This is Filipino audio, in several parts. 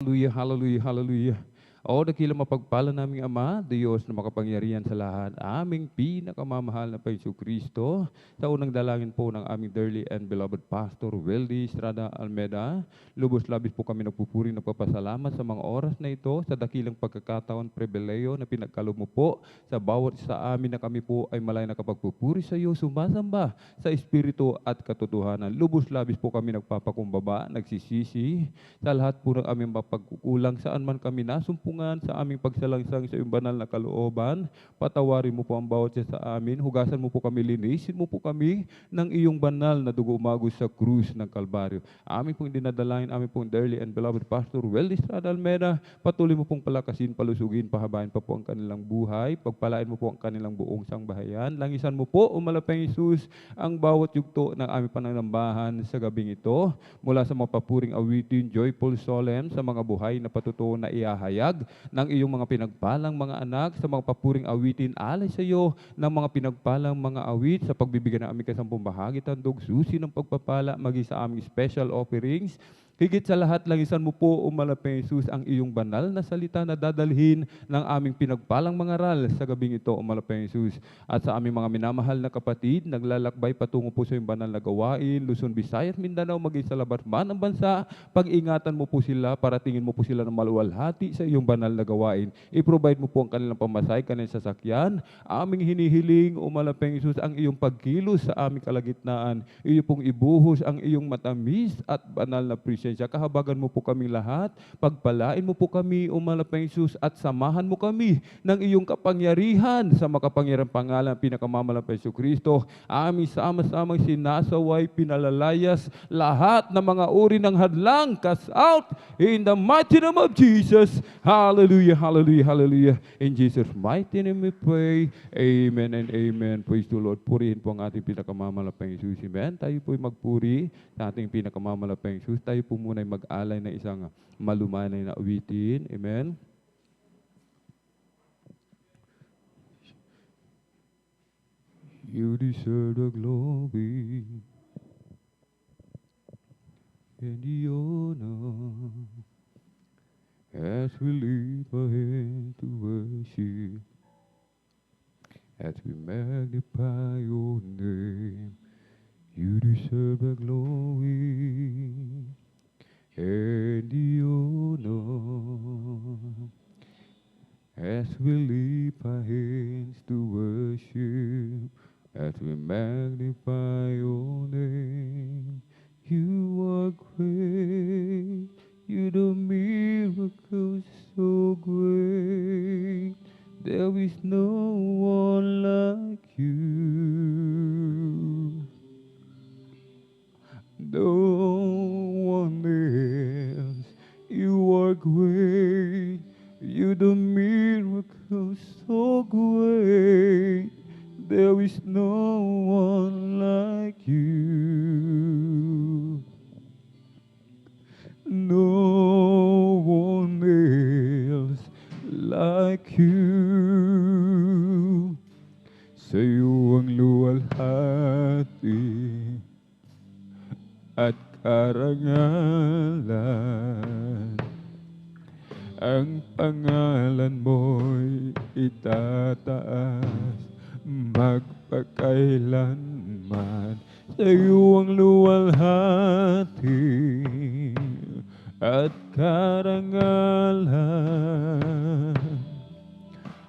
Hallelujah, hallelujah, hallelujah. O dakilang mapagpala naming Ama, Diyos na makapangyarihan sa lahat, aming pinakamamahal na Paiso Kristo, sa unang dalangin po ng aming dearly and beloved Pastor Weldy Estrada Almeda, lubos-labis po kami nagpupuri na papasalamat sa mga oras na ito, sa dakilang pagkakataon, pribileyo na pinagkaloob mo po sa bawat isa amin na kami po ay malay nakapagpupuri sa iyo, sumasamba sa Espiritu at katotohanan. Lubos-labis po kami nagpapakumbaba, nagsisisi sa lahat po ng aming mapagkukulang, saan man kami nasumpungan sa aming pagsalangsang sa iyong banal na kalooban. Patawarin mo po ang bawat isa sa amin, hugasan mo po kami, linisin mo po kami ng iyong banal na dugo umagos sa krus ng Kalbaryo. Amin pong dinadalain, amin pong dearly and beloved Pastor Weldy Estrada Almeda, patuloy mo pong palakasin, palusugin, pahabain pa po ang kanilang buhay, pagpalain mo po ang kanilang buong sangbahayan, langisan mo po, umalapang Isus, ang bawat yugto ng aming pananambahan sa gabing ito, mula sa mga papuring awitin, joyful solemn, sa mga buhay na patutuo na iahayag ng iyong mga pinagpalang mga anak, sa mga papuring awitin, alay sa iyo ng mga pinagpalang mga awit, sa pagbibigyan ng aming kasampung bahagi, tandog, susi ng pagpapala, maging sa aming special offerings. Higit sa lahat, langisan mo po, umalapang Isus, ang iyong banal na salita na dadalhin ng aming pinagpalang mga aral sa gabing ito, umalapang Isus. At sa aming mga minamahal na kapatid, naglalakbay patungo po sa iyong banal na gawain, Luzon, Visayas, Mindanao, maging sa labas man ng bansa, pag-ingatan mo po sila, paratingin mo po sila ng maluwalhati sa iyong banal na gawain. I-provide mo po ang kanilang pamasay, kanilang sasakyan. Aming hinihiling, umalapang Isus, ang iyong pagkilos sa aming kalagitnaan. Iyo pong ibuhos ang iyong matamis at banal na presensya. Kahabagan mo po kami lahat, pagpalain mo po kami, umalapang Isus, at samahan mo kami ng iyong kapangyarihan sa makapangyarang pangalan, pinakamamalampay Isus Kristo. Aming sama-samang sinasaway, pinalalayas lahat ng mga uri ng hadlang, cast out in the mighty name of Jesus. Hallelujah, hallelujah, hallelujah. In Jesus' mighty name we pray. Amen and amen. Praise the Lord. Purihin po ang ating pinakamamalampay Isus. Amen. Tayo po'y magpuri sa ating pinakamamalampay Isus. Tayo po muna ay mag-alay na isang malumanay na awitin. Amen. You deserve the glory and the honor as we lift our hands to worship, as we magnify your name. You deserve the glory and the honor as we lift our hands to worship, as we magnify your name. You are great, you do miracles so great. There is no one like you. No one else. You are great. You do miracles so great. There is no one like you. No one else like you. Sa iyo ang luwalhati at karangalan, ang pangalan mo'y itataas magpakailanman. Sa iyo ang luwalhati at karangalan,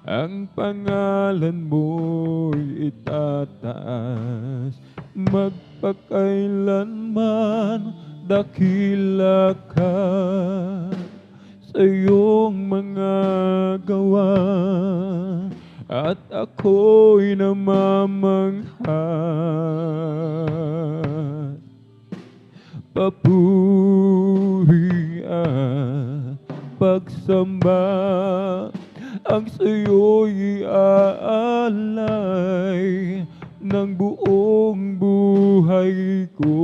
ang pangalan mo'y itataas magpakailanman. Dakila ka sa iyong mga gawa, at ako'y namamangha. Papuri at pagsamba ang sa'yo'y aalay ng buong buhay ko.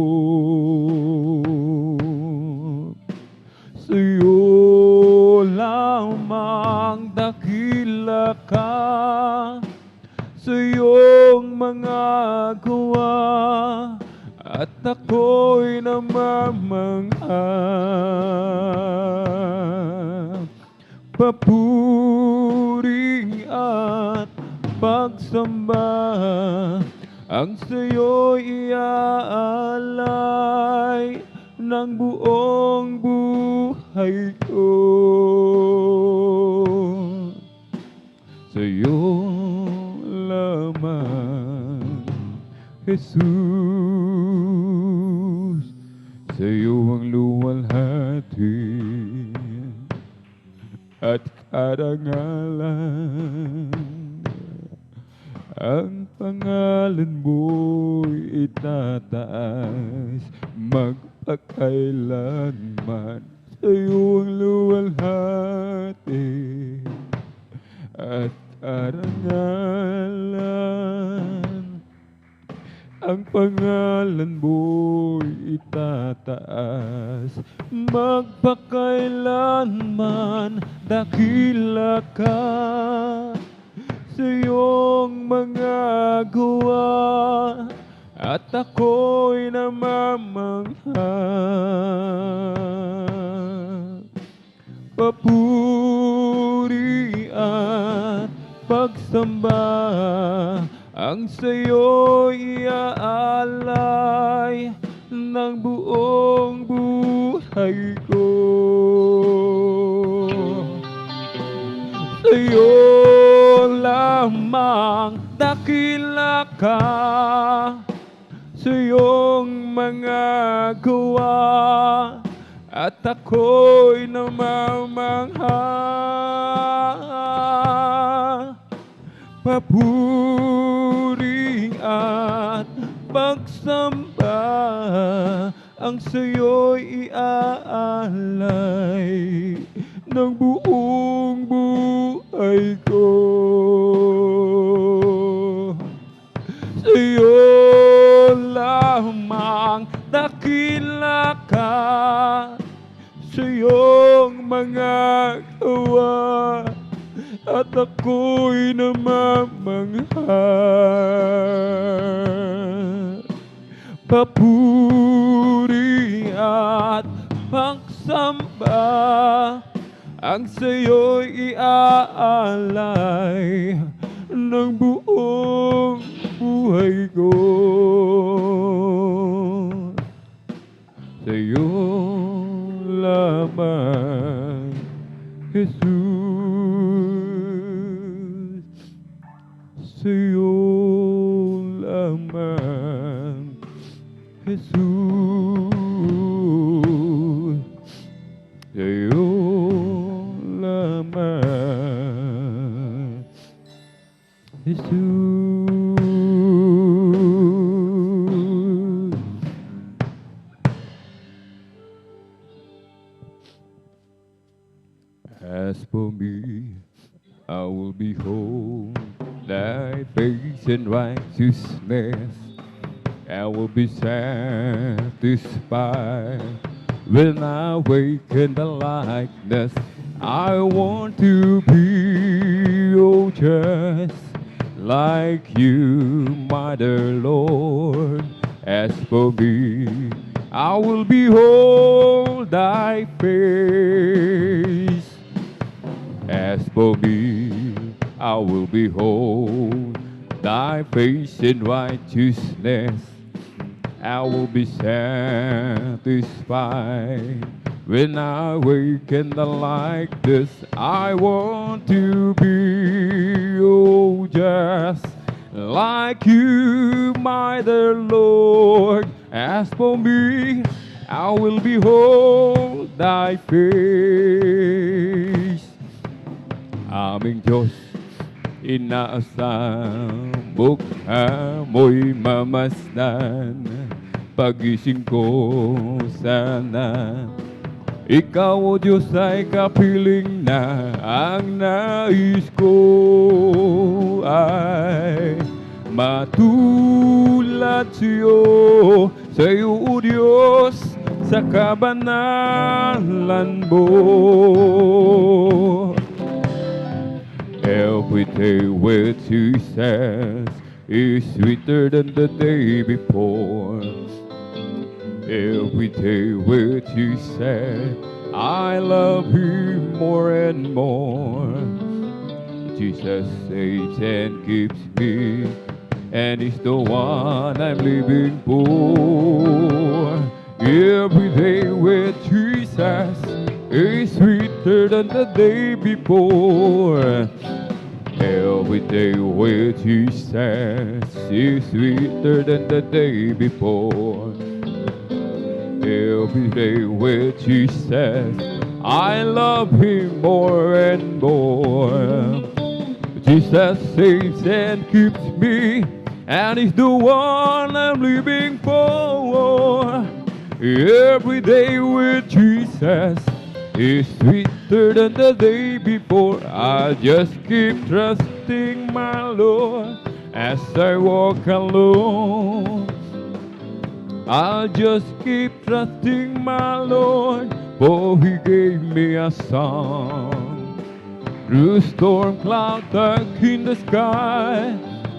Sa'yo lamang dakila ka, sa iyong mga gawa, at ako'y namamangha. papuri at pagsamba ang sa'yo'y iaalay ng buong buhay ko. Sa'yo lamang, Jesus, sa'yo ang luwalhati at karangalan. Ang pangalan mo'y itataas magpakailanman. Sa'yo ang luwalhati at karangalan. Ang pangalan mo'y itataas magpakailanman. Dakila ka sa iyong mga gawa at ako'y namamangha. Papuri at pagsamba ang sa'yo'y iaalay ng buong buhay ko. Sa'yo lamang dakila ka sa iyong mga gawa at ako'y namamangha. Papuri at pagsamba ang sa'yo'y iaalay ng buong buhay ko. Sa'yo lamang dakila ka sa iyong mga gawa at ako'y namamangha. Papuri at pagsamba ang sa'yo'y iaalay ng buong buhay ko. Sa'yo lamang, Jesus. Sa'yo lamang, Jesus. Sa'yo lamang, Jesus. As for me, I will behold thy face in righteousness. I will be satisfied when I wake in the likeness. I want to be, oh, just like you, my dear Lord. As for me, I will behold thy face. As for me, I will behold thy face in righteousness. I will be satisfied when I wake in the likeness. I want to be, oh, just like you, my dear Lord. As for me, I will behold thy face. Aming Diyos, inaasam mukha mo'y mamasdan. Pagising ko sana, ikaw, O Diyos, ay kapiling na. Ang nais ko ay matulad sa'yo, O Diyos, sa kabanalan mo. Every day with Jesus is sweeter than the day before. Every day with Jesus, I love Him more and more. Jesus saves and keeps me, and He's the one I'm living for. Every day with Jesus is sweeter than the day before. Every day with Jesus is sweeter than the day before. Every day with Jesus, I love Him more and more. Jesus saves and keeps me, and He's the one I'm living for. Every day with Jesus is sweeter than the day before. I just keep trusting my Lord as I walk alone. I'll just keep trusting my Lord, for He gave me a song. Through storm cloud dark in the sky,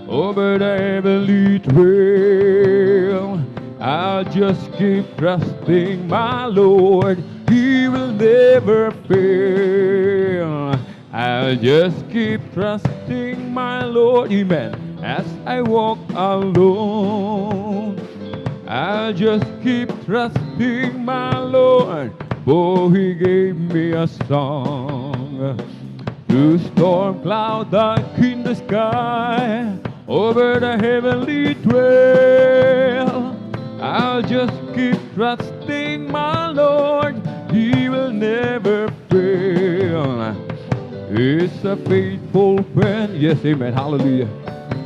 over the heavenly trail, I'll just keep trusting my Lord. He will never fail. I'll just keep trusting my Lord, amen, as I walk alone. I'll just keep trusting my Lord, for He gave me a song. Through storm cloud dark in the sky, over the heavenly trail, I'll just keep trusting my Lord. He will never fail. He's a faithful friend. Yes, amen, hallelujah.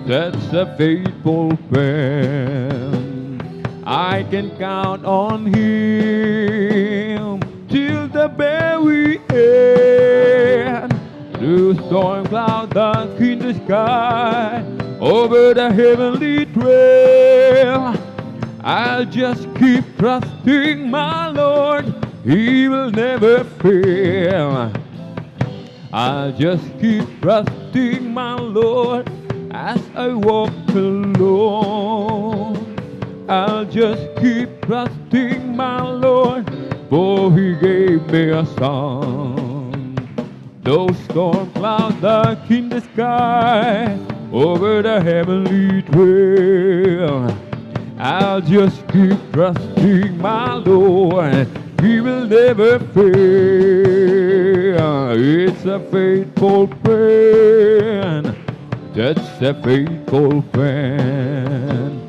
That's a faithful friend. I can count on Him till the very end. Through storm cloud dark in the sky, over the heavenly trail, I'll just keep trusting my Lord. He will never fail. I'll just keep trusting my Lord as I walk alone. I'll just keep trusting my Lord, for He gave me a song. Though storm clouds dark in the sky, over the heavenly trail, I'll just keep trusting my Lord. He will never fail. It's a faithful friend. That's a faithful friend.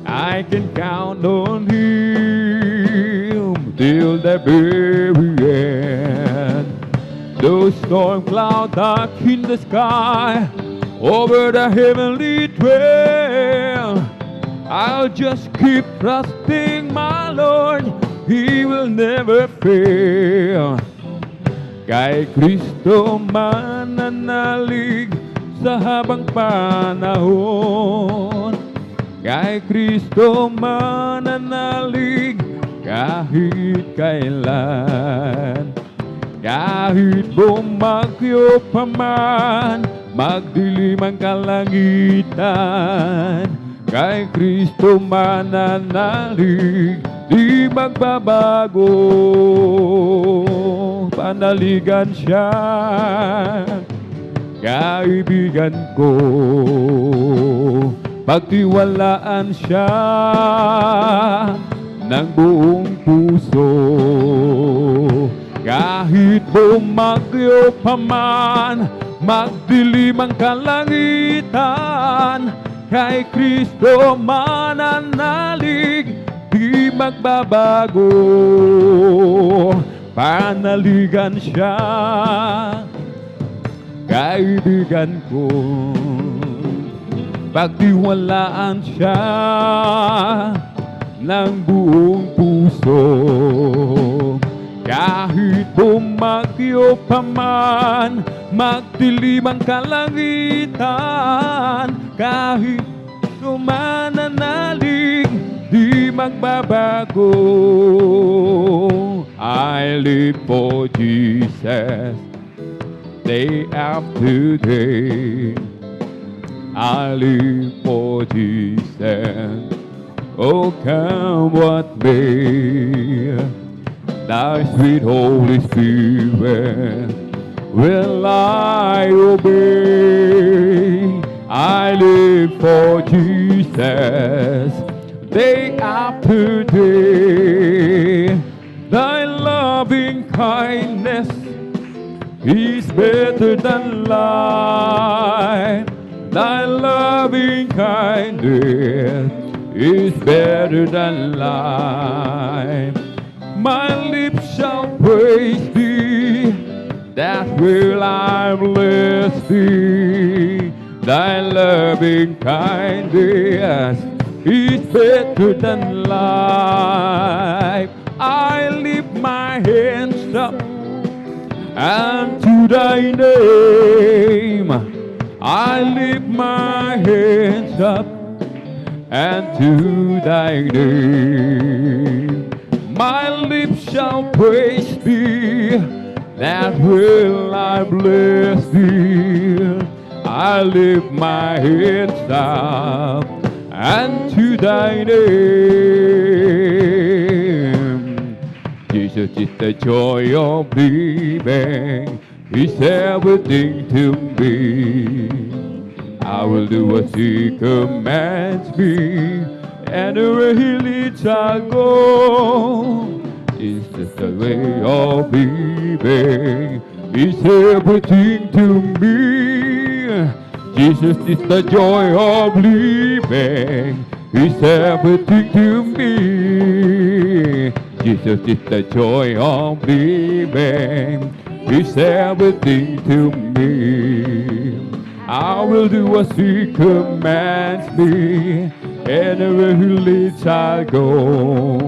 I can count on Him till the very end. Though storm cloud dark in the sky, over the heavenly trail, I'll just keep trusting my Lord. He will never fail. Kay Kristo mananalig sa habang panahon. Kay Kristo mananalig kahit kailan. Kahit bumagyo pa man, magdilim ang kalangitan, kay Kristo mananalig, di magbabago. Panaligan siya, kaibigan ko, pagtiwalaan siya ng buong puso. Kahit bumagyo pa man, magdilim ang kalangitan, kay Kristo mananalig, di magbabago. Panaligan siya, kaibigan ko, pagtiwalaan siya ng buong puso. Kahit bumagyo pa man, magdilim ang kalangitan, kahit mananalig, di magbabago. I live for Jesus day after day. I live for Jesus. Oh, come what may, Thy sweet Holy Spirit will I obey. I live for Jesus day after day. Thy loving kindness is better than life. Thy loving kindness is better than life. My lips shall praise thee, that will I bless thee. Thy loving kindness is better than life. I lift my hands up and to thy name. I lift my hands up and to thy name. My lips shall praise thee, that will I bless thee. I lift my hands up and to thy name. Jesus is the joy of living. He's everything to me. I will do as he commands me, and where he leads I go. It's just the way of living. He's everything to me. Jesus is the joy of living. He's everything to me. Jesus is the joy of living. He's everything to me. I will do as he commands me, and where he leads I go.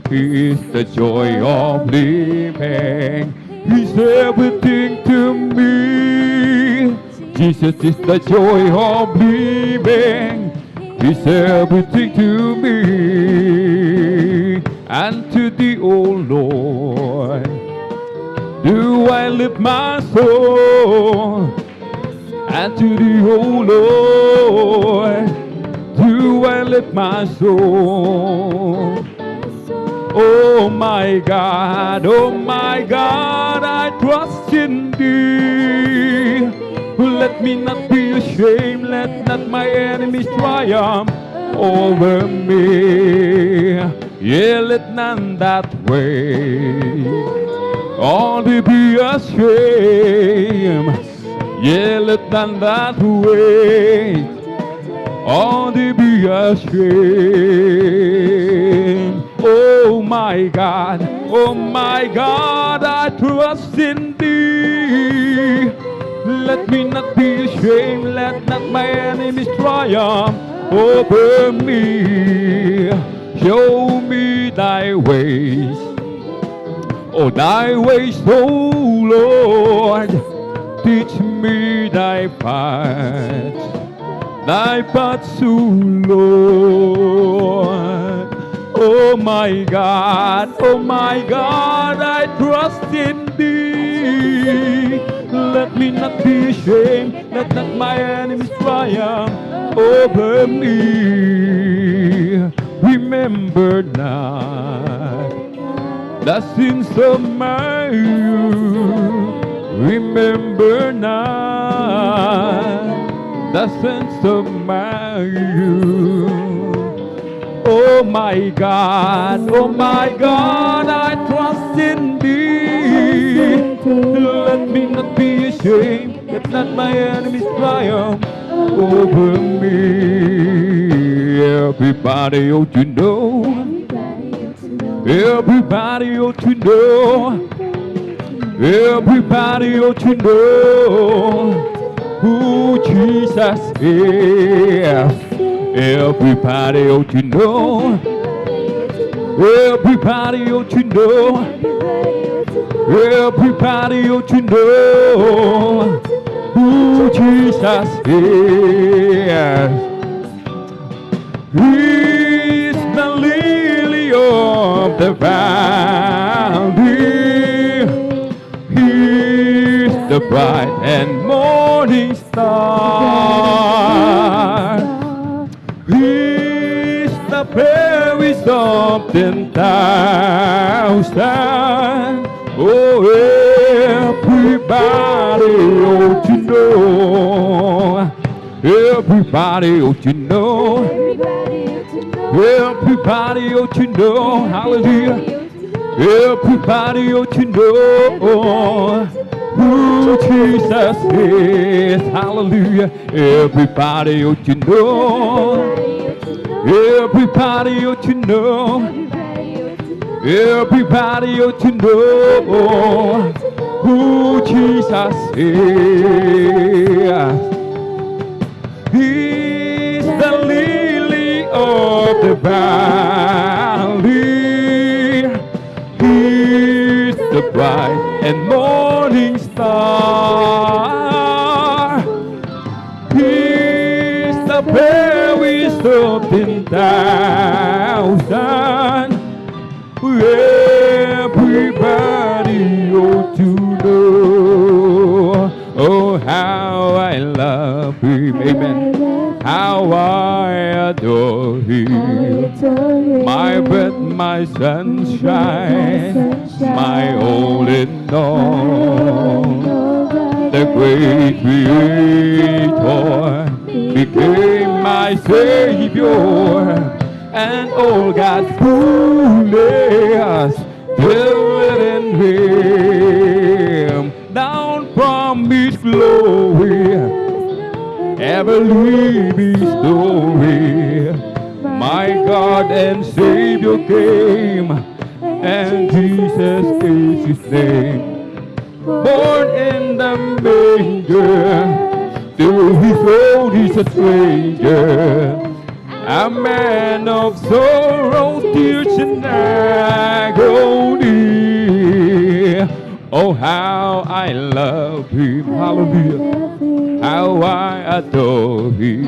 He is the joy of living. He's everything to me. Jesus is the joy of living. He's everything to me. And to thee, O Lord, do I lift my soul. And to thee, O Lord, do I lift my soul. Oh my God, I trust in thee. Let me not be ashamed, let not my enemies triumph over me. Yeah, let none that way only be ashamed. Yeah, let none that way only be ashamed. Oh my God, I trust in thee. Let me not be ashamed, let not my enemies triumph over me. Show me thy ways, oh thy ways, oh Lord. Teach me thy paths, oh Lord. Oh my God, I trust in thee. Let me not be ashamed, let not my enemies triumph over me. Remember not the sins of my youth. Remember not the sins of my youth. Oh my God, I trust in thee. Let me not be ashamed, let not my enemies triumph over me. Everybody ought to know, everybody ought to know, everybody ought to know who Jesus is. Everybody ought to know, everybody ought to know, everybody ought to know who Jesus is. He's the lily of the valley. He's the bright and morning star. He's the fairest of 10,000. Oh, everybody ought to know. Everybody ought to know. Everybody ought to know. Hallelujah. Everybody ought to know who Jesus is. Hallelujah. Everybody ought to know. Everybody ought to know. Everybody ought to know who Jesus is. He's the lily of the valley. He's the bright and morning star. He's the fairest of 10,000. Everybody ought to know. Oh, how I love Him. Amen. How I adore Him. My breath, my sunshine, my all in all. The great Creator became my Savior, and all God's fullness dwelt in Him. Down from His glory, heavenly His story, my God and Savior came, and Jesus is His name. Born in the manger, to His own He's a stranger, a man of sorrow, tears and agony. Oh, how I love Him. Hallelujah. How I adore Him.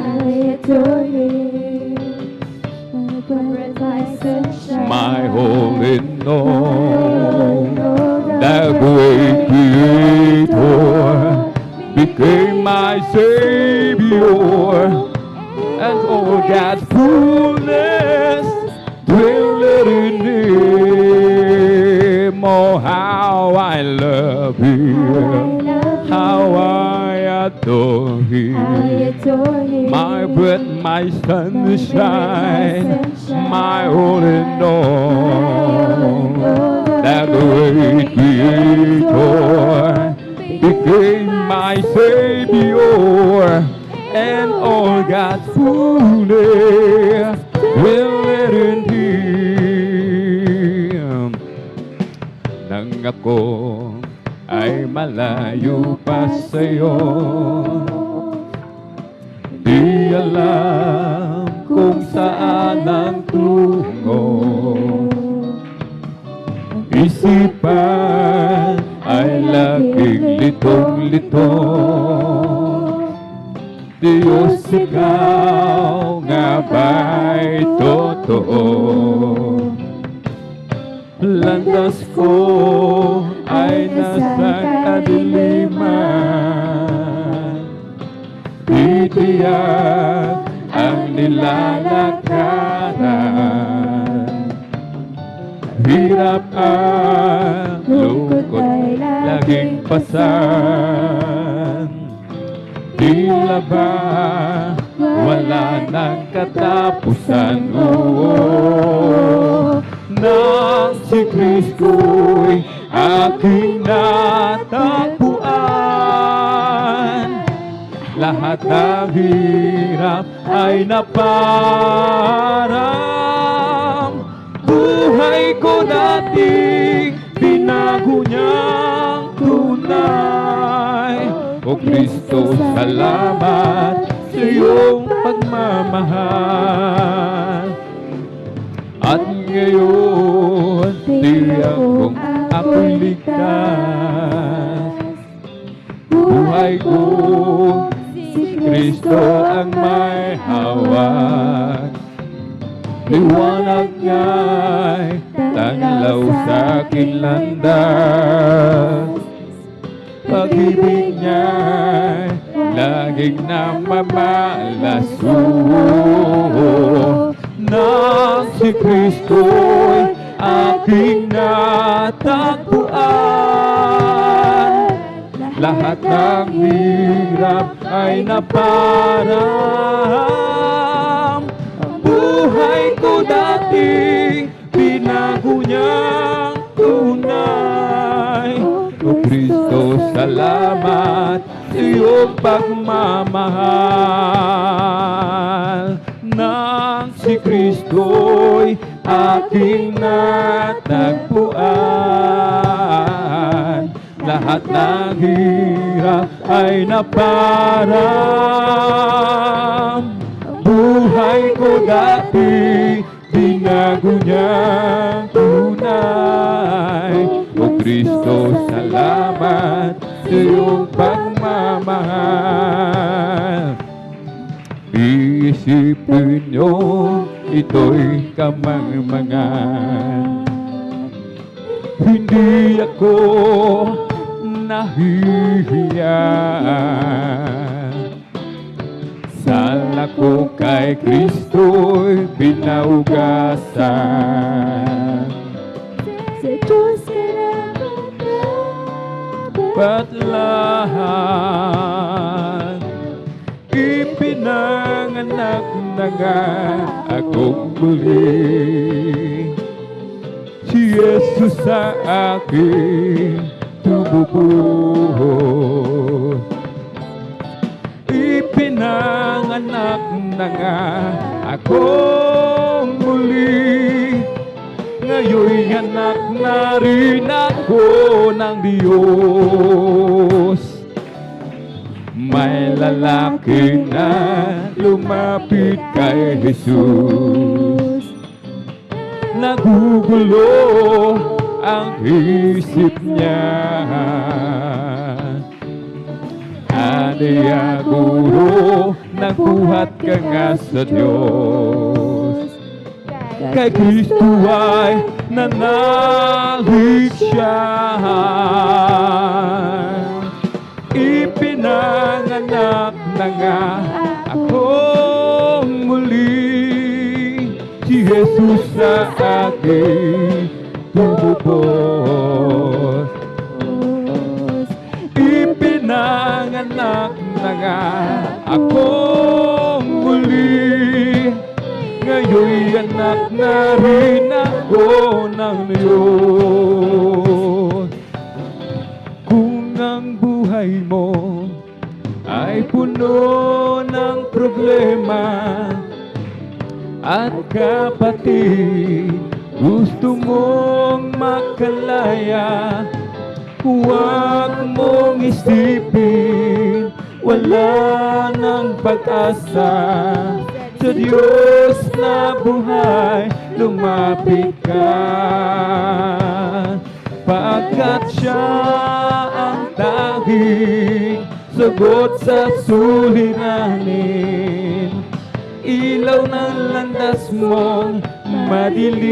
My all in all. The great Creator became my Savior, and all God's fullness dwelt in Him. Oh, how I love Him, how I adore Him. My breath, my sunshine, my all in all. That great Creator became my Savior, and all God's fullness dwelt in Him. Nang ako ay malayo pa sa'yo, di alam kung saan ang tungo. Isipan ay laging litong-lito. Diyos, ikaw nga ba'y totoo? Landas ko ay nasa kadiliman, titiyak ang nilalakaran. Hirap ang lungkot, laging pasan. Tila ba wala nang katapusan? Nang si Kristo'y aking natagpuan, lahat ng hirap ay naparang. Buhay ko dating binago niyang tunay. O Kristo, salamat sa iyong pagmamahal. At ngayon, tiyak kong ako'y ligtas. Buhay ko, si Kristo ang may hawak. Liwanag niya'y tanglaw sa aking landas. Pag-ibig niya'y laging namamalaso. Nang si Kristo'y aking natagpuan, lahat ng hirap ay naparang. Ang buhay ko dating binago niyang tunay. O Kristo, salamat sa iyong pagmamahal. Nang si Kristo'y aking natagpuan, lahat ng hirap ay naparang. Buhay ko dati, binago niyang tunay. O Kristo, salamat sa iyong pagmamahal. Isipin niyo, ito'y kamangmangan. Hindi ako nahihiya. Sala ko kay Kristo'y pinaugasan. Sa Diyos ka na patlahan, ipinanganak na nga akong muli. Si Jesus sa akin tumubuhos, ipinanganak na nga akong muli. Ngayon'y anak na rin ako ng Diyos. May lalaki na lumapit kay Jesus. Nagugulo ang isip niya. Aniya guro, nagbuhat ka nga sa Diyos. Kay Kristo ay nanalig siya. Ipinanganak na nga akong muli. Si Jesus sa akin tumubos. Ipinanganak na nga akong muli. Ngayon'y anak na rin ako ng Diyos. Kung ang buhay mo ay puno ng problema at kapatid, gusto mong makalaya, huwag mong isipin, wala ng pag-asa. Sa Diyos na buhay, lumapit ka, pagkat Siya ang tanging sagot sa suliranin. Ilaw ng landas mong madilim.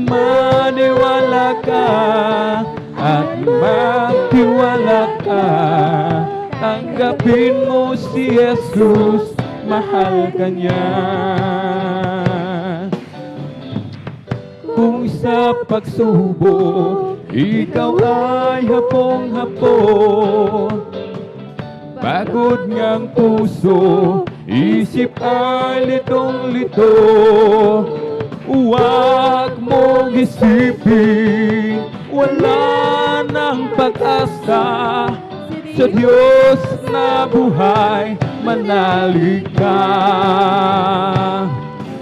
Maniwala ka at magtiwala ka. Tanggapin mo si Jesus, mahal ka niya. Kung sa pagsubok, ikaw ay hapong-hapon, pagod ngang puso, isip ay litong-lito, huwag mong isipin, wala nang pag-asa. Sa Diyos na buhay, manalig ka,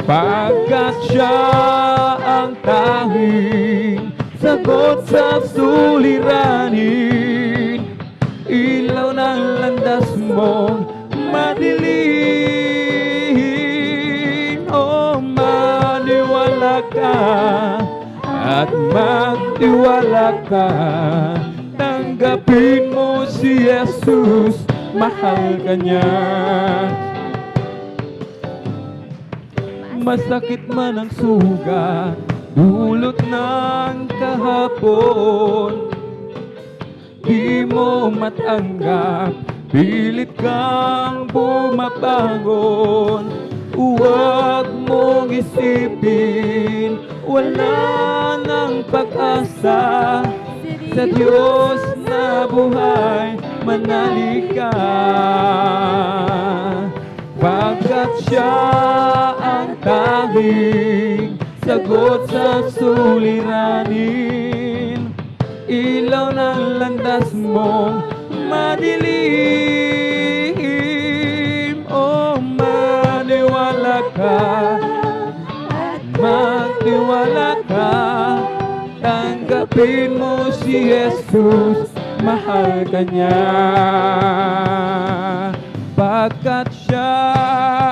pagkat Siya ang tanging sagot sa suliranin. Ilaw ng landas mong madilim. O maniwala ka at magtiwala ka. Tanggapin mo si Jesus, mahal ka niya. Masakit man ang sugat, dulot ng kahapon, di mo matanggap, pilit kang bumabangon. Huwag mong isipin, wala nang pag-asa. sa Diyos na buhay, manalig ka. Pagkat siya ang tanging sagot sa suliranin, ilaw ng landas mong madilim. O maniwala ka, magtiwala ka, tanggapin mo si Jesus, mahal ka niya. Pagkat siya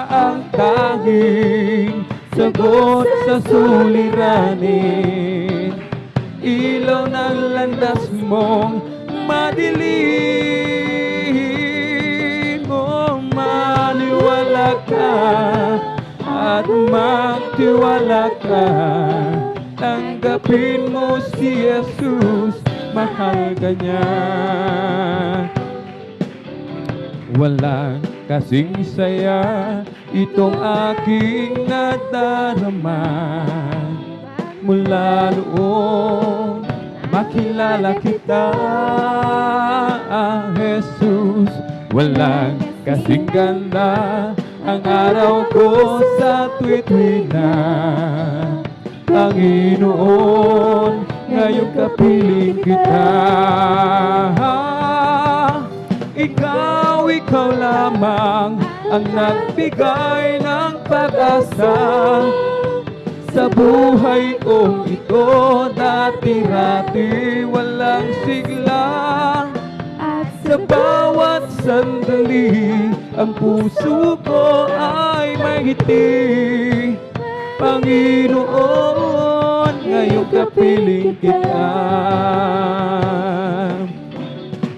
ang tanging sagot sa suliranin, ilaw ng landas mong madilim. O maniwala ka at magtiwala ka, tanggapin mo si Jesus, mahal ka niya. Walang kasing saya itong aking nadarama, mula noong makilala kita, Jesus. Walang kasing ganda ang araw ko sa tuwi-tuwi na, Panginoon, ngayong kapiling kita. Ikaw lamang ang nagbigay ng pag-asa sa buhay kong ito. Dati-rati walang sigla, at sa bawat sandali ang puso ko ay may ngiti. Panginoon, ngayong kapiling kita.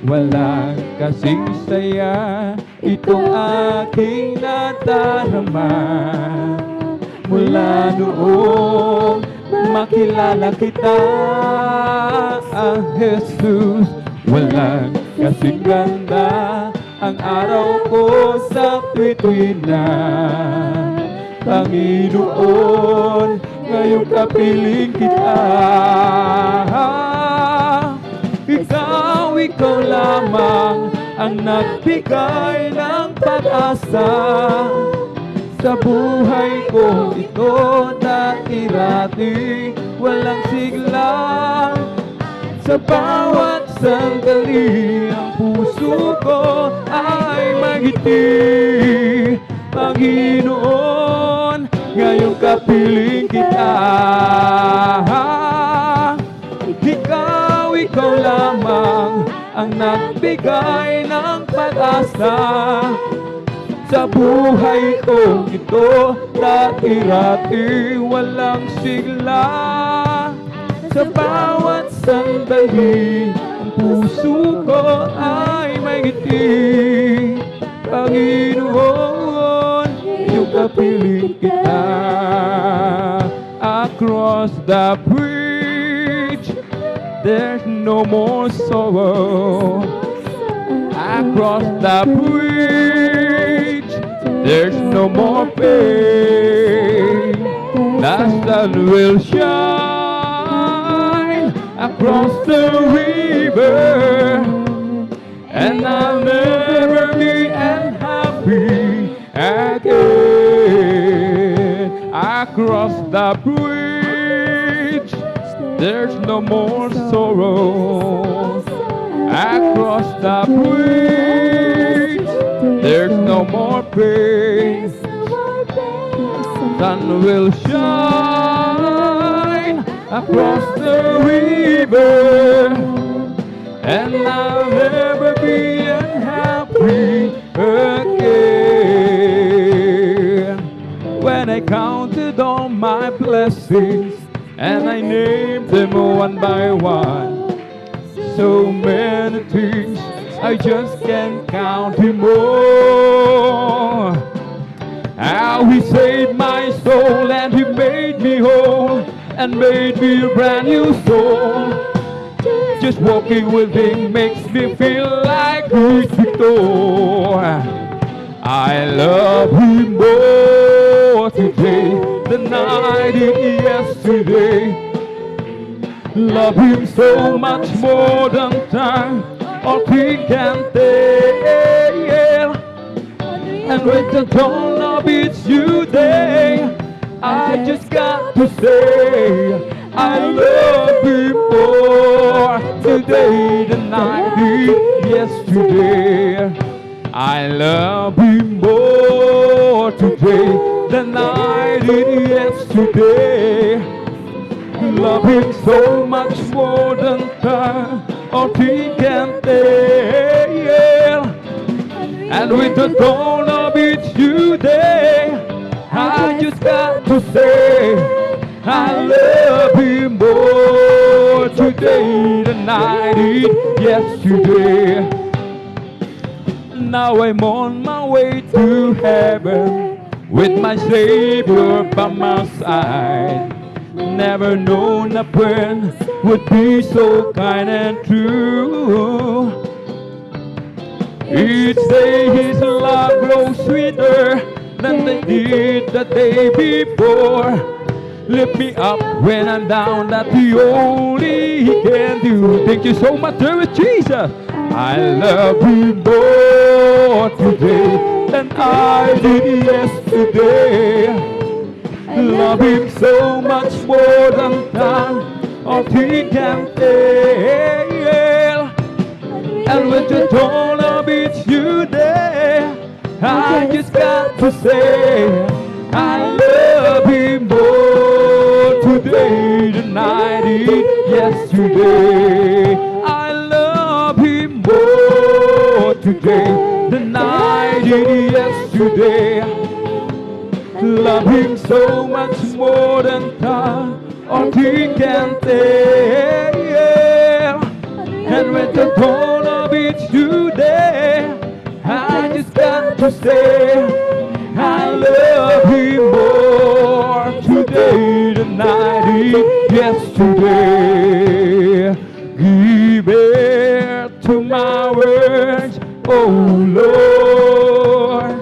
Walang kasing saya itong aking nadarama, mula noong makilala kita, Jesus. Walang kasing ganda ang araw ko sa tuwi-tuwi na, Panginoon, ngayong kapiling kita. Ikaw lamang ang nagbigay ng pag-asa sa buhay ko ito. Dati-rati walang sigla, sa bawat sandali ang puso ko ay magiti. Panginoon, ngayong kapiling kita. Ikaw lamang ang nagbigay ng pag-asa sa buhay ko ito. Dati-rati walang sigla, sa bawat sandali ang puso ko ay may ngiti. Panginoon, iyong kapiling kita. Across the bridge, there's no more sorrow. Across the bridge, there's no more pain. The sun will shine across the river, and I'll never be unhappy again. Across the bridge, there's no more sorrow. Across the bridge, there's no more pain. Sun will shine across the river, and I'll never be unhappy again. When I counted all my blessings and I named them one by one, so many things I just can't count him all. How he saved my soul and he made me whole and made me a brand new soul. Just walking with him makes me feel like who's Victor. I love him more today than I did yesterday. Love Him so much more than time or He can tell. And with the dawn of each new day, I just got to say, I love Him more today than I did yesterday. I love Him more today than I did yesterday. Love Him so much more than time or He can tell. And with the dawn of each new day, I just got to say, I love Him more today than I did yesterday. Now I'm on my way to heaven with my Savior by my side. Never known a friend would be so kind and true. Each day His love grows sweeter than they did the day before. Lift me up when I'm down, that's the only He can do. Thank you so much, Service Jesus. I love Him more today than I did yesterday. Love Him so much more than time or He can tell. And with the dawn of each new day, I just got to say, I love Him more today than I did yesterday. I love Him more today than I did yesterday. Love Him so much more than time or He can tell. And with the dawn of each new day, I just got to say, I love Him more today than I did yesterday. Give ear to my words, oh Lord.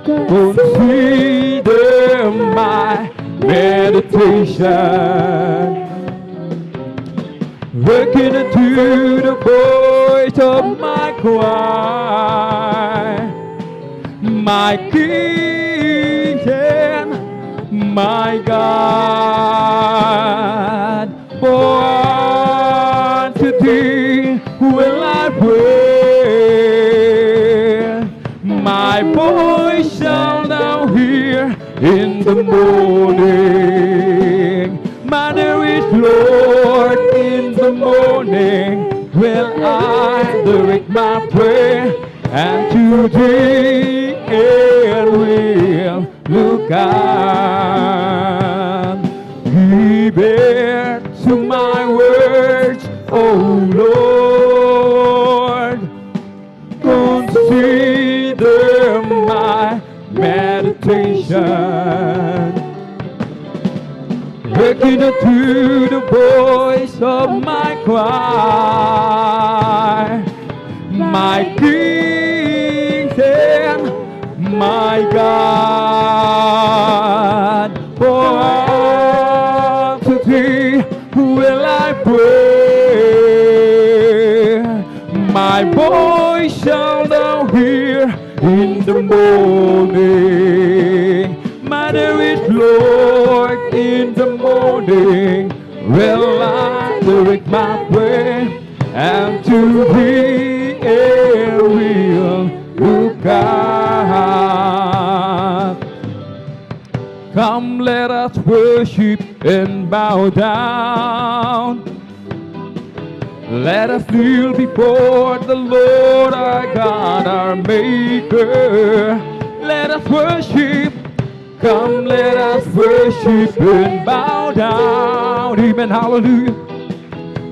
Consider my meditation. Working into the voice of my cry, my King and my God. For unto Thee will I pray. My voice shall thou hear in the morning. My dearest Lord, in the morning will I direct my prayer, and to Thee it will look out. Give ear to my words, O Lord. Consider my meditation. Hearken unto the voice of my cry, my King and my God. For unto Thee will I pray. My voice shall thou hear in the morning. My dearest Lord, in the morning will I direct my prayer, and to Thee it will look up. Come, let us worship and bow down. Let us kneel before the Lord our God, our Maker. Let us worship. Come, let us worship and bow down. Amen, hallelujah.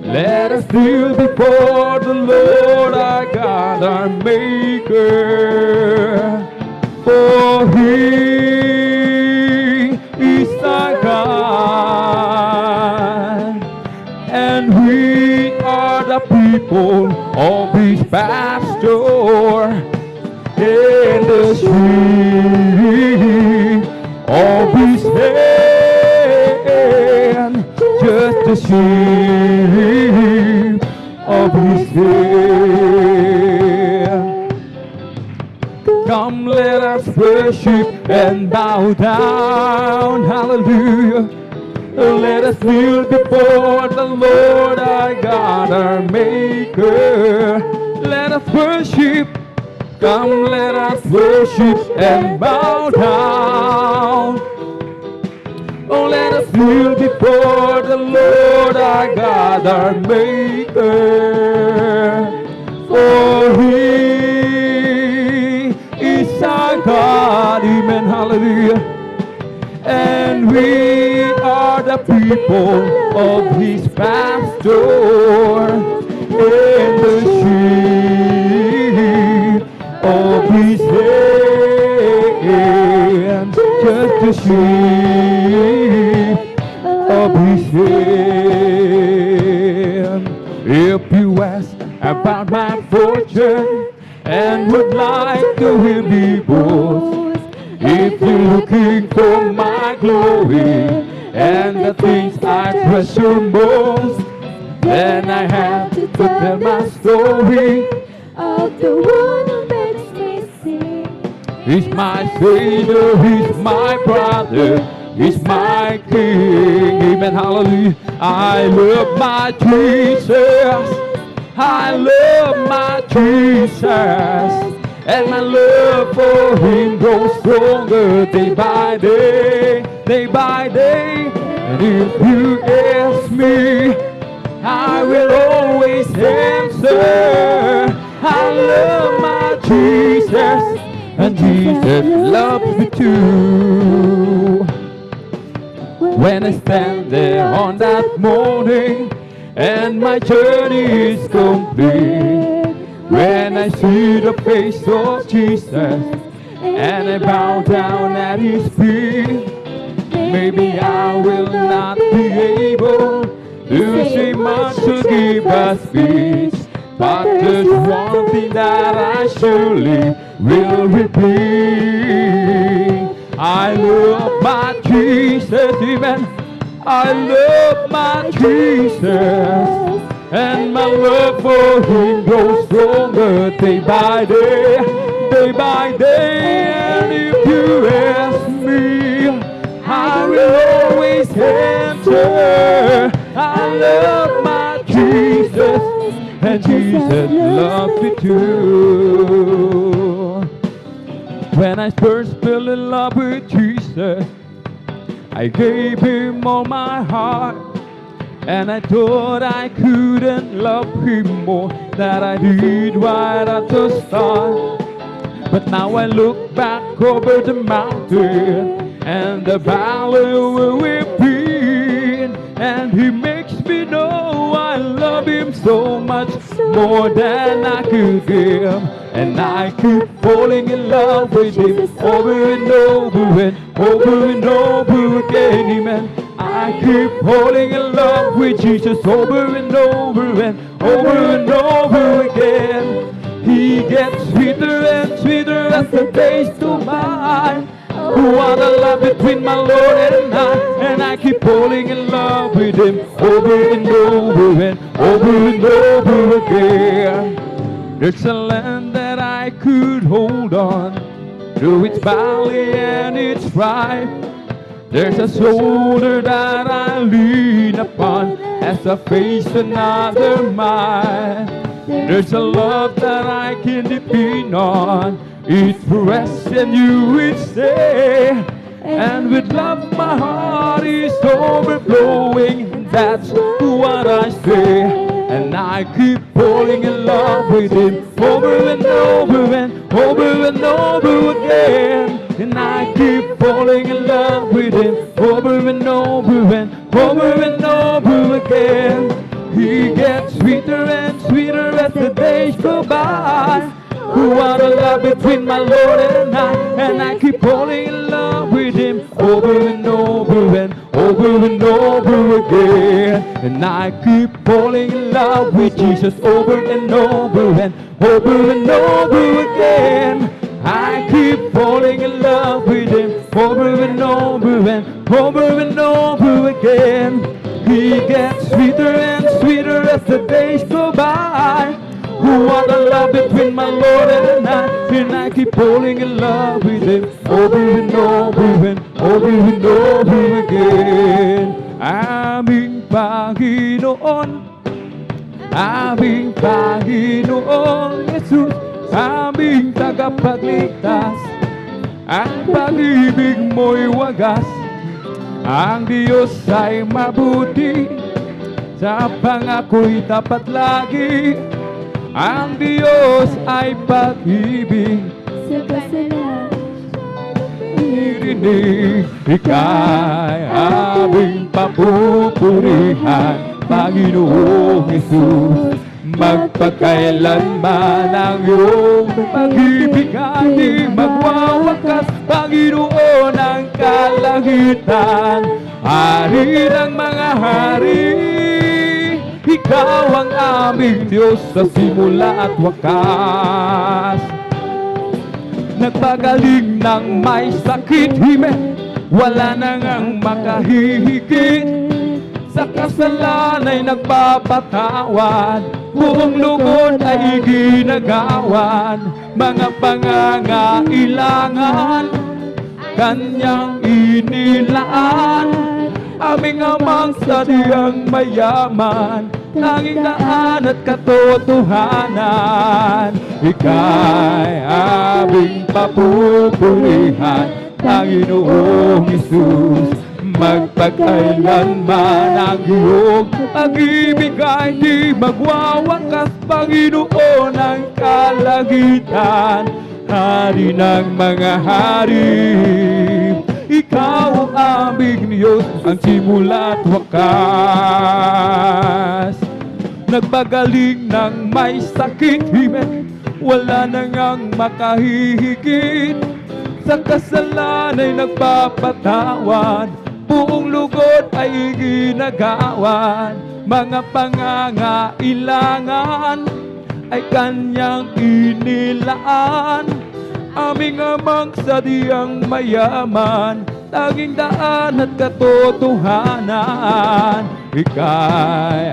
Let us kneel before the Lord our God, our Maker. For He is our God, and we are the people of His pasture in the street of His hand, just the sheep of His hand. Come, let us worship and bow down. Hallelujah. Let us kneel before the Lord our God, our Maker. Let us worship. Come, let us worship and bow down. Oh, let us kneel before the Lord our God, our Maker. For He is our God, amen, hallelujah. And we are the people of His pasture, and the sheep of His hand, just the sheep of His hand. If you ask about my fortune and would like to hear me boast, if you're looking for my glory and the things I treasure most, then I have to tell my story of the one who makes me sing. He's my Savior, He's my brother, He's my King. Amen, hallelujah. I love my Jesus, I love my Jesus. And my love for Him grows stronger day by day, day by day. And if you ask me, I will always answer. I love my Jesus, and Jesus loves me too. When I stand there on that morning, and my journey is complete, when I see the face of Jesus and I bow down at His feet, maybe I will not be able to say much to give a speech, but there's one thing that I surely will repeat. I love my Jesus, amen. I love my Jesus. And my love for Him grows stronger day by day, day by day. And if you ask me, I will always answer. I love my Jesus, and Jesus loves me too. When I first fell in love with Jesus, I gave Him all my heart. And I thought I couldn't love Him more than I did right at the start. But now I look back over the mountain and the valley where we've been, and He makes me know I love Him so much more than I could give. And I keep falling in love with Him over and over and over and over again, amen. I keep falling in love with Jesus over and over and over and over again. He gets sweeter and sweeter as the days go by. What a love between my Lord and I keep falling in love with Him over and over and over and over again. There's a land that I could hold on through its valley and its strife. There's a shoulder that I lean upon as I face another mile. There's a love that I can depend on. It's rest and you will stay. And with love my heart is overflowing. That's what I say. And I keep falling in love with Him over and over and over and over again. And I keep falling in love with Him over and over and over and over again. He gets sweeter and sweeter as the days go by. What a love between my Lord and I keep falling in love with Him over and over and over and over again. And I keep falling in love with Jesus over and over and over and over again. I keep falling in love with Him over and over and over and over again. He gets sweeter and sweeter as the days go by. What a love between my Lord and I keep falling in love with Him over and over and over again. Aming Panginoon, aming Panginoon Jesus, aming tagapagligtas. Ang pag-ibig mo'y wagas, ang Diyos ay mabuti, sa pangako'y tapat lagi. Ang Diyos ay pag-ibig, sa kasalanan irinig. Ika'y aming papupurihan, Panginoong Jesus. Magpakailanman ang iyong pag-ibig ay di magwawakas, Panginoon ng kalangitan, Hari ng mga hari. Ikaw ang aming Diyos sa simula at wakas. Nagpagaling ng may sakit, hime, wala nang ang makahihigit. Sa kasalan ay nagpapatawad, buong lugod ay ginagawan. Mga pangangailangan, Kanyang inilaan. Aming amang sadyang mayaman, tanging daan at katotohanan. Ika'y aming papupurihan, Panginoong Jesus. Magpakailanman ang iyong pag-ibig ay di magwawakas, Panginoon ng kalangitan, Hari ng mga hari. Ikaw ang aming Diyos, ang simula at wakas. Nagpagaling ng may sakit, hime, wala nang ang makahihigit. Sa kasalan ay nagpapatawad, buong lugod ay ginagawan. Mga pangangailangan ay Kanyang inilaan. Aming amang sadyang mayaman, tanging daan at katotohanan. Ika'y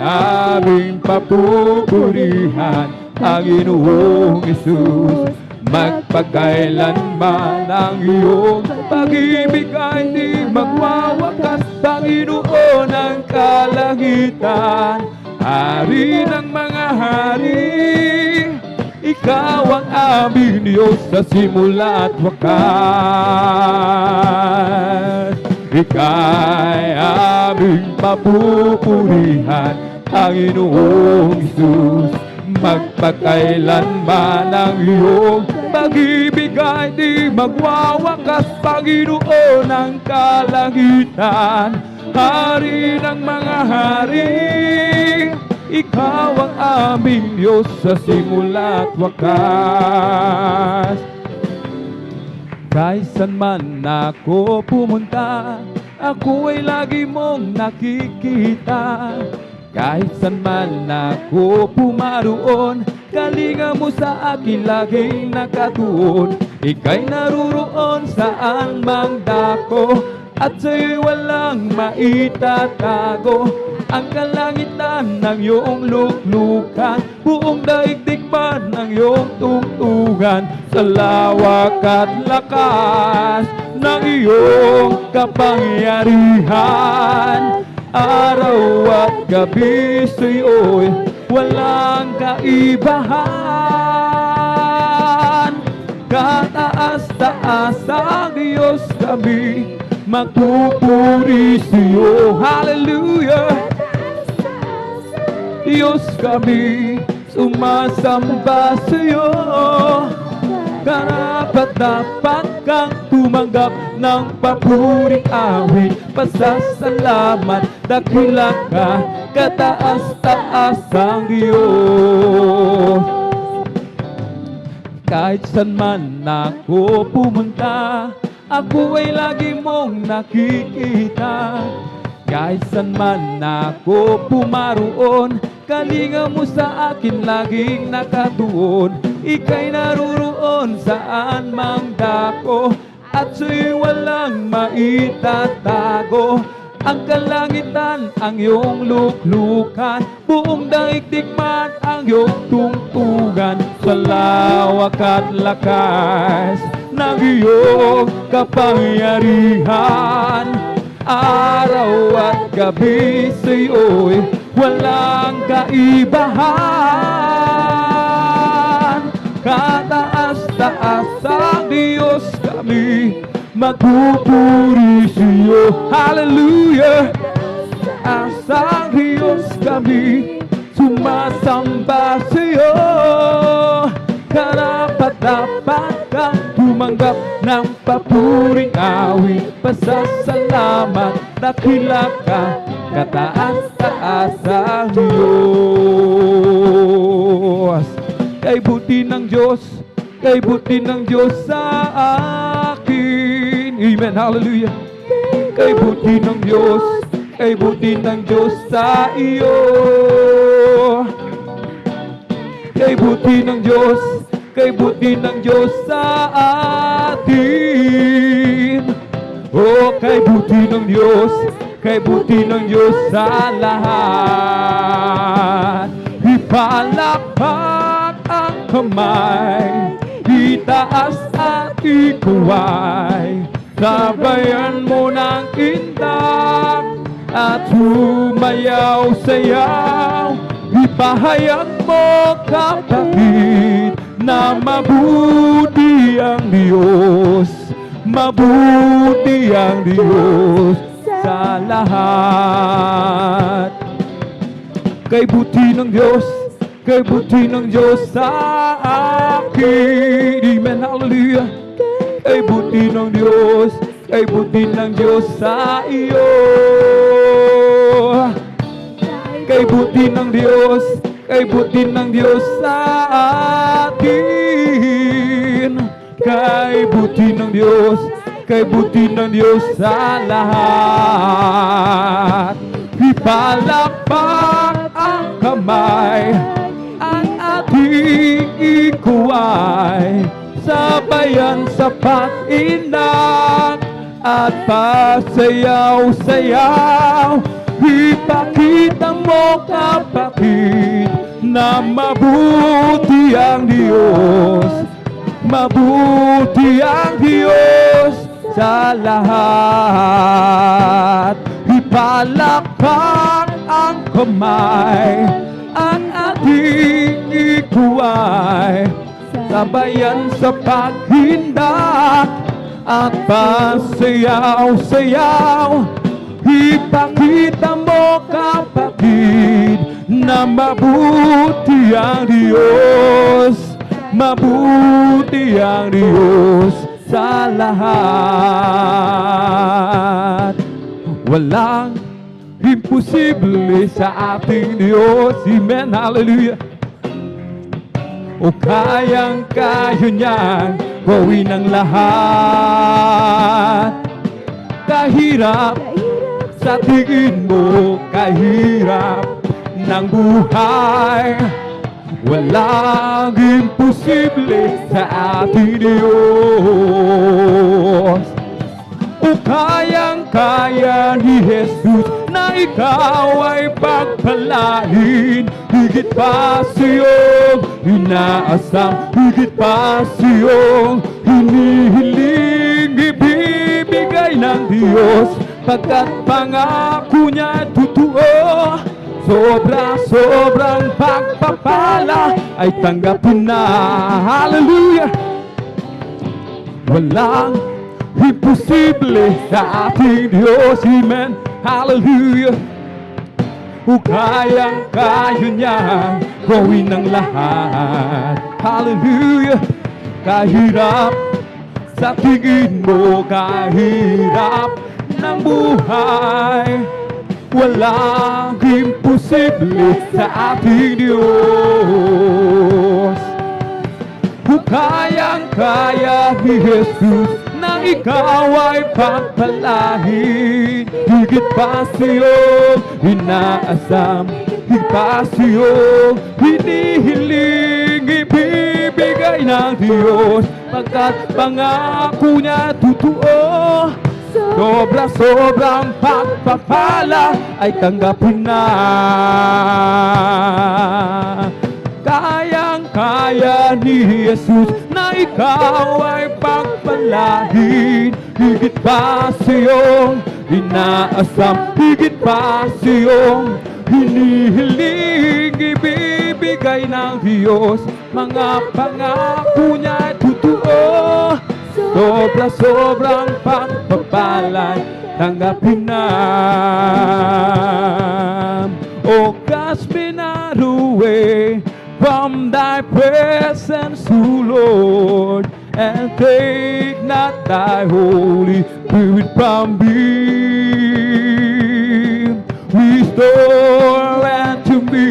aming papupurihan, Panginoong Jesus. Magpakailanman ang iyong pag-ibig ay di magwawakas, Panginoon ng kalangitan, Hari ng mga hari. Ikaw ang aming Diyos sa simula at wakas. Ika'y aming papupurihan, Panginoong Jesus. Magpakailanman ang iyong pag-ibig ay di magwawakas, Panginoon ng kalangitan, Hari ng mga hari. Ikaw ang aming Diyos sa simula at wakas. Kahit saan man ako pumunta, ako ay lagi mong nakikita. Kahit saan man ako pumaroon, kalinga mo sa akin laging nakatuon. Ika'y naruroon saan mang dako, at sa'yo'y walang maitatago. Ang kalangitan ng iyong luklukan, buong daigdig pa ng iyong tungtungan. Sa lawak at lakas ng iyong kapangyarihan, araw at gabi sa'yo'y walang kaibahan. Kataas-taas ang Diyos kami, magpupuri sa'yo. Hallelujah! Diyos kami, sumasamba sa'yo. Karapat-dapat kang tumanggap ng papuri awit, pasasalamat, dakila ka, kataas-taas ang Diyos. Kahit saan man ako pumunta, ako ay lagi mong nakikita. Kahit saan man ako pumaroon, kalinga mo sa akin laging nakatuon. Ika'y naruroon saan mang dako, at sa'yo'y walang maitatago. ang kalangitan ang iyong luklukan, buong daigdig man ang iyong tungtungan, sa lawak at lakas ng iyong kapangyarihan. Araw at gabi sa'yo'y walang kaibahan. Kataas-taas ang Diyos kami, magpupuri sa'yo. Hallelujah! Asang Diyos kami, sumasamba sa'yo. Karapat-dapat kang tumanggap ng papuring awit, pasasalamat, dakila ka, kataas-taas ang Diyos. Kay buti ng Diyos, kay buti ng Diyos sa akin. Amen, hallelujah. Kay buti ng Diyos, kay buti ng Diyos sa iyo. Kay buti ng Diyos, kay buti ng Diyos sa atin. Oh, kay buti ng Diyos, kay buti ng Diyos sa lahat. Ipalakpak ang kamay, itaas at ikuway, sabayan mo ng indak at sumayaw-sayaw. Ipahayag mo, kapatid, na mabuti ang Diyos, mabuti ang Diyos sa lahat. Kay buti ng Diyos, kay buti ng Diyos sa akin. Amen, hallelujah. Kay buti ng Diyos, kay buti ng Diyos sa iyo. Kay buti ng Diyos, kay buti ng Diyos sa atin. Kay buti ng Diyos, kay buti ng Diyos sa lahat. Ipalakpak ang kamay, ang ating ikuway, sabayan sa pag-inak at pasayaw-sayaw. Ipakita mo, kapatid, na mabuti ang Diyos, mabuti ang Diyos sa lahat. Ipalakpak ang kamay, ang ating ikuway, sabayan sa paghindak at pasayaw-sayaw. Ipakita mo, kapatid, na mabuti ang Diyos, mabuti ang Diyos sa lahat. Walang imposible sa ating Diyos. Amen, hallelujah. O kayang-kaya niyang gawin ang lahat. Kahirap sa tingin mo, kahirap ng buhay, walang imposible sa ating Diyos. O kayang-kaya ni Jesus na ikaw ay pagpalain, higit pa siyong inaasam, higit pa siyong hinihiling, ibibigay ng Diyos, pagkat pangako niya totoo. Sobra-sobrang pagpapala ay tanggapin na. Hallelujah! Walang imposible sa ating Diyos. Amen. Hallelujah. O kayang-kaya niyang gawin ang lahat. Hallelujah. Kahirap sa tingin mo, kahirap ng buhay, walang imposible sa ating Diyos. Kung kayang-kaya ni Jesus nang ikaw ay pagpalain, higit pa siyong inaasam, higit pa siyong hinihiling, ibibigay ng Diyos, pagkat pangako niya totoo. sobra-sobrang pagpapala ay tanggapin na. Kayang-kaya ni Jesus na ikaw ay pagpalain. Higit pa sa iyong inaasam, higit pa sa iyong hinihiling, ibibigay ng Diyos. Mga pangako niya ay totoo. Sobra-sobrang pagpapalay, tanggapin na. Oh, cast me not away from thy presence, O Lord, and take not thy Holy Spirit from me. Restore unto me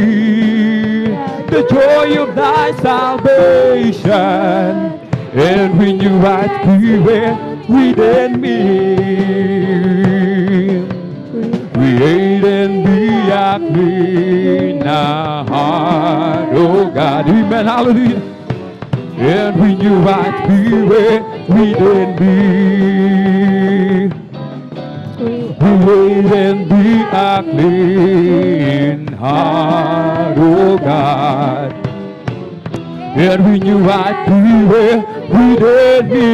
the joy of thy salvation, and renew right spirit within me. Create in me a clean heart, oh God, amen, hallelujah. And renew right spirit within me. Create in me a clean heart, oh God, and renew right spirit within me.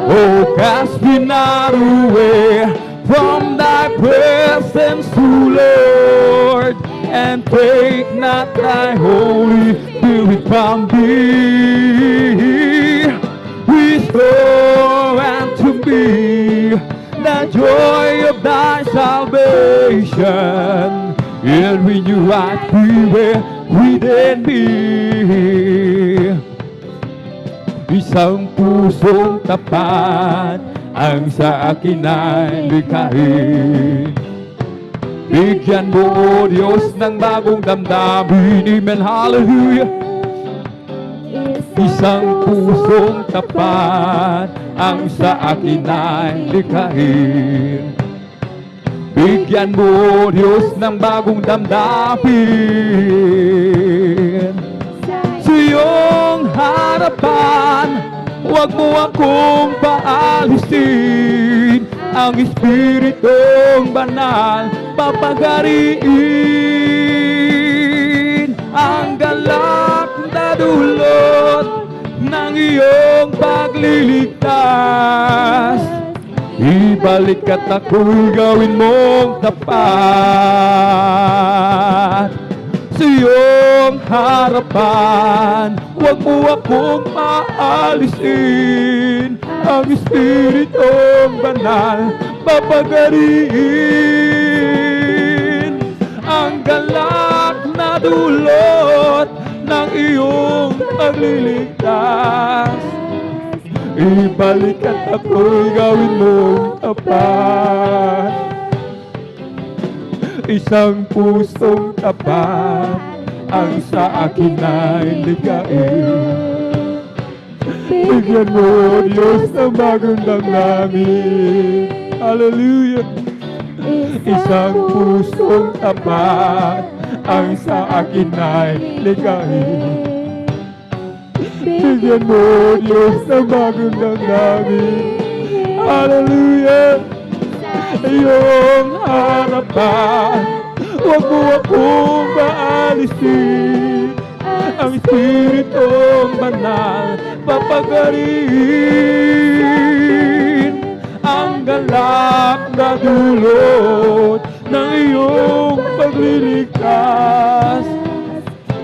Oh, cast me not away from thy presence, O Lord, and take not thy Holy Spirit from me. Restore unto me the joy of thy salvation, and renew right spirit within me. Isang pusong tapat ang sa akin ay likhain. Bigyan mo, O Diyos, ng bagong damdamin. Amen, hallelujah. Isang pusong tapat ang sa akin ay likhain. Bigyan mo, O Diyos, ng bagong damdamin. Sa iyong harapan, huwag mo akong paalisin. Ang Espiritong Banal papagariin. Ang galak na dulot ng iyong pagliligtas, ibalik at ako'y gawin mong tapat. Sa iyong harapan, huwag mo akong paalisin. Ang Espiritong Banal papagariin. Ang galak na dulot ng iyong pagliligtas, ibalik at ako'y gawin mong tapat. Isang pusong tapat ang sa akin ay ligain. Bigyan mo, Diyos, ng bagong damdamin. Hallelujah. Isang pusong tapat ang sa akin ay ligain. Bigyan mo, Diyos, ng bagong damdamin. Hallelujah. Iyong harapan, huwag mo akong paalisin. Ang Espiritong Banal papagariin. Ang galak na dulot ng iyong pagliligtas,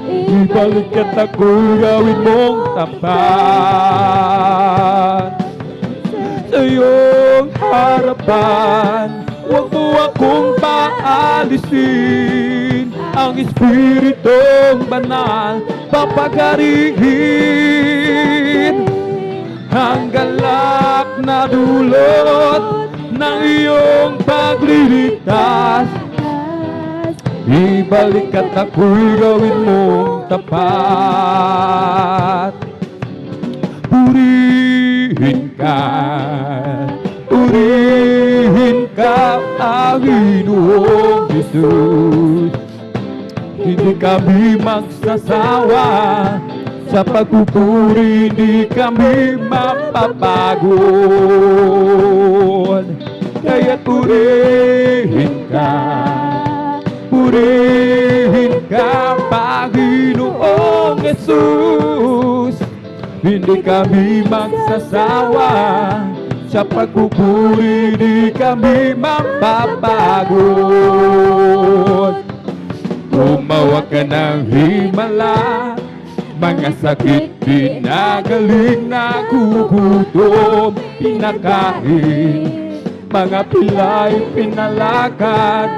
ibalik at ako'y gawin mong tapat. Sa iyong harapan, huwag mo akong paalisin. Ang Espiritong Banal papagariin. Ang galak na dulot ng iyong pagliligtas, ibalik at ako'y gawin mong tapat. Purihin ka, Panginoong Jesus. Hindi kami magsasawa Sa pagpupuri di kami mapapagod. Kaya't purihin ka, Panginoong Jesus. Hindi kami magsasawa, sa pagpupuri di kami mapapagod. Gumawa ka ng himala, mga sakit pinagaling, nagugutom, pinakain, mga pilay pinalakad,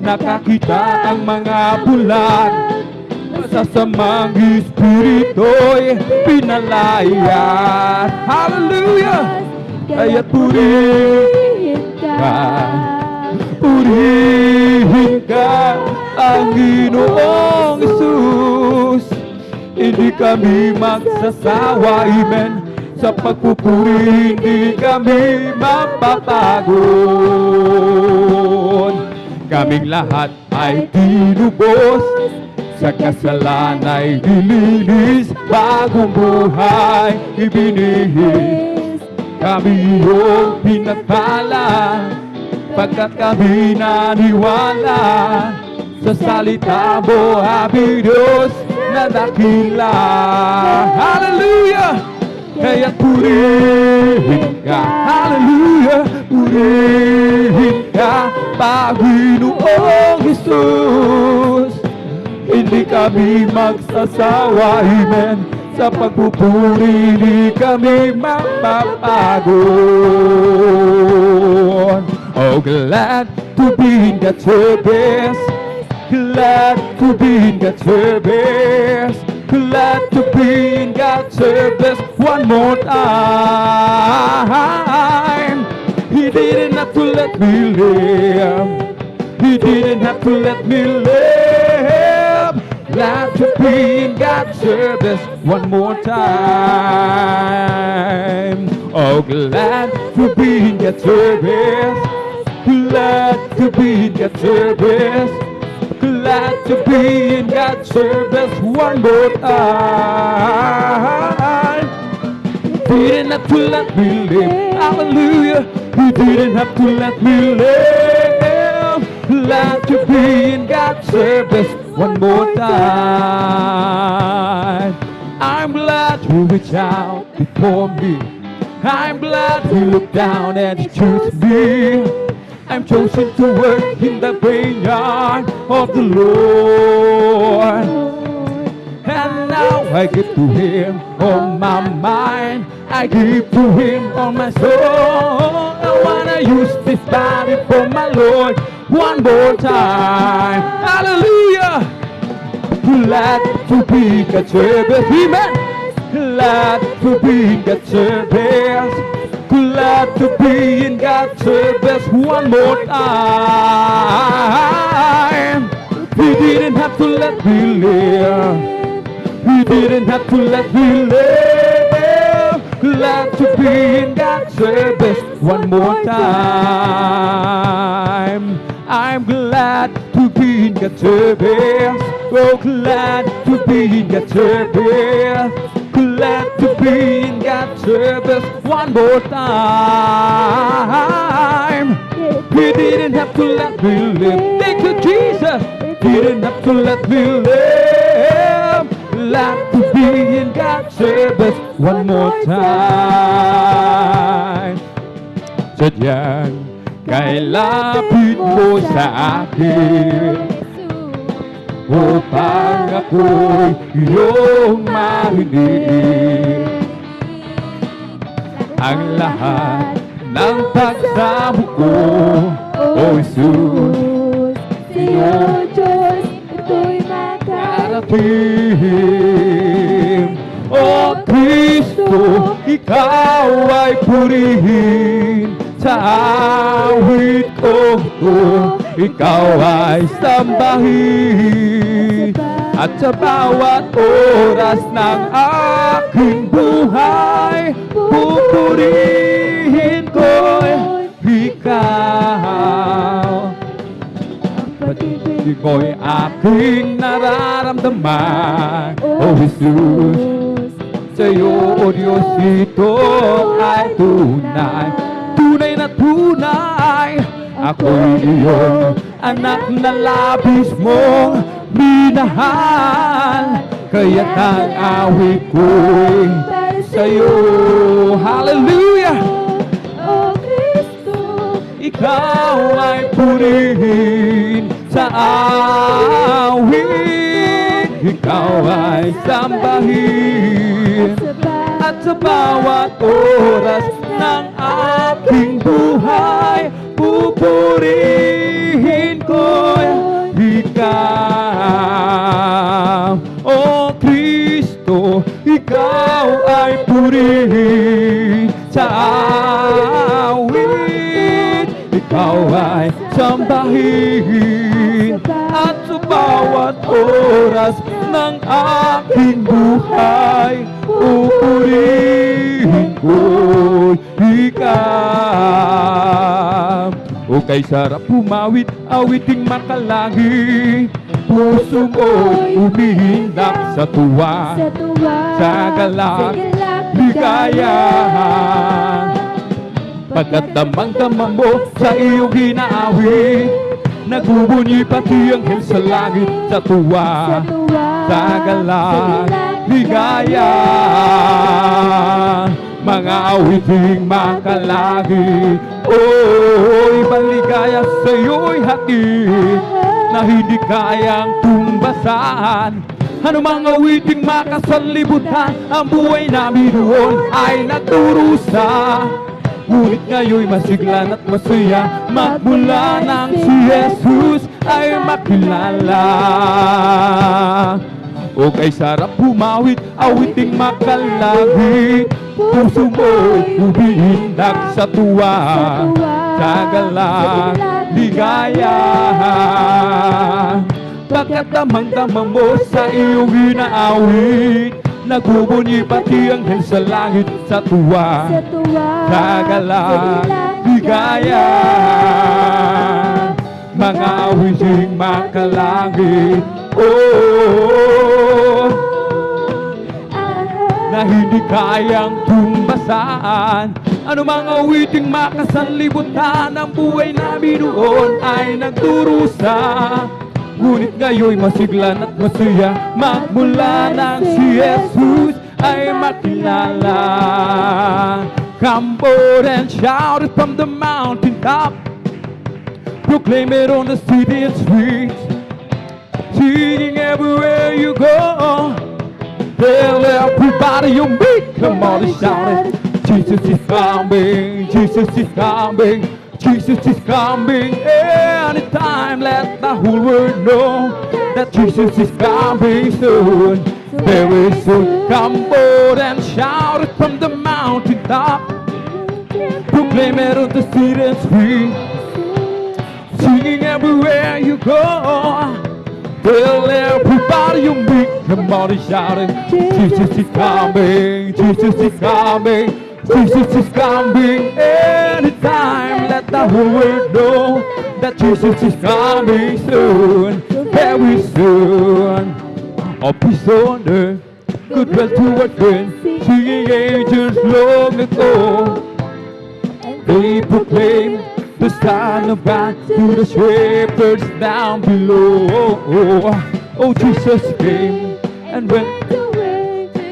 nakakita ang mga bulan, masasamang espirito'y pinalayan. Hallelujah! Kaya't purihin ka, Panginoong Jesus. Hindi kami magsasawa, amen, sa pagpupuri, hindi kami mapapagod. Kaming lahat ay tinubos, sa kasalanay nilinis, bagong buhay ibinihis. Kami iyong pinagpala, pagkat kami naniwala sa salita mo, aming Diyos na dakila. Hallelujah! Kaya't purihin ka, hallelujah, purihin ka, Panginoong Jesus. Hindi kami magsasawa, amen, sa pagpupuri di kami mapapagod. Oh, glad to be in God's service, glad to be in God's service, glad to be in God's service one more time. He didn't have to let me live, He didn't have to let me live. Glad to be in God's service one more time. Oh, glad to be in God's service, glad to be in God's service, glad to be in God's service one more time. Didn't have to let me live, hallelujah. He didn't have to let me live. Glad to be in God's service one more time. I'm glad you reached out before me, I'm glad you looked down and you chose me. I'm chosen to work in the vineyard of the Lord. And now I give to Him all my mind, I give to Him all my soul. I wanna use this body for my Lord one more time. Hallelujah! Glad to be in God's service, amen. Glad to be in God's service, glad to be in God's service one more time. He didn't have to let me live, He didn't have to let me live. Glad to be in God's service one more time. I'm glad to be in God's service, oh, glad to be in God's service, glad to be in God's service one more time. He didn't have to let me live, thank you Jesus. He didn't have to let me live. Glad to be in God's service one more time. Sadyang kailapit mo sa akin, upang ako'y iyong marinig. Ang lahat ng pagsamo ko, O Jesus, Sa'yo, Diyos, ito'y makarating. O Kristo, Ikaw ay purihin sa awit ko. Ikaw ay sambahin, at sa bawat oras ng aking buhay, pupurihin ko Ikaw. Pag-ibig mo'y aking nararamdaman, O Jesus, Sa'yo, O Diyos, ito ay tunay. Tunay na tunay. Ako'y iyong anak na labis mong minahal. Kaya't ang awit ko'y sa'yo. Hallelujah! O Kristo, Ikaw ay purihin sa awit. Ikaw ay sambahin. At sa bawat oras ng aking buhay, pupurihin ko ikaw. O Kristo, ikaw ay purihin sa awit. Ikaw ay sambahin. At sa bawat oras ng aking buhay, pupurihin ko ikaw. O kay sarap humawit, awiting makalangit. Puso mo'y umihindak sa tuwa, sa tuwa, sa galak, ligaya. Pagkat damang-damang mo sa iyong hinaawit, nagbubunyi pati ang hil sa langit sa tuwa, sa galak, ligaya. Mga awiting makalangit, ibang ligaya sa'yo'y hatid na hindi kayang tumbasan. Ano mga awiting makasanlibutan, ang buhay namin doon ay nagdurusa. Ngunit ngayon'y masiglan at masaya, magmula nang si Jesus ay makilala. O kay sarap humawit, awiting makalangit. Puso mo'y umihindak sa tuwa, sa galak, ligaya. Pagkat damang-damang mo sa iyong inaawit, nagbubunyi pati ang hil sa langit sa tuwa, sa galak, ligaya. Mga awiting makalangit, na hindi kayang tumbasan. Ano mga awiting makasanlibutan, ang buhay namin noon ay nagdurusa. Ngunit ngayon'y masiglan at masaya, magmula nang si Jesus ay makilala. Come forward and shout it from the mountain top, proclaim it on the city and streets, singing everywhere you go. Tell everybody you meet, come on and shout it. Jesus is coming, Jesus is coming, Jesus is coming. Anytime, let the whole world know that Jesus is coming soon, very soon. Come forward and shout it from the mountain top, proclaim it on the street and street, singing everywhere you go. Tell everybody you meet, come on and shout it. Jesus is coming, Jesus is coming, Jesus is coming. Anytime, let the whole world know that Jesus is coming soon, very soon. Oh, peace on earth, goodwill toward men, singing angels long ago. They proclaim the Son of God to the shepherds down below. Oh, Jesus came and went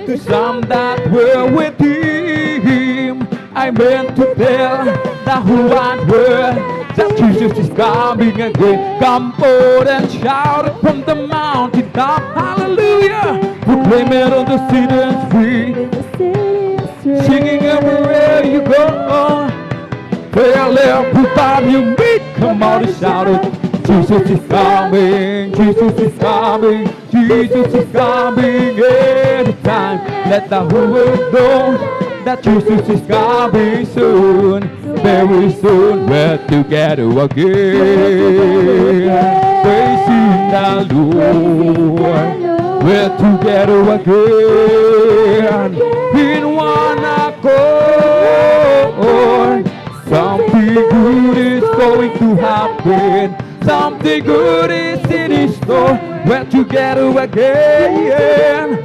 to some that were with him. I meant to tell the whole wide world that Jesus is coming again. Come forward and shout it from the mountain top. Hallelujah! Proclaim it on the city and street, singing everywhere you go. Tell everybody you meet, come on and shout it. Jesus is coming, Jesus is coming, Jesus is coming. Anytime, let the whole world know that Jesus is coming soon, very soon. We're together again, praising the Lord. We're together again, in one accord. Something good is going to happen. Something good is in his store. We're together again.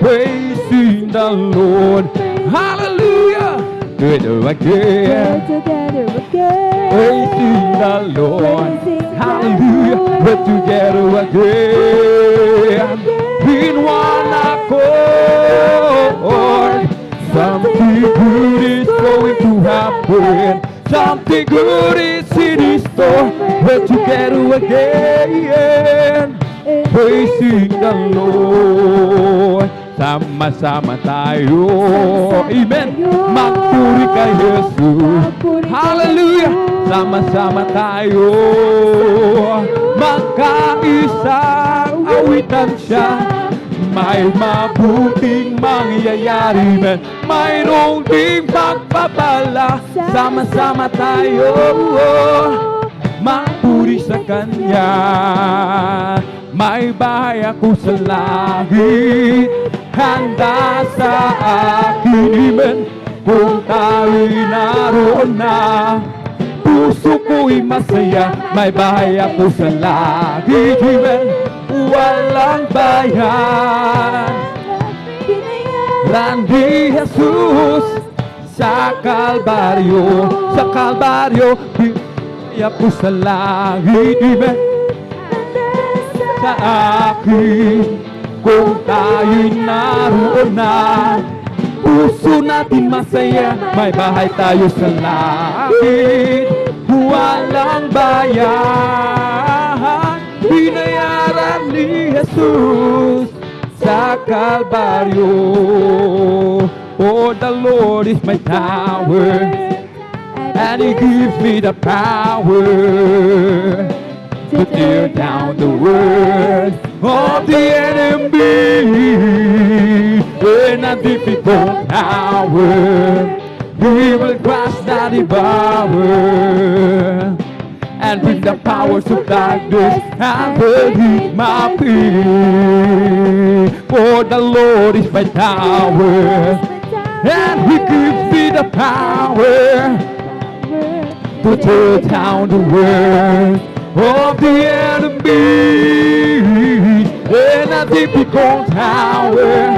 praising the Lord. Hallelujah. Do it again. together again. Praising the Lord. Praising the Hallelujah. Lord. We're together again. In one accord. Something good is going to happen. Something good is in store. We're together again. Praising the Lord. Sama-sama tayo. Amen. Magpuri kay Jesus. Hallelujah. Sama-sama tayo. Magkaisang awitan siya. May mabuting mangyayari man. Mayroong ding pagpapala. Sama-sama tayo. Magpuri sa Kanya. May bahay ako sa langit. Handa sa akin, amen. Kung tayo'y naroon na, puso ko'y masaya. May bahay ako sa langit, amen. Walang bayan. Randi Jesus sa Kalbaryo. Sa Kalbaryo, binay ako sa langit, amen. Sa akin, kung tayo'y naroon na, puso natin masaya. May bahay tayo sa langit. Walang bayan. Binayaran ni Jesus sa Kalbaryo. Oh, the Lord is my tower, and He gives me the power to tear down the words of the enemy. In a difficult hour, He will crush the devourer and bring the powers of darkness underneath my feet. For the Lord is my tower, and He gives me the power to tear down the words of the enemy. In a difficult hour,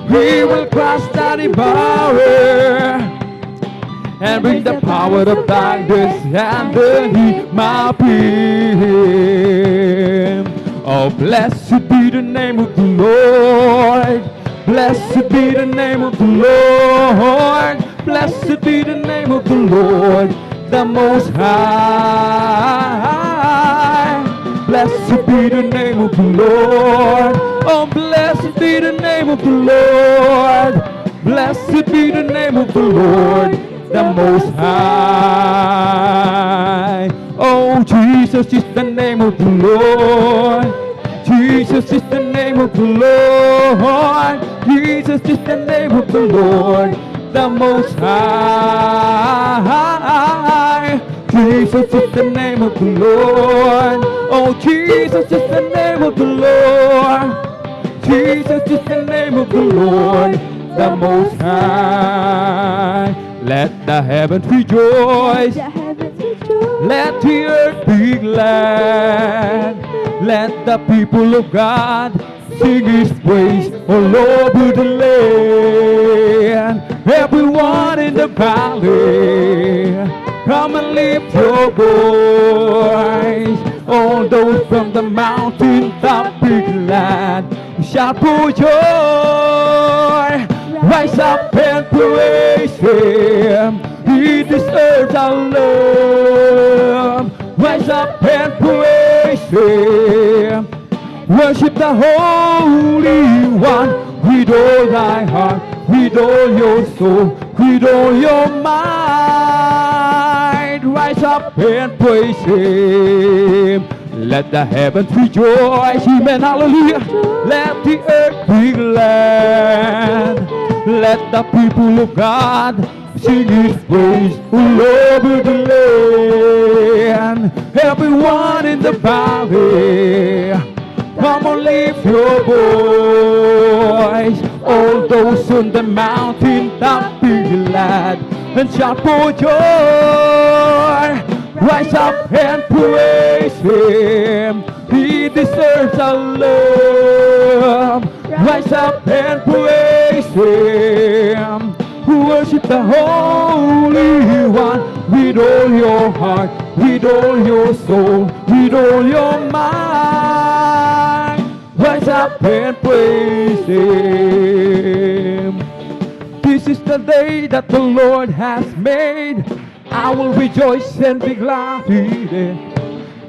He will crush the devourer and bring the power of darkness underneath my feet. Oh, blessed be the name of the Lord. Blessed be the name of the Lord. Blessed be the name of the Lord, the Most High. Blessed be the name of the Lord. Oh, blessed be the name of the Lord. Blessed be the name of the Lord, the Most High. Oh, Jesus is the name of the Lord. Jesus is the name of the Lord. Jesus is the name of the Lord, the Most High. Jesus is the name of the Lord. Oh, Jesus is the name of the Lord. Jesus is the name of the Lord, the Most High. Let the heavens rejoice. Let the earth be glad. Let the people of God sing His praise all over the land. Everyone in the valley, come and lift your voice. All those from the mountain top, be glad. Shout for joy. Rise up and praise Him. He deserves our love. Rise up and praise Him. Worship the Holy One with all thy heart, with all your soul, with all your mind. Rise up and praise Him. Let the heavens rejoice, amen, hallelujah. Let the earth be glad. Let the people of God sing His praise all over the land. Everyone in the valley, come on, lift your voice. All those on the mountain top, be glad and shout for joy. Rise up and praise Him. He deserves our love. rise up and praise Him. Worship the Holy One with all your heart, with all your soul, with all your mind. Rise up and praise Him. This is the day that the Lord has made. I will rejoice and be glad in it.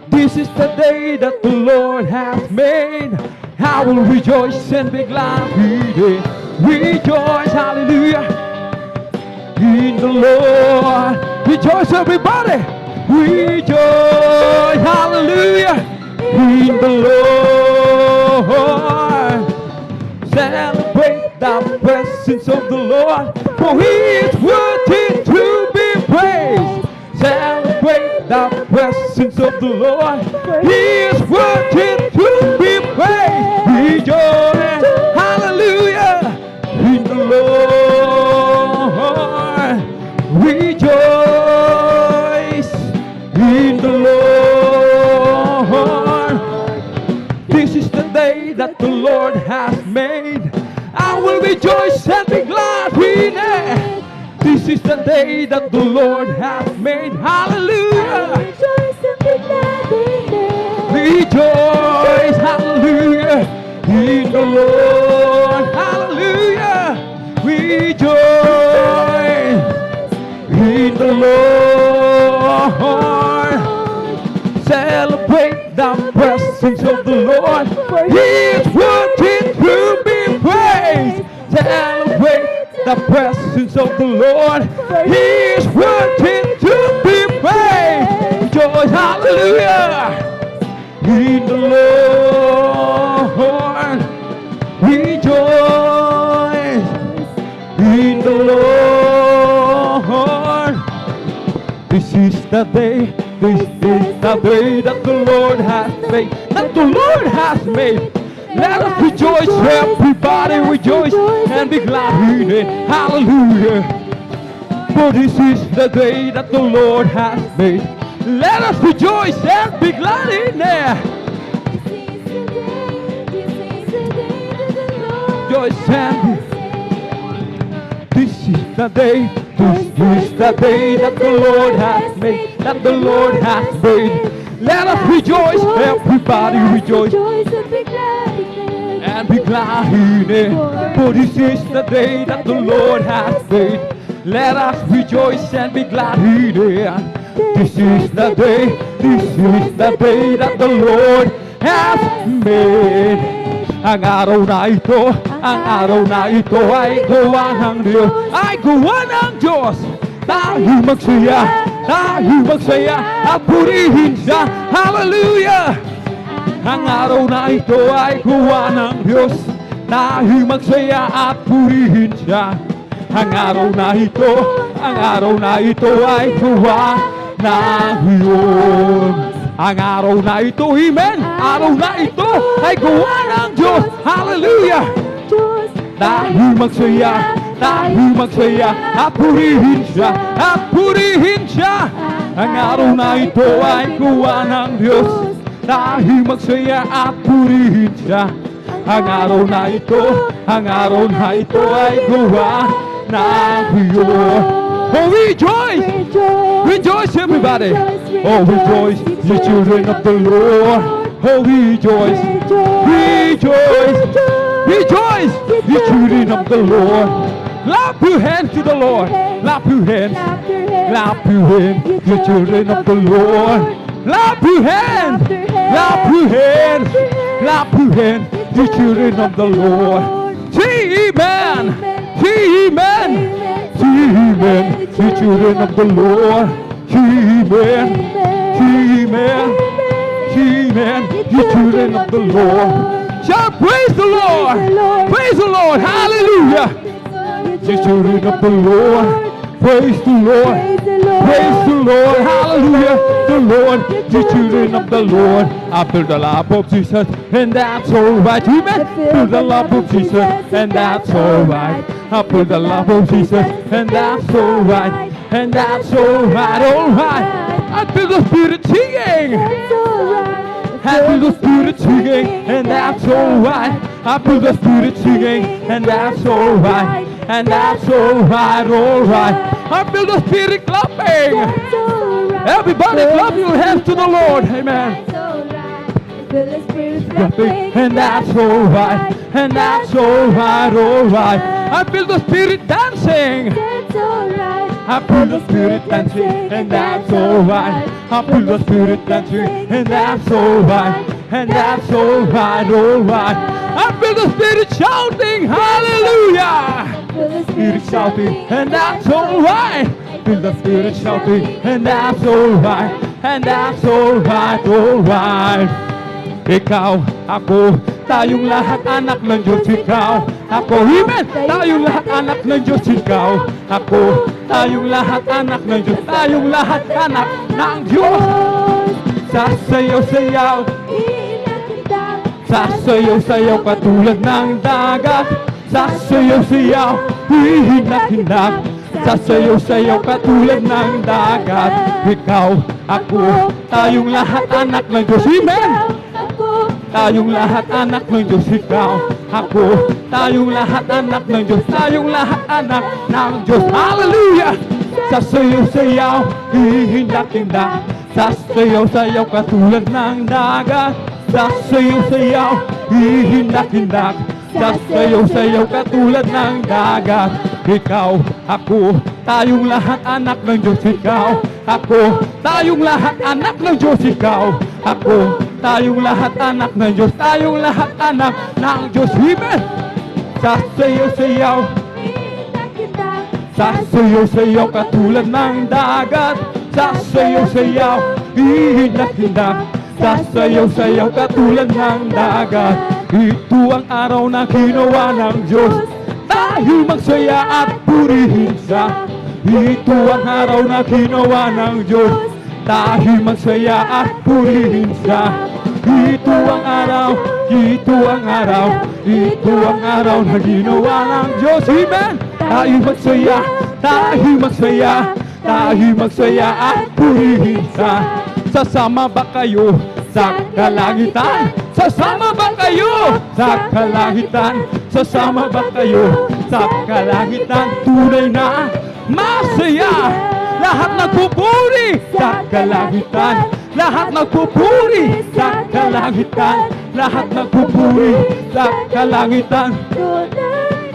This is the day that the Lord has made. I will rejoice and be glad in it. Rejoice, hallelujah, in the Lord. Rejoice, everybody. Rejoice, hallelujah, in the Lord. Celebrate the presence of the Lord, for He is worthy to be praised. Celebrate the presence of the Lord, He is worthy to be praised. Rejoice, hallelujah, in the Lord. Rejoice in the Lord. This is the day that the Lord has made. I will rejoice and be glad in it. This is the day that the Lord has made. Hallelujah. Rejoice, hallelujah, in the Lord. Hallelujah. Rejoice in the Lord. Celebrate the presence of the Lord. He is worthy to be praised. Celebrate the presence of the Lord. He is worthy to be praised. Rejoice, hallelujah, in the Lord. Rejoice in the Lord. This is the day. This is the day that the Lord has made. That the Lord has made. Let us rejoice, everybody rejoice and be glad in it. Hallelujah. For this is the day that the Lord has made. Let us rejoice and be glad in it. Rejoice and this is the day. This is the day that the Lord has made. That the Lord has made. Let us rejoice, everybody rejoice and be glad in it. For this is the day that the Lord has made. Let us rejoice and be glad in it. This is the day, this is the day that the Lord has made. Ang araw na ito, ang araw na ito ay gawa ng Diyos, ay gawa ng Diyos. Tayo magsaya at purihin siya. Hallelujah! Ang araw na ito ay gawa ng Diyos. Tayo magsaya at purihin siya. Ang araw na ito ay gawa ng Diyos. Ang araw na ito, amen. Araw na ito ay gawa ng Diyos. Hallelujah! Tayo magsaya at purihin siya, Ang araw na ito ay gawa ng Diyos. Tayo magsaya at purihin siya. Ang araw na ito ay gawa ng Diyos. Oh, rejoice! Rejoice, everybody! Oh, rejoice, you children of the Lord. Oh, rejoice! Rejoice! Rejoice, you children of the Lord. Clap your hands to the Lord. Clap your hands. Clap your hands, you children of the Lord. Clap your hands. Clap your hands. Clap your hands, you children of the Lord. Say amen. Say amen. Say amen, you children of the Lord. Say amen. Say amen. Say amen, you children of the Lord. Shout, praise the Lord. Praise the Lord. Hallelujah. You children of the Lord. Praise the Lord. Praise the Lord. Hallelujah. The Lord. You children of the Lord. I feel the love of Jesus, and that's alright. Amen. Feel the love of Jesus, and that's alright. I feel the love of Jesus, and that's alright. And that's alright, alright. I feel the Spirit singing. I feel the Spirit singing, and that's alright. I feel the Spirit singing, and that's alright. And that's alright, alright. I feel the Spirit clapping. That's alright. Everybody clap your hands to the Lord. Amen. That's alright. Feel the Spirit Clapping, and that's alright. And that's alright, alright. I feel the Spirit dancing. That's alright. I feel the Spirit dancing, and that's alright. I feel the Spirit dancing, and that's alright. And that's alright, alright. I feel the Spirit shouting, hallelujah. Feel the Spirit shouting, and that's alright. Feel the Spirit shouting, and that's alright. And that's alright, alright. Ikaw, ako, tayong lahat anak ng Diyos. Ikaw, ako, amen. Tayong lahat anak ng Diyos. Ikaw, ako, tayong lahat anak ng Diyos. Tayong lahat anak ng Diyos. Sasayaw-sayaw, sasayaw-sayaw katulad ng dagat. Sasayaw-sayaw, hihinak-hinak. Sasayaw-sayaw katulad ng dagat. Ikaw, ako, tayong lahat anak ng Diyos. Amen. Tayong lahat anak ng Diyos. Ikaw, ako, tayong lahat anak ng Diyos. Tayong lahat anak ng Diyos. Hallelujah! Sasayaw-sayaw, hihindak-hindak. Sasayaw-sayaw katulad ng dagat. Sasayaw-sayaw, hihindak-hindak. Sasayaw-sayaw katulad ng dagat. Ikaw, ako, tayong lahat anak ng Diyos. Ikaw, ako, tayong lahat anak ng Diyos. Ikaw, ako, tayong lahat anak ng Diyos. Tayong lahat anak ng Diyos. Amen. Sasayaw-sayaw, sasayaw-sayaw katulad ng dagat. Sasayaw-sayaw, hihindak-hindak. Sasayaw-sayaw katulad ng dagat. Ito ang araw na ginawa ng Diyos. Tayo magsaya at purihin siya. Ito ang araw na ginawa ng Diyos. Tayo magsaya at purihin siya. Ito ang araw, ito ang araw, ito ang araw na ginawa ng Diyos. Amen! Tayo magsaya, tayo magsaya, tayo magsaya at purihin siya. Sasama ba kayo sa kalangitan? Sasama ba kayo sa kalangitan? Sasama ba kayo sa kalangitan? Tunay na masaya. Lahat nagpupuri sa kalangitan. Lahat nagpupuri sa kalangitan. Lahat nagpupuri sa kalangitan.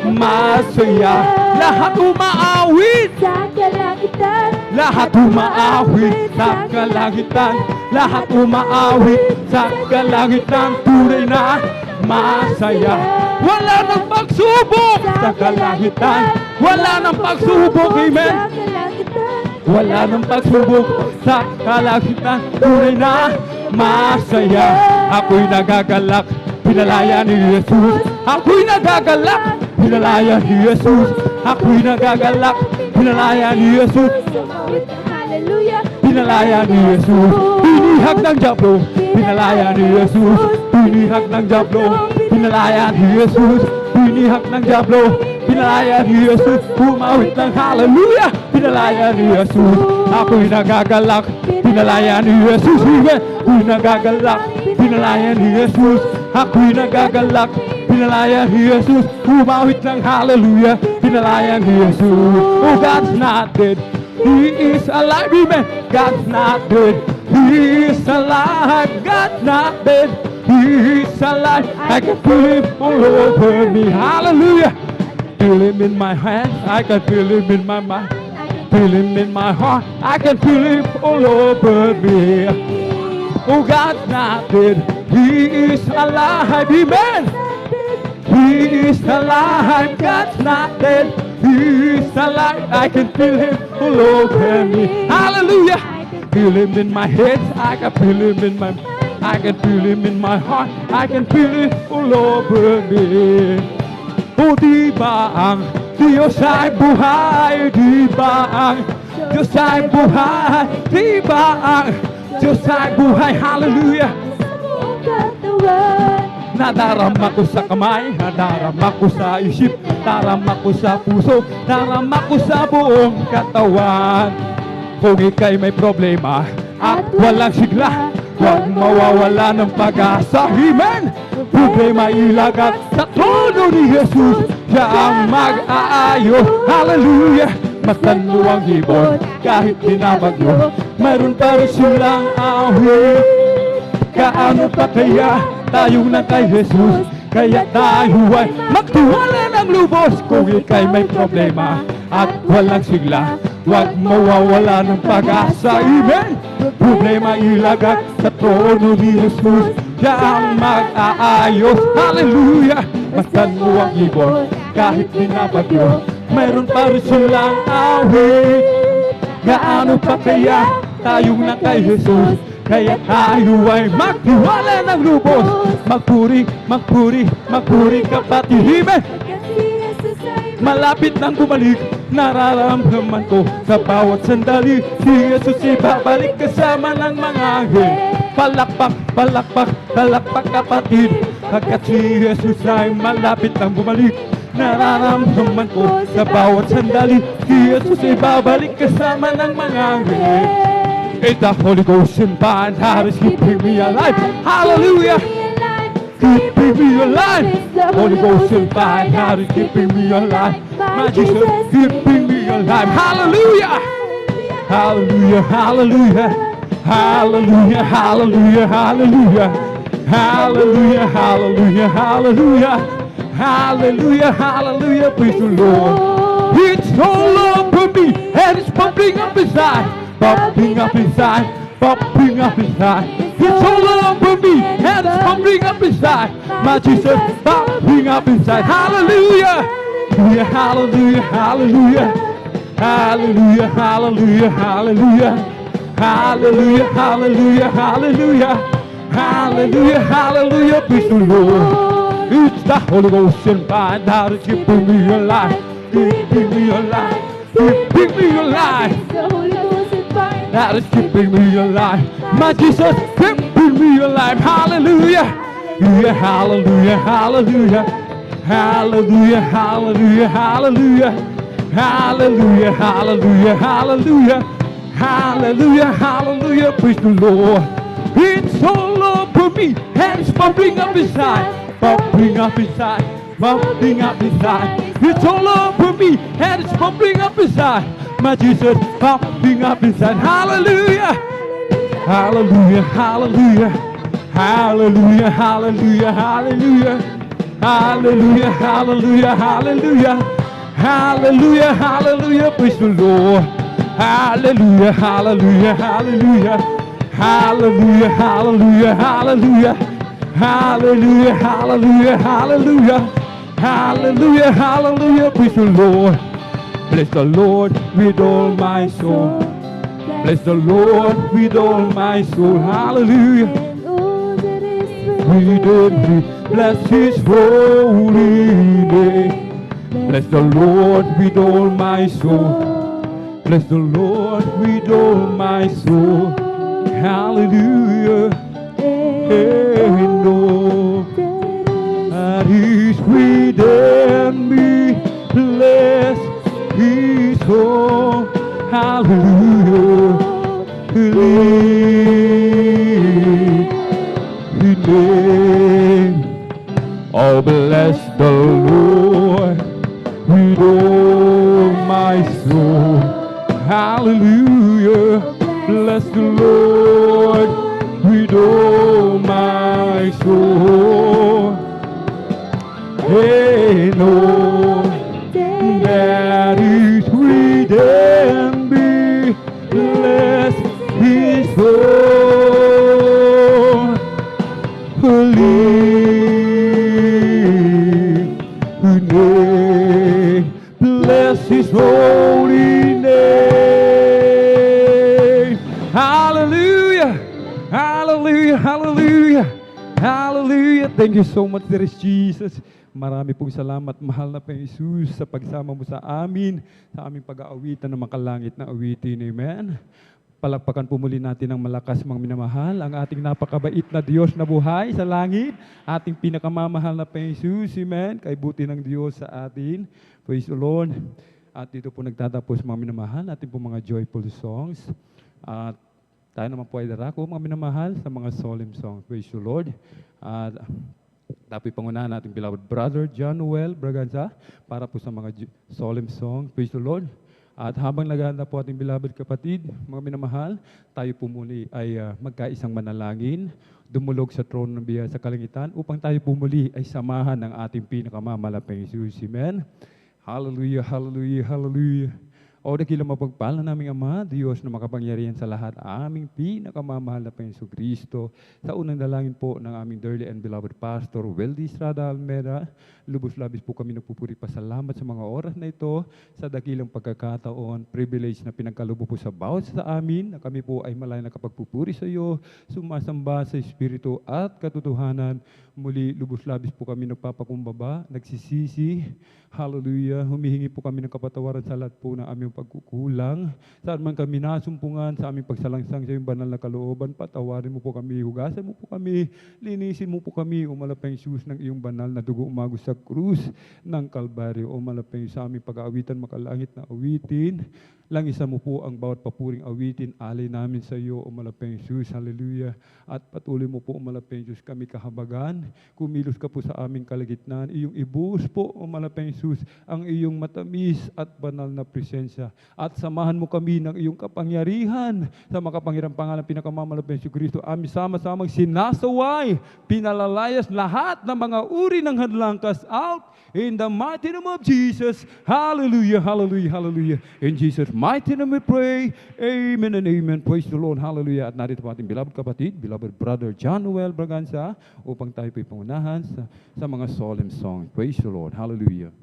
Masaya. Lahat umaawit sa kalangitan. lahat umaawit sa kalangitan. Lahat umaawit sa kalangitan. Tunay na masaya. Wala nang pagsubok sa kalangitan. Wala nang pagsubok, amen. Wala nang pagsubok sa kalangitan. Tunay na masaya. Ako'y nagagalak, pinalaya ni Jesus. Ako'y nagagalak, pinalaya ni Jesus. Ako'y nagagalak, pinalaya ni Jesus. Hallelujah. Pinalaya ni Jesus. Pinihag ng Diablo, pinalaya ni Jesus. Pinihag ng Diablo, pinalaya ni Jesus. Pinihag ng Diablo, pinalaya ni Jesus. Umawit ng hallelujah, pinalaya ni Jesus. Ako'y nagagalak, pinalaya ni Jesus. Ako'y nagagalak, pinalaya ni Jesus. Ako'y nagagalak, pinalaya ni Jesus. Umawit ng hallelujah, pinalaya ni Jesus. Oh, God's not dead, He is alive, amen. God's not dead, He is alive. God's not dead, He is alive. I can feel Him all over me, hallelujah. Feel Him in my hands, I can feel Him in my mind. Feel Him in my heart, I can feel Him all over me. Oh, God's not dead, He is alive, amen. He is alive, God's not dead, He is alive. I can feel Him all over me, hallelujah. Feel Him in my head, I can feel Him in my mind. I can feel Him in my heart, I can feel Him all over me. O di ba ang Diyos ay buhay? Di ba ang Diyos ay buhay? Di ba ang Diyos ay buhay? Hallelujah! Nadarama ko sa kamay, nadarama ko sa isip, nadarama ko sa puso, nadarama ko sa buong katawan. Kung ika'y may problema at walang sigla, huwag mawawala ng pag-asa. Amen! Problema ilagak sa trono ni Jesus, siya ang mag-aayos. Hallelujah! Masdan mo ang ibon, kahit binabagyo, mayroon pa rin silang awit. Kaano pa kaya tayo na kay Jesus? Kaya tayo ay magtiwala ng lubos. Kung ika'y may problema at walang sigla, huwag mawawala ng pag-asa. Amen! Problema ilagak sa trono ni Jesus, siya ang mag-aayos. Hallelujah! Masdan mo ang ibon, kahit binabagyo, mayroon pa rin silang awit. Gaano pa kaya tayong na kay Jesus? Kaya tayo ay magtiwala ng lubos. Magpuri, magpuri, magpuri kapatid. Amen! Malapit nang bumalik, nararamdaman ko sa bawat sandali, si Jesus ay babalik kasama ng mga anghel. Palakpak, palakpak, palakpak kapatid, pagkat si Jesus ay malapit nang bumalik, nararamdaman ko sa bawat sandali, si Jesus ay babalik kasama ng mga anghel. It's the Holy Ghost in fire that is keeping me alive. Hallelujah! Keeping me alive. Holy Ghost in fire that is keeping me alive. My Jesus keeping me alive. Hallelujah! Hallelujah! Hallelujah! Hallelujah! Hallelujah! Hallelujah! Hallelujah! Hallelujah! Hallelujah! Hallelujah! Hallelujah! Praise the Lord. It's all over me and it's pumping up inside. Bumping up inside, bumping up inside. It's all over me and it's pumping up inside. My Jesus, bumping up inside. Hallelujah! Hallelujah, hallelujah, hallelujah, hallelujah, hallelujah, hallelujah, hallelujah, hallelujah, hallelujah, hallelujah. Praise the Lord. It's the Holy Ghost in fire that is keeping me alive, keeping me alive, keeping me alive. That is keeping me alive. My Jesus keeping me alive. Hallelujah. Yeah, hallelujah, hallelujah. Hallelujah, hallelujah, hallelujah. Hallelujah, hallelujah, hallelujah. Hallelujah, hallelujah. Praise the Lord. It's all over me and it's bumping up inside. Bumping up inside. Bumping up inside. It's all over me and it's bumping up inside. My Jesus bumping up inside. Hallelujah! Hallelujah! Hallelujah! Hallelujah! Hallelujah! Hallelujah! Hallelujah! Hallelujah! Hallelujah! Hallelujah! Hallelujah! Praise the Lord! Hallelujah! Hallelujah! Hallelujah! Hallelujah! Hallelujah! Hallelujah! Hallelujah! Hallelujah! Hallelujah! Hallelujah! Hallelujah! Praise the Lord! Bless the Lord with all my soul. Bless the Lord with all my soul. Hallelujah. We did bless His holy name. Bless the Lord with all my soul. Bless the Lord with all my soul. Hallelujah. And know that He's within me. Bless His holy, hallelujah, His name. Oh, bless the Lord with all my soul. Hallelujah. Bless the Lord with all my soul. Hey, Lord, that is within me. Bless His holy name. Bless His holy name. Hallelujah. Hallelujah. Hallelujah. Hallelujah. Thank you so much, dear Jesus. Marami pong salamat, mahal na Panginoon Jesus, sa pagsama mo sa amin, sa aming pag-aawitan ng makalangit na awitin. Amen. Palakpakan po muli natin ng malakas, mga minamahal, ang ating napakabait na Diyos na buhay sa langit, ating pinakamamahal na Panginoon Jesus. Amen. Kay buti ng Diyos sa atin. Praise the Lord. At dito po nagtatapos, mga minamahal, ating po mga joyful songs. At Tayo naman po ay darako, mga minamahal, sa mga solemn song. Praise the Lord. At tapoy pangunahan natin beloved brother John Noel Braganza para po sa mga solemn song. Praise the Lord. At habang naghahanda po ating beloved kapatid, mga minamahal, tayo po muli ay magkaisang manalangin, dumulog sa trono ng biyaya sa kalangitan upang tayo po muli ay samahan ng ating pinakamamalapang Jesus. Amen. Hallelujah, hallelujah, hallelujah. O dakilang mapagpala naming Ama, Diyos na makapangyarihan sa lahat, aming pinakamamahal na Panginoon Kristo, sa unang dalangin po ng aming dearly and beloved Pastor Weldy Estrada Almeda, lubos-labis po kami nagpupuri pasalamat sa mga oras na ito, sa dakilang pagkakataon, privilege na pinagkalubo po sa bawat sa amin, na kami po ay malay nakapagpupuri sa iyo, sumasamba sa Espiritu at katotohanan. Muli, lubos-labis po kami nagpapakumbaba, nagsisisi, hallelujah, humihingi po kami ng kapatawaran sa lahat po ng aming pagkukulang. Saan man kami nasumpungan sa aming pagsalangsang sa iyong banal na kalooban, patawarin mo po kami, hugasan mo po kami, linisin mo po kami, umalapang Jesus ng iyong banal na dugo umagos sa krus ng Kalbaryo, umalapang sa aming pag-aawitan, makalangit na awitin. Langisan mo po ang bawat papuring awitin, alay namin sa iyo, umalapang Jesus, hallelujah. At patuloy mo po, umalapang Jesus, kami kahabagan, kumilos ka po sa aming kalagitnaan, iyong ibuhos po, umalapang Jesus, ang iyong matamis at banal na presensya. At samahan mo kami ng iyong kapangyarihan sa makapangyarang pangalan, pinakamamalapang Jesus Kristo, aming sama-samang sinasaway, pinalalayas lahat ng mga uri ng hadlang, cast out in the mighty name of Jesus. Hallelujah, hallelujah, hallelujah. In Jesus' mighty name we pray. Amen and amen. Praise the Lord. Hallelujah. At narito po ating beloved kapatid, beloved brother John Noel Braganza, upang tayo po'y pangunahan sa mga solemn song. Praise the Lord. Hallelujah.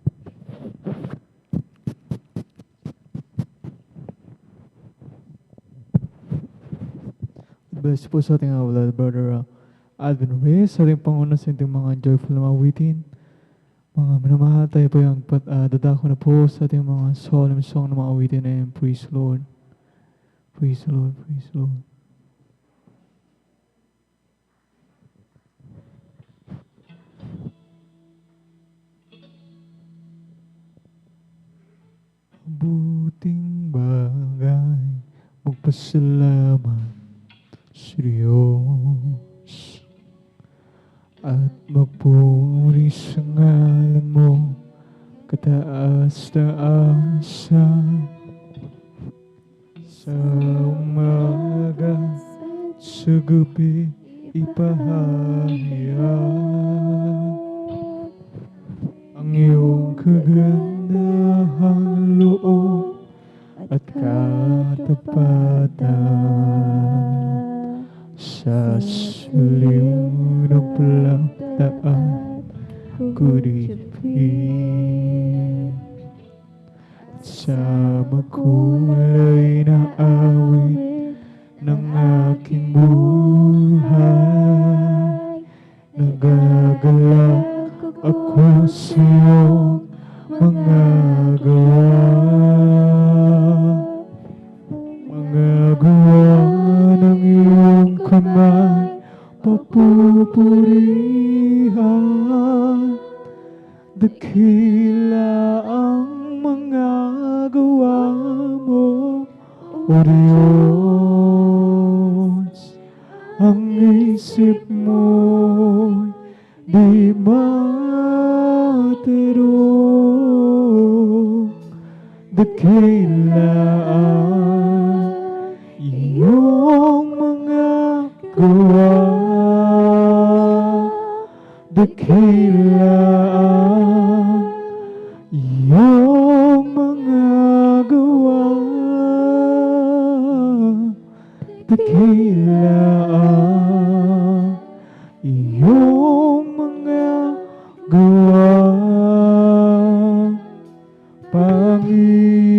Bless po sa ating beloved brother Alvin Reyes, sa ating panguna sa ating mga joyful na mawitin. Mga minamahal, tayo po yung dadako na po sa ating mga solemn song na mga awitin na yun. Praise the Lord. Praise the Lord. Praise the Lord. Buting bagay, magpasalamat sa Diyos at magpuri sa ngalan mo, kataas-taasa. Sa umaga, sa gabi, ipahayag ang iyong kagandahang loob at katapatan. Sa saliw ng palataan ko dipin, at sa makulay na awit ng aking buhay, nagagalak ako sa iyong mga gawa. Mga gawa ng iyong kamay, papupurihan. Dakila ang mga gawa mo, O Diyos. Ang isip mo'y di matirong. Dakila ang iyong mga gawa. Dakila ang iyong mga gawa. Dakila ang iyong mga gawa, Panginoon.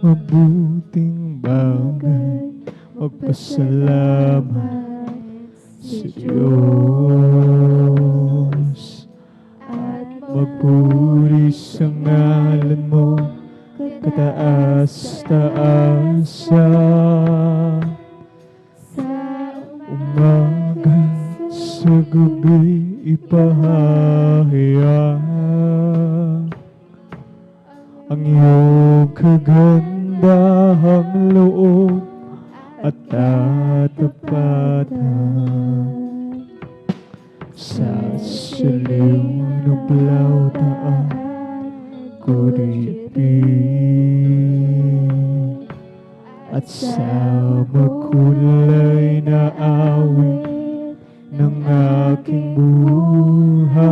Mabuting bagay, magpasalamat sa Diyos at magpuri sa ngalan mo, kataas-taasa. Umaga sa gabi ipahayag ang iyong kagandahang loob at tatapatan. Sa saliw ng plautaan ko ripin, at sa makulay na awit ng aking buhay,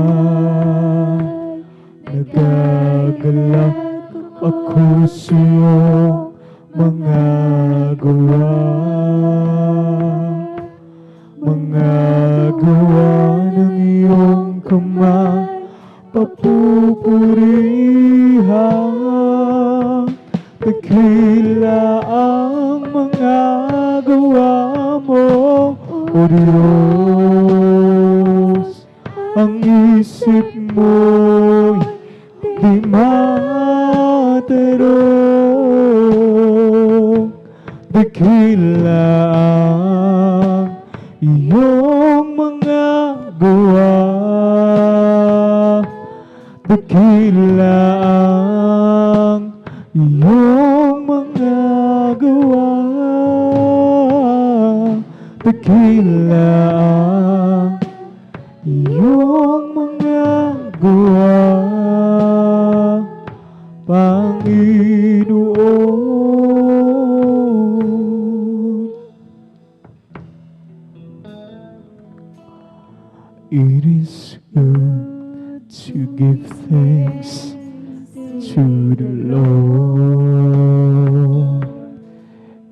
nagagalak ako sa iyong mga gawa, mga gawa ng iyong kamay, papupurihan. Dakila ang mga gawa mo, O Diyos. Ang isip mo'y di matarong. Dakila ang iyong mga gawa, dakila ang iyong mga gawa, dakila ang iyong mga gawa, Panginoon. It is good to give thanks to the Lord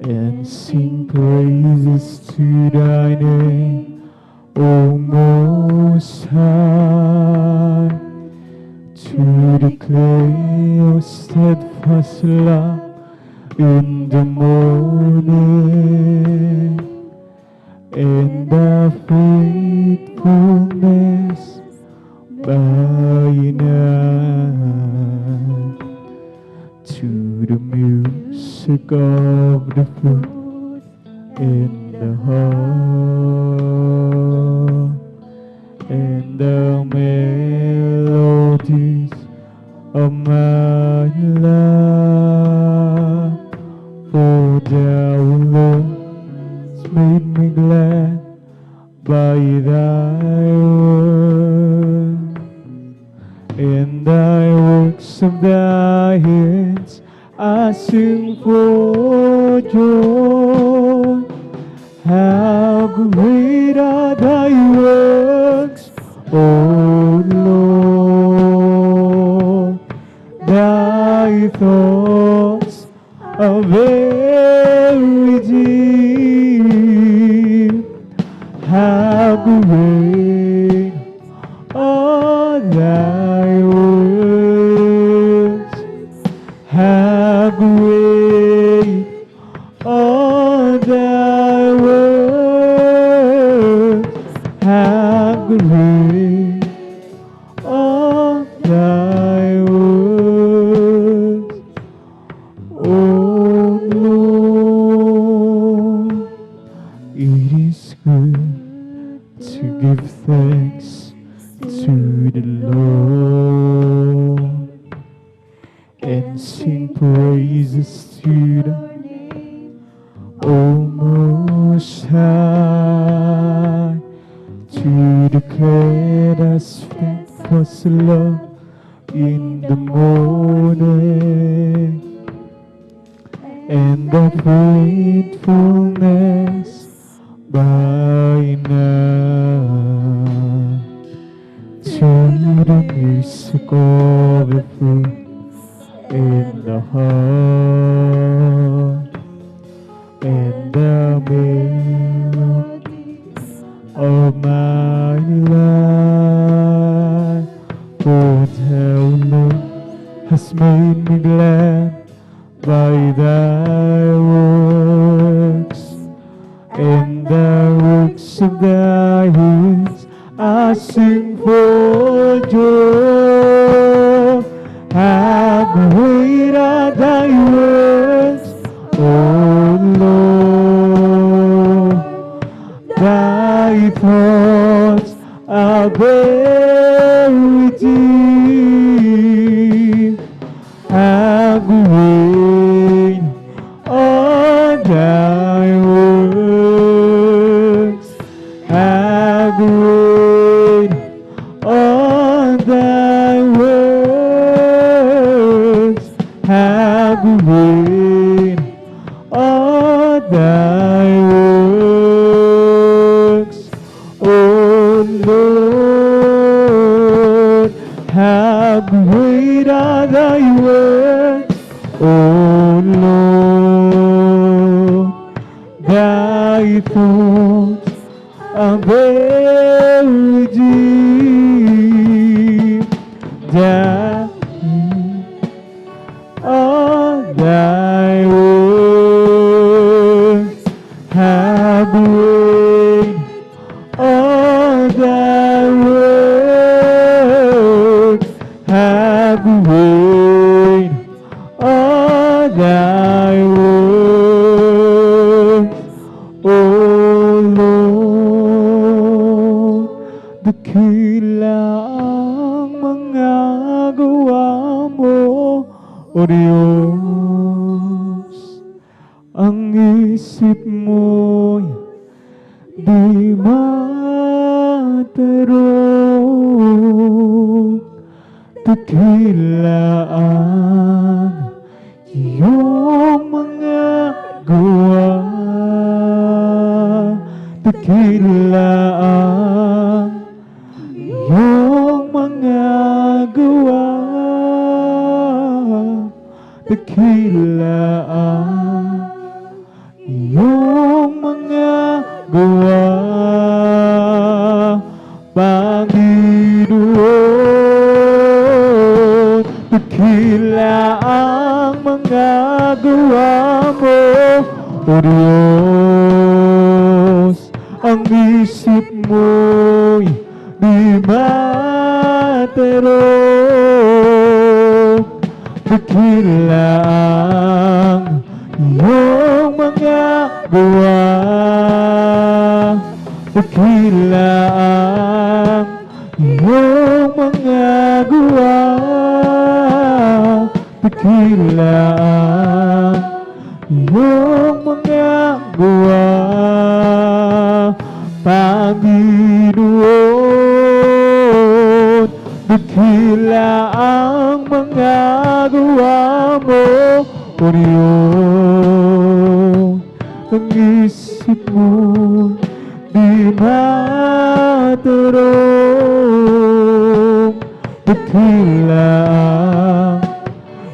and sing praises to thy name, O Most High, to declare your steadfast love in the morning and the faithfulness by night, to the music of the flute in the heart and the melodies of my life. For thou, Lord, hast made me glad by thy word, and thy works of thy hands I sing for joy. How great are thy works, O Lord! Thy thoughts are very deep. How great are thy works! How great are thy works! How great are thy works, O Lord! It is good to give thanks to the Lord and sing praises to the O Most High, to declare thy steadfast love in the morning and the faithfulness by night, to the music of the flute in the heart and the melody of my life. For thou, Lord, hast made me glad by thy works, and the works of thy hands I sing for joy. How great are thy works, O Lord! Thy thoughts are very deep. How thy thoughts are very deep. All thy words have weighed. All thy words have weighed. All thy words, O Lord, dakila ang mga gawa mo, O Diyos. Ang isip mo'y di matarong, dakila ang iyong mga gawa, dakila ang iyong mga gawa, dakila ang iyong mga gawa, Panginoon. Dakila ang mga gawa mo, O Diyos. Ang isip mo'y di matarong, dakila ang iyong mga gawa, dakila ang iyong mga gawa, dakila ang iyong mga gawa, Panginoon. Dakila ang mga gawa mo, O Diyos. Ang isip mo di matarong, dakila ang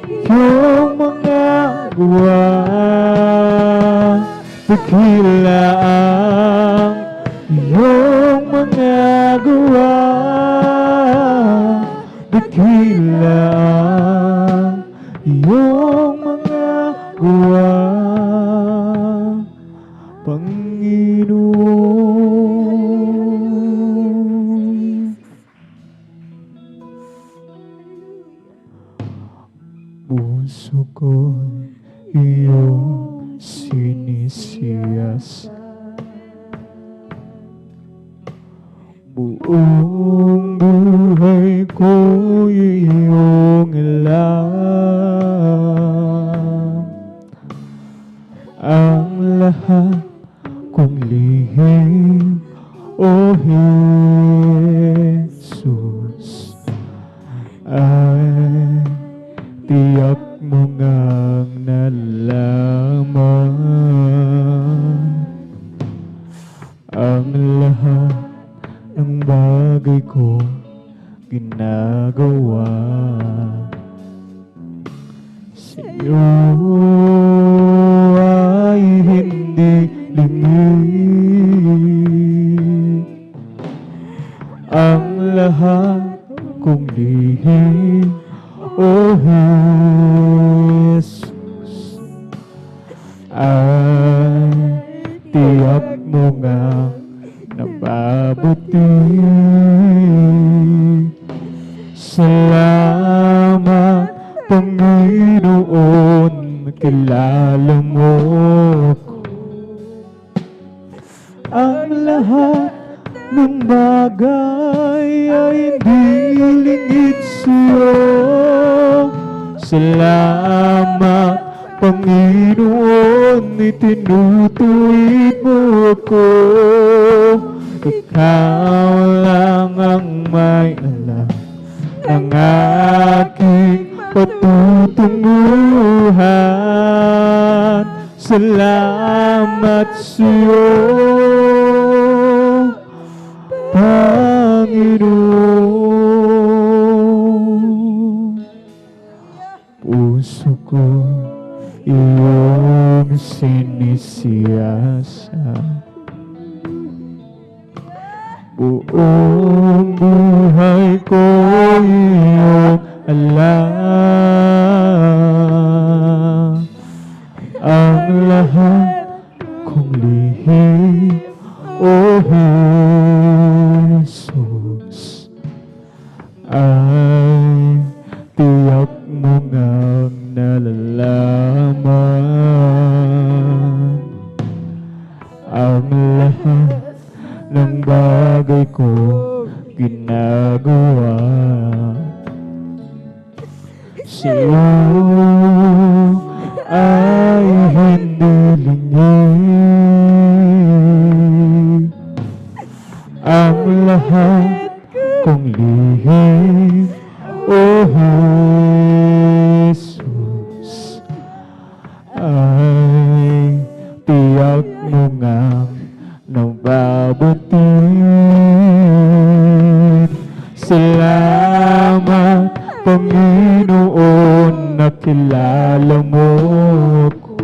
iyong mga gawa, dakila ang iyong mga gawa, dakila ang iyong mga gawa, Panginoon. Puso ko'y iyong sinisiyas, buong buhay ko'y iyong alam. Ang lahat kong lihim, O Jesus, ay tiyak mo ngang nalaman. Ang lahat ng bagay ko ginagawa sa iyo ay hindi limit. Ang lahat kong lihim, O Jesus, ay tiyak mo nga nababuti. Salamat, Panginoon, kilala mo ko. Ang lahat ng bagay ay hindi lingid sa'yo. Salamat, Panginoon, itinutuwid mo ako. Ikaw lang ang may alam ng aking patutunguhan. Salamat sa'yo, Panginoon. Puso ko iyong sinisiyasa. Buong buhay ko iyong alam. Ang lahat kong lihim, O Jesus, ay tiyak mo ngang nalalaman. Ang lahat ng bagay ko ginagawa sa'yo ay hindi lingid. Ang lahat kong lihim, O Jesus, ay tiyak mo ngang nababatid. Salamat, Panginoon, nakilala mo ko.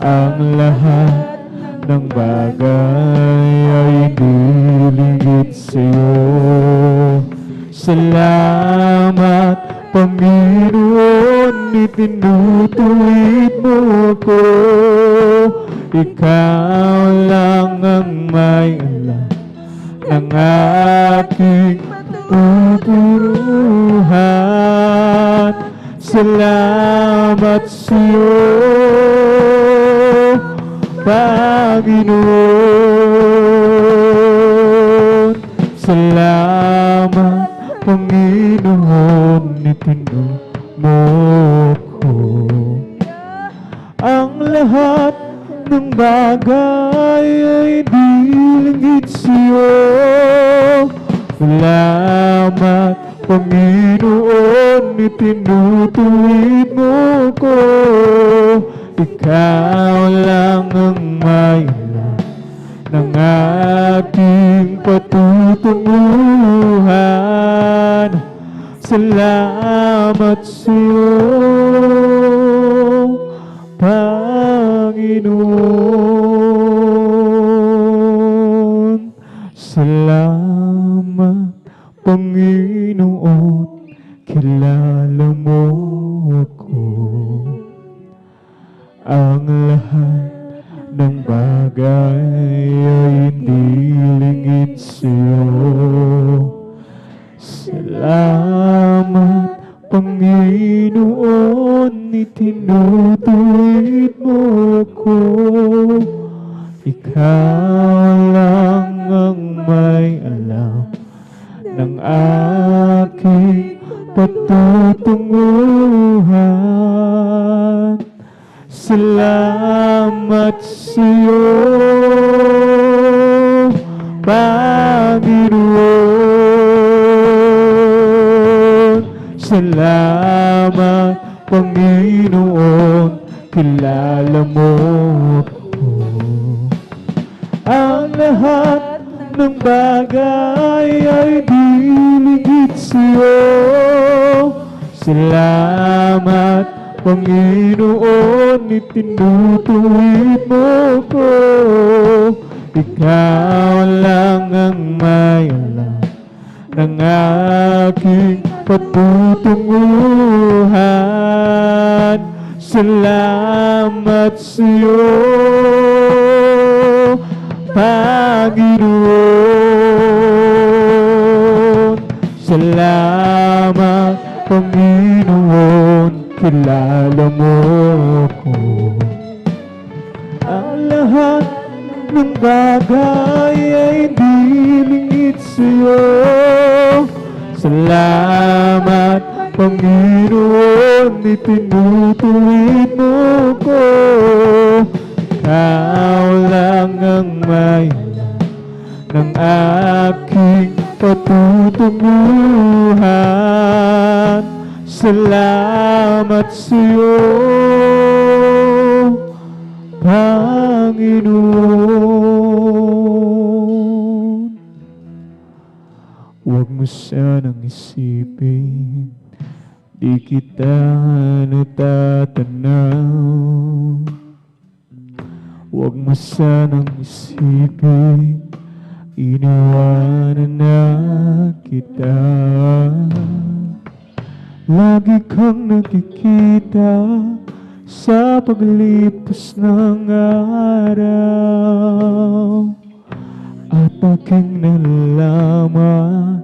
Ang lahat ng bagay ay nilingid sa'yo. Salamat, Panginoon, itinutuwid mo ko. Ikaw lang ang may alam ng aking tuturuhan. Salamat sa'yo, Panginoon. Salamat, Panginoon, itinutuwid mo ko. Ang lahat ng bagay ay dilingid sa'yo. Salamat, Panginoon, itinutuwid mo ko. Ikaw lang ang may alam ng aking patutunguhan. Salamat sa'yo, Panginoon. Salamat, Panginoon, kilala mo ako. Ang lahat ng bagay ay hindi lingid sa'yo. Salamat, Panginoon, itinutuwid mo ko. Ikaw lang ang may alam ng aking patutunguhan. Salamat sa'yo, Panginoon. Salamat, Panginoon, kilala mo ako. Ang lahat ng bagay ay dilingid sa'yo. Salamat, Panginoon, itinutuwid mo ko. Ikaw lang ang may alam ng aking patutunguhan. Salamat sa'yo, Panginoon. Salamat, Panginoon, kilala mo ko. Ang lahat ng bagay ay dilingid sa'yo. Salamat, Panginoon, itinutuwid mo ko. Ikaw lang ang may alam ng aking patutunguhan. Salamat sa'yo, Panginoon. Huwag mo sanang isipin di kita natatanaw. Huwag mo sanang isipin, iniwanan na kita. Lagi kang nakikita sa paglipas ng araw, at aking nalalaman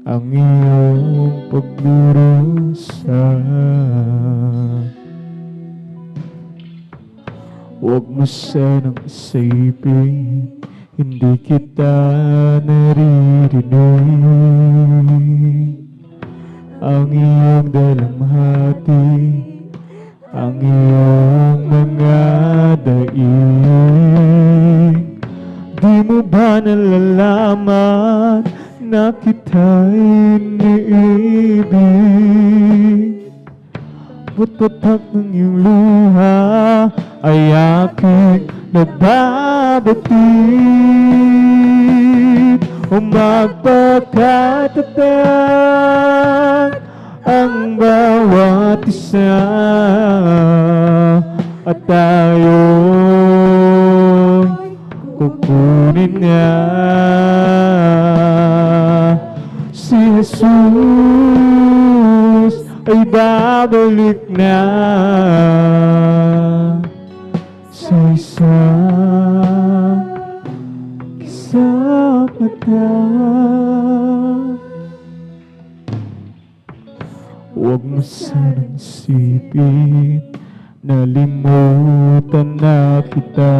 ang iyong pagdurusa. Huwag mo sanang isipin, hindi kita naririnig. Ang iyong dalamhati, ang iyong mga daig. Di mo ba nalalaman na kita'y iniibig? Ba't patak ng iyong luha ay aking nababatid? O magpakatatag ang bawat isa, at tayo'y kukunin niya. Si Jesus ay babalik na sa isang kisap mata. Huwag mo sanang isipin, nalimutan na kita,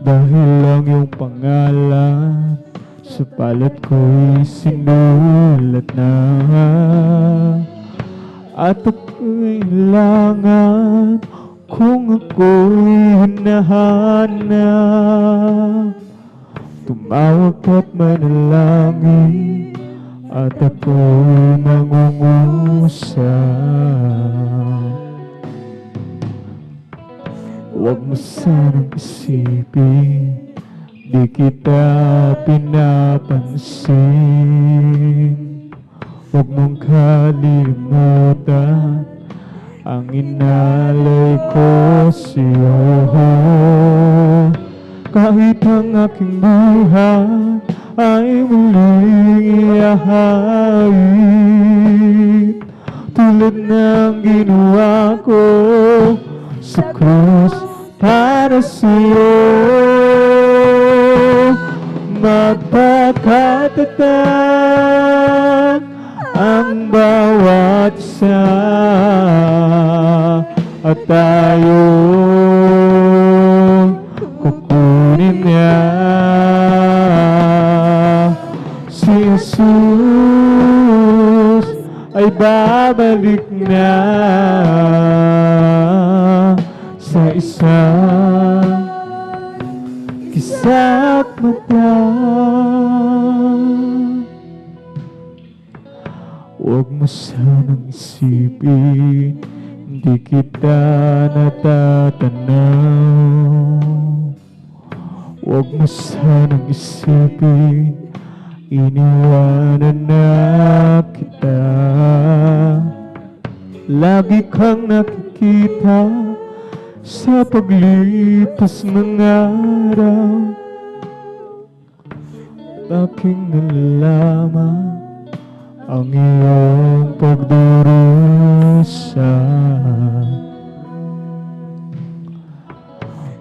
dahil ang iyong pangalan sa palad ko'y sinulat na. At ako'y kailangan kung ako'y hinahanap, tumawag ka't manalangin, at ako'y mangungusap. Huwag mo sanang isipin, di kita pinapansin. Huwag mong kalimutan ang inalay ko sa'yo. Kahit ang aking buhay ay muling iahayit, tulad ng ginawa ko sa krus para sa'yo. Magpakatatag ang bawat isa, at tayo'y kukunin niya. Si Jesus ay babalik na sa isang kisap mata. Huwag mo sanang isipin, hindi kita natatanaw. Huwag mo sanang isipin, iniwanan na kita. Lagi kang nakikita sa paglipas ng araw, aking nalalaman ang iyong pagdurusa.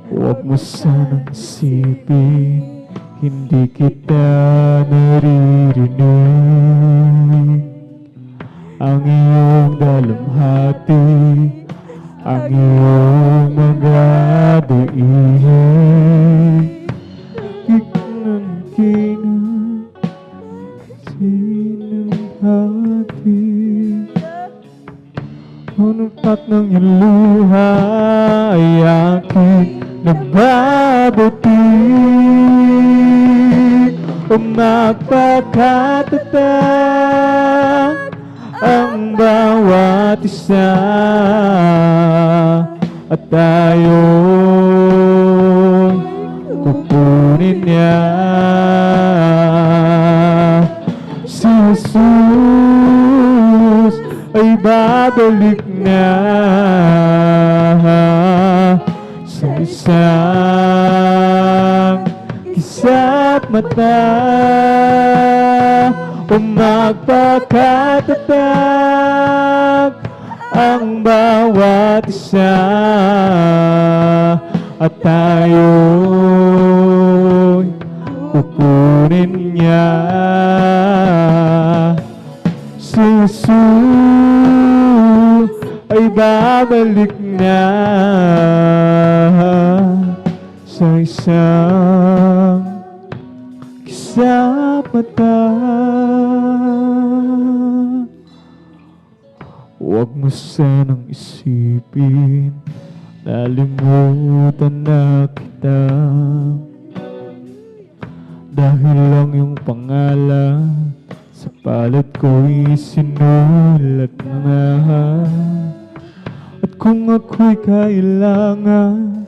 Huwag mo sanang isipin, hindi kita naririnig. Ang iyong dalamhati, ang iyong mga daig. Kinang sinanghati, hunumpak ng iyong luha ay aking nababatid. O magpakatatag ang bawat isa, at tayo'y kukunin niya. Si Jesus babalik na sa isang kisap mata o magpakatatag ang bawat isa at tayo'y kukunin niya. Si Jesus ay babalik na sa isang kisap mata. Huwag mo sanang isipin na limutan na kita dahil lang yung pangalan sa palad ko'y sinulat na. At kung ako'y kailangan,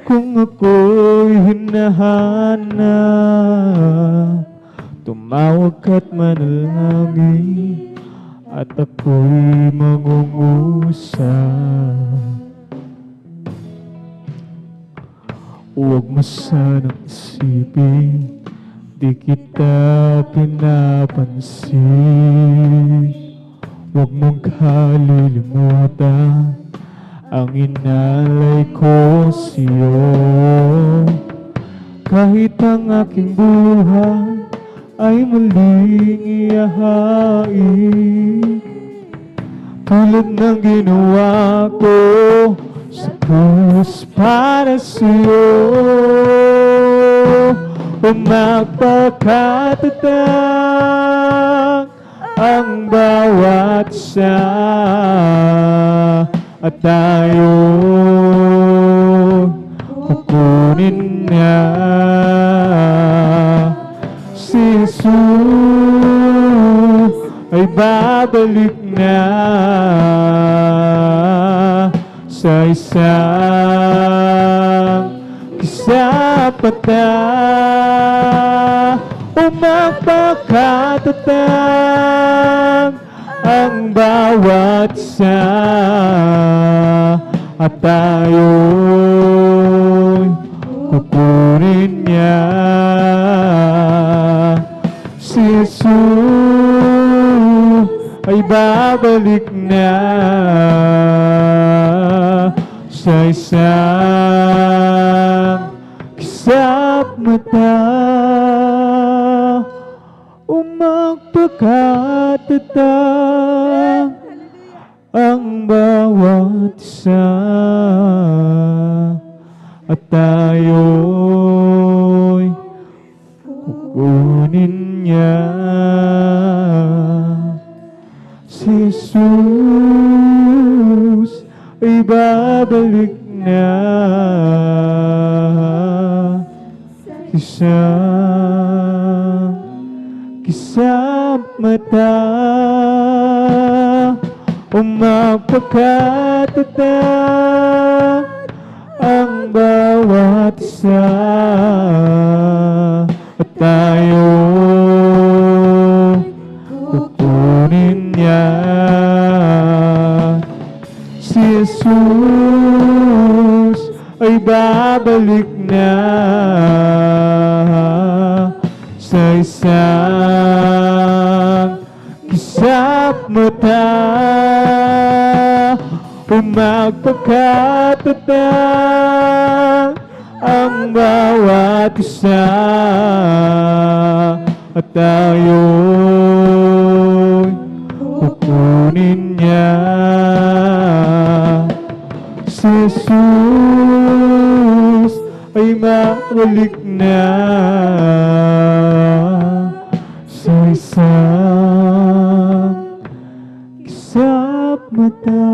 kung ako'y hinahanap, tumawag ka't manalangin at ako'y mangungusap. Huwag mo sanang isipin di kita pinapansin. Huwag mong kalilimutan ang inalay ko sa'yo. Kahit ang aking buhay ay muling ihahain, tulad ng ginawa ko sa krus para sa'yo. O magpakatatag ang bawat isa at tayo kukunin niya. Si Jesus ay babalik na sa isang kisap mata o magpakatatag ang bawat isa at tayo'y kukunin niya. Si Jesus ay babalik na sa isang kisap mata o magpakatatag ang bawat isa at tayo'y kukunin niya. Si Jesus ay babalik na isang kisap mata o magpakatatag ang bawat isa at tayo kukunin niya. Si Jesus ay babalik na sa isang kisap mata o magpakatatag ang bawat isa at tayo'y kukunin niya. Si Jesus ay mabalik na sa isang kisap mata.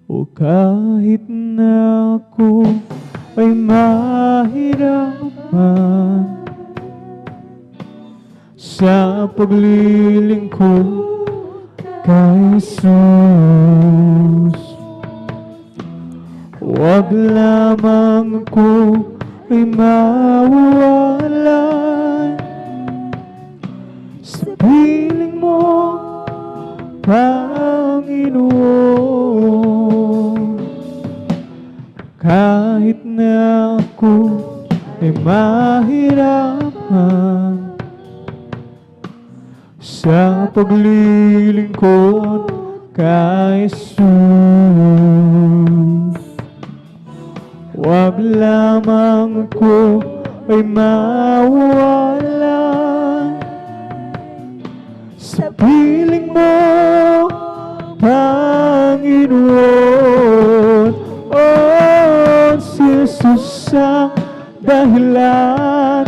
O kahit na ako ay mahirapan sa paglilingkod kay Jesus, huwag lamang ako ay mawawalan sa piling mo, Panginoon. Kahit na ako ay mahirapan sa paglilingkod kay Jesus, wag lamang ako ay mawalan sa piling mo, Panginoon. Oh, si Jesus ang dahilan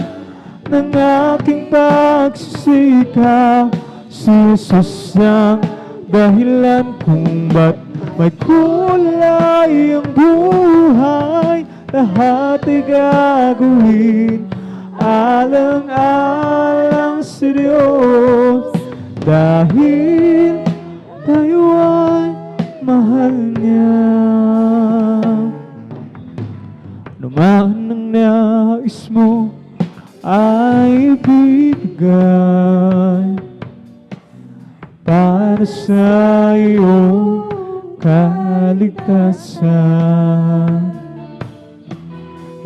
ng aking pagsisikap. Si Jesus ang dahilan kung ba't may kulay ang buhay. Lahat ay gagawin alang-alang sa Diyos, dahil tayo ay mahal niya. Ano man ang nais mo ay ibibigay para sa iyong kaligtasan.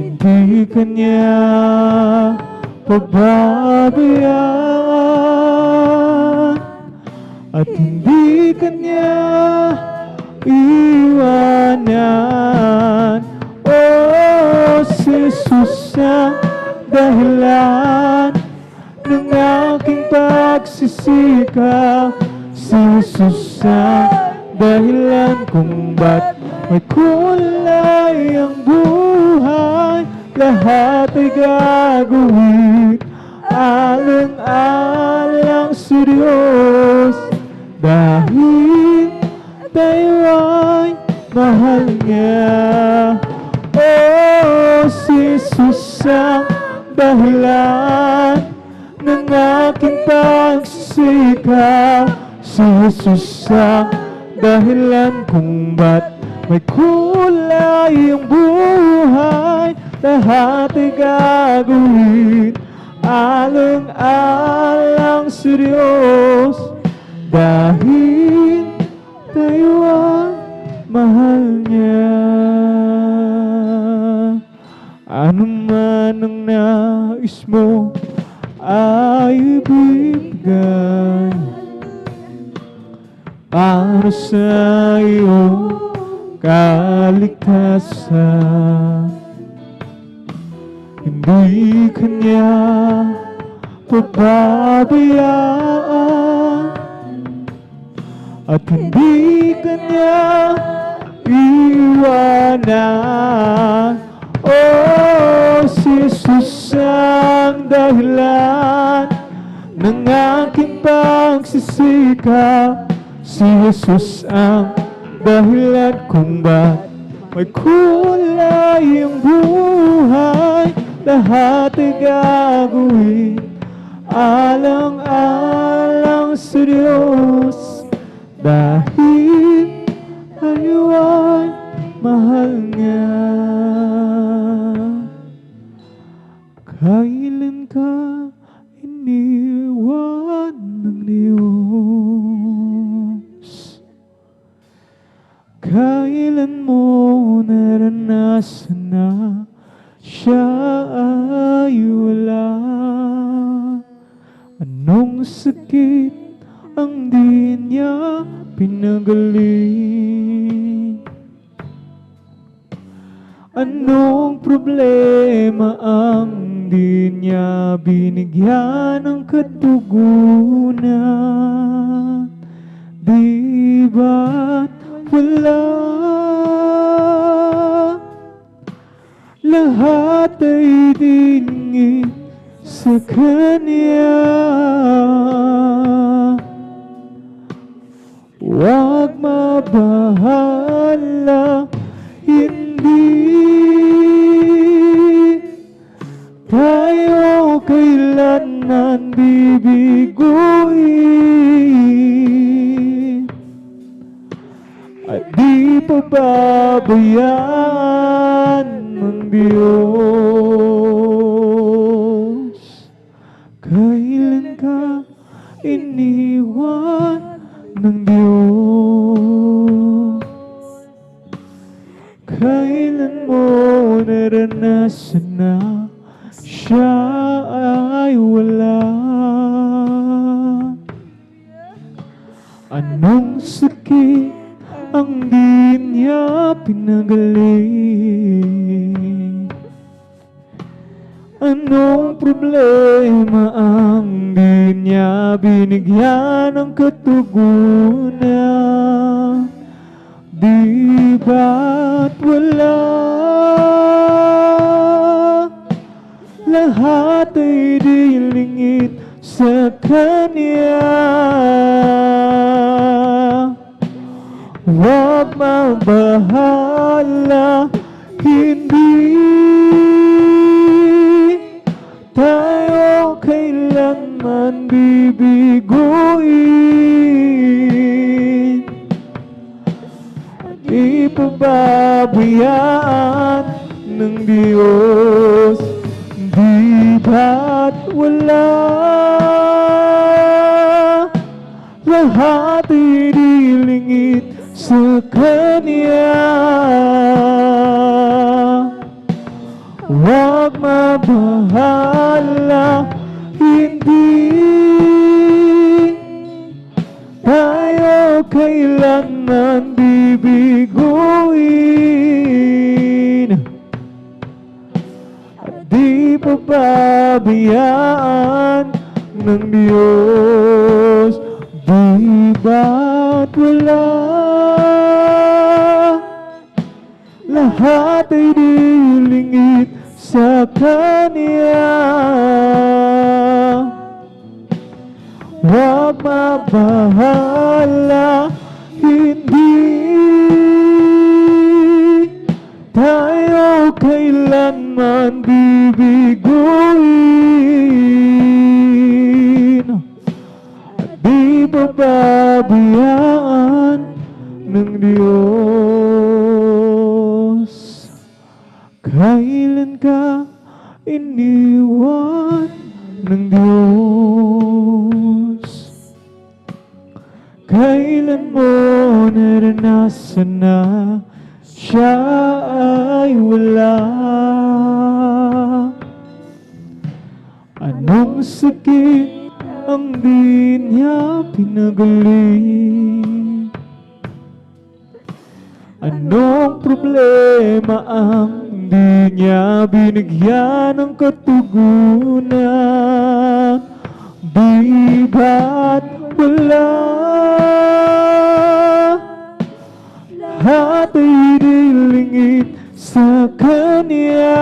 Hindi ka niya pababayaan at hindi ka niya iwanan. Oh, si Jesus ang dahilan ng aking pagsisikap. Si Jesus ang dahilan kung ba't may kulay ang buhay. Lahat ay gagawin alang-alang sa Diyos, dahil tayo ay mahal niya. Oh, si Jesus ang dahilan ng aking pagsisikap. Si Jesus ang dahilan kung ba't may kulay ang buhay. Lahat ay gagawin alang-alang sa Diyos, dahil tayo ay mahal niya. Ano man ang nais mo ay ibigay para sa iyong kaligtasan. Hindi ka niya pababayaan at hindi ka niya iwanan. Oh, si Jesus ang dahilan ng aking pagsisikap. Si Jesus ang dahilan kung ba't may kulay ang buhay. Lahat ay gagawin alang-alang sa Diyos, dahil tayo ay mahal niya. Kailan ka iniwan ng Diyos? Kailan mo naranasan na siya ay wala? Anong sakit ang di niya pinagaling? Anong problema ang di niya binigyan ng katugunan? Di ba't wala? Lahat ay dingi sa Kanya. Huwag mabahala, hindi tayo kailanman bibiguin at di pababayaan ng Diyos. Kailan ka Kailan mo naranasan na siya ay wala? Anong sakit ang di niya pinagaling? Anong problema ang di niya binigyan ng katugunan? Di ba't wala? Lahat ay dilingit sa Kanya. Huwag mabahala, hindi tayo kailanman bibiguin. Di pababayaan ng Diyos, di ba't wala? Lahat ay dilingit sa Kanya. Huwag mabahala, hindi tayo kailanman bibiguin. At di pababayaan ng Diyos, di ba't wala? Lahat ay dilingit sa Kanya. Huwag mabahala, hindi tayo kailanman bibiguin. At di pababayaan ng Diyos. Kailan ka iniwan ng Diyos? Kailan mo naranasan na siya ay wala? Anong sakit ang di niya pinagaling? Anong problema ang di niya binigyan ng katugunan? Di ba't wala? Lahat ay dilingit sa Kanya.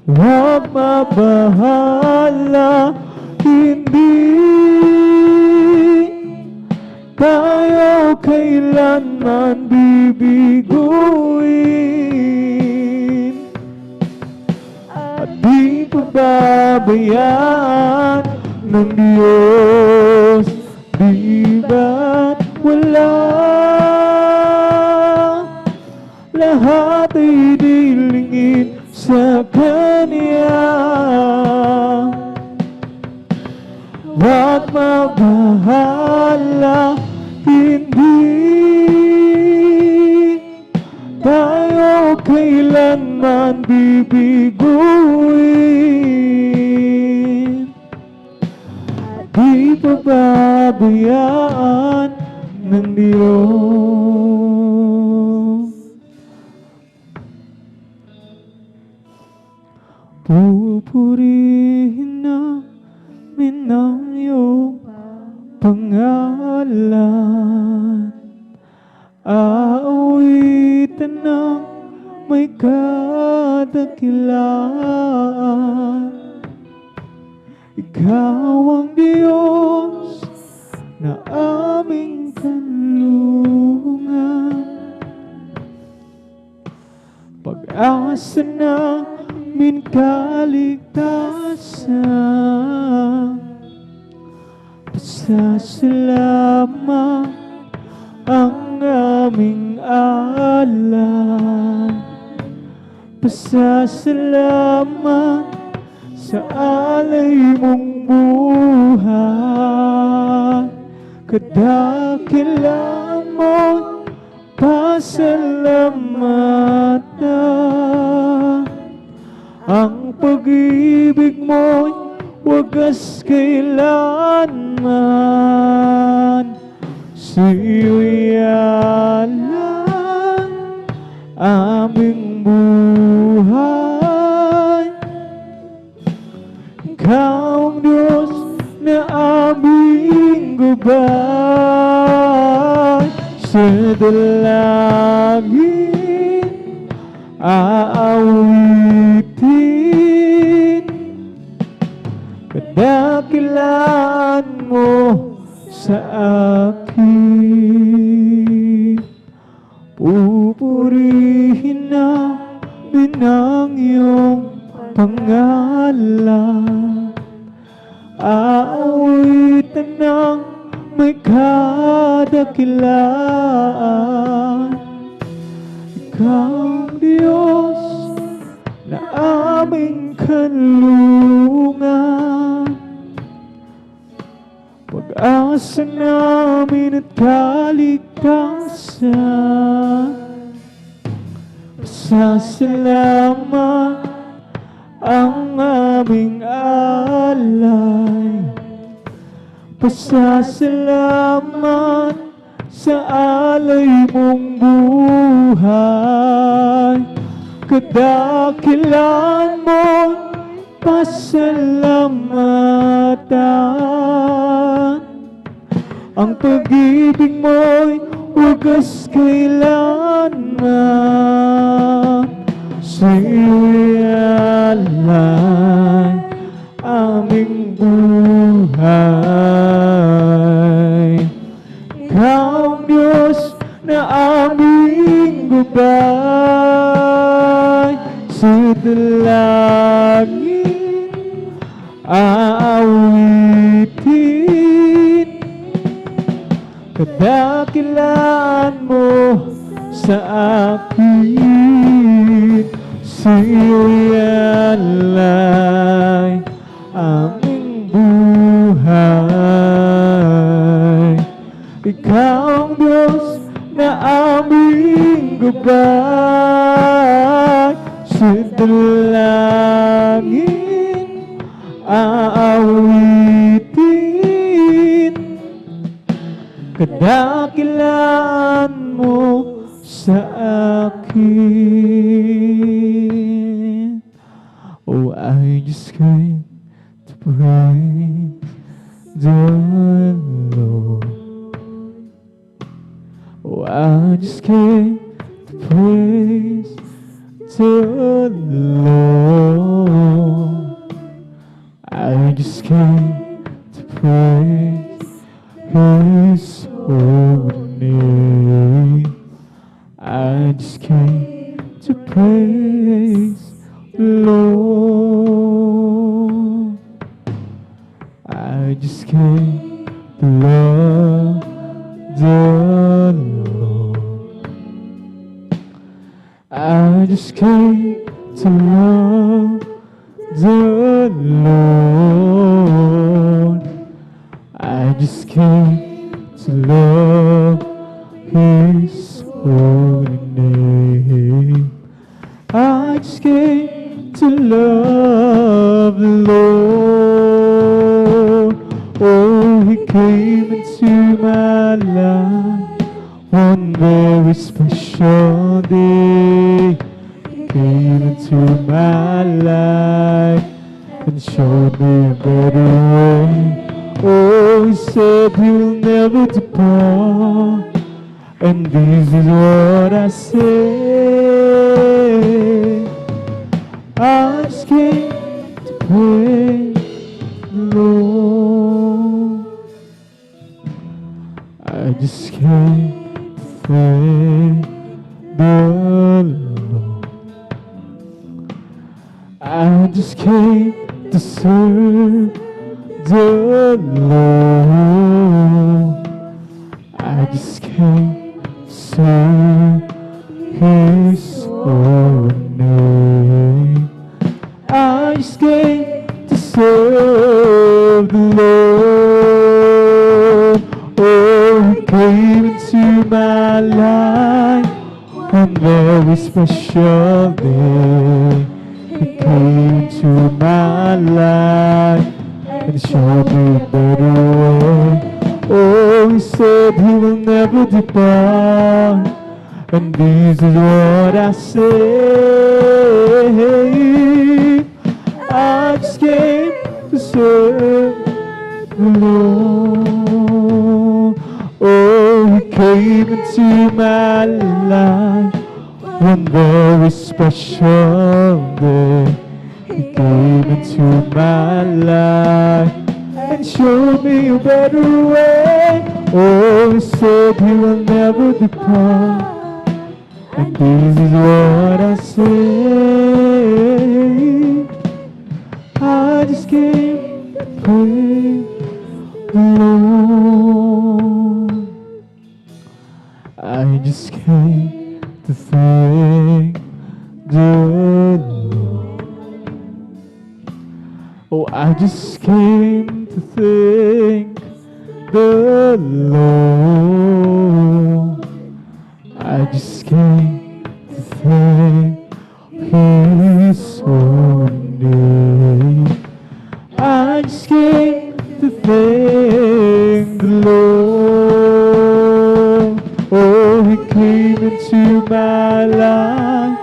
Huwag mabahala, hindi tayo kailanman bibiguin. At di pababayaan ng Diyos, di ba't wala? Lahat ay dilingit sa Kanya. Huwag mabahala, hindi tayo kailanman bibiguin. Di pababayaan ng Diyos. Pupurihin namin ang iyong pangalan, aawitan ng may kadakilaan. Ikaw ang Diyos na aming kanlungan, pag-asa namin kaligtasan. Pasasalamat ang aming alay, pasasalamat sa alay mong buhay. Kadakilaan mo'y Pasalamat na ang pag-ibig mo'y wagas kailanman. Sa'yo'y alam aming buhay. Ikaw ang Diyos na aming gabay. Sa dalangin aawitin, kadakilaan mo sa akin. Pupurihin namin ang iyong pangalan. Aawitan ng may kadakilaan. Ikaw ang Diyos na aming kanlungan, pag-asa namin at kaligtasan. Pasasalamat ang aming alay. Pasasalamat sa alay mong buhay. Kadakilan mo'y pasalamatan. Ang pag-ibig mo'y wagas kailanman. Sa'yo'y alay aming buhay. Ikaw ang Diyos na aming gabay. Sa dalangin aawitin, kadakilaan mo sa akin. Sa'yo'y alay aming buhay. Ikaw ang Diyos na aming gabay. Sa dalangin aawitin, kadakilaan mo sa akin. Oh, I just came to praise the Lord. Oh, I just came to praise the Lord. I just came to praise His holy name. I just came to praise the Lord. I just came to love the Lord. I just came to love the Lord. I just came to love His holy name. I just came to love the Lord. Oh, He came into my life one very special day. He came into my life and showed me a better way. Oh, He said He'll never depart, and this is what I say. I just came to praise the Lord. I just came to praise the Lord. I just came to serve the Lord. I just came to serve His holy name. I just came to serve the Lord. Oh, He came into my life one very special day. He came to my life and showed me a better way. Oh, he said he will never depart, and this is what I say. I just came to serve the Lord. Oh, he came into my life one very special day. He came into my life and showed me a better way. Oh, he said he will never depart, and this is what I say. I just came to praise the Lord. I just came to thank the Lord. Oh, I just came to thank the Lord. I just came to thank His holy name. I just came to thank the Lord. Oh, He came into my life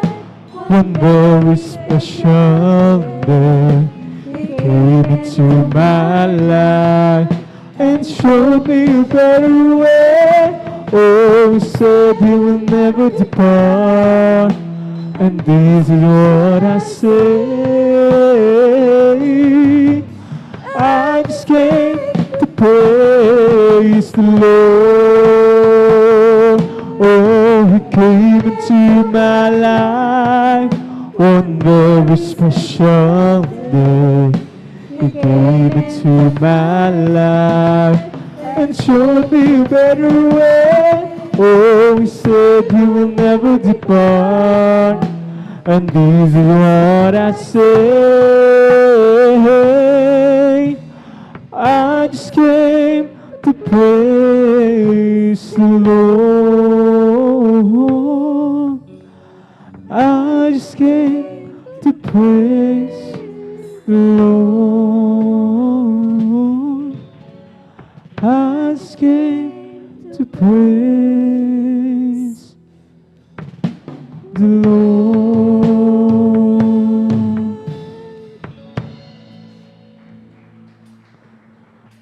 one very special day. He came into my life and showed me a better way. Oh, he said he will never depart, and this is what I say. I just came to praise the Lord. Oh, he came into my life one very special day. He came into my life and showed me a better way. Oh, he said he will never depart, and this is what I say. I just came to praise the Lord. I just came to praise the Lord. I just came to praise the Lord.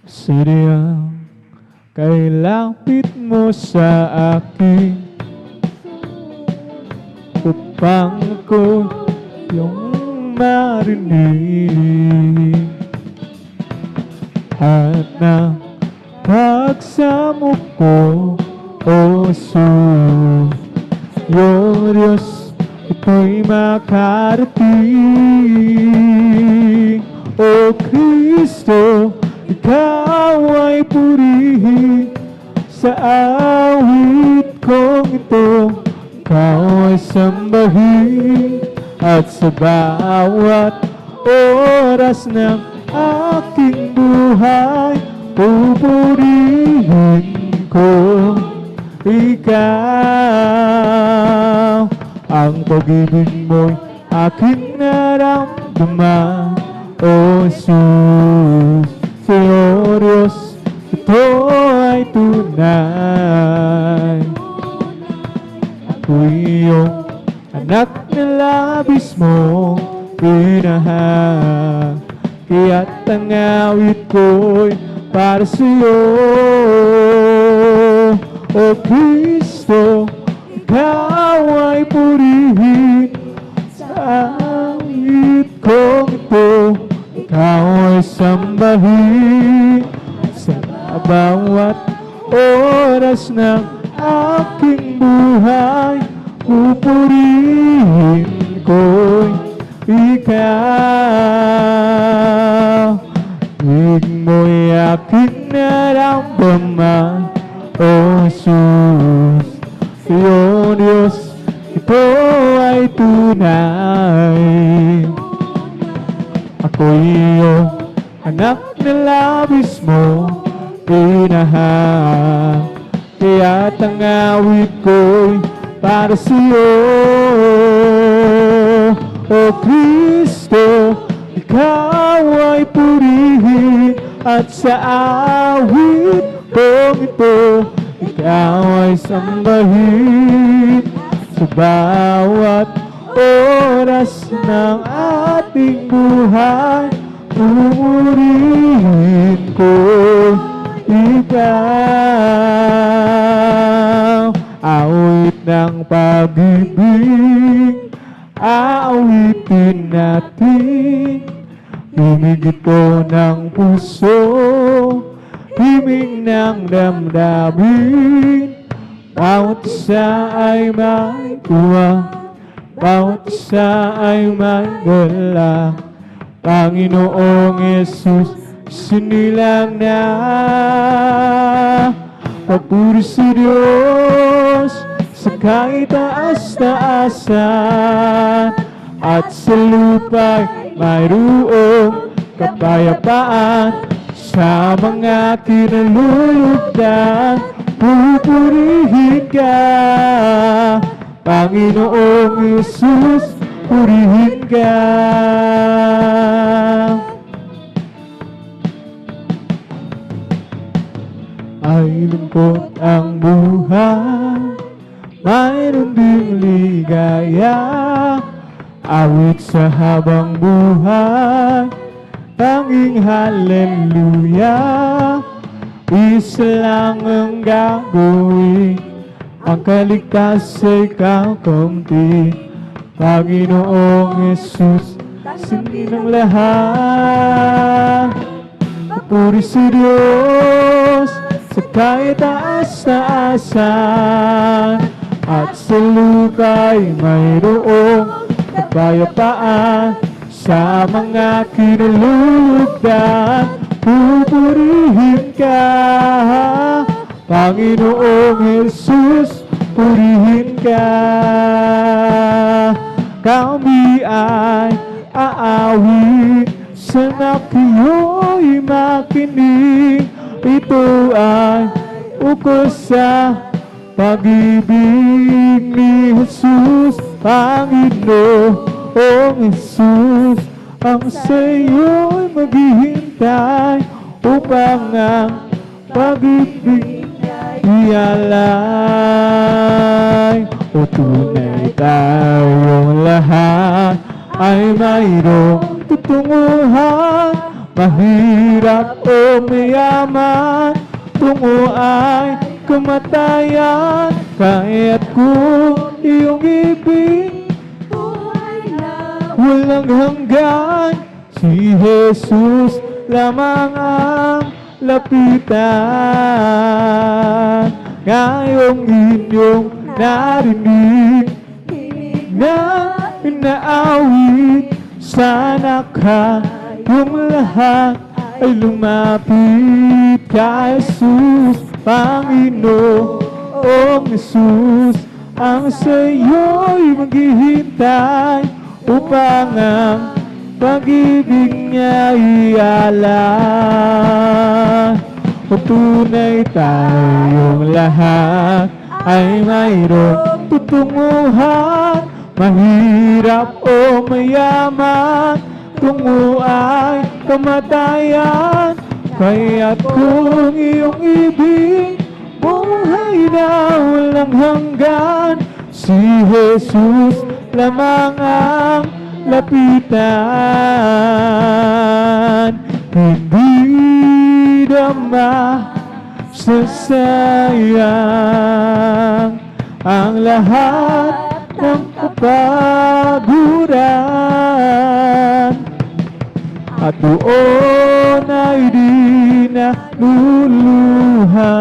Sadyang kay lapit mo sa akin upang ko yung marinig at na pagsamo ko, O Jesus, yung Diyos, ito'y makarating. O Kristo, Ikaw ay purihin sa awit kong ito. Ikaw ay sambahin at sa bawat oras ng aking buhay, pupurihin ko Ikaw. Ang pag-ibig mo'y aking naramdaman, O Jesus. Sa'yo, Diyos, ito ay tunay. Ako'y iyong anak na labis mong pinahal, kaya't ang awit ko'y para sa'yo. O Kristo, Ikaw ay purihin sa awit kong ito. Ikaw ay sambahin sa bawat oras ng aking buhay, pupurihin ko'y Ikaw. Ibig mo'y aking naramdaman, O Jesus. Sa'yo, Diyos, ito ay tunay. Ako'y iyong anak na labis mo pinahal, kaya't ang awit ko'y para sa'yo. O Kristo, Ikaw ay purihin at sa awit kong ito, Ikaw ay sambahin sa bawat oras ng ating buhay. Purihin ko Ikaw. Awit ng pag-ibig, aawitin natin. Himig ito ng puso, himig ng damdamin. Bawat isa ay may tuwa, bawat isa ay may gala. Panginoong Yesus, sinilang na. Papuri sa Diyos sa kaitaas-taasan, at sa lupa'y mayroong kapayapaan. Sa mga kinalulugdan, pupurihin ka. Panginoong Yesus, purihin ka. Ay lungkot ang buhay, mayroon ding ligaya. Awit sa habang buhay, tanging hallelujah. Isa lang ang gagawin, ang kaligtasan ikaw kamtin. Panginoong Yesus, sinin ang lahat. Papuri sa Diyos sa kaitaas-taasan, at sa lupa'y mayroong kapayapaan. Sa mga kinalulugdan, pupurihin ka. Panginoong Yesus, purihin ka. Kami ay aawit sa nakiyo'y makinig. Ito ay ukol sa pag-ibig ni Jesus. Panginoong Jesus, ang sa'yo'y maghihintay upang ang pag-ibig ialay. O tunay tayong lahat ay mayroong tutunguhan, mahirap o mayaman, tungo ay kamatayan. Kaya't kung iyong ibig walang hanggan, si Jesus lamang ang lapitan. Ngayong inyong narinig na inaawit, sana kayong lahat ay lumapit kay Jesus. Panginoong Jesus, ang sa'yo'y maghihintay upang ang pag-ibig niya ialay. O tunay tayong lahat ay mayroong tutunguhan, mahirap o mayaman, tungo ay kamatayan. Kaya't kung iyong ibig, buhay na walang hanggan, si Jesus lamang ang lapitan. Hindi naman sasayang ang lahat ng kapaguran, at doon ay di na luluha.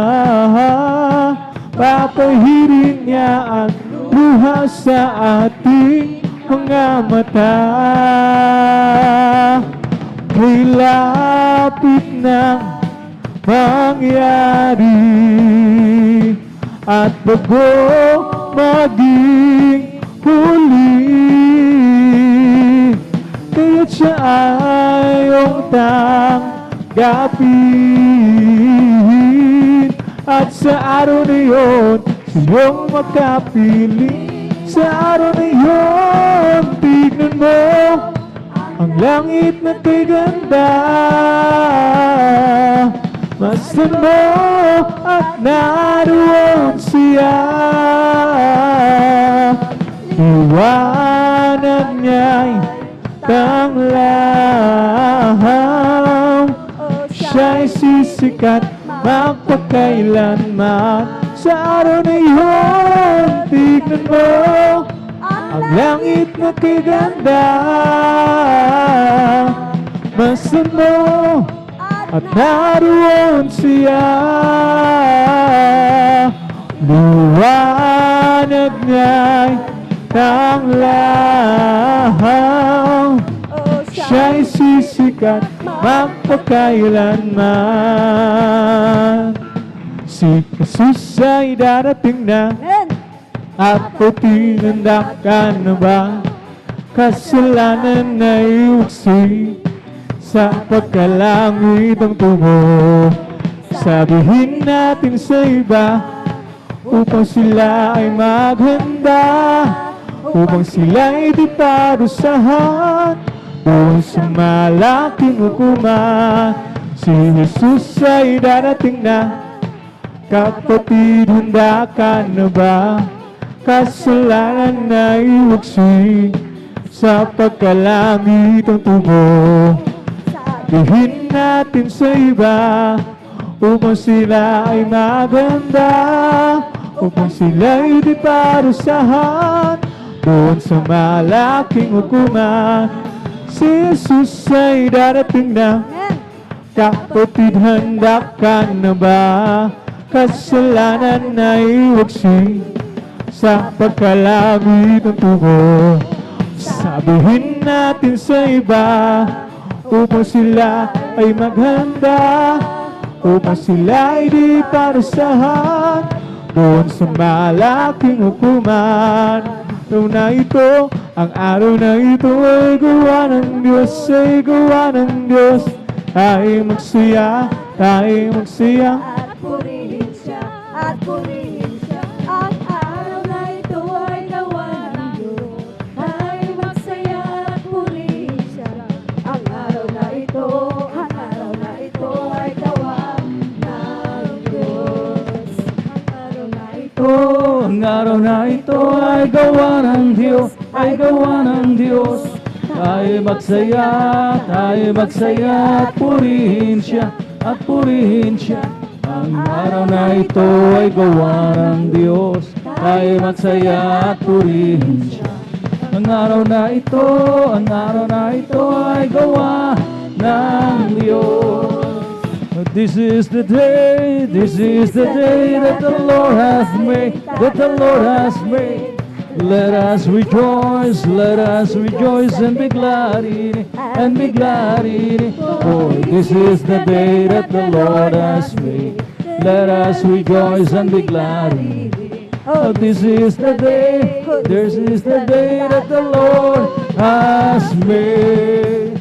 Papahirin niya ang luha sa ating mga mata. May lapit ng mangyari, at bago maging huli, kaya't siya ay iyong tanggapin. At sa araw na yun, iyong makapiling. Sa araw na iyon, tignan mo ang langit na kay ganda. Masdan mo at naroon siya. Liwanag niya'y tanglaw. Siya'y sisikat magpakailanman. Sa araw na iyon, tignan mo ang langit na kay ganda. Masdan mo at naroon siya. Liwanag niya'y tanglaw. Siya'y sisikat magpakailanman. Si Jesus ay darating na, ako tinandakan na ba? Kasalanan na iuksi sa pagkalangit ang tubo. Sabihin natin sa iba upang sila ay maghanda, upang sila ay di parusahan doon sa malaking hukuman. Si Jesus ay darating na, kapatid, handa ka na ba? Kasalanan na iuksi sa pagkalangit ang tubo. Sabihin natin sa iba upang sila ay maganda, upang sila ay di parusahan doon sa malaking hukuman. Si Jesus ay darating na, kapatid, handa ka na ba? Kasalanan na iwaksi sa pagkalangit ng tubo. Sabihin natin sa iba upang sila ay maghanda, upang sila ay di parusahan doon sa malaking hukuman. Araw na ito, ang araw na ito ay gawa ng Diyos, ay gawa ng Diyos. Tayo magsaya, tayo magsaya, at purihin siya, at purihin siya. Ang araw na ito ay gawa ng Diyos. Tayo magsaya at purihin siya. Ang araw na ito, ang araw na ito ay gawa ng Diyos. Ang araw na ito, Ang araw na ito ay gawa ng Diyos, ay gawa ng Diyos. Tayo magsaya at purihin siya, at purihin siya. Ang araw na ito ay gawa ng Diyos. Tayo magsaya at purihin siya. Ang araw na ito ay gawa ng Diyos. This is the day that the Lord hath made, that the Lord has made. Let us rejoice and be glad in it, and be glad in it. For this is the day that the Lord has made. Let us rejoice and be glad in it. Oh, this is the day that the Lord has made.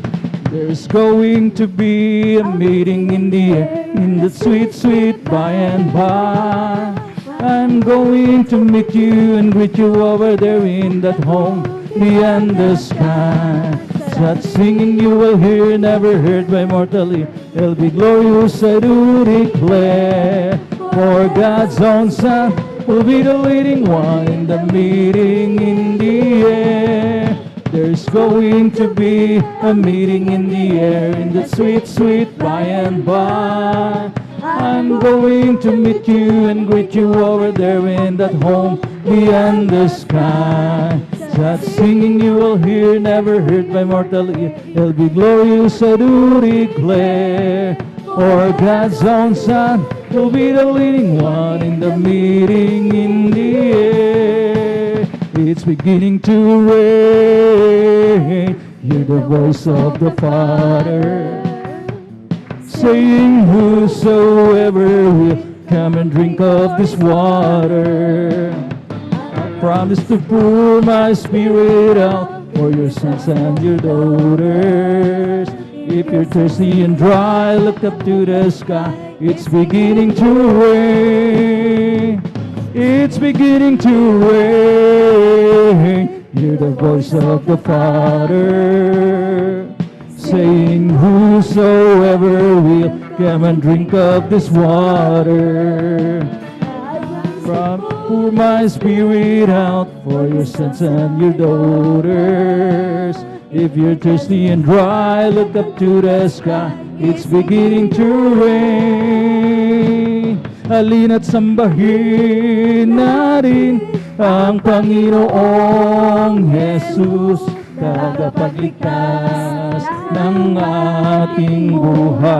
There's going to be a meeting in the air, in the sweet, sweet by and by. I'm going to meet you and greet you over there in that home beyond the sky. Such singing you will hear, never heard by mortal ear. It'll be glorious, I do declare. For God's own Son will be the leading one in the meeting in the air. There's going to be a meeting in the air, in the sweet, sweet by and by. I'm going to meet you and greet you over there in that home beyond the sky. Such singing you will hear, never heard by mortal ear. It'll be glorious, I do declare. For God's own Son will be the leading one in the meeting in the air. It's beginning to rain. Hear the voice of the Father saying, whosoever will come and drink of this water, I promise to pour my spirit out for your sons and your daughters. If you're thirsty and dry, look up to the sky. It's beginning to rain. it's beginning to rain. Hear the voice of the Father saying, whosoever will come and drink of this water. Pour my spirit out for your sons and your daughters. If you're thirsty and dry, look up to the sky. It's beginning to rain. Halina't sambahin natin ang Panginoong Jesus, tagapagligtas ng ating buhay.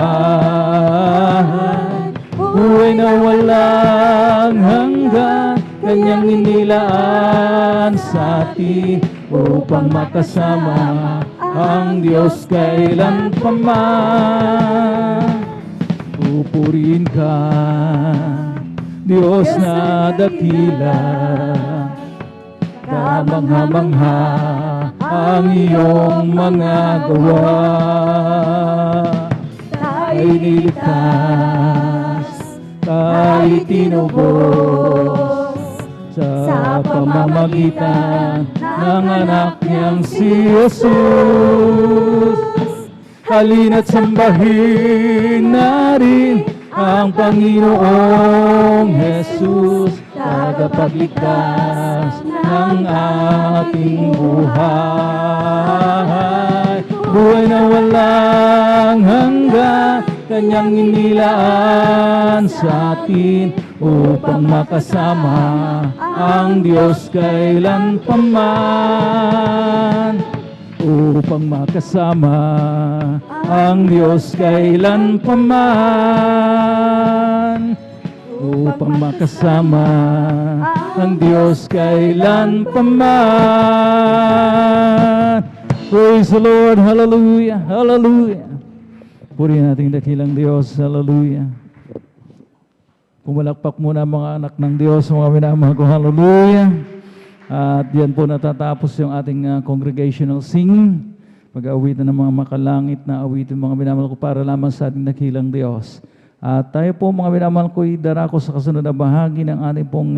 Buhay na walang hanggan, Kanyang inilaan sa atin upang makasama ang Diyos kailanpaman. Pupurihin ka, Diyos na dakila, kamangha-mangha ang iyong mga gawa. Tayo'y niligtas, tayo'y tinubos sa pamamagitan ng anak niyang si Jesus. Halina't sambahin natin ang Panginoong Jesus, tagapagligtas ng ating buhay. Buhay na walang hanggan, Kanyang inilaan sa atin upang makasama ang Diyos kailanpaman. Upang makasama ang Diyos kailanpaman. Upang makasama ang Diyos kailanpaman. Praise the Lord. Hallelujah. Hallelujah. Purihin natin dakilang Diyos. Hallelujah. Pumalakpak muna mga anak ng Diyos, mga minamahal ko. Hallelujah. At yan po natatapos yung ating congregational singing. Mag-awitan ng mga makalangit na awitin mga minamahal ko para lamang sa ating dakilang Diyos. At tayo po mga minamahal ko, idarako sa kasunod na bahagi ng ating pong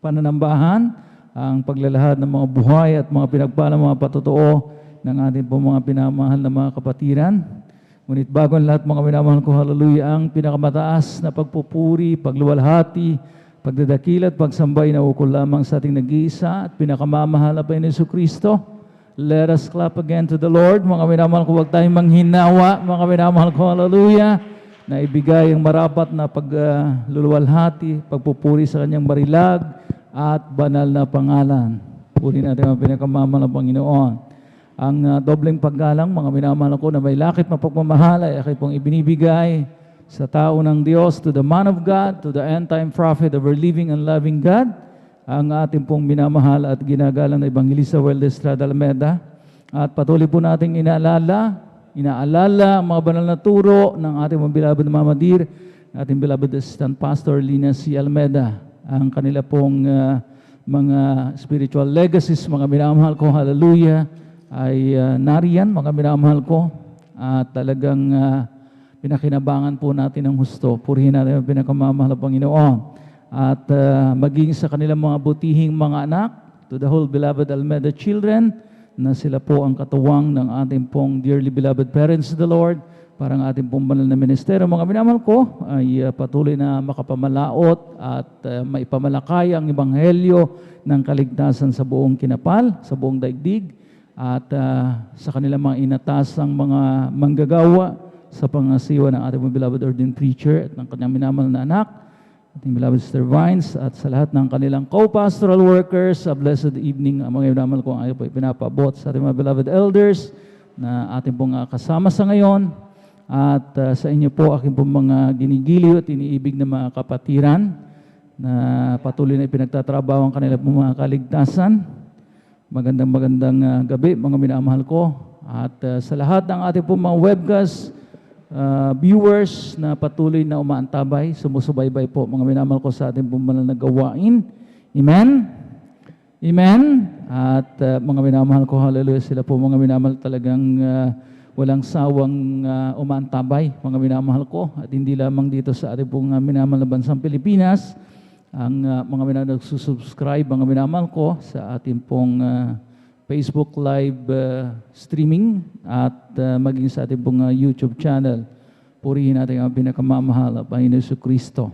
pananambahan, ang paglalahad ng mga buhay at mga pinagpalang mga patotoo ng ating pong mga pinamahal na mga kapatiran. Ngunit bago ang lahat mga minamahal ko, hallelujah, ang pinakamataas na pagpupuri, pagluwalhati, pagdadakil at pagsambay na ukol lamang sa ating nag-iisa at pinakamamahal na Panginoon Jesucristo. Let us clap again to the Lord. Mga minamahal ko, huwag tayong manghinawa, mga minamahal ko, hallelujah, na ibigay ang marapat na pagluluwalhati, pagpupuri sa kanyang marilag at banal na pangalan. Puri natin ang pinakamamahal na Panginoon. Ang dobleng paggalang, mga minamahal ko, na may lakit mapagmamahal ay aking pong ibinibigay sa tao ng Diyos, to the man of God, to the end-time prophet of our living and loving God, ang ating pong minamahal at ginagalang na Evangelista Well Estrada Alameda. At patuloy po nating inaalala ang mga banal na turo ng ating mga beloved na Mama Dir, ating beloved Assistant Pastor Lina C. Almeda, ang kanila pong mga spiritual legacies, mga minamahal ko, hallelujah, ay nariyan, mga minamahal ko, at talagang pinakinabangan po natin ng husto. Purihin natin ang pinakamamahal na Panginoon. At maging sa kanilang mga butihing mga anak, to the whole beloved Almeda children, na sila po ang katuwang ng ating pong dearly beloved parents of the Lord, parang ating pong banal na ministeryo. Mga minamahal ko, ay patuloy na makapamalaot at maipamalakay ang ebanghelyo ng kaligtasan sa buong kinapal, sa buong daigdig, at sa kanilang mga inatasang mga manggagawa sa pangasiwa ng ating beloved ordained preacher at ng kanyang minamahal na anak, ating beloved Sister Vines, at sa lahat ng kanilang co-pastoral workers. A blessed evening, ang mga minamahal ko ang po ipinapaabot sa ating mga beloved elders na ating pong kasama sa ngayon, at sa inyo po aking pong mga ginigiliw at iniibig na mga kapatiran na patuloy na ipinagtatrabaho ang kanilang pong mga kaligtasan. Magandang gabi, mga minamahal ko. At sa lahat ng ating pong mga webcast viewers na patuloy na umaantabay, sumusubaybay po, mga minamahal ko, sa ating pong banal na gawain. Amen? Amen? At mga minamahal ko, hallelujah, sila po mga minamahal talagang walang sawang umaantabay, mga minamahal ko. At hindi lamang dito sa ating pong minamahal na bansang Pilipinas, ang mga nagsusubscribe, mga minamahal ko, sa ating pong Facebook live streaming at maging sa ating pong YouTube channel. Purihin natin ang pinakamamahal, ang Panginoon Jesucristo.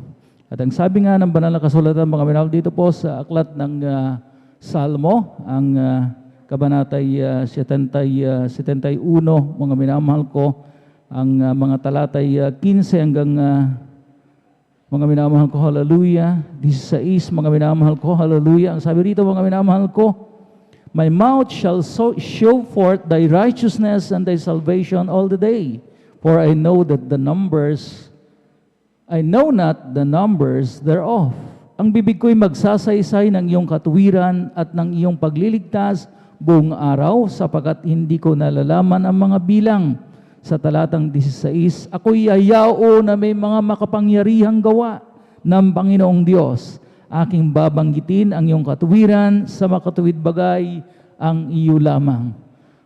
At ang sabi nga ng banal na kasulatan, mga minamahal, dito po sa aklat ng Salmo, ang kabanatay 71, mga minamahal ko, ang mga talatay 15 hanggang mga minamahal ko, hallelujah. 16, mga minamahal ko, hallelujah. Ang sabi rito, mga minamahal ko, my mouth shall show forth thy righteousness and thy salvation all the day. For I know not the numbers thereof. Ang bibig ko'y magsasaysay ng iyong katuwiran at ng iyong pagliligtas buong araw, sapagkat hindi ko nalalaman ang mga bilang. Sa talatang 16, ako'y yayao na may mga makapangyarihang gawa ng Panginoong Diyos. Aking babanggitin ang iyong katuwiran, sa makatuwid bagay ang iyo lamang.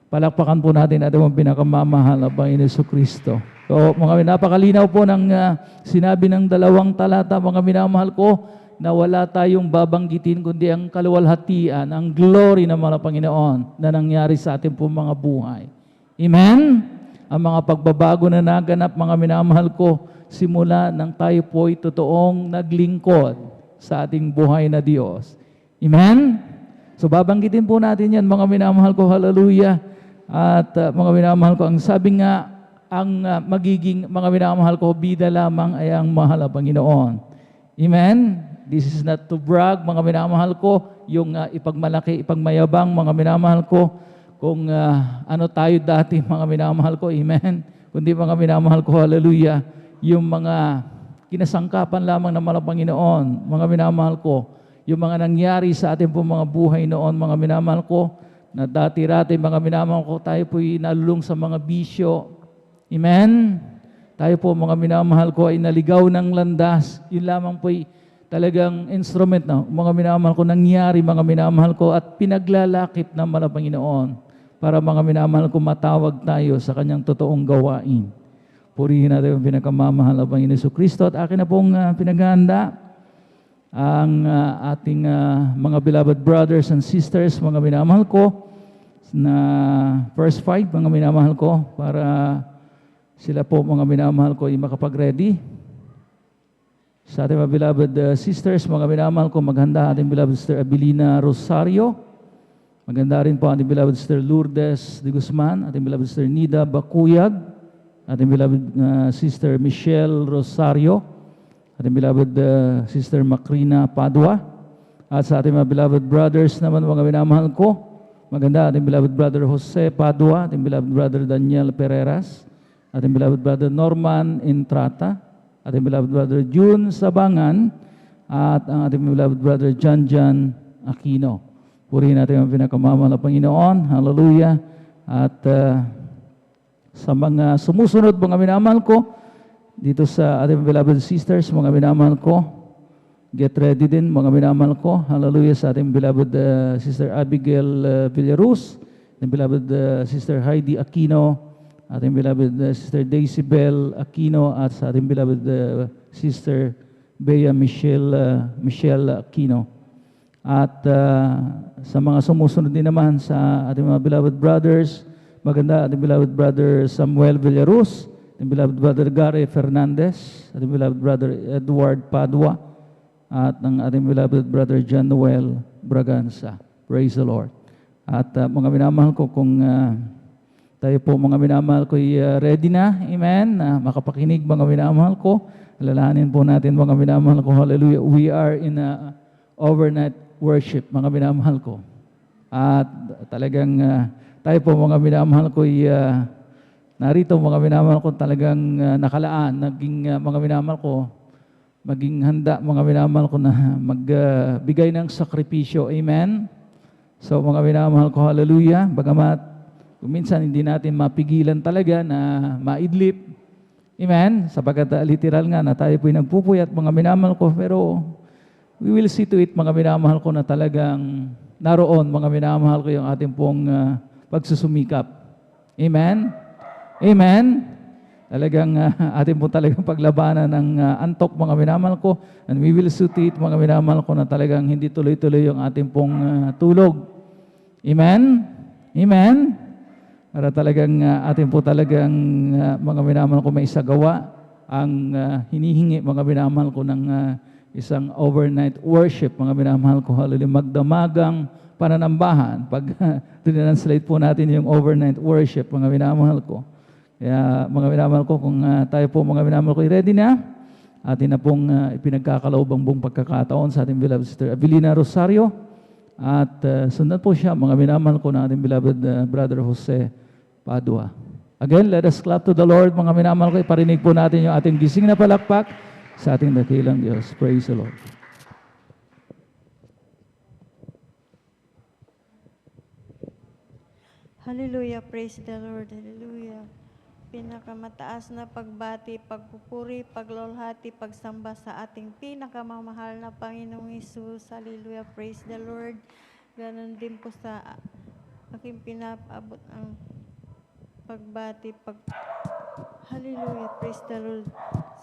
Palakpakan po natin at ang pinakamamahal na Panginoon Jesucristo. So, mga napakalinaw po ng sinabi ng dalawang talata, mga minamahal ko, na wala tayong babanggitin kundi ang kaluwalhatian, ang glory ng mga Panginoon na nangyari sa ating po mga buhay. Amen? Ang mga pagbabago na naganap, mga minamahal ko, simula nang tayo po'y totoong naglingkod sa ating buhay na Diyos. Amen? So babanggitin po natin yan, mga minamahal ko, hallelujah. At mga minamahal ko, ang sabi nga, ang magiging mga minamahal ko, bida lamang ay ang mahal na Panginoon. Amen? This is not to brag, mga minamahal ko, yung ipagmalaki, ipagmayabang, mga minamahal ko, kung ano tayo dati, mga minamahal ko, amen? Kundi mga minamahal ko, hallelujah, yung mga kinasangkapan lamang ng mga Panginoon, mga minamahal ko, yung mga nangyari sa ating po mga buhay noon, mga minamahal ko, na dati-rati, mga minamahal ko, tayo po'y nalulung sa mga bisyo. Amen? Tayo po, mga minamahal ko, ay naligaw ng landas. Yun lamang po'y talagang instrument na, mga minamahal ko, nangyari, mga minamahal ko, at pinaglalakip ng mga Panginoon para mga minamahal ko, matawag tayo sa kanyang totoong gawain. Purihin natin ang pinakamamahal na Panginoon Jesucristo. At akin na pong pinaghahanda ang ating mga beloved brothers and sisters, mga minamahal ko, na first 5, mga minamahal ko, para sila po, mga minamahal ko, ay makapag-ready. Sa ating mga beloved sisters, mga minamahal ko, maghanda ating beloved sister Abilina Rosario. Maganda rin po ating beloved sister Lourdes de Guzman, ating beloved sister Nida Bakuyag, ating beloved sister Michelle Rosario, ating beloved sister Macrina Padua, at sa ating mga beloved brothers naman, mga minamahal ko, maganda ating beloved brother Jose Padua, ating beloved brother Daniel Pereras, ating beloved brother Norman Entrata, ating beloved brother June Sabangan, at ang ating beloved brother Jan Aquino. Purihin natin ang pinakamamahal na Panginoon. Hallelujah. At sa mga sumusunod, mga minamahal ko, dito sa ating beloved sisters, mga minamahal ko, get ready din, mga minamahal ko. Hallelujah, sa ating beloved sister Abigail Villaruz, ating beloved sister Heidi Aquino, ating beloved sister Daisy Bell Aquino, at sa ating beloved sister Bea Michelle Aquino. At sa mga sumusunod din naman sa ating mga beloved brothers, maganda ating beloved brother Samuel Villaruz, ating beloved brother Gary Fernandez, ating beloved brother Edward Padua, at ang ating beloved brother John Noel Braganza. Praise the Lord. At mga minamahal ko, kung tayo po, mga minamahal ko, ready na, amen, makapakinig, mga minamahal ko, alalahanin po natin, mga minamahal ko, hallelujah, we are in a overnight worship, mga minamahal ko. At talagang tayo po, mga minamahal ko, narito, mga minamahal ko, talagang nakalaan, naging mga minamahal ko, maging handa, mga minamahal ko, na magbigay ng sakripisyo. Amen? So, mga minamahal ko, hallelujah, bagamat kung minsan hindi natin mapigilan talaga na maidlip. Amen? Sapagkat literal nga na tayo po'y nagpupuyat, mga minamahal ko, pero we will see to it, mga minamahal ko, na talagang naroon, mga minamahal ko, yung ating pong pagsusumikap. Amen? Amen? Talagang atin po talagang paglabanan ng antok, mga minamahal ko. And we will suit it, mga minamahal ko, na talagang hindi tuloy-tuloy yung ating pong tulog. Amen? Amen? Para talagang atin po talagang mga minamahal ko may isagawa ang hinihingi, mga minamahal ko, ng isang overnight worship, mga minamahal ko. Hallelujah, magdamagang pananambahan. Pag tinranslate po natin yung overnight worship, mga minamahal ko. Kaya mga minamahal ko, kung tayo po mga minamahal ko, ready na? Atin na pong ipinagkakaloob ang buong pagkakataon sa ating beloved Sister Avelina Rosario. At sundan po siya, mga minamahal ko, na ating beloved Brother Jose Padua. Again, let us clap to the Lord, mga minamahal ko. Iparinig po natin yung ating gising na palakpak sa ating dakilang Diyos. Praise the Lord. Hallelujah, praise the Lord, hallelujah. Pinakamataas na pagbati, pagpupuri, paglolhati, pagsamba sa ating pinakamamahal na Panginoong Hesus. Hallelujah, praise the Lord. Ganon din po sa aking pinapabot ang pagbati, Hallelujah, praise the Lord,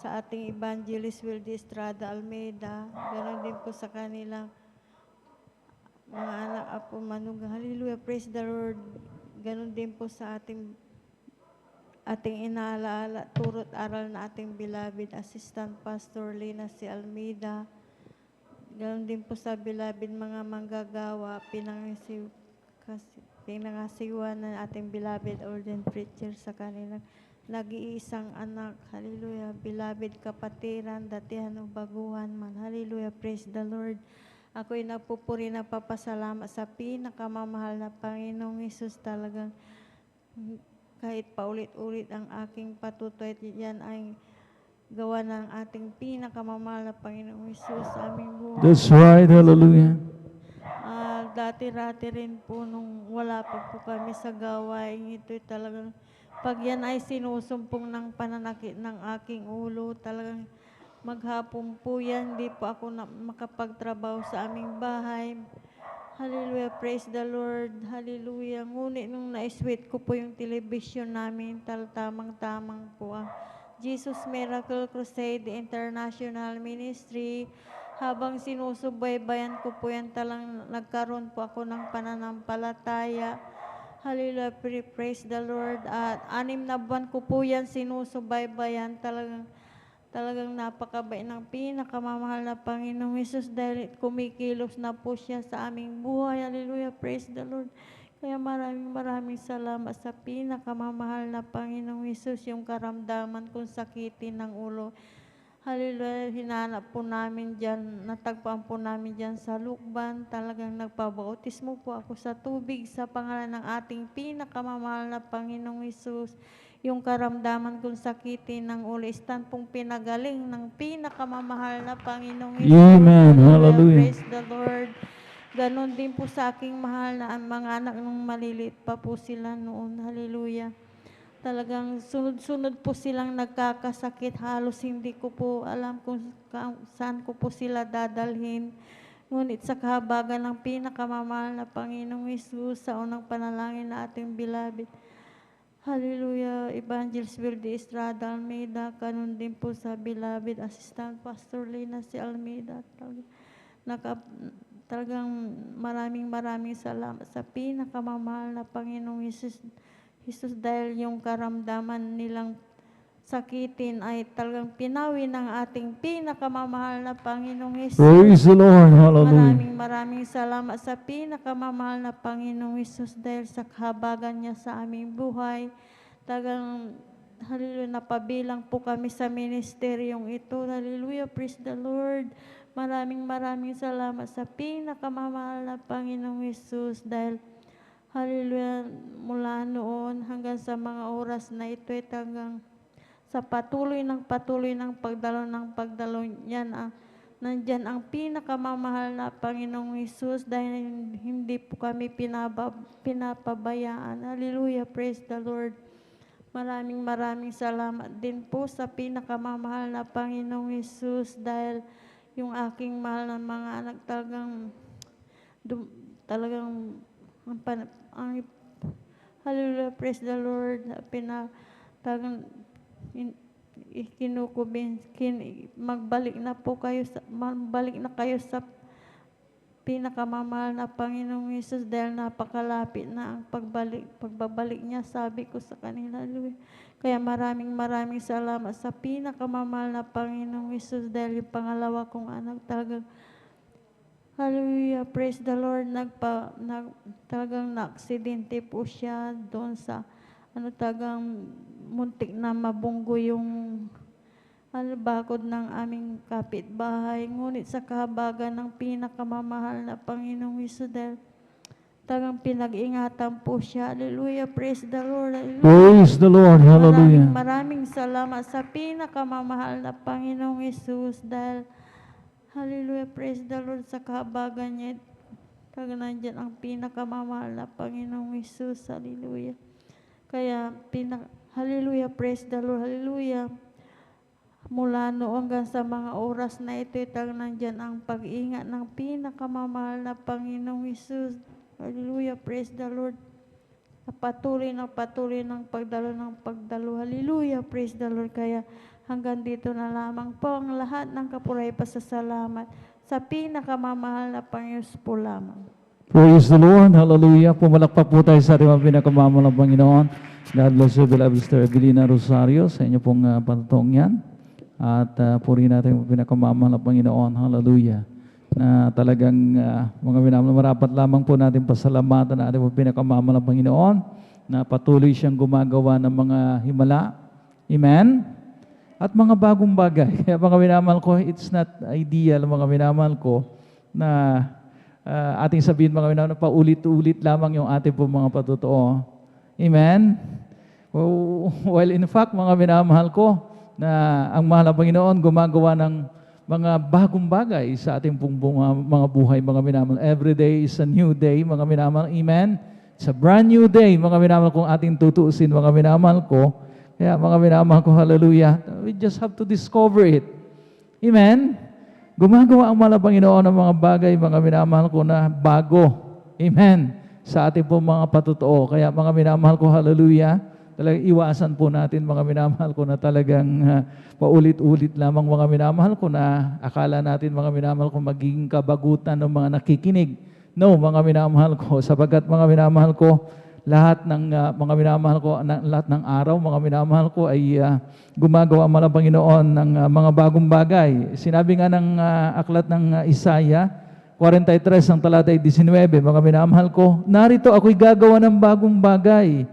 sa ating Evangelist Wildy Estrada Almeida. Ganon din po sa kanilang mga anak apo manugang. Hallelujah, praise the Lord. Ganon din po sa ating inaalaala, turot aral na ating beloved Assistant Pastor Lina C. Almeida. Ganon din po sa beloved mga manggagawa, pinangasiwa ng ating beloved ordained preacher sa kanilang nag-iisang anak. Hallelujah, beloved kapatiran, datihan o baguhan man. Hallelujah, praise the Lord. Ako'y napupuri na papasalamat sa pinakamamahal na Panginoong Hesus. Talagang kahit paulit-ulit ang aking patutoy, yan ay gawa ng ating pinakamamahal na Panginoong Hesus sa aming buhay. That's right, hallelujah. Dati-rati rin po nung wala pa po kami sa gawain ito, talagang pag yan ay sinusumpong ng pananakit ng aking ulo, talagang maghapon po yan, hindi po ako makapagtrabaho sa aming bahay. Hallelujah, praise the Lord, hallelujah. Ngunit nung na-sweet ko po yung television namin, tamang-tamang po ang Jesus Miracle Crusade International Ministry. Habang sinusubaybayan ko po yan, talang nagkaroon po ako ng pananampalataya. Hallelujah, praise the Lord. At 6 na buwan ko po yan sinusubaybayan, talagang napakabait ng pinakamamahal na Panginoong Hesus dahil kumikilos na po siya sa aming buhay. Hallelujah, praise the Lord. Kaya maraming salamat sa pinakamamahal na Panginoong Hesus, yung karamdaman kong sakitin ng ulo. Hallelujah, hinanap po namin dyan, natagpuan po namin dyan sa Lukban. Talagang nagpabautismo po ako sa tubig sa pangalan ng ating pinakamamahal na Panginoong Hesus. Yung karamdaman kong sakitin ng ulo, istan pong pinagaling ng pinakamamahal na Panginoong Hesus. Amen, hallelujah. Praise the Lord. Ganon din po sa aking mahal na mga anak nung maliliit pa po sila noon. Hallelujah. Talagang sunod-sunod po silang nagkakasakit. Halos hindi ko po alam kung saan ko po sila dadalhin. Ngunit sa kahabagan ng pinakamamahal na Panginoong Hesus, sa unang panalangin na ating beloved, hallelujah, Evangelist Wildy Estrada Almeida, kanon din po sa beloved Assistant Pastor Lina C. Almeida. Talagang maraming salamat sa pinakamamahal na Panginoong Hesus dahil yung karamdaman nilang sakitin ay talagang pinawi ng ating pinakamamahal na Panginoong Hesus. Praise the Lord, hallelujah. Maraming salamat sa pinakamamahal na Panginoong Hesus dahil sa kahabagan niya sa aming buhay. Talagang, hallelujah, napabilang po kami sa ministeryong ito. Hallelujah, praise the Lord. Maraming salamat sa pinakamamahal na Panginoong Hesus dahil hallelujah, mula noon hanggang sa mga oras na ito ay talagang sa patuloy ng pagdalo niyan, nandyan ang pinakamamahal na Panginoong Hesus dahil hindi po kami pinapabayaan. Hallelujah, praise the Lord. Maraming salamat din po sa pinakamamahal na Panginoong Hesus dahil yung aking mahal na mga anak talagang hallelujah, praise the Lord. magbalik na kayo sa pinakamamahal na Panginoong Hesus dahil napakalapit na ang pagbabalik niya, sabi ko sa kanila. Hallelujah. Kaya maraming salamat sa pinakamamahal na Panginoong Hesus dahil yung pangalawa kong anak talagang, hallelujah, praise the Lord, talagang na-aksidente po siya doon sa, talagang muntik na mabunggo yung bakod ng aming kapitbahay. Ngunit sa kahabagan ng pinakamamahal na Panginoong Hesus, dahil talagang pinag-ingatan po siya. Hallelujah, praise the Lord. Hallelujah. Praise the Lord. Hallelujah. Maraming salamat sa pinakamamahal na Panginoong Hesus dahil, hallelujah, praise the Lord, sa kahabagan niya, talagang nandyan ang pinakamamahal na Panginoong Hesus. Hallelujah. Kaya, hallelujah, praise the Lord. Hallelujah. Mula noon hanggang sa mga oras na ito, talagang nandyan ang pag-ingat ng pinakamamahal na Panginoong Hesus. Hallelujah, praise the Lord. Patuloy ng pagdalo. Hallelujah, praise the Lord. Kaya hanggang dito na lamang po ang lahat ng kapuray pasasalamat sa pinakamamahal na Panginoon po lamang. Praise the Lord. Hallelujah. Pumalakpak po tayo sa ating mga pinakamamahal na Panginoon. God bless you, beloved Sister Evelina Rosario, sa inyo pong pantong yan. At purihin natin yung pinakamamahal na Panginoon. Hallelujah. Na talagang mga minamahal, marapat lamang po natin pasalamatan na ating pinakamamahal na Panginoon na patuloy siyang gumagawa ng mga himala. Amen? At mga bagong bagay. Kaya mga minamahal ko, it's not ideal, mga minamahal ko, na ating sabihin mga minamahal, paulit-ulit lamang yung ating po mga patotoo. Amen? Well, in fact, mga minamahal ko, na ang mahal na Panginoon gumagawa ng mga bagong bagay sa ating pong mga buhay, mga minamahal. Every day is a new day, mga minamahal. Amen? It's a brand new day, mga minamahal, kung ating tutuusin, mga minamahal ko. Kaya mga minamahal ko, hallelujah, we just have to discover it. Amen? Gumagawa ang mahal na Panginoon ng mga bagay, mga minamahal ko, na bago. Amen? Sa ating pong mga patotoo. Kaya mga minamahal ko, hallelujah, talagang iwasan po natin, mga minamahal ko, na talagang paulit-ulit lamang, mga minamahal ko, na akala natin, mga minamahal ko, magiging kabagutan ng mga nakikinig. No, mga minamahal ko, sapagkat mga minamahal ko, lahat ng mga minamahal ko, lahat ng araw, mga minamahal ko, ay gumagawa ang Panginoon ng mga bagong bagay. Sinabi nga ng aklat ng Isaiah 43 ang talatay 19, mga minamahal ko, narito ako'y gagawa ng bagong bagay.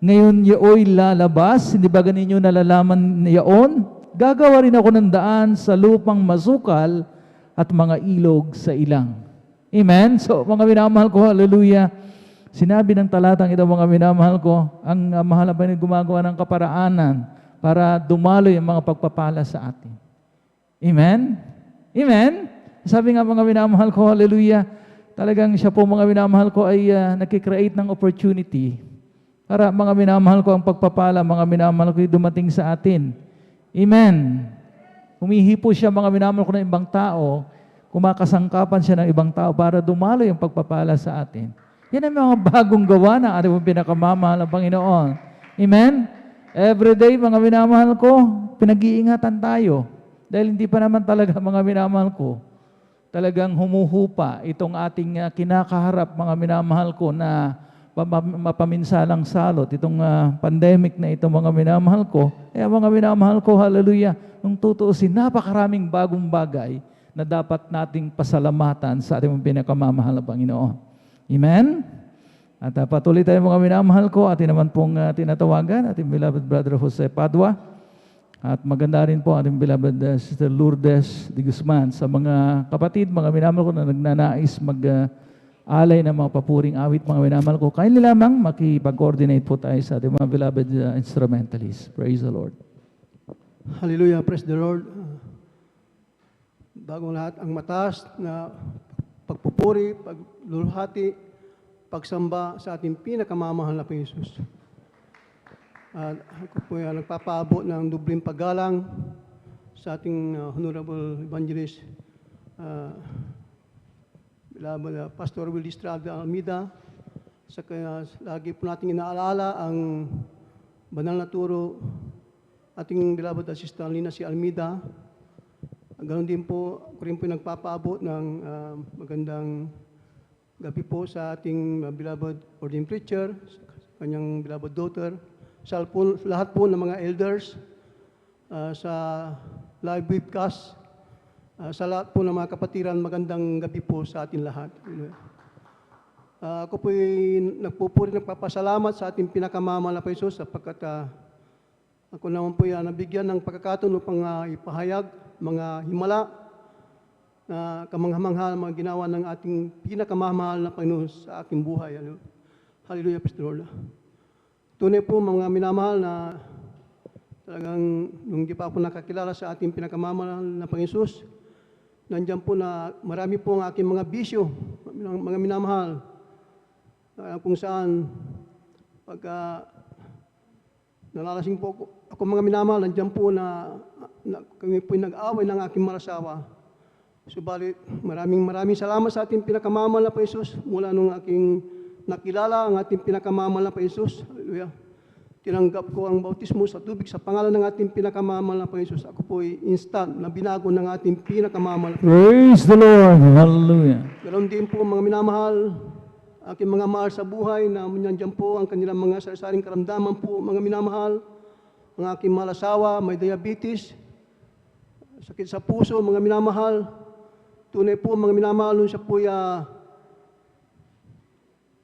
Ngayon yaoy lalabas, hindi ba ganinyo nalalaman yaon? Gagawa rin ako ng daan sa lupang masukal at mga ilog sa ilang. Amen? So, mga minamahal ko, hallelujah. Sinabi ng talatang ito, mga minamahal ko, ang mahal na Panginoon gumagawa ng kaparaanan para dumaloy ang mga pagpapala sa atin. Amen? Amen? Sabi nga, mga minamahal ko, hallelujah, talagang siya po, mga minamahal ko, ay nakikreate ng opportunity para, mga minamahal ko, ang pagpapala, mga minamahal ko, ay dumating sa atin. Amen. Humihipo siya, mga minamahal ko, ng ibang tao, kumakasangkapan siya ng ibang tao para dumaloy ang pagpapala sa atin. Yan ang mga bagong gawa ng ating pinakamamahal na Panginoon. Amen? Every day, mga minamahal ko, pinag-iingatan tayo. Dahil hindi pa naman talaga, mga minamahal ko, talagang humuhupa itong ating kinakaharap, mga minamahal ko, na mapaminsalang salot, itong pandemic na ito, mga minamahal ko. Kaya mga minamahal ko, hallelujah, nung tutuusin, napakaraming bagong bagay na dapat nating pasalamatan sa ating pinakamamahal na Panginoon. Amen? At patuloy tayo, mga minamahal ko, atin naman pong tinatawagan, ating beloved brother Jose Padua, at maganda rin po ating beloved Sister Lourdes de Guzman, sa mga kapatid, mga minamahal ko, na nagnanais alay ng mga papuring awit, mga minamahal ko. Kindly lamang makipag-coordinate po tayo sa ating mga beloved instrumentalists. Praise the Lord. Hallelujah, praise the Lord. Bagong lahat, ang mataas na pagpupuri, pagluluhati, pagsamba sa ating pinakamamahal na Jesus. Ako po ay nagpapaabot ng dubling paggalang sa ating Honorable Evangelist, Pastor Willie Estrada Almeida. Sa kaya lagi po natin inaalala ang banal na turo ating beloved assistant Lina C. Almeida. Ganon din po, ako rin po nagpapaabot ng magandang gabi po sa ating beloved ordained preacher, kanyang beloved daughter, sa lahat po ng mga elders, sa live webcast, sa lahat po ng mga kapatiran, magandang gabi po sa atin lahat. Ako po'y nagpupuri, nagpapasalamat sa ating pinakamamahal na Panginoon sapagkat ako naman po'y nabigyan ng pagkakataon upang ipahayag mga himala na kamangha-mangha mga ginawa ng ating pinakamamahal na Panginoon sa aking buhay. Hallelujah, Praise the Lord. Tunay po mga minamahal na talagang nung di pa ako nakakilala sa ating pinakamamahal na Panginoon, nandiyan po na marami po ang aking mga bisyo, mga minamahal, kung saan pagka nalalasing po ako mga minamahal, nandiyan po na kami po nag-away ng aking marasawa. Subalit, maraming salamat sa ating pinakamamahal na Panginoon mula nung aking nakilala ang ating pinakamamahal na Panginoon. Hallelujah. Tinanggap ko ang bautismo sa tubig sa pangalan ng ating pinakamamahal na Panginoon. Ako po ay instant na binago ng ating pinakamamahal. Praise the Lord. Hallelujah. Ganon din po mga minamahal, aking mga mahal sa buhay na nandiyan po ang kanilang mga sarisaring karamdaman po, mga minamahal, ang aking mahal asawa, may diabetes, sakit sa puso, mga minamahal. Tunay po mga minamahal, nung siya po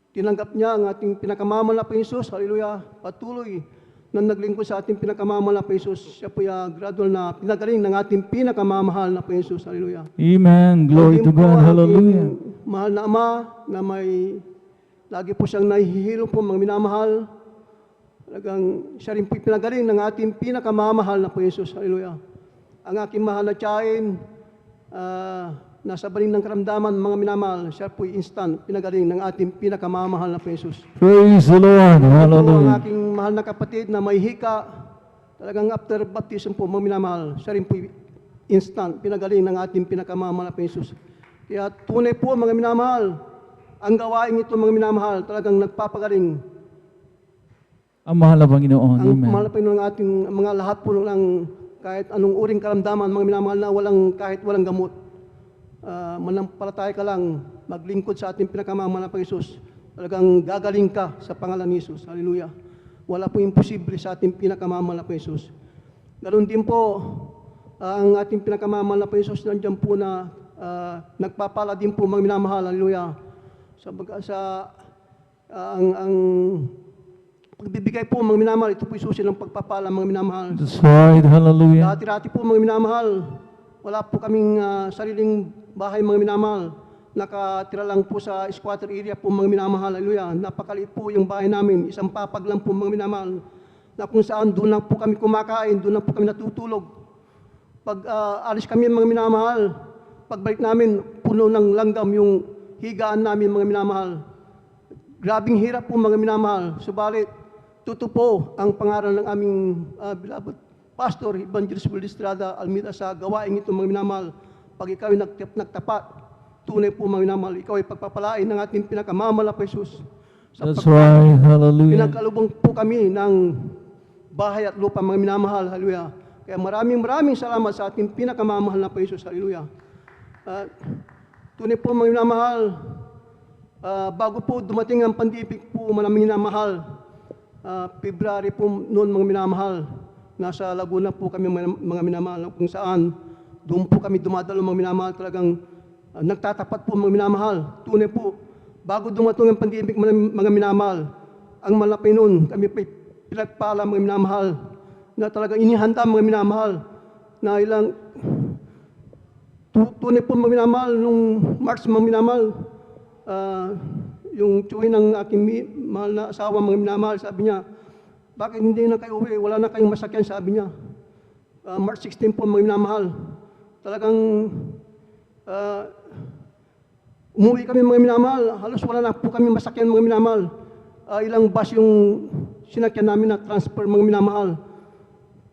tinanggap niya ang ating pinakamamahal na Panginoon. Hallelujah. Patuloy na naglingkod sa ating pinakamamahal na Panginoon. Siya po gradual na pinagaling ng ating pinakamamahal na Panginoon. Hallelujah. Amen. Glory to God. Hallelujah. Mahal na Ama na may lagi po siyang nahihilo po mga minamahal. Talagang siya rin po pinagaling ng ating pinakamamahal na Panginoon. Hallelujah. Ang aking mahal na tiyain, nasa baling ng karamdaman, mga minamahal, siya po instant, pinagaling ng ating pinakamamahal na Panginoon. Praise the Lord. Ang Hallelujah. aking mahal na kapatid na may hika, talagang after baptism po, mga minamahal, siya rin po instant, pinagaling ng ating pinakamamahal na Panginoon. Kaya tunay po, mga minamahal, ang gawain ito, mga minamahal, talagang nagpapagaling. Ang mahal na Panginoon. Ang Amen. mahal na Panginoon ng ating mga lahat po ng kahit anong uring karamdaman, mga minamahal na kahit walang gamot. Manampalataya ka lang, maglingkod sa ating pinakamamahal na Panginoon. Talagang gagaling ka sa pangalan ni Jesus. Hallelujah. Wala po imposible sa ating pinakamamahal na Panginoon. Ganoon din po, ang ating pinakamamahal na Panginoon, nandiyan po na nagpapala din po mga minamahal. Hallelujah. Ang pagbibigay po mga minamahal, ito po susi ng pagpapala mga minamahal. That's right. Hallelujah. Dati-dati po mga minamahal, wala po kaming sariling bahay mga minamahal. Nakatira lang po sa squatter area po mga minamahal. Hallelujah. Napakaliit po yung bahay namin. Isang papag lang po mga minamahal. Na kung saan doon lang po kami kumakain, doon lang po kami natutulog. Pag alis kami mga minamahal, pagbalik namin, puno ng langgam yung higaan namin mga minamahal. Grabing hirap po mga minamahal. Subalit, tutupo ang pangaral ng aming beloved Pastor Evangelist Will Estrada Almeida sa gawain ito mga minamahal. Pag ikaw ay nagtapat, tunay po mga minamahal, ikaw ay pagpapalain ng ating pinakamamahal na Jesus. That's right. Hallelujah. Pinagkalubong po kami ng bahay at lupa mga minamahal. Hallelujah. Kaya maraming salamat sa ating pinakamamahal na Jesus. Hallelujah. Tunay po mga minamahal, bago po dumating ang pandemic po maraming minamahal, February po noon mga minamahal, nasa Laguna po kami mga minamahal kung saan doon po kami dumadalo mga minamahal, talagang nagtatapat po mga minamahal. Tunay po, bago dumating ang pandemic mga minamahal, ang malapay noon, kami po pinagpala mga minamahal, na talagang inihanda mga minamahal, na ilang tunay po mga minamahal, nung March mga minamahal, yung tsuhin ng aking mahal na asawa mga minamahal, sabi niya, bakit hindi na kayo uwi? Wala na kayong masakyan, sabi niya. March 16 po mga minamahal. Talagang umuwi kami mga minamahal. Halos wala na po kami masakyan mga minamahal. Ilang bus yung sinakyan namin na transfer mga minamahal.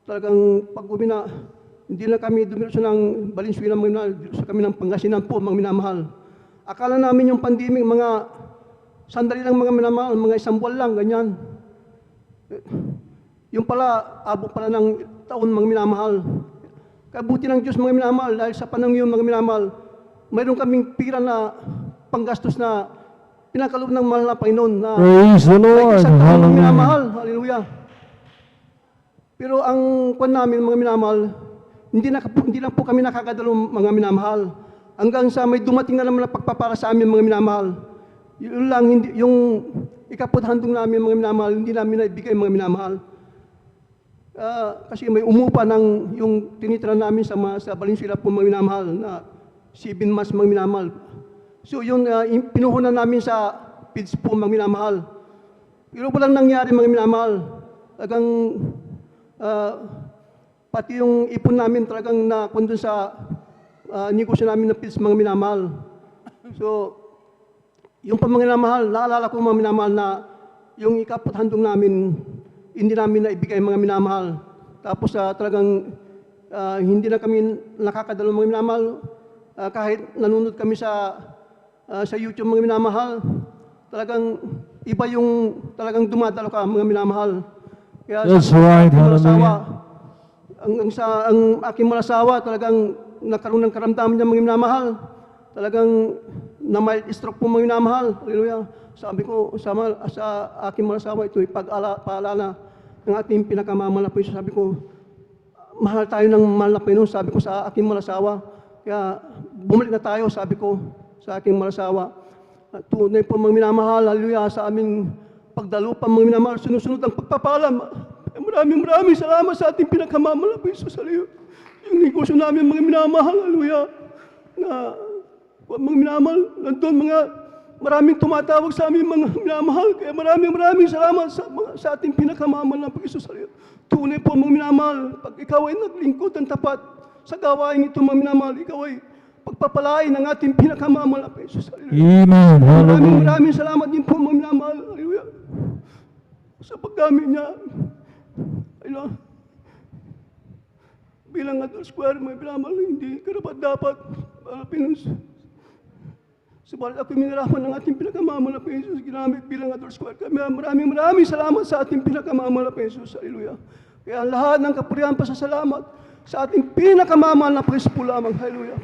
Talagang pag-uwi na, hindi na kami dumiretso ng Valenzuela mga minamahal. Diretso kami ng Pangasinan po mga minamahal. Akala namin yung pandemic, mga sandali lang mga minamahal, mga isang buwan lang, ganyan. Yung pala, abot pala ng taon, mga minamahal. Kabuti ng Diyos, mga minamahal, dahil sa panahon yun, mga minamahal, mayroon kaming pira na panggastos na pinakalob ng mahal na Panginoon na Praise the kahit Lord. isang taon, mga Hallelujah. minamahal. Hallelujah. Pero ang kwan namin, mga minamahal, hindi lang po kami nakakadalo, mga minamahal. Hanggang sa may dumating na naman na pagpapara sa amin, mga minamahal. Yun lang, yung ikaputhandong namin, mga minamahal, hindi namin naibigay, mga minamahal. Kasi may umupa ng yung tinitira namin sa Valenzuela po, mga minamahal, na 7 months, mga minamahal. So yun, pinuhunan namin sa PIDS po, mga minamahal. Pero walang nangyari, mga minamahal. Talagang pati yung ipon namin talagang nakundun sa negosyo namin ng PIDS, mga minamahal. So, yung pa, mga minamahal, naalala ko, mga minamahal, na yung ikaputhandong namin, hindi namin naibigay, mga minamahal. Tapos talagang hindi na kami nakakadalo, mga minamahal. Kahit nanonood kami sa YouTube, mga minamahal, talagang iba yung talagang dumadalo ka, mga minamahal. Kaya That's sa right. aking malasawa, Hallelujah. ang aking malasawa, talagang nagkaroon ng karamdaman niya, mga minamahal. Talagang na mild stroke po, mga minamahal. Hallelujah. Sabi ko sa aking malasawa, ito paalala ng ating pinakamamahal na Panginoon. Sabi ko, mahal tayo ng mahal na Panginoon, sabi ko sa aking malasawa. Kaya bumalik na tayo, sabi ko sa aking malasawa. Tunay po, mga minamahal, hallelujah, sa aming pagdalupan, mga minamahal, sunusunod ang pagpapalam. Maraming salamat sa ating pinakamamahal na Panginoon. Hallelujah. Yung negosyo namin, mga minamahal, hallelujah, na mga minamahal, nandun maraming tumatawag sa amin, mga minamahal. Kaya maraming salamat sa ating pinakamamahal na Panginoon. Tunay po, mga minamahal, pag ikaw ay naglingkod ng tapat sa gawain ito, mga minamahal, ikaw ay pagpapalain ng ating pinakamamahal na Panginoon. Amen. Hallelujah. Maraming salamat din po, mga minamahal. Hallelujah. Sa paggamit niya, bilang adult square, may minamahal, hindi karapat dapat Panginoon. Subalit ako minaraman ng ating pinakamamahal na Panginoon, ginamit bilang adult square. Maraming salamat sa ating pinakamamahal na Panginoon. Hallelujah. Kaya ang lahat ng kapurihan, pasasalamat sa ating pinakamamahal na Panginoon po lamang. Hallelujah.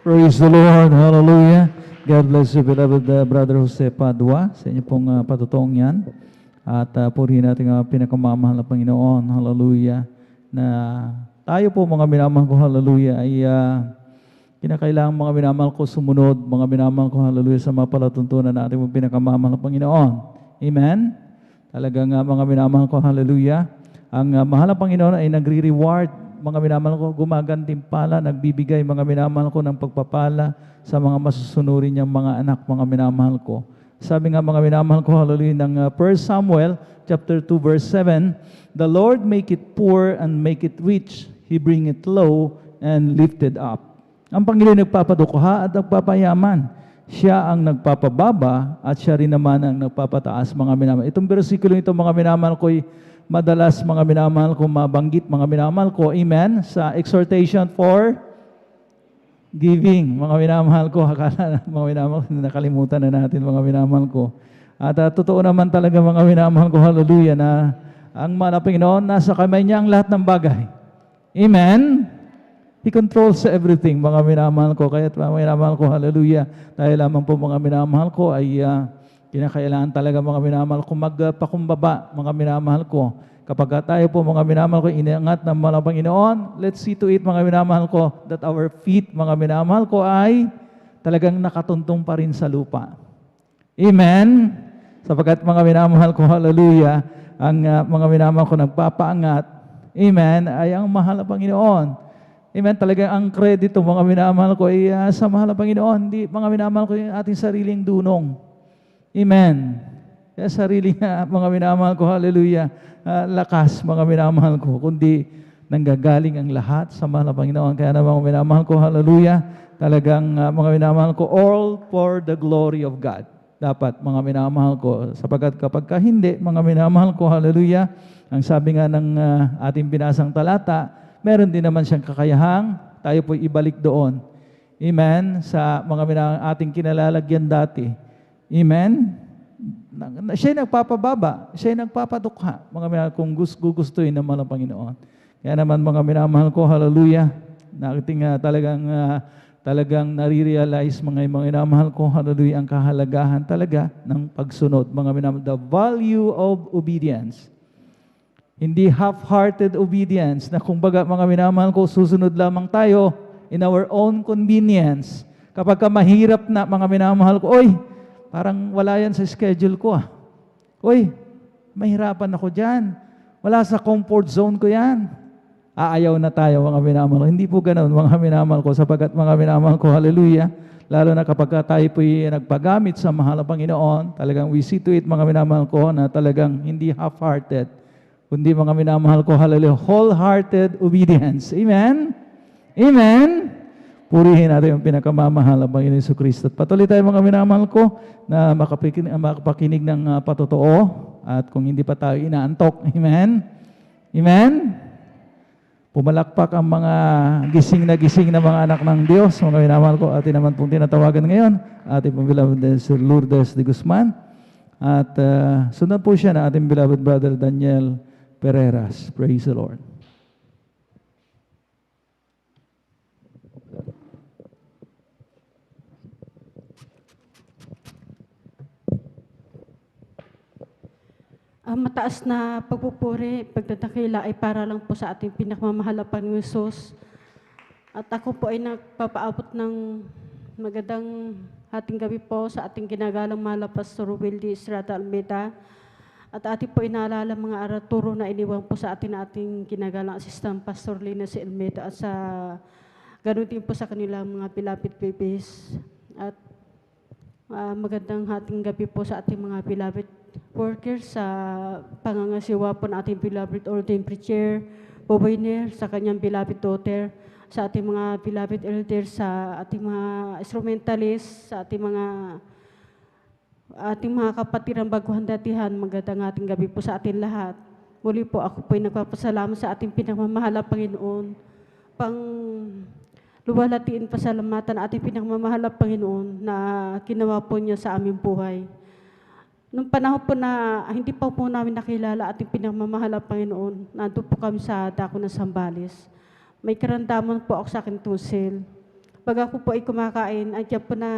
Praise the Lord. Hallelujah. God bless you, beloved Brother Jose Padua, sa inyo pong patutong yan. At purihin natin ang pinakamamahal na Panginoon. Hallelujah. Na tayo po, mga minamahal ko, hallelujah, ay kinakailangan, mga minamahal ko, sumunod, mga minamahal ko, hallelujah, sa mga palatuntunan natin ang pinakamamahal na Panginoon. Amen? Talagang mga minamahal ko, hallelujah, ang mahal na Panginoon ay nagre-reward, mga minamahal ko, gumagantimpala, nagbibigay, mga minamahal ko, ng pagpapala sa mga masusunurin niyang mga anak, mga minamahal ko. Sabi nga, mga minamahal ko, hallelujah, ng 1 Samuel chapter 2 verse 7, "The Lord make it poor and make it rich. He bring it low and lift it up." Ang Panginoon nagpapadukha at nagpapayaman. Siya ang nagpapababa at siya rin naman ang nagpapataas, mga minamahal. Itong bersikulo ito, mga minamahal ko, madalas, mga minamahal ko, mabanggit, mga minamahal ko, amen, sa exhortation for giving, mga minamahal ko. Akala, mga minamahal ko, nakalimutan na natin, mga minamahal ko. At totoo naman talaga, mga minamahal ko, hallelujah, na ang mahal na Panginoon, nasa kamay niya ang lahat ng bagay. Amen? He controls everything, mga minamahal ko. Kaya mga minamahal ko, hallelujah, dahil lamang po, mga minamahal ko, ay kinakailangan talaga, mga minamahal ko, magpakumbaba, mga minamahal ko. Kapag tayo po, mga minamahal ko, inaangat ng mga Panginoon, let's see to it, mga minamahal ko, that our feet, mga minamahal ko, ay talagang nakatuntong pa rin sa lupa. Amen? Sapagkat, mga minamahal ko, hallelujah, ang mga minamahal ko nagpapaangat, amen, ay ang mahal na Panginoon. Amen, talaga ang kredito, mga minamahal ko, ay sa mahal na Panginoon, hindi, mga minamahal ko, yung ating sariling dunong. Amen. Kaya sarili nga, mga minamahal ko, hallelujah, lakas, mga minamahal ko, kundi nanggagaling ang lahat sa mahal na Panginoon. Kaya na, mga minamahal ko, hallelujah, talagang mga minamahal ko, all for the glory of God. Dapat, mga minamahal ko, sapagkat kapag hindi, mga minamahal ko, hallelujah, ang sabi nga ng ating binasang talata, meron din naman siyang kakayahang tayo po ibalik doon. Amen? Sa mga ating kinalalagyan dati. Amen? Siya nagpapababa, siya nagpapadukha, mga minamahal, kung gustuin naman ng Panginoon. Kaya naman mga minamahal ko, hallelujah, na ating talagang nare-realize mga minamahal ko, hallelujah, ang kahalagahan talaga ng pagsunod. Mga minamahal, the value of obedience. Hindi half-hearted obedience na kumbaga mga minamahal ko, susunod lamang tayo in our own convenience. Kapag ka mahirap na mga minamahal ko, oy, parang wala yan sa schedule ko ah. Oy, mahirapan ako dyan. Wala sa comfort zone ko yan. Aayaw na tayo mga minamahal ko. Hindi po ganoon mga minamahal ko, sapagkat mga minamahal ko, hallelujah, lalo na kapag tayo po nagpagamit sa mahal na Panginoon, talagang we see to it mga minamahal ko na talagang hindi half-hearted, kundi mga minamahal ko, hallelujah, wholehearted obedience. Amen? Amen? Purihin natin yung pinakamamahal ng Panginoon Jesucristo. At patuloy tayo mga minamahal ko na makapakinig ng patotoo at kung hindi pa tayo inaantok. Amen? Amen? Pumalakpak ang mga gising na mga anak ng Diyos. Mga minamahal ko, atin naman pong tinatawagan ngayon. Ating pong beloved Sir Lourdes de Guzman. At sundan po siya na ating beloved brother Daniel Pereras. Praise the Lord. Ang mataas na pagpupuri, pagdadakila ay para lang po sa ating pinakamamahal na Panginoong Hesus. At ako po ay nagpapaabot ng magandang hating gabi po sa ating ginagalang mahal na Pastor Wildy Estrada Almeida. At ating po inaalala mga araturo na iniwan po sa ating ginagalang Assistant Pastor Lina si Almeida at sa ganoon din po sa kanilang mga beloved babies. At magandang hating gabi po sa ating mga beloved workers sa pangangasiwa po ng ating beloved ordained preacher, Boboyner, sa kanyang beloved daughter, sa ating mga beloved elders, sa ating mga instrumentalists, sa ating mga kapatiran baguhan datihan, magandang ating gabi po sa ating lahat. Muli po ako po ay nagpapasalamat sa ating pinagmamahal na Panginoon, luwalhatiin pasalamatan ating pinagmamahal na Panginoon na ginawa po niya sa aming buhay. Nung panahon po na hindi pa po namin nakilala ating pinagmamahal na Panginoon, nandun po kami sa dako ng Sambales. May karamdaman po ako sa aking tusil. Pag ako po ay kumakain, andyan po na,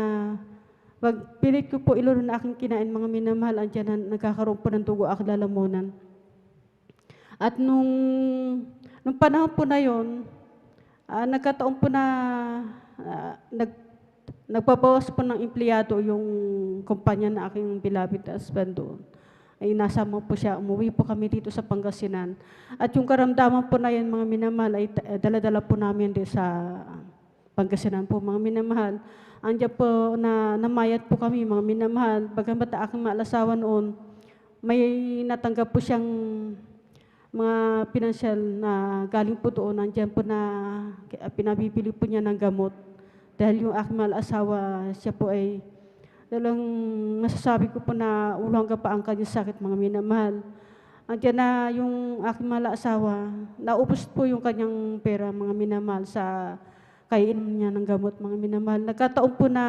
pilit ko po iluro na aking kinain, mga minamahal, andyan na nagkakaroon po ng dugo aking lalamunan. At nung panahon po na yon, nagkataon po na nagpabawas po ng empleyado yung kumpanya na aking beloved husband doon. Ay nasama po siya, umuwi po kami dito sa Pangasinan. At yung karamdaman po na yan, mga minamahal, ay dala-dala po namin din sa Pangasinan po, mga minamahal. Andiyan po na namayat po kami, mga minamahal. Bagamat aking maalasawa noon, may natanggap po siyang mga pinansyal na galing po doon. Andiyan po na pinabibili po niya ng gamot. Dahil yung aking mahal asawa, siya po ay dalang masasabi ko po na ulo hanggang pa ang kanyang sakit, mga minamahal. Andiyan na yung aking mahal asawa, naubos po yung kanyang pera, mga minamahal, sa kainom niya ng gamot, mga minamahal. Nagkataon po na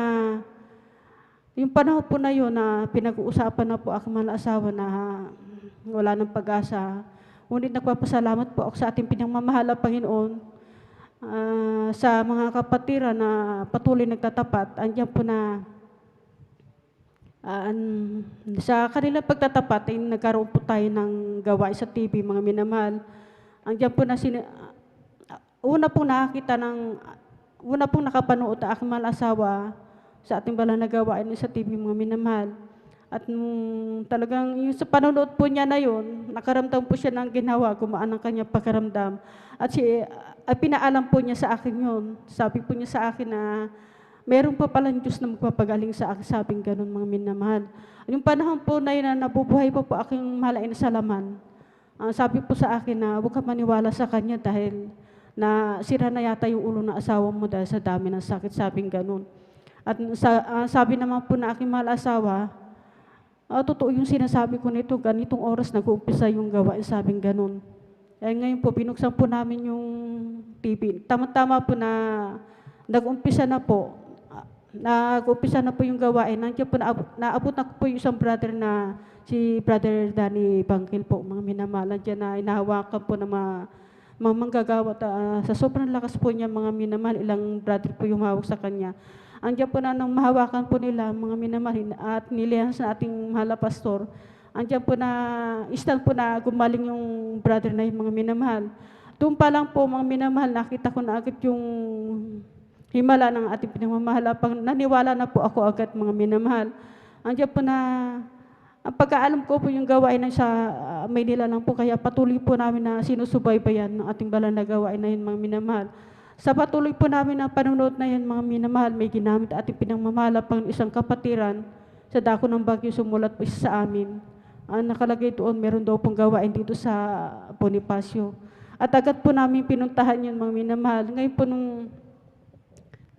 yung panahon po na yun na pinag-uusapan na po aking mahal asawa na wala ng pag-asa. Ngunit nagpapasalamat po ako sa ating pinagmamahal na Panginoon. Sa mga kapatiran na patuloy nagtatapat, andiyan po na sa kanilang pagtatapat ay nagkaroon po tayo ng gawain sa TV, mga minamahal. Andiyan po na una pong nakapanood ang aking mahal asawa sa ating balang na gawain sa TV, mga minamahal. At talagang yung sa panonood po niya na yun, nakaramdam po siya ng ginawa, gumaan ang kanyang pagkaramdam. At pinaalam po niya sa akin yun. Sabi po niya sa akin na meron pa palang Diyos na magpapagaling sa akin, sabing ganun, mga minamahal. Yung panahon po na yun na nabubuhay po aking mahal na salaman, sabi po sa akin na huwag ka maniwala sa kanya dahil na sira na yata yung ulo ng asawa mo dahil sa dami ng sakit, sabing ganun. At sabi naman po na aking mahal asawa, totoo yung sinasabi ko nito, ganitong oras nag-uumpisa yung gawain, sabing ganun. Ngayon po, binuksan po namin yung TV. Tama-tama po na nag-umpisa na po yung gawain. Nandiyan po, naabot na po yung isang brother na si Brother Danny Bangkil po, mga minamahal. Nandiyan na inahawakan po ng mga manggagawa. Sa sobrang lakas po niya, mga minamahal, ilang brother po yung hawak sa kanya. Andiyan po na nang mahawakan po nila, mga minamahal, at nilihan sa ating mahal na pastor. Andiyan po na, instant po na gumaling yung brother na yung mga minamahal. Doon pa lang po, mga minamahal, nakita ko na agad yung himala ng ating pinagmamahal. Naniwala na po ako agad, mga minamahal. Andiyan po na, ang pagkaalam ko po yung gawain na sa Maynila lang po, kaya patuloy po namin na sinusubaybayan ng ating banal na gawain na yun, mga minamahal. Sa patuloy po namin na panunod na yan, mga minamahal, may ginamit ating pinagmamahal pang isang kapatiran sa dako ng Bagyo, sumulat po isa sa amin. Nakalagay doon, meron daw pong gawain dito sa Bonifacio. At agad po namin pinuntahan yun, mga minamahal. Ngayon po nung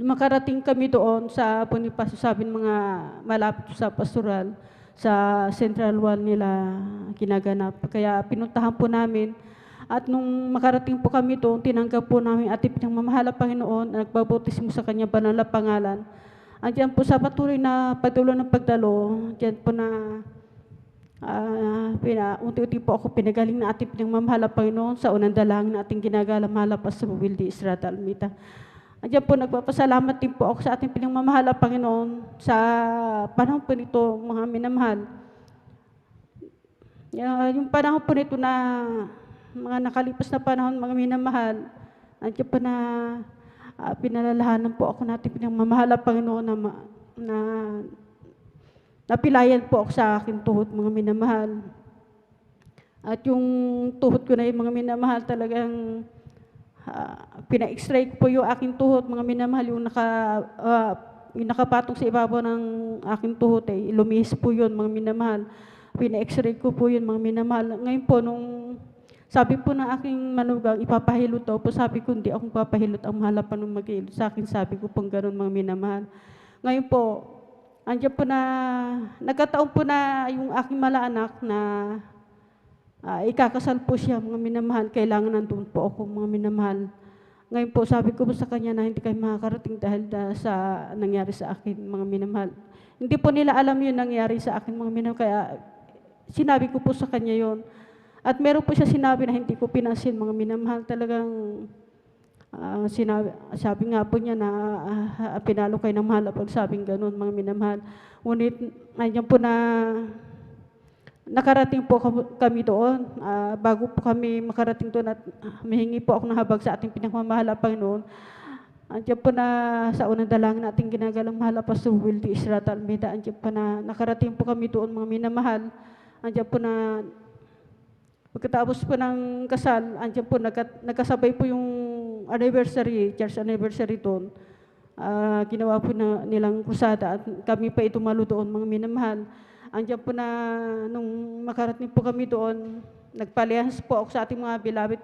makarating kami doon sa Bonifacio, sabi ng mga malapit sa pastoral, sa Central Wall nila kinaganap. Kaya pinuntahan po namin. At nung makarating po kami doon, tinanggap po namin ating pinagmamahal na Panginoon, nagbabautismo sa kanya banal na pangalan. Andiyan po sa patuloy na pagdulo ng pagdalo, diyan po na unti-unti po ako pinagaling na ating pinagmamahal na Panginoon sa unang dalangin na ating ginagala mahal na Pastor Wildy Estrada Almita. Andiyan po, nagpapasalamat din po ako sa ating pinagmamahal na Panginoon sa panahon po nito, mga minamahal. Yung panahon po nito na mga nakalipas na panahon, mga minamahal, andiyan po na pinalalahanan po ako natin pinagmamahal na Panginoon na napilayan po ako sa aking tuhod, mga minamahal. At yung tuhod ko na yung mga minamahal, talagang pina-extray ko po yung aking tuhod, mga minamahal, yung nakapatong sa ibabaw ng aking tuhod, lumihis po yun, mga minamahal. Pina-extray ko po yun, mga minamahal. Ngayon po, nung sabi po ng aking manugang, ipapahilot daw po, sabi ko, hindi akong papahilot, ang mahal pa nung mag-hilot sa akin, sabi ko pong ganun, mga minamahal. Ngayon po, andiyan po na, nagkataon po na yung aking malaanak na ikakasal po siya, mga minamahal, kailangan nandun po ako, mga minamahal. Ngayon po, sabi ko po sa kanya na hindi kayo makakarating dahil sa nangyari sa akin, mga minamahal. Hindi po nila alam yun nangyari sa akin, mga minamahal, kaya sinabi ko po sa kanya yon. At meron po siya sinabi na hindi ko pinansin, mga minamahal, talagang sabi nga po niya na pinalo kayo ng mahal pag sabing ganun, mga minamahal. Ngunit, nandiyan po na nakarating po kami doon. Bago po kami makarating doon at mahingi po ako ng habag sa ating pinagmamahal na Panginoon. Andiyan po na sa unang dalangin nating ginagalang mahal na Pastor Wildy Estrada Almeda. Andiyan po na nakarating po kami doon, mga minamahal. Andiyan po na pagkatapos po ng kasal, andiyan po nagkasabay po yung anniversary, church anniversary doon. Ginawa po nilang krusada at kami pa itumalo doon, mga minamahal. Andiyan po na, nung makarating po kami doon, nagpalihas po ako sa ating mga beloved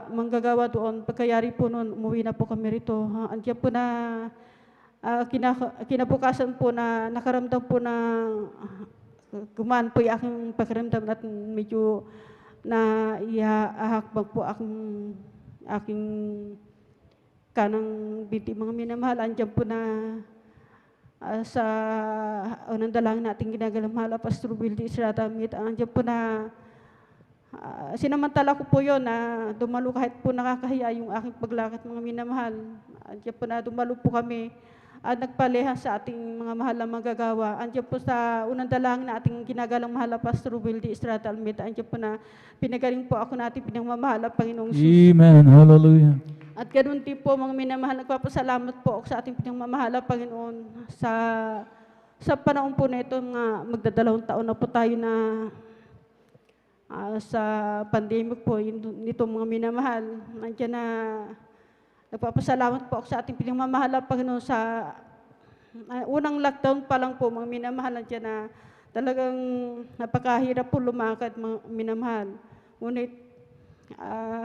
manggagawa doon. Pagkayari po noon, umuwi na po kami rito. Andiyan po na, kinabukasan po na nakaramdam po na gumaan po yung aking pakiramdam at medyo na ihahakbang po aking kanang binti, mga minamahal. Andiyan po na sa unang dalangin natin ginagalang mahal Pastor Wildy Estrada Almeda. Andiyan po na sinamantala ko po yun na dumalo kahit po nakakahiya yung aking paglakad, mga minamahal. Andiyan po na dumalo po kami at nagpaleha sa ating mga mahal na magagawa. Andiyan po sa unang dalangin na ating ginagalang mahal Pastor Wildy Estrada Almeda. Andiyan po na pinagaling po ako natin pinagmamahal Panginoong Jesus. Amen. Hallelujah. At ganoon din po, mga minamahal, nagpapasalamat po ako sa ating pinagmamahal Panginoon sa panahon po na ito, mga magdadalawang taon na po tayo na sa pandemic po, nito mga minamahal. Nandiyan na nagpapasalamat po ako sa ating pinagmamahal Panginoon sa unang lockdown pa lang po, mga minamahal. Nandiyan na talagang napakahirap po lumakad, mga minamahal. Ngunit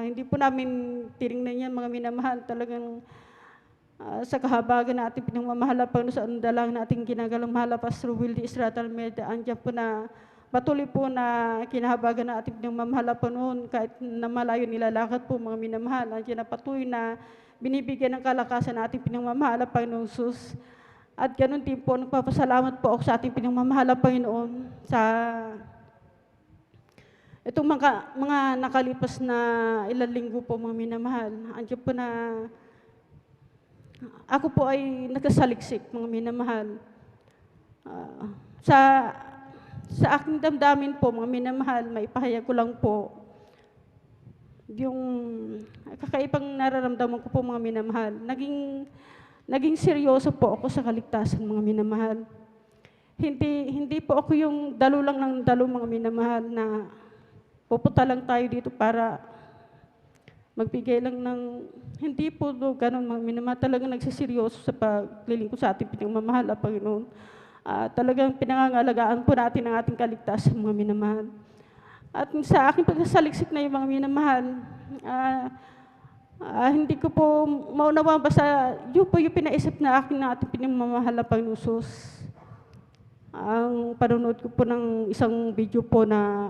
hindi po namin tinignan yan, mga minamahal. Talagang sa kahabagan na ating pinagmamahal Panginoon, sa dalangin na ating ginagalang mahal Pastor Wildy Estrada Almeda. Andiyan po na patuloy po na kinahabagan na ating pinagmamahal Panginoon, kahit na malayo nilalakad po, mga minamahal. Andiyan na patuloy na binibigyan ng kalakasan na ating pinagmamahal Panginoong Jesus. At ganoon din po, nagpapasalamat po ako sa ating pinagmamahal Panginoon sa Itong mga nakalipas na ilang linggo po mga minamahal, andiyan po na ako po ay nagkasaliksik mga minamahal. Ah, sa aking damdamin po mga minamahal, maipahayag ko lang po yung kakaibang nararamdaman ko po mga minamahal. Naging seryoso po ako sa kaligtasan mga minamahal. Hindi po ako yung dalo lang ng dalo mga minamahal na pupunta lang tayo dito para magbigay lang ng, hindi po ganun mga minamahal. Talagang nagsiseryoso sa paglilingkod sa ating pinagmamahal at Panginoon. Talagang pinangangalagaan po natin ang ating kaligtasan mga minamahal. At sa aking pagsasaliksik na yung mga minamahal, hindi ko po maunawaan basta yun po yung pinaisip na akin na ating pinagmamahal na Panginoon Jesus. Ang panonood ko po ng isang video po na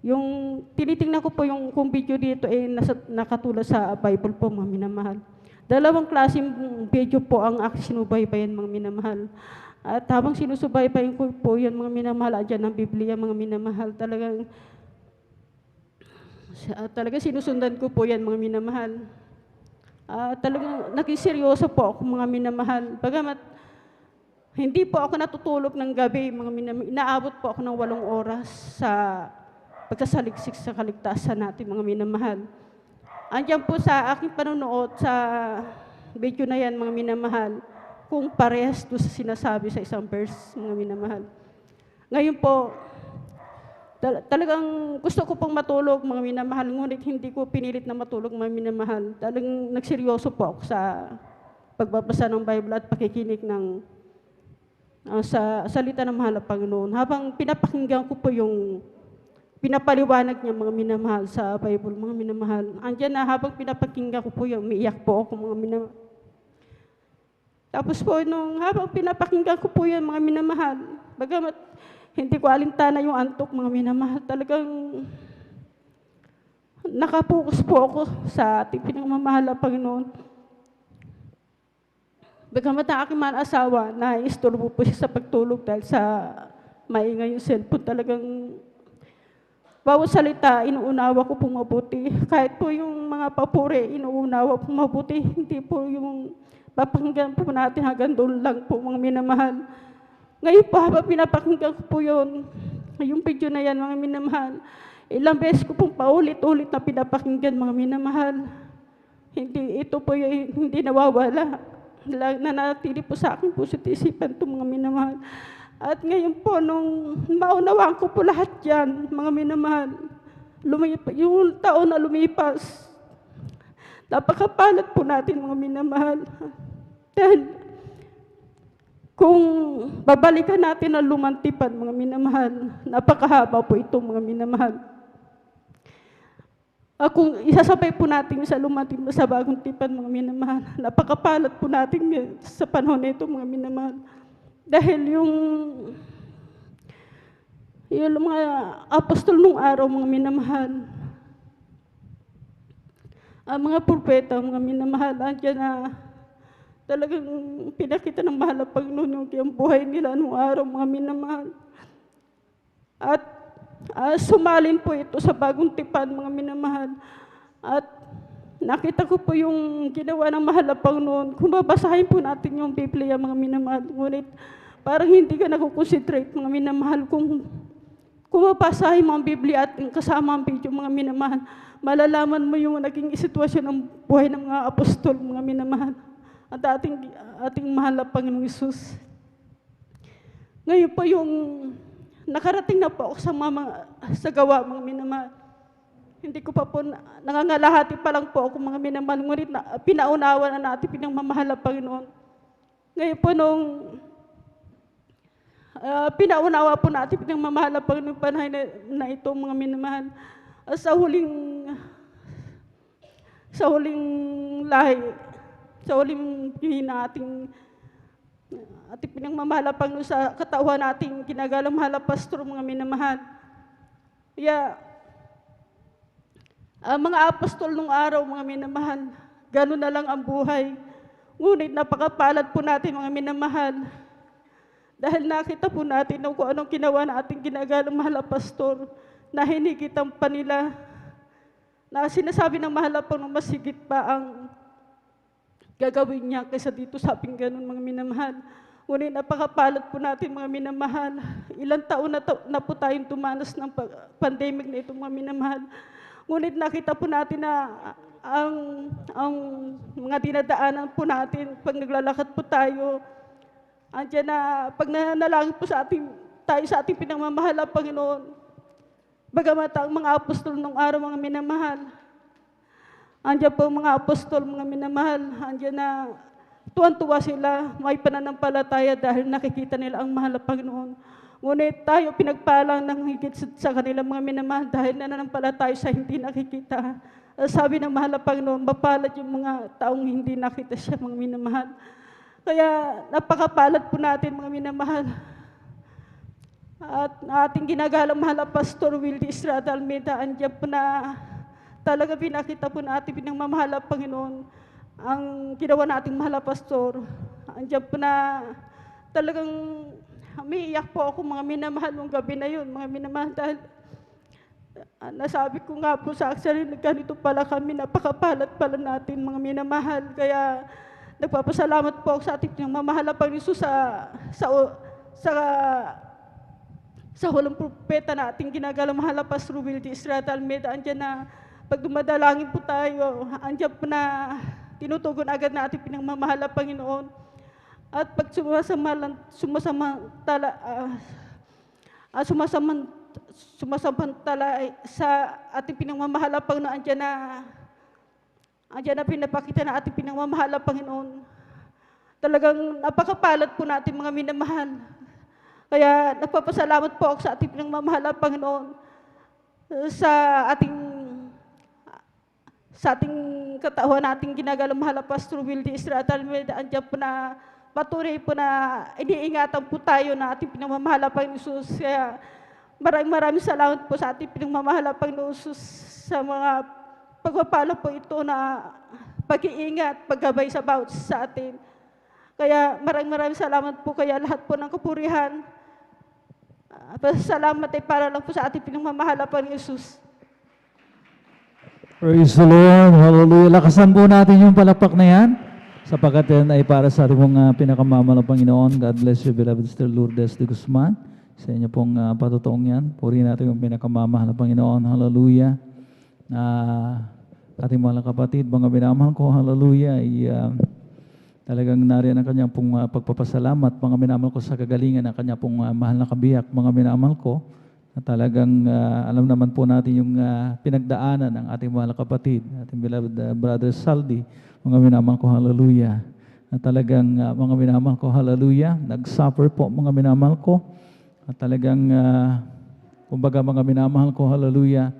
yung tinitingnan ko po yung kung video dito nakatulad sa Bible po mga minamahal. Dalawang klaseng video po ang aking sinubaybayan mga minamahal. At habang sinusubaybayan ko po yan mga minamahal, andyan ang Biblia mga minamahal, talagang sinusundan ko po yan mga minamahal. Talagang naging seryoso po ako mga minamahal. Bagamat hindi po ako natutulog ng gabi mga minamahal, inaabot po ako ng 8 oras sa pagkasaliksik sa kaligtasan natin mga minamahal. Andiyan po sa aking panonood sa video na yan mga minamahal, kung parehas doon sa sinasabi sa isang verse mga minamahal. Ngayon po, talagang gusto ko pong matulog mga minamahal, ngunit hindi ko pinilit na matulog mga minamahal. Talagang nagseryoso po ako sa pagbabasa ng Bible at pakikinig ng sa salita ng mahal na Panginoon. Habang pinapakinggan ko po yung pinapaliwanag niya mga minamahal sa Bible, mga minamahal. Andiyan na habang pinapakinggan ko po yung umiiyak po ako mga minamahal. Tapos po, habang pinapakinggan ko po yan mga minamahal, bagamat hindi ko alintana yung antok mga minamahal, talagang nakapokus po ako sa ating pinagmamahal na Panginoon. Bagamat ang aking mahal asawa, naiistorbo po siya sa pagtulog dahil sa maingay yung cellphone, talagang bawat salita, inuunawa ko pong mabuti. Kahit po yung mga papuri, inuunawa pong mabuti. Hindi po yung papakinggan po natin hanggang doon lang po mga minamahal. Ngayon po, habang pinapakinggan ko po yun, yung video na yan mga minamahal, ilang beses ko pong paulit-ulit na pinapakinggan mga minamahal. Ito po yung hindi nawawala. Nanatili po sa akin puso't isipan ito mga minamahal. At ngayon po, nung maunawaan ko po lahat yan, mga minamahal, yung taon na lumipas, napakapalat po natin mga minamahal. Dahil kung babalikan natin ang lumantipan, mga minamahal, napakahaba po ito mga minamahal. Kung isasabay po natin sa lumantipan sa bagong tipan, mga minamahal, napakapalat po natin sa panahon na ito, mga minamahal. Dahil yung mga apostol nung araw, mga minamahal, ang mga propeta, mga minamahal, andyan na talagang pinakita ng mahal na Panginoon yung buhay nila nung araw, mga minamahal. At sumalin po ito sa bagong tipan, mga minamahal. At nakita ko po yung ginawa ng mahal na Panginoon. Kung babasahin po natin yung Biblia, mga minamahal, ngunit parang hindi ka nakukonsentrate, mga minamahal. Kung babasahin mo ang Biblia at kasama ang video, mga minamahal, malalaman mo yung naging sitwasyon ng buhay ng mga apostol, mga minamahal, at ating mahal na Panginoong Hesus. Ngayon po yung nakarating na po ako sa gawa, mga minamahal. Hindi ko pa po, nangangalahati pa lang po ako mga minamahal, ngunit pinaunawa na natin pinagmamahal na Panginoon. Ngayon po nung pinaunawa po natin pinagmamahal na Panginoon panahon na ito mga minamahal, sa huling lahi, sa huling hina ating pinagmamahal na Panginoon sa katawan nating ginagalang mahal na pastor, mga minamahal. Mga apostol nung araw, mga minamahal, gano'n na lang ang buhay. Ngunit napakapalad po natin, mga minamahal, Dahil nakita po natin na kung anong ginawa na ating ginagalang mahal na pastor, na hinigitan pa nila, na sinasabi ng mahal na Panginoon mas higit pa ang gagawin niya kaysa dito, sabing ganun mga minamahal. Ngunit napakapalad po natin mga minamahal. Ilang taon na po tayong tumanas ng pandemic na ito mga minamahal. Ngunit nakita po natin na ang mga dinadaanan po natin pag naglalakad po tayo, andiyan na pag nanalangin po tayo sa ating pinamamahal na Panginoon. Bagamat ang mga apostol nung araw mga minamahal, andiyan po mga apostol mga minamahal, andiyan na tuwan-tuwa sila, may pananampalataya dahil nakikita nila ang mahal na Panginoon. Ngunit tayo pinagpalang ng higit sa kanilang mga minamahal dahil nananampalataya sa hindi nakikita. Sabi ng mahal na Panginoon, mapalad yung mga taong hindi nakita siya mga minamahal. Kaya napakapalad po natin mga minamahal. At ating ginagalang mahal na Pastor Wildy Estrada Almeida, andiyan po na talaga pinakita po natin pinagmamahal na Panginoon ang ginawa nating mahal na pastor. Andiyan po na talagang umiiyak po ako mga minamahal nung gabi na yun, mga minamahal, dahil nasabi ko nga po sa sarili, ganito pala kami, napakapalad pala natin mga minamahal. Kaya nagpapasalamat po ako sa ating pinagmamahal na Panginoon sa hulang propeta na ating ginagalang mahal na Pastor Wildy Estrada Almeida. Andiyan na pag dumadalangin po tayo, andiyan po na tinutugon agad na ating pinagmamahal na Panginoon. At pag sumasamantala sa ating pinagmamahal na Panginoon, andiyan na pinapakita na ating pinagmamahal na Panginoon. Talagang napakapalad po natin mga minamahal. Kaya nagpapasalamat po ako sa ating pinagmamahal na Panginoon, sa ating katawan nating ginagalang mahal na Pastor Wildy Estrada Almeida. Andiyan po na patuloy po na iniingatan po tayo na ating pinagmamahal na Panginoon Jesus. Kaya maraming salamat po sa ating pinagmamahal na Panginoon Jesus sa mga pagpapala po ito na pag-iingat, paggabay sa bawat sa atin. Kaya maraming salamat po. Kaya lahat po ng kapurihan, salamat ay para lang po sa ating pinagmamahal na Panginoon Jesus. Praise the Lord. Hallelujah. Lakasan po natin yung palakpak na yan, sapagkat yan ay para sa ating pinakamamahal na Panginoon. God bless you, beloved Sister Lourdes de Guzman. Sa inyo pong patutuong yan. Purihin natin yung pinakamamahal na Panginoon. Hallelujah. Ating mga kapatid, mga minamahal ko, hallelujah, ay talagang nariyan ang kanyang pong pagpapasalamat. Mga minamahal ko sa kagalingan ng kanyang pong mahal na kabiyak. Mga minamahal ko, talagang alam naman po natin yung pinagdaanan ng ating mahal na kapatid, ating beloved Brother Saldi, mga minamahal ko, hallelujah, na talagang mga minamahal ko, hallelujah, nag-suffer po mga minamahal ko, at talagang kumbaga mga minamahal ko, hallelujah,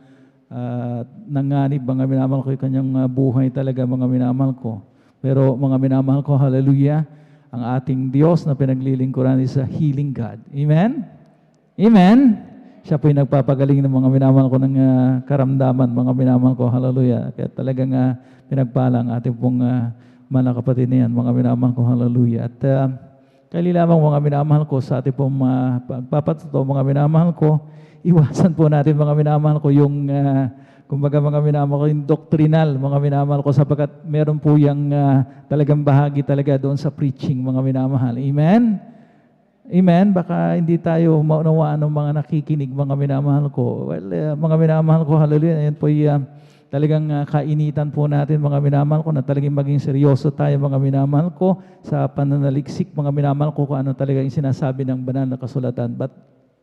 nanganib mga minamahal ko yung kanyang buhay talaga mga minamahal ko. Pero mga minamahal ko, hallelujah, ang ating Diyos na pinaglilingkuran is a healing God. Amen? Amen? Siya po yung nagpapagaling ng mga minamahal ko ng karamdaman, mga minamahal ko, hallelujah. Kaya talagang pinagpalang ating pong mga kapatid na yan, mga minamahal ko, hallelujah. At kaya lamang mga minamahal ko sa ating pong pagpapatuto, mga minamahal ko, iwasan po natin mga minamahal ko yung, kumbaga mga minamahal ko, yung doctrinal, mga minamahal ko, sapagkat meron po yung talagang bahagi talaga doon sa preaching, mga minamahal. Amen? Amen? Baka hindi tayo maunawaan ng mga nakikinig, mga minamahal ko. Well, mga minamahal ko, hallelujah, yan po talagang kainitan po natin, mga minamahal ko, na talagang maging seryoso tayo, mga minamahal ko, sa pananaliksik, mga minamahal ko, kung ano talaga yung sinasabi ng banal na kasulatan. But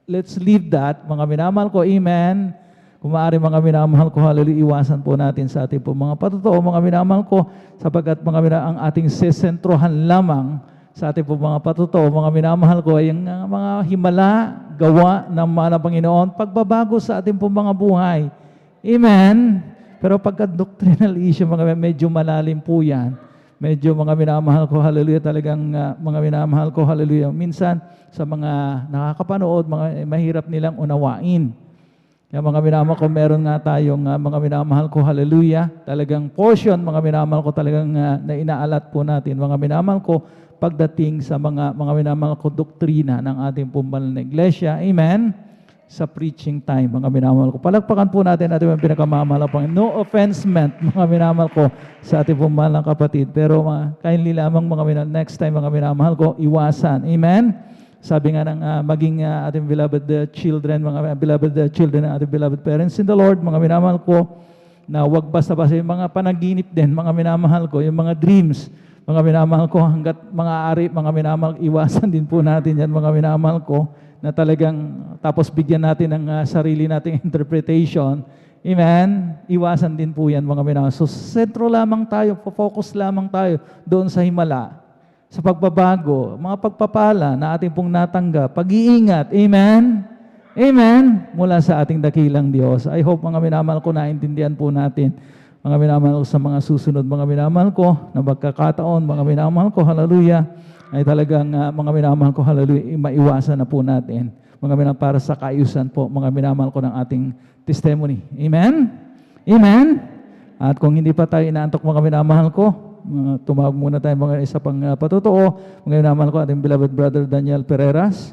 let's leave that, mga minamahal ko, amen? Kung maaari mga minamahal ko, hallelujah, iwasan po natin sa ating po mga patotoo, mga minamahal ko, sapagkat ang ating sesentrohan lamang sa ating po mga patotoo, mga minamahal ko, ay ang mga himala, gawa ng mahal na Panginoon, pagbabago sa ating po mga buhay. Amen? Pero pagka doctrinal issue, medyo malalim po yan. Medyo mga minamahal ko, hallelujah, talagang mga minamahal ko, hallelujah, minsan sa mga nakakapanood, mahirap nilang unawain. Kaya mga minamahal ko, meron nga tayong mga minamahal ko, hallelujah, talagang portion, mga minamahal ko, talagang na inaalat po natin. Mga minamahal ko, pagdating sa mga minamahal ko doktrina ng ating pumbanal na iglesia. Amen? Sa preaching time, mga minamahal ko. Palagpakan po natin ating mga pinakamamahal po. No offense meant, mga minamahal ko, sa ating pumbanal ng kapatid. Pero kindly lamang, mga minamahal, next time, mga minamahal ko, iwasan. Amen? Sabi nga ng maging ating beloved children, mga beloved children ng ating beloved parents in the Lord, mga minamahal ko, na wag basta-basta yung mga panaginip din, mga minamahal ko, yung mga dreams, mga minamahal ko, hanggat mga ari, mga minamahal, iwasan din po natin yan, mga minamahal ko, na talagang tapos bigyan natin ng sarili nating interpretation. Amen? Iwasan din po yan, mga minamahal. So, sentro lamang tayo, focus lamang tayo doon sa himala, sa pagbabago, mga pagpapala na ating pong natanggap, pag-iingat. Amen? Amen? Mula sa ating dakilang Diyos. I hope, mga minamahal ko, naintindihan po natin, mga minamahal ko, sa mga susunod, mga minamahal ko, na magkakataon, mga minamahal ko, hallelujah, ay talagang mga minamahal ko, hallelujah, maiwasan na po natin. Mga minamahal, para sa kaayusan po, mga minamahal ko, ng ating testimony. Amen? Amen? At kung hindi pa tayo inaantok, mga minamahal ko, tumawag muna tayo mga isa pang patutuo. Mga minamahal ko, ating beloved brother Daniel Pereras,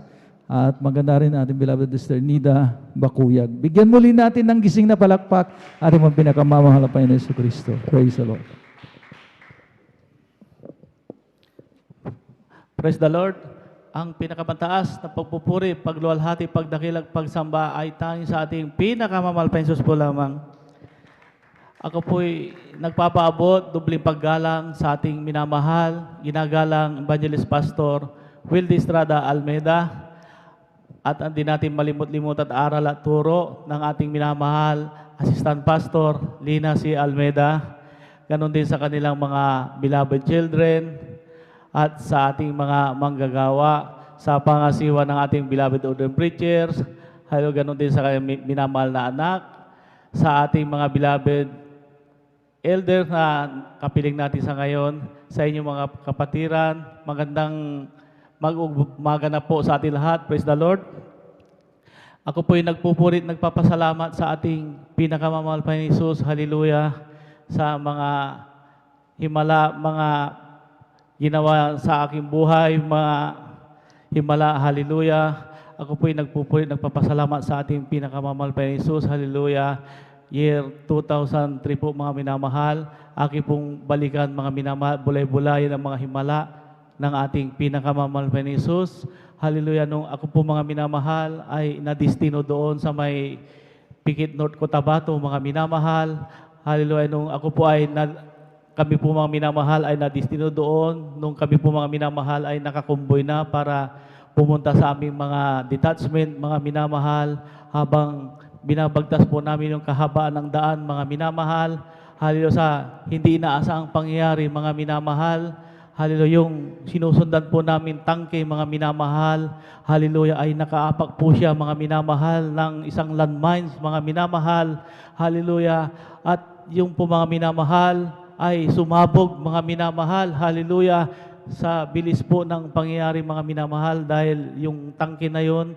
at maganda rin ating beloved sister Nida Bakuyag. Bigyan muli natin ng gising na palakpak ating mga pinakamamahal na Panginoon Yesu Cristo. Praise the Lord. Praise the Lord. Ang pinakamantaas na pagpupuri, pagluwalhati, pagdakilag, pagsamba ay tanging sa ating pinakamamahal na Jesus po lamang. Ako po'y nagpapaabot, dubling paggalang sa ating minamahal, ginagalang Evangelist Pastor Wildy Estrada Almeida, at hindi natin malimut-limut at aral at turo ng ating minamahal Assistant Pastor Lina C. Almeida, ganon din sa kanilang mga beloved children, at sa ating mga manggagawa, sa pangasiwa ng ating beloved ordained preachers, ganon din sa kanilang minamahal na anak, sa ating mga beloved elder na kapiling natin sa ngayon, sa inyong mga kapatiran, magandang umaga na po sa ating lahat. Praise the Lord. Ako po'y nagpupurit, nagpapasalamat sa ating pinakamamahal pa ni Jesus, hallelujah, sa mga himala, mga ginawa sa aking buhay, mga himala, hallelujah. Ako po'y nagpupurit, nagpapasalamat sa ating pinakamamahal pa ni Jesus, hallelujah. Year 2003 po, mga minamahal. Aking pong balikan, mga minamahal, bulay-bulayan ang mga himala ng ating pinakamamahal pa ni Jesus. Hallelujah. Nung ako po, mga minamahal, ay nadistino doon sa may Pikit North Cotabato, mga minamahal. Hallelujah. Nung ako po ay kami po, mga minamahal, ay nadistino doon. Nung kami po, mga minamahal, ay nakakumboy na para pumunta sa aming mga detachment, mga minamahal, habang binabagtas po namin yung kahabaan ng daan, mga minamahal. Hallelujah, sa hindi inaasahang pangyayari, mga minamahal. Hallelujah, yung sinusundan po namin tangke, mga minamahal. Hallelujah, ay nakaapak po siya, mga minamahal, ng isang landmines, mga minamahal. Hallelujah, at yung po, mga minamahal, ay sumabog, mga minamahal. Hallelujah, sa bilis po ng pangyayari, mga minamahal, dahil yung tangke na yon,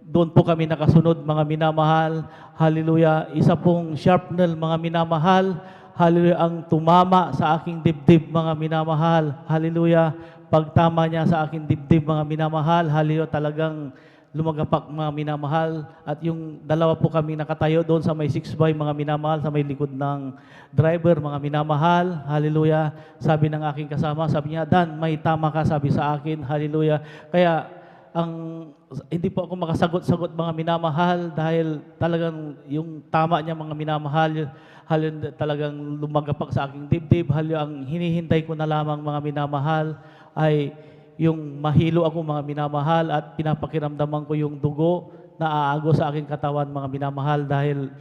doon po kami nakasunod, mga minamahal. Hallelujah, isa pong sharpnel, mga minamahal. Hallelujah, ang tumama sa aking dibdib, mga minamahal. Hallelujah, pagtama niya sa aking dibdib, mga minamahal. Hallelujah, talagang lumagapak, mga minamahal. At yung dalawa po kami nakatayo doon sa may 6x, mga minamahal, sa may likod ng driver, mga minamahal. Hallelujah, sabi ng aking kasama, sabi niya, Dan, may tama ka, sabi sa akin. Hallelujah, kaya hindi po ako makasagot-sagot, mga minamahal, dahil talagang yung tama niya, mga minamahal, hallelujah, talagang lumagapak sa aking dibdib. Hallelujah, ang hinihintay ko na lamang, mga minamahal, ay yung mahilo ako, mga minamahal, at pinapakiramdaman ko yung dugo na aago sa aking katawan, mga minamahal, dahil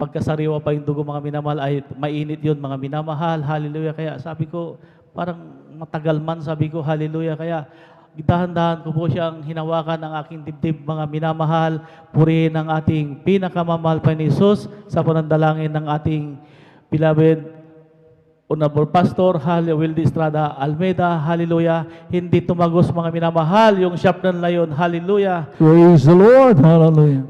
pagkasariwa pa yung dugo, mga minamahal, ay mainit yun, mga minamahal. Hallelujah, kaya sabi ko, parang matagal man, sabi ko, hallelujah, kaya dahan-dahan ko po siyang hinawakan ng aking dibdib, mga minamahal. Purihin ang ating pinakamamahal pa ni Jesus sa panandalangin ng ating beloved Honorable Pastor Wildy Estrada Almeida. Hallelujah. Hindi tumagos, mga minamahal, yung sharpnel na yun. Hallelujah. Praise the Lord. Hallelujah.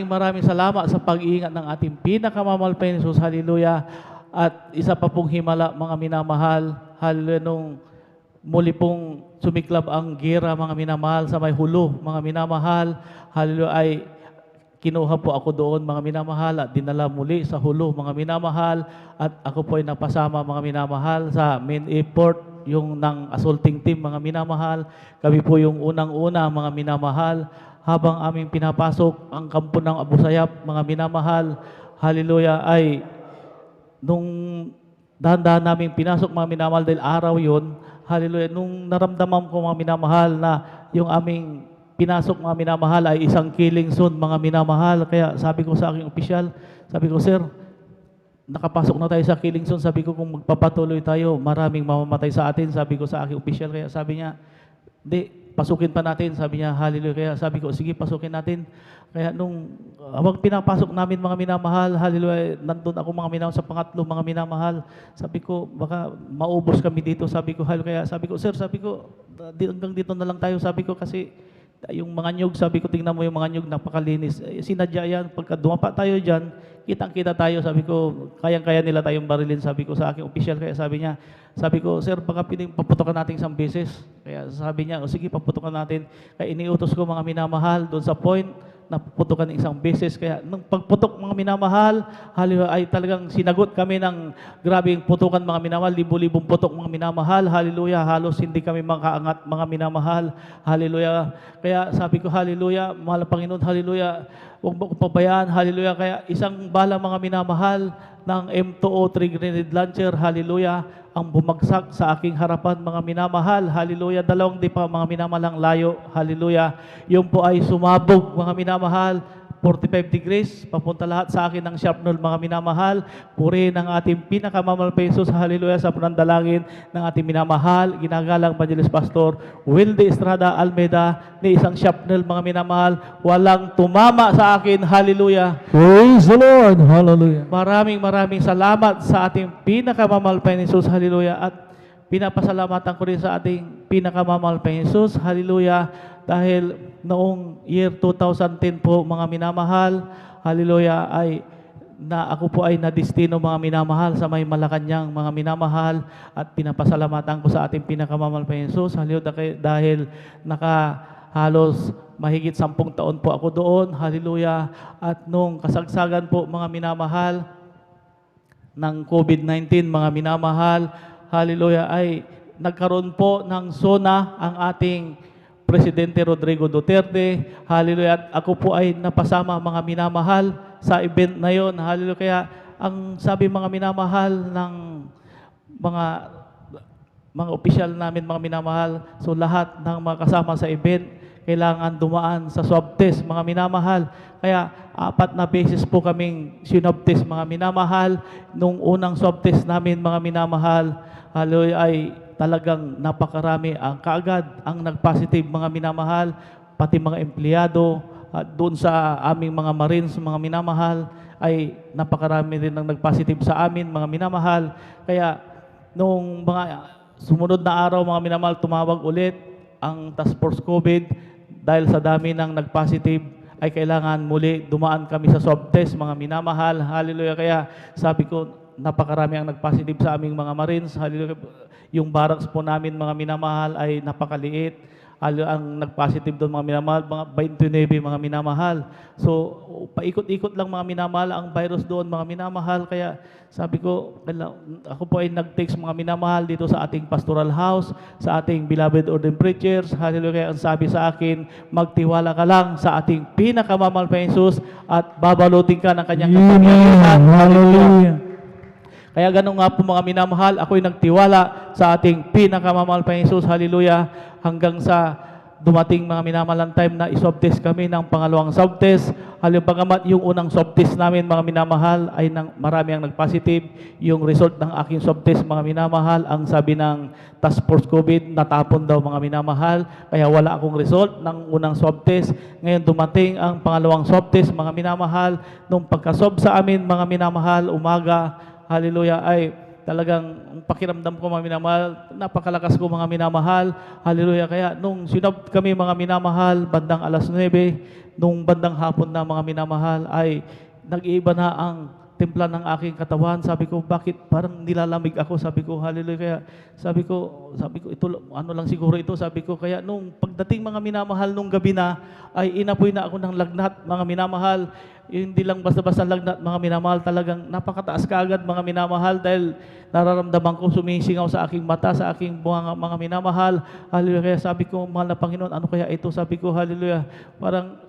Maraming salamat sa pag-iingat ng ating pinakamamahal pa ni Jesus. Hallelujah. At isa pa pong himala, mga minamahal. Hallelujah. muli pong sumiklab ang gera, mga minamahal, sa may hulo, mga minamahal. Hallelujah, ay kinuha po ako doon, mga minamahal, at dinala muli sa hulo, mga minamahal, at ako po ay napasama, mga minamahal, sa main airport, yung ng assaulting team, mga minamahal. Kami po yung unang-una, mga minamahal, habang aming pinapasok ang kampo ng Abu Sayyaf, mga minamahal. Hallelujah, ay nung dahan-dahan namin pinasok, mga minamahal, dahil araw yun, hallelujah, nung naramdaman ko, mga minamahal, na yung aming pinasok, mga minamahal, ay isang killing zone, mga minamahal. Kaya sabi ko sa aking opisyal, sabi ko, sir, nakapasok na tayo sa killing zone. Sabi ko, kung magpapatuloy tayo, maraming mamamatay sa atin. Sabi ko sa aking opisyal. Kaya sabi niya, hindi, pasukin pa natin. Sabi niya, hallelujah. Kaya sabi ko, sige, pasukin natin. Kaya nung habang pinapasok namin, mga minamahal, hallelujah, nandun ako, mga minamahal, sa pangatlo, mga minamahal. Sabi ko, baka maubos kami dito. Sabi ko, hallelujah. Kaya sabi ko, sir, sabi ko, hanggang dito na lang tayo. Sabi ko, kasi yung mga nyug, sabi ko, tingnan mo yung mga nyug, napakalinis. Sinadya yan, pagka dumapa tayo dyan, kitang-kita tayo. Sabi ko, kayang-kaya nila tayong barilin. Sabi ko sa aking opisyal. Kaya sabi niya, sabi ko, sir, baka paputokan natin isang beses. Kaya sabi niya, o sige, paputokan natin. Kaya iniutos ko, mga minamahal, doon sa point, na puputokan isang beses. Kaya nung pagputok, mga minamahal, hallelujah, ay talagang sinagot kami ng grabing putukan, mga minamahal, libo-libong putok, mga minamahal, hallelujah, halos hindi kami makaangat, mga minamahal, hallelujah. Kaya sabi ko, hallelujah, mahal na Panginoon, hallelujah, huwag mo kong pabayaan, hallelujah. Kaya isang bala, mga minamahal, ng M203 grenade launcher, hallelujah, ang bumagsak sa aking harapan, mga minamahal, hallelujah. Dalawang di pa, mga minamahal, ang layo, hallelujah. Yung po ay sumabog, mga minamahal, 45 degrees, papunta lahat sa akin ng shrapnel, mga minamahal. Puri ng ating pinakamamahal pa Jesus, hallelujah, sa panandalangin ng ating minamahal, ginagalang Evangelist Pastor Wilde Estrada Almeida, ni isang shrapnel, mga minamahal, walang tumama sa akin, hallelujah. Praise the Lord. Hallelujah. Maraming salamat sa ating pinakamamahal pa Jesus, hallelujah. At pinapasalamatan ko rin sa ating pinakamamahal pa Jesus, hallelujah. Dahil noong year 2010 po, mga minamahal, hallelujah, ay na ako po ay nadistino, mga minamahal, sa may Malacanang, mga minamahal, at pinapasalamatan ko sa ating pinakamamahal pa Jesus, hallelujah, dahil halos mahigit 10 taon po ako doon, hallelujah. At nung kasagsagan po, mga minamahal, ng COVID-19, mga minamahal, hallelujah, ay nagkaroon po ng SONA ang ating Presidente Rodrigo Duterte, hallelujah, at ako po ay napasama, mga minamahal, sa event na yon, hallelujah. Kaya ang sabi, mga minamahal, ng mga opisyal namin, mga minamahal, so lahat ng mga kasama sa event, kailangan dumaan sa swab test, mga minamahal. Kaya 4 na beses po kaming swab test, mga minamahal. Nung unang swab test namin, mga minamahal, hallelujah, ay talagang napakarami ang kaagad ang nag-positive, mga minamahal, pati mga empleyado at doon sa aming mga Marines, mga minamahal, ay napakarami rin ang nag-positive sa amin, mga minamahal. Kaya nung mga sumunod na araw, mga minamahal, tumawag ulit ang Task Force COVID dahil sa dami ng nag-positive ay kailangan muli dumaan kami sa swab test, mga minamahal, hallelujah. Kaya sabi ko, napakarami ang nag-positive sa aming mga Marines, hallelujah. Yung barracks po namin, mga minamahal, ay napakaliit. Ang nag-positive doon, mga minamahal, mga 29, mga minamahal. So, paikot-ikot lang, mga minamahal, ang virus doon, mga minamahal. Kaya sabi ko, ako po ay nag-text, mga minamahal, dito sa ating pastoral house, sa ating beloved ordained preachers. Hallelujah. Kaya ang sabi sa akin, magtiwala ka lang sa ating pinakamamahal pa Jesus at babalutin ka ng kanyang kapangyarihan. Hallelujah. Kaya ganun nga po, mga minamahal, ako'y nagtiwala sa ating pinakamamahal pa Jesus, hallelujah, hanggang sa dumating, mga minamahal, time na iswab test kami ng pangalawang swab test. Hallelujah, bagamat yung unang swab test namin, mga minamahal, ay marami ang nag-positive. Yung result ng aking swab test, mga minamahal, ang sabi ng Task Force COVID, natapon daw, mga minamahal, kaya wala akong result ng unang swab test. Ngayon dumating ang pangalawang swab test, mga minamahal, nung pagka-swab sa amin, mga minamahal, umaga, hallelujah, ay talagang pakiramdam ko, mga minamahal, napakalakas ko, mga minamahal, hallelujah. Kaya nung sinab kami, mga minamahal, bandang 9:00, nung bandang hapon na, mga minamahal, ay nag-iiba na ang timpla ng aking katawan. Sabi ko, bakit parang nilalamig ako? Sabi ko, hallelujah. Kaya sabi ko, ito, ano lang siguro ito. Sabi ko, kaya nung pagdating mga minamahal nung gabi na, ay inapoy na ako ng lagnat, mga minamahal. Hindi lang basta-basta lagnat, mga minamahal. Talagang napakataas kaagad, mga minamahal, dahil nararamdaman ko sumisingaw sa aking mata, sa aking mga minamahal. Hallelujah. Kaya sabi ko, mahal na Panginoon, ano kaya ito? Sabi ko, hallelujah. Parang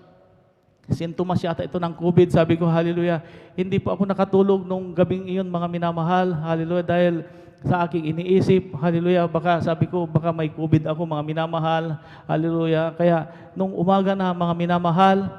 sintomas yata ito ng COVID. Sabi ko, hallelujah. Hindi po ako nakatulog nung gabing iyon, mga minamahal. Hallelujah. Dahil sa aking iniisip, hallelujah, baka sabi ko, baka may COVID ako, mga minamahal. Hallelujah. Kaya nung umaga na, mga minamahal,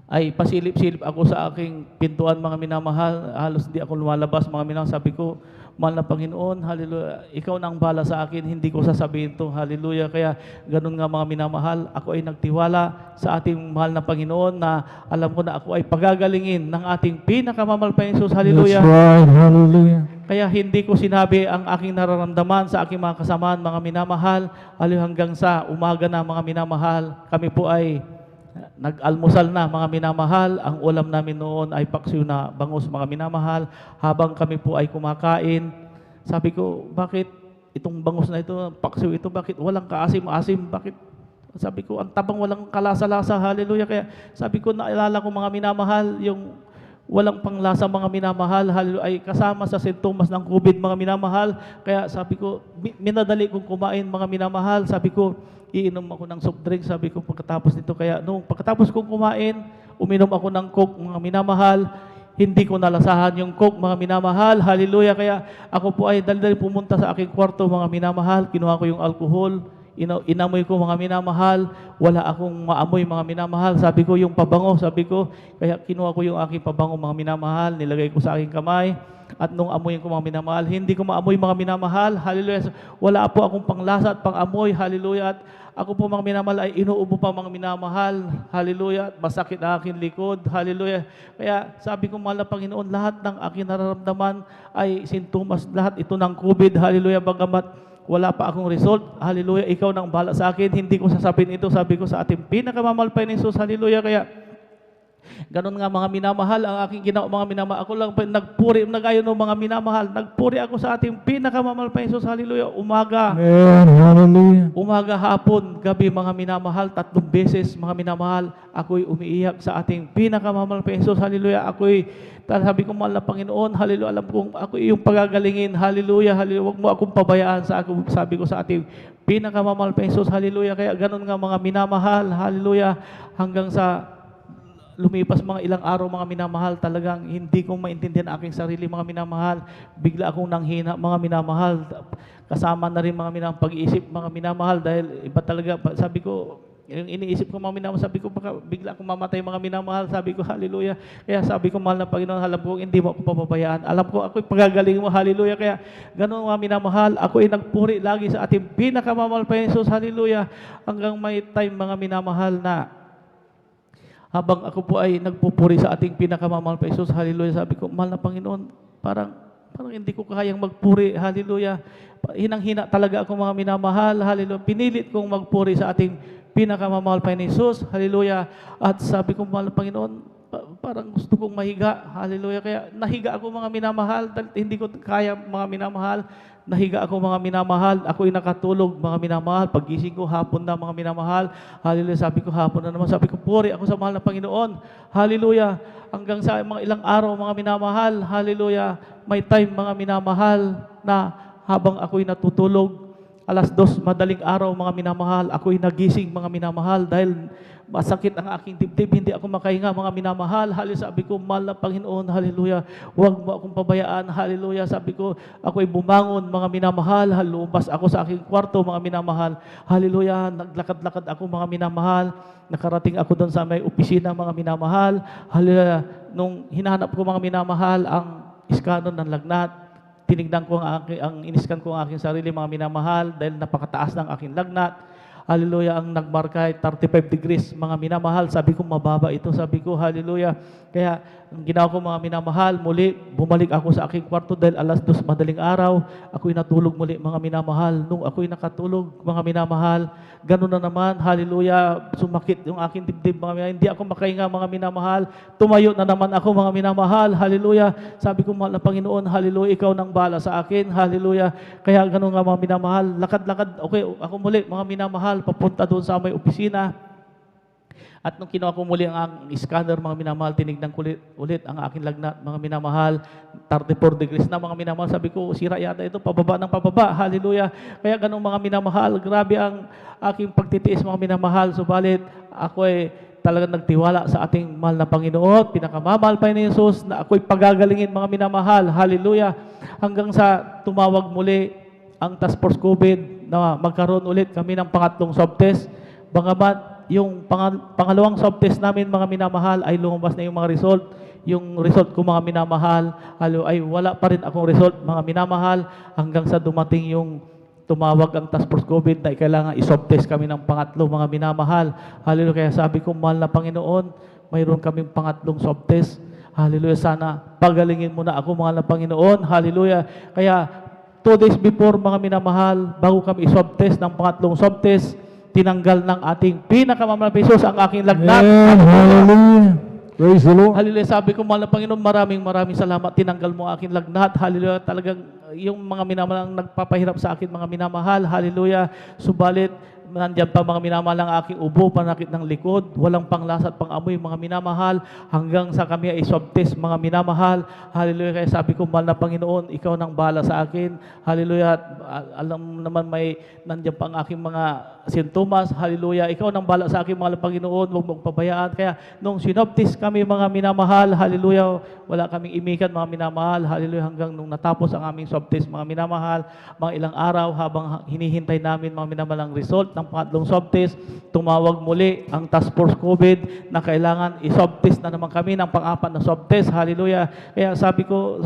ay pasilip-silip ako sa aking pintuan, mga minamahal. Halos hindi ako lumalabas, mga minamahal. Sabi ko, mahal na Panginoon, hallelujah, ikaw na ang bala sa akin, hindi ko sasabihin ito, hallelujah. Kaya ganun nga, mga minamahal, ako ay nagtiwala sa ating mahal na Panginoon na alam ko na ako ay pagagalingin ng ating pinakamamahal pa Jesus, hallelujah. That's right, hallelujah. Kaya hindi ko sinabi ang aking nararamdaman sa aking mga kasamaan, mga minamahal, hallelujah, hanggang sa umaga na, mga minamahal, kami po ay nag-almusal na, mga minamahal. Ang ulam namin noon ay paksiw na bangus, mga minamahal. Habang kami po ay kumakain, sabi ko, bakit itong bangus na ito, paksiw ito, bakit walang kaasim-asim? Bakit? Sabi ko, ang tabang, walang kalasa-lasa, hallelujah. Kaya sabi ko, naalala ko, mga minamahal, yung walang panglasa, mga minamahal, hallelujah, ay kasama sa sintomas ng COVID, mga minamahal. Kaya sabi ko, minadali kong kumain, mga minamahal. Sabi ko, iinom ako ng soft drink, sabi ko pagkatapos nito. Kaya nung pagkatapos kong kumain, uminom ako ng Coke, mga minamahal. Hindi ko nalasahan yung Coke, mga minamahal. Hallelujah. Kaya ako po ay dali-dali pumunta sa aking kwarto, mga minamahal. Kinuha ko yung alcohol, inamoy ko, mga minamahal. Wala akong maamoy, mga minamahal. Sabi ko yung pabango, sabi ko, kaya kinuha ko yung aking pabango, mga minamahal. Nilagay ko sa aking kamay. At nung amoyin ko, mga minamahal, hindi ko maamoy, mga minamahal. Hallelujah. Wala po akong panglasa at pangamoy. Hallelujah. At ako po, mga minamahal, ay inuubo pa, mga minamahal. Hallelujah. Masakit ang aking likod. Hallelujah. Kaya sabi ko, mahal na Panginoon, lahat ng aking nararamdaman ay sintomas. Lahat ito ng COVID. Hallelujah. Bagamat wala pa akong result. Hallelujah. Ikaw nang bahala sa akin. Hindi ko sasabihin ito. Sabi ko sa ating pinakamamahal pa ni Jesus. Hallelujah. Kaya ganun nga, mga minamahal, ang aking ginawa, mga minamahal. Ako lang nagpuri, nagayon ng mga minamahal. Nagpuri ako sa ating pinakamamahal pa Jesus. Hallelujah. Umaga, Amen, hallelujah. umaga, hapon, gabi, mga minamahal. 3 beses, mga minamahal, ako'y umiiyak sa ating pinakamamahal pa Jesus. Hallelujah. Sabi ko, mahal na Panginoon, hallelujah, alam kong ako yung pagagalingin. Hallelujah, hallelujah. Huwag mo akong pabayaan sabi ko sa ating pinakamamahal pa Jesus. Hallelujah. Kaya ganun nga, mga minamahal. Hallelujah. Hanggang sa lumipas mga ilang araw, mga minamahal, talagang hindi ko maintindihan aking sarili, mga minamahal. Bigla akong nanghina, mga minamahal. Kasama na rin, mga minamahal, pag-iisip, mga minamahal, dahil iba talaga, sabi ko, yung iniisip ko, mga minamahal, sabi ko, baka bigla akong mamatay, mga minamahal. Sabi ko, hallelujah. Kaya sabi ko, mahal na Panginoon, alam ko, hindi mo ako papabayaan. Alam ko, ako'y pagagaling mo, hallelujah. Kaya ganun, mga minamahal, ako'y nagpuri lagi sa ating pinakamamahal pa Jesus, hallelujah. Hanggang may time, mga minamahal, na habang ako po ay nagpupuri sa ating pinakamamahal pa Jesus, hallelujah, sabi ko, mahal na Panginoon, parang hindi ko kayang magpuri, hallelujah. Hinang-hina talaga ako, mga minamahal, hallelujah. Pinilit kong magpuri sa ating pinakamamahal pa Jesus, hallelujah. At sabi ko, mahal na Panginoon, parang gusto kong mahiga, hallelujah. Kaya nahiga ako, mga minamahal, hindi ko kaya, mga minamahal. Nahiga ako, mga minamahal. Ako'y nakatulog, mga minamahal. Paggising ko, hapon na, mga minamahal. Hallelujah. Sabi ko, hapon na naman. Sabi ko, puri ako sa mahal na Panginoon. Hallelujah. Hanggang sa mga ilang araw, mga minamahal. Hallelujah. May time, mga minamahal, na habang ako'y natutulog, 2:00 madaling araw, mga minamahal, ako'y nagising, mga minamahal, dahil masakit ang aking dibdib, hindi ako makahinga, mga minamahal. Hallelujah. Sabi ko, mahal na Panginoon, hallelujah, huwag mo akong pabayaan, hallelujah. Sabi ko, ako'y bumangon, mga minamahal, lumabas ako sa aking kwarto, mga minamahal, hallelujah. Naglakad-lakad ako, mga minamahal, nakarating ako doon sa may opisina, mga minamahal, hallelujah. Nung hinahanap ko, mga minamahal, ang iskanon ng lagnat, tinignan ko ang iniskan ko ang aking sarili, mga minamahal, dahil napakataas ng aking lagnat. hallelujah, ang nagmarka ay 35 degrees, mga minamahal. Sabi ko, mababa ito. Sabi ko, hallelujah. Kaya, ang ginawa ko mga minamahal, muli, bumalik ako sa aking kwarto dahil alas 2 madaling araw, ako'y natulog muli mga minamahal. Nung ako'y nakatulog, mga minamahal, ganun na naman, hallelujah, sumakit yung aking dibdib, mga minamahal. Hindi ako makahinga, mga minamahal. Tumayo na naman ako, mga minamahal, hallelujah. Sabi ko, mahal na Panginoon, hallelujah, ikaw nang bala sa akin, hallelujah. Kaya ganun nga mga minamahal, lakad-lakad, okay, ako muli, mga minamahal, papunta doon sa may opisina. At nung kinuha ko muli ang scanner, mga minamahal, tinignan ko ulit ang aking lagnat, mga minamahal, 34 degrees na, mga minamahal. Sabi ko, sira yata ito, pababa ng pababa, hallelujah. Kaya ganun mga minamahal, grabe ang aking pagtitiis, mga minamahal. Subalit, ako ay talagang nagtiwala sa ating mahal na Panginoon, pinakamamahal pa ni Jesus, na ako'y pagagalingin, mga minamahal, hallelujah. Hanggang sa tumawag muli ang Task Force COVID na magkaroon ulit kami ng pangatlong swab test. Bagamat yung pangalawang swab test namin, mga minamahal, ay lumabas na yung mga result. Yung result ko, mga minamahal, ay wala pa rin akong result, mga minamahal, hanggang sa dumating yung tumawag ang Task Force COVID na kailangan i-swab test kami ng pangatlo, mga minamahal. Hallelujah. Kaya sabi ko, mahal na Panginoon, mayroon kaming pangatlong swab test. Hallelujah. Sana pagalingin mo na ako, mahal na Panginoon. Hallelujah. Kaya 2 days before, mga minamahal, bago kami i-swab test ng pangatlong swab test, tinanggal ng ating pinakamamahal na Jesus ang aking lagnat. Amen. Hallelujah. Praise the Lord. Hallelujah. Sabi ko, mahal na Panginoon, maraming salamat. Tinanggal mo ang aking lagnat. Hallelujah. Talagang yung mga minamahal ang nagpapahirap sa akin, mga minamahal. Hallelujah. Subalit, nandiyan pa mga minamahal ang aking ubo, panakit ng likod, walang panglasat, pang-amoy, mga minamahal, hanggang sa kami ay swab test, mga minamahal. Hallelujah. Kaya sabi ko, mahal na Panginoon, ikaw nang bahala sa akin. Hallelujah. Alam naman may nandiyan pa ang aking mga sintomas. Hallelujah. Ikaw nang bahala sa akin, mahal na Panginoon, huwag mong pabayaan. Kaya nung sinoptis kami, mga minamahal, hallelujah, wala kaming imikan, mga minamahal. Hallelujah. Hanggang nung natapos ang aming swab test, mga minamahal, mga ilang araw habang hinihintay namin, mga minamahal, ang result ng pangatlong swab test, tumawag muli ang Task Force COVID na kailangan i-swab test na naman kami ng pang-apat na swab test. Hallelujah. Kaya sabi ko,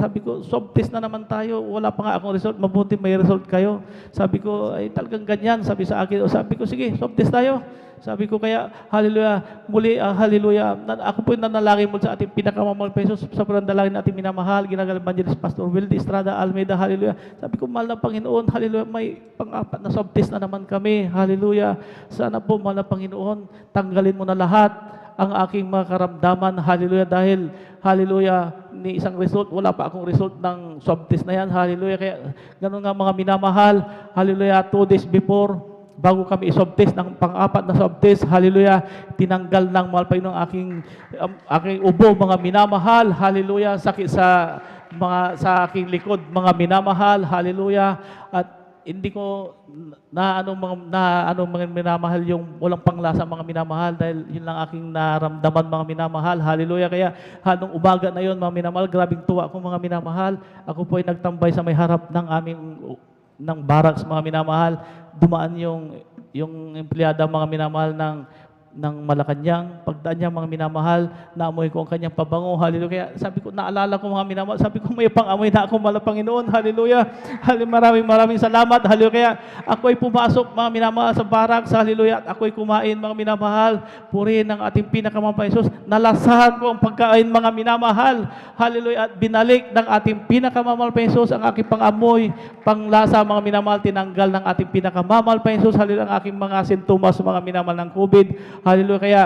swab test na naman tayo. Wala pa nga akong result. Mabuti may result kayo. Sabi ko, ay talagang ganyan. Sabi sa akin, sabi ko, sige, swab test tayo. Sabi ko kaya, hallelujah, muli, hallelujah, ako po nanalangin mo sa ating pinakamamahal pa Jesus, sa panalangin natin minamahal, ginagalang Evangelist Pastor Wildy Estrada Almeida, hallelujah. Sabi ko, mahal na Panginoon, hallelujah, may pang-apat na swab test na naman kami, hallelujah. Sana po, mahal na Panginoon, tanggalin mo na lahat ang aking mga karamdaman, hallelujah, dahil, hallelujah, ni isang result, wala pa akong result ng swab test na yan, hallelujah. Kaya, ganun nga mga minamahal, hallelujah, 2 days before, bago kami i-swab test ng pang-apat na swab test, hallelujah, tinanggal ng mahal pa yun ang aking ubo, mga minamahal, hallelujah, sakit sa aking likod, mga minamahal, hallelujah, at hindi ko mga minamahal yung walang panglasa, mga minamahal, dahil yun lang aking naramdaman, mga minamahal, hallelujah. Kaya nung umaga na yun, mga minamahal, grabing tuwa ko, mga minamahal, ako po ay nagtambay sa may harap ng barracks, mga minamahal. Dumaan yung empleyada, mga minamahal, ng Malacanang. Pagdaan niya, mga minamahal, naamoy ko ang kanyang pabango, hallelujah. Kaya sabi ko, naalala ko, mga minamahal, sabi ko, may pang-amoy na ako, mahal na Panginoon, hallelujah. Maraming salamat, hallelujah. Kaya ako ay pumasok, mga minamahal, sa barracks, hallelujah, at ako ay kumain, mga minamahal, purihin ng ating pinakamamahal pa Jesus. Nalasahan ko ang pagkain, mga minamahal, hallelujah, at binalik ng ating pinakamamahal pa Jesus ang aking pang-amoy, panglasa, mga minamahal, tinanggal ng ating pinakamamahal pa Jesus, hallelujah, ang aking mga sintomas, mga minamahal, ng COVID. Hallelujah. Kaya,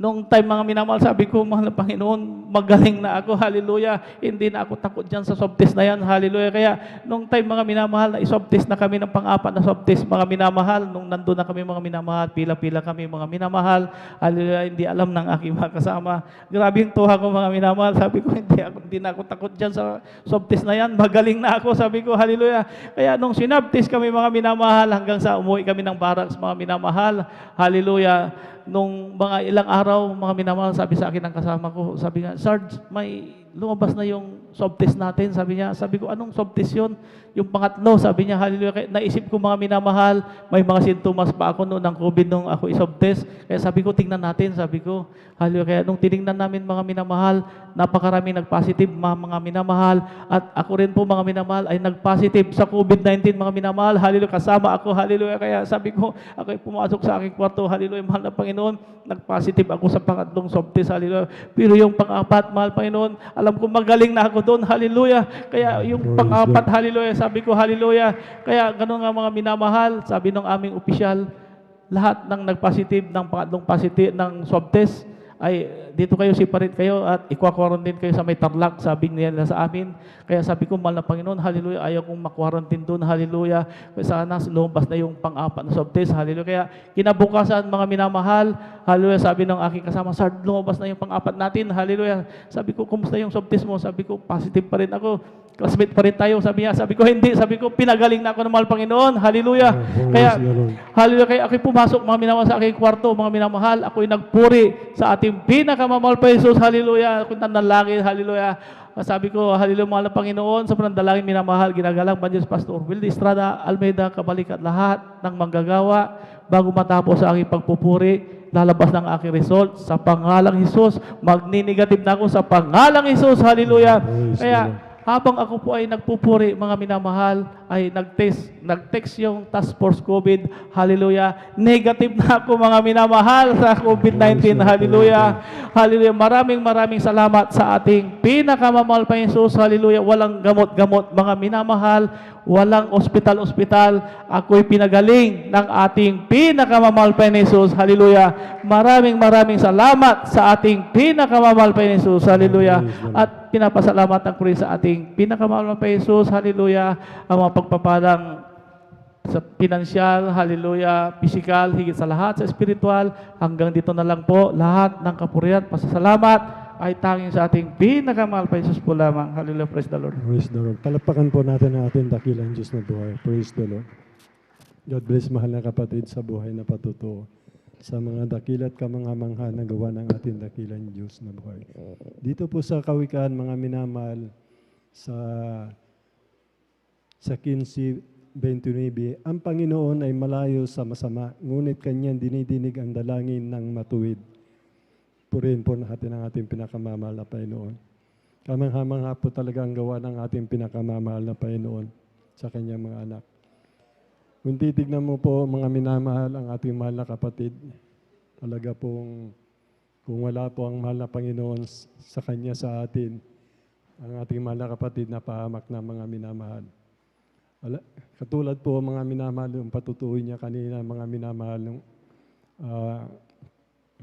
nung time, mga minamahal, sabi ko, mahal na Panginoon, magaling na ako, hallelujah. Hindi na ako takot dyan sa swab test na yan, hallelujah. Kaya, nung time, mga minamahal, na i-swab test na kami ng pang-apat na swab test, mga minamahal, nung nandun na kami, mga minamahal, pila-pila kami, mga minamahal, hallelujah, hindi alam ng aking mga kasama. Grabe yung tuha ko, mga minamahal, sabi ko, hindi na ako takot dyan sa swab test na yan, magaling na ako, sabi ko, hallelujah. Kaya, nung sinab test kami, mga minamahal, hanggang sa umuwi kami ng barracks, mga minamahal, hallelujah. Nung mga ilang araw, mga minamahal, sabi sa akin ng kasama ko, sabi nga, Sarge, may lumabas na yung swab test natin. Sabi niya, sabi ko, anong swab test yun? Yung pangatlo, sabi niya, hallelujah. Kaya naisip ko mga minamahal, may mga sintomas pa ako noon ng COVID nung ako iswab test. Kaya sabi ko, tingnan natin, sabi ko, hallelujah. Kaya nung tinignan namin mga minamahal, napakaraming nag-positive mga minamahal. At ako rin po mga minamahal ay nag-positive sa COVID-19 mga minamahal. Hallelujah, kasama ako, hallelujah. Kaya sabi ko, ako ay pumasok sa aking kwarto, hallelujah, mahal na Panginoon, nag-positive ako sa pangatlong swab test, hallelujah. Pero yung pang-apat, mahal Panginoon, alam ko magaling na ako doon, hallelujah. Kaya yung pang-apat, hallelujah, sabi ko, hallelujah. Kaya ganun nga mga minamahal, sabi ng aming opisyal, lahat ng nag-positive, ng pangatlong positive, ng swab test, ay dito kayo, separate kayo at ikwa-quarantine kayo sa may Tarlac, sabi nila sa amin. Kaya sabi ko, mahal na Panginoon, hallelujah, ayaw kong ma-quarantine doon, hallelujah. Kaya sana lumabas na yung pang-apat na swab test, hallelujah. Kaya kinabukasan mga minamahal, hallelujah, sabi ng aking kasama, Sir, lumabas na yung pang-apat natin, hallelujah. Sabi ko, kumusta yung swab test mo? Sabi ko, positive pa rin ako. Classmate pa rin tayo, sabi niya. Sabi ko, hindi. Sabi ko, pinagaling na ako ng mahal Panginoon. Hallelujah. Kaya, hallelujah. Kaya ako'y pumasok, mga minamahal, sa aking kwarto, mga minamahal. Ako'y nagpuri sa ating pinakamamahal pa Jesus. Hallelujah. Ako'y nanalangin. Hallelujah. Sabi ko, hallelujah, mahal na Panginoon. Sa panandalangin, minamahal, ginagalang, Banjos Pastor Wilde Estrada, Almeida, kabalik at lahat ng manggagawa bago matapos sa aking pagpupuri. Lalabas ng aking result sa pangalang Jesus. Magni-negative na ako sa pangalang Jesus. Hallelujah. Kaya, habang ako po ay nagpupuri, mga minamahal, ay nag-text yung Task Force COVID, hallelujah. Negative na ako mga minamahal sa COVID-19, hallelujah. Hallelujah. Maraming salamat sa ating pinakamamahal pa Jesus, hallelujah. Walang gamot-gamot, mga minamahal, walang ospital-ospital. Ako'y pinagaling ng ating pinakamamahal pa Jesus, hallelujah. Maraming salamat sa ating pinakamamahal pa Jesus, hallelujah. At pinapasalamatan ko rin sa ating pinakamamahal pa Jesus, hallelujah, ang mga pagpapalang sa pinansyal, hallelujah, physical, higit sa lahat, sa spiritual, hanggang dito na lang po, lahat ng kapurihan, pasasalamat, ay tanging sa ating pinakamahal pa Jesus po lamang. Hallelujah, praise the Lord. Praise the Lord. Palapakan po natin ang ating dakilang Diyos na buhay. Praise the Lord. God bless, mahal na kapatid, sa buhay na patutuo, sa mga dakilat kamangha-mangha na gawa ng ating dakilang Diyos na buhay. Dito po sa Kawikaan, mga minamahal, sa 15:29, ang Panginoon ay malayo sa masama, ngunit Kanyang dinidinig ang dalangin ng matuwid. Purihin po natin ang ating pinakamamahal na Panginoon. Kamangha-mangha po talaga ang gawa ng ating pinakamamahal na Panginoon sa Kanyang mga anak. Kung titignan mo po, mga minamahal, ang ating mahal na kapatid, talaga pong kung wala po ang mahal na Panginoon sa Kanya sa atin, ang ating mahal na kapatid napahamak na mga minamahal. Katulad po mga minamahal, yung patutuloy niya kanina, mga minamahal,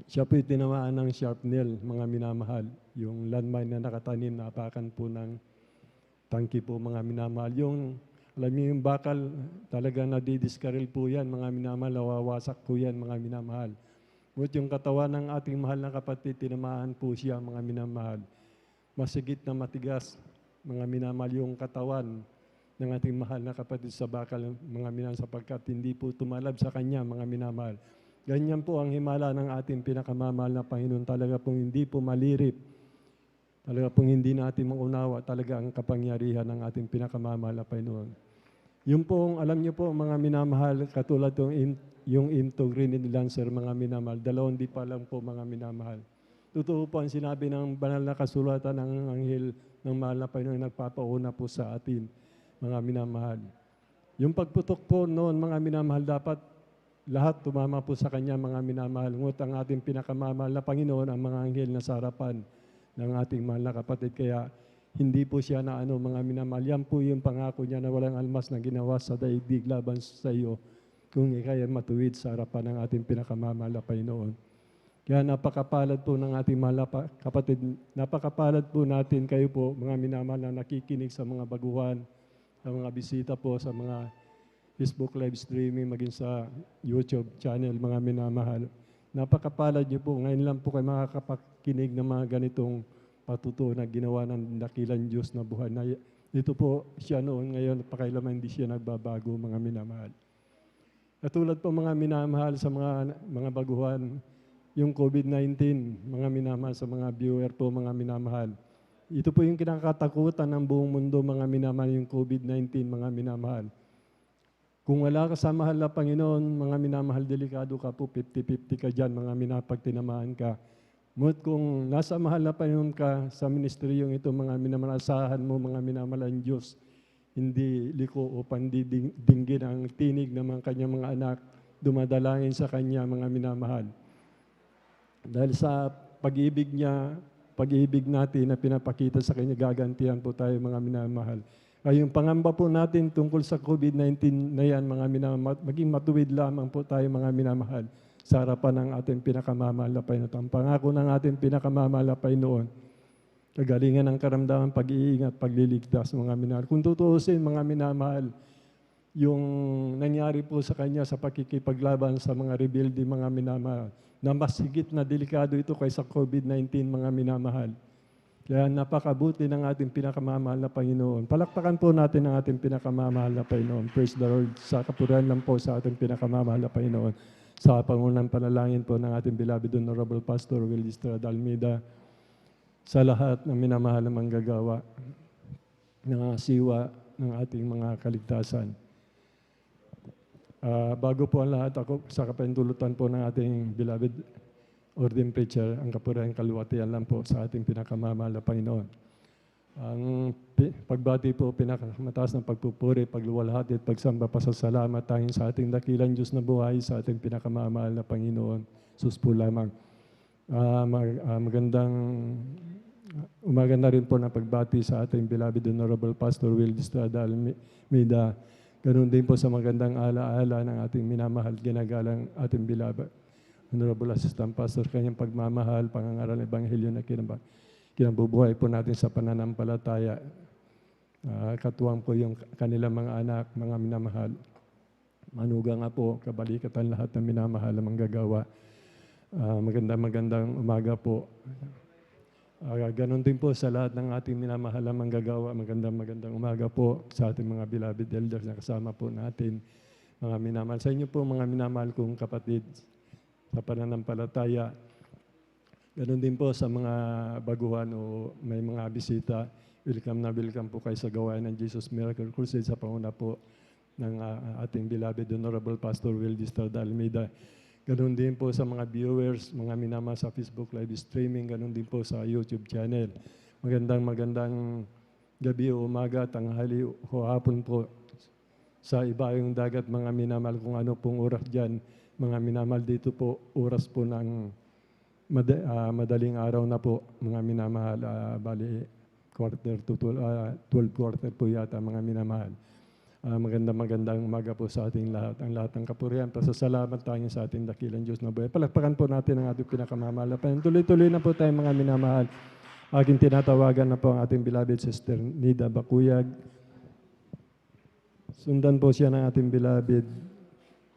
siya po'y tinamaan ng sharp nail, mga minamahal. Yung landmine na nakatanim, napakan po ng tangki po, mga minamahal. Alam niyo yung bakal, talaga nadidiskaril po yan, mga minamahal, nawawasak po yan, mga minamahal. Ngunit yung katawan ng ating mahal na kapatid, tinamaan po siya, mga minamahal. Masigit na matigas, mga minamahal, yung katawan ng ating mahal na kapatid sa bakal, mga minamahal, sapagkat hindi po tumalab sa kanya, mga minamahal. Ganyan po ang himala ng ating pinakamamahal na Panginoon, talaga pong hindi po malirip, talaga pong hindi natin maunawa, talaga ang kapangyarihan ng ating pinakamamahal na Panginoon. Yung pong, alam niyo po, mga minamahal, katulad yung into grenade lancer, mga minamahal, dalawang di pa lang po, mga minamahal. Totoo po ang sinabi ng banal na kasulatan ng anghel ng mahal na Panginoon, nagpapauna po sa atin, mga minamahal. Yung pagputok po noon, mga minamahal, dapat lahat tumama po sa kanya, mga minamahal. Ngunit ang ating pinakamamahal na Panginoon, ang mga anghel na sa harapan ng ating mahal na kapatid. Kaya hindi po siya na mga minamahal. Yan po yung pangako niya na walang almas na ginawa sa daigdig laban sa iyo kung ikay matuwid sa harapan ng ating pinakamamahal na Panginoon. Kaya napakapalad po ng ating mahal na kapatid. Napakapalad po natin kayo po, mga minamahal, na nakikinig sa mga baguhan, sa mga bisita po, sa mga Facebook live streaming, maging sa YouTube channel, mga minamahal. Napakapalad niyo po. Ngayon lang po kayo makakapakinig ng mga ganitong patutuo na ginawa ng dakilang Diyos na buhay. Ito po siya noon, ngayon, pakailaman hindi siya nagbabago, mga minamahal. Katulad po mga minamahal sa mga baguhan, yung COVID-19, mga minamahal sa mga viewer po, mga minamahal. Ito po yung kinakatakutan ng buong mundo, mga minamahal, yung COVID-19, mga minamahal. Kung wala ka sa mahal na Panginoon, mga minamahal, delikado ka po, 50-50 ka dyan, mga minapag tinamaan ka. Ngunit kung nasa mahal na Panginoon ka sa ministeryong ito, mga minamahal, asahan mo, mga minamahal, ang Diyos, hindi liko o pandidinggin ang tinig ng mga kanyang mga anak, dumadalangin sa kanya, mga minamahal. Dahil sa pag-ibig niya, pag-ibig natin na pinapakita sa kanya, gagantihan po tayo, mga minamahal. Ay yung pangamba po natin tungkol sa COVID-19 na yan, mga minamahal, maging matuwid lamang po tayo, mga minamahal, sa harapan ng ating pinakamamahal na Panginoon. Ang pangako ng ating pinakamamahal na Panginoon, kagalingan ng karamdaman, pag-iingat, pagliligtas, mga minamahal. Kung tutuusin, mga minamahal, yung nangyari po sa kanya sa pakikipaglaban sa mga rebelde, mga minamahal, na mas higit na delikado ito kaysa COVID-19, mga minamahal. Kaya napakabuti ng ating pinakamamahal na Panginoon. Palakpakan po natin ang ating pinakamamahal na Panginoon. Praise the Lord. Sa kapurihan lang po sa ating pinakamamahal na Panginoon. Sa pangunang panalangin po ng ating beloved Honorable Pastor Will Estrada Almeida, sa lahat ng minamahal na manggagawa ng siwa ng ating mga kaligtasan. Bago po ang lahat, ako sa kapahintulutan po ng ating beloved ordained preacher, ang kapurihan kaluwatian lang po sa ating pinakamamahal na Panginoon. Ang pagbati po, pinakamataas ng pagpupuri, pagluwalhati at pagsamba, pasasalamat tanging sa ating dakilang Diyos na buhay, sa ating pinakamamahal na Panginoon. Sus po lamang. Magandang umaga na rin po na pagbati sa ating beloved Honorable Pastor Will Estrada Almeida. Ganun din po sa magandang alaala ng ating minamahal, ginagalang ating beloved Honorable Assistant Pastor, kanyang pagmamahal, pangangaral ng Ebanghelyo na kinabubuhay po natin sa pananampalataya. Katuwang po yung kanilang mga anak, mga minamahal. Manuga nga po, kabalikatan lahat ng minamahal na manggagawa. Magandang umaga po. Ganon din po sa lahat ng ating minamahal na manggagawa. Magandang umaga po sa ating mga beloved elders na kasama po natin. Mga minamahal. Sa inyo po, mga minamahal kong kapatid, sa pananampalataya. Ganon din po sa mga baguhan o may mga bisita. Welcome po kayo sa gawain ng Jesus Miracle Crusade sa panguna po ng ating beloved Honorable Pastor Will Estrada Almeida. Ganon din po sa mga viewers, mga minamahal sa Facebook live streaming, ganon din po sa YouTube channel. Magandang gabi o umaga, tanghali o hapon po sa ibayong dagat, mga minamahal, kung ano pong oras dyan. Mga minamahal, dito po, oras po ng madaling araw na po, mga minamahal, bali quarter to 12 quarter po yata, mga minamahal. Magandang umaga po sa ating lahat. Ang lahat ng kapurihan, pasasalamat tayo sa ating dakilang Diyos na buhay. Palakpakan po natin ang ating pinakamamahal na Panginoon. Tuloy-tuloy na po tayo, mga minamahal. Aking tinatawagan na po ang ating beloved Sister Nida Bakuyag. Sundan po siya ng ating beloved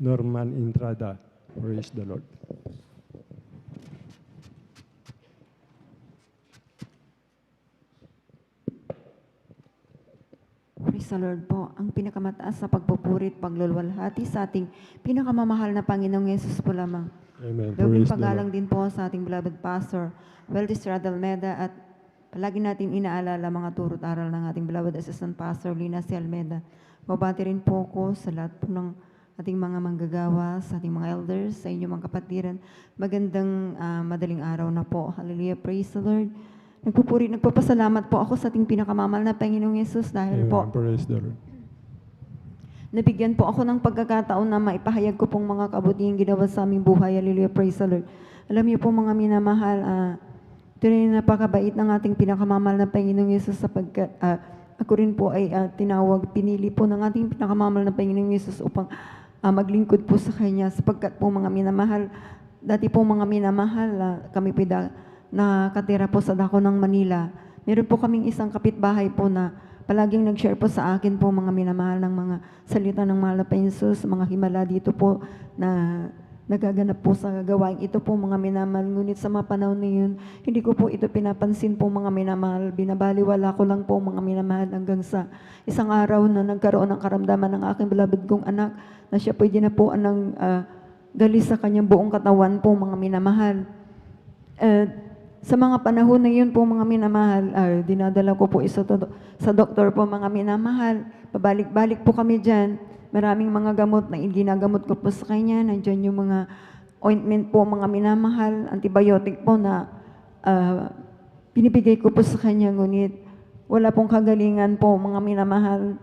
Norman Entrada. Praise the Lord. Praise the Lord po. Ang pinakamataas na pagpupurit, paglulwalhati sa ating pinakamamahal na Panginoong Yesus po lamang. Amen. Lord, Praise the paggalang Lord. din po sa ating beloved Pastor Will Estrada Almeida, at palagi natin inaalala mga turot aral ng ating beloved Assistant Pastor Lina C. Almeida. Babati rin po ko sa lahat po ng ating mga manggagawa, sa ating mga elders, sa inyong mga kapatiran. Magandang madaling araw na po. Hallelujah. Praise the Lord. Nagpapasalamat po ako sa ating pinakamamahal na Panginoong Yesus dahil Amen. po Praise the Lord. nabigyan po ako ng pagkakataon na maipahayag ko pong mga kabutihang ginawa sa aming buhay. Hallelujah. Praise the Lord. Alam niyo po, mga minamahal, ito rin napakabait ng ating pinakamamahal na Panginoong Yesus, sapagkat ako rin po ay pinili po ng ating pinakamamahal na Panginoong Yesus upang maglingkod po sa Kanya, sapagkat po, mga minamahal, dati po, mga minamahal, kami po nakatira po sa dako ng Manila. Meron po kaming isang kapitbahay po na palaging nag-share po sa akin po, mga minamahal, ng mga salita ng mahal na Panginoon, mga himala dito po na nagaganap po sa gawain ito po, mga minamahal. Ngunit sa mga panahon na yun, hindi ko po ito pinapansin po, mga minamahal. Binabaliwala ko lang po, mga minamahal, hanggang sa isang araw na nagkaroon ng karamdaman ng aking beloved kong anak na siya po dinapuan ng gali sa kanyang buong katawan po, mga minamahal. sa mga panahon na yun po mga minamahal, dinadala ko po sa doktor po mga minamahal. Pabalik-balik po kami dyan. Maraming mga gamot na ginagamot ko po sa kanya. Nandyan yung mga ointment po mga minamahal, antibiotic po na binibigay ko po sa kanya. Ngunit wala pong kagalingan po mga minamahal.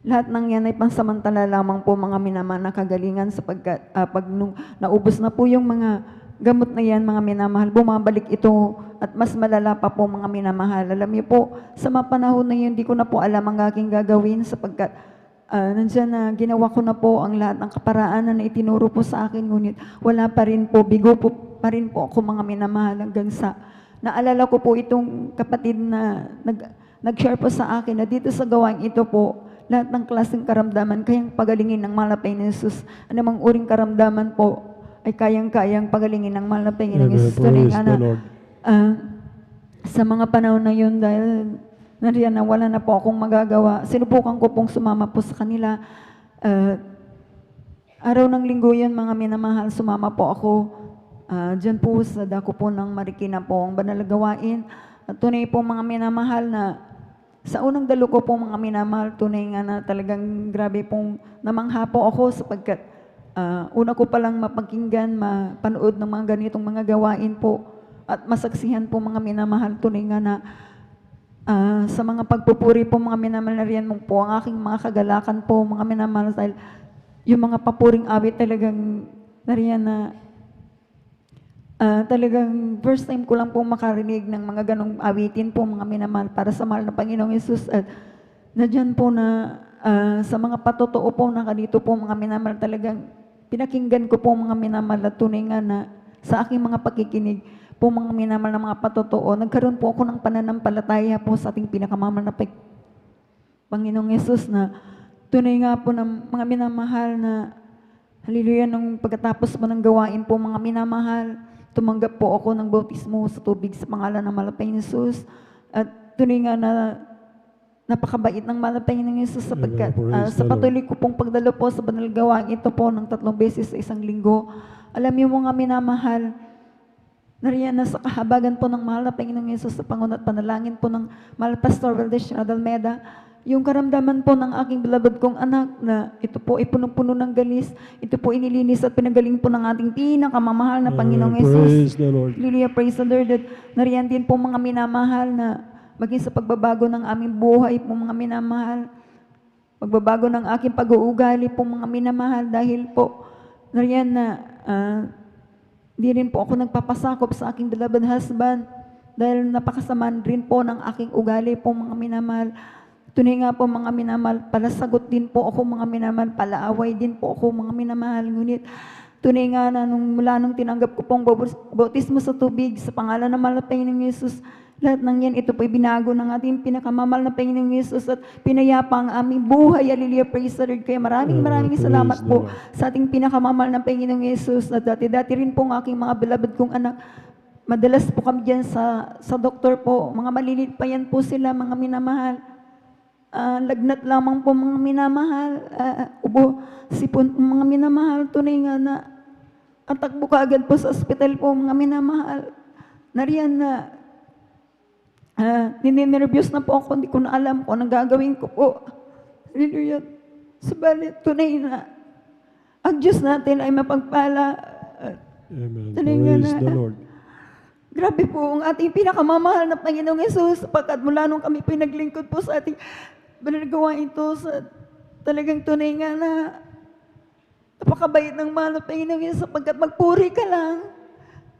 Lahat ng yan ay pansamantala lamang po mga minamahal na kagalingan sapagkat pag nung naubos na po yung mga gamot na yan, mga minamahal, bumabalik ito at mas malala pa po mga minamahal. Alam niyo po, sa mga panahon na yun, di ko na po alam ang aking gagawin sapagkat nandiyan na ginawa ko na po ang lahat ng kaparaanan na itinuro po sa akin, ngunit wala pa rin po, bigo po pa rin po ako mga minamahal hanggang sa naalala ko po itong kapatid na nag-share po sa akin na dito sa gawain ito po, lahat ng klaseng karamdaman, kayang pagalingin ng malapay ni Jesus. Anumang uring karamdaman po, ay kayang-kayang pagalingin ng mahal na Panginoong Yesus. Sa mga panahon na yun, dahil nariyan na wala na po akong magagawa, sinubukan ko pong sumama po sa kanila. Araw ng linggo yun, mga minamahal, sumama po ako. Diyan po sa dako po ng Marikina po ang banal na gawain. At tunay po mga minamahal na sa unang dalo ko po mga minamahal, tunay nga na talagang grabe pong namangha po ako sapagkat una ko palang mapakinggan, mapanood ng mga ganitong mga gawain po at masaksihan po mga minamahal, tunay nga na sa mga pagpupuri po mga minamahal na riyan mo po ang aking mga kagalakan po mga minamahal dahil yung mga papuring awit talagang nariyan na talagang first time ko lang po makarinig ng mga ganong awitin po mga minamahal para sa mahal na Panginoong Yesus at nadyan po na sa mga patotoo po na kanito po mga minamahal talagang pinakinggan ko po mga minamahal at tunay nga na sa aking mga pakikinig po mga minamahal na mga patotoo, nagkaroon po ako ng pananampalataya po sa ating pinakamamahal na Panginoong Yesus na tunay nga po ng mga minamahal na haleluya nung pagkatapos po ng gawain po mga minamahal, tumanggap po ako ng bautismo sa tubig sa pangalan ng malapay ni Jesus at tunay nga na napakabait ng malapay ng Jesus sapagkat sa patuloy ko pong pagdalo po sa banal gawain ito po ng 3 beses sa isang linggo. Alam niyo mga minamahal, nariyan na sa kahabagan po ng mahal na Panginoong Jesus sa pangunat panalangin po ng mahal Pastor Valdez Adalmeda, yung karamdaman po ng aking beloved kong anak na ito po ay punong-puno ng galis, ito po inilinis at pinagaling po ng ating pinakamamahal na Panginoong Jesus. Hallelujah, praise the Lord. Nariyan din po mga minamahal na maging sa pagbabago ng aming buhay po mga minamahal, pagbabago ng aking pag-uugali po mga minamahal dahil po nariyan na di rin po ako nagpapasakop sa aking beloved husband dahil napakasaman rin po ng aking ugali po mga minamahal. Tunay nga po mga minamahal, palasagot din po ako mga minamahal, palaaway din po ako mga minamahal. Ngunit tunay nga na mula nung tinanggap ko pong bautismo sa tubig sa pangalan ng mahal na Panginoong Yesus, lahat ng yan, ito po'y binago ng ating pinakamamahal na Panginoong Yesus at pinayapa ang aming buhay. Hallelujah, praise the Lord. Kaya maraming salamat po sa ating pinakamamahal na Panginoong Yesus. At dati rin po ang aking mga beloved kong anak, madalas po kami dyan sa doktor po. Mga malilit pa yan po sila, mga minamahal. Lagnat lamang po mga minamahal. Ubo, sipon po mga minamahal. Tunay nga na atakbo ka agad po sa ospital po mga minamahal. Nariyan na nininervyos na po ako, hindi ko na alam kung anong gagawin ko po. Hallelujah. Subalit, tunay na ang Diyos natin ay mapagpala. Amen. Praise the Lord. Grabe po ang ating pinakamamahal na Panginoong Yesus sapagkat mula nung kami pinaglingkod po sa ating banalgawa ito sa talagang tunay nga na napakabait ng mahal na Panginoong Yesus sapagkat magpuri ka lang,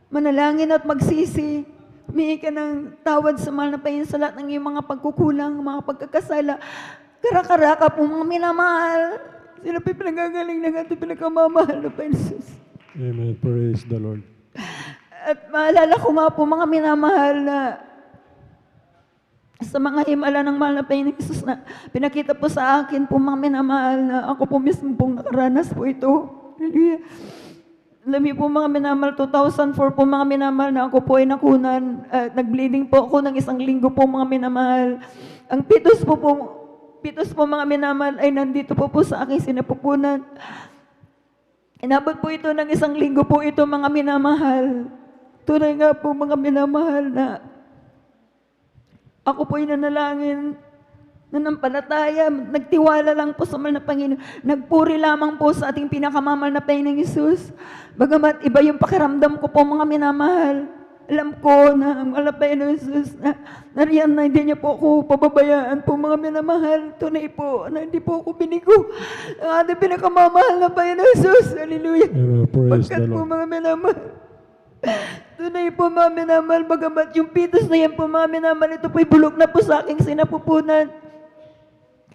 manalangin at magsisi. Humingi ka ng tawad sa mahal na Panginoon sa lahat ng iyong mga pagkukulang, mga pagkakasala. Kara-karaka po mga minamahal. Sila po pinagagaling ng ating pinakamamahal na Panginoon. Amen. Praise the Lord. At maalala ko nga po mga minamahal na sa mga himala ng mahal na Panginoon Jesus na pinakita po sa akin po mga minamahal na ako po mismo pong nakaranas po ito. Hallelujah. Alam niyo po mga minamahal, 2004 po mga minamahal na ako po ay nakunan. Nag-bleeding po ako ng 1 linggo po mga minamahal. Ang pitos po mga minamahal ay nandito po sa aking sinapupunan. Inabot po ito ng 1 linggo po ito mga minamahal. Tunay nga po mga minamahal na ako po'y nanalangin, nanampalataya, nagtiwala lang po sa mahal na Panginoon. Nagpuri lamang po sa ating pinakamamahal na Panginoong Hesus. Bagamat iba yung pakiramdam ko po mga minamahal. Alam ko na ang mahal na Panginoong Hesus na nariyan na hindi niya po ako pababayaan po mga minamahal. Tunay po na hindi po ako binigo. Ang ating pinakamamahal na Panginoong Hesus. Hallelujah. Praise the Pagkat po Lord. mga minamahal. Tunay po mga minamahal, bagamat yung pitos na yan po mga minamahal, ito po'y bulok na po sa aking sinapupunan.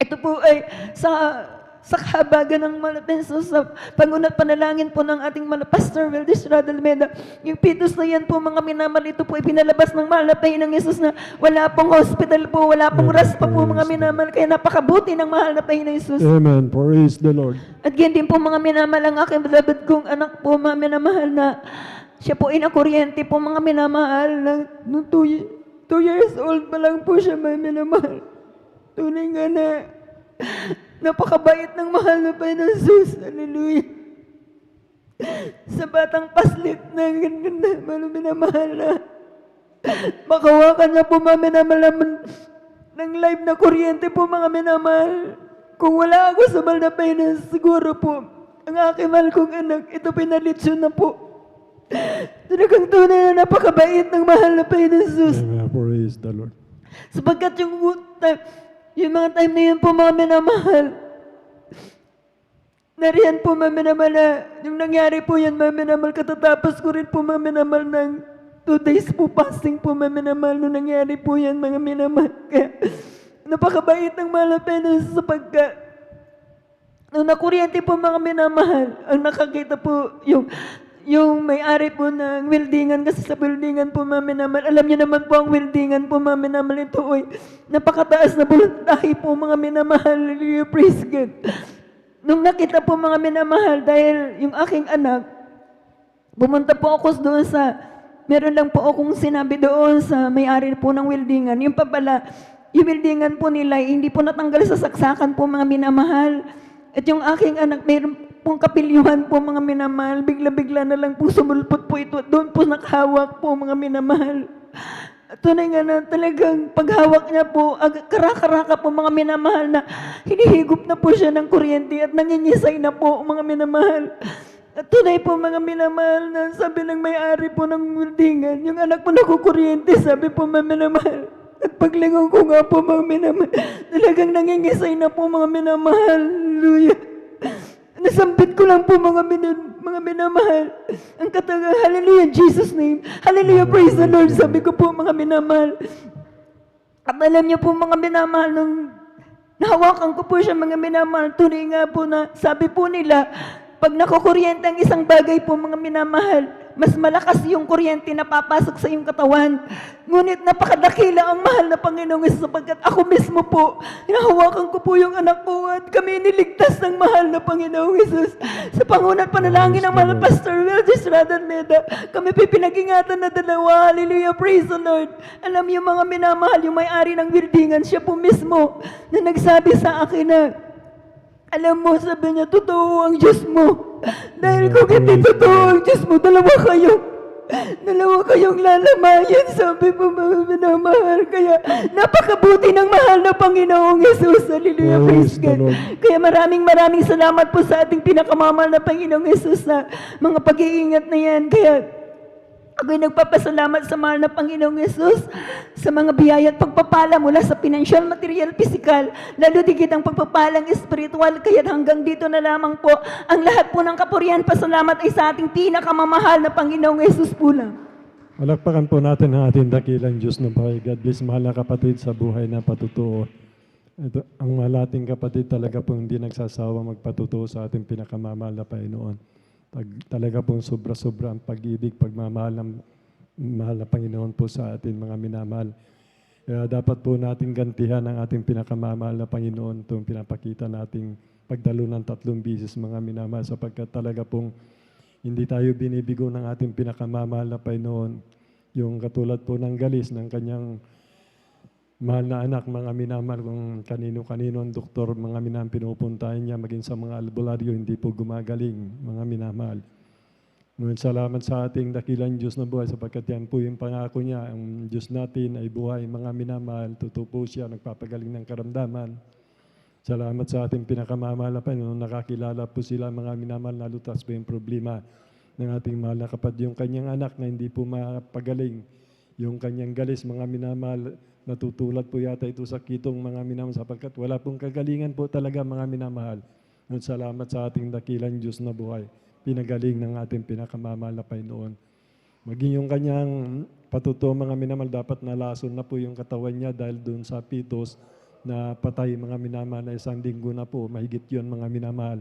Ito po ay sa kahabagan ng malapenso sa pangunat panalangin po ng ating Pastor Weldes Radalmeda. Yung pitos na yan po mga minamahal, ito po ay pinalabas ng mahal na Panginoong Hesus na wala pong hospital po, wala pong raspa po mga minamahal, kaya napakabuti ng mahal na Panginoong Hesus. Amen. Praise the Lord. At ganyan din po mga minamahal ang aking beloved kong anak po mga minamahal na siya po ay nakuryente po mga minamahal na nung 2 years old pa lang po siya mga minamahal. Tunay nga na napakabait ng mahal na Panginoon Hesus. Hallelujah. Sa batang paslit na ganda, minamahal na makawakan niya po mga minamahal ng live na kuryente po mga minamahal. Kung wala ako sa mahal na Panginoon, siguro po ang aking mahal kong anak, ito pinalitsyon na po. Talagang tunay na napakabait ng mahal na Panginoon Hesus. Amen. Praise the Lord. Sapagkat yung mga time na yun po mga minamahal, nariyan po mga minamahal na yung nangyari po yan mga minamahal, katatapos ko rin po mga minamahal ng 2 days po fasting po mga minamahal nung nangyari po yan mga minamahal. Kaya napakabait ng mahal na Panginoon Hesus sapagkat nung nakuryente po mga minamahal, ang nakakita po yung may-ari po ng weldingan, kasi sa weldingan po mami naman, alam niyo naman po ang weldingan po mami naman, ito ay napakataas na voluntahe po mga minamahal. Hallelujah, praise God. Nung nakita po mga minamahal, dahil yung aking anak, bumunta po ako doon meron lang po akong sinabi doon sa may-ari po ng weldingan, yung pala, yung weldingan po nila, hindi po natanggal sa saksakan po mga minamahal. At yung aking anak, mayroon pong kapilyuhan po mga minamahal, bigla-bigla na lang po sumulpot po ito at doon po nakahawak po mga minamahal. At tunay nga na talagang paghawak niya po, karaka-raka po mga minamahal na hinihigop na po siya ng kuryente at nangingisay na po mga minamahal. At tunay po mga minamahal na sabi ng may-ari po ng weldingan, yung anak po nakukuryente, sabi po mga minamahal. At paglingon ko nga po mga minamahal, talagang nangingisay na po mga minamahal. Hallelujah. Nasampit ko lang po mga minamahal. Ang katagang, hallelujah, in Jesus' name. Hallelujah, praise the Lord. Sabi ko po mga minamahal. At alam niyo po mga minamahal, nung nahawakan ko po siya mga minamahal, tunay nga po na sabi po nila, pag nakukuryente ang isang bagay po mga minamahal, mas malakas yung kuryente na papasok sa iyong katawan. Ngunit napakadakila ang mahal na Panginoong Hesus sapagkat ako mismo po, hinahawakan ko po yung anak ko at kami niligtas ng mahal na Panginoong Hesus. Sa pangunat panalangin ng mahal na Pastor Weldes Radalmeda, kami pinag-ingatan na dalawa. Hallelujah, praise the Lord. Alam niyo mga minamahal, yung may-ari ng weldingan, siya po mismo na nagsabi sa akin na, alam mo, sabi niya, totoo ang Diyos mo. Dahil kung hindi totoo ang Diyos mo, dalawa kayong lalamayan, sabi mo mga minamahal. Kaya napakabuti ng mahal na Panginoong Hesus. Hallelujah, praise God. Kaya maraming salamat po sa ating pinakamamahal na Panginoong Hesus sa mga pag-iingat na yan. Kaya ako'y nagpapasalamat sa mahal na Panginoong Hesus sa mga biyaya at pagpapala mula sa financial, material, physical, lalo digit ang pagpapalang espiritual. Kaya hanggang dito na lamang po, ang lahat po ng kapurihan, pasalamat ay sa ating pinakamamahal na Panginoong Hesus po lang. Palakpakan po natin ang ating dakilang Diyos ng Panginoon. God bless, mahal na kapatid sa buhay na patutuo. Ito, ang mahal nating kapatid talaga pong hindi nagsasawa magpatutuo sa ating pinakamamahal na Panginoon. Talaga pong sobra-sobra ang pag-ibig, pagmamahal ng mahal na Panginoon po sa atin mga minamahal. Kaya dapat po natin gantihan ang ating pinakamamahal na Panginoon itong pinapakita nating pagdalo ng 3 bisis mga minamahal sapagkat talaga pong hindi tayo binibigo ng ating pinakamamahal na Panginoon. Yung katulad po ng galis ng kanyang mahal na anak, mga minamahal, kung kanino-kanino ang doktor, mga minamahal pinupuntahan niya, maging sa mga albularyo, hindi po gumagaling, mga minamahal. Ngunit salamat sa ating dakilang Diyos na buhay sapagkat yan po yung pangako niya. Ang Diyos natin ay buhay, mga minamahal. Totoo po siya, nagpapagaling ng karamdaman. Salamat sa ating pinakamamahal na Panginoon. Nakakilala po sila mga minamahal na lutas po yung problema ng ating mahal na kapatid. Yung kanyang anak na hindi po mapagaling. Yung kanyang galis, mga minamahal, natutulad po yata ito sa kitong mga minamahal sapagkat wala pong kagalingan po talaga mga minamahal. Ngunit salamat sa ating dakilang Diyos na buhay. Pinagaling ng ating pinakamamahal na Panginoon. Maging yung kanyang patuto mga minamahal, dapat nalason na po yung katawan niya dahil doon sa pitos na patay mga minamahal na 1 linggo na po, mahigit yun mga minamahal.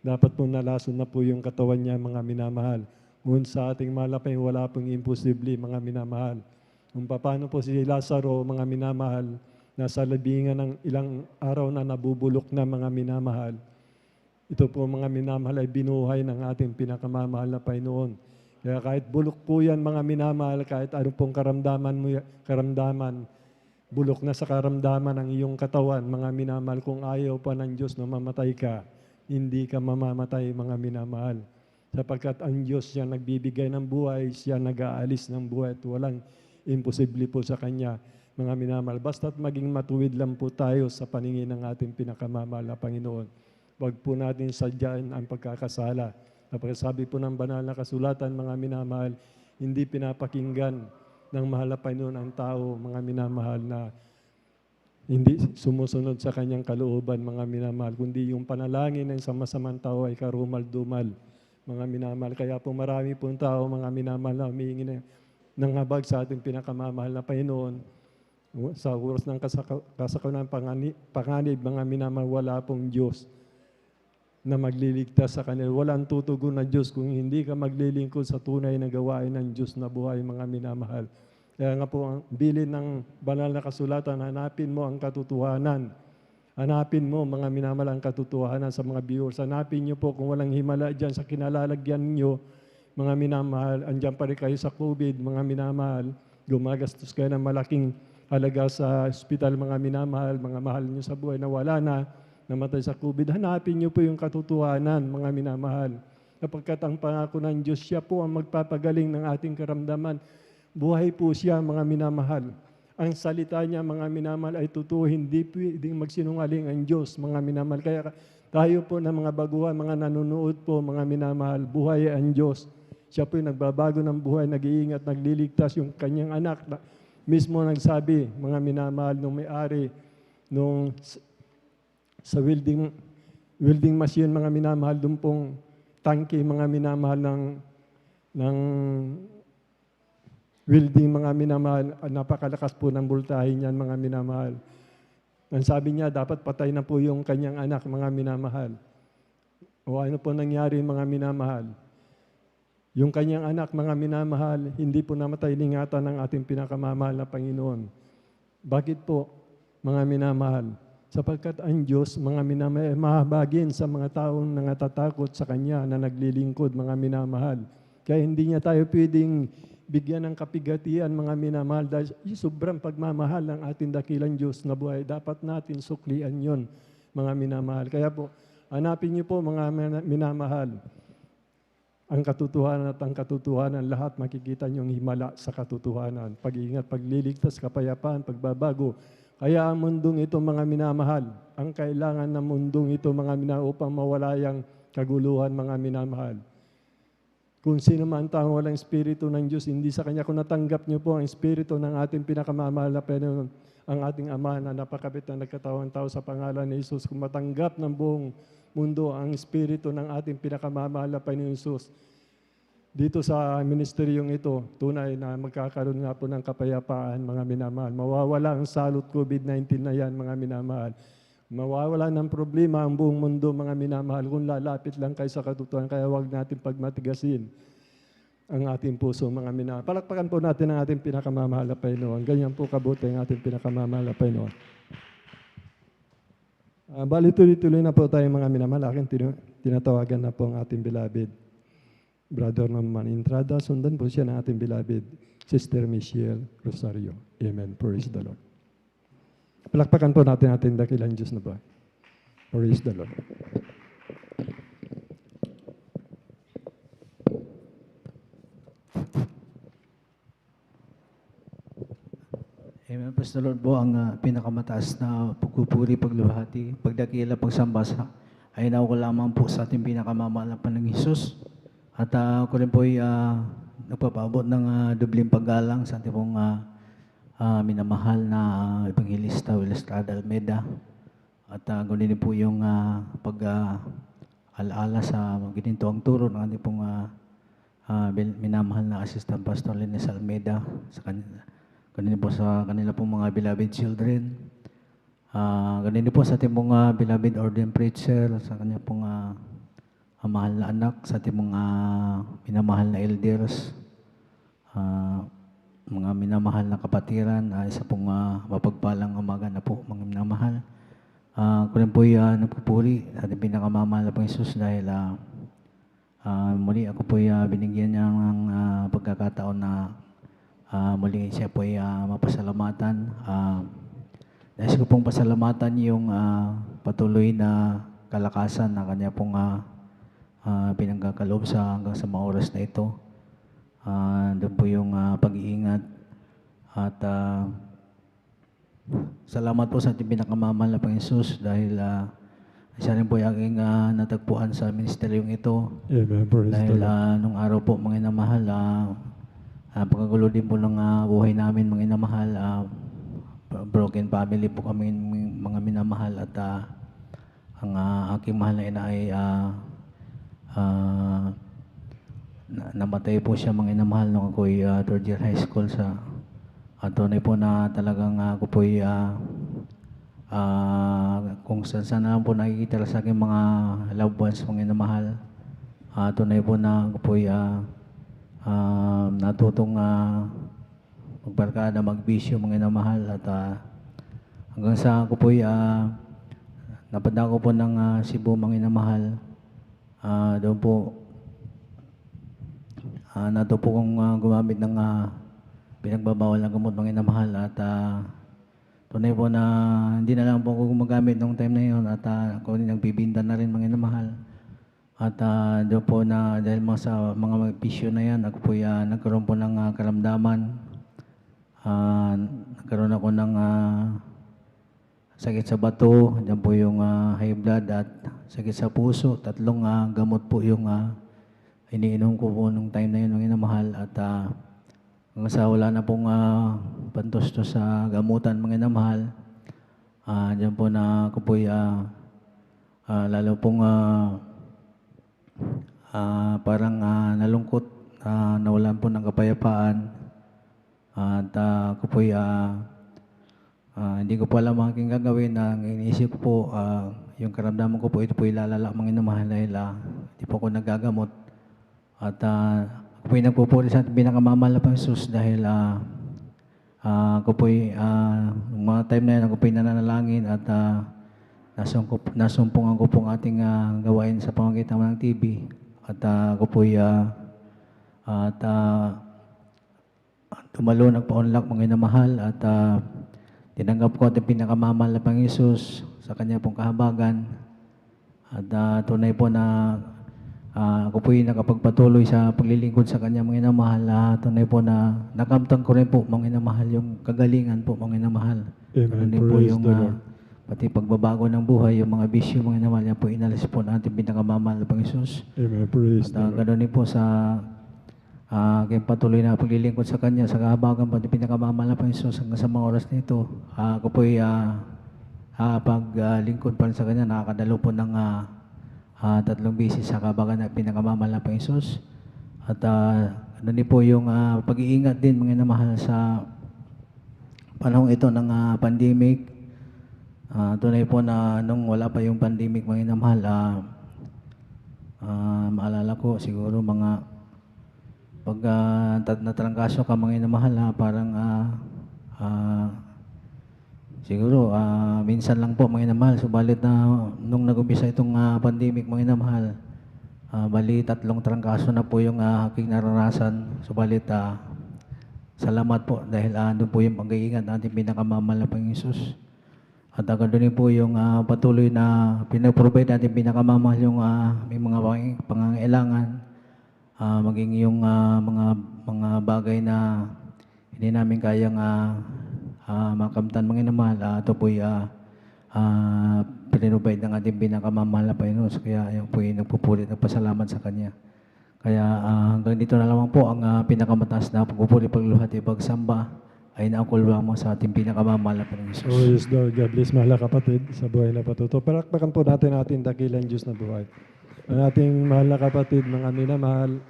Dapat po nalason na po yung katawan niya mga minamahal. Ngunit sa ating mahal na Panginoon, wala pong imposible mga minamahal. Kung paano po si Lazaro mga minamahal, nasa labingan ng ilang araw na nabubulok na mga minamahal. Ito po mga minamahal ay binuhay ng ating pinakamamahal na Panginoon. Kaya kahit bulok po yan mga minamahal, kahit ano pong karamdaman, bulok na sa karamdaman ng iyong katawan, mga minamahal, kung ayaw pa ng Diyos na mamatay ka, hindi ka mamamatay mga minamahal. Sapagkat ang Diyos siya nagbibigay ng buhay, siya nag-aalis ng buhay at walang imposible po sa Kanya, mga minamahal. Basta't maging matuwid lang po tayo sa paningin ng ating pinakamamahal na Panginoon. Huwag po natin sadyaan ang pagkakasala. Sabi po ng banal na kasulatan, mga minamahal, hindi pinapakinggan ng mahal na Panginoon ang tao, mga minamahal, na hindi sumusunod sa kanyang kalooban, mga minamahal, kundi yung panalangin ng sama-samang tao ay karumal-dumal, mga minamahal. Kaya po marami pong tao, mga minamahal, na humihingi ng habag sa ating pinakamamahal na Panginoon. Sa oras ng kasakaunang panganib, mga minamahal, wala pong Diyos na magliligtas sa kanila. Walang tutugon na Diyos kung hindi ka maglilingkod sa tunay na gawain ng Diyos na buhay, mga minamahal. Kaya nga po, ang bilin ng banal na kasulatan, hanapin mo ang katotohanan. Hanapin mo, mga minamahal, ang katotohanan sa mga viewers. Hanapin niyo po kung walang himala dyan sa kinalalagyan niyo, mga minamahal. Andyan pa rin kayo sa COVID, mga minamahal. Gumagastos kayo ng malaking halaga sa hospital, mga minamahal, mga mahal niyo sa buhay na wala na, namatay sa COVID. Hanapin niyo po yung katotohanan, mga minamahal. Kapagkat ang pangako ng Diyos, siya po ang magpapagaling ng ating karamdaman. Buhay po siya, mga minamahal. Ang salita niya, mga minamahal, ay totoo. Hindi pwedeng magsinungaling ang Diyos, mga minamahal. Kaya tayo po na mga baguhan, mga nanonood po, mga minamahal, buhay ang Diyos. Siya po yung nagbabago ng buhay, nag-iingat, nagliligtas. Yung kanyang anak na mismo nagsabi, mga minamahal, nung may-ari, nung sa welding machine, mga minamahal, doon pong tangke, mga minamahal, ng welding, mga minamahal, napakalakas po ng voltahe niyan, mga minamahal. Ang sabi niya, dapat patay na po yung kanyang anak, mga minamahal. O ano po nangyari, mga minamahal? Yung kanyang anak, mga minamahal, hindi po namatay, ingatan ng ating pinakamamahal na Panginoon. Bakit po, mga minamahal? Sapagkat ang Diyos, mga minamahal, mahabagin sa mga taong nangatatakot sa Kanya na naglilingkod, mga minamahal. Kaya hindi niya tayo pwedeng bigyan ng kapigatian, mga minamahal, dahil sobrang pagmamahal ng ating dakilang Diyos na buhay. Dapat natin suklian yon, mga minamahal. Kaya po, hanapin niyo po, mga minamahal, ang katotohanan at ang katotohanan, lahat makikita niyong himala sa katotohanan. Pag-iingat, pagliligtas, kapayapaan, pagbabago. Kaya ang mundong ito, mga minamahal, ang kailangan ng mundong ito, mga minamahal, upang mawala yung kaguluhan, mga minamahal. Kung sino man taong walang Espiritu ng Diyos, hindi sa Kanya. Kung natanggap niyo po ang Espiritu ng ating pinakamamahal na Panginoon, ang ating Ama na napakabit na nagkatawang tao sa pangalan ni Jesus, kung matanggap ng buong mundo ang Espiritu ng ating pinakamamahal na Panginoon Jesus, dito sa ministeryong ito, tunay na magkakaroon nga po ng kapayapaan, mga minamahal. Mawawala ang salot COVID-19 na yan, mga minamahal. Mawawala ng problema ang buong mundo, mga minamahal, kung lalapit lang kayo sa katotohanan. Kaya huwag natin pagmatigasin ang ating puso, mga minamahal. Palakpakan po natin ang ating pinakamamahal na Panginoon. Ganyan po kabuti ang ating pinakamamahal na Panginoon. Bali, tuloy-tuloy na po tayo, mga minamahal. Akin tinatawagan na po ang ating beloved Brother Norman Entrada. Sundan po siya ng ating beloved Sister Michelle Rosario. Amen. Praise the Lord. Palakpakan po natin ating dakilang Diyos na ba? Praise the Lord. Amen. Praise the Lord po. Ang pinakamataas na pagpupuri, pagluhati, pagdakila, pagsambasa ay nauko lamang po sa ating pinakamamahal na Panginoong Hesus. At ako rin po ay nagpapaabot ng dubling paggalang sa ating pong minamahal na Evangelista Will Estrada Almeida. At ganoon din po yung pag-alaala sa ginintuang turo ng ating pong minamahal na Assistant Pastor Linus Almeida sa kanila. Ganun po sa kanila pong mga beloved children. Ganun po sa ating mga beloved ordained preacher, sa kanya pong mahal na anak, sa ating mga minamahal na elders, mga minamahal na kapatiran, isa pong mapagpalang umaga na po, mga minamahal. Ako rin po nagpupuri sa ating pinakamamahal na pong Jesus dahil muli ako po binigyan niya ng pagkakataon na muli siya po ay mapasalamatan. Nais ko pong pasalamatan yung patuloy na kalakasan na kanya pong pinagkakaloob hanggang sa mga oras na ito. Doon po yung pag-iingat. At salamat po sa ating pinakamamahal na Panginoon Jesus dahil siya rin po yung aking natagpuan sa ministeryong ito. Amen. Praise the Dahil Lord. nung araw po, mga inamahal, pagkagulo din po ng buhay namin, mga inamahal, broken family po kami, mga minamahal, at ang aking mahal na ina ay namatay po siya, mga inamahal, nung ako'y third year high school sa tunay po na talagang ako po'y kung saan na po nakikita sa aking mga loved ones, mga inamahal, tunay po na ako po'y natutong magbarkada, magbisyo, mga inamahal, at hanggang sa ako po'y napadako po ng Cebu, mga inamahal. Doon po nato po kong gumamit ng pinagbabawal ng gamot, mga inamahal, at tunay po na hindi na lang po ako gumagamit nung time na yun, at ako rin nagbibinta na rin, mga inamahal. At doon po na dahil sa mga bisyo na yan, ako po nagkaroon po ng karamdaman. Nagkaroon ako ng sakit sa bato, dyan po yung high blood at sakit sa puso. Tatlong gamot po yung iniinom ko po nung time na yun, mga inamahal. At hanggang sa wala na pong pantusto sa gamutan, mga inamahal. Dyan po na ako po lalo pong parang nalungkot, nawalan po ng kapayapaan. At ako po hindi ko po alam ang aking gagawin. Iniisip ko po, yung karamdaman ko po, ito po ilalala, mga inamahal, dahil hindi po ako nagagamot. At ako po nagpupuri sa pinakamamahal na Panginoong Jesus dahil ako po mga time na yan, ako po nananalangin at nasumpungan ko pong ating gawain sa pamamagitan ng TV. At ako po tumalo, nagpa-unlock, mga inamahal, at tinanggap ko at pinakamamahal na Panginoong Hesus sa kanya pong kahabagan. At tunay po na ako po nakapagpatuloy sa paglilingkod sa kanya, mga inamahal. Tunay po na nakamtan ko rin po, mga inamahal, yung kagalingan po, mga inamahal. Amen. Din po Praise yung the Lord. pati pagbabago ng buhay, yung mga bisyo, mga inamahal, yan po inalis po natin pinakamamahal na Panginoong Hesus. Amen. Praise the At Lord. ganoon din po sa aking patuloy na paglilingkod sa kanya, sa kahabagan pati pinakamamahal na Panginoong Hesus hanggang sa mga oras na ito. Ako po paglingkod pa rin sa kanya, nakakadalo po ng 3 beses sa kahabagan na pinakamamahal na Panginoong Hesus. At ano din po yung pag-iingat din, mga inamahal, sa panahon ito ng pandemic. Tunay po na nung wala pa yung pandemic, mga inamahal, maalala ko siguro mga pag natrangkaso ka, mga inamahal, parang siguro minsan lang po, mga inamahal. Subalit na nung nag-umpisa itong pandemic, mga inamahal, bali 3 trangkaso na po yung aking naranasan. Subalit salamat po dahil doon po yung pag-iingat natin pinakamamahal na Panginoong Hesus. At doon po yung patuloy na pinaprovide natin pinakamamahal yung may mga pangangailangan, maging yung mga bagay na hindi namin kayang makamtan mga inamahal, ito po'y pinrovide ng ating pinakamamahal na Panginoon. Kaya yung po'y nagpupuri, nagpasalamat sa Kanya. Kaya hanggang dito na lamang po ang pinakamataas na pagpupuri, pagluluhati, pagsamba ay naakol lamang sa ating pinakamamahal na Panginoon Jesus. Oh, yes, Lord. God bless, mahal na kapatid, sa buhay na patuto. Palakpakan po natin ating dakilang Diyos na buhay. Ang ating mahal na kapatid, mga minamahal,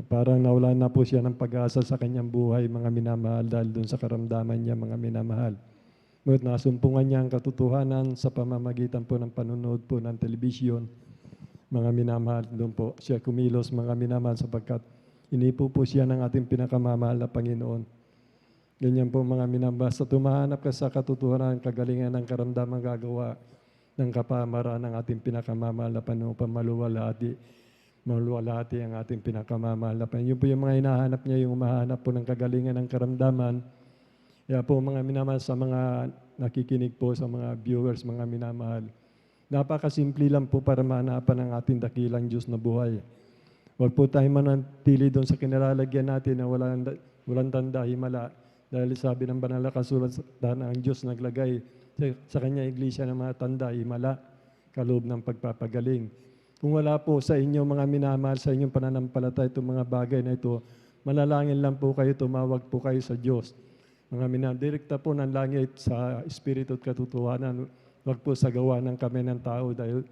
parang nawalan na po siya ng pag-asa sa kanyang buhay, mga minamahal, dahil dun sa karamdaman niya, mga minamahal. Ngunit nasumpungan niya ang katotohanan sa pamamagitan po ng panunood po ng telebisyon, mga minamahal. Doon po siya kumilos, mga minamahal, sapagkat inipo po siya ng ating pinakamamahal na Panginoon. Ganyan po mga minamahal, sa tumahanap ka sa katotohanan, kagalingan ng karamdaman gagawa ng kapamaran ng ating pinakamamahal na Panginoon, maluwalhati ang ating pinakamamahal na Panginoon. Yun po yung mga hinahanap niya, yung mahanap po ng kagalingan ng karamdaman. Kaya po mga minamahal, sa mga nakikinig po, sa mga viewers, mga minamahal, napakasimple lang po para mahanapan ang ating dakilang Diyos na buhay. Huwag po tayo manatili doon sa kinalalagyan natin na walang tanda, himala. Dahil sabi ng banal na kasulatan, ang Diyos naglagay sa kanya iglesia ng mga tanda, himala, kaloob ng pagpapagaling. Kung wala po sa inyo mga minamahal, sa inyong pananampalataya itong mga bagay na ito, manalangin lang po kayo, tumawag po kayo sa Diyos. Mga minamahal, direkta po ng langit sa Espiritu at katotohanan. Huwag po sa gawa ng kamay ng tao, dahil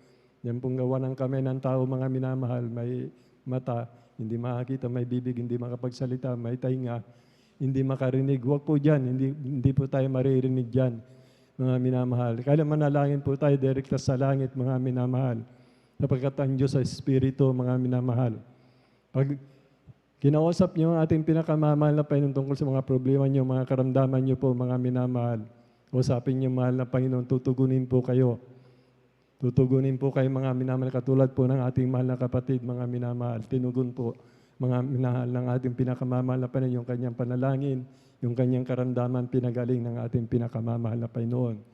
yan pong gawa ng kamay ng tao, mga minamahal, may mata, hindi makakita, may bibig, hindi makapagsalita, may tainga, hindi makarinig. Huwag po dyan, hindi po tayo maririnig dyan, mga minamahal. Kaya manalangin po tayo direkta sa langit, mga minamahal, sapagkat ang Diyos sa Espiritu, mga minamahal. Pag kinausap niyo ang ating pinakamamahal na Panginoon tungkol sa mga problema niyo, mga karamdaman niyo po, mga minamahal, usapin niyo, mahal na Panginoon, tutugunin po kayo. Tutugunin po kayo, mga minamahal, katulad po ng ating mahal na kapatid, mga minamahal. Tinugon po, mga minahal ng ating pinakamamahal na Panginoon, yung kanyang panalangin, yung kanyang karamdaman, pinagaling ng ating pinakamamahal na Panginoon.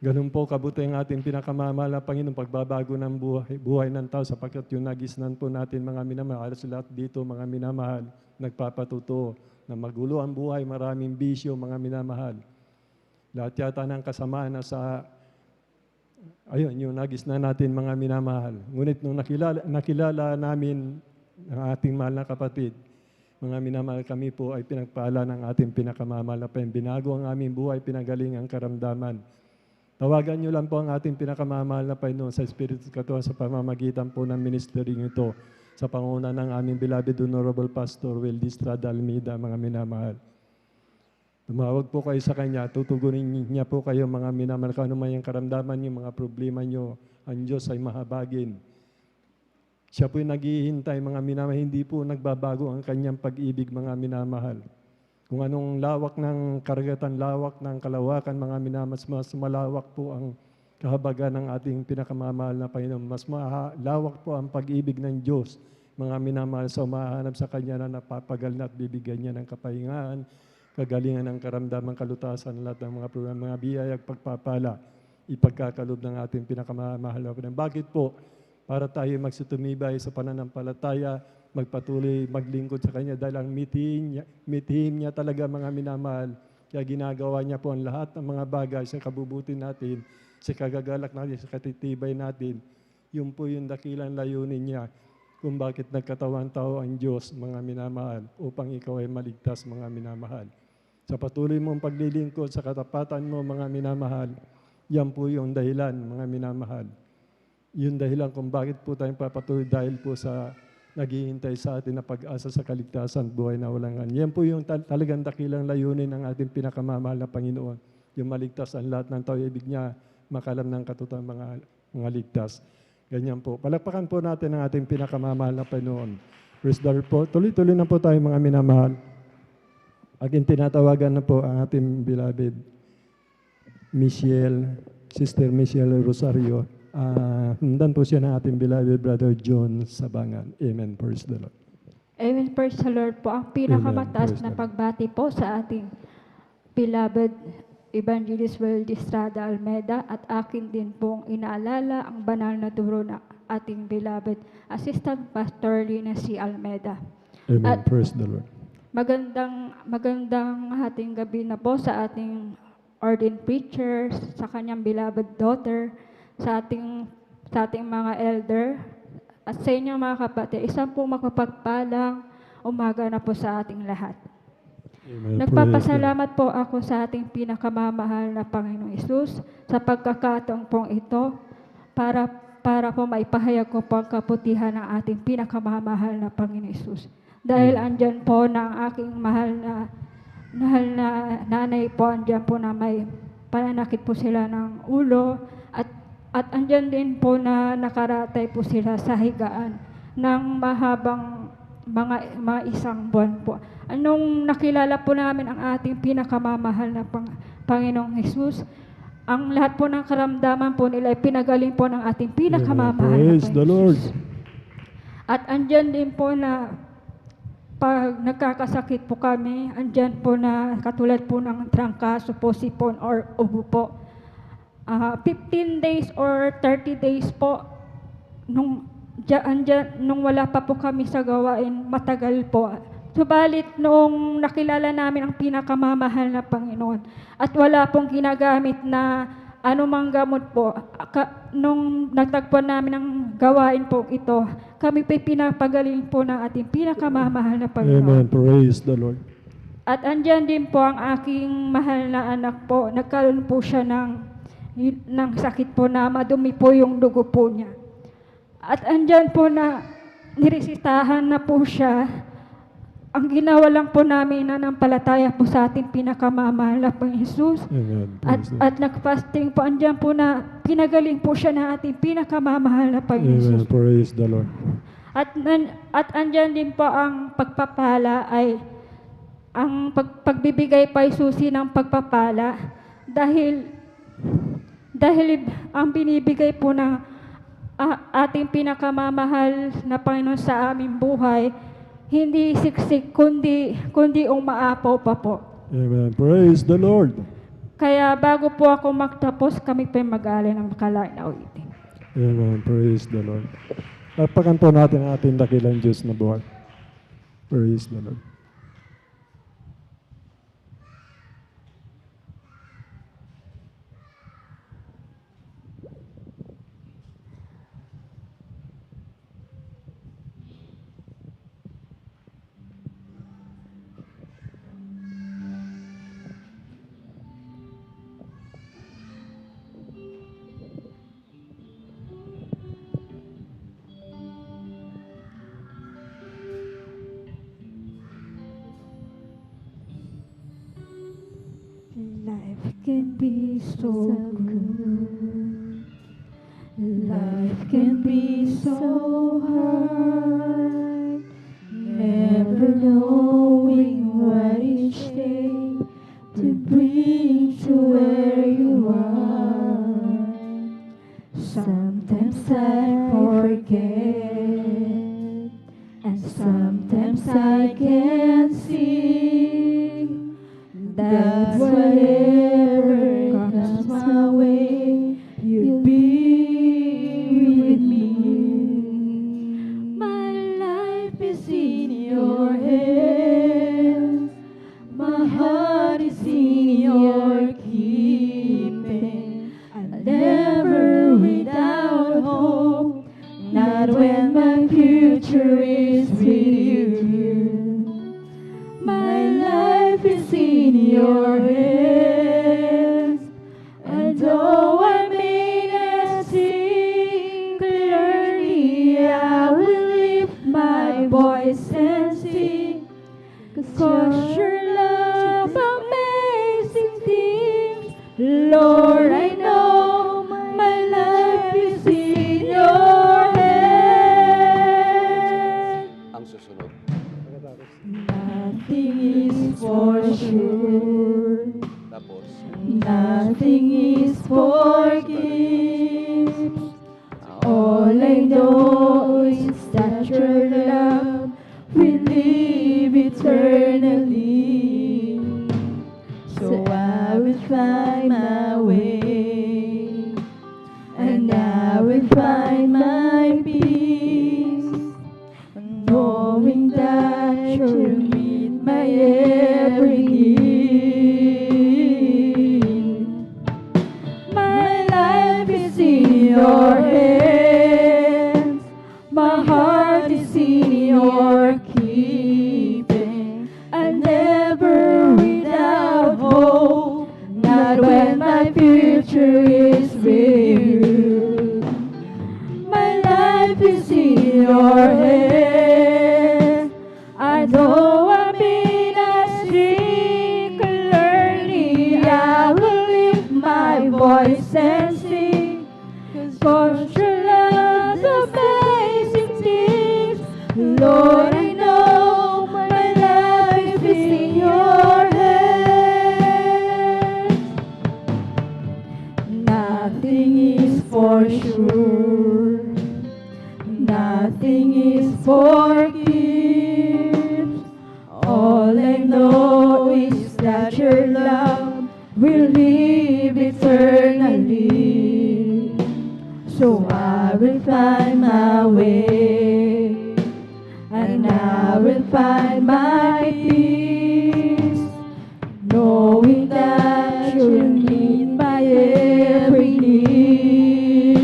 Ganun po kabuti ang ating pinakamamahal na Panginoon, pagbabago ng buhay ng tao, sapagkat yung nagisnan po natin, mga minamahal, halos lahat dito, mga minamahal, nagpapatuto na magulo ang buhay, maraming bisyo, mga minamahal. Lahat yata ng kasamaan na yung nagisnan natin, mga minamahal. Ngunit nung nakilala namin ang ating mahal na kapatid, mga minamahal, kami po ay pinagpala ng ating pinakamamahal na Panginoon. Binago ang aming buhay, pinagaling ang karamdaman. Tawagan niyo lang po ang ating pinakamamahal na Panginoon sa Espiritu Katuan sa pamamagitan po ng ministry ito sa panguna ng aming beloved Honorable Pastor Wildy Estrada Almeida, mga minamahal. Tumawag po kayo sa Kanya, tutugunin niya po kayo, mga minamahal, kung ano man yung karamdaman niyo, mga problema niyo, ang Diyos ay mahabagin. Siya po'y naghihintay, mga minamahal, hindi po nagbabago ang Kanyang pag-ibig, mga minamahal. Kung anong lawak ng karagatan, lawak ng kalawakan, mga minamahal, mas malawak po ang kahabagan ng ating pinakamamahal na Panginoon. Mas malawak po ang pag-ibig ng Diyos, mga minamahal, sa umahanap sa Kanya na napapagal na at bibigyan niya ng kapahingaan, kagalingan ng karamdaman, kalutasan, lahat ng mga problema, mga biyayag, pagpapala, ipagkakalob ng ating pinakamamahal na Panginoon. Bakit po? Para tayo magsutumibay sa pananampalataya, magpatuloy, maglingkod sa Kanya, dahil ang mitihim niya talaga, mga minamahal. Kaya ginagawa niya po ang lahat ng mga bagay sa kabubuti natin, sa kagagalak natin, sa katitibay natin. Yun po yung dakilang layunin niya kung bakit nagkatawan tao ang Diyos, mga minamahal, upang ikaw ay maligtas, mga minamahal. Sa patuloy mong paglilingkod, sa katapatan mo, mga minamahal, yan po yung dahilan, mga minamahal. Yung dahilan kung bakit po tayong papatuloy, dahil po sa naghihintay sa atin na pag-asa sa kaligtasan, buhay na walang hanggan. Yan po yung talagang dakilang layunin ng ating pinakamamahal na Panginoon. Yung maligtas ang lahat ng tao, ibig niya makalam ng katotohanan, mga ligtas. Ganyan po. Palakpakan po natin ang ating pinakamamahal na Panginoon. Praise the Lord po. Tuloy-tuloy na po tayo, mga minamahal. Aking tinatawagan na po ang ating beloved Sister Michelle Rosario. Hundan po siya ng ating beloved Brother John Sabangan. Amen. Praise the Lord. Amen. Praise the Lord po. Ang pinakamataas na pagbati po sa ating beloved Evangelist Wildy Estrada Almeida at akin din pong inaalala ang banal na turo ng ating beloved Assistant Pastor Lina C. Almeida. Amen. At praise the Lord. Magandang hating gabi na po sa ating ordained preachers, sa kanyang beloved daughter, sa ating mga elder, at sa inyong mga kapatid. Isang po makapagpalang umaga na po sa ating lahat. Amen. Nagpapasalamat po ako sa ating pinakamamahal na Panginoong Hesus sa pagkakataong pong ito para po maipahayag ko po ang kaputihan ng ating pinakamamahal na Panginoong Hesus. Dahil andyan po na ang aking mahal na nanay po, andyan po na may pananakit po sila ng ulo at andyan din po na nakaratay po sila sa higaan ng mahabang mga isang buwan po. Anong nakilala po namin ang ating pinakamamahal na Panginoong Hesus, ang lahat po ng karamdaman po nila ay pinagaling po ng ating pinakamamahal na Praise the Lord. At andyan din po na pag nagkakasakit po kami, andyan po na katulad po ng trangkaso po, sipon or ubo po. 15 days or 30 days po, nung wala pa po kami sa gawain, matagal po. Subalit nung nakilala namin ang pinakamamahal na Panginoon at wala pong ginagamit na anumang gamot po, nung natagpuan namin ang gawain po ito, kami po'y pinapagaling po ng ating pinakamamahal na Panginoon. Amen. Praise the Lord. At andyan din po ang aking mahal na anak po. Nagkaroon po siya ng sakit po na madumi po yung dugo po niya. At andyan po na niresitahan na po siya. Ang ginawa lang po namin na nanampalataya po sa ating pinakamamahal na Panginoon Hesus. At nag-fasting po, andyan po na pinagaling po siya ng ating pinakamamahal na Panginoon Hesus. Amen. Praise the Lord. At andyan din po ang pagpapala ay ang pagbibigay pa ay susi ng pagpapala dahil ang binibigay po ng ating pinakamamahal na Panginoon sa aming buhay hindi siksik kundi umaapaw pa po. Amen. Praise the Lord. Kaya bago po ako magtapos, kami pa mag-alay ng makalain na awitin. Amen. Praise the Lord. Lapakan po natin ang ating dakilang Diyos na buhay. Praise the Lord. Life can be so good. Life can be so hard. Never knowing what each day to bring to where you are. Sometimes I forget, and sometimes I can't see that whatever comes my way, you'll be with me. My life is in your hands. My heart is in your keeping. I'll never without hope, not when my future is with you. My life is in your hands, and though I may not see clearly, I will lift my voice and sing, 'cause your love amazing things, Lord, I know my life is in your hands. Ang susunod. Nothing is for sure. Tapos, Nothing is for gifts. All I know is that your love will live eternally. So I will find my way, and I will find my peace, knowing that you'll meet my future is with you. My life is in your hands. I know I'm in a street clearly. I will lift my voice and sing, 'cause your love's amazing things. Lord, I know my life is in your hands. Nothing is for sure. Nothing is for keeps. All I know is that your love will live eternally. So I will find my way, and I will find my peace, knowing that you'll meet my every need.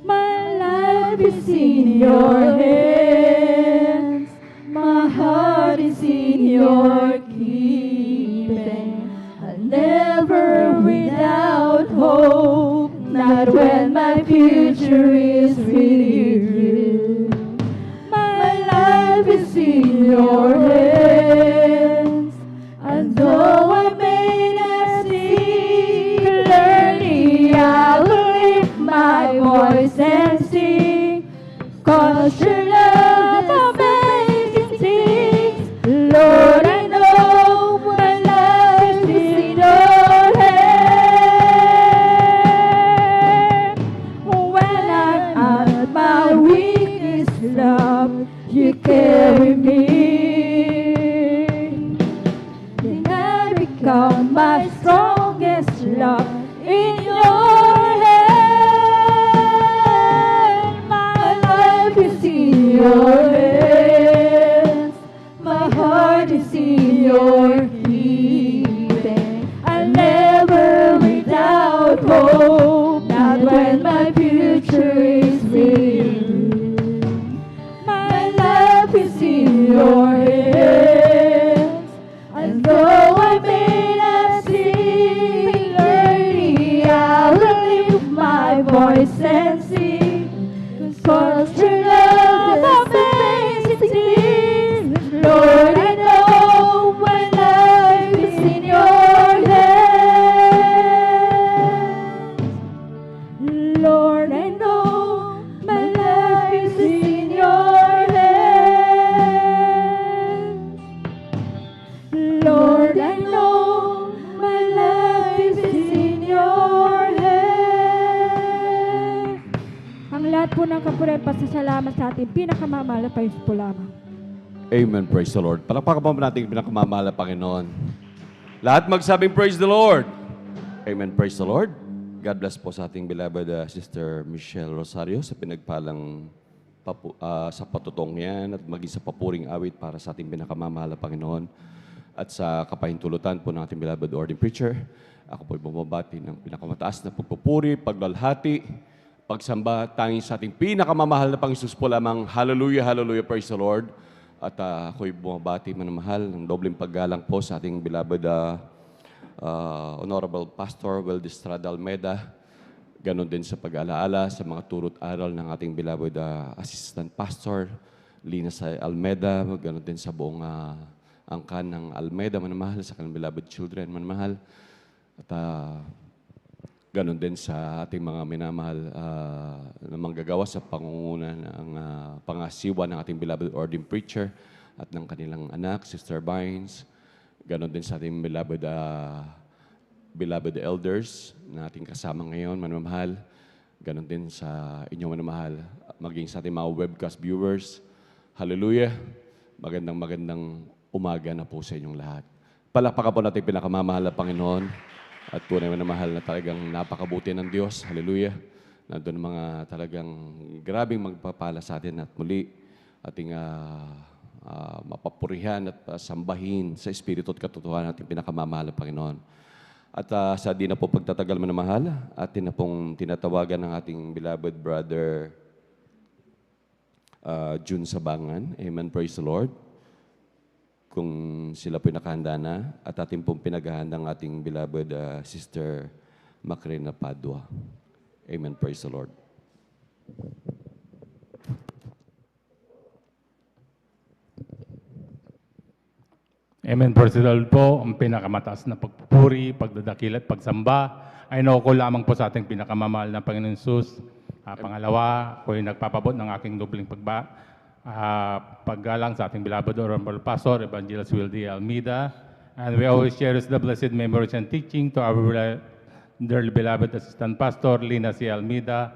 My life is in your hands. My heart is in your keeping. I'll never without hope, not when my future is with you. My life is in your hands. And though I may not see clearly, I will lift my voice and sing, 'cause your love amazing things. Lord, I know my life is in your hands. When I'm at my weakest, love, you carry me. Then I become my strongest love in your hand. My life is in your hands. My heart is in your keeping. I'll never without hope, not when my future is with you. My life is in your hands. And though I may not see clearly, I will lift my voice and sing, 'cause your love amazing things. Lord, I know my life is in your hands. Lord, I know my life is in your hands. Lord, I know my life is in your hands. Ang lahat po ng kapurihan pasasalamat sa ating pinakamamahal na Panginoon po lamang. Amen. Praise the Lord. Palakpakan po natin yung pinakamamahal na Panginoon. Lahat magsabing praise the Lord. Amen. Praise the Lord. God bless po sa ating beloved Sister Michelle Rosario sa pinagpalang sa patutong yan at maging sa papuring awit para sa ating pinakamamahal na Panginoon at sa kapahintulutan po ng ating beloved ordained preacher. Ako po bumabati ng pinakamataas na pagpupuri, paglalhati, pagsamba tanging sa ating pinakamamahal na Panginoon po lamang. Hallelujah, hallelujah, praise the Lord. At ako'y bumabati manamahal ng dobleng paggalang po sa ating beloved Honorable Pastor Weldy Estrada Almeda. Ganon din sa pag-alaala sa mga turot aral ng ating beloved Assistant Pastor Lina Say Almeda. Ganon din sa buong angkan ng Almeda manamahal, sa kanilang beloved children manamahal. At ganon din sa ating mga minamahal na manggagawa sa pangunguna ng pangasiwa ng ating beloved ordained preacher at ng kanilang anak, Sister Bynes. Ganon din sa ating beloved elders na ating kasama ngayon, manamahal. Ganon din sa inyong manamahal, maging sa ating mga webcast viewers. Hallelujah! Magandang umaga na po sa inyong lahat. Palakpakan po natin pinakamamahal na Panginoon. At tunay na mahal na talagang napakabuti ng Diyos. Hallelujah. Nandun mga talagang grabing magpapala sa atin at muli ating mapapurihan at sambahin sa Espiritu at katotohanan ating pinakamamahal na Panginoon. At sa di na po pagtatagal manamahal, atin na pong tinatawagan ng ating beloved brother June Sabangan. Amen. Praise the Lord. Kung And sila po'y nakahanda na at ating pong pinaghahandang ating beloved Sister Macrina Padua. Amen. Praise the Lord. Amen. Praise the Lord po. Ang pinakamataas na pagpupuri, pagdadakil at pagsamba ay nauko lamang po sa ating pinakamamahal na Panginoon Jesus. Pangalawa, ako'y nagpapabot ng aking dobling paggalang sa ating beloved Honorable Pastor, Evangelist Will D. Almeida. And we always cherish the blessed memories and teaching to our dearly beloved Assistant Pastor, Lina C. Almeida,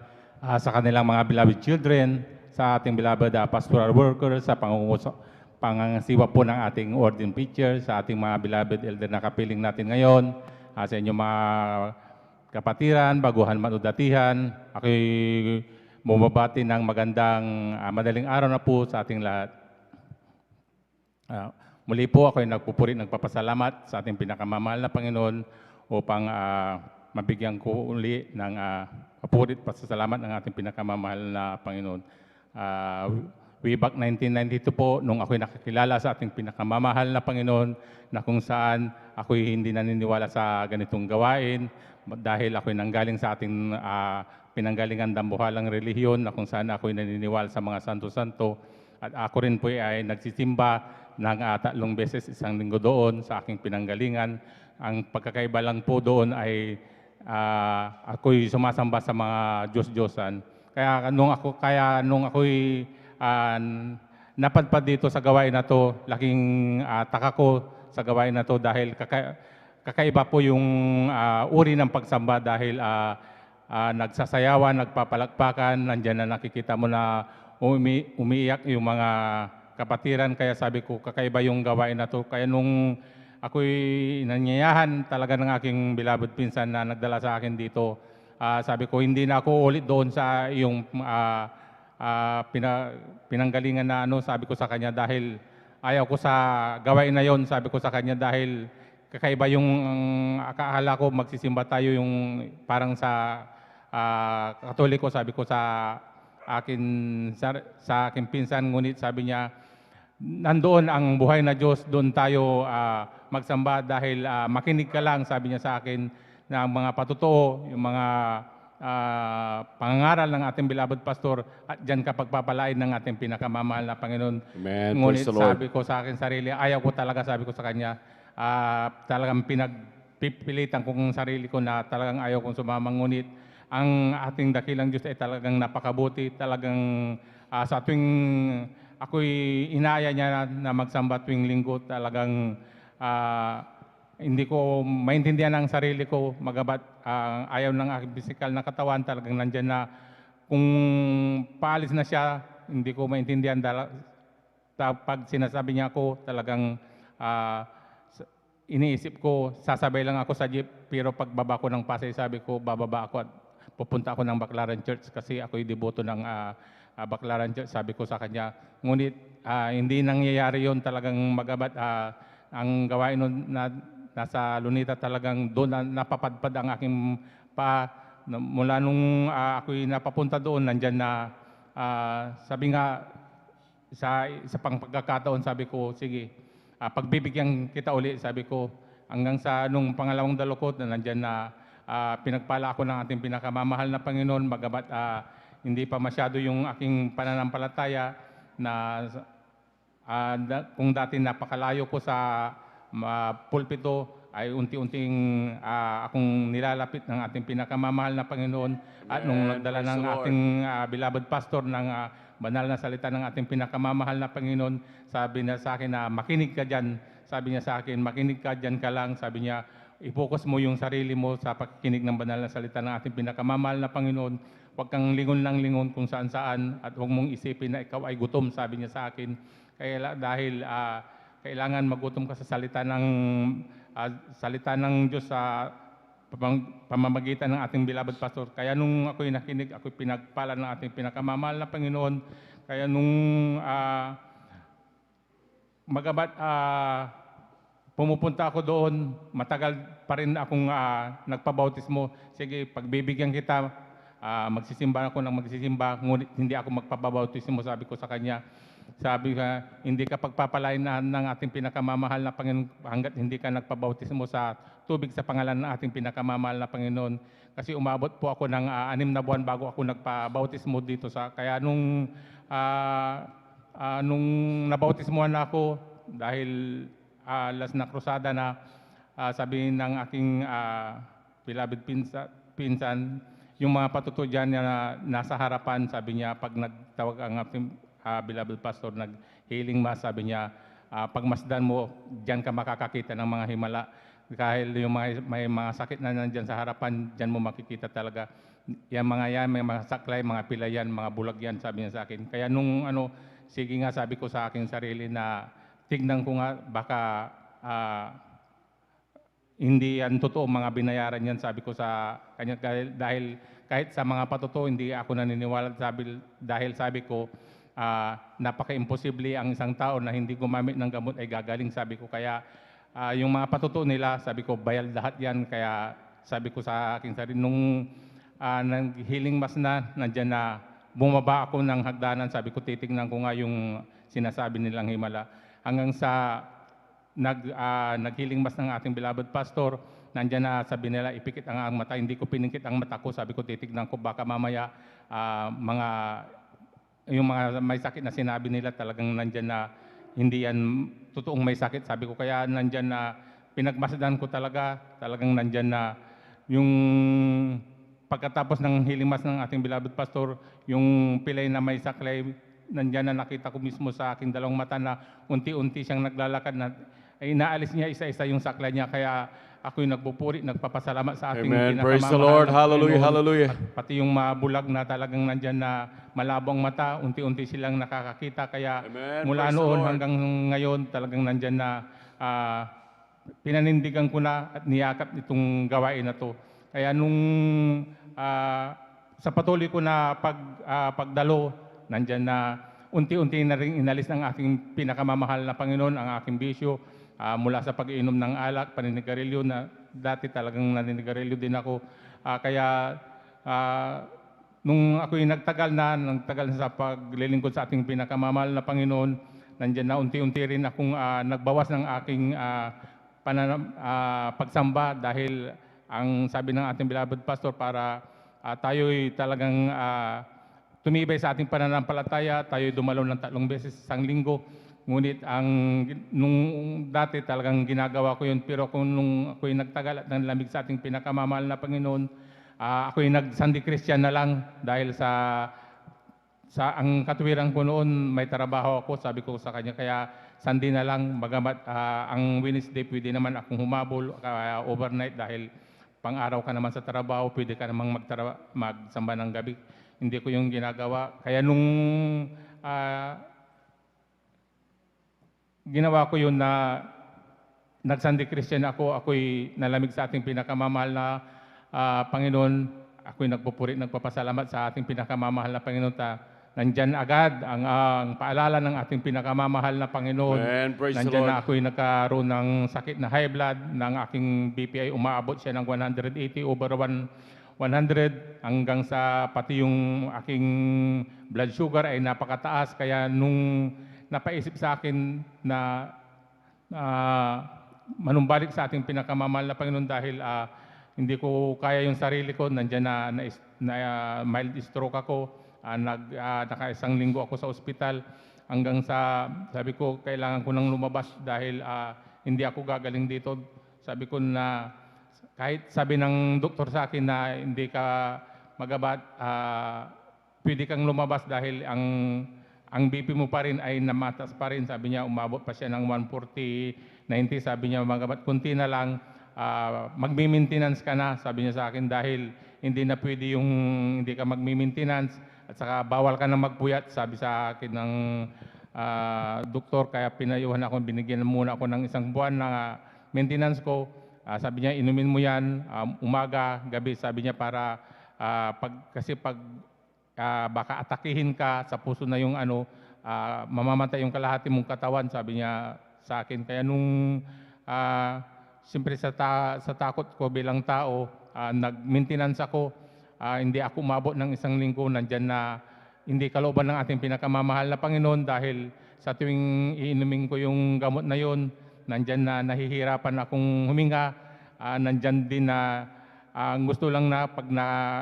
sa kanilang mga beloved children, sa ating beloved pastoral workers, sa pangangasiwa po ng ating ordained preacher, sa ating mga beloved elder na kapiling natin ngayon, sa inyong mga kapatiran, baguhan man o datihan. Ako'y bumabati ng magandang madaling araw na po sa ating lahat. Muli po ako'y nagpupuri, nagpapasalamat sa ating pinakamamahal na Panginoon upang mabigyan ko uli ng papuri at pasasalamat ng ating pinakamamahal na Panginoon. Way back 1992 po, nung ako'y nakakilala sa ating pinakamamahal na Panginoon, na kung saan ako'y hindi naniniwala sa ganitong gawain dahil ako'y nanggaling sa ating pinanggalingan dambuhalang relihiyon, na kung saan ako'y naniniwala sa mga santo-santo. At ako rin po ay nagsisimba ng 3 beses isang linggo doon sa aking pinanggalingan. Ang pagkakaiba lang po doon ay ako'y sumasamba sa mga Diyos-Diyosan. Kaya nung ako'y napadpad dito sa gawain na to, laking taka ko sa gawain na to dahil kakaiba po yung uri ng pagsamba dahil nagsasayawan, nagpapalakpakan, nandiyan na nakikita mo na umiiyak yung mga kapatiran. Kaya sabi ko, kakaiba yung gawain na to. Kaya nung ako'y nanyayahan talaga ng aking beloved pinsan na nagdala sa akin dito, sabi ko, hindi na ako ulit doon sa yung pinanggalingan na sabi ko sa kanya dahil ayaw ko sa gawain na yon. Sabi ko sa kanya dahil kakaiba yung akala ko magsisimba tayo yung parang sa Katoliko. Sabi ko sa aking pinsan, ngunit sabi niya, nandoon ang buhay na Diyos, doon tayo magsamba dahil makinig ka lang, sabi niya sa akin, na ang mga patotoo, yung mga pangangaral ng ating beloved pastor, at dyan ka pagpapalain ng ating pinakamamahal na Panginoon. Amen. Ngunit Praise the Lord. sabi ko sa akin sarili, ayaw ko talaga, sabi ko sa kanya, talagang pinagpipilitan kong sarili ko na talagang ayaw kong sumama. Ngunit ang ating dakilang Diyos ay talagang napakabuti, talagang sa tuwing ako'y inaaya niya na magsamba tuwing linggo, talagang hindi ko maintindihan ang sarili ko, magabat ayaw ng aking physical na katawan, talagang nandyan na kung paalis na siya, hindi ko maintindihan. Pag sinasabi niya ako, talagang iniisip ko, sasabay lang ako sa jeep, pero pagbaba ko ng Pasay, sabi ko, bababa ako at pupunta ako ng Baclaran Church kasi ako'y deboto ng Baclaran Church, sabi ko sa kanya. Ngunit hindi nangyayari yon, talagang magabat ang gawain nun na nasa Lunita, talagang doon napapadpad ang aking pa. Mula nung ako'y napapunta doon, nandyan na sabi nga sa pang pagkakataon, sabi ko, sige, pagbibigyan kita uli, sabi ko, hanggang sa nung pangalawang dalukot na nandyan na pinagpala ako ng ating pinakamamahal na Panginoon, magabat hindi pa masyado yung aking pananampalataya na kung dati napakalayo ko sa pulpito, ay unti-unting akong nilalapit ng ating pinakamamahal na Panginoon. At nung nagdala ng ating beloved pastor ng banal na salita ng ating pinakamamahal na Panginoon, sabi niya sa akin na makinig ka dyan. Sabi niya sa akin, makinig ka dyan ka lang. Sabi niya, i-focus mo yung sarili mo sa pakikinig ng banal na salita ng ating pinakamamahal na Panginoon. Huwag kang lingon lang lingon kung saan-saan at huwag mong isipin na ikaw ay gutom, sabi niya sa akin. Kaya dahil kailangan magutom ka sa salita ng Diyos sa pamamagitan ng ating beloved pastor. Kaya nung ako'y nakinig, ako'y pinagpala ng ating pinakamamahal na Panginoon. Kaya nung magabat pumupunta ako doon, matagal pa rin akong nagpabautismo. Sige, pagbibigyan kita, magsisimba ako ng magsisimba, ngunit hindi ako magpapabautismo, sabi ko sa kanya. sabi ka, hindi ka pagpapalain ng ating pinakamamahal na Panginoon hanggat hindi ka nagpabautismo sa tubig sa pangalan ng ating pinakamamahal na Panginoon. Kasi umabot po ako ng 6 na buwan bago ako nagpabautismo dito kaya nung nabautismuhan na ako dahil last na krusada na sabi ng aking beloved pinsan, yung mga patuto dyan na nasa harapan, sabi niya, pag nagtawag ang ating beloved pastor, nag-healing mass, sabi niya, pagmasdan mo, dyan ka makakakita ng mga himala. Dahil yung may mga sakit na nandyan sa harapan, dyan mo makikita talaga. Yan mga yan, may mga saklay, mga pilayan, mga bulag yan, sabi niya sa akin. Kaya nung sige nga, sabi ko sa aking sarili na tignan ko nga, baka hindi yan totoo, mga binayaran yan, sabi ko sa kanya. Dahil kahit sa mga patuto, hindi ako naniniwala dahil sabi ko, napaka-imposible ang isang tao na hindi gumamit ng gamot ay gagaling, sabi ko. Kaya yung mga patuto nila, sabi ko, bayal lahat yan. Kaya sabi ko sa aking sarili, nung nag-healing mass na, nandyan na, bumaba ako ng hagdanan, sabi ko, titignan ko nga yung sinasabi nilang himala. Hanggang sa nag-healing mass ng ating beloved pastor, nandyan na, sabi nila, ipikit ang mata. Hindi ko pinikit ang mata ko, sabi ko, titignan ko, baka mamaya yung mga may sakit na sinabi nila talagang nandyan na hindi yan totoong may sakit, sabi ko. Kaya nandyan na pinagmasdan ko talagang nandyan na yung pagkatapos ng healing mass ng ating beloved pastor, yung pilay na may saklay, nandyan na nakita ko mismo sa aking dalawang mata na unti-unti siyang naglalakad na inaalis niya isa-isa yung saklay niya. Kaya ako'y nagpupuri, nagpapasalamat sa ating Amen. Praise the Lord. Hallelujah, hallelujah. Pati yung mabulag na talagang nandyan na malabong mata, unti-unti silang nakakakita. Kaya Amen. mula Praise the noon Lord. hanggang ngayon talagang nandyan na pinanindigan ko na at niyakap itong gawain na to. Kaya nung sa patuloy ko na pagdalo, nandyan na unti-unti na rin inalis ng aking pinakamamahal na Panginoon ang aking bisyo. Mula sa pag-iinom ng alak, paninigarilyo na dati talagang naninigarilyo din ako. Kaya nung ako'y nagtagal na sa paglilingkod sa ating pinakamamahal na Panginoon, nandiyan na unti-unti rin akong nagbawas ng aking pagsamba dahil ang sabi ng ating beloved pastor, para tayo'y talagang tumibay sa ating pananampalataya, tayo'y dumalaw ng 3 beses isang linggo. Ngunit nung dati talagang ginagawa ko yun, pero nung ako'y nagtagal at nanlamig sa ating pinakamamahal na Panginoon, ako'y nag-Sunday Christian na lang dahil sa ang katuwiran ko noon, may trabaho ako, sabi ko sa kanya, kaya Sunday na lang, bagamat ang Wednesday pwede naman akong humabol overnight dahil pang-araw ka naman sa trabaho, pwede ka namang magsamba ng gabi. Hindi ko yung ginagawa. Kaya nung ginawa ko yun na nag-Sunday Christian ako'y nalamig sa ating pinakamamahal na Panginoon. Ako'y nagpupuri, nagpapasalamat sa ating pinakamamahal na Panginoon. Nandyan agad ang paalala ng ating pinakamamahal na Panginoon. Amen. Praise the Nandyan Lord. na ako'y nagkaroon ng sakit na high blood, ng aking BPI umaabot siya ng 180 over 100 hanggang sa pati yung aking blood sugar ay napakataas. Kaya nung napaisip sa akin na manumbalik sa ating pinakamamahal na Panginoon dahil hindi ko kaya yung sarili ko, nandyan na mild stroke ako, naka-1 linggo ako sa ospital hanggang sa sabi ko kailangan ko nang lumabas dahil hindi ako gagaling dito. Sabi ko na kahit sabi ng doktor sa akin na hindi ka magabat, pwede kang lumabas dahil ang BP mo pa rin ay namatas pa rin. Sabi niya, umabot pa siya ng 140/90. Sabi niya, magabat kunti na lang, magmi-maintenance ka na. Sabi niya sa akin, dahil hindi na pwede yung hindi ka magmi-maintenance at saka bawal ka na magpuyat. Sabi sa akin ng doktor, kaya pinayuhan ako, binigyan muna ako ng 1 buwan na maintenance ko. Sabi niya, inumin mo yan umaga, gabi. Sabi niya, para kasi pag baka atakihin ka sa puso na yung mamamatay yung kalahati mong katawan, sabi niya sa akin. Kaya nung siyempre sa takot ko bilang tao, nag-maintenance ako, hindi ako umabot ng 1 linggo, nandyan na hindi kalooban ng ating pinakamamahal na Panginoon dahil sa tuwing iinumin ko yung gamot na yon, nandyan na nahihirapan akong huminga, nandyan din na ang gusto lang na pag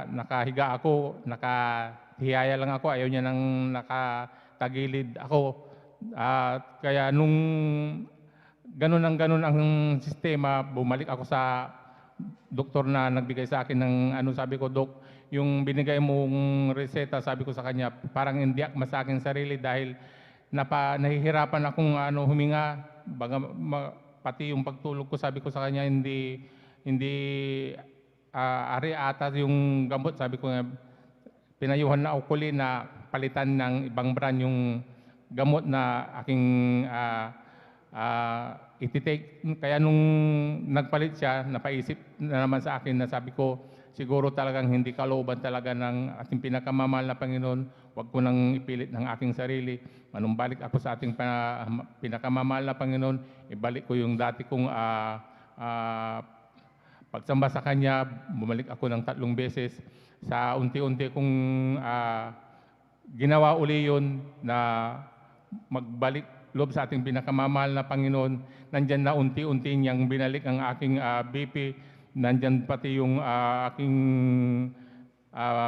nakahiga ako, nakahiyaya lang ako, ayaw niya nang nakatagilid ako. Kaya nung ganun ang sistema, bumalik ako sa doktor na nagbigay sa akin ng sabi ko, Dok, yung binigay mong reseta, sabi ko sa kanya, parang hindi akma sa akin sarili dahil nahihirapan akong huminga, pati yung pagtulog ko, sabi ko sa kanya, hindi ari ata yung gamot, sabi ko nga, pinayuhan na ako na palitan ng ibang brand yung gamot na aking ititake. Kaya nung nagpalit siya, napaisip na naman sa akin na sabi ko, siguro talagang hindi kalooban talaga ng ating pinakamamahal na Panginoon. Huwag ko nang ipilit ng aking sarili. Manumbalik ako sa ating pinakamamahal na Panginoon, ibalik ko yung dati kong pagsamba sa Kanya. Bumalik ako ng 3 beses. Sa unti-unti kong ginawa uli yun na magbalik loob sa ating pinakamamahal na Panginoon. Nandyan na unti-unti niyang binalik ang aking BP. Nandyan pati yung aking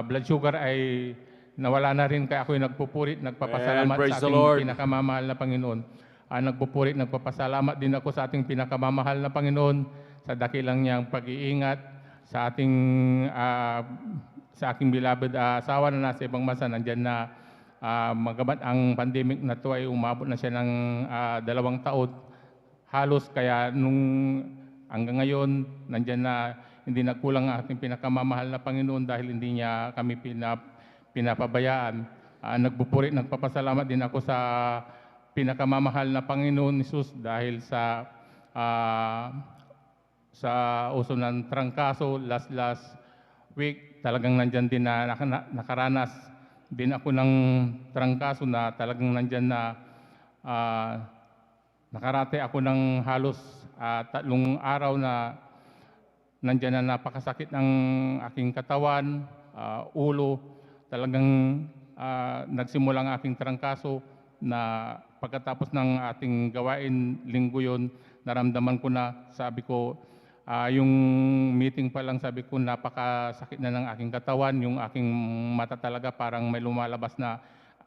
blood sugar ay nawala na rin, kaya ako'y nagpupurit, nagpapasalamat Praise sa the ating Lord. pinakamamahal na Panginoon. Nagpupurit, nagpapasalamat din ako sa ating pinakamamahal na Panginoon sa dakilang niyang pag-iingat sa aking beloved asawa na nasa ibang bansa. Nandyan na magabat ang pandemic na to ay umabot na siya ng 2 taon halos, kaya nung hanggang ngayon nandyan na hindi nagkulang ang ating pinakamamahal na Panginoon dahil hindi niya kami pinapabayaan. Nagpupuri, nagpapasalamat din ako sa pinakamamahal na Panginoon Jesus dahil sa uso ng trangkaso last week, talagang nandyan din na nakaranas din ako ng trangkaso na talagang nandyan na nakarate ako ng halos 3 araw na nandyan na napakasakit ng aking katawan, ulo. Talagang nagsimula ang aking trangkaso na pagkatapos ng ating gawain linggo yun, naramdaman ko na, sabi ko, yung meeting pa lang, sabi ko, napakasakit na ng aking katawan, yung aking mata talaga parang may lumalabas na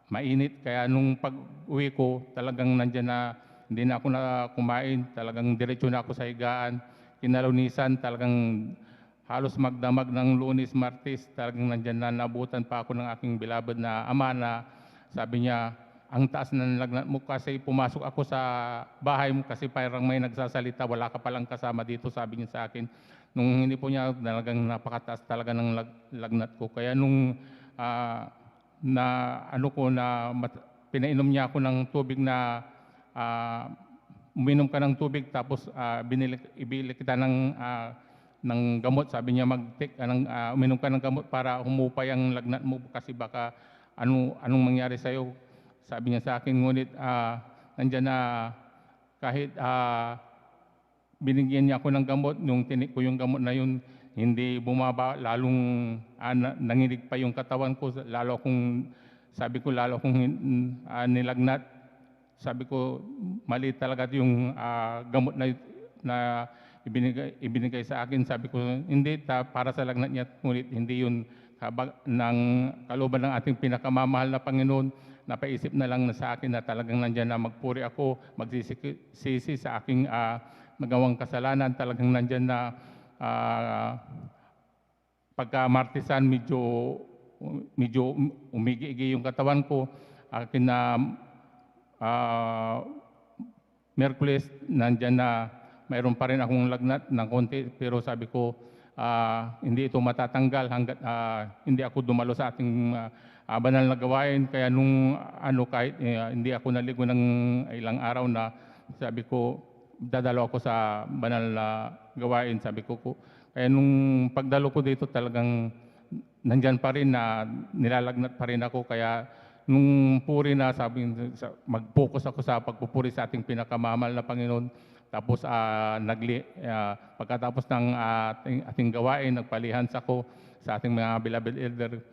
mainit. Kaya nung pag-uwi ko, talagang nandyan na, hindi na ako na kumain, talagang diretso na ako sa higaan. Kinalunisan, talagang halos magdamag ng Lunes, Martes, talagang nandyan na, nabutan pa ako ng aking beloved na ama na sabi niya, ang taas na nalagnat mo kasi pumasok ako sa bahay mo kasi parang may nagsasalita, wala ka palang kasama dito, sabi niya sa akin. Nung hindi po niya, talagang napakataas talaga ng lagnat ko. Kaya nung pinainom niya ako ng tubig na uminom ka ng tubig tapos ibili kita ng gamot. Sabi niya uminom ka ng gamot para humupay ang lagnat mo kasi baka anong mangyari sa'yo. Sabi niya sa akin, ngunit nandyan na kahit binigyan niya ako ng gamot, nung tinik ko yung gamot na yun, hindi bumaba, lalong nanginig pa yung katawan ko, lalo akong nilagnat. Sabi ko, mali talaga yung gamot na ibinigay sa akin. Sabi ko, hindi, para sa lagnat niya, ngunit hindi yun ng kalooban ng ating pinakamamahal na Panginoon. Napaisip na lang na sa akin na talagang nandyan na magpuri ako, magsisisi sa aking nagawang kasalanan. Talagang nandyan na pagka Martesan, medyo umigi-igi yung katawan ko. Akin na Miyerkules, nandyan na mayroon pa rin akong lagnat ng konti, pero sabi ko, hindi ito matatanggal hanggat hindi ako dumalo sa ating banal na gawain. Kaya nung kahit hindi ako naligo ng ilang araw na, sabi ko, dadalo ako sa banal na gawain, sabi ko. Kaya nung pagdalo ko dito, talagang nandyan pa rin na nilalagnat pa rin ako. Kaya nung puri na, mag-focus ako sa pagpupuri sa ating pinakamamahal na Panginoon. Tapos pagkatapos ng ating gawain, nagpalihans ako sa ating mga beloved elder.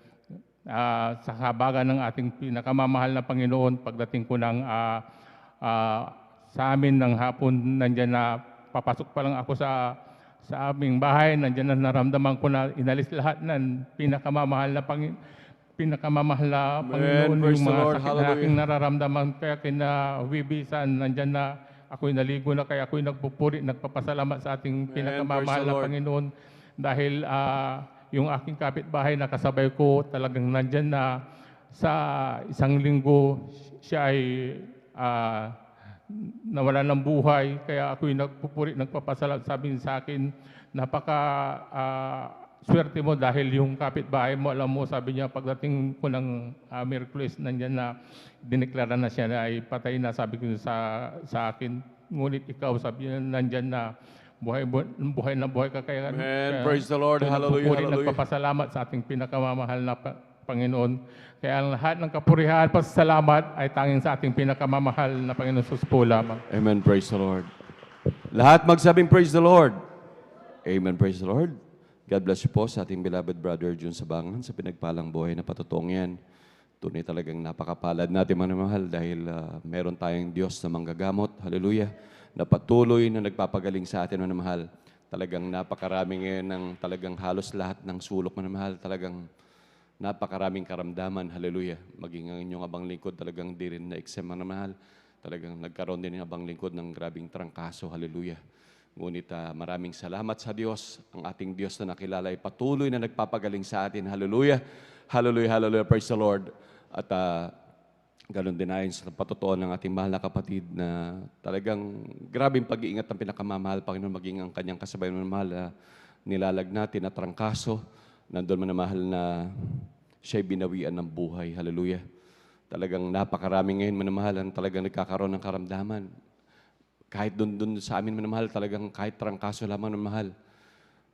sa habagan ng ating pinakamamahal na Panginoon. Pagdating ko ng sa amin ng hapon, nandyan na papasok pa lang ako sa aming bahay, nandyan na naramdaman ko na inalis lahat ng pinakamamahal na Panginoon, Praise yung the mga Lord. sakit na Hallelujah. aking nararamdaman, kaya kinawibisan, nandyan na ako'y naligo na, kaya ako'y nagpupuri, nagpapasalamat sa ating pinakamamahal Praise the na Lord. Panginoon, dahil yung aking kapitbahay na kasabay ko, talagang nandyan na sa isang linggo, siya ay nawala ng buhay, kaya ako'y nagpupuri, nagpapasalamat. Sabi sa akin, napaka swerte mo dahil yung kapitbahay mo, alam mo, sabi niya, pagdating ko ng Miyerkules, nandyan na, dineklara na siya na ay patay na, sabi ko sa akin, ngunit ikaw, sabi niya, nandyan na, buhay na buhay ka, kaya Praise the Lord. ako'y Hallelujah. nagpupuri, Hallelujah. nagpapasalamat sa ating pinakamamahal na Panginoon. Kaya ang lahat ng kapurihan, pasasalamat ay tanging sa ating pinakamamahal na Panginoon Jesus po lamang. Amen. Praise the Lord. Lahat magsabing praise the Lord. Amen. Praise the Lord. God bless you po sa ating beloved brother Jun Sabangan sa pinagpalang buhay na patotoong yan. Tunay talagang napakapalad natin mga mahal dahil meron tayong Diyos na manggagamot. Hallelujah. Na patuloy na nagpapagaling sa atin mga mahal. Talagang napakarami ngayon ng talagang halos lahat ng sulok mga mahal. Talagang napakaraming karamdaman. Hallelujah. Maging ang inyong abang lingkod talagang di rin na-exam mga mahal. Talagang nagkaroon din ng abang lingkod ng grabing trangkaso. Hallelujah. Ngunit maraming salamat sa Diyos. Ang ating Diyos na nakilala ay patuloy na nagpapagaling sa atin. Hallelujah. Hallelujah. Hallelujah. Praise the Lord. At ganun din ayon sa patutuon ng ating mahal na kapatid na talagang grabing pag-iingat ng pinakamamahal Panginoon, maging ang kanyang kasabay ng mahal nilalagnatin at trangkaso. Nandun man na mahal na siya'y binawian ng buhay. Hallelujah. Talagang napakarami ngayon manamahal ang talagang nagkakaroon ng karamdaman. Kahit doon sa amin manamahal, talagang kahit trangkaso lamang manamahal.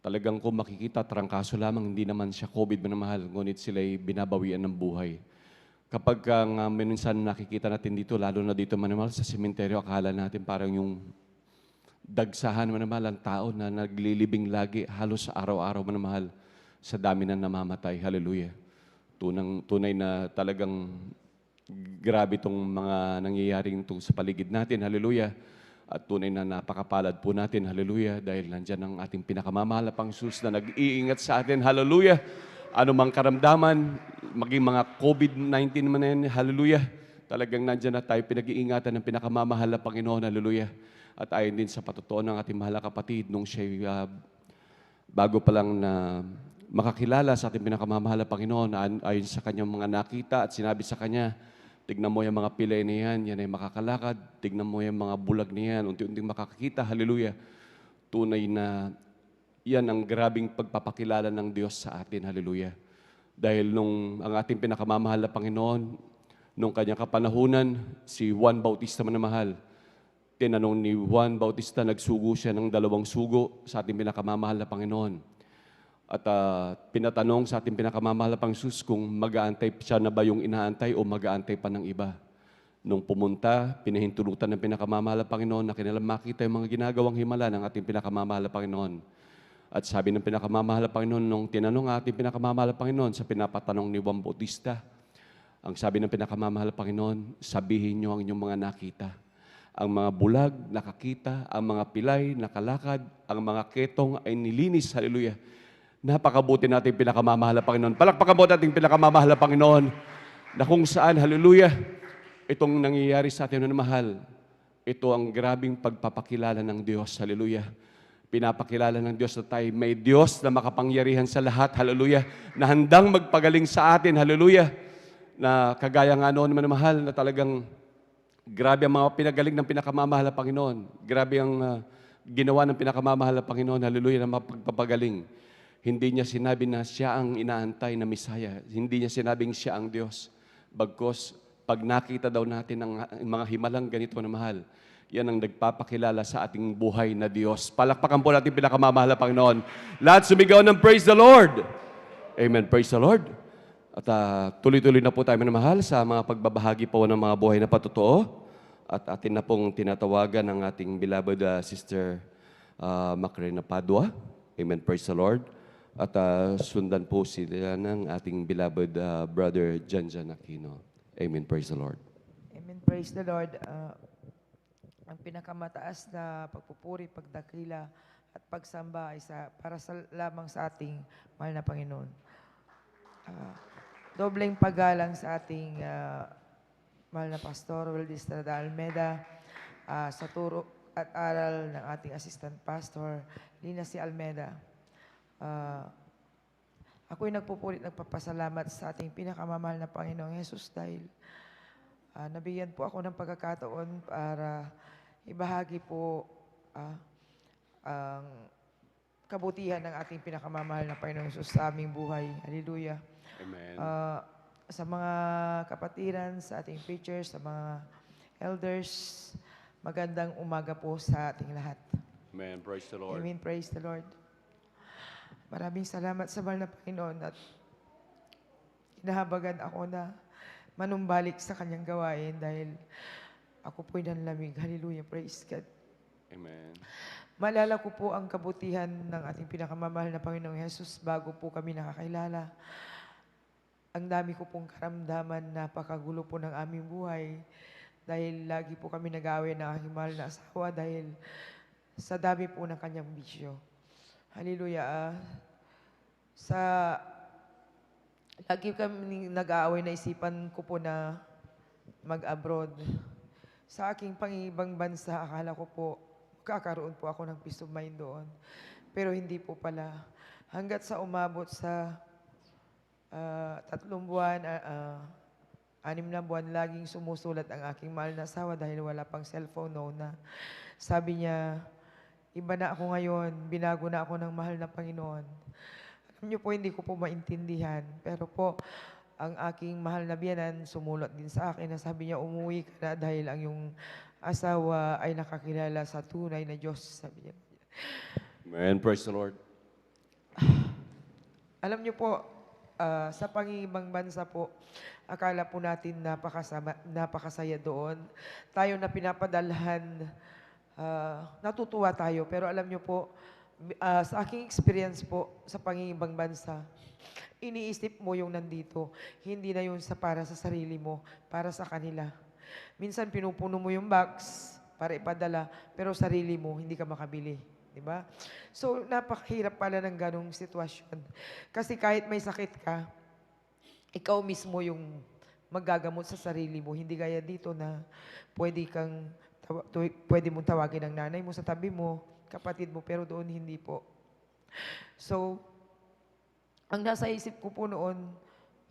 Talagang kung makikita, trangkaso lamang, hindi naman siya COVID manamahal, ngunit sila'y binabawian ng buhay. Kapag minsan nakikita natin dito, lalo na dito manamahal, sa sementeryo, akala natin parang yung dagsahan manamahal ang tao na naglilibing lagi, halos araw-araw manamahal, sa dami na namamatay. Hallelujah. Tunay na talagang grabe itong mga nangyayaring ito sa paligid natin. Hallelujah. At tunay na napakapalad po natin. Hallelujah. Dahil nandyan ang ating pinakamamahal na Panginoon na nag-iingat sa atin. Hallelujah. Ano mang karamdaman, maging mga COVID-19 man yan. Hallelujah. Talagang nandyan na tayo pinag-iingatan ng pinakamamahal na Panginoon. Hallelujah. At ayon din sa patutuon ng ating mahal na kapatid, nung siya bago pa lang na makakilala sa ating pinakamamahal na Panginoon, ayon sa kanyang mga nakita at sinabi sa kanya, tignan mo yung mga pilay na yan ay makakalakad. Tignan mo yung mga bulag na yan, unti-unting makakakita. Hallelujah. Tunay na yan ang grabing pagpapakilala ng Diyos sa atin. Hallelujah. Dahil nung ang ating pinakamamahal na Panginoon, nung kanyang kapanahunan, si Juan Bautista manamahal, tinanong ni Juan Bautista, nagsugo siya ng 2 sugo sa ating pinakamamahal na Panginoon. At pinatanong sa ating pinakamamahal na Panginoon kung mag-aantay siya na ba yung inaantay o mag-aantay pa ng iba. Nung pumunta, pinahintulutan ng pinakamamahal na Panginoon na kanilang makita yung mga ginagawang himala ng ating pinakamamahal na Panginoon. At sabi ng pinakamamahal na Panginoon, nung tinanong ang ating pinakamamahal na Panginoon sa pinapatanong ni Juan Bautista, ang sabi ng pinakamamahal na Panginoon, sabihin niyo ang inyong mga nakita. Ang mga bulag, nakakita, ang mga pilay, nakalakad, ang mga ketong ay nilinis. Hallelujah. Napakabuti natin pinakamamahal na Panginoon. Palakpakan po natin pinakamamahal na Panginoon na kung saan, hallelujah, itong nangyayari sa atin na mahal, ito ang grabing pagpapakilala ng Diyos. Hallelujah. Pinapakilala ng Diyos na tayo may Diyos na makapangyarihan sa lahat. Hallelujah. Na handang magpagaling sa atin. Hallelujah. Na kagaya nga noon naman mahal na talagang grabe ang mga pinagaling ng pinakamamahal na Panginoon. Grabe ang ginawa ng pinakamamahal na Panginoon. Hallelujah. Na mapagpapagaling. Hindi niya sinabi na siya ang inaantay na Misaya. Hindi niya sinabing siya ang Diyos. Bagkos, pag nakita daw natin ang mga himalang ganito na mahal, yan ang nagpapakilala sa ating buhay na Diyos. Palakpakan po natin pinakamamahal na Panginoon. Lahat sumigaw ng praise the Lord. Amen. Praise the Lord. At tuloy-tuloy na po tayo minamahal sa mga pagbabahagi po ng mga buhay na patotoo. At atin na pong tinatawagan ng ating beloved Sister Macarena Padua. Amen. Praise the Lord. At sundan po sila ng ating beloved brother Janjan Aquino. Amen. Praise the Lord. Amen. Praise the Lord. Ang pinakamataas na pagpupuri, pagdakila at pagsamba ay para lamang sa ating mahal na Panginoon. Dobleng paggalang sa ating mahal na Pastor Will Estrada Almeda, sa turo at aral ng ating Assistant Pastor Lina C. Almeda. Ako'y nagpupuri at nagpapasalamat sa ating pinakamamahal na Panginoong Jesus dahil nabigyan po ako ng pagkakataon para ibahagi po ang kabutihan ng ating pinakamamahal na Panginoong Jesus sa aming buhay. Hallelujah. Amen. Sa mga kapatiran, sa ating preachers, sa mga elders, magandang umaga po sa ating lahat. Amen. Praise the Lord. Amen. Praise the Lord. Maraming salamat sa mahal na Panginoon at hinahabagan ako na manumbalik sa kanyang gawain dahil ako po'y nanlamig. Hallelujah. Praise God. Amen. Maalala ko po ang kabutihan ng ating pinakamamahal na Panginoong Jesus bago po kami nakakilala. Ang dami ko pong karamdaman, napakagulo po ng aming buhay dahil lagi po kami nag-aaway ng aking mahal na asawa dahil sa dami po ng kanyang bisyo. Hallelujah. Lagi kami nag-aaway na isipan ko po na mag-abroad. Sa aking pangibang bansa, akala ko po, kakaroon po ako ng peace of mind doon. Pero hindi po pala. Hanggat sa umabot sa 3 buwan, 6 na buwan, laging sumusulat ang aking mahal na asawa dahil wala pang cellphone noon na. Sabi niya, iba na ako ngayon, binago na ako ng mahal na Panginoon. Alam niyo po, hindi ko po maintindihan. Pero po, ang aking mahal na biyanan sumulat din sa akin na sabi niya, umuwi ka na dahil ang iyong asawa ay nakakilala sa tunay na Diyos. Sabi niya. Amen. Praise the Lord. Alam niyo po, sa pangibang bansa po, akala po natin napakasaya doon. Tayo na pinapadalhan, natutuwa tayo. Pero alam niyo po, sa aking experience po sa pangibang bansa, iniisip mo yung nandito. Hindi na yun para sa sarili mo, para sa kanila. Minsan pinupuno mo yung box para ipadala, pero sarili mo, hindi ka makabili. Diba? So, napakahirap pala ng ganong sitwasyon. Kasi kahit may sakit ka, ikaw mismo yung maggagamot sa sarili mo. Hindi gaya dito na pwede mong tawagin ang nanay mo sa tabi mo, kapatid mo, pero doon hindi po. So, ang nasa isip ko po noon,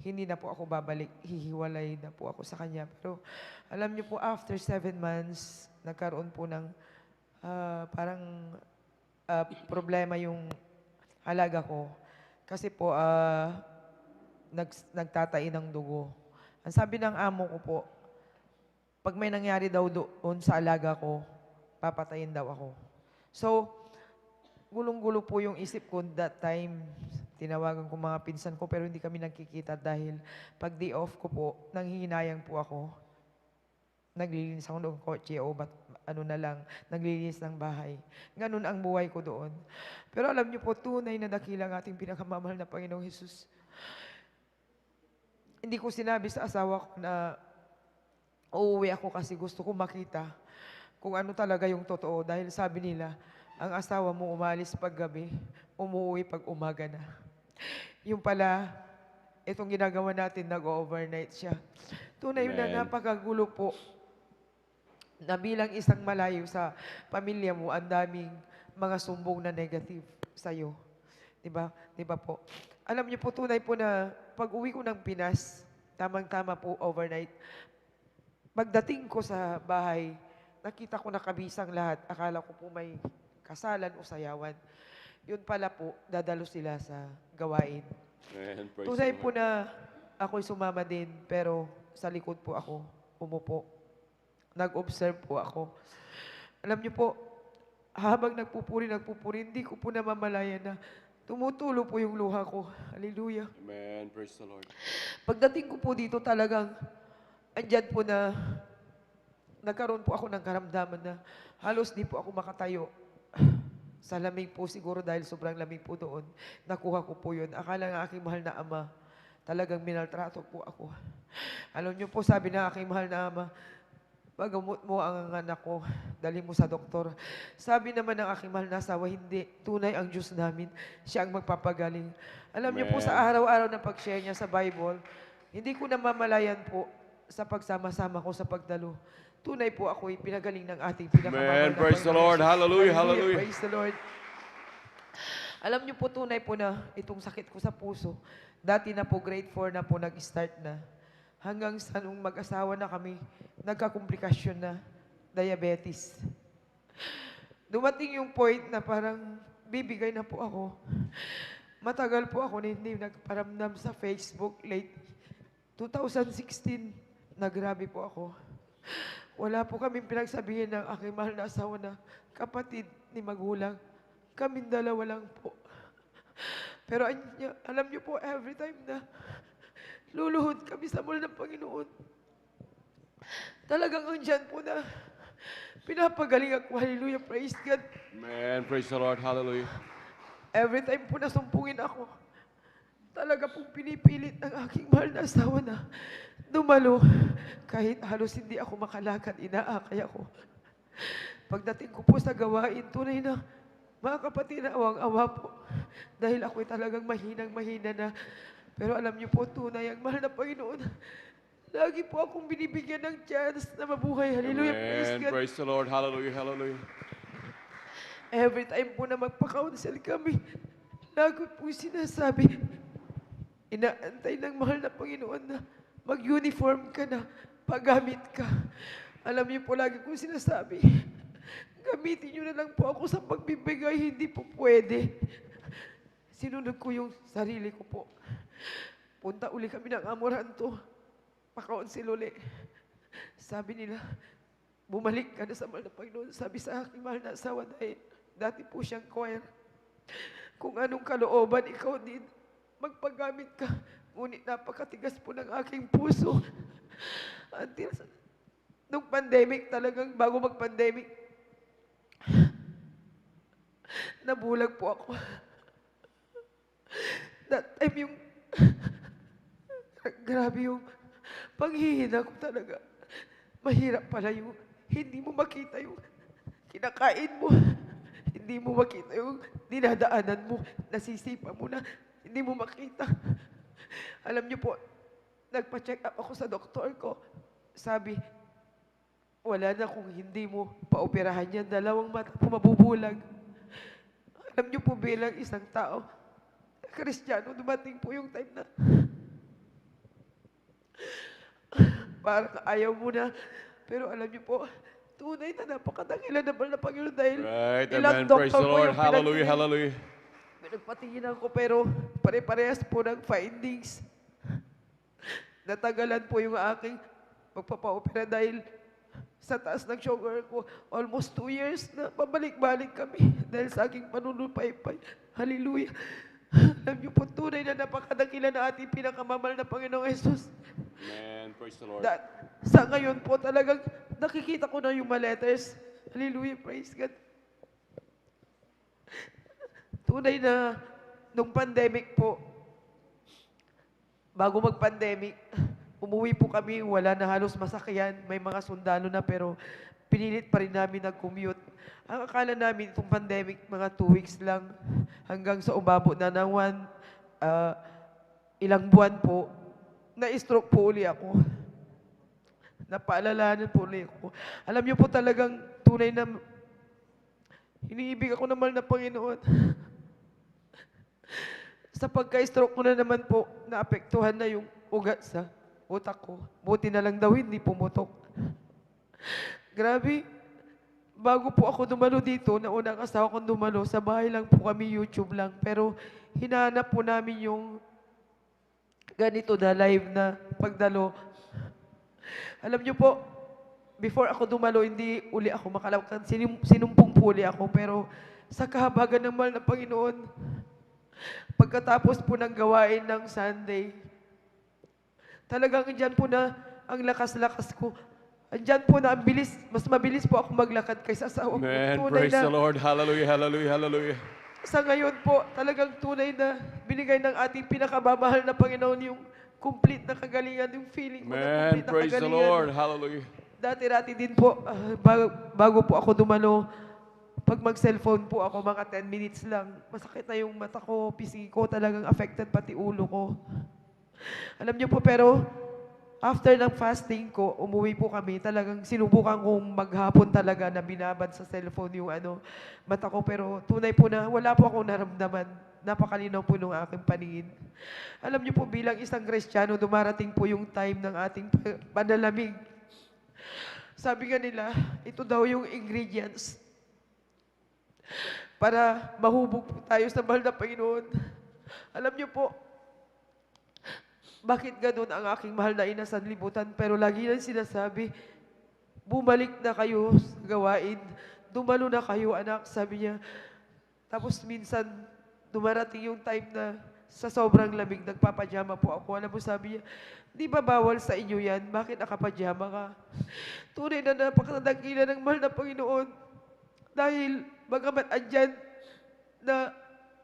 hindi na po ako babalik, hihiwalay na po ako sa kanya. Pero alam niyo po, after 7 months, nagkaroon po ng parang problema yung halaga ko. Kasi po, nagtatain ng dugo. Ang sabi ng amo ko po, pag may nangyari daw doon sa alaga ko, papatayin daw ako. So, gulong-gulo po yung isip ko that time. Tinawagan ko mga pinsan ko pero hindi kami nagkikita dahil pag day off ko po, nanghihinayang po ako. Naglilinis ako ng kotse o naglilinis ng bahay. Ganun ang buhay ko doon. Pero alam niyo po, tunay na dakilang ating pinakamamahal na Panginoong Jesus. Hindi ko sinabi sa asawa ko na uuwi ako kasi gusto ko makita kung ano talaga yung totoo. Dahil sabi nila, ang asawa mo umalis pag gabi, umuwi pag umaga na. Yung pala, itong ginagawa natin, nag-overnight siya. Tunay na napakagulo po na bilang isang malayo sa pamilya mo, ang daming mga sumbong na negative sa'yo. Diba? Diba po? Alam niyo po, tunay po na pag uwi ko ng Pinas, tamang-tama po overnight, pagdating ko sa bahay, nakita ko na kabisang lahat. Akala ko po may kasalan o sayawan. Yun pala po, dadalo sila sa gawain. Tunay po na ako'y sumama din, pero sa likod po ako, umupo. Nag-observe po ako. Alam niyo po, habang nagpupuri, hindi ko po namamalayan na tumutulo po yung luha ko. Hallelujah. Amen. Praise the Lord. Pagdating ko po dito talagang, andyan po na, nagkaroon po ako ng karamdaman na halos di po ako makatayo. Sa lamig po siguro dahil sobrang lamig po doon, nakuha ko po yun. Akala ng aking mahal na ama, talagang minaltrato po ako. Alam niyo po, sabi ng aking mahal na ama, pagamot mo ang anak ko, dali mo sa doktor. Sabi naman ng aking mahal na asawa, hindi, tunay ang Diyos namin, siya ang magpapagaling. Alam niyo po, sa araw-araw na pag-share niya sa Bible, hindi ko namamalayan po sa pagsama-sama ko sa pagdalo. Tunay po ako pinagaling ng ating pinakamamahal Amen. na Praise the Panginoon. Lord. Hallelujah. Hallelujah. Praise the Lord. Alam niyo po, tunay po na itong sakit ko sa puso, dati na po grade 4 na po nag-start na. Hanggang sa nung mag-asawa na kami, nagkakomplikasyon na, diabetes. Dumating yung point na parang bibigay na po ako. Matagal po ako na hindi nagparamdam sa Facebook late 2016. Nagrabe po ako. Wala po kaming pinagsabihin ng aking mahal na asawa na kapatid ni magulang. Kaming dalawa lang po. Pero alam niyo po, every time na luluhod kami sa mall ng Panginoon, talagang andyan po na pinapagaling ako. Hallelujah, praise God. Amen. Praise the Lord. Hallelujah. Every time po nasumpungin ako, talaga pong pinipilit ng aking mahal na asawa na dumalo. Kahit halos hindi ako makalakad, inaakay ako. Pagdating ko po sa gawain, tunay na, mga kapatid, na awang-awa po. Dahil ako'y talagang mahinang-mahina na. Pero alam niyo po, tunay ang mahal na Panginoon. Lagi po akong binibigyan ng chance na mabuhay. Hallelujah, praise Amen. God. Praise the Lord. Hallelujah. Hallelujah. Every time po na magpa-counsel kami, lagi po sinasabi, inaantay ng mahal na Panginoon na mag-uniform ka na, paggamit ka. Alam niyo po, lagi ko sinasabi, gamitin niyo na lang po ako sa pagbibigay, hindi po pwede. Sinunod ko yung sarili ko po. Punta uli kami ng Amoranto, pa-counsel uli. Sabi nila, bumalik ka na sa mahal na Panginoon. Sabi sa aking mahal na asawa, dahil dati po siyang choir. Kung anong kalooban, ikaw din, magpagamit ka. Ngunit napakatigas po ng aking puso. Until nung pandemic, talagang bago mag-pandemic, nabulag po ako. That time yung, grabe yung paghihina ko talaga. Mahirap pala yung hindi mo makita yung kinakain mo. Hindi mo makita yung dinadaanan mo. Nasisipa mo na. Hindi mo makita. Alam niyo po, nagpa-check up ako sa doktor ko. Sabi, wala na kung hindi mo paoperahan yan. 2 mata po mabubulag. Alam niyo po, bilang isang tao, Kristiyano, dumating po yung time na parang ayaw mo na. Pero alam niyo po, tunay na napakadakilan naman na Panginoon dahil Right. ilang Amen. Praise doktor the po Lord. yung Hallelujah. pinagtingin. Hallelujah. Pinagpatingin ako pero pare-parehas po ng findings. Natagalan po yung aking pagpapa-opera dahil sa taas ng sugar ko, almost 2 years na pabalik-balik kami dahil sa aking panunupaypay. Hallelujah. Alam niyo po, tunay na napakadakilan na ating pinakamamahal na Panginoong Jesus. Amen. Praise the Lord. Sa ngayon po talagang nakikita ko na yung mga letters. Hallelujah, praise God. Tunay na nung pandemic po, bago mag-pandemic, umuwi po kami, wala na halos masakyan, may mga sundalo na pero pinilit pa rin namin nag-commute. Ang akala namin itong pandemic, mga 2 weeks lang, hanggang sa umabot na ng ilang buwan po, na-stroke po uli ako. Napaalalahanan po uli ako. Alam niyo po talagang tunay na iniibig ako naman na Panginoon. Sa pagka-stroke ko na naman po, naapektuhan na yung ugat sa utak ko. Buti na lang daw hindi pumutok. Grabe. Bago po ako dumalo dito, nauna ang asawa kong dumalo, sa bahay lang po kami, YouTube lang. Pero hinahanap po namin yung ganito na live na pagdalo. Alam niyo po, before ako dumalo, hindi uli ako makalakad. Sinumpong po uli ako. Pero sa kahabagan ng mahal na Panginoon, pagkatapos po ng gawain ng Sunday, talagang dyan po na ang lakas-lakas ko. Andyan po na ang bilis, mas mabilis po ako maglakad kaysa asawa ko. Amen. Tunay Praise na, the Lord. Hallelujah, hallelujah, hallelujah. sa ngayon po, talagang tunay na binigay ng ating pinakamamahal na Panginoon yung complete na kagalingan, yung feeling ko na Amen. complete na Praise the kagalingan. Lord. Hallelujah. Dati-dati din po, bago po ako dumalo, pag mag-cellphone po ako, mga 10 minutes lang, masakit na yung mata ko, pisngi ko, talagang affected pati ulo ko. Alam niyo po, pero after ng fasting ko, umuwi po kami, talagang sinubukan kong maghapon talaga na binabad sa cellphone yung mata ko, pero tunay po na wala po akong naramdaman. Napakalinaw po ng aking paningin. Alam niyo po, bilang isang Kristiyano, dumarating po yung time ng ating panalamig. Sabi nga nila, ito daw yung ingredients para mahubog po tayo sa mahal na Panginoon. Alam niyo po, bakit ganun ang aking mahal na ina sa libutan? Pero lagi lang sinasabi, bumalik na kayo sa gawain. Dumalo na kayo, anak, sabi niya. Tapos minsan, dumarating yung time na sa sobrang lamig, nagpapajama po ako. Alam mo, sabi niya, di ba bawal sa inyo yan? Bakit nakapajama ka? Tunay na napakadakila ng mahal na Panginoon. Dahil bagamat andyan na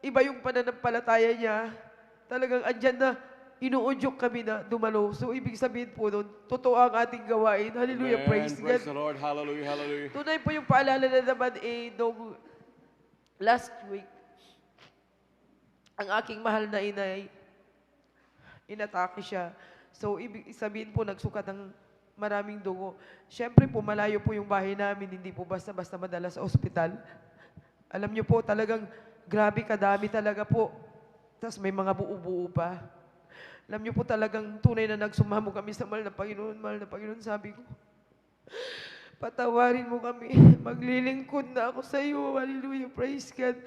iba yung pananampalataya niya, talagang andyan na inuudyok kami na dumalo. So, ibig sabihin po nun, totoo ang ating gawain. Hallelujah, Amen. praise God. Praise the Lord. Hallelujah, hallelujah. Tunay po yung paalala na naman nung last week, ang aking mahal na inay, inatake siya. So, ibig sabihin po, nagsukat ng maraming dugo. Siyempre po, malayo po yung bahay namin, hindi po basta-basta madala sa ospital. Alam niyo po, talagang grabe kadami talaga po. Tapos may mga buo-buo pa. Alam niyo po talagang tunay na nagsumamo kami sa mahal na Panginoon, sabi ko, patawarin mo kami, maglilingkod na ako sa iyo, hallelujah, praise God.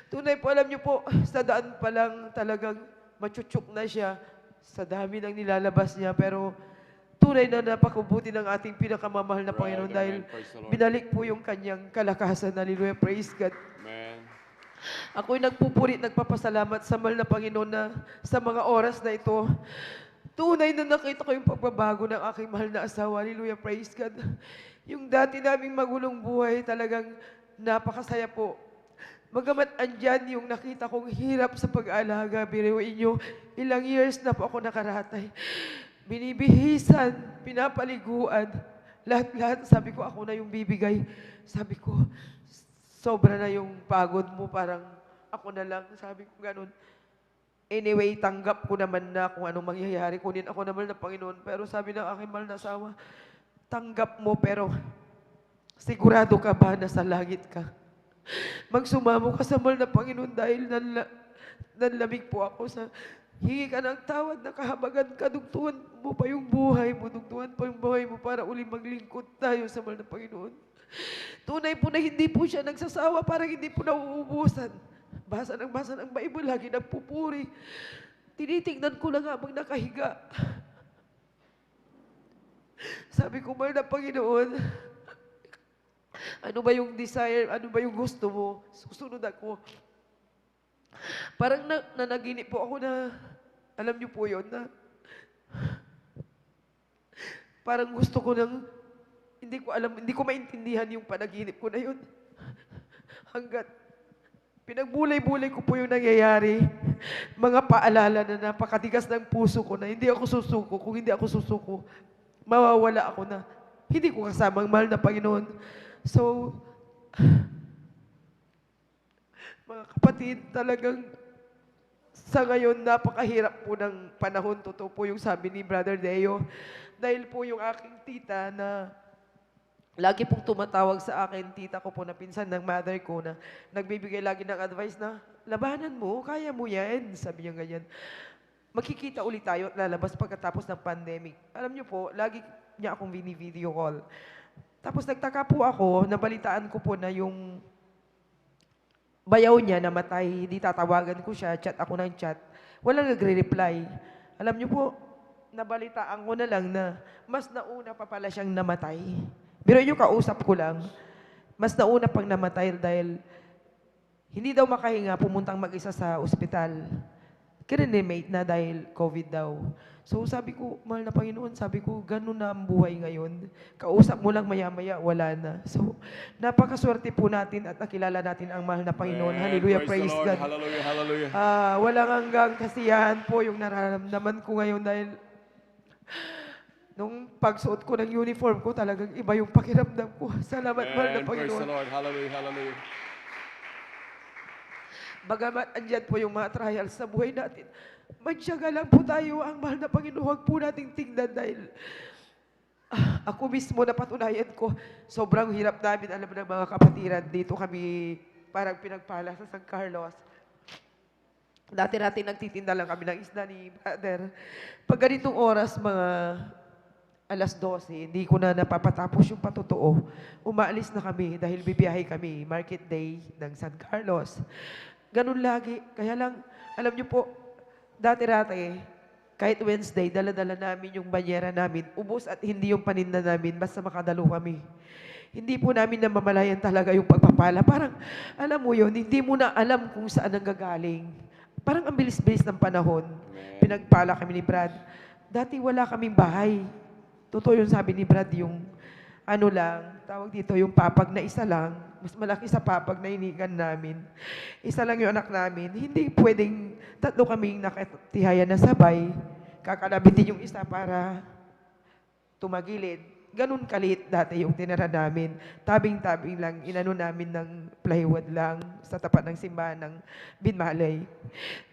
Tunay po, alam niyo po, sa daan pa lang talagang machuchok na siya sa dami ng nilalabas niya, pero tunay na napakabuti ng ating pinakamamahal na Panginoon dahil binalik po yung kanyang kalakasan, hallelujah, praise God. Amen. Ako'y nagpupuri, nagpapasalamat sa mahal na Panginoon na sa mga oras na ito, tunay na nakita ko yung pagbabago ng aking mahal na asawa. Hallelujah, praise God. Yung dati naming magulong buhay, talagang napakasaya po. Magamat andyan yung nakita kong hirap sa pag-alaga, biruin nyo, ilang years na po ako nakaratay. Binibihisan, pinapaliguan, lahat-lahat, sabi ko, ako na yung bibigay. Sabi ko, sobra na yung pagod mo, parang ako na lang, sabi ko ganun. Anyway, tanggap ko naman na kung anong mangyayari, kunin ako naman ng Panginoon. Pero sabi ng aking mahal na asawa, tanggap mo pero sigurado ka ba na sa langit ka? Magsumamo ka sa mahal na Panginoon dahil nanlamig po ako sa hingi ka ng tawad, nakahabagan ka, dugtuhan mo pa yung buhay mo, dugtuhan pa yung buhay mo para uli maglingkod tayo sa mahal na Panginoon. Tunay po na hindi po siya nagsasawa, parang hindi po nauubusan. Basa ng Bible, lagi nagpupuri. Tinitingnan ko lang habang nakahiga. Sabi ko, mahal na Panginoon, ano ba yung desire, ano ba yung gusto mo? Susunod ako. Parang nanaginip po ako na, alam niyo po yun, na parang gusto ko nang, hindi ko maintindihan yung panaginip ko na yun. Hanggat pinagbulay-bulay ko po yung nangyayari, mga paalala na napakatigas ng puso ko na hindi ako susuko. Kung hindi ako susuko, mawawala ako na hindi ko kasama ang mahal na Panginoon. So, mga kapatid, talagang sa ngayon, napakahirap po ng panahon. Totoo po yung sabi ni Brother Deo. Dahil po yung aking tita na lagi pong tumatawag sa akin, tita ko po na pinsan ng mother ko na nagbibigay lagi ng advice na, labanan mo, kaya mo yan. Sabi niya ganyan. Magkikita ulit tayo at lalabas pagkatapos ng pandemic. Alam niyo po, lagi niya akong video call. Tapos nagtaka po ako, nabalitaan ko po na yung bayaw niya namatay, hindi tatawagan ko siya, chat ako ng chat. Walang nagre-reply. Alam niyo po, nabalitaan ko na lang na mas nauna pa pala siyang namatay. Pero yung kausap ko lang, mas nauna pang namatay dahil hindi daw makahinga, pumuntang mag-isa sa ospital. kinenimate na dahil COVID daw. So sabi ko, mahal na Panginoon, sabi ko, ganun na ang buhay ngayon. Kausap mo lang maya-maya, wala na. So, napakaswerte po natin at nakilala natin ang mahal na Panginoon. Hallelujah, praise God. Hallelujah, hallelujah. Walang hanggang kasiyahan po yung nararamdaman ko ngayon dahil nung pagsuot ko ng uniform ko, talagang iba yung pakiramdam ko. Salamat, mahal na Praise Panginoon. the Lord. Hallelujah, hallelujah. Bagamat andyan po yung mga trials sa buhay natin, magtiyaga lang po tayo, ang mahal na Panginoon, huwag po nating tingnan dahil ako mismo napatunayan ko, sobrang hirap namin, alam ng mga kapatiran, dito kami parang pinagpala sa San Carlos. Dati nagtitinda lang kami ng isda ni brother. Pag ganitong oras, mga alas 12, hindi ko na napapatapos yung patotoo. Umaalis na kami dahil bibiyahe kami, Market Day ng San Carlos. Ganun lagi. Kaya lang, alam niyo po, dati-dati, kahit Wednesday, dala-dala namin yung banyera namin, ubos at hindi yung paninda namin, basta makadalo kami. Hindi po namin namamalayan talaga yung pagpapala. Parang, alam mo yun, hindi mo na alam kung saan ang gagaling. Parang ang bilis-bilis ng panahon. Pinagpala kami ni Brad. Dati wala kaming bahay. Totoo yung sabi ni Brad, yung ano lang, tawag dito, yung papag na isa lang, mas malaki sa papag na inigan namin. Isa lang yung anak namin. Hindi pwedeng tatlo kaming nakatihayan na sabay, kakalabitin yung isa para tumagilid. Ganun kalit dati yung tinira namin. Tabing-tabing lang, inano namin ng plywood lang sa tapat ng simbahan ng Binmalay.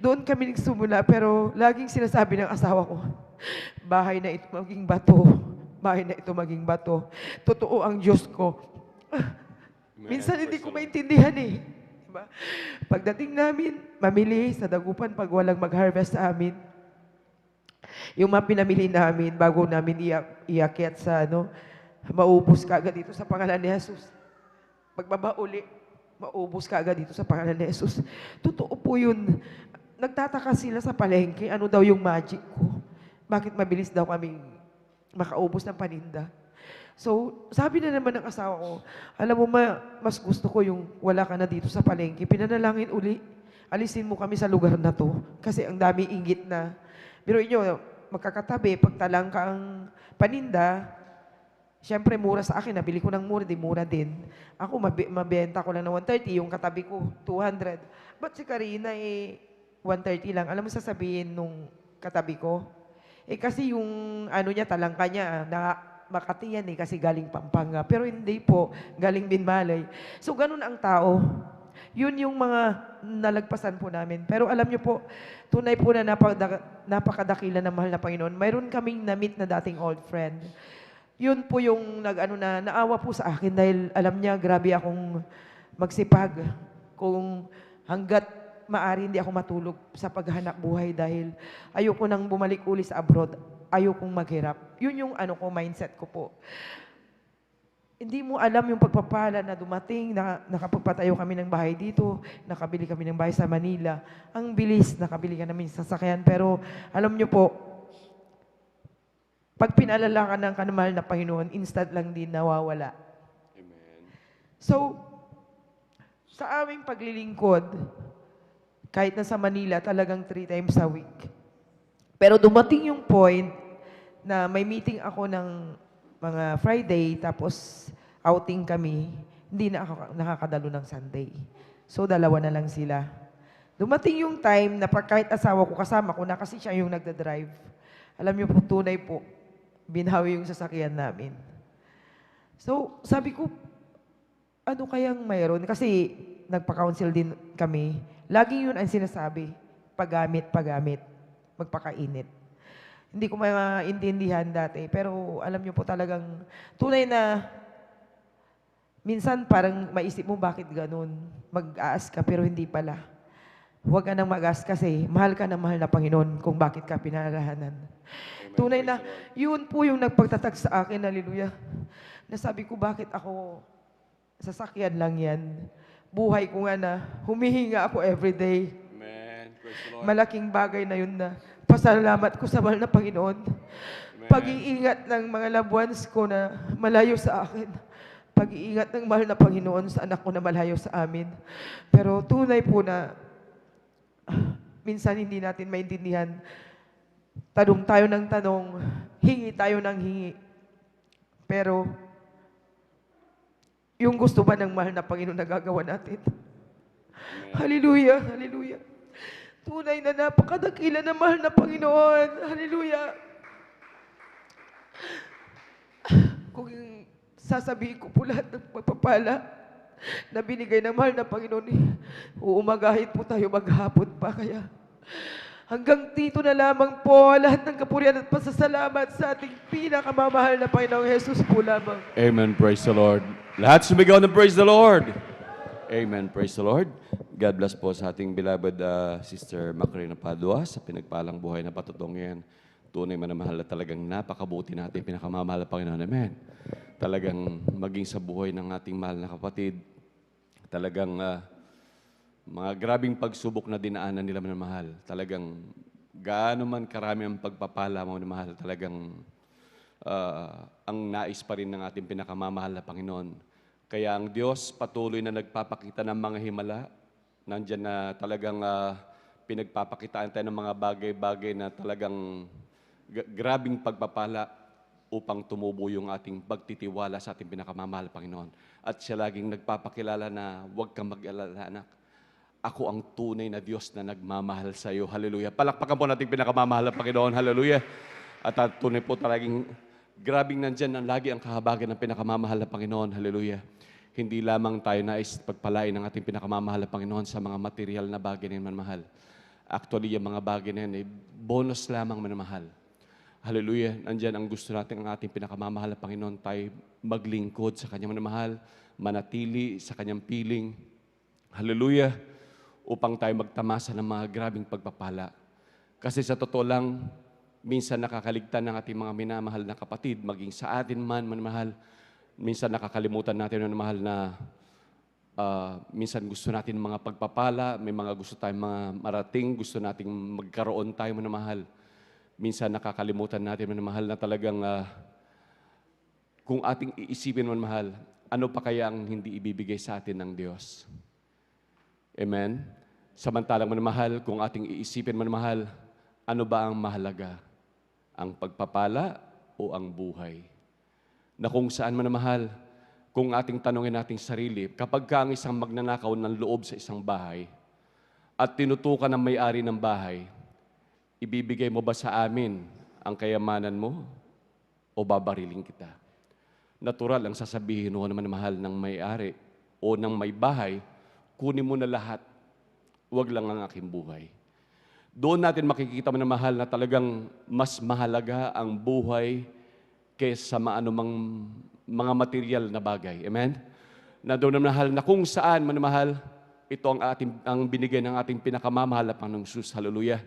Doon kami nagsumula, pero laging sinasabi ng asawa ko, bahay na ito maging bato. Bahay na ito maging bato. Totoo ang Diyos ko. Minsan hindi ko maintindihan eh. Diba? Pagdating namin, mamili sa dagupan pag walang mag-harvest sa amin. Yung mga pinamili namin bago namin iakyat sa maubos ka agad dito sa pangalan ni Jesus. Pagbaba uli, maubos ka agad dito sa pangalan ni Jesus. Totoo po yun. Nagtataka sila sa palengke, ano daw yung magic ko? Bakit mabilis daw kaming makaubos ng paninda? So, sabi na naman ng asawa ko, alam mo mas gusto ko yung wala ka na dito sa palengke. Pinanalangin uli, alisin mo kami sa lugar na to kasi ang dami inggit na. Pero inyo, magkakatabi, pagtalang ka ang paninda, syempre mura sa akin, nabili ko ng mura, di mura din. Ako, mabenta ko lang ng 130, yung katabi ko, 200. Ba't si Karina, 130 lang? Alam mo sasabihin nung katabi ko? Kasi yung niya, talangka niya, Makati yan kasi galing Pampanga. Pero hindi po, galing Binmalay. So, ganun ang tao. Yun yung mga nalagpasan po namin. Pero alam niyo po, tunay po na napakadakila ng mahal na Panginoon. Mayroon kaming na-meet na dating old friend. Yun po yung naawa po sa akin dahil alam niya, grabe akong magsipag. Kung hanggat maari hindi ako matulog sa paghahanap buhay dahil ayoko nang bumalik uli sa abroad. Ayokong maghirap. Yun yung mindset ko po. Hindi mo alam yung pagpapala na dumating, nakapagpatayo kami ng bahay dito, nakabili kami ng bahay sa Manila. Ang bilis, nakabili ka namin sa sasakyan. Pero alam nyo po, pag pinalala ka ng kanamahal na Panginoon, instant lang din nawawala. Amen. So, sa aming paglilingkod, kahit nasa Manila, talagang 3 times a week. Pero dumating yung point na may meeting ako ng mga Friday, tapos outing kami, hindi na ako nakakadalo ng Sunday. So, 2 na lang sila. Dumating yung time na kahit asawa ko kasama ko na kasi siya yung nagda-drive. Alam niyo po, tunay po, binawi yung sasakyan namin. So, sabi ko, ano kayang mayroon? Kasi nagpa-counsel din kami. Lagi yun ang sinasabi, paggamit, magpakainit. Hindi ko maintindihan dati, pero alam niyo po talagang tunay na minsan parang maisip mo bakit ganun. Mag-aas ka pero hindi pala. Huwag ka nang mag-aas kasi mahal ka na mahal na Panginoon kung bakit ka pinalalahanan. Tunay na, yun po yung nagpagtatag sa akin, hallelujah. Nasabi ko bakit ako sasakyan lang yan. Buhay ko nga na humihinga ako everyday. Malaking bagay na yun na pasalamat ko sa mahal na Panginoon. Pag-iingat ng mga loved ones ko na malayo sa akin. Pag-iingat ng mahal na Panginoon sa anak ko na malayo sa amin. Pero tunay po na minsan hindi natin maintindihan. Tanong tayo ng tanong, hingi tayo ng hingi. Pero, yung gusto ba ng mahal na Panginoon nagagawa natin? Hallelujah, hallelujah. Tunay na napakadakila na mahal na Panginoon. Hallelujah. Kung sasabihin ko po lahat ng pagpapala na binigay ng mahal na Panginoon, uumagahin po tayo, maghapon pa. Kaya hanggang dito na lamang po lahat ng kapurihan at pasasalamat sa ating pinakamamahal na Panginoong Jesus po lamang. Amen. Praise the Lord. Lahat sumigaw na praise the Lord. Amen. Praise the Lord. God bless po sa ating beloved Sister Macarena Padua sa pinagpalang buhay na patutong yan. Tunay man na mahal na talagang napakabuti natin, pinakamamahal na Panginoon. Amen. Talagang maging sa buhay ng ating mahal na kapatid, talagang mga grabing pagsubok na dinaanan nila man mahal. Talagang gaano man karami ang pagpapala mo na mahal, talagang ang nais pa rin ng ating pinakamamahal na Panginoon. Kaya ang Diyos patuloy na nagpapakita ng mga himala. Nandyan na talagang pinagpapakitaan tayo ng mga bagay-bagay na talagang grabing pagpapala upang tumubo yung ating pagtitiwala sa ating pinakamamahal na Panginoon. At siya laging nagpapakilala na huwag kang mag-alala, anak. Ako ang tunay na Diyos na nagmamahal sa iyo. Hallelujah. Palakpakan po natin pinakamamahal na Panginoon. Hallelujah. At tunay po talagang grabing nandyan ang lagi ang kahabagan ng pinakamamahal na Panginoon. Hallelujah. Hindi lamang tayo nais pagpalain ng ating pinakamamahal na Panginoon sa mga material na bagay na manmahal. Actually, yung mga bagay na yan, bonus lamang manmahal. Hallelujah. Nandyan ang gusto natin ang ating pinakamamahal na Panginoon. Tayo maglingkod sa Kanyang manmahal, manatili sa Kanyang piling. Hallelujah. Upang tayo magtamasa ng mga grabing pagpapala. Kasi sa totoo lang, minsan nakakaligtan ng ating mga minamahal na kapatid, maging sa atin man, manmahal. Minsan nakakalimutan natin ng mahal na minsan gusto natin mga pagpapala, may mga gusto tayong mga marating, gusto nating magkaroon tayo ng mahal. Minsan nakakalimutan natin ng mahal na talagang kung ating iisipin man mahal, ano pa kaya ang hindi ibibigay sa atin ng Diyos? Amen? Samantalang man mahal, kung ating iisipin man mahal, ano ba ang mahalaga? Ang pagpapala o ang buhay? Na kung saan man mahal, kung ating tanongin nating sarili, kapag ka ang isang magnanakaw ng loob sa isang bahay at tinutukan ng may-ari ng bahay, ibibigay mo ba sa amin ang kayamanan mo o babariling kita? Natural ang sasabihin mo naman mahal ng may-ari o ng may bahay, kunin mo na lahat, huwag lang ang aking buhay. Doon natin makikita mo na mahal na talagang mas mahalaga ang buhay kaysa maanumang mga material na bagay. Amen? Na doon na mahal na kung saan manamahal, ito ang binigay ng ating pinakamamahal na Panginoong Jesus. Hallelujah.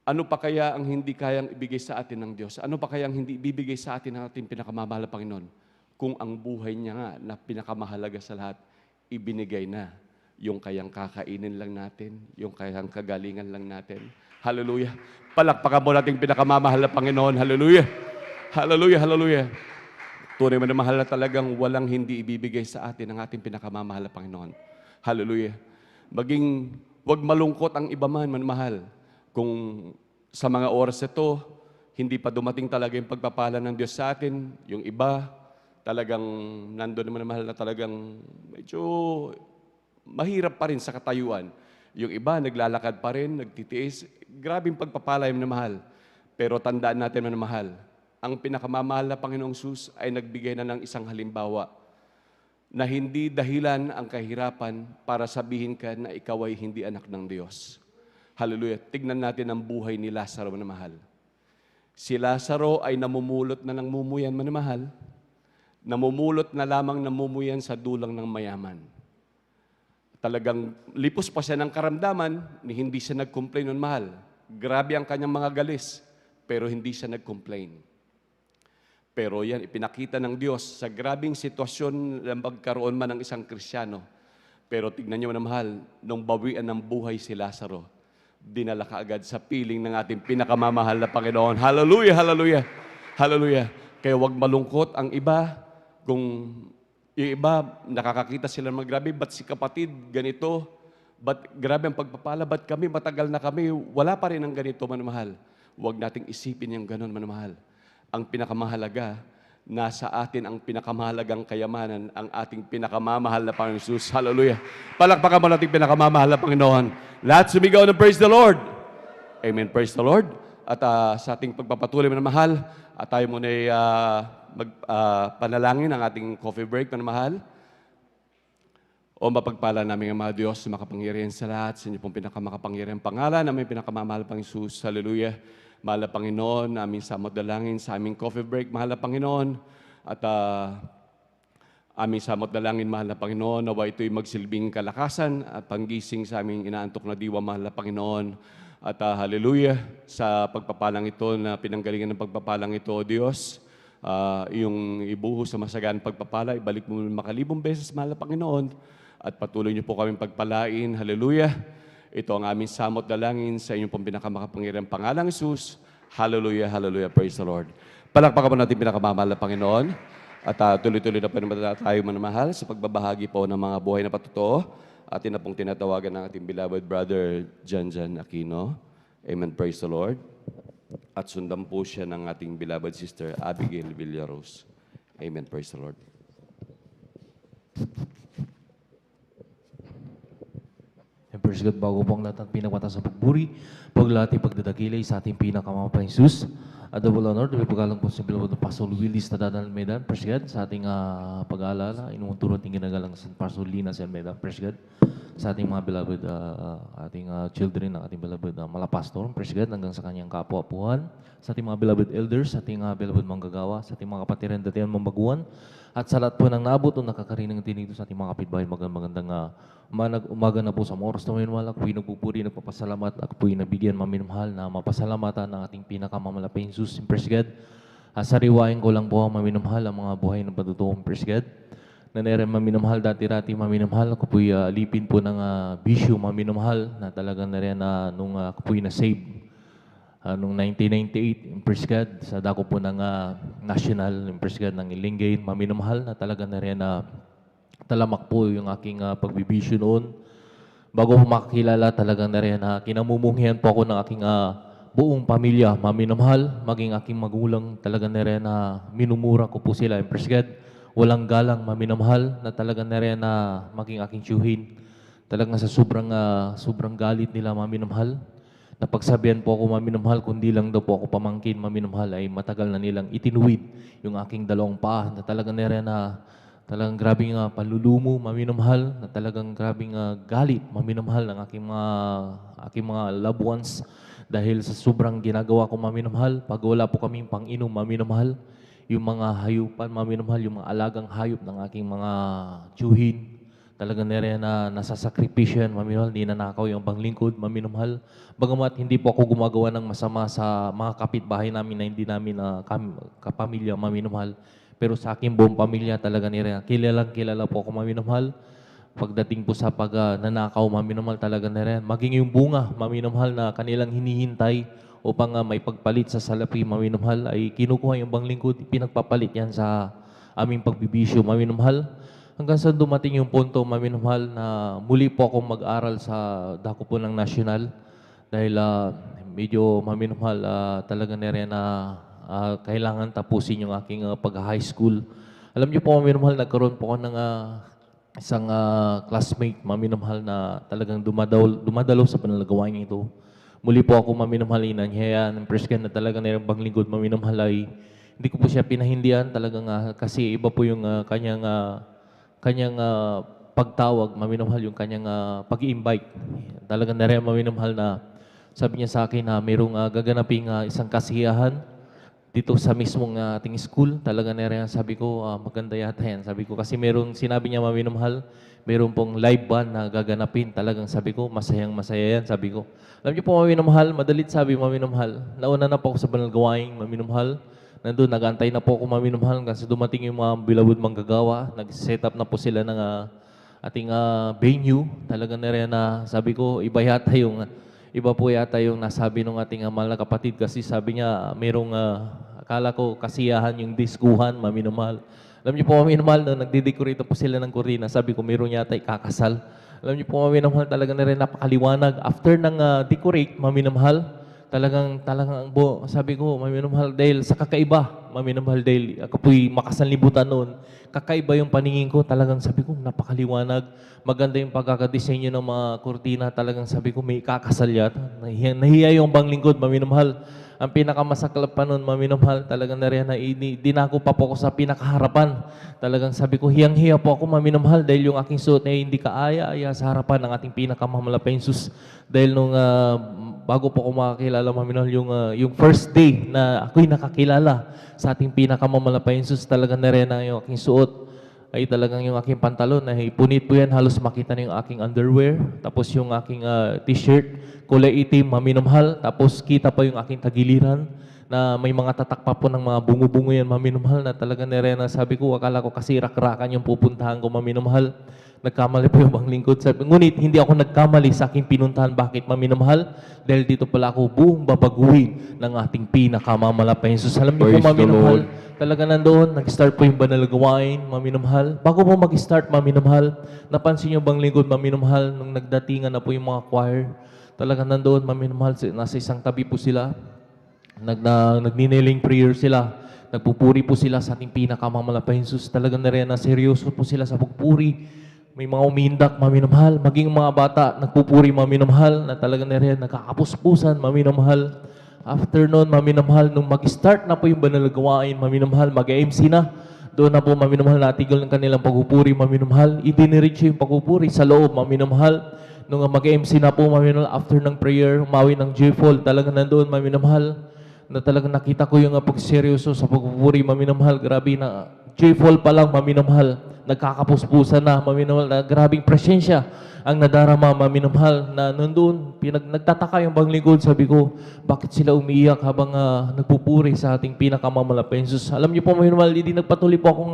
Ano pa kaya ang hindi kayang ibigay sa atin ng Diyos? Ano pa kaya ang hindi ibibigay sa atin ng ating pinakamamahal na Panginoon? Kung ang buhay niya nga na pinakamahalaga sa lahat, ibinigay na. Yung kayang kakainin lang natin, yung kayang kagalingan lang natin. Hallelujah. Palakpakan mo nating pinakamamahal na Panginoon. Hallelujah. Hallelujah, hallelujah. Tunay man na mahal na talagang walang hindi ibibigay sa atin ang ating pinakamamahal na Panginoon. Hallelujah. Maging wag malungkot ang iba man mahal. Kung sa mga oras ito, hindi pa dumating talaga yung pagpapala ng Diyos sa atin, yung iba, talagang nandun naman mahal na talagang medyo mahirap pa rin sa katayuan. Yung iba, naglalakad pa rin, nagtitiis. Grabing pagpapala yung mahal. Pero tandaan natin na mahal, ang pinakamamahal na Panginoong Jesus ay nagbigay na ng isang halimbawa na hindi dahilan ang kahirapan para sabihin ka na ikaw ay hindi anak ng Diyos. Hallelujah. Tignan natin ang buhay ni Lazaro na mahal. Si Lazaro ay namumulot na ng mumuyan manamahal. Namumulot na lamang namumuyan sa dulang ng mayaman. Talagang lipos pa siya ng karamdaman, hindi siya nag-complain nun mahal. Grabe ang kanyang mga galis, pero hindi siya nag-complain. Pero yan, ipinakita ng Diyos sa grabing sitwasyon na magkaroon man ng isang Kristiyano. Pero tignan niyo na mahal, nung bawian ng buhay si Lazaro, dinala kaagad sa piling ng ating pinakamamahal na Panginoon. Hallelujah, hallelujah, hallelujah. Kaya huwag malungkot ang iba. Kung yung iba, nakakakita sila ng grabe, ba't si kapatid ganito? grabe ang pagpapala, ba't kami, matagal na kami, wala pa rin ang ganito, manamahal. Huwag nating isipin yung ganun, manamahal. Ang pinakamahalaga, nasa atin ang pinakamahalagang kayamanan, ang ating pinakamamahal na Panginoon Jesus. Hallelujah. Palakpakan mo natin pinakamamahal na Panginoon. Lahat sumigaw ng praise the Lord. Amen. Praise the Lord. At sa ating pagpapatuloy na mahal, at tayo muna ay panalangin ang ating coffee break na mahal. O mapagpala namin ang mga Diyos na makapangyarihan sa lahat, sa inyo pong pinakamakapangyarihan pangalan, namin pinakamamahal pang Jesus. Hallelujah. Mahal na Panginoon, aming samot dalangin sa aming coffee break, mahal na Panginoon. At aming samot dalangin, mahal na Panginoon, nawa ito'y magsilbing kalakasan at panggising sa aming inaantok na diwa, mahal na Panginoon. At hallelujah, sa pagpapalang ito na pinanggalingan ng pagpapalang ito, O Diyos, yung ibuhos sa masagaan pagpapala, ibalik mo makalibong beses, mahal na Panginoon. At patuloy niyo po kaming pagpalain, hallelujah. Ito ang aming samot dalangin sa inyong pong pinakamakapangyarihang pangalang Jesus. Hallelujah, hallelujah, praise the Lord. Palakpakan po natin pinakamamahal na Panginoon. At tuloy-tuloy na po naman tayo manamahal sa pagbabahagi po ng mga buhay na patotoo. Atin na pong tinatawagan ng ating beloved brother, Jan Aquino. Amen, praise the Lord. At sundan po siya ng ating beloved sister, Abigail Villaros. Amen, praise the Lord. Praise God, bago po ang lahat ng pinagmataas sa pagburi, paglati, pagdadakilay sa ating pinakamamapang Jesus. At double honor, dahil pagkalang po sa bilawad ng Pastor Willis na Dadal Medan. Praise God, sa ating pag-aalala, inumuturo ating ginagalang sa Pastor Lina San Medan. Praise God, sa ating mga beloved, ating children, ng ating beloved malapastor. Praise God, hanggang sa kanyang kapwa-apuhan. Sa ating mga beloved elders, sa ating beloved manggagawa, sa ating mga kapatiran datihan mambaguan. At sa lahat po ng naabot o nakakarinig din dito sa ating mga kapitbahay, magandang umaga na po sa mga oras na minumahal. Ako po'y nagpupuri, nagpapasalamat. Ako po'y nabigyan maminumahal na mapasalamatan ng ating pinakamalapang Jesus. Praise God. Sariwain ko lang po maminumahal ang mga buhay ng patutuong. Praise God. Nanere maminumahal dati-rati maminumahal. Ako po'y alipin po ng bisyo maminumahal na talagang nare na nung ako po'y na-save. Noong 1998, praise God, sa dako po ng national, praise God, ng Ilingay, maminumahal na talaga na rin na talamak po yung aking pagbibisyo noon. Bago po makakilala, talaga na rin na kinamumuhian po ako ng aking buong pamilya, maminumahal, maging aking magulang, talaga na rin na minumura ko po sila, praise God. Walang galang, maminumahal, na talaga na rin na maging aking tiyuhin. Talagang sa sobrang galit nila, maminumahal. Napagsabihan po ako maminumahal, kundi lang daw po ako pamangkin maminumahal ay matagal na nilang itinuwid yung aking dalawang paa na talagang nere na talagang grabing panlulumo maminumahal, na talagang grabing galit maminumahal ng aking mga loved ones dahil sa sobrang ginagawa ko maminumahal. Pag wala po kaming pang-inom maminumahal, yung mga hayupan maminumahal, yung mga alagang hayop ng aking mga tiyuhin, talagang nere na nasasakripisyan, maminumahal, ninanakaw yung panglingkod, maminumahal. Bagamat hindi po ako gumagawa ng masama sa mga kapitbahay namin na hindi namin kapamilya, maminumahal. Pero sa aking buong pamilya, talaga nere kilala po ako, maminumahal. Pagdating po sa nanakaw, maminumahal, talaga nere maging yung bunga, maminumahal, na kanilang hinihintay upang may pagpalit sa salapi, maminumahal, ay kinukuha yung panglingkod, pinagpapalit yan sa aming pagbibisyo, maminumahal. Hanggang sa dumating yung punto, maminumahal, na muli po akong mag-aral sa dako po ng national dahil medyo maminumahal, talaga na rin na kailangan tapusin yung aking pag-high school. Alam niyo po, maminumahal, nagkaroon po ako ng isang classmate, maminumahal, na talagang dumadalaw sa panalagawain ito. Muli po ako, maminumahal, inanyayahan ng presken na talaga na rin panglingkod, maminumahal, ay hindi ko po siya pinahindihan talagang kasi iba po yung kanyang pagtawag, maminumahal, yung kanyang pag-i-invite. Talagang na rin maminumahal na sabi niya sa akin na mayroong gaganaping isang kasiyahan dito sa mismong ating school. Talaga na rin sabi ko, maganda yata yan. Sabi ko, kasi mayroong sinabi niya maminumahal, mayroong pong live band na gaganapin. Talagang sabi ko, masayang masaya yan. Sabi ko, alam niyo po maminumahal, madalit sabi maminumahal. Nauna na po ako sa banal gawain, maminumahal. Nandun, nag-antay na po ako maminumahal kasi dumating yung mga bilawod manggagawa. Nag-set up na po sila ng ating venue. Talaga na rin na sabi ko, iba po yata yung nasabi ng ating mahal na kapatid kasi sabi niya, mayroong, akala ko kasiyahan yung diskuhan, maminumahal. Alam niyo po, maminumahal, na nagdidecorate po sila ng kurina. Sabi ko, mayroong yata ikakasal. Alam niyo po, mami na mahal, talaga na rin napakaliwanag. After ng decorate, mami na mahal, talagang sabi ko, mami na mahal, dahil sa kakaiba, mami na mahal, dahil ako po'y makasanlibutan noon, kakaiba yung paningin ko, talagang sabi ko, napakaliwanag. Maganda yung pagkakadesenyo ng mga kurtina, talagang sabi ko, may kakasal yata. Nahiya yung bang lingkod, mami na mahal. Ang pinakamasaklap pa noon, mami na mahal, talagang na rin, dinako pa po ako sa pinakaharapan. Talagang sabi ko, hiyang-hiya po ako, mami na mahal, dahil yung aking suot ay hindi kaaya-aya sa harapan ng ating pinakamamahal na pensus. Dahil nung bago po ako makakilala, mami na mahal, yung first day na ako'y nakakilala sa ating pinakamamahal na pensus, talagang na rin yung aking suot ay talagang yung aking pantalon ay punit po yan, halos makita na yung aking underwear, tapos yung aking t-shirt, kulay itim, maminumhal, tapos kita pa yung aking tagiliran na may mga tatak pa po ng mga bungo-bungo yan, maminumhal, na talaga na sabi ko, akala ko kasi rak-rakan yung pupuntahan ko, maminumhal. Nagkamali po yung bang lingkod. Ngunit hindi ako nagkamali sa aking pinuntahan. Bakit, maminamahal? Dahil dito pala ako buong babaguhin ng ating pinakamamalapain. So, alam niyo po, maminamahal, talaga nandoon, nag-start po yung banal gawain, maminamahal. Bago po mag-start, maminamahal, napansin niyo bang lingkod, maminamahal, nung nagdatingan na po yung mga choir, talaga nandoon, maminamahal, nasa isang tabi po sila, nagnineling prayer sila, nagpupuri po sila sa ating pinakamamalapain. So, talaga na rin na seryoso po sila sa pagpuri. May mga umindak, maminamahal, maging mga bata, nagpupuri, maminamahal, na talaga na rin, nakakapuspusan, maminamahal. After noon, maminamahal, nung mag-start na po yung banal gawain, maminamahal, mag-MC na, doon na po, maminamahal, natigil ng kanilang pagpupuri, maminamahal, idiniritso yung pagpupuri sa loob, maminamahal. Nung mag-MC na po, maminamahal, after ng prayer, umawi ng J-Fall, talaga nandoon, maminamahal, na talagang nakita ko yung pagseryoso sa pagpupuri, maminamahal, grabe na, J-Fall pa lang, maminamahal, nagkakapuspusan na, maminamahal, na grabing presensya ang nadarama, maminamahal, na nandun, nagtataka yung bang lingkod, sabi ko, bakit sila umiiyak habang nagpupuri sa ating pinakamamalapain Jesus. Alam niyo po, maminamahal, hindi nagpatuloy po akong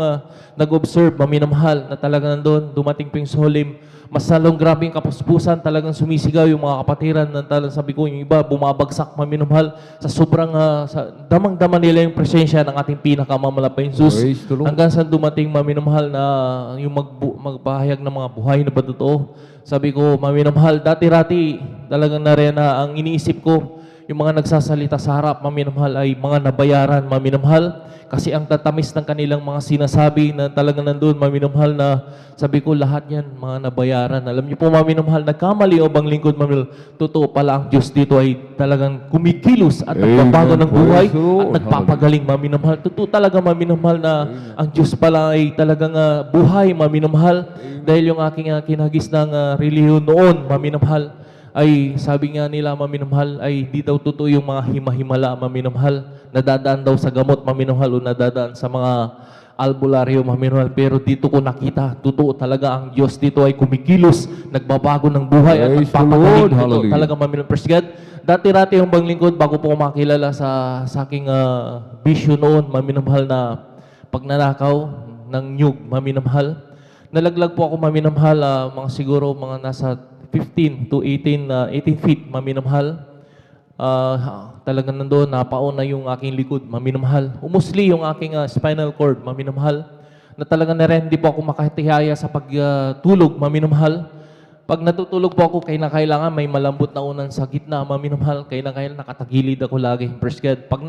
nag-observe, maminamahal, na talaga nandun, dumating po yung solim, mas lalong grabing kapuspusan, talagang sumisigaw yung mga kapatiran, na talagang sabi ko, yung iba, bumabagsak, maminamahal, sa sobrang, damang-dama nila yung presensya ng ating pinakamamalapain Jesus. Hanggang sa dumating, maminamahal, na yung magpahayag ng mga buhay na ba totoo. Sabi ko, maminamahal, dati-rati talagang na rin ang iniisip ko, yung mga nagsasalita sa harap, maminamahal, ay mga nabayaran, maminamahal, kasi ang tatamis ng kanilang mga sinasabi na talagang nandun, maminamahal, na sabi ko, lahat yan, mga nabayaran. Alam niyo po, maminamahal, nagkamali o bang lingkod, maminamahal, totoo pala ang Diyos dito ay talagang kumikilos at nagbabago ng buhay at nagpapagaling, maminamahal. Totoo talaga, maminamahal, na ang Diyos pala ay talagang buhay, maminamahal, dahil yung aking kinagis ng relihiyon noon, maminamahal, ay sabi nga nila, maminamahal, ay di daw totoo yung mga himahimala, maminamahal, nadadaan daw sa gamot, maminamahal, o nadadaan sa mga albularyo, maminamahal. Pero dito ko nakita, totoo talaga ang Diyos dito ay kumikilos, nagbabago ng buhay at nagpapagaling. Totoo talaga, maminamahal. Praise God. Dati-rati yung bang lingkod, bago po makilala sa aking vision noon, maminamahal, na pagnanakaw ng nyug, maminamahal. Nalaglag po ako, maminamahal, mga siguro mga nasa 15 to 18 feet, maminamahal. Talagang nandoon, napauna yung aking likod, maminamahal. Umusli yung aking spinal cord, maminamahal. Na talagang na rin, hindi po ako makatihaya sa pagtulog, maminamahal. Pag natutulog po ako, kailangan may malambot na unan sa gitna, maminamahal. Kailangan nakatagilid ako lagi, praise God. Pag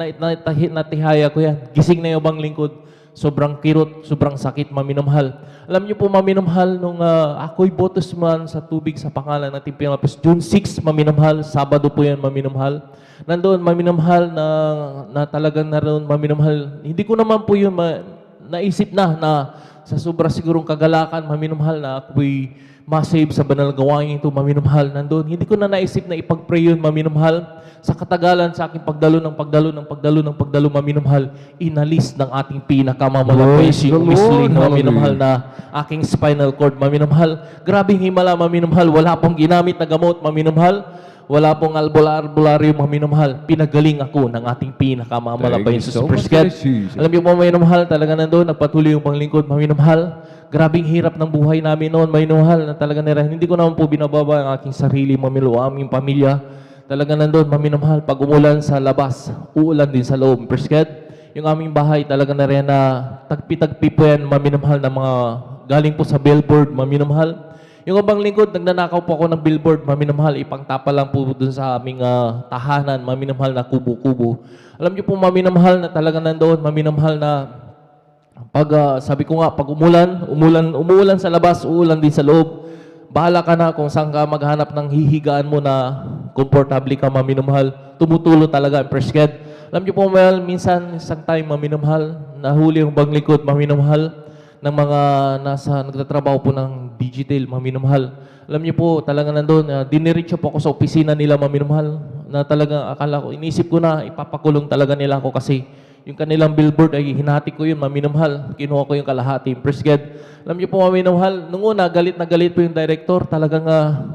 natihaya ko yan, gising na yung bang lingkod, sobrang kirot, sobrang sakit, maminamahal. Alam niyo po, maminamahal, nung ako'y bautisman sa tubig sa pangalan natin pinapos, June 6, maminamahal, Sabado po yan, maminamahal. Nandoon, maminamahal, na talagang naroon, maminamahal. Hindi ko naman po yun naisip na sa sobra sigurong kagalakan, maminamahal, na ako'y masave sa banal gawain ito, maminamahal. Nandoon, hindi ko na naisip na ipag-pray yun, maminamahal. Sa katagalan, sa aking pagdalo, maminamahal, inalis ng ating pinakamamalapain si umisling, maminamahal, na aking spinal cord, maminamahal. Grabing himala, maminamahal. Wala pong ginamit na gamot, maminamahal. Wala pong albularyo, maminamahal. Pinagaling ako ng ating pinakamamalapain sa Praise God. Alam niyo po, maminamahal, talaga nandoon, nagpatuloy yung panglingkod, maminamahal. Grabing hirap ng buhay namin noon, maminamahal, na talaga nila. Hindi ko naman po binababa ang aking sarili, maminamahal, aming pamilya. Talaga nandun, maminamahal, pag umulan sa labas, uulan din sa loob. Praise God. Yung aming bahay, talaga na rin na tagpi-tagpi po yan, maminamahal, na mga galing po sa billboard, maminamahal. Yung abang lingkod, nagnanakaw po ako ng billboard, maminamahal, ipangtapa lang po dun sa aming tahanan, maminamahal na kubo-kubo. Alam niyo po, maminamahal na talaga nandoon, maminamahal na pag, sabi ko nga, pag umuulan sa labas, uulan din sa loob. Bahala ka na kung saan ka maghanap ng hihigaan mo na komportable ka, maminamahal. Tumutulo talaga, prescribed. Alam niyo po, minsan, isang time, maminamahal, nahuli yung bang likod, maminamahal, ng mga nagtatrabaho po ng digital, maminamahal. Alam niyo po, talaga nandun, diniretso po ako sa opisina nila, maminamahal, na talaga akala ko, inisip ko na ipapakulong talaga nila ako kasi yung kanilang billboard ay hinati ko yun, maminamahal. Kinuha ko yung kalahati, prescribed. Alam niyo po, maminamahal, nung una, galit na galit po yung director, talagang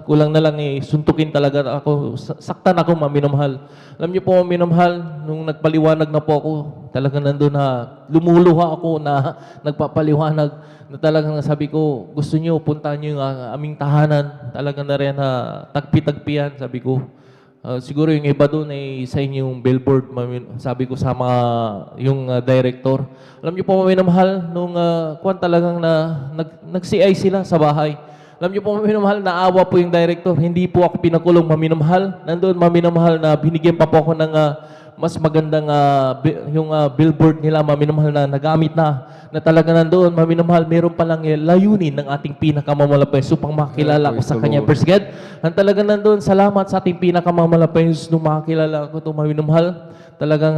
kulang na lang suntukin talaga ako, saktan ako, maminamahal. Alam niyo po, maminamahal, nung nagpaliwanag na po ako, talagang nandun na lumuluha ako na nagpapaliwanag, na talagang sabi ko, gusto niyo, puntahan niyo yung aming tahanan, talagang na rin na tagpi-tagpian, sabi ko. Siguro yung iba doon ay sa inyong billboard, sabi ko sa mga yung director. Alam niyo po, maminamahal, nung kuwan talagang nag-CI sila sa bahay. Alam niyo po, maminamahal, naawa po yung director. Hindi po ako pinakulong, maminamahal. Nandoon, maminamahal, na binigyan pa po ako ng mas magandang yung billboard nila, maminamahal, na nagamit na talaga nandoon, maminamahal, meron palang layunin ng ating pinakamamalapay upang makilala ko sa kanya. Presged, ang talaga nandoon, salamat sa ating pinakamamalapay nung makilala ko itong maminamahal. Talagang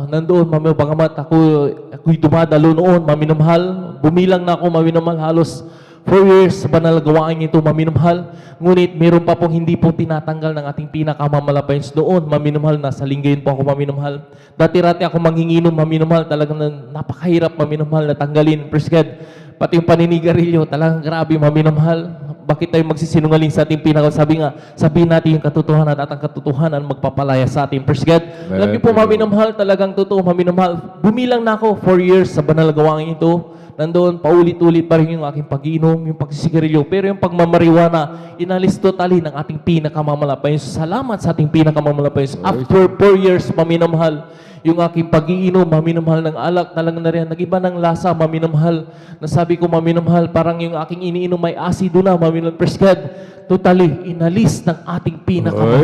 nandoon, bagamat ako'y dumadalo noon, maminamahal, bumilang na ako, maminamahal, halos 4 years sa banal gawain ito, maminamahal. Ngunit meron pa pong hindi po tinatanggal ng ating pinakamamalapay doon, maminamahal, nasa linggayin po ako, maminamahal. Dati-rati ako manghinginom, maminamahal, talagang napakahirap, maminamahal, na tanggalin, prescribed. Pati yung paninigarilyo, talagang grabe, maminamahal. Bakit tayo magsisinungaling sa ating sabi nga, sabihin natin yung katotohanan at ang katotohanan magpapalaya sa ating prescribed. Alam niyo po, maminamahal, talagang totoo, maminamahal. Bumilang na ako 4 years sa banal gawain ito. Nandoon, paulit-ulit pa rin yung aking pag-inom, yung pagsisigarilyo. Pero yung pagmamariwana, inalis totally ng ating pinakamamalapay. Salamat sa ating pinakamamalapay. After 4 years, maminamahal, yung aking pag-iinom, maminamahal ng alak, talagang na rin, nag-iba ng lasa, maminamahal. Nasabi ko, maminamahal, parang yung aking iniinom may asido na, maminamahal, prescribed. Totally, inalis ng ating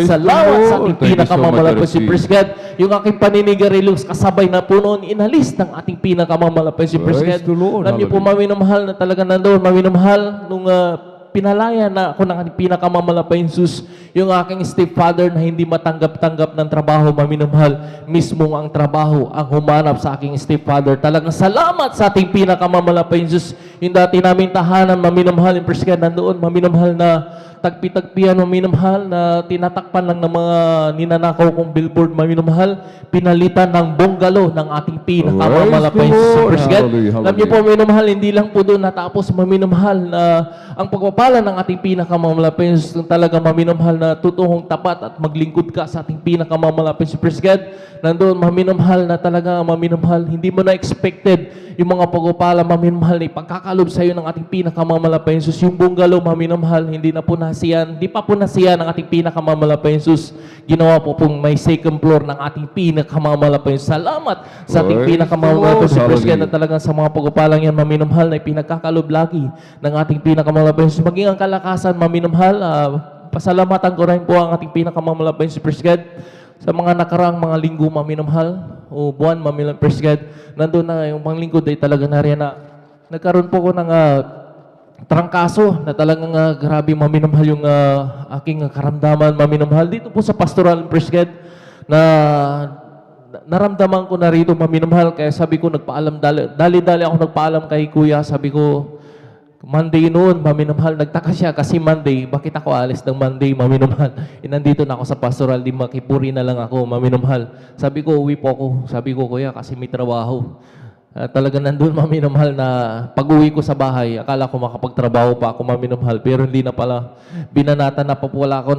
salamat sa ating pinakamamalapay si prescribed. Yung aking paninigarilyo, kasabay na po noon, inalis ng ating pinakamamalapay si prescribed. Alam niyo po, maminamahal, na talaga nandoon, maminamahal, nung pinalaya na ako ng ating pinakamamalapay Jesus, yung aking stepfather na hindi matanggap-tanggap ng trabaho, maminamahal, mismo ang trabaho ang humanap sa aking stepfather. Talagang salamat sa ating pinakamamalapay Jesus. Yung dati namin tahanan, maminamahal, yung prescribed, nandoon, maminamahal, na tagpi-tagpian, maminamahal, na tinatakpan lang ng mga ninanakaw kong billboard, maminamahal, pinalitan ng bungalow ng ating pinakamamalapay Jesus. Alam niyo po, maminamahal, hindi lang po doon natapos, maminamahal, na ang pagpapala ng ating pinakamamalapay Jesus, talaga maminamahal, na totoong tapat at maglingkod ka sa ating pinakamamalapay Jesus. Nandoon, maminamahal, na talaga maminamahal, hindi mo na expected yung mga pagpapala, maminamahal, na ipagkakalob sa iyo ng ating pinakamamalapay Jesus. Yung bungalow, maminamahal, hindi na po nasiyan, di pa po nasiyan ng ating pinakamamalapay Jesus. Ginawa po pong may second floor ng ating pinakamamalapay Jesus. Salamat sa ating pinakamamalapay Jesus. Na talagang sa mga pagpapalang yan, maminamahal, na ipinagkakalob lagi ng ating pinakamamalapay Jesus. Maging ang kalakasan, maminamahal, pasalamatan ko rin po ang ating pinakamamalapay Jesus. Sa mga nakaraang mga linggo, maminamahal, o buwan, maminamahal, prescribed, nandun na yung panglingkod ay talaga na rin na nagkaroon po ko ng trangkaso na talagang grabe, maminamahal, yung aking karamdaman, maminamahal. Dito po sa pastoral, prescribed, na naramdaman ko na rito, maminamahal, kaya sabi ko, nagpaalam, dali-dali ako nagpaalam kay kuya, sabi ko, Monday noon, maminamahal, nagtaka siya kasi Monday, bakit ako alis ng Monday, maminamahal? Nandito na ako sa pastoral, di makipuri na lang ako, maminamahal. Sabi ko, uwi po ako. Sabi ko, kuya, kasi may trabaho. Talaga nandun, maminamahal, na pag-uwi ko sa bahay, akala ko makapagtrabaho pa ako, maminamahal, pero hindi na pala. Binanatan na pa pala ako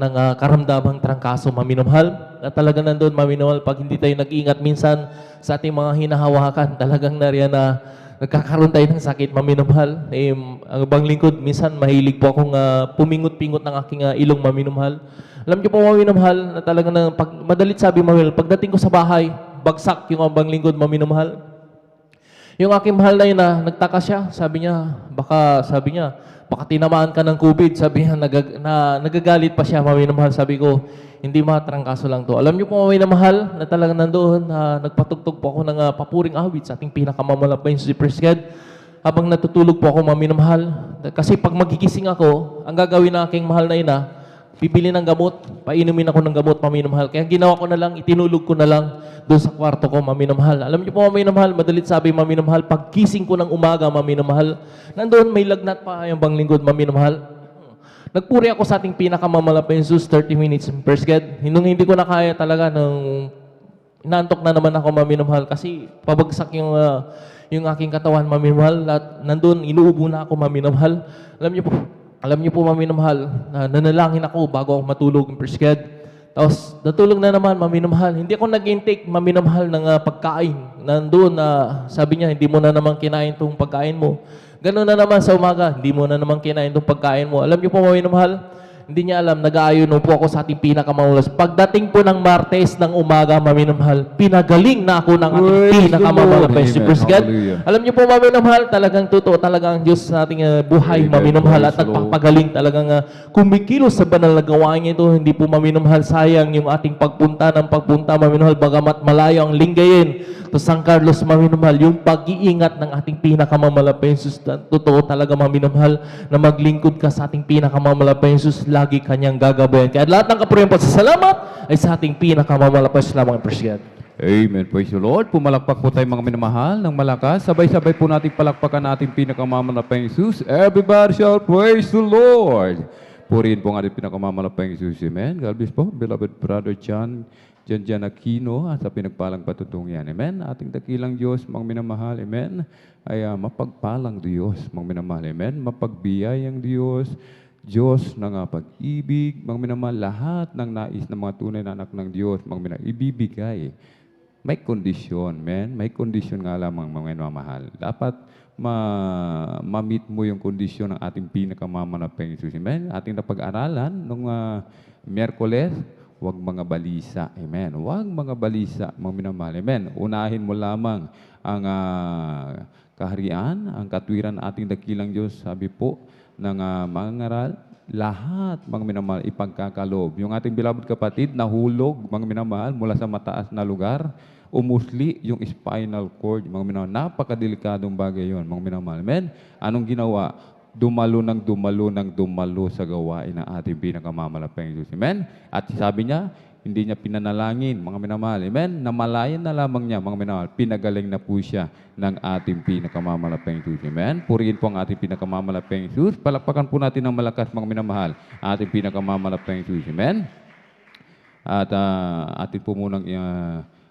ng karamdamang trangkaso, maminamahal. Talaga nandun, maminamahal, pag hindi tayo nag-ingat minsan sa ating mga hinahawakan, talagang nariyan na nagkakaroon tayo ng sakit, maminamahal. Ang ibang lingkod, minsan mahilig po akong pumingot-pingot ng aking ilong, maminamahal. Alam niyo po, maminamahal, na talaga na, madalit sabi, maminamahal, pagdating ko sa bahay, bagsak yung ibang lingkod, maminamahal. Yung aking mahal na yun, nagtaka siya, sabi niya, baka tinamaan ka ng COVID. Sabi niya, nagagalit pa siya, mami na mahal. Sabi ko, hindi matrangkaso lang to. Alam niyo po, mami na mahal, na talagang nandoon, nagpatugtog po ako ng papuring awit sa ating pinakamamalapay si Prescott. Habang natutulog po ako, mami na mahal. Kasi pag magigising ako, ang gagawin na aking mahal na ina, bibili ng gamot, painumin ako ng gamot, mami na mahal. Kaya ginawa ko na lang, itinulog ko na lang doon sa kwarto ko, mami na mahal. Alam niyo po, mami na mahal, madalit sabi, mami na mahal, pag gising ko ng umaga, mami na mahal, nandoon may lagnat pa yung bang lingkod, mami na mahal. Nagpuri ako sa ating pinakamamalapay Jesus, 30 minutes, Prescott. Hindi ko na kaya talaga nung inaantok na naman ako, mami na mahal, kasi pabagsak yung aking katawan, mami na mahal, at nandun, inuubo na ako, mami na mahal. Alam niyo po, mami na mahal, nanalangin ako bago ako matulog, Prescott. Tapos, natulog na naman, mami na mahal. Hindi ako nag-intake, mami na mahal, ng pagkain. Nandun, sabi niya, hindi mo na naman kinain itong pagkain mo. Ganun na naman sa umaga, hindi mo na naman kinain itong pagkain mo. Alam niyo po, mami na mahal, hindi niya alam, nag-aayon po ako sa ating pinakamaulas. Pagdating po ng Martes ng umaga, mami na mahal, pinagaling na ako ng ating pinakamamalapay si Prescott. Alam niyo po, mami na mahal, talagang totoo talaga ang Diyos sa ating buhay, mami na mahal, at nagpapagaling talagang kumikilos sa banal na gawain ito. Hindi po, mami na mahal, sayang yung ating pagpunta, mami na mahal, bagamat malayo ang Lingayen to San Carlos, mami na mahal, yung pag-iingat ng ating pinakamamalapay Jesus. Totoo talaga, mami na mahal, na maglingkod ka sa ating pinakamamalapay Jesus, lagi kanyang gagabayan. Kaya lahat ng kapurihan po sa salamat ay sa ating pinakamamalapay lamang, Prescott. Amen. Praise the Lord. Pumalakpak po tayo mga minamahal ng malakas. Sabay-sabay po natin palakpakan natin pinakamamalapay Jesus. Everybody shall praise the Lord. Purihin po nga ating pinakamamalapay Jesus. Amen. God bless po, beloved brother John Aquino, sa pinagpalang patutungan. Amen. Ating dakilang Diyos, mga minamahal. Amen. Ay mapagpalang Diyos, mga minamahal. Amen. Mapagbiyayang Diyos, Diyos ng pag-ibig, mga minamahal, lahat ng nais ng mga tunay na anak ng Diyos, mga minamahal, ibibigay. May kondisyon, men. May kondisyon nga lamang, mga minamahal. Dapat ma-meet mo yung kondisyon ng ating pinakamamalapay Jesus. Amen. Ating napag-aralan nung Miyerkules, huwag mga balisa. Amen. Huwag mga balisa, mga minamahal. Amen. Unahin mo lamang ang kaharian, ang katwiran ng ating dakilang Diyos. Sabi po ng mga ngaral, lahat, mga minamahal, ipagkakalob. Yung ating beloved kapatid, nahulog, mga minamahal, mula sa mataas na lugar, umusli yung spinal cord, mga minamahal. Napakadelikadong bagay yon, mga minamahal. Amen. Anong ginawa? Dumalo sa gawain ng ating pinakamamalapay Diyos. Amen. At sabi niya, hindi niya pinanalangin, mga minamahal. Amen. Namalayan na lamang niya, mga minamahal. Pinagaling na po siya ng ating pinakamamalapay Diyos. Amen. Purihin po ang ating pinakamamalapay Diyos. Palakpakan po natin ng malakas, mga minamahal, ating pinakamamalapay Diyos. Amen. At atin po munang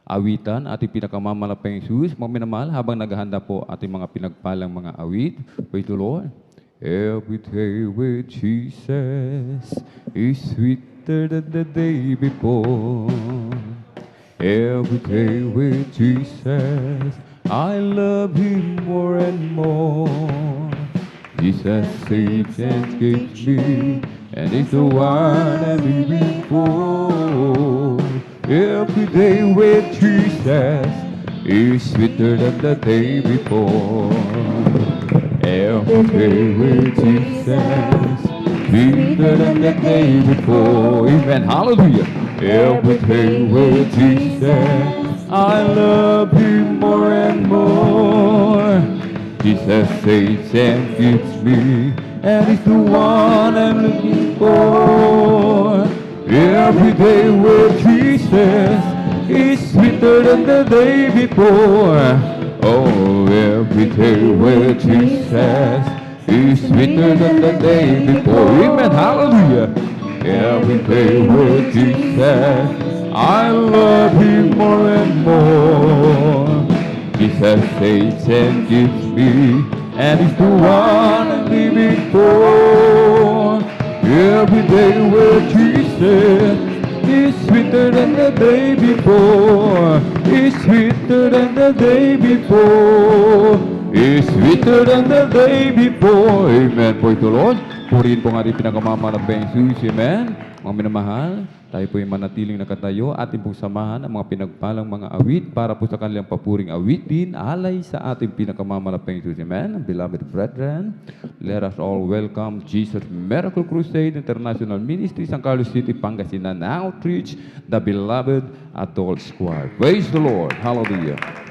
awitan, ating pinakamamalapay Diyos, mga minamahal, habang naghahanda po ating mga pinagpalang mga awit. Praise the Lord. Every day with Jesus is sweeter than the day before. Every day with Jesus, I love Him more and more. Jesus saves and keeps me, and is the one I'm living for. Every day with Jesus is sweeter than the day before. Every day with Jesus, sweeter than the day before. Amen. Hallelujah. Every day with Jesus, I love Him more and more. Jesus saves and keeps me, and He's the one I'm looking for. Every day with Jesus is sweeter than the day before. Oh, every day with Jesus is sweeter than the day before. Amen. Hallelujah. Every day with Jesus, I love Him more and more. Jesus saves and keeps me, and He's the one I'm living for. Every day with Jesus is sweeter than the day before. Is sweeter than the day before. Is sweeter than the day before. Amen. Praise the Lord. Purihin po nga rin pinakamamalapay Jesus. Amen. Mga minamahal, tayo po ay manatiling nakatayo. Atin pong samahan ang mga pinagpalang mga awit para po sa kanilang papuring awitin, alay sa ating pinakamamalapang Jesus. Amen. Beloved brethren, let us all welcome Jesus Miracle Crusade International Ministry, San Carlos City, Pangasinan Outreach, the beloved adult choir. Praise the Lord. Hallelujah.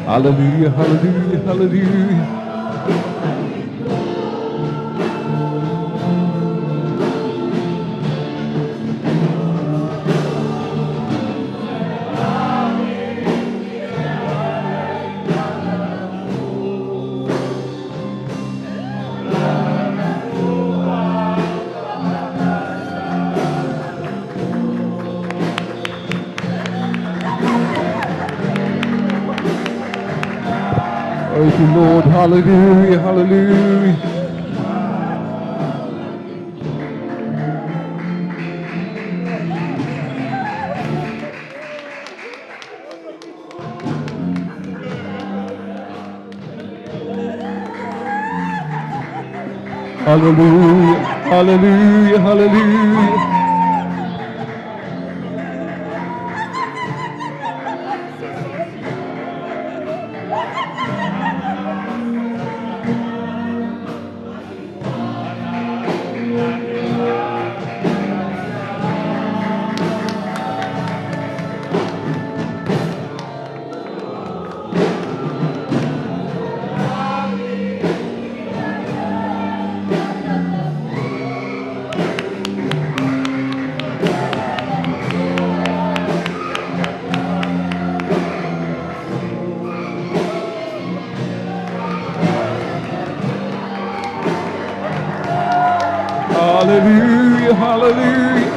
Hallelujah, hallelujah, hallelujah. Praise the Lord, hallelujah, hallelujah. Hallelujah, hallelujah, hallelujah. Hallelujah, hallelujah.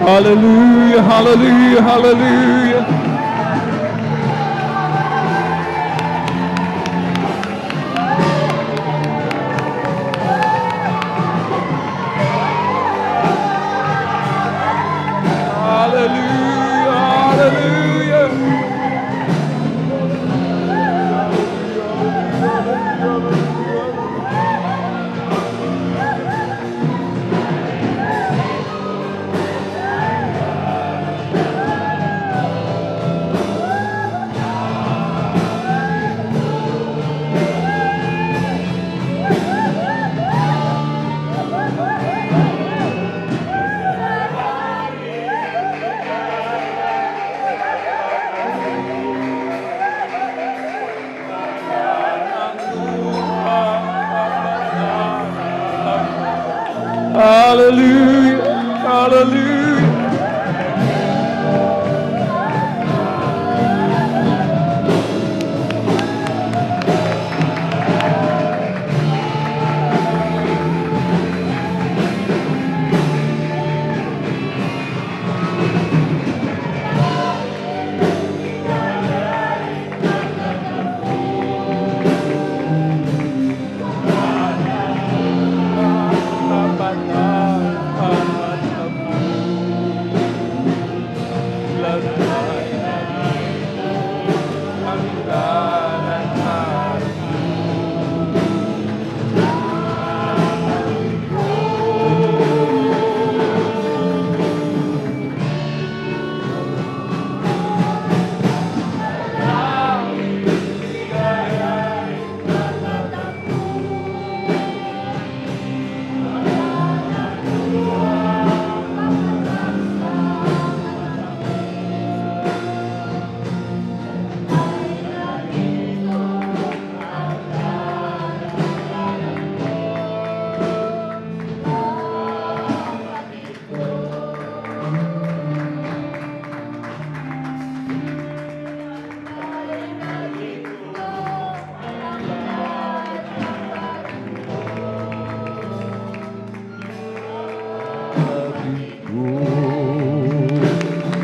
Hallelujah, hallelujah, hallelujah. Hallelujah, hallelujah. Hallelujah, hallelujah.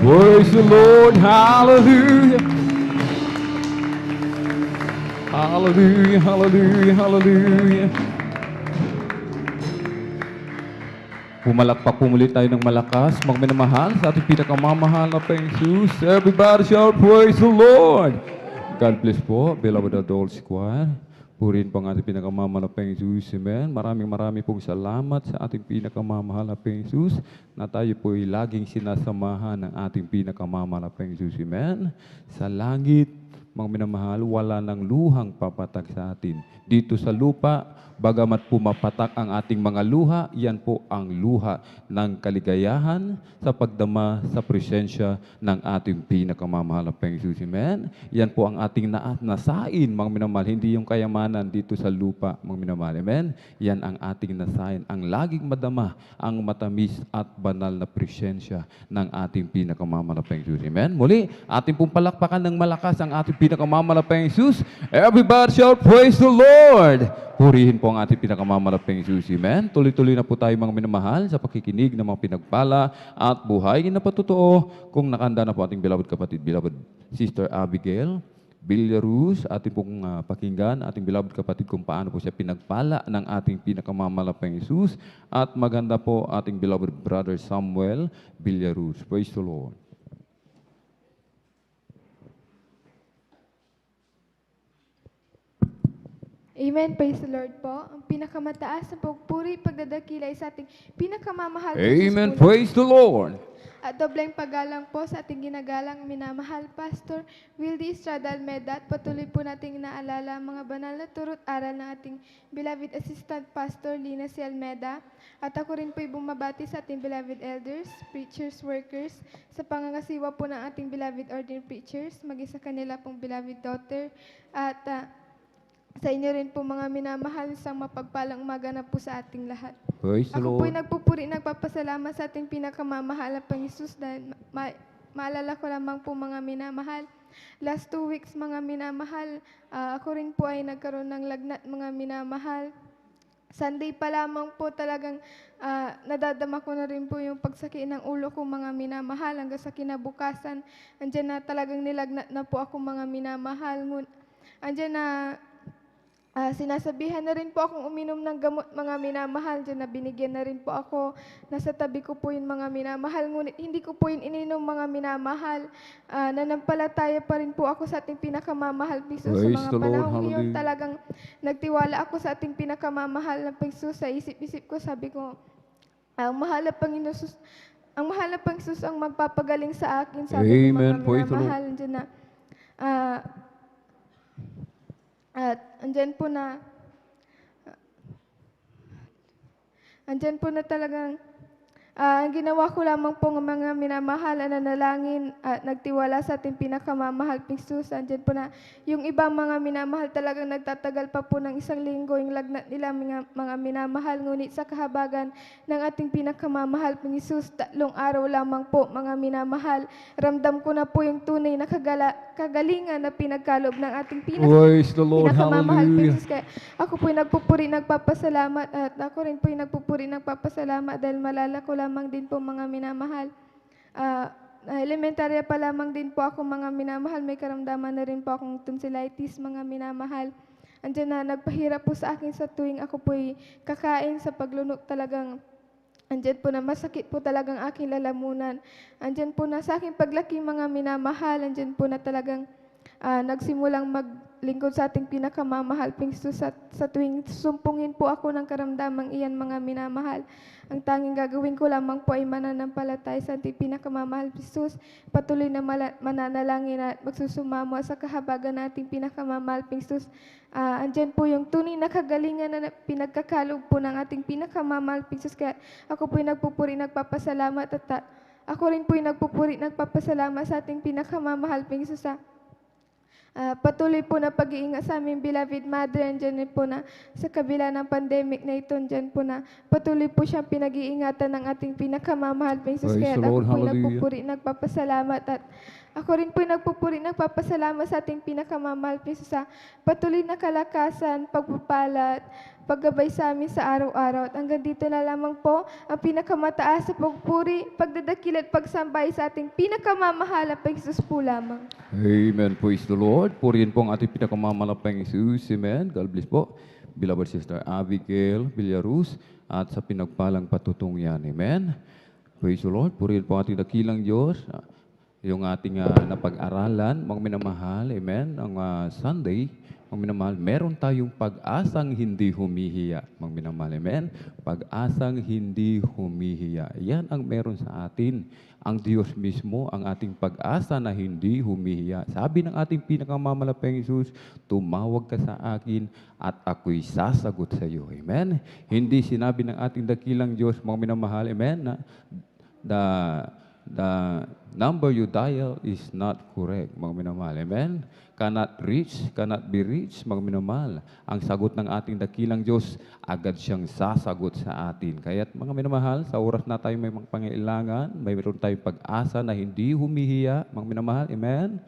Praise the Lord, hallelujah. Hallelujah, hallelujah, hallelujah. Pumalakpak po muli tayo ng malakas, mga minamahal sa ating pinakamamahal na Jesus. Everybody shout, praise the Lord. God bless po, beloved adult choir. Purihin po ang ating pinakamamahal na Jesus. Amen. Maraming pong salamat sa ating pinakamamahal na Jesus na tayo po ay laging sinasamahan ng ating pinakamamahal na Jesus. Amen. Sa langit, mga minamahal, wala nang luhang papatak sa atin. Dito sa lupa, bagamat pumapatak ang ating mga luha, yan po ang luha ng kaligayahan sa pagdama sa presensya ng ating pinakamamahal na Jesus. Amen. Yan po ang ating nasain, mga minamahal, hindi yung kayamanan dito sa lupa, mga minamahal. Amen. Yan ang ating nasain, ang laging madama, ang matamis at banal na presensya ng ating pinakamamahal na Jesus. Amen. Muli, ating pong palakpakan ng malakas ang ating pinakamamahal na Jesus. Everybody shout, praise the Lord. Purihin po ang ating pinakamalaping Jesus. Amen. Tuloy-tuloy na po tayo mga minamahal sa pakikinig ng mga pinagpala at buhay na patotoo kung nakanda na po ating beloved kapatid, beloved Sister Abigail Villaruz, ating pong pakinggan, ating beloved kapatid kung paano po siya pinagpala ng ating pinakamamalaping Jesus at maganda po ating beloved brother Samuel Villaruz. Praise the Lord. Amen. Praise the Lord po. Ang pinakamataas na pagpuri, pagdadakila ay sa ating pinakamamahal. Amen. Praise the Lord. At dobleng paggalang po sa ating ginagalang minamahal Pastor Wildy Estrada Almeda at patuloy po nating naalala ang mga banal na turo't aral ng ating beloved Assistant Pastor Lina C. Almeda. At ako rin po bumabati sa ating beloved elders, preachers, workers sa pangangasiwa po ng ating beloved ordinary preachers, maging sa kanila pong beloved daughter at sa inyo rin po mga minamahal, isang mapagpalang umaga na po sa ating lahat. Praise the Ako Lord. po'y nagpupuri, nagpapasalamat sa ating pinakamamahal na Panginoon dahil maalala ko lamang po mga minamahal. Last 2 weeks mga minamahal, ako rin po ay nagkaroon ng lagnat mga minamahal. Sunday pa lamang po talagang nadadama ko na rin po yung pagsakit ng ulo ko, mga minamahal, hanggang sa kinabukasan. Andyan na talagang nilagnat na po ako, mga minamahal. Andyan na sinasabihan na rin po akong uminom ng gamot, mga minamahal. Diyan na binigyan na rin po ako. Nasa tabi ko po yung mga minamahal. Ngunit hindi ko po yun ininom, mga minamahal. Nanampalataya pa rin po ako sa ating pinakamamahal Pisos. Sa Praise mga the Lord. panahon yun, Hallelujah. talagang nagtiwala ako sa ating pinakamamahal na Pisos. Sa isip-isip ko, sabi ko, ang mahal na Panginoon Sus, ang mahal na Panginoon ang magpapagaling sa akin. Sabi ko, Amen. mga Praise the Lord. minamahal. Diyan na, at andyan po na talagang ang ginawa ko lamang po ng mga minamahal na nanalangin at nagtiwala sa ating pinakamamahal Pisos. Andyan po na yung ibang mga minamahal talagang nagtatagal pa po ng 1 linggo yung lagnat nila, mga minamahal. Ngunit sa kahabagan ng ating pinakamamahal Pisos, 3 araw lamang po, mga minamahal. Ramdam ko na po yung tunay na kagalingan na pinagkalob ng ating Praise the Lord. pinakamamahal Hallelujah. Pisos. Kaya ako po'y nagpupuri, nagpapasalamat, at ako rin po'y nagpupuri, nagpapasalamat dahil malala ko lamang din po, mga minamahal. Elementarya pa lamang din po ako, mga minamahal. May karamdaman na rin po akong tonsillitis, mga minamahal. Andyan na nagpahirap po sa akin sa tuwing ako po'y kakain sa paglunok, talagang andyan po na masakit po talagang aking lalamunan. Andyan po na sa aking paglaki, mga minamahal. Andyan po na talagang nagsimulang maglingkod sa ating pinakamamahal Pisos. Sa tuwing sumpungin po ako ng karamdamang iyan, mga minamahal, ang tanging gagawin ko lamang po ay mananampalataya sa ating pinakamamahal Pisos. Patuloy na mananalangin at magsusumamo sa kahabagan ng ating pinakamamahal Pisos. Andyan po yung tunay na kagalingan na pinagkakalog po ng ating pinakamamahal Pisos. Kaya ako po'y nagpupuri, nagpapasalamat, at ako rin po'y nagpupuri, nagpapasalamat sa ating pinakamamahal Pisos. Patuloy po na pag-iingat sa aming beloved mother. Andyan po na sa kabila ng pandemic na ito, andyan po na patuloy po siyang pinag-iingatan ng ating pinakamamahal Pisos. Praise Kaya the ako Lord. po'y Hallelujah. nagpupuri, nagpapasalamat, at ako rin po'y nagpupuri, nagpapasalamat sa ating pinakamamahal Pisos sa patuloy na kalakasan, pagpapalat, paggabay sa amin sa araw-araw. At hanggang dito na lamang po ang pinakamataas sa pagpuri, pagdadakil at pagsambay sa ating pinakamamahal na Pisos po lamang. Amen. Praise the Lord. Purihin po ang ating pinakamamalapang Jesus. Amen. God bless po. Beloved Sister Abigail Villaruz at sa pinagpalang patutong yan. Amen. Praise the Lord. Purihin po ang ating dakilang Diyos. Yung ating napag-aralan, mga minamahal. Amen. Ang Sunday, mga minamahal, meron tayong pag-asang hindi humihiya. Mga minamahal. Amen. Pag-asang hindi humihiya. Yan ang meron sa atin. Ang Diyos mismo, ang ating pag-asa na hindi humihiya. Sabi ng ating pinakamamalapang Jesus, tumawag ka sa akin at ako'y sasagot sa iyo. Amen? Hindi sinabi ng ating dakilang Diyos, mga minamahal, amen, na the number you dial is not correct, mga minamahal. Amen? Cannot be reached, mga minamahal. Ang sagot ng ating dakilang Diyos, agad siyang sasagot sa atin. Kaya't mga minamahal, sa oras na tayo may mga pangailangan, mayroon tayong pag-asa na hindi humihiya, mga minamahal. Amen?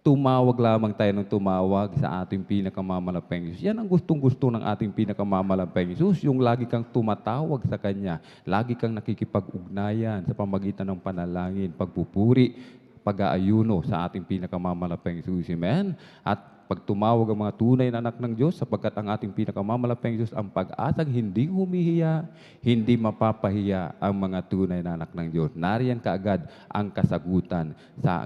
Tumawag lamang tayo ng tumawag sa ating pinakamamalapang Jesus. Yan ang gustong-gusto ng ating pinakamamalapang Jesus, yung lagi kang tumatawag sa Kanya, lagi kang nakikipag-ugnayan sa pamagitan ng panalangin, pagpupuri, pag-aayuno sa ating pinakamamalapang Jesus. Amen? At pag tumawag ang mga tunay na anak ng Diyos, sapagkat ang ating pinakamamalapang Diyos, ang pag-asang hindi humihiya, hindi mapapahiya ang mga tunay na anak ng Diyos. Nariyan kaagad ang kasagutan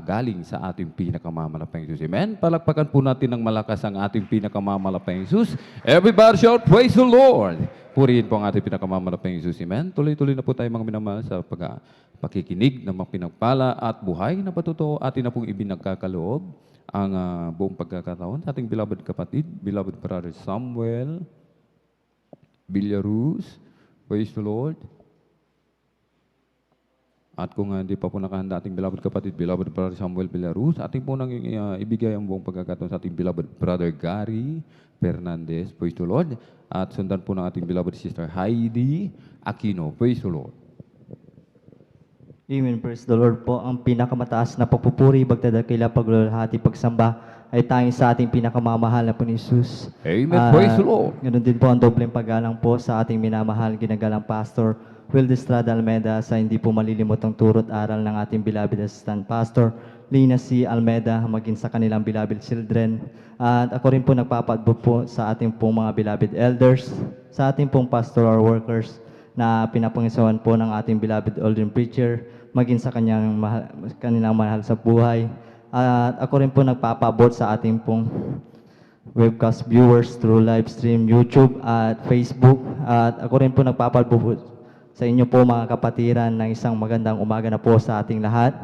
galing sa ating pinakamamalapang Diyos. Amen? Palakpakan po natin ng malakas ang ating pinakamamalapang Diyos. Everybody shout, praise the Lord! Purihin po ang ating pinakamamalapang Diyos. Amen? Tuloy-tuloy na po tayo mga minamahal sa pakikinig ng mga pinagpala at buhay na patuto atin na pong ibinagkakaloob ang buong pagkakataon sa ating beloved kapatid, beloved brother Samuel Villaruz. Praise the Lord. At kung hindi pa po nakahanda ating beloved kapatid, beloved brother Samuel Villaruz, ating po nang ibigay ang buong pagkakataon sa ating beloved brother Gary Fernandez. Praise the Lord. At sundan po ng ating beloved sister Heidi Aquino. Praise the Lord. Amen. Praise the Lord po. Ang pinakamataas na pagpupuri, pagdadakila, paglulahati, pagsamba ay tanging sa ating pinakamamahal na po ni Jesus. Amen. Praise the Lord. Ganun din po ang dobleng paggalang po sa ating minamahal, ginagalang Pastor Will Estrada Almeda, sa hindi po malilimutang turot aral ng ating beloved assistant pastor, Lina C. Almeda, maging sa kanilang beloved children. At ako rin po nagpapaabot po sa ating pong mga beloved elders, sa ating pong pastoral workers na pinapangisawan po ng ating beloved Aldrin Preacher, maging sa kanilang mahal sa buhay. At ako rin po nagpapaabot sa ating pong webcast viewers through live stream, YouTube at Facebook. At ako rin po nagpapaabot sa inyo po mga kapatiran ng isang magandang umaga na po sa ating lahat.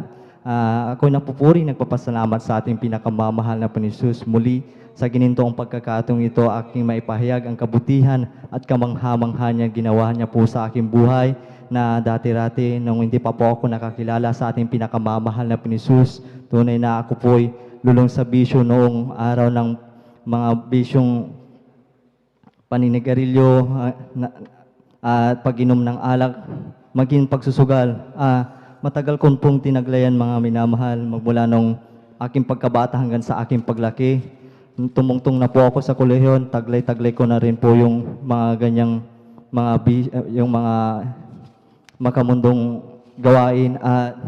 Ako napupuri, nagpapasalamat sa ating pinakamamahal na Jesus muli sa ginintong pagkakataong ito aking maipahayag ang kabutihan at kamangha-mangha niya ginawa niya po sa aking buhay na dati-rati nung hindi pa po ako nakakilala sa ating pinakamamahal na Jesus. Tunay na ako po'y lulong sa bisyo noong araw ng mga bisyong paninigarilyo, at pag-inom ng alak, maging pagsusugal. Matagal kong pong tinaglayan mga minamahal, magmula nung aking pagkabata hanggang sa aking paglaki. Tumungtong na po ako sa kolehiyon, taglay-taglay ko na rin po yung mga ganyang yung mga makamundong gawain. At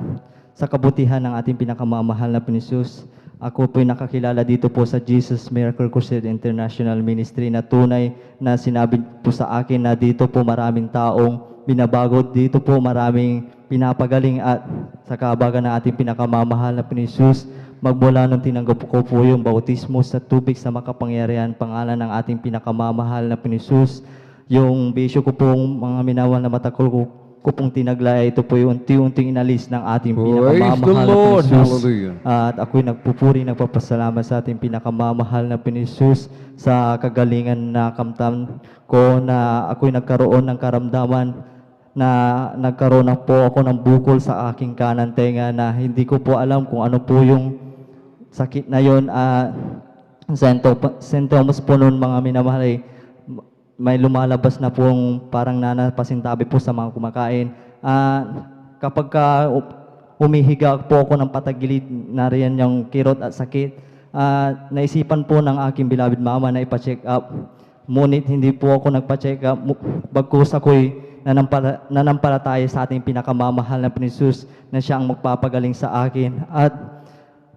sa kabutihan ng ating pinakamamahal na Jesus, ako po'y nakakilala dito po sa Jesus Miracle Crusade International Ministry na tunay na sinabi po sa akin na dito po maraming taong binabago, dito po maraming pinapagaling at sa kahabagan ng ating pinakamamahal na Jesus, magmula nung tinanggap ko po yung bautismo sa tubig sa makapangyarihan pangalan ng ating pinakamamahal na Jesus, yung bisyo ko pong mga minawal na matakol ko pong tinaglay, ito po yung unti-unting inalis ng ating pinakamamahal na Jesus. At ako'y nagpupuri, nagpapasalamat sa ating pinakamamahal na Jesus sa kagalingan na kamtam ko na ako'y nagkaroon ng karamdaman na nagkaroon na po ako ng bukol sa aking kanan tenga na hindi ko po alam kung ano po yung sakit na yon. St. Thomas po noon mga minamahal, may lumalabas na pong parang nanapasintabi po sa mga kumakain. Kapag humihiga po ako ng patagilid, nariyan yung kirot at sakit, naisipan po ng aking beloved mama na ipa-check up. Ngunit hindi po ako nagpa-check up, bagkus ako'y nanampalataya sa ating pinakamamahal na Jesus na siya ang magpapagaling sa akin. At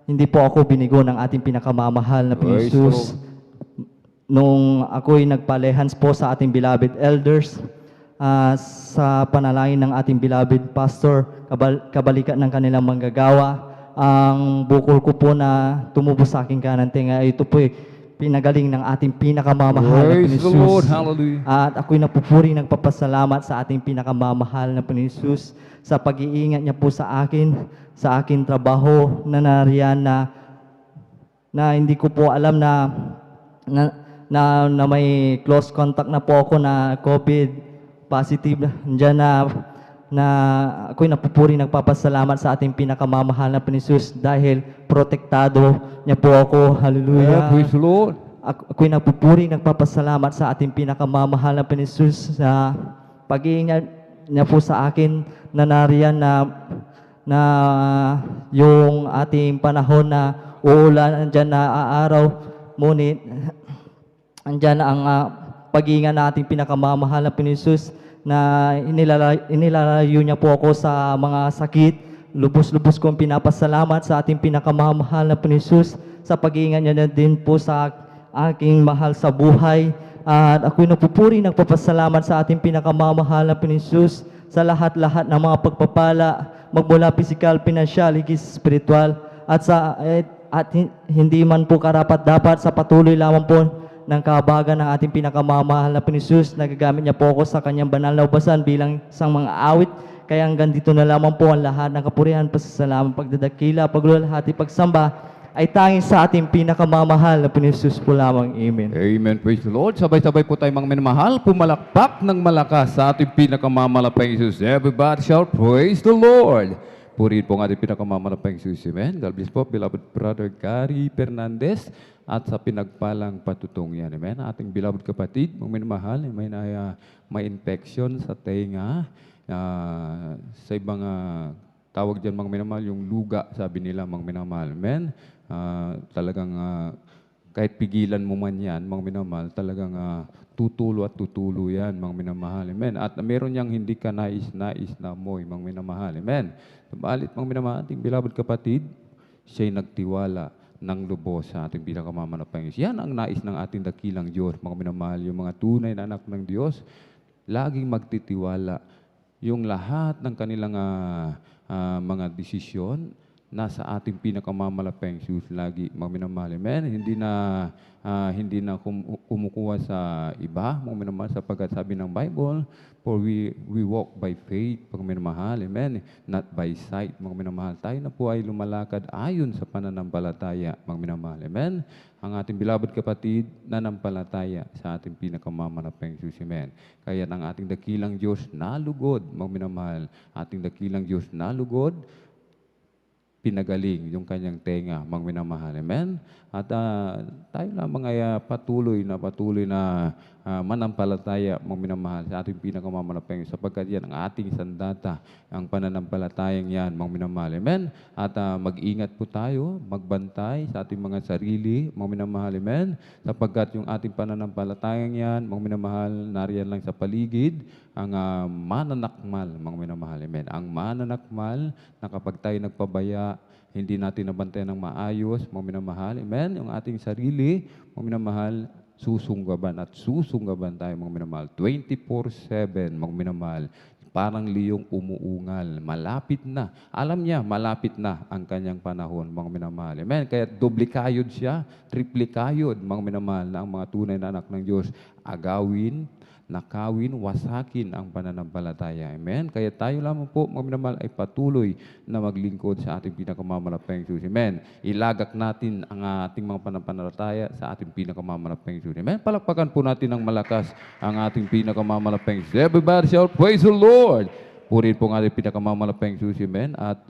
hindi po ako binigo ng ating pinakamamahal na Jesus. Nung ako'y nagpalehans po sa ating beloved elders, sa panalangin ng ating beloved pastor, kabalikan ng kanilang manggagawa, ang bukol ko po na tumubo sa aking kanan tenga, ito po pinagaling ng ating pinakamamahal na Jesus. At ako'y napupuri, nagpapasalamat sa ating pinakamamahal na Jesus sa pag-iingat niya po sa akin trabaho na nariyan na hindi ko po alam na may close contact na po ako na COVID positive. Diyan na ako'y napupuri, nagpapasalamat sa ating pinakamamahal na Jesus dahil protektado niya po ako. Hallelujah. Praise the Lord. Ako'y napupuri, nagpapasalamat sa ating pinakamamahal na Jesus sa pag-iingat niya po sa akin na nariyan na yung ating panahon na uulan, andyan na araw, ngunit andyan ang pag-iingat na ating pinakamamahal na Jesus na inilalayo niya po ako sa mga sakit. Lubos-lubos kong pinapasalamat sa ating pinakamamahal na Jesus sa pag-iingat niya din po sa aking mahal sa buhay. At ako'y napupuri, nagpapasalamat sa ating pinakamamahal na Jesus sa lahat-lahat ng mga pagpapala, magmula physical, pinansyal, higit spiritual, at hindi man po karapat-dapat sa patuloy lamang po ng kahabagan ng ating pinakamamahal na Jesus. Nagagamit niya po ako sa kanyang banal na ubasan bilang isang mga awit. Kaya hanggang dito na lamang po ang lahat ng kapurihan, pasasalamat, pagdadakila, paglulahati, pagsamba ay tanging sa ating pinakamamahal na Jesus po lamang. Amen. Amen. Praise the Lord. Sabay-sabay po tayo mga minamahal, pumalakpak ng malakas sa ating pinakamamahal na Jesus. Everybody shall praise the Lord. Purihin po ang ating pinakamamahal na Jesus. Amen. God bless po, beloved brother Gary Fernandez, at sa pinagpalang patutungyan. Amen. Ating beloved kapatid, mga minamahal, may infection sa tenga, sa ibang tawag dyan mga minamahal, yung luga, sabi nila mga minamahal. Amen. Talagang kahit pigilan mo man yan, mga minamahal, talagang tutulo at tutulo yan, mga minamahal. Amen. At meron niyang hindi ka nais-nais na amoy, mga minamahal. Amen. Subalit, mga minamahal, ating beloved kapatid, siya'y nagtiwala ng lubos sa ating pinakamamanapang Diyos. Yan ang nais ng ating dakilang Diyos, mga minamahal. Yung mga tunay na anak ng Diyos, laging magtitiwala. Yung lahat ng kanilang mga desisyon, nasa ating pinakamamalapang Diyos lagi, mga minamahal. Amen. Hindi na kumukuha sa iba, mga minamahal, sapagkat sabi ng Bible, for we walk by faith, mga minamahal. Amen. Not by sight, mga minamahal. Tayo na po ay lumalakad ayon sa pananampalataya, mga minamahal. Amen. Ang ating beloved kapatid, nanampalataya sa ating pinakamamalapang Diyos. Amen. Kaya ang ating dakilang Diyos nalugod, mga minamahal. Ating dakilang Diyos nalugod, pinagaling yung kanyang tenga, mga minamahal. Amen? At tayo lamang ay patuloy na manampalataya, mga minamahal, sa ating pinakamamalapang, sapagkat yan ang ating sandata, ang pananampalatayang yan, mga minamahal. Amen? At mag-ingat po tayo, magbantay sa ating mga sarili, mga minamahal. Amen? Sapagkat yung ating pananampalatayang yan, mga minamahal, nariyan lang sa paligid, ang mananakmal, mga minamahal. Amen? Ang mananakmal na kapag tayo nagpabaya, hindi natin nabantayan ng maayos, mga minamahal. Amen? Yung ating sarili, mga minamahal, susunggaban at susunggaban tayo, mga minamahal. 24/7, mga minamahal. Parang liyong umuungal. Malapit na. Alam niya, malapit na ang kanyang panahon, mga minamahal. Amen? Kaya doble kayod siya, triple kayod, mga minamahal, na ang mga tunay na anak ng Diyos agawin, nakawin, wasakin ang pananampalataya. Amen? Kaya tayo lamang po, mga minamahal, ay patuloy na maglingkod sa ating pinakamamalapang Diyos. Amen? Ilagak natin ang ating mga pananampalataya sa ating pinakamamalapang Diyos. Amen? Palakpakan po natin ng malakas ang ating pinakamamalapang Diyos. Everybody shout, praise the Lord! Purihin po ang ating pinakamamalapang Diyos. Amen? At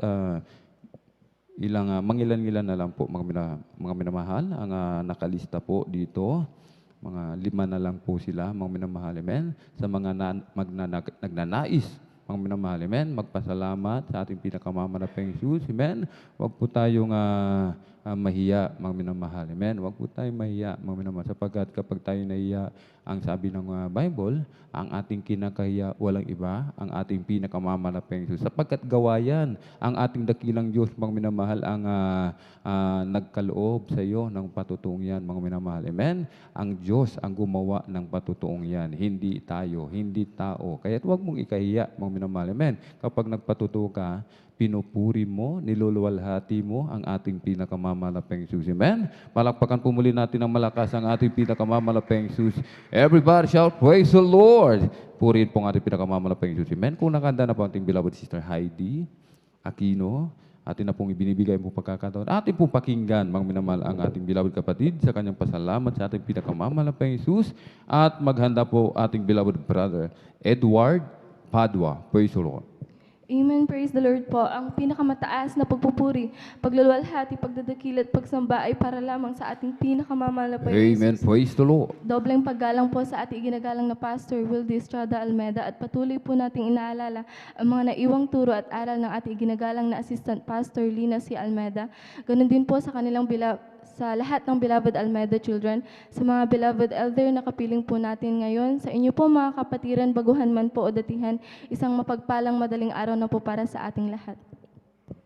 mangilan-ngilan na lang po, mga minamahal, ang nakalista po dito. Mga 5 na lang po sila, mga minamahal. Amen? Sa mga nagnanais, mga minamahal. Amen? Magpasalamat sa ating pinakamamalapang Diyos. Amen? Huwag po tayong mahiya, mga minamahal. Amen? Huwag po tayong mahiya, mga minamahal. Sapagkat kapag tayo nahiya, ang sabi ng Bible, ang ating kinakahiya, walang iba, ang ating pinakamamalapang Diyos. Sapagkat gawa yan, ang ating dakilang Diyos, mga minamahal, ang nagkaloob sa iyo ng patutuong yan, mga minamahal. Amen? Ang Diyos ang gumawa ng patutuong yan, hindi tayo, hindi tao. Kaya huwag mong ikahiya, mga minamahal. Amen? Kapag nagpatuto ka, pinupuri mo, niluluwalhati mo ang ating pinakamamalapang Diyos. Amen? Palakpakan po muli natin ng malakas ang ating pinakamamalapang Diyos. Everybody shout, praise the Lord! Purihin po ang ating pinakamamalapang Diyos. Amen? Kung nakanda na po ating beloved Sister Heidi Aquino, atin na pong ibinibigay po pagkakataon. Atin pong pakinggan, mga minamahal, ang ating beloved kapatid sa kanyang pasalamat sa ating pinakamamalapang Diyos. At maghanda po ating beloved brother, Edward Padua. Praise the Lord. Amen. Praise the Lord po. Ang pinakamataas na pagpupuri, pagluluwalhati, pagdadakil at pagsamba ay para lamang sa ating pinakamamahal na Panginoon. Amen. Praise the Lord. Dobleng paggalang po sa ating ginagalang na Pastor Wildy Estrada Almeda at patuloy po nating inaalala ang mga naiwang turo at aral ng ating ginagalang na Assistant Pastor Lina C. Almeda. Ganon din po sa kanilang sa lahat ng beloved Almeda children, sa mga beloved elder na kapiling po natin ngayon, sa inyo po mga kapatiran, baguhan man po o datihan, isang mapagpalang madaling araw na po para sa ating lahat.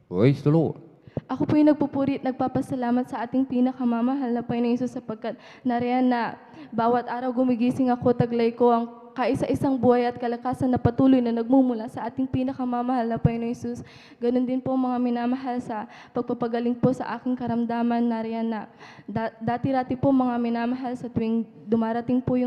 Praise the Lord. Ako po yung nagpupuri at nagpapasalamat sa ating pinakamamahal na Panginoon Hesus sapagkat nariyan na bawat araw gumigising ako, taglay ko ang kaisa-isang buhay at kalakasan na patuloy na nagmumula sa ating pinakamamahal na Panginoon Hesus. Ganon din po mga minamahal sa pagpapagaling po sa aking karamdaman, nariyan na dati-rati po mga minamahal sa tuwing dumarating po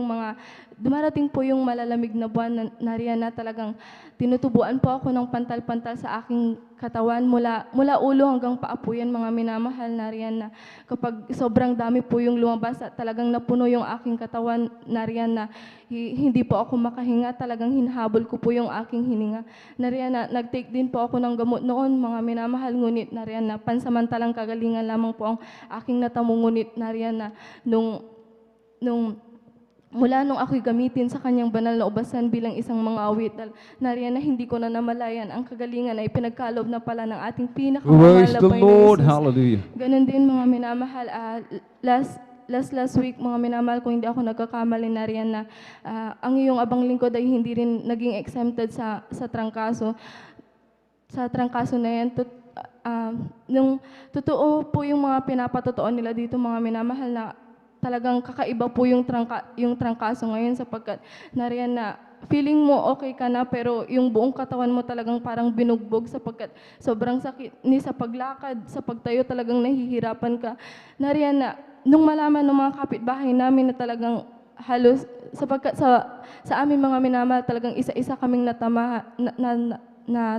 yung malalamig na buwan, nariyan na talagang tinutubuan po ako ng pantal-pantal sa aking katawan mula ulo hanggang paa po yan, mga minamahal, nariyan na kapag sobrang dami po yung lumabas at talagang napuno yung aking katawan, nariyan na hindi po ako makahinga, talagang hinahabol ko po yung aking hininga. Nariyan na nag-take din po ako ng gamot noon, mga minamahal, ngunit nariyan na pansamantalang kagalingan lamang po ang aking natamo, ngunit nariyan na nung mula nung ako'y gamitin sa kanyang banal na ubasan bilang isang mga awit, nariyan na hindi ko na namalayan ang kagalingan ay pinagkalob na pala ng ating pinakamamahal Praise na the Panginoon Lord. Jesus. Hallelujah. Ganon din mga minamahal, last week mga minamahal, kung hindi ako nagkakamali, nariyan na ang iyong abang lingkod ay hindi rin naging exempted sa trangkaso. Sa trangkaso na yan, nung totoo po yung mga pinapatotoo nila dito mga minamahal na talagang kakaiba po yung trangkaso ngayon sapagkat nariyan na feeling mo okay ka na pero yung buong katawan mo talagang parang binugbog sapagkat sobrang sakit ni sa paglakad, sa pagtayo talagang nahihirapan ka. Nariyan na nung malaman ng mga kapitbahay namin na talagang halos sapagkat sa aming mga minamahal talagang isa-isa kaming na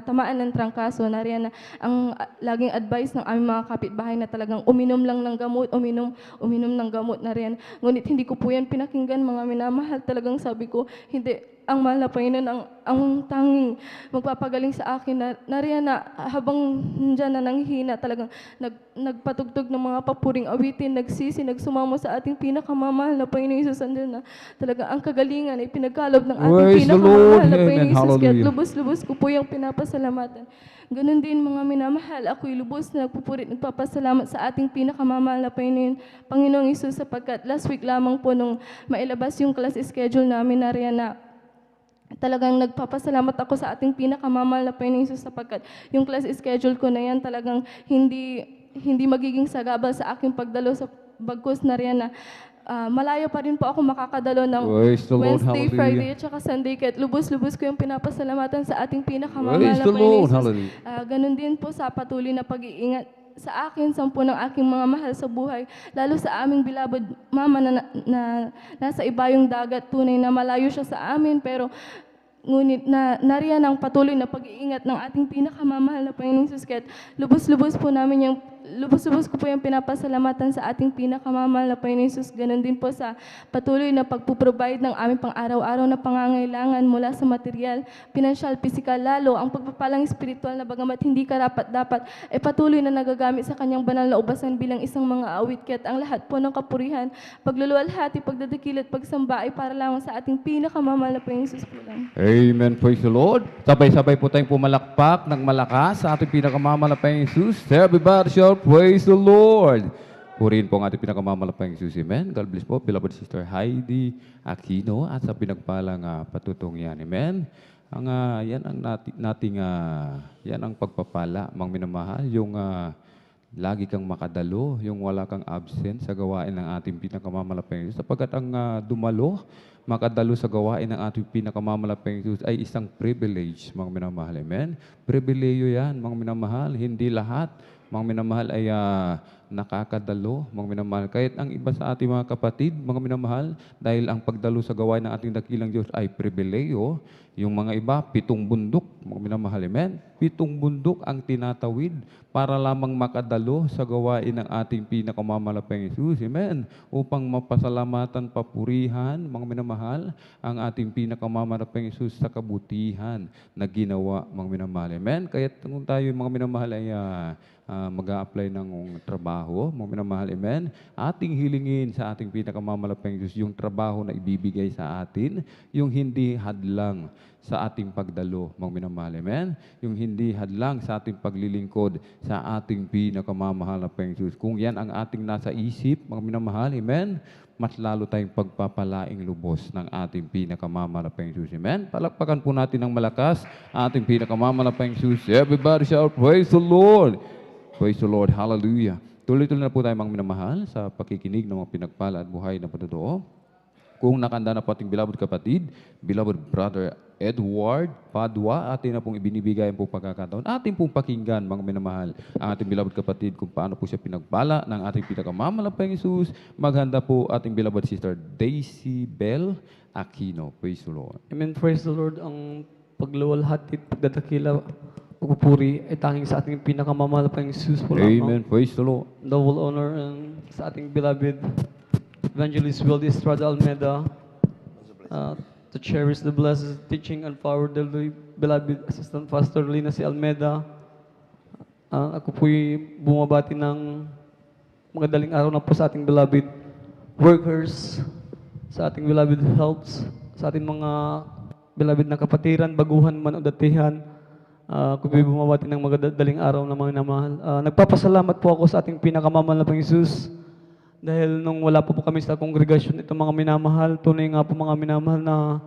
tamaan ng trangkaso, nariyan na ang laging advice ng aming mga kapitbahay na talagang uminom lang ng gamot, uminom ng gamot, nariyan. Ngunit hindi ko po yan pinakinggan mga minamahal, talagang sabi ko, hindi, ang mahal na Panginoon ang tanging magpapagaling sa akin na nariyan na habang dyan na nanghihina talagang nagpatugtog ng mga papuring awitin, nagsisi, nagsumamo sa ating pinakamamahal na Panginoon Jesus, andyan na talaga ang kagalingan ay pinagkalob ng ating Praise the pinakamamahal Lord. na Panginoon Amen. Jesus. Kaya Hallelujah. lubos-lubos ko po yung pinapasalamatan. Ganun din mga minamahal, ako'y lubos na nagpupurit, nagpapasalamat sa ating pinakamamahal na Panginoong Isus sapagkat last week lamang po nung mailabas yung class schedule namin, nariyan na talagang nagpapasalamat ako sa ating pinakamamahal na Panginoong Isus sapagkat yung class schedule ko na yan talagang hindi magiging sagabal sa aking pagdalo sa bagkus, nariyan na malayo pa rin po ako makakadalo ng Praise the Lord. Wednesday, Hallelujah. Friday at saka Sunday. Kahit lubos-lubos ko yung pinapasalamatan sa ating pinakamamahal Praise na the Panginoon Lord. Jesus. Hallelujah. Ganun din po sa patuloy na pag-iingat sa akin, sampu ng aking mga mahal sa buhay, lalo sa aming beloved mama na nasa ibayong dagat, tunay na malayo siya sa amin, pero ngunit nariyan ang patuloy na pag-iingat ng ating pinakamamahal na Panginoong Jesus. Kahit lubos-lubos ko po yung pinapasalamatan sa ating pinakamamahal na Panginoong Jesus. Ganon din po sa patuloy na pagpuprovide ng aming pang-araw-araw na pangangailangan mula sa material, pinansyal, pisikal, lalo ang pagpapalang espiritual na bagamat hindi karapat-dapat ay patuloy na nagagamit sa kanyang banal na ubasan bilang isang mga awit. Kaya't ang lahat po ng kapurihan, pagluluwalhati, pagdadakil at pagsamba ay para lamang sa ating pinakamamahal na Panginoong Jesus po lang. Amen. Praise the Lord. Sabay-sabay po tayong pumalakpak ng malakas sa ating pinakamamahal na Panginoong Jesus. Everybody shout, praise the Lord. Purihin po ang ating pinakamamahal na Panginoong Jesus. Amen. God bless po, beloved Sister Heidi Aquino at sa pinagpalang patutong yan. Amen. Yan ang pagpapala, mga minamahal, yung lagi kang makadalo, yung wala kang absent sa gawain ng ating pinakamamahal na Panginoon. Sapagkat ang dumalo, makadalo sa gawain ng ating pinakamamahal na Panginoon ay isang privilege, mga minamahal. Amen? Pribileyo yan, mga minamahal. Hindi lahat, mga minamahal, ay nakakadalo, mga minamahal. Kahit ang iba sa ating mga kapatid, mga minamahal, dahil ang pagdalo sa gawain ng ating dakilang Diyos ay pribileyo, yung mga iba, 7 bundok, mga minamahal. Amen? 7 bundok ang tinatawid para lamang makadalo sa gawain ng ating pinakamamahal na Panginoon. Amen? Upang mapasalamatan, papurihan, mga minamahal, ang ating pinakamamahal na Panginoon sa kabutihan na ginawa, mga minamahal. Amen? Kaya kung tayo, mga minamahal, ay mag-a-apply ng trabaho, mga minamahal, amen? Ating hilingin sa ating pinakamamahal na Panginoon yung trabaho na ibibigay sa atin, yung hindi hadlang sa ating pagdalo, mga minamahal, amen? Yung hindi hadlang sa ating paglilingkod sa ating pinakamamahal na Panginoon. Kung yan ang ating nasa isip, mga minamahal, amen? Mas lalo tayong pagpapalaing lubos ng ating pinakamamahal na Panginoon. Amen? Palakpakan po natin ng malakas ating pinakamamahal na Panginoon. Everybody shout, praise the Lord! Praise the Lord. Hallelujah. Tuloy-tuloy na po tayo, mga minamahal, sa pakikinig ng mga pinagpala at buhay na patotoo. Kung nakanda na po ating beloved kapatid, beloved brother Edward Padua, atin na pong ibinibigay po pagkakataon. Atin pong pakinggan, mga minamahal, ang ating beloved kapatid kung paano po siya pinagpala ng ating pinakamamahal na Panginoon. Maghanda po ating beloved sister Daisy Bell Aquino. Praise the Lord. Amen. Praise the Lord. Ang pagluwalhati, pagdadakila, pagpupuri ay tanging sa ating pinakamamahal na Panginoong Jesus po lamang. Amen. Praise the Lord. Double honor sa ating beloved Evangelist Wildy Estrada Almeida to cherish the blessed teaching and power of the beloved Assistant Pastor Lina C. Almeida. Ako po'y bumabati ng magadaling araw na po sa ating beloved workers sa ating beloved helps, sa ating mga beloved na kapatiran, baguhan man o datihan. Kung bumabati ng magadaling araw na mga minamahal. Nagpapasalamat po ako sa ating pinakamamahal na Panginoong Jesus dahil nung wala po kami sa kongregasyon itong mga minamahal, tunay nga po mga minamahal na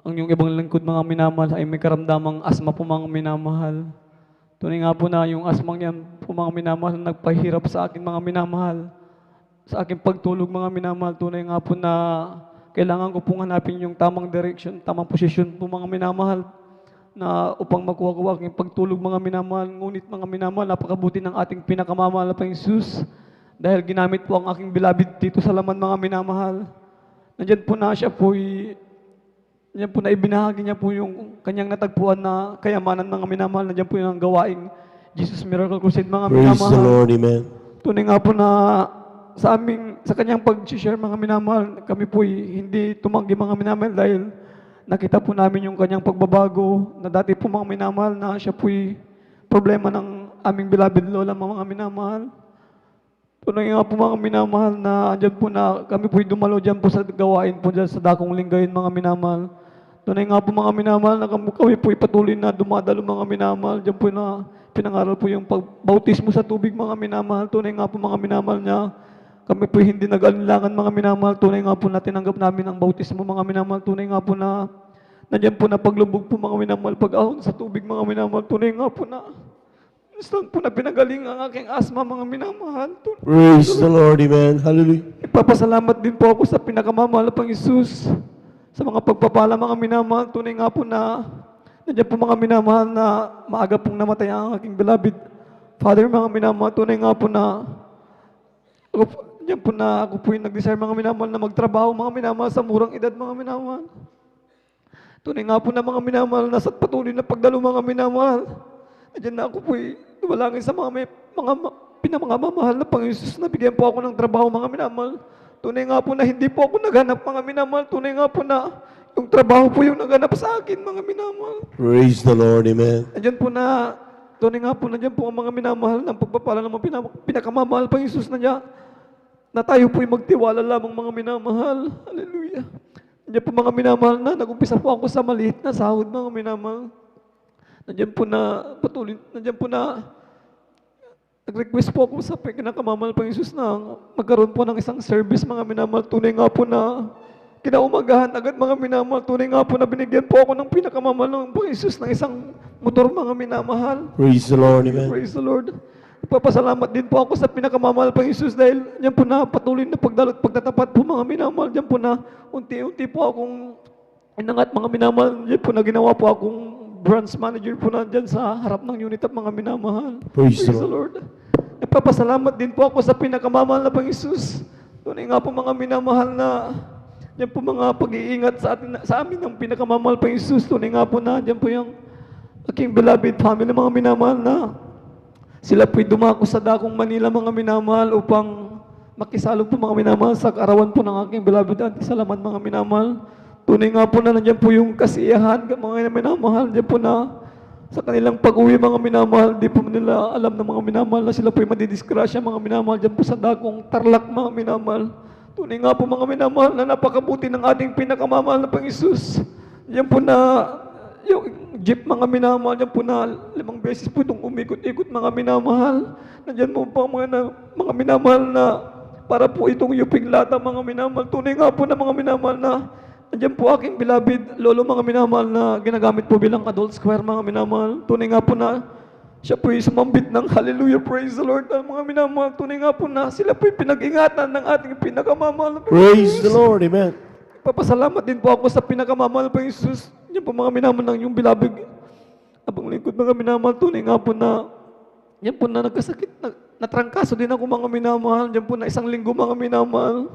ang yung ibang lingkod mga minamahal ay may karamdamang asma po mga minamahal. Tunay nga po na yung asmang yan po mga minamahal nagpahirap sa akin mga minamahal. Sa aking pagtulog mga minamahal, tunay nga po na kailangan ko pong hanapin yung tamang direction, tamang posisyon po mga minamahal na upang makuha ko aking pagtulog mga minamahal. Ngunit mga minamahal, napakabuti ng ating pinakamamahal na Panginoong Jesus dahil ginamit po ang aking beloved dito sa laman mga minamahal. Nandiyan po na siya po, nandiyan po na ibinahagi niya po yung kanyang natagpuan na kayamanan mga minamahal. Nandiyan po yung gawaing Jesus Miracle Crusade mga Praise minamahal. the Lord, amen. Tunay nga po na sa kanyang pag-share mga minamahal, kami po hindi tumanggi mga minamahal dahil nakita po namin yung kanyang pagbabago na dati po mga minamahal na siya po'y problema ng aming beloved lola mga minamahal. Tunay nga po mga minamahal na andyan po na kami po'y dumalo dyan po sa gawain po dyan sa Dakong Linggayin mga minamahal. Tunay nga po mga minamahal na kami po'y patuloy na dumadalo mga minamahal. Dyan po na pinangaral po yung pagbautismo sa tubig mga minamahal. Tunay nga po mga minamahal niya kami po hindi nag-alinlangan mga minamahal. Tunay nga po na tinanggap namin ang bautismo mga minamahal. Tunay nga po na nandiyan po na paglubog po mga minamahal. Pag-ahon sa tubig mga minamahal. Tunay nga po na instant po na pinagaling ang aking asma mga minamahal. Praise the Lord, amen. Hallelujah. Ipapasalamat din po ako sa pinakamamahal na Panginoon sa mga pagpapala mga minamahal. Tunay nga po na nandiyan po mga minamahal na maaga pong namatay ang aking beloved Father mga minamahal. Tunay nga po na diyan po na ako po yung nag-desire mga minamahal na magtrabaho mga minamahal sa murang edad mga minamahal. Tunay nga po na mga minamahal na sa patuloy na pagdalo mga minamahal. Diyan na ako po dumalangin sa mga pinamamahal na Panginoon Jesus na bigyan po ako ng trabaho mga minamahal. Tunay nga po na hindi po ako naghanap mga minamahal. Tunay nga po na yung trabaho po yung naghanap sa akin mga minamahal. Praise the Lord, amen. Diyan po na, tunay nga po na diyan po ang mga minamahal ng pagpapala ng mga pinakamamahal Panginoon Jesus na niya na tayo po'y magtiwala lamang mga minamahal. Hallelujah. Nandiyan po mga minamahal na, nag-umpisa po ako sa maliit na sahod mga minamahal. Nandiyan po na, patuloy, nandiyan po na, nag-request po ako sa pinakamamahal Panginoon Jesus na magkaroon po ng isang service mga minamahal. Tunay nga po na, kinaumagahan agad mga minamahal. Tunay nga po na binigyan po ako ng pinakamamahal ng Panginoon Jesus ng isang motor mga minamahal. Praise the Lord, amen. Praise the Lord. Nagpapasalamat din po ako sa pinakamamahal Panginoon Jesus dahil yan po na patuloy na pagdalo at pagtatapat po mga minamahal. Diyan po na unti-unti po akong inangat mga minamahal. Diyan po na ginawa po akong branch manager po na dyan sa harap ng unit at mga minamahal. Praise the Lord. Nagpapasalamat din po ako sa pinakamamahal na Panginoon Jesus. Tunay nga po mga minamahal na yan po mga pag-iingat sa amin ng pinakamamahal Panginoon Jesus. Tunay nga po na dyan po yung aking beloved family mga minamahal na sila po'y dumako sa Dakong Manila mga minamahal upang makisalo po mga minamahal sa kaarawan po ng aking beloved auntie Salamat mga minamahal. Tunay nga po na nandiyan po yung kasiyahan mga minamahal. Nandiyan po na sa kanilang pag-uwi mga minamahal, di po nila alam ng mga minamahal na sila po'y madidiskrasya mga minamahal. Diyan po sa Dakong Tarlac mga minamahal. Tunay nga po mga minamahal na napakabuti ng ating pinakamamahal na Panginoon Jesus. Diyan po na yung jeep mga minamahal, diyan po na 5 beses po itong umikot-ikot mga minamahal. Nandiyan mo pa mga minamahal na para po itong Yuping Lata mga minamahal. Tunay nga po na mga minamahal na nandiyan po aking beloved lolo mga minamahal na ginagamit po bilang adult square mga minamahal. Tunay nga po na siya po'y sumambit ng hallelujah, praise the Lord ang mga minamahal. Tunay nga po na sila po'y pinag-ingatan ng ating pinakamamahal. Praise the Lord, amen. Papasalamat din po ako sa pinakamamahal Panginoon Jesus. Yan po mga minamahal ng yung beloved abang lingkod mga minamahal. Tunay nga po na yan po na nagkasakit, natrangkaso din ako mga minamahal. Yan po na 1 linggo mga minamahal.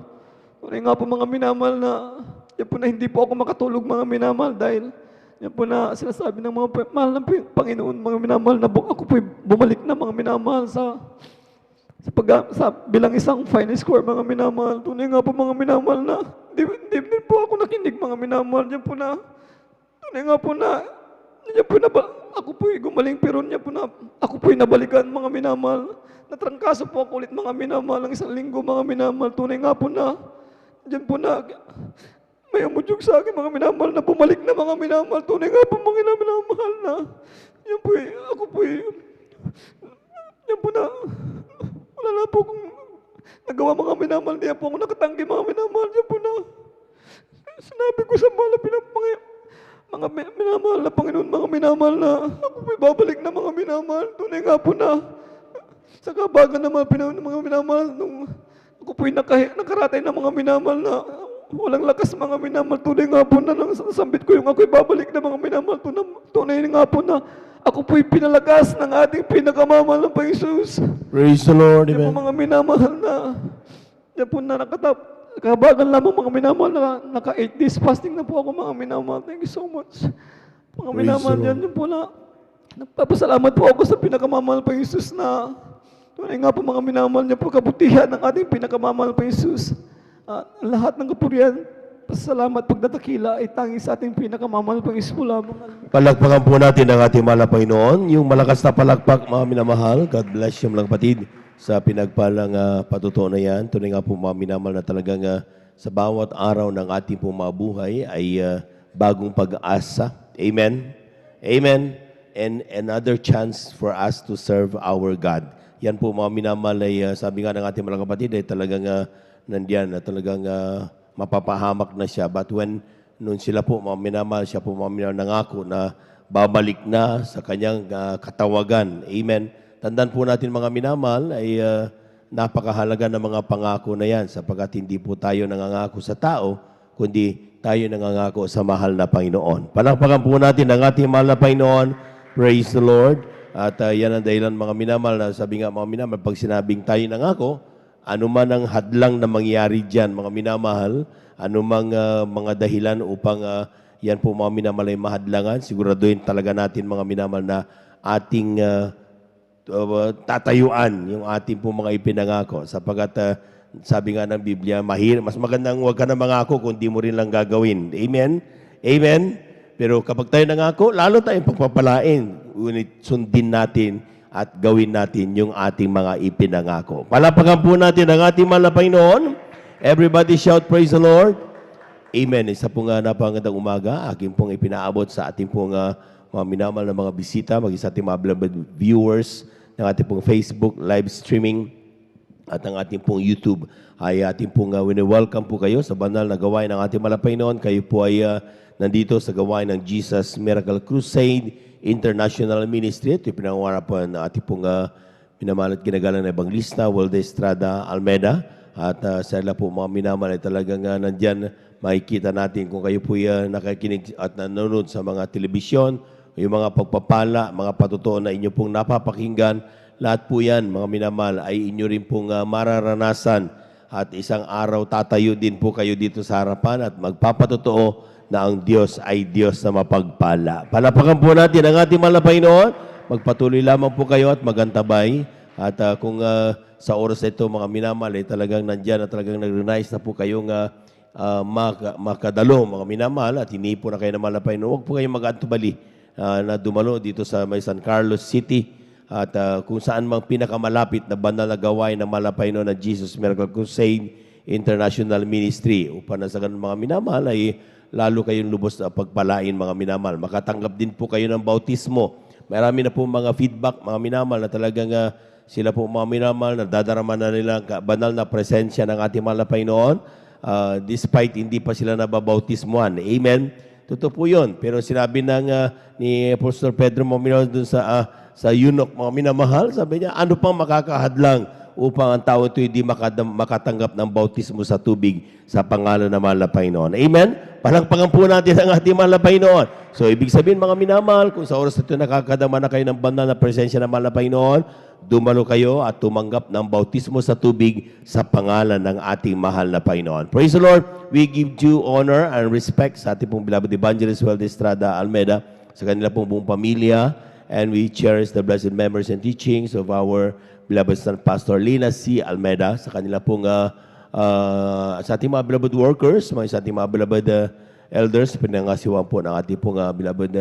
Tunay nga po mga minamahal na yan po na hindi po ako makatulog mga minamahal dahil yan po na sinasabi ng mga mahal ng Panginoon mga minamahal na ako po'y bumalik na mga minamahal sa bilang isang final score mga minamahal. Tunay nga po mga minamahal na hindi po ako nakinig mga minamahal. Diyan po na tunay nga po na ako po'y gumaling pero niya po na ako po'y nabalikan mga minamahal. Natrangkaso po ako ulit mga minamahal ng 1 linggo mga minamahal. Tunay nga po na Diyan po na may umudyog sa akin mga minamahal na bumalik na mga minamahal. Tunay nga po mga minamahal na. Yan po ako po yan po na wala na po akong nagawa mga minamahal. Diyan po ako nakatanggi mga minamahal. Yan po na sinabi ko sa mga minamahal na Panginoon, mga minamahal na ako po'y babalik na mga minamahal. Tunay nga po na sa kabagan na mga minamahal nung ako po'y nakaratay na mga minamahal na walang lakas mga minamahal. Tunay nga po na nang sambit ko yung ako'y babalik na mga minamahal. Tunay nga po na ako po'y pinalakas ng ating pinakamamahal ng Panginoon. Praise the Lord. Yan po Amen. mga minamahal na yan po na kabagan lamang mga minamahal na naka 8 days fasting na po ako mga minamahal. Thank you so much. Mga Praise minamahal the yan po na nagpapasalamat po ako sa pinakamamahal pa Jesus na tunay nga po mga minamahal niya po kabutihan ng ating pinakamamahal pa Jesus. Lahat ng kapurihan, pasalamat pagdatakila ay tanging sa ating pinakamamahal pa Jesus po lamang. Palakpakan po natin ang ating mahal na Panginoon. Yung malakas na palakpak, mga minamahal. God bless you, mga kapatid, sa pinagpalang patutuo na yan. Tunay nga po mga minamahal na talagang sa bawat araw ng ating pong mga buhay ay bagong pag-asa. Amen? Amen? And another chance for us to serve our God. Yan po mga minamahal ay sabi nga ng ating mga kapatid ay talagang nandiyan na talagang mapapahamak na siya. But noon sila po mga minamahal, siya po mga minamahal nangako na babalik na sa kanyang katawagan. Amen? Tandaan po natin mga minamahal ay napakahalaga ng mga pangako na yan sapagkat hindi po tayo nangangako sa tao, kundi tayo nangangako sa mahal na Panginoon. Palakpakan po natin ang ating mahal na Panginoon. Praise the Lord. At yan ang dahilan mga minamahal na sabi nga mga minamahal, pag sinabing tayo nangako, anuman ang hadlang na mangyari dyan mga minamahal, anumang mga dahilan upang yan po mga minamahal ay mahadlangan, siguraduhin talaga natin mga minamahal na ating tatayuan yung ating po mga ipinangako. Sapagkat sabi nga ng Biblia, mas magandang huwag ka na mangako kung di mo rin lang gagawin. Amen? Amen? Pero kapag tayo nangako, lalo tayong pagpapalain. Ngunit sundin natin at gawin natin yung ating mga ipinangako. Palapakan po natin ang ating mahal na Panginoon. Everybody shout, praise the Lord. Amen. Isa po nga napakagandang umaga, aking pong ipinaabot sa ating pong mga minamahal na mga bisita, maging sa ating mga beloved viewers ng ating pong Facebook live streaming at ang ating pong YouTube. Ay ating pong wini-welcome po kayo sa banal na gawain ng ating mahal na Panginoon. Kayo po ay nandito sa gawain ng Jesus Miracle Crusade International Ministry. Ito yung pinangungarapan ng ating pong minamahal at ginagalang na Evangelista, Walde Estrada Almeida. At sa ila po mga minamahal ay talagang nandyan, makikita natin kung kayo po nakikinig at nanonood sa mga telebisyon, yung mga pagpapala, mga patutuo na inyo pong napapakinggan. Lahat po yan, mga minamahal, ay inyo rin pong mararanasan. At isang araw tatayo din po kayo dito sa harapan at magpapatutuo na ang Diyos ay Diyos na mapagpala. Palapakan po natin ang ating mahal na Panginoon. Magpatuloy lamang po kayo at magantabay. At kung sa oras ito, mga minamahal, ay talagang nandyan at talagang nag-realize na po kayong makadalo, mga minamahal, at hindi po na kayo na mahal na Panginoon. Huwag po kayong mag-antubali na dumalo dito sa may San Carlos City. At kung saan mang pinakamalapit na banal na gawain ng mahal na Panginoon na Jesus Miracle Crusade International Ministry. Upang na sa ganun mga minamahal ay lalo kayong lubos na pagpalain mga minamahal. Makatanggap din po kayo ng bautismo. Marami na po mga feedback mga minamahal na talagang sila po mga minamahal na dadarama na nila banal na presensya ng ating mahal na Panginoon despite hindi pa sila nababautismoan. Amen? Totoo po yun. Pero sinabi ni Apostol Pedro mga dun sa eunuch mga minamahal, sabi niya, ano pang makakahadlang upang ang tao ito hindi makatanggap ng bautismo sa tubig sa pangalan ng mahal na Panginoon. Amen? Palakpakan po natin ang ating mahal na Panginoon. So, ibig sabihin mga minamahal, kung sa oras ito nakakadama na kayo ng banal na presensya ng mahal na Panginoon, dumalo kayo at tumanggap ng bautismo sa tubig sa pangalan ng ating mahal na Panginoon. Praise the Lord. We give due honor and respect sa ating pong beloved Evangelist Walde Estrada Almeida, sa kanila pong buong pamilya, and we cherish the blessed memories and teachings of our beloved son, Pastor Lina C. Almeida, sa kanila pong sa ating mga beloved workers, sa ating mga beloved elders, pinangasiwang po ng ating pong beloved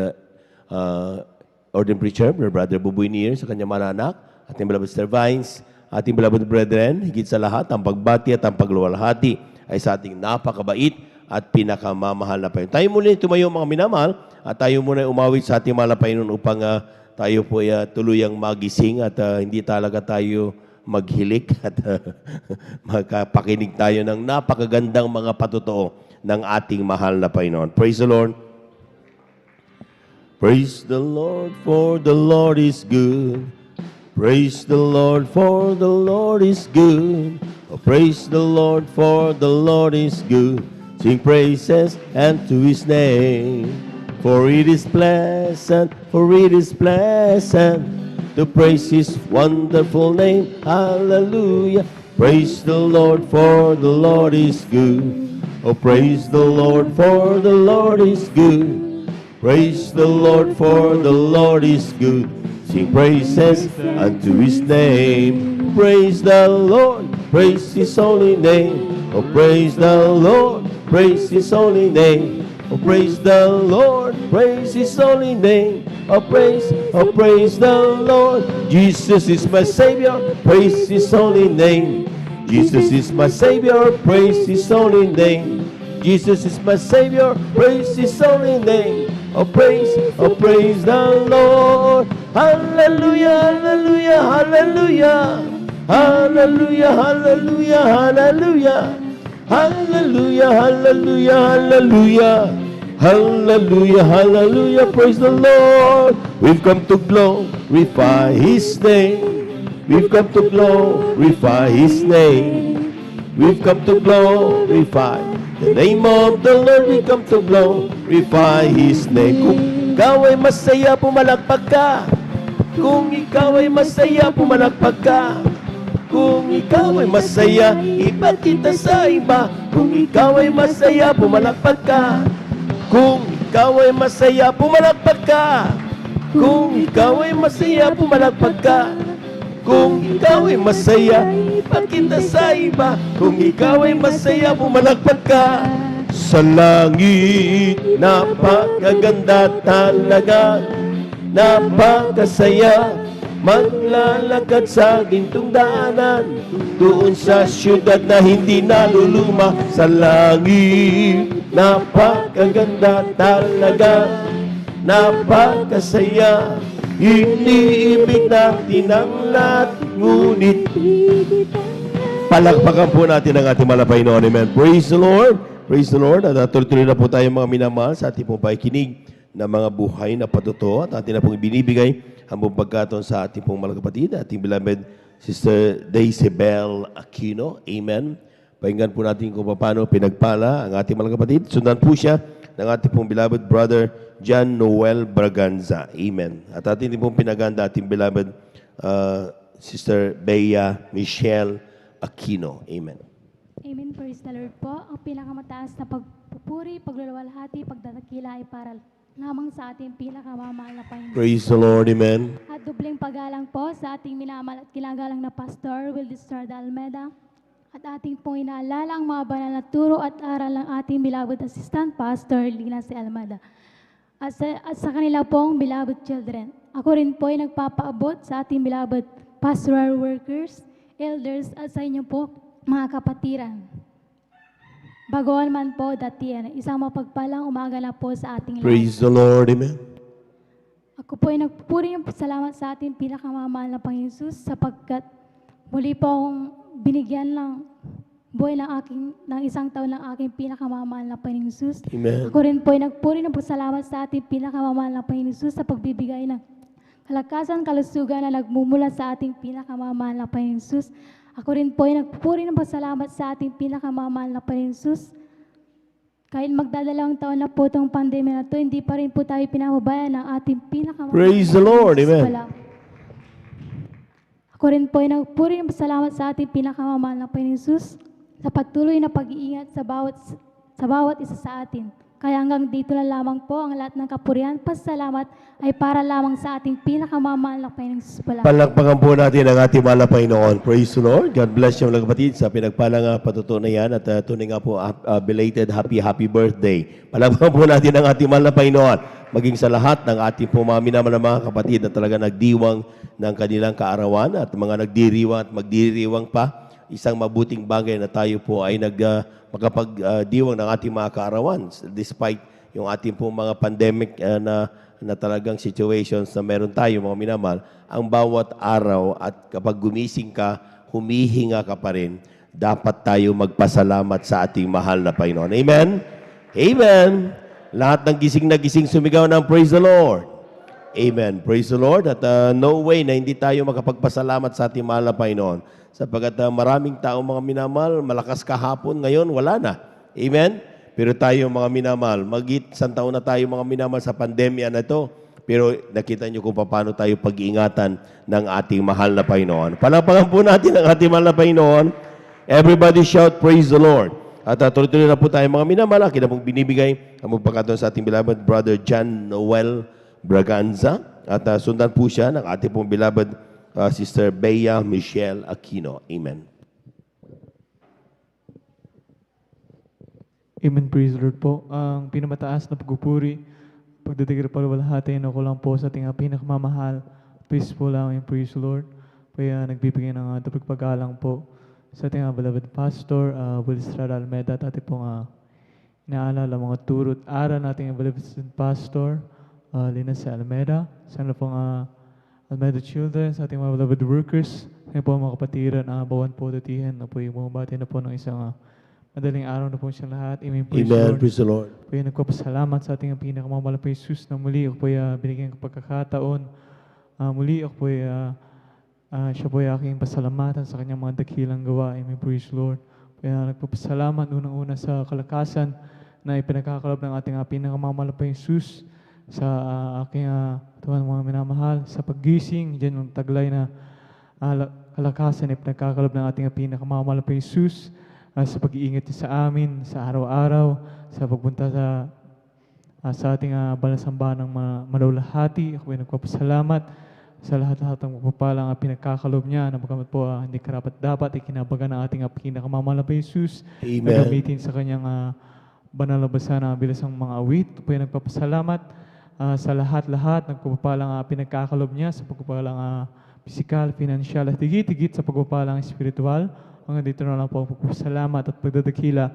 ordained preacher, Brother Buboy Nier, sa kanyang mga anak, ating beloved Sister Vines, ating beloved brethren, higit sa lahat, ang pagbati at ang pagluwalhati ay sa ating napakabait at pinakamamahal na Panginoon. Tayo muli tumayo mga minamahal at tayo muna umawit sa ating mahal na Panginoon upang tayo po ay tuluyang magising at hindi talaga tayo maghilik at magpakinig tayo ng napakagandang mga patotoo ng ating mahal na Panginoon. Praise the Lord. Praise the Lord, for the Lord is good. Praise the Lord, for the Lord is good. Oh, praise the Lord, for the Lord is good. Sing praises unto His name. For it is pleasant, to praise His wonderful name. Hallelujah. Praise the Lord, for the Lord is good. Oh, praise the Lord, for the Lord is good. Praise the Lord, for the Lord is good. Sing praises unto His name. Praise the Lord, praise His holy name. Oh, praise the Lord, praise His holy name. Oh, praise the Lord, praise His holy name. Oh, praise the Lord. Jesus is my Savior, praise His holy name. Jesus is my Savior, praise His holy name. Jesus is my Savior, praise His holy name. Oh, praise the Lord. Hallelujah, hallelujah, hallelujah. Hallelujah, hallelujah, hallelujah. Hallelujah, hallelujah, hallelujah. Hallelujah, hallelujah, praise the Lord. We've come to glorify His name. We've come to glorify His name. We've come to glorify the name of the Lord. We come to glorify His name. Kung ikaw ay masaya, pumalakpak ka. Kung ikaw ay masaya, pumalakpak ka. Kung ikaw ay masaya, ipakita sa iba. Kung ikaw ay masaya, pumalakpak ka. Kung ikaw ay masaya, pumalakpak ka. Kung ikaw ay masaya, pumalakpak ka. Kung ikaw ay masaya, ipakita sa iba. Kung ikaw ay masaya, pumalakpak ka. Sa langit, napakaganda talaga. Napakasaya, maglalakad sa gintong daanan. Doon sa syudad na hindi naluluma. Sa langit, napakaganda talaga. Napakasaya, iniibig natin ang lahat, ngunit palakpakan po natin ang ating malapay noon. Amen. Praise the Lord. Praise the Lord. At tuloy-tuloy na po tayo mga minamahal sa ating pong pakikinig ng mga buhay na patotoo at ating na pong binibigay ang buong pagkaton sa ating pong mga kapatid, ating beloved Sister Daisybel Aquino. Amen. Pakinggan po natin kung paano pinagpala ang ating mga kapatid. Sundan po siya ng ating pong beloved brother John Noel Braganza. Amen. At ating din pong pinaganda ating beloved Sister Bea Michelle Aquino. Amen. Amen. Praise the Lord po. Ang pinakamataas na pagpupuri, pagluluwalhati, pagdadakila ay para lamang sa ating pinakamamahal na Panginoon. Praise the Lord. Amen. At dubling paggalang po sa ating minamahal at kinagalang na Pastor Wildy Estrada Almeda. At ating pong inaalala ang mga banal na turo at aral ng ating beloved assistant, Pastor Lina C. Almeda. At sa kanila pong beloved children. Ako rin po ay nagpapaabot sa ating beloved pastoral workers, elders, at sa inyo po, mga kapatiran. Bagoan man po datiyan, isang mapagpalang umaga na po sa ating lahat. Praise the Lord. Amen. Ako po ay nagpupuri ng salamat sa ating pinakamamahal na Panginoon Jesus sapagkat muli po akong binigyan ng buhay ng isang taon ng aking pinakamamahal na Panginoon Jesus. Amen. Ako rin po ay nagpuri ng salamat sa ating pinakamamahal na Panginoon Jesus sa pagbibigay ng kalakasan, kalusugan na nagmumula sa ating pinakamamahal na Panginoon Jesus. Ako rin po ay nagpupuri ng salamat sa ating pinakamamahal na Panginoon Jesus. Kahit magdadalawang taon na po itong pandemya na ito, hindi pa rin po tayo pinababayaan ng ating pinakamamahal. Praise the Lord. Amen. Ako rin po ay nagpupuri ng salamat sa ating pinakamamahal na Panginoon Jesus sa patuloy na pag-iingat sa bawat isa sa atin. Kaya hanggang dito na lamang po ang lahat ng kapurihan, pasalamat ay para lamang sa ating pinakamamahal na Panginoon Jesus. Palakpakan po natin ang ating mahal na Panginoon. Praise the Lord. God bless you mga kapatid sa pinagpalang patuto na yan at tunay nga po belated happy birthday. Palakpakan po natin ang ating mahal na Panginoon. Maging sa lahat ng ating pumaminamang na mga kapatid na talaga nagdiwang ng kanilang kaarawan at mga nagdiriwang at magdiriwang pa isang mabuting bagay na tayo po ay makapagdiwang ng ating mga kaarawan despite yung ating po mga pandemic na talagang situations na meron tayo, mga minamahal. Ang bawat araw at kapag gumising ka, humihinga ka pa rin, dapat tayo magpasalamat sa ating mahal na Panginoon. Amen? Amen! Lahat ng gising na gising sumigaw ng praise the Lord. Amen. Praise the Lord. At no way na hindi tayo makapagpasalamat sa ating mahal na Panginoon. Sapagkat maraming tao, mga minamahal, malakas kahapon, ngayon wala na. Amen? Pero tayo, mga minamahal, isang taon na tayo, mga minamahal, sa pandemya na ito. Pero nakita nyo kung paano tayo pag-iingatan ng ating mahal na Panginoon. Palakpakan po natin ang ating mahal na Panginoon. Everybody shout, praise the Lord. At tuloy-tuloy na po tayo, mga minamahal. Akin na pong binibigay ang magpakataon sa ating beloved brother John Noel Braganza. At sundan po siya ng ating pong beloved Sister Bea Michelle Aquino. Amen. Amen, praise the Lord po. Ang pinamataas na pagpupuri, pagdadigir palawalhati, ako lang po sa ating pinakamamahal. Praise po lang yung praise the Lord. Kaya nagbibigay ng pagpagalang po sa ating beloved pastor, Will Estrada Almeda, at ating pong inaalala mga turot aral nating beloved pastor, Lina C. Almeda, sana pong Almeda Children, sa ating mga beloved workers, ngayon po mga kapatiran, bawan po datihan, na po yung bumabati na po ng isang madaling araw na po siyang lahat. Amen. Praise the Lord. Po yung nagpapasalamat sa ating pinakamamahal po Jesus na muli ako po binigyan ng pagkakataon. Muli ako po siya po aking pasalamatan sa kanyang mga dakilang gawa. Amen. Praise the Lord. Kaya nagpapasalamat unang-una sa kalakasan na ipinagkakalob ng ating pinakamamahal po Jesus sa aking mga minamahal, sa paggising, dyan yung taglay na kalakasan na ipinagkakalob ng ating pinakamamahal po Jesus. Sa pag-iingat niya sa amin, sa araw-araw, sa pagpunta sa ating balasamba ng malawalhati. Ako ay nagpapasalamat sa lahat-lahat ng mapapalang pinagkakalob niya na bagamat po hindi karapat-dapat ikinabaga ng ating pinakamamahal na Jesus. Amen. Nagamitin sa kanyang banal na basa na bilasang mga awit. Ako ay nagpapasalamat sa lahat-lahat ng mapapalang pinagkakalob niya sa pagpapalang pisikal, financial, at higit-higit sa pagpapalang spiritual. Hanggang dito na lang po ang pagpapasalamat at pagdadakila.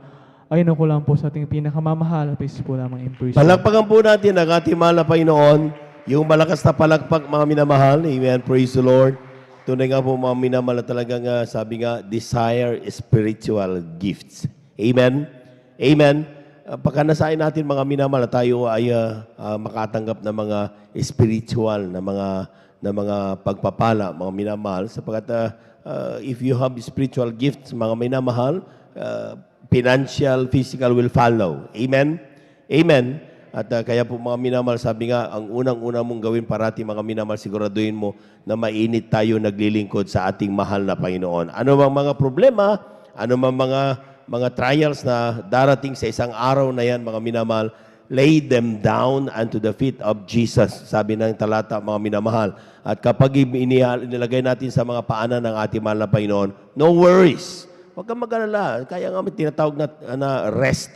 Ayun ako lang po sa ating pinakamamahal. Praise po lamang in praise. Palakpakan po natin ang ating mahal na Panginoon. Yung malakas na palakpak, mga minamahal. Amen. Praise the Lord. Tunay nga po, mga minamahal, na talagang sabi nga, desire spiritual gifts. Amen. Amen. Pagka nasain natin, mga minamahal, na tayo ay makatanggap ng mga spiritual na mga pagpapala, mga minamahal, sapagkat if you have spiritual gifts, mga minamahal, financial, physical will follow. Amen? Amen? At kaya po, mga minamahal, sabi nga, ang unang-una mong gawin parati, mga minamahal, siguraduhin mo na mainit tayo naglilingkod sa ating mahal na Panginoon. Ano bang mga problema, ano bang mga trials na darating sa isang araw na yan, mga minamahal, lay them down unto the feet of Jesus, sabi ng talata, mga minamahal. At kapag inilagay natin sa mga paanan ng ating mahal na Panginoon, no worries. Huwag kang mag-alala. Kaya nga may tinatawag na rest.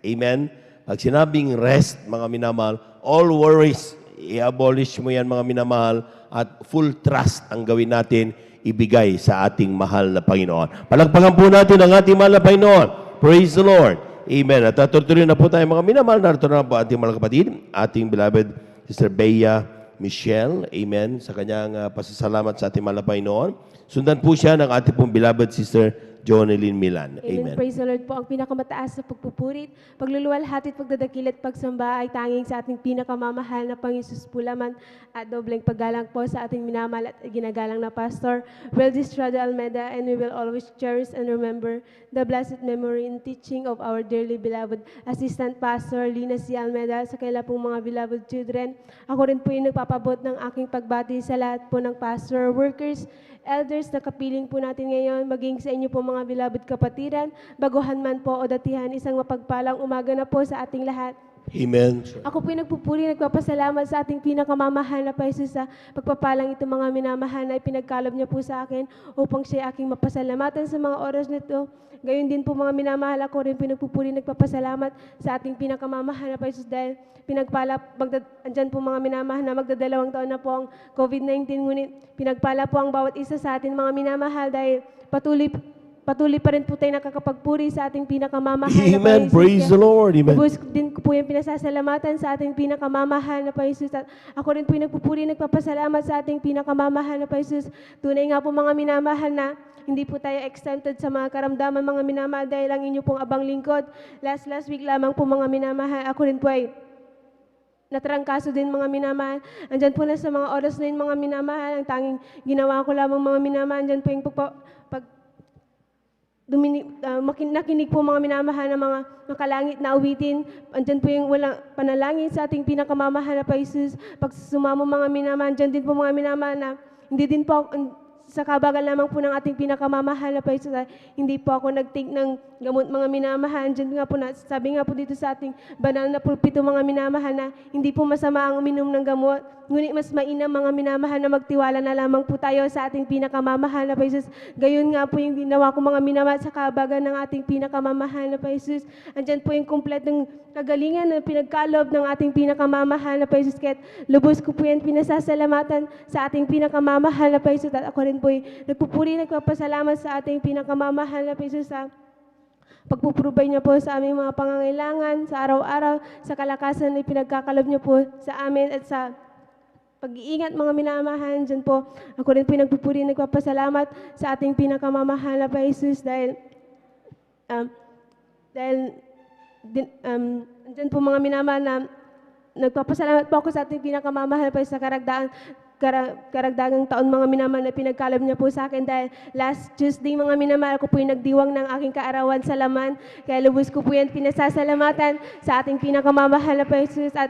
Amen? Pag sinabing rest, mga minamahal, all worries, i-abolish mo yan, mga minamahal, at full trust ang gawin natin, ibigay sa ating mahal na Panginoon. Palakpakan po natin ang ating mahal na Panginoon. Praise the Lord. Amen. At tutuloy na po tayo, mga minamahal. Narito na po ating mga kapatid, ating beloved Sister Bea Michelle. Amen. Sa kanyang pasasalamat sa ating mahal na Panginoon. Sundan po siya ng ating pong beloved Sister Jonelyn Milan. Amen. Praise the Lord po. Ang pinakamataas na pagpupurit, pagluluwalhati at pagdadakil at pagsamba ay tanging sa ating pinakamamahal na Panginoon po laman at dobleng paggalang po sa ating minamahal at ginagalang na Pastor Will Estrada Almeda, and we will always cherish and remember the blessed memory and teaching of our dearly beloved Assistant Pastor Lina C. Almeda sa kaila pong mga beloved children. Ako rin po yung nagpapabot ng aking pagbati sa lahat po ng pastor workers, elders na kapiling po natin ngayon, maging sa inyo po mga beloved kapatiran, baguhan man po o datihan, isang mapagpalang umaga na po sa ating lahat. Amen. Ako po yung nagpupuri, nagpapasalamat sa ating pinakamamahal na Paisus sa pagpapalang ito mga minamahal na ipinagkalob niya po sa akin upang siya aking mapasalamatan sa mga oras nito. Gayon din po mga minamahal, ako rin pinagpupuri, nagpapasalamat sa ating pinakamamahal na Paisus dahil pinagpala, andyan po mga minamahal na magdadalawang taon na po ang COVID-19, ngunit pinagpala po ang bawat isa sa atin mga minamahal dahil patuloy patuloy pa rin po tayo nakakapagpuri sa ating pinakamamahal na Amen. Panginoon. Praise the Lord. Amen. Lubos din ko po yung pinasasalamatan sa ating pinakamamahal na Panginoon. At ako rin po yung nagpupuri, nagpapasalamat sa ating pinakamamahal na Panginoon. Tunay nga po mga minamahal na hindi po tayo exempted sa mga karamdaman mga minamahal dahil ang inyo pong abang lingkod. Last week lamang po mga minamahal. Ako rin po ay natrangkaso din mga minamahal. Andyan po na sa mga oras na yun mga minamahal. Ang tanging ginawa ko lamang mga minamahal. Andyan po yung nakinig po mga minamahal na mga makalangit na awitin. Andyan po yung walang panalangin sa ating pinakamamahal na Paisus. Pag sumamo mga minamahal, andyan din po mga minamahal na hindi din po sa kabagal lamang po ng ating pinakamamahal na Paisus. Hindi po ako nag-take ng gamot mga minamahal. Andyan nga po na, sabi nga po dito sa ating banal na pulpito mga minamahal na hindi po masama ang uminom ng gamot. Ngunit mas mainam mga minamahal na magtiwala na lamang po tayo sa ating pinakamamahal na Paisus. Gayon nga po yung ginawa ko mga minamahal sa kabagan ng ating pinakamamahal na Paisus. Andyan po yung kompletong kagalingan na pinagkalob ng ating pinakamamahal na Paisus. Kaya't lubos ko po yan pinasasalamatan sa ating pinakamamahal na Paisus. At ako rin po yung nagpupuri, nagpapasalamat sa ating pinakamamahal na Paisus sa pagpuprovide niyo po sa aming mga pangangailangan sa araw-araw, sa kalakasan na pinagkakalob niyo po sa amin at sa pag-iingat mga minamahal. Diyan po, ako rin po nagpupuri, nagpapasalamat sa ating pinakamamahal na Paisus dahil diyan po mga minamahal na nagpapasalamat po ako sa ating pinakamamahal na Paisus sa karagdagang taon mga minamahal na pinagkalab niya po sa akin dahil last Tuesday mga minamahal ko po yung nagdiwang ng aking kaarawan sa laman. Kaya lubos ko po yan pinasasalamatan sa ating pinakamamahal na Paisus at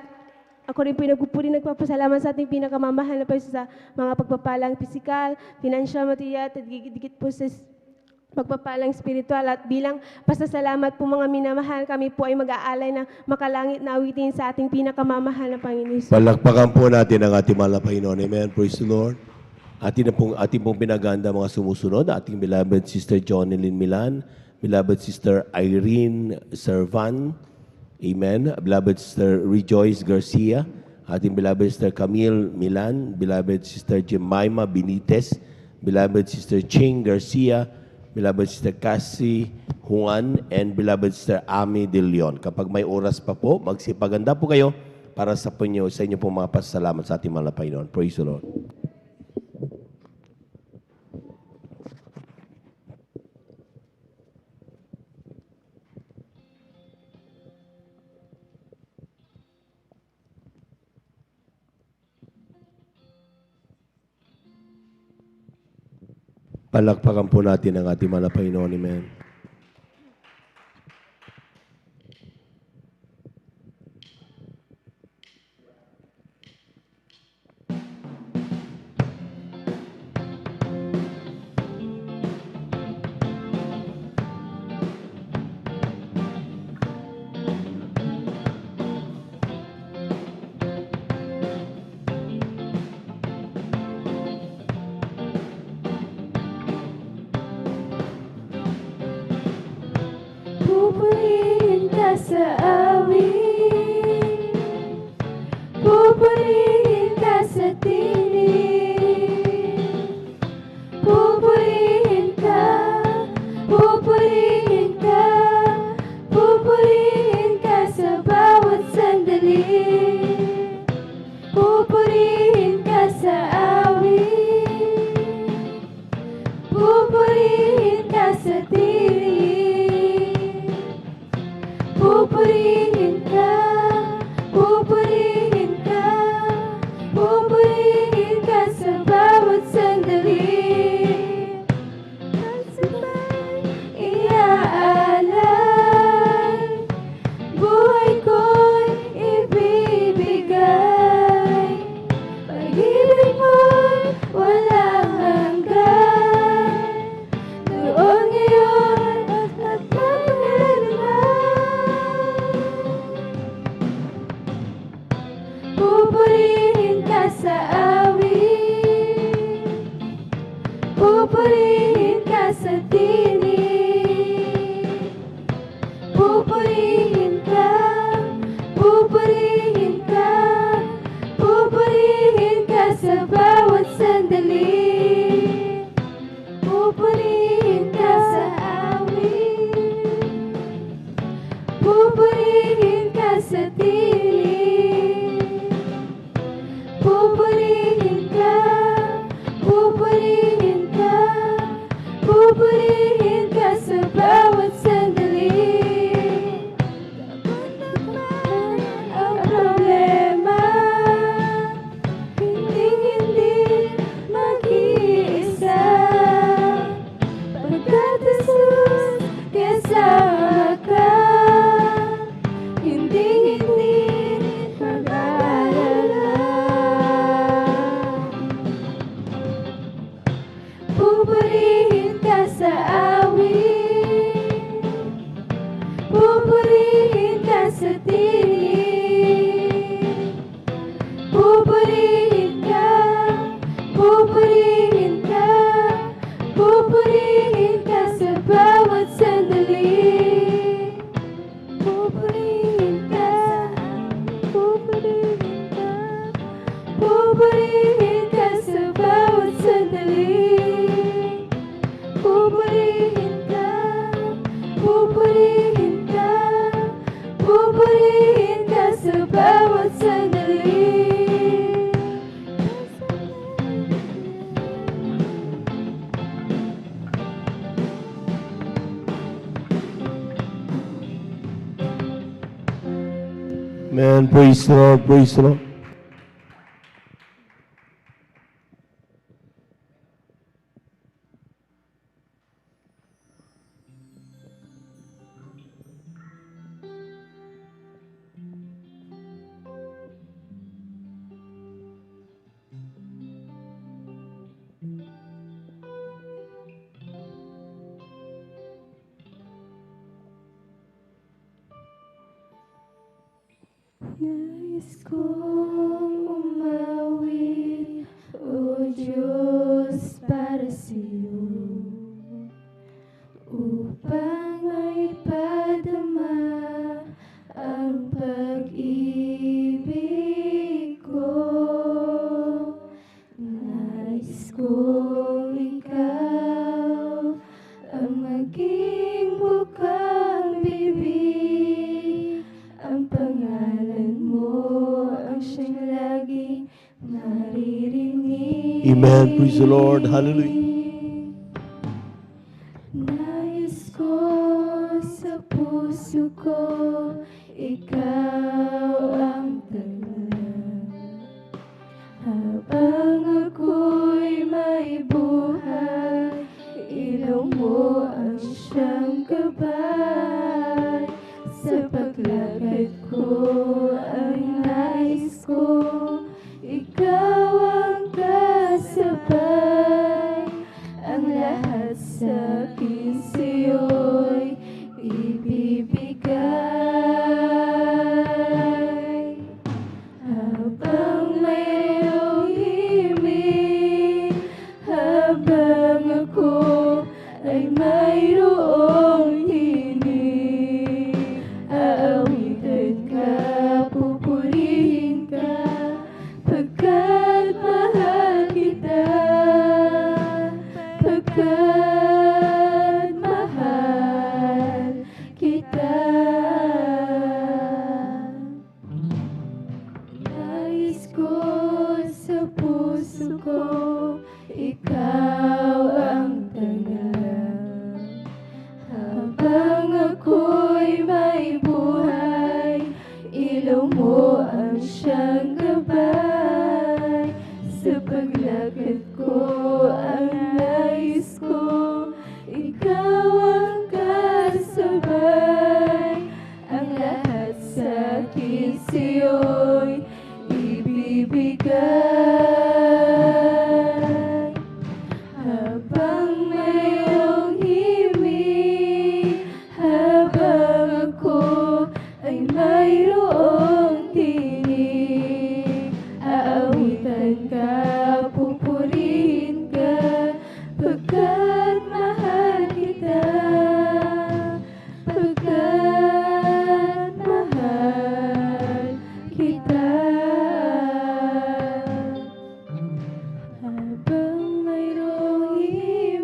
ako rin po yung nagpupuri, nagpapasalamat sa ating pinakamamahal na Paisus sa mga pagpapalang pisikal, financial, material, at digit po sa pagpapalang spiritual at bilang pasasalamat po mga minamahal, kami po ay mag-aalay ng makalangit na awitin sa ating pinakamamahal na Panginoon. Palakpakan po natin ang ating mahal na Panginoon. Amen. Praise the Lord. Ating pong pinaganda mga sumusunod. Ating beloved Sister Jonelyn Milan. Beloved Sister Irene Servan. Amen. Beloved Sister Rejoice Garcia. Ating beloved Sister Camille Milan. Beloved Sister Jemima Benitez. Beloved Sister Ching Garcia. Beloved Sister Cassie Juan, and beloved Sister Ami De Leon. Kapag may oras pa po, magsipaganda po kayo para sa inyo pong mga pasasalamat sa ating mahal na Panginoon. Praise the Lord. Palakpakan po natin ang ating mahal na Panginoon. Amen. Pupurihin ka sa awit, pupurihin ka sa tinig, pupurihin ka, pupurihin ka, pupurihin ka sa bawat sandali, pupurihin ka sa awit, pupurihin ka sa tinig. Pupurihin ka, pupurihin ka, pupurihin ka sa bawat sandali. At sabay iaalay, buhay ko'y ibibigay. Pag-ibig mo'y walang hanggan, noon, ngayon, at magpapahalaman. Pupurihin ka sa awit, pupurihin ka sa tinig, pupurihin ka, pupurihin ka, pupurihin ka sa bawat sandali, pupurihin ka sa Pupurihin ka sa awit, pupurihin ka sa tinig, pupurihin ka, pupurihin ka, pupurihin ka sa bawat sandali. Pupurihin ka, pupurihin ka, pupurihin ka sa bawat sandali. Pupurihin ka, pupurihin ka, pupurihin ka sa bawat sandali. Man, praise the Lord, praise the Lord. Nais kong umawit, O Diyos, para sa'yo, upang maipadama ang pag-ibig ko. Nais kong ikaw ang maging bukang bibig, ang pangalan mo ang siyang laging naririnig. Amen, praise the Lord, hallelujah. Nais ko sa puso ko, ikaw ang tala. Habang ako'y may buhay, ilong mo ang siyang gabay. Sa paglakad ko ay nais ko, ikaw ang kasabay. Ang lahat sa akin sa'yo'y ibibigay. Habang mayroong himig, habang ako ay mayroong tinig, aawitan ka, pupurihin ka, pagkat mahal kita, pagkat mahal kita. Nais ko sa puso ko, ikaw ang tanga. Habang ako'y may buhay, ilong mo ang siyang gabay. Sa paglakad ko ang nais ko, ikaw ang kasabay. Ang lahat sa akin sa'yo'y ibibigay. Habang mayroong himig, habang ako ay mayroong tinig, aawitan ka, pupurihin ka, pagkat mahal kita, pagkat mahal kita. Habang mayroong himig,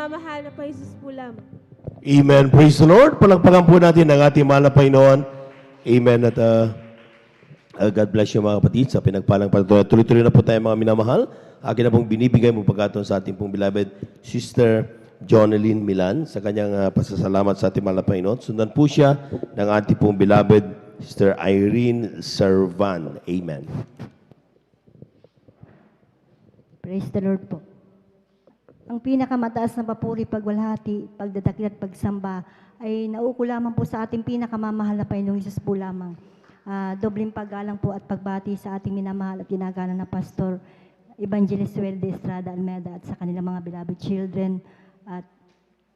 pinakamamahal na Panginoon Jesus po lamang. Amen. Praise the Lord. Palagpagan po natin ang ating mahal na Panginoon. Amen. At God bless you mga kapatid sa pinagpalang patuloy. Tuloy-tuloy na po tayo mga minamahal. Akin na pong binibigay mong pagkataon sa ating pong beloved Sister Jonelyn Milan sa kanyang pasasalamat sa ating mahal na Panginoon. Sundan po siya ng ating pong beloved Sister Irene Servan. Amen. Praise the Lord po. Ang pinakamataas na papuri, pagwalhati, pagdadakil at pagsamba ay nauuko lamang po sa ating pinakamamahal na Panginoong Hesus po lamang. Dobleng paggalang po at pagbati sa ating minamahal at ginagalang na Pastor Evangelist Joel de Estrada Almeda at sa kanilang mga beloved children. At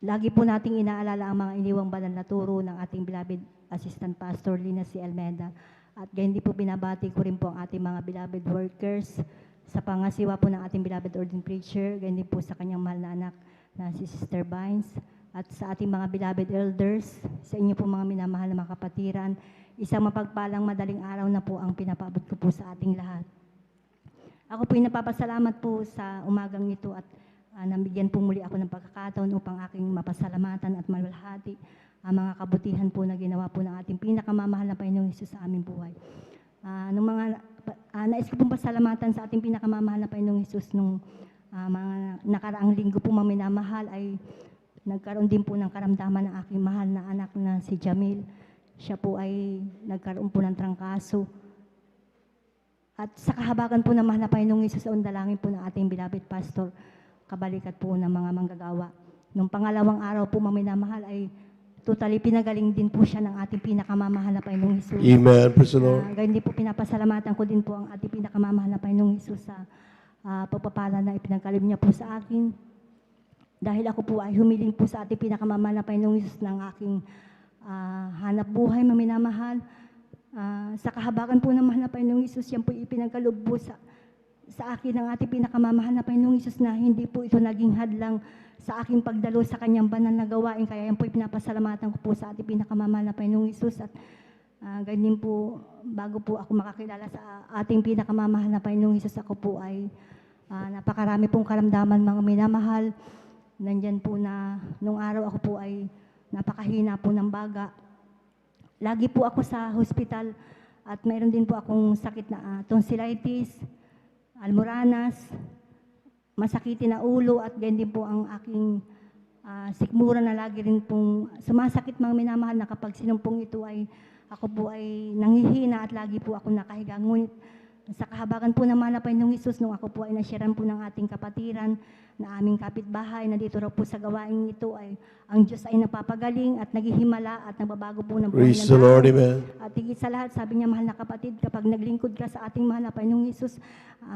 lagi po nating inaalala ang mga iniwang banal na turo ng ating beloved Assistant Pastor Lina C. Almeda. At gayon din po binabati ko rin po ang ating mga beloved workers sa pangasiwa po ng ating beloved ordained preacher, gayon din po sa kanyang mahal na anak na si Sister Vines, at sa ating mga beloved elders, sa inyo po mga minamahal na mga kapatiran, isang mapagpalang madaling araw na po ang pinapaabot ko po sa ating lahat. Ako po napapasalamat po sa umagang ito at nabigyan po muli ako ng pagkakataon upang aking mapasalamatan at malwalhati ang mga kabutihan po na ginawa po ng ating pinakamamahal na Panginoong Hesus sa aming buhay. Nais ko pong pasalamatan sa ating pinakamamahal na Panginoong Hesus nung mga nakaraang linggo po mga minamahal ay nagkaroon din po ng karamdaman ng aking mahal na anak na si Jamil. Siya po ay nagkaroon po ng trangkaso. At sa kahabagan po ng mahal na Panginoong Hesus, ang dalangin po ng ating beloved pastor, kabalikat po ng mga manggagawa. Nung pangalawang araw po mga minamahal ay totally pinagaling din po siya ng ating pinakamamahal na Panginoong Hesus. Amen. Praise the Lord. Gayon din po pinapasalamatan ko din po ang ating pinakamamahal na Panginoong Hesus sa pagpapala na ipinagkaloob niya po sa akin. Dahil ako po ay humiling po sa ating pinakamamahal na Panginoong Hesus ng aking hanap buhay, maminamahal. Sa kahabagan po ng mahal na Panginoong Hesus, yan po ipinagkaloob po sa akin ng ating pinakamamahal na Panginoong Hesus na hindi po ito naging hadlang sa aking pagdalo sa kanyang banal na gawain. Kaya yan po pinapasalamatan ko po sa ating pinakamamahal na Panginoong Hesus. At ganyan po, bago po ako makakilala sa ating pinakamamahal na Panginoong Hesus, ako po ay napakarami pong karamdaman mga minamahal. Nandyan po na nung araw ako po ay napakahina po ng baga. Lagi po ako sa hospital at mayroon din po akong sakit na tonsillitis, almoranas, masakitin na ulo at ganyan din po ang aking sikmura na lagi rin pong sumasakit mga minamahal na kapag sinumpong ito ay ako po ay nanghihina at lagi po ako nakahiga. Ngunit sa kahabagan po ng mahal na Panginoong Hesus, nung ako po ay nasyaran po ng ating kapatiran na aming kapitbahay na dito raw po sa gawain ito ay ang Diyos ay napapagaling at naghihimala at nagbabago po ng buhay Praise the Lord. Amen. At higit sa lahat, sabi niya, mahal na kapatid, kapag naglingkod ka sa ating mahal na Panginoong Hesus,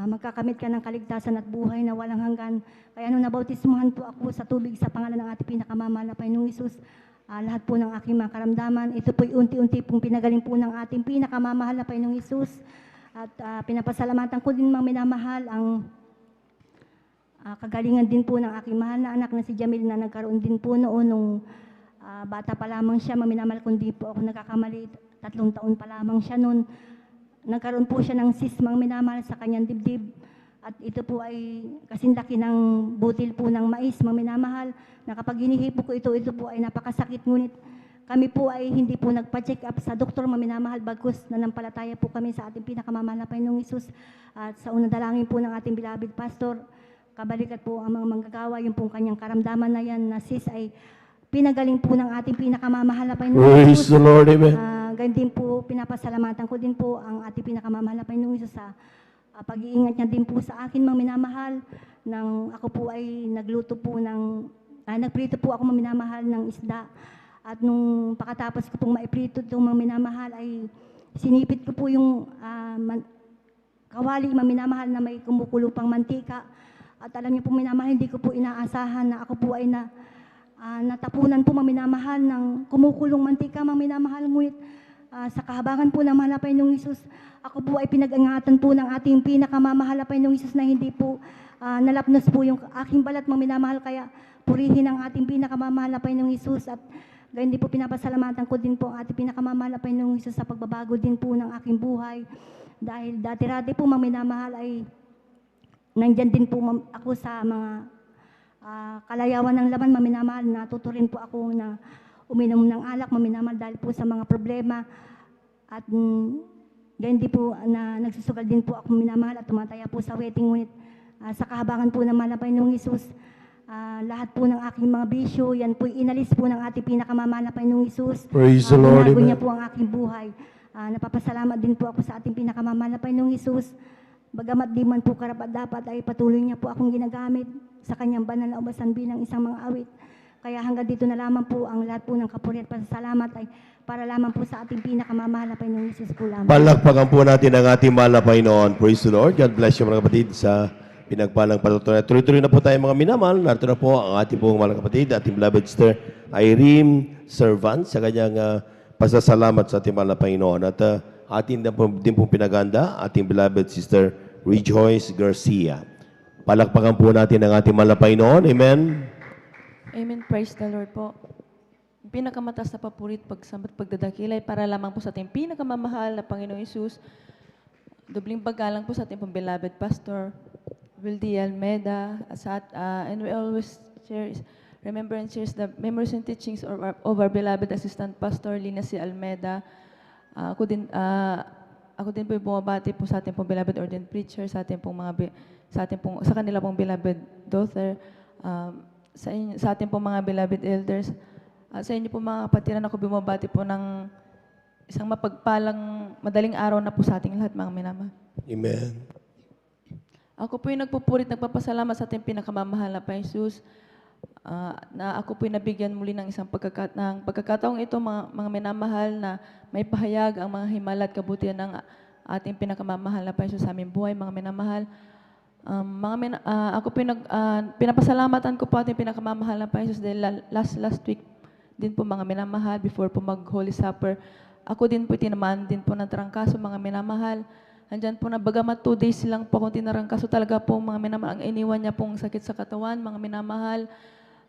magkakamit ka ng kaligtasan at buhay na walang hanggan. Kaya nung nabautismuhan po ako sa tubig sa pangalan ng ating pinakamamahal na Panginoong Hesus, lahat po ng aking mga karamdaman, ito po'y unti-unti pong pinagaling po ng ating pinakamamahal na Panginoong Hesus. At pinapasalamatan ko din mga minamahal ang kagalingan din po ng aking mahal na anak na si Jamil na nagkaroon din po noon nung bata pa lamang siya, maminamahal kundi po ako nagkakamali, 3 taon pa lamang siya noon. Nagkaroon po siya ng cyst mga minamahal sa kanyang dibdib. At ito po ay kasindaki ng butil po ng mais mga minamahal na kapag hinihipo ko ito po ay napakasakit. Ngunit kami po ay hindi po nagpa-check up sa doktor maminamahal bagkus nanampalataya po kami sa ating pinakamamahal na Panginoong Hesus. At sa unang dalangin po ng ating beloved pastor, kabalikat po ang mga manggagawa, yung pong kanyang karamdaman na yan na sis ay pinagaling po ng ating pinakamamahal na Panginoong Praise the Lord. Amen. Ganyan din po, pinapasalamatan ko din po ang ating pinakamamahal na Panginoong Hesus sa pag-iingat niya din po sa akin mga minamahal. Nang ako po ay nagluto po nagprito po ako mga minamahal ng isda. At nung pakatapos ko pong maiprito itong mga minamahal ay sinipit ko po yung kawali mga minamahal na may kumukulo pang mantika. At alam niyo po minamahal, hindi ko po inaasahan na ako po ay natapunan po mga minamahal ng kumukulong mantika mga minamahal. Ngunit sa kahabagan po ng mahal na Panginoong Hesus, ako po ay pinag-ingatan po ng ating pinakamamahal na Panginoong Hesus na hindi po nalapnos po yung aking balat mga minamahal. Kaya purihin ang ating pinakamamahal na Panginoong Hesus. At gayon din po pinapasalamatan ko din po ang ating pinakamamahal na Panginoong Hesus sa pagbabago din po ng aking buhay. Dahil dati-dati po mga minamahal ay nandyan din po ako sa mga kalayawan ng laman, mga minamahal. Natuto rin po ako na uminom ng alak, mga minamahal, dahil po sa mga problema. At ganyan din po na nagsusugal din po ako, minamahal, at tumataya po sa waiting. Ngunit sa kahabangan po ng malapay ng Isus, lahat po ng aking mga bisyo, yan po inalis po ng ating pinakamamahal na Panginoong Isus. Praise the Lord, Binago amen. niya po ang aking buhay. Napapasalamat din po ako sa ating pinakamamahal na Panginoong Isus. Bagamat di man po karapat-dapat ay patuloy niya po akong ginagamit sa kanyang banal na ubasan bilang isang mga awit. Kaya hanggang dito na lamang po ang lahat po ng kapuri at pasasalamat ay para lamang po sa ating pinakamamahal na Panginoong Isus po lamang. Palakpakan po natin ang ating mahal na Panginoon. Praise the Lord. God bless you mga kapatid sa pinagpalang patutunan. Tuloy-tuloy na po tayo mga minamahal. Narito na po ang ating pong mga kapatid, ating beloved sister Irene Servant sa kanyang pasasalamat sa ating mahal na Panginoon. At ating din pong pinaganda, ating beloved sister Rejoice Garcia. Palakpakan po natin ang ating mahal na Panginoon. Amen. Amen. Praise the Lord po. Pinakamataas na papurit, pagsambat, pagdadakilay para lamang po sa ating pinakamamahal na Panginoong Isus. Dobling paggalang po sa ating beloved Pastor Wildy Almeida. And we always remember and cherish the memories and teachings of our beloved Assistant Pastor Lina C. Almeida. Ako din po bumabati po sa ating pong beloved ordained preacher, sa kanila pong beloved daughter, sa ating pong mga beloved elders, sa inyo po mga kapatiran. Ako bumabati po ng isang mapagpalang madaling araw na po sa ating lahat, mga minamahal. Amen. Ako po yung nagpupurit, nagpapasalamat sa ating pinakamamahal na Panginoong Jesus, na ako po yung nabigyan muli ng isang pagkakataong ito, mga minamahal, na may pahayag ang mga himala at kabutihan ng ating pinakamamahal na Panginoon sa aming buhay, mga minamahal. Ako po yung pinapasalamatan ko po ating pinakamamahal na Panginoon dahil last week din po, mga minamahal, before po mag-Holy Supper, ako din po tinamaan din po ng trangkaso, mga minamahal. Andyan po na bagamat 2 days lang po akong tinarangkaso, talaga po, mga minamahal, ang iniwan niya pong sakit sa katawan, mga minamahal,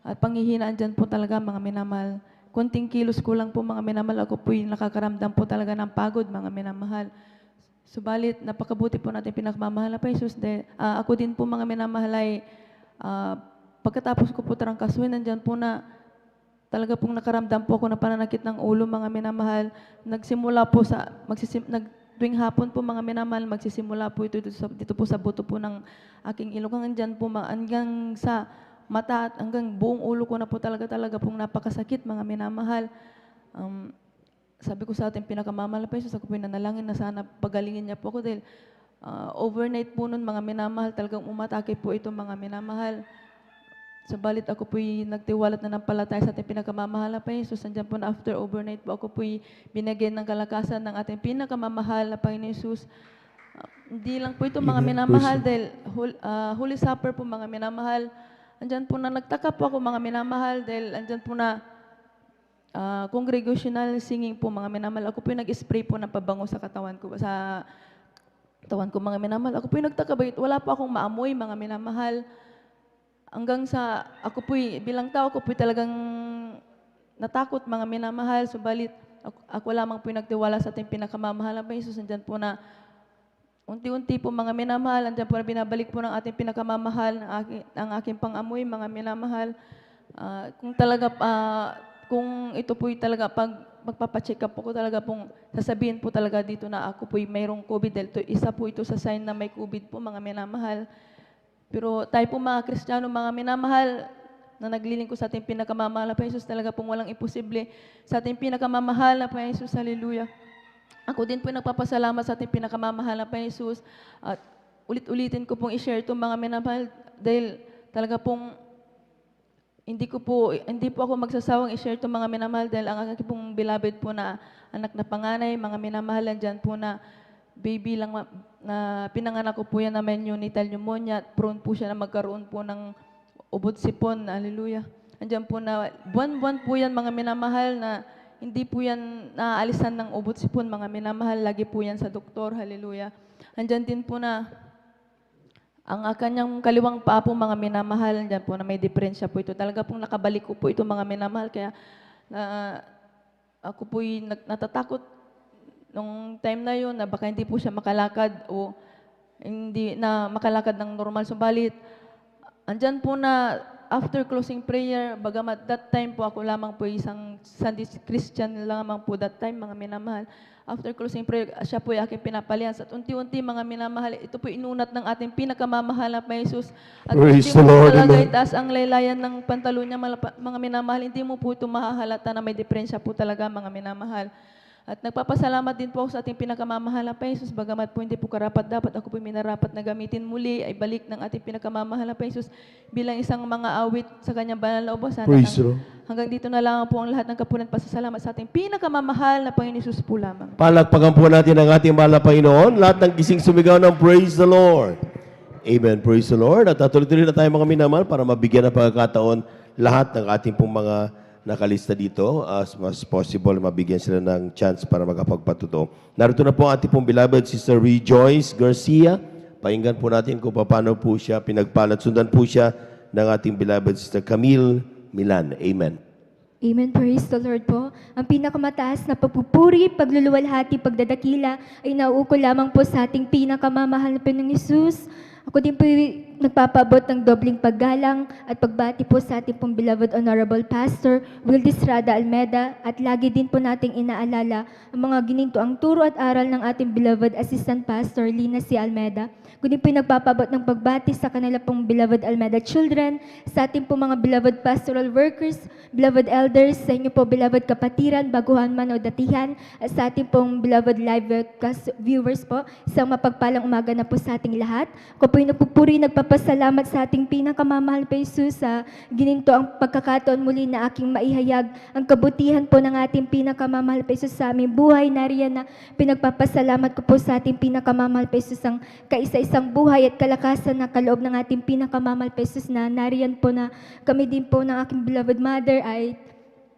at panghihina, andyan po talaga, mga minamahal. Kunting kilos ko lang po, mga minamahal, ako po yung nakakaramdam po talaga ng pagod, mga minamahal. Subalit, napakabuti po natin pinakamamahal na Panginoon. Ako din po, mga minamahal, ay pagkatapos ko po tarangkasuhin, andyan po na talaga pong nakaramdam po ako ng pananakit ng ulo, mga minamahal. Nagsimula po tuwing hapon po, mga minamahal, magsisimula po ito dito po sa buto po ng aking ilong. Hanggang po, hanggang sa mata at hanggang buong ulo ko na po talaga pong napakasakit, mga minamahal. Sabi ko sa ating pinakamamahal na Panginoon, ako po nanalangin na sana pagalingin niya po ako dahil overnight po nun, mga minamahal, talagang umatake po ito, mga minamahal. Subalit ako po'y nagtiwalat na ng palataya sa ating pinakamamahal na Panginoon. Nandiyan po na after overnight po, ako po'y binigyan ng kalakasan ng ating pinakamamahal na Panginoon Jesus. Hindi lang po ito, mga minamahal, dahil Holy Supper po, mga minamahal. Andyan po na nagtaka po ako, mga minamahal, dahil andyan po na congregational singing po, mga minamahal. Ako po'y nag-spray po ng pabango sa katawan ko, mga minamahal. Ako po'y nagtaka, bakit wala po akong maamoy, mga minamahal. Hanggang sa ako po'y, bilang tao, ako po'y talagang natakot, mga minamahal. Subalit, ako lamang po'y nagtiwala sa ating pinakamamahal na Panginoon. Nandiyan po na, unti-unti po, mga minamahal, nandiyan po na binabalik po ng ating pinakamamahal, ang aking pangamoy, mga minamahal. Kung ito po'y talaga, pag magpapacheck up po ko talaga pong sasabihin po talaga dito na ako po'y mayroong COVID. Dahil isa po ito sa sign na may COVID po, mga minamahal. Pero tayo po, mga Kristiyano, mga minamahal, na naglilingkod sa ating pinakamamahal na Panginoon, talaga pong walang imposible sa ating pinakamamahal na Panginoon. Hallelujah. Ako din po nagpapasalamat sa ating pinakamamahal na Panginoon. At ulit-ulitin ko pong i-share itong mga minamahal dahil talaga pong hindi po ako magsasawang i-share itong mga minamahal dahil ang aking pong beloved po na anak na panganay, mga minamahal, dyan po na baby lang na pinanganak ko po yan na may neonatal pneumonia at prone po siya na magkaroon po ng ubod sipon. Hallelujah. Andiyan po na buwan-buwan po yan, mga minamahal, na hindi po yan naaalisan ng ubod sipon, mga minamahal. Lagi po yan sa doktor. Hallelujah. Andiyan din po na ang kanyang kaliwang paa po, mga minamahal, andiyan po na may diferensya po ito. Talaga pong nakabalik ko po ito, mga minamahal. Kaya ako po'y natatakot nung time na yun na baka hindi po siya makalakad o hindi na makalakad ng normal. Subalit, andyan po na after closing prayer, bagamat that time po ako lamang po isang Sunday Christian lamang po that time, mga minamahal. After closing prayer, siya po ay aking pinapalian. At unti-unti, mga minamahal, ito po inunat ng ating pinakamamahal na Panginoon. At Praise hindi the mo Lord, talaga amen. itaas ang laylayan ng pantalon niya, mga minamahal. Hindi mo po ito mahahalata na may diferensya po talaga, mga minamahal. At nagpapasalamat din po ako sa ating pinakamamahal na Panginoon, bagamat po hindi po karapat-dapat, ako po minarapat na gamitin muli, ay balik ng ating pinakamamahal na Panginoon bilang isang mga awit sa kanyang banal na ubasan. Praise the Lord. Hanggang dito na lang po ang lahat ng kapunan pasasalamat sa ating pinakamamahal na Panginoon Jesus po lamang. Palakpakan po natin ang ating mahal na Panginoon. Lahat ng gising sumigaw ng praise the Lord. Amen. Praise the Lord. At tuloy-tuloy na tayo mga minamahal para mabigyan ng pagkakataon lahat ng ating pong mga nakalista dito as much possible mabigyan sila ng chance para makapagpatuto. Narito na po ang ating pong beloved Sister Rejoice Garcia. Pakinggan po natin kung paano po siya pinagpalad. Sundan po siya ng ating beloved Sister Camille Milan. Amen. Amen. Praise the Lord po. Ang pinakamataas na pagpupuri, pagluluwalhati, pagdadakila ay nauukol lamang po sa ating pinakamamahal na Panginoong Hesus. Ako din po nagpapabot ng dobling paggalang at pagbati po sa ating pong beloved Honorable Pastor Wildis Rada Almeda at lagi din po nating inaalala ang mga ginintoang turo at aral ng ating beloved Assistant Pastor Lina C. Almeda. Kundi po nagpapabot ng pagbati sa kanila pong beloved Almeda children, sa ating po mga beloved pastoral workers, beloved elders, sa inyo po beloved kapatiran, baguhan man o datihan, at sa ating pong beloved live webcast viewers po, isang mapagpalang umaga na po sa ating lahat. Ako po yung nagpupuri, nagpapasalamat sa ating pinakamamahal pa Jesus sa gininto ang pagkakataon muli na aking maihayag ang kabutihan po ng ating pinakamamahal pa Jesus sa aming buhay. Nariyan na pinagpapasalamat ko po sa ating pinakamamahal pa Jesus ang kaisa-isang buhay at kalakasan na kaloob ng ating pinakamamahal pa Jesus na nariyan po na kami din po ng aking beloved mother ay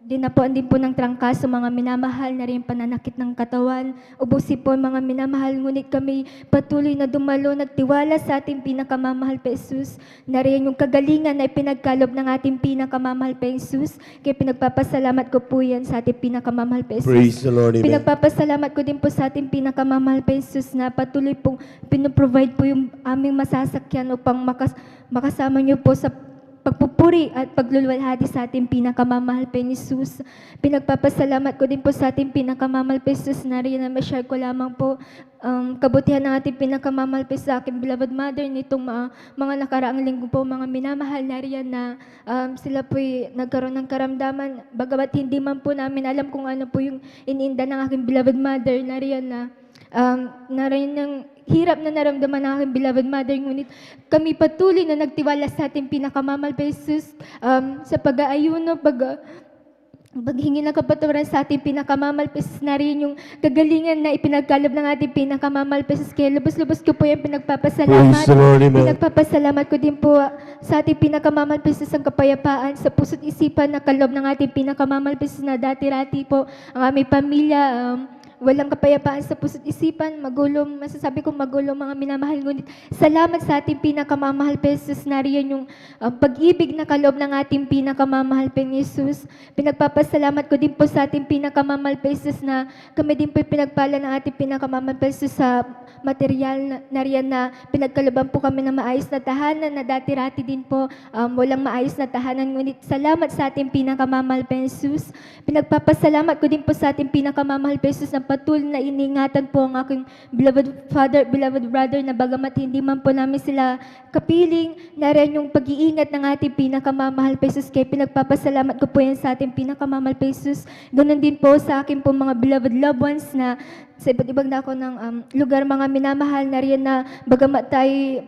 dinapuan din po ng trangkaso, mga minamahal na rin pananakit ng katawan. Ubusin po mga minamahal, ngunit kami patuloy na dumalo, nagtiwala sa ating pinakamamahal pa Jesus. Nariyan yung kagalingan na ipinagkalob ng ating pinakamamahal pa Jesus. Kaya pinagpapasalamat ko po yan sa ating pinakamamahal pa Jesus. Praise the Lord, amen. Pinagpapasalamat ko din po sa ating pinakamamahal pa Jesus na patuloy pong pinoprovide po yung aming masasakyan upang makasama niyo po sa pagpupuri at pagluluwalhati sa ating pinakamamahal pa Jesus. Pinagpapasalamat ko din po sa ating pinakamamahal pa Jesus na rin na ma-share ko lamang po kabutihan ng ating pinakamamahal pa sa aking beloved mother nitong mga nakaraang linggo po, mga minamahal na riyan na sila po nagkaroon ng karamdaman. Bagamat hindi man po namin alam kung ano po yung iniinda ng aking beloved mother na riyan na rin ng hirap na naramdaman ng aking beloved mother, ngunit kami patuloy na nagtiwala sa ating pinakamamahal pa Jesus sa pag-aayuno, paghingi ng kapatawaran sa ating pinakamamahal pa Jesus na rin yung kagalingan na ipinagkalob ng ating pinakamamahal pa Jesus. Kaya lubos-lubos ko po yung pinagpapasalamat. Pinagpapasalamat ko din po sa ating pinakamamahal pa Jesus ang kapayapaan sa puso't isipan na kalob ng ating pinakamamahal pa Jesus na dati-rati po ang aming pamilya walang kapayapaan sa puso't isipan, magulo, masasabi kong magulo mga minamahal. Ngunit salamat sa ating pinakamamahal pa Jesus, nariyan yung pag-ibig na kaloob ng ating pinakamamahal pa Jesus. Pinagpapasalamat ko din po sa ating pinakamamahal pa Jesus na kami din po pinagpala ng ating pinakamamahal pa Jesus sa material nariyan na pinagkaloban po kami ng maayos na tahanan na dati-rati din po walang maayos na tahanan. Ngunit salamat sa ating pinakamamahal pa Jesus. Pinagpapasalamat ko din po sa ating pinakamamahal pa Jesus na patuloy na iningatan po ang aking beloved father, beloved brother na bagamat hindi man po namin sila kapiling, nariyan yung pag-iingat ng ating pinakamamahal pa Jesus. Kaya pinagpapasalamat ko po yan sa ating pinakamamahal pa Jesus. Ganun din po sa akin po mga beloved loved ones na sa iba't ibang dako ng lugar, mga minamahal na riyan na bagamat tayo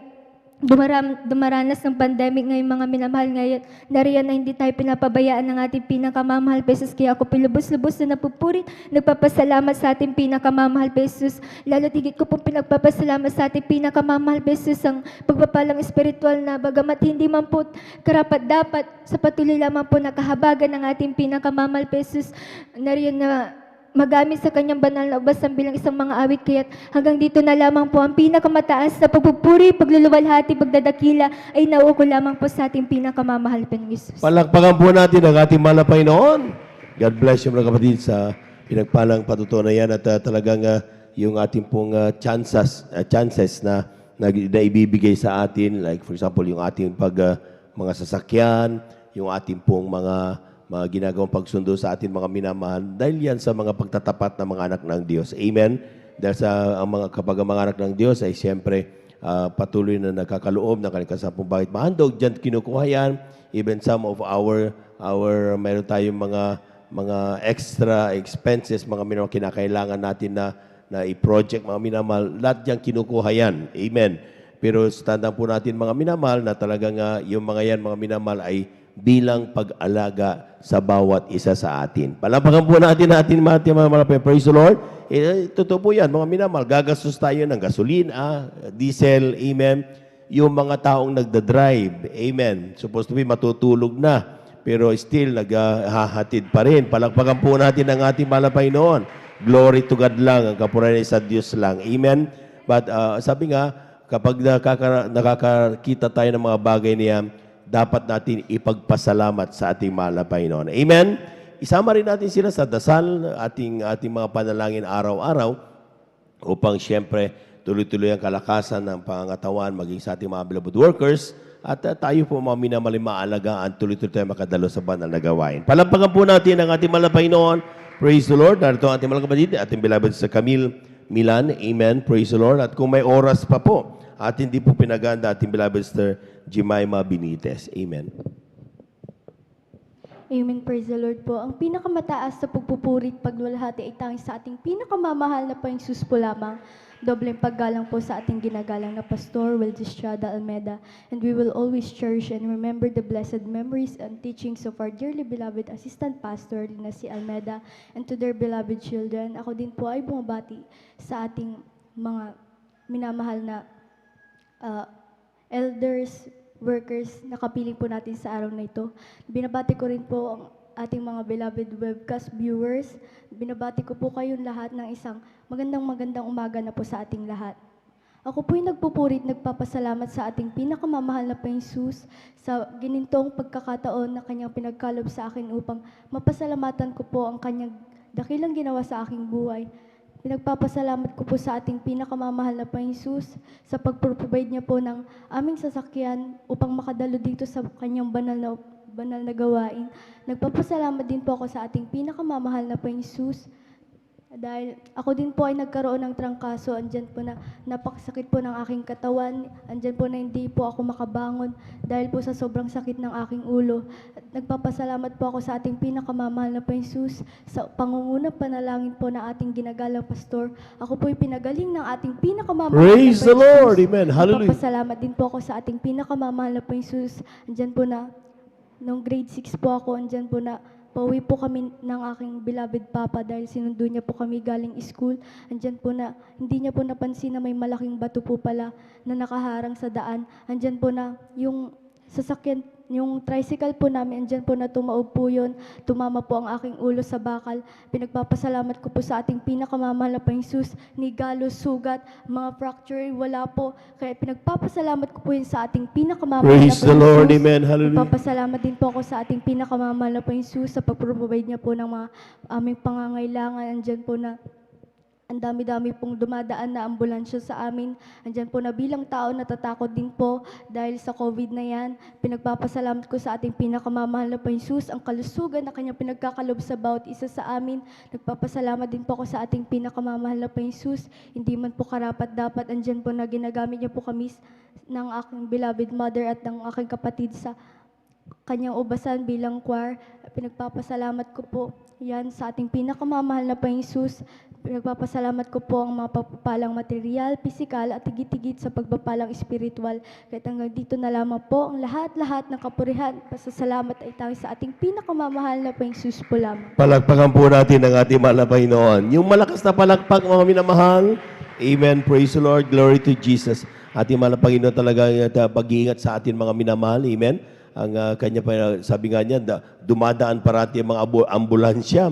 dumaranas ng pandemic ngayon, mga minamahal, ngayon nariyan na hindi tayo pinapabayaan ng ating pinakamamahal pa Jesus. Kaya ako pilubos-lubos na napupurit, nagpapasalamat sa ating pinakamamahal pa Jesus. Lalo tigit ko po pinagpapasalamat sa ating pinakamamahal pa Jesus ang pagpapalang espiritual na bagamat hindi man po karapat dapat sa patuloy lamang po nakahabagan ng ating pinakamamahal pa Jesus. Nariyan na magamit sa kanyang banal na ubasan bilang isang mga awit. Kaya't hanggang dito na lamang po ang pinakamataas na pagpupuri, pagluluwalhati, pagdadakila ay nauuko lamang po sa ating pinakamamahal pa ng Jesus. Palakpakan po natin ang ating mahal na Panginoon. God bless you mga kapatid sa pinagpalang patutuo na yan at talagang yung ating pong chances na ibibigay sa atin, like for example yung ating mga sasakyan, yung ating pong mga ginagawang pagsundo sa ating mga minamahal dahil yan sa mga pagtatapat ng mga anak ng Diyos. Amen? Dahil sa kapag ang mga anak ng Diyos ay siyempre patuloy na nagkakaloob ng kanilang kasapong bakit mahandog, dyan kinukuha yan. Even some of meron tayong mga extra expenses, mga kinakailangan natin na i-project, mga minamahal, lahat dyan kinukuha yan. Amen. Pero tandaan po natin mga minamahal na talagang yung mga yan, mga minamahal ay bilang pag-alaga sa bawat isa sa atin. Palapakan po natin mga malapit. Praise the Lord. Totoo po yan, mga minamahal. Gagastos tayo ng gasolina, diesel, amen. Yung mga taong nagda-drive, amen. Supposed to be matutulog na. Pero still, naghahatid pa rin. Palakpakan po natin ang ating malapay noon. Glory to God lang. Ang kapurihan sa Diyos lang. Amen. But sabi nga, kapag nakakakita tayo ng mga bagay niya, dapat natin ipagpasalamat sa ating mahal na Panginoon. Amen? Isama rin natin sila sa dasal, ating mga panalangin araw-araw upang siyempre tuloy-tuloy ang kalakasan ng pangangatawan maging sa ating mga beloved workers at tayo po mga minamahal maalagaan, tuloy-tuloy tayo makadalo sa banal na gawain. Palampakan po natin ang ating mahal na Panginoon. Praise the Lord. Narito ang ating mga kapatid, ating beloved sa Camille Milan. Amen. Praise the Lord. At kung may oras pa po, at hindi po pinaganda ating beloved Sister Jemima Benitez. Amen. Amen. Praise the Lord po. Ang pinakamataas sa pagpupuri at pagluwalhati ay tanging sa ating pinakamamahal na Panginoong Jesus po lamang. Dobleng paggalang po sa ating ginagalang na Pastor Wildy Estrada Almeda. And we will always cherish and remember the blessed memories and teachings of our dearly beloved Assistant Pastor Lina C. Almeda and to their beloved children. Ako din po ay bumabati sa ating mga minamahal na elders, workers, nakapiling po natin sa araw na ito. Binabati ko rin po ang ating mga beloved webcast viewers. Binabati ko po kayong lahat ng isang magandang umaga na po sa ating lahat. Ako po'y nagpupuri at nagpapasalamat sa ating pinakamamahal na Panginoong Jesus sa ginintong pagkakataon na kanyang pinagkalob sa akin upang mapasalamatan ko po ang kanyang dakilang ginawa sa aking buhay. Pinagpapasalamat ko po sa ating pinakamamahal na Panginoong Jesus sa pag-provide niya po ng aming sasakyan upang makadalo dito sa kanyang banal na gawain. Nagpapasalamat din po ako sa ating pinakamamahal na Panginoong Jesus dahil ako din po ay nagkaroon ng trangkaso. Andyan po na napakasakit po ng aking katawan. Andyan po na hindi po ako makabangon dahil po sa sobrang sakit ng aking ulo. At nagpapasalamat po ako sa ating pinakamamahal na Panginoong Jesus sa pangungunang panalangin po na ating ginagalang pastor. Ako po ay pinagaling ng ating pinakamamahal Praise na the Lord. Amen. Hallelujah. Nagpapasalamat din po ako sa ating pinakamamahal na Panginoong Jesus. Andyan po na nung grade 6 po ako, andyan po na pauwi po kami ng aking beloved papa dahil sinundo niya po kami galing school. Andyan po na, hindi niya po napansin na may malaking bato po pala na nakaharang sa daan. Andyan po na yung sasakyan, yung tricycle po namin, andyan po na tumaob po yun. Tumama po ang aking ulo sa bakal. Pinagpapasalamat ko po sa ating pinakamamahal na Panginoong Jesus, ni galos, sugat, mga fracture, wala po. Kaya pinagpapasalamat ko po yun sa ating pinakamamahal na Panginoong Jesus. Praise the Lord. Amen. Hallelujah. Nagpapasalamat din po ako sa ating pinakamamahal na Panginoong Jesus sa pag-provide niya po ng mga aming pangangailangan. Andyan po na ang dami-dami pong dumadaan na ambulansya sa amin. Andyan po na bilang tao natatakot din po dahil sa COVID na yan. Pinagpapasalamat ko sa ating pinakamamahal na Panginoong Jesus, ang kalusugan na kanyang pinagkakalob sa bawat isa sa amin. Nagpapasalamat din po ako sa ating pinakamamahal na Panginoong Jesus. Hindi man po karapat-dapat, andyan po na ginagamit niya po kami ng aking beloved mother at ng aking kapatid sa kanyang ubasan bilang choir. Pinagpapasalamat ko po yan sa ating pinakamamahal na Panginoong Jesus. Pinagpapasalamat ko po ang mga pagpapalang material, pisikal at higit-higit sa pagpapalang espiritual. Kahit hanggang dito na lamang po ang lahat-lahat ng kapurihan, pasasalamat ay tanging sa ating pinakamamahal na Panginoong Jesus po lamang. Palakpakan po natin ang ating mahal na Panginoon. Yung malakas na palakpak, mga minamahal. Amen. Praise the Lord. Glory to Jesus. Ating mahal na Panginoon talaga pag-iingat sa ating mga minamahal. Amen. Ang kanya pa, sabi nga niya, dumadaan parati ang mga ambulansya.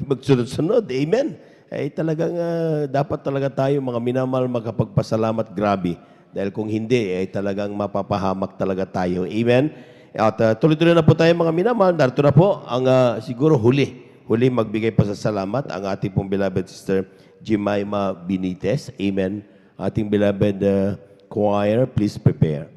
Magsunod-sunod. Amen. Talagang dapat talaga tayo mga minamahal magkapagpasalamat, grabe. Dahil kung hindi, talagang mapapahamak talaga tayo. Amen? At tuloy-tuloy na po tayo mga minamahal. Darito na po ang siguro huli magbigay pasasalamat ang ating pong beloved Sister Jemima Benitez. Amen. Ating beloved choir, please prepare.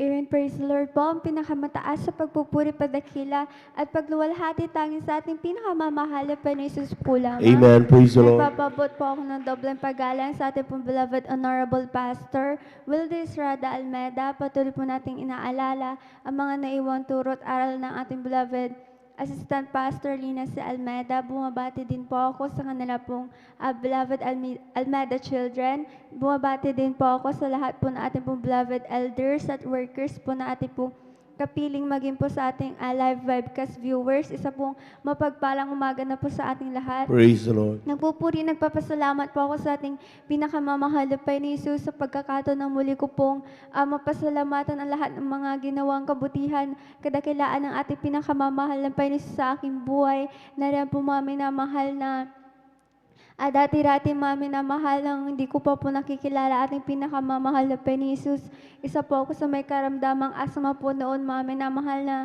Amen, praise the Lord po, ang pinakamataas sa pagpupuri, pagdakila, at pagluwalhati tanging sa ating pinakamamahal na Panginoon po lamang. Amen, praise the Lord. Nagpapabot po ako ng dobleng paggalang sa ating pong beloved Honorable Pastor Wildis Rada Almeda. Patuloy po nating inaalala ang mga naiwang turot aral ng ating beloved Assistant Pastor Lina C. Almeda. Bumabati din po ako sa kanila pong beloved Almeda children. Bumabati din po ako sa lahat po na ating pong beloved elders at workers po na ating pong kapiling maging po sa ating live webcast viewers. Isa pong mapagpalang umaga na po sa ating lahat. Praise the Lord. Nagpupuri, nagpapasalamat po ako sa ating pinakamamahal na Panginoon Jesus sa pagkakataon na muli ko pong mapasalamatan ang lahat ng mga ginawang kabutihan, kadakilaan ng ating pinakamamahal na Panginoon Jesus sa aking buhay. Nariyan po mami na mahal na dati-rati mami na mahal lang, hindi ko pa po nakikilala ating pinakamamahal na Panginoon Jesus. Isa po ako sa may karamdamang asma po noon mami na mahal na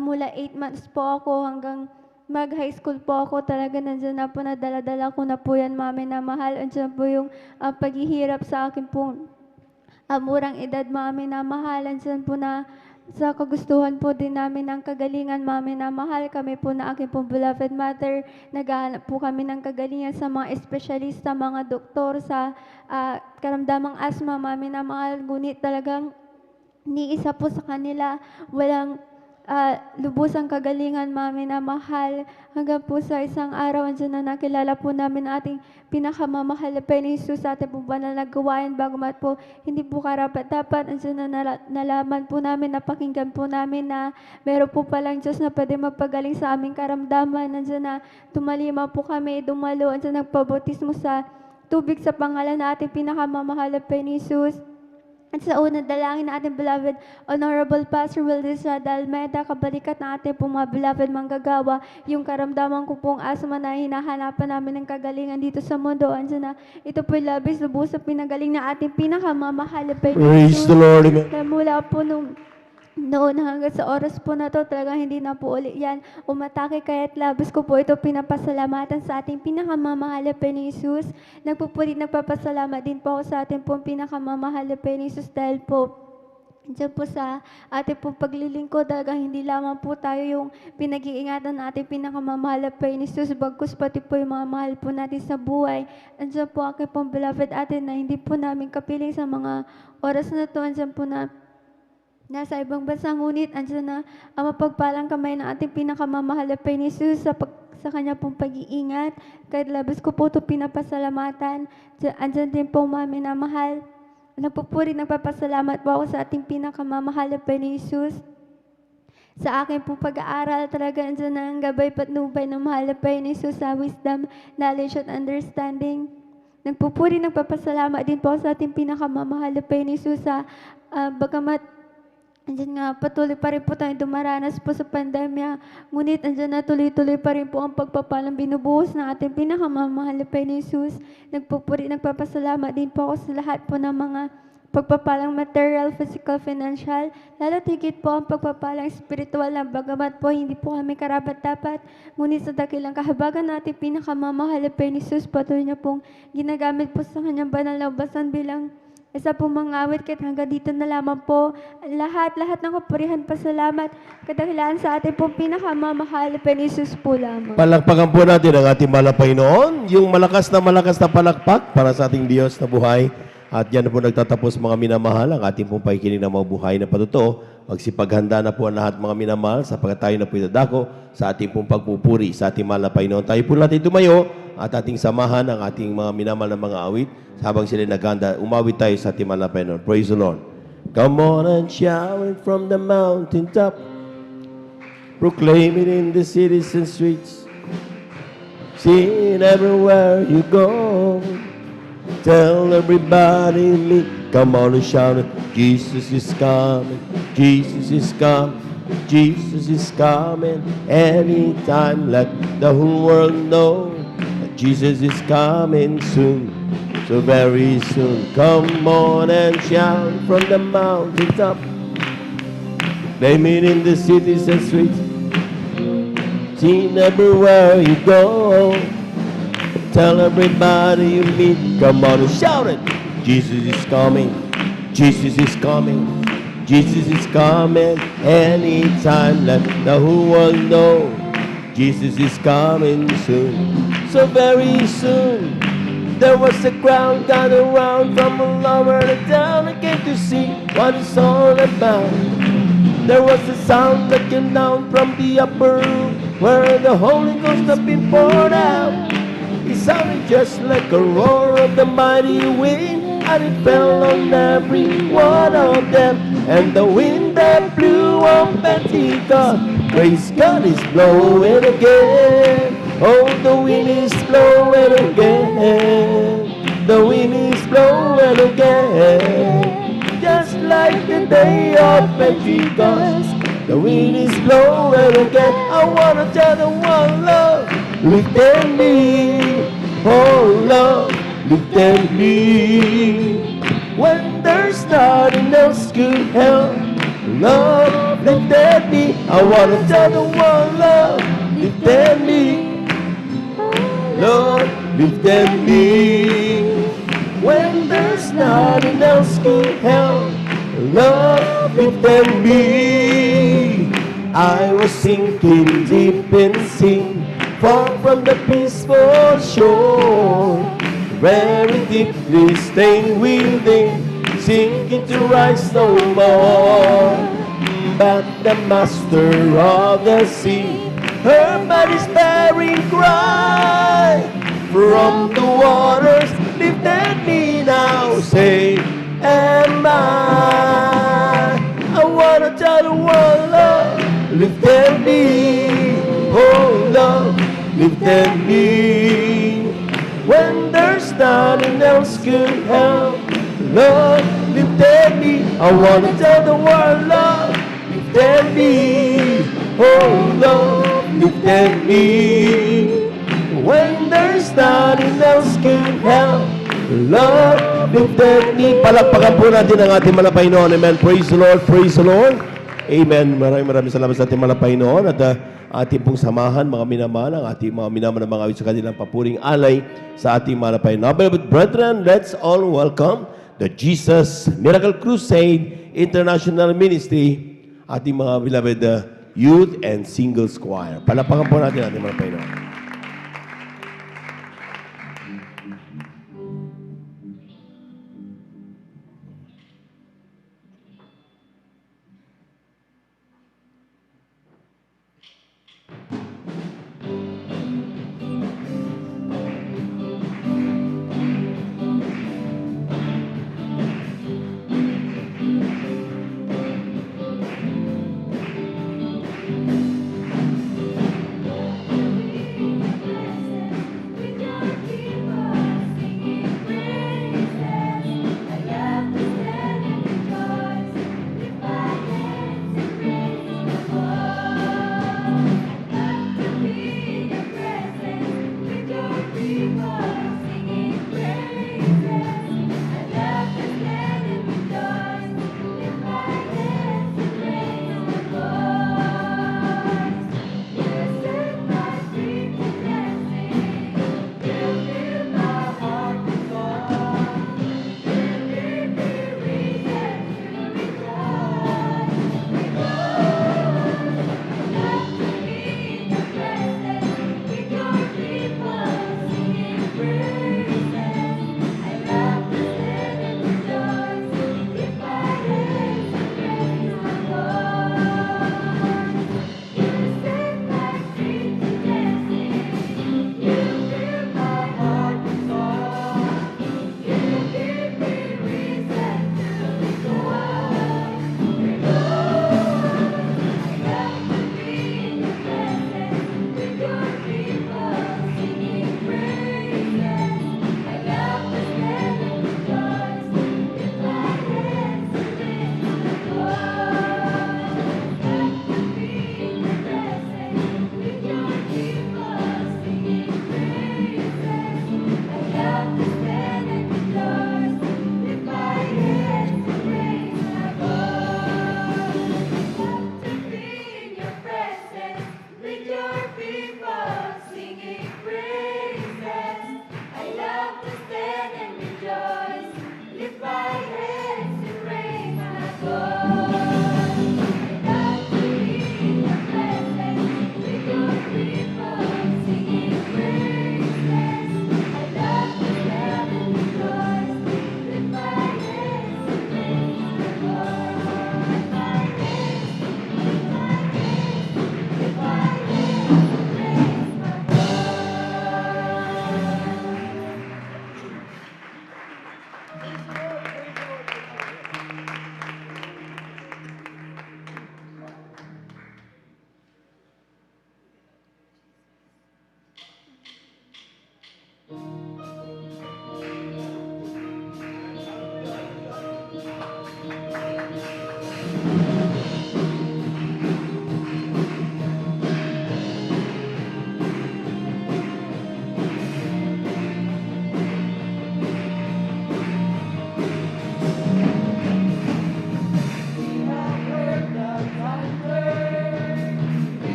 mula 8 months po ako hanggang mag-high school po ako. Talaga nandiyan na po, nadala-dala ko na po yan mami na mahal. Andiyan po yung paghihirap sa akin po murang edad mami na mahal. Andiyan po na sa kagustuhan po din namin ng kagalingan, mami na mahal. Kami po na aking pong beloved mother, naghahanap po kami ng kagalingan sa mga espesyalista, mga doktor sa karamdamang asma, mami na mahal. Ngunit talagang ni isa po sa kanila, walang lubusang kagalingan, mami na mahal. Hanggang po sa isang araw, andyan na nakilala po namin ating pinakamamahal na Panginoon Jesus sa ating pong banal na gawain. Bagamat po hindi po karapat-dapat, andyan na nalaman po namin, napakinggan po namin na meron po palang Diyos na pwede magpagaling sa aming karamdaman. Andyan na tumalima po kami, dumalo, andyan nagpabautismo sa tubig sa pangalan na ating pinakamamahal na Panginoon Jesus. At sa unang dalangin na ating beloved Honorable Pastor Wildis Rada Almeda, kabalikat na ating pong mga beloved manggagawa, yung karamdaman ko pong asma na hinahanapan namin ng kagalingan dito sa mundo. Andiyan na, ito po'y labis, lubos sa pinagaling na ating pinakamamahal na Panginoon. Praise the Lord, amen. Mula po noon hanggang sa oras po na to, talagang hindi na po ulit yan umatake, kaya't labis ko po ito pinapasalamatan sa ating pinakamamahal na Panginoon Jesus. Nagpupuri, nagpapasalamat din po ako sa ating pong pinakamamahal na Panginoon Jesus dahil po diyan po sa ating pong paglilingkod, talagang hindi lamang po tayo yung pinag-iingatan na ating pinakamamahal na Panginoon Jesus, bagkus pati po yung mga mahal po natin sa buhay. Andiyan po aking pong beloved atin na hindi po namin kapiling sa mga oras na to. Andiyan po na nasa ibang bansa, ngunit andyan na ang mapagpalang kamay ng ating pinakamamahal na Panginoon Jesus sa kanya pong pag-iingat. Kahit labis ko po ito pinapasalamatan. Andyan din po mami na mahal. Nagpupuri, nagpapasalamat po ako sa ating pinakamamahal na Panginoon Jesus. Sa akin pong pag-aaral, talaga andyan na ang gabay patnubay ng mahal na Panginoon Jesus sa wisdom, knowledge at understanding. Nagpupuri, nagpapasalamat din po sa ating pinakamamahal na Panginoon Jesus sa bagamat andyan nga, patuloy pa rin po tayong dumaranas po sa pandemya. Ngunit andyan na tuloy-tuloy pa rin po ang pagpapalang binubuhos ng ating pinakamamahal na Panginoon Jesus. Nagpupuri, nagpapasalamat din po ako sa lahat po ng mga pagpapalang material, physical, financial. Lalo't higit po ang pagpapalang spiritual na bagamat po hindi po kami karapat-dapat. Ngunit sa dakilang kahabagan natin pinakamamahal na Panginoon Jesus, patuloy niya pong ginagamit po sa kanyang banal na ubasan bilang isa pong mga awit, kahit hanggang dito na lamang po. Lahat ng kapurihan, pasalamat, kadahilan sa ating pong pinakamamahal na Panginoon Jesus po lamang. Palakpakan po natin ang ating mahal na Panginoon, yung malakas na palakpak para sa ating Diyos na buhay. At yan na po nagtatapos mga minamahal ang ating pong pakikinig ng mga buhay na patotoo. Magsipaghanda na po ang lahat mga minamahal sapagkat tayo na po idadako sa ating pong pagpupuri sa ating mahal na Panginoon. Tayo po natin tumayo at ating samahan ang ating mga minamahal na mga awit habang sila naghanda. Umawit tayo sa ating mahal na Panginoon. Praise the Lord. Come on and shout it from the mountaintop. Proclaim it in the cities and streets. Sing it everywhere you go. Tell everybody meet. Come on and shout it. Jesus is coming. Jesus is coming. Jesus is coming. Anytime, let the whole world know that Jesus is coming soon. So very soon. Come on and shout from the mountaintop. Name it in the cities and streets. Sing everywhere you go. Tell everybody you meet. Come on and shout it. Jesus is coming. Jesus is coming. Jesus is coming anytime. Let the whole world know Jesus is coming soon. So very soon. There was a crowd gathered around from all over the town. I came to see what it's all about. There was a sound that came down from the upper room where the Holy Ghost had been poured out. It sounded just like a roar of the mighty wind, and it fell on every one of them. And the wind that blew on Pentecost, praise God, is blowing again. Oh, the wind is blowing again. The wind is blowing again. Just like the day of Pentecost, the wind is blowing again. I wanna tell the one love, look at me. Oh, love, look at me. When there's nothing else could help, love, look at me. I wanna tell the one love, look at me. Lord, lift at me. When there's nothing else could help, Lord, lift at me. I was sinking deep in sin, far from the peaceful shore, very deeply stained within, sinking to rise no more. But the master of the sea heard my despairing cry from the waters, lifted me now, say, am I? I wanna tell the world, Lord, lifted me, oh Lord, lifted me. When there's nothing else could help, Lord, lifted me. I wanna tell the world, Lord, lifted me, oh Lord, look at me. When there's nothing else can help, Lord, look at me. Palakpakan po natin ang ating malapay noon. Amen. Praise the Lord. Praise the Lord. Amen. Maraming salamat sa ating malapay noon. At ating pong samahan, mga minamahal, ang ating mga minamahal na mga awit sa kanilang papuring alay sa ating malapay noon. Beloved brethren, let's all welcome the Jesus Miracle Crusade International Ministry, ating mga beloved youth and singles choir. Palapakan po natin ating mga Panginoon.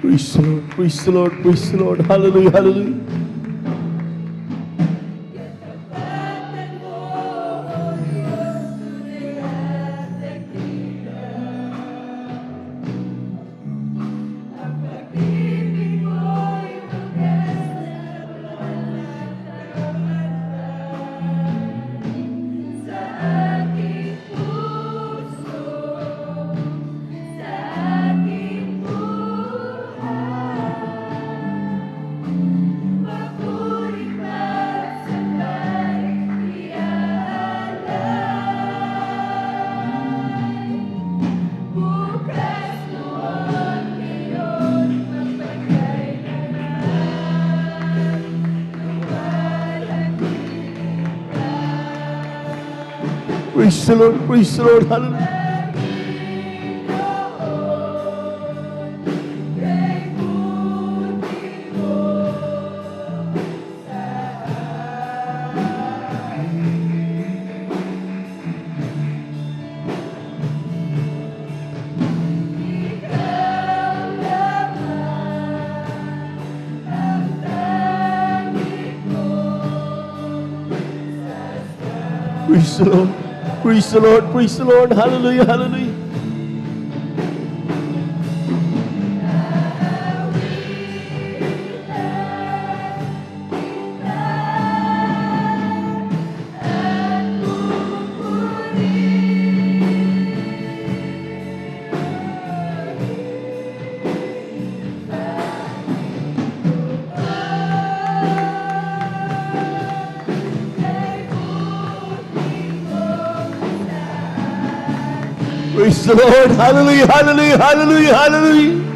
Praise the Lord, praise the Lord, praise the Lord. Hallelujah, hallelujah. Praise the Lord, hallelujah. Praise the Lord, praise the Lord, praise the Lord, hallelujah, hallelujah. Praise the Lord. Hallelujah, hallelujah, hallelujah, hallelujah.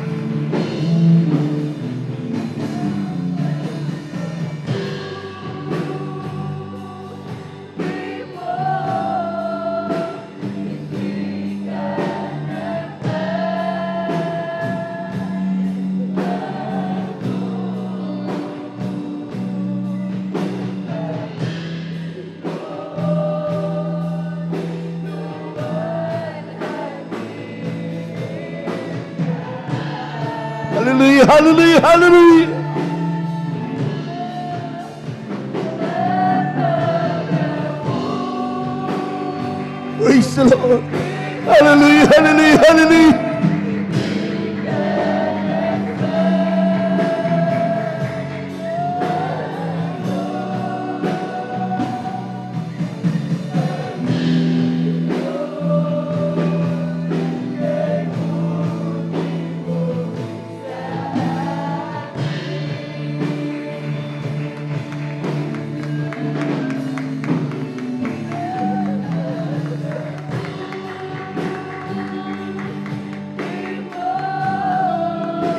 Hallelujah, hallelujah, hallelujah. Praise the Lord. Hallelujah, hallelujah, hallelujah.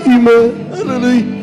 Amen. Hallelujah.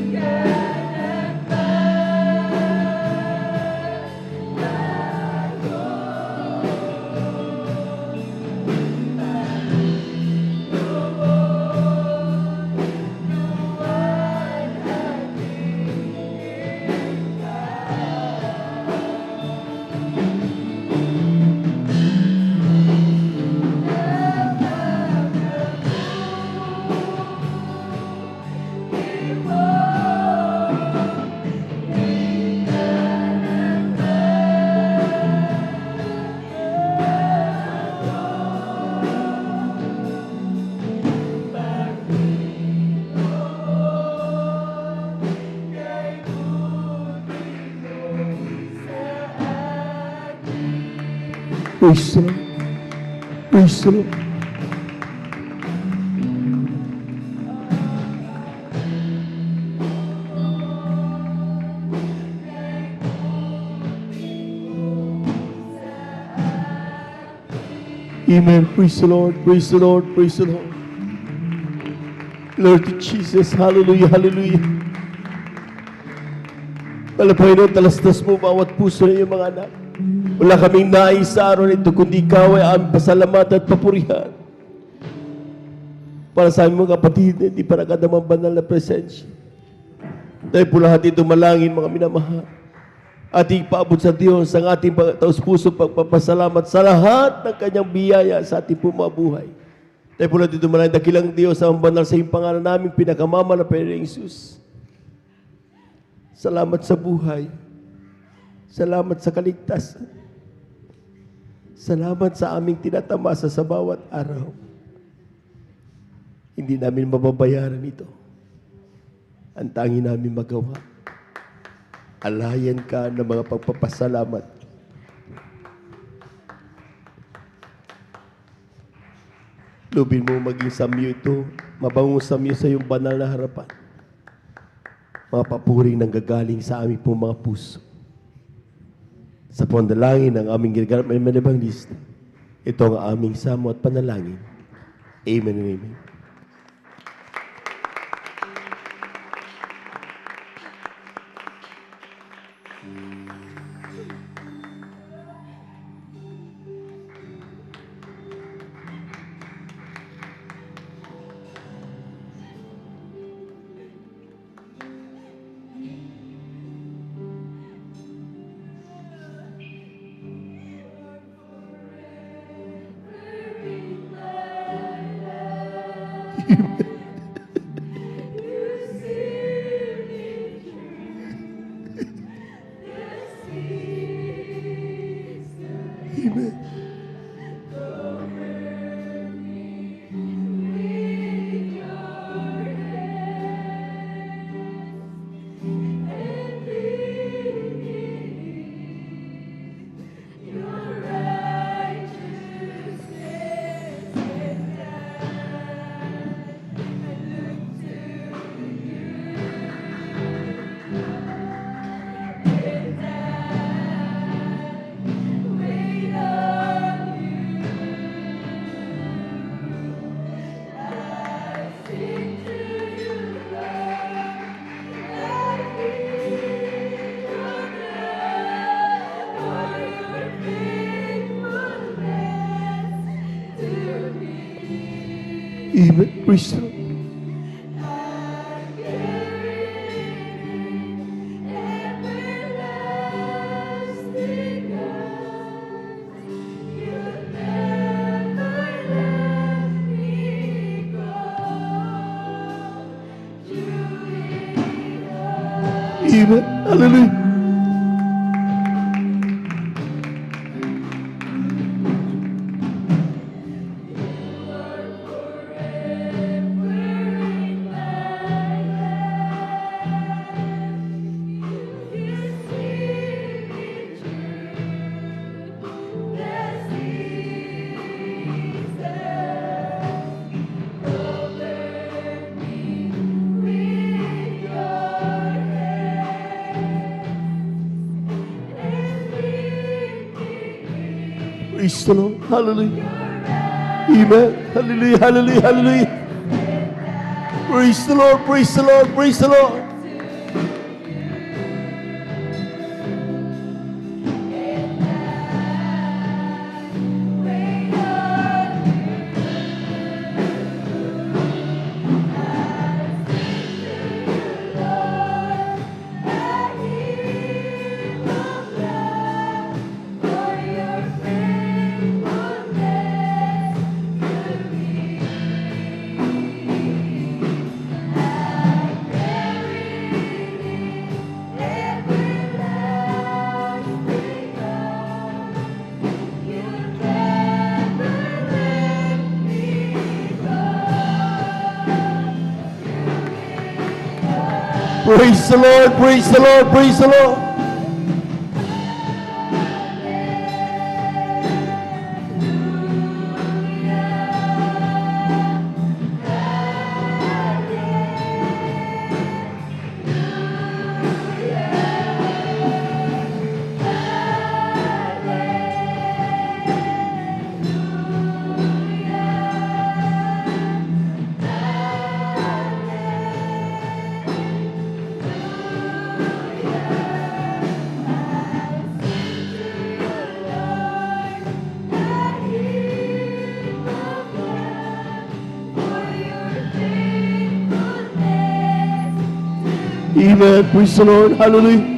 Praise the Lord. Praise the Lord. Amen. Praise the Lord. Praise the Lord. Praise the Lord. Lord Jesus. Hallelujah. Hallelujah. Panginoon, talastas mo bawat puso ng iyong mga anak. Wala kaming nais sa araw nito, kundi ikaw ay aming pasalamatan at papurihan. Para sa aming mga kapatid na hindi pa nakadamang banal na presensya. Dahil po lahat ito malangin, mga minamahal. Ating paabot sa Diyos ang ating taus-puso pagpapasalamat sa lahat ng kanyang biyaya sa ating pumabuhay. Dahil po lahat ito malangin, dakilang Diyos ang banal sa iyong pangalan namin, pinakamama na Panginoong Jesus. Salamat sa buhay. Salamat sa kaligtasan. Salamat sa aming tinatamasa sa bawat araw. Hindi namin mababayaran ito. Ang tangi namin magawa. Alayan ka ng mga pagpapasalamat. Lubin mo maging samyo ito, mabangong samyo sa iyong banal na harapan. Mga papuring nanggagaling sa aming pong mga puso. Sa pandalangin ng aming ginaganap ng mga ebanglista, ito ang aming samo at panalangin. Amen and amen. Amen. Praise the Lord. Amen. Hallelujah. Praise the Lord. Hallelujah. Amen. Hallelujah. Hallelujah. Hallelujah. Praise the Lord. Praise the Lord. Praise the Lord. Praise the Lord, praise the Lord, praise the Lord. Amen. Praise the Lord. Hallelujah.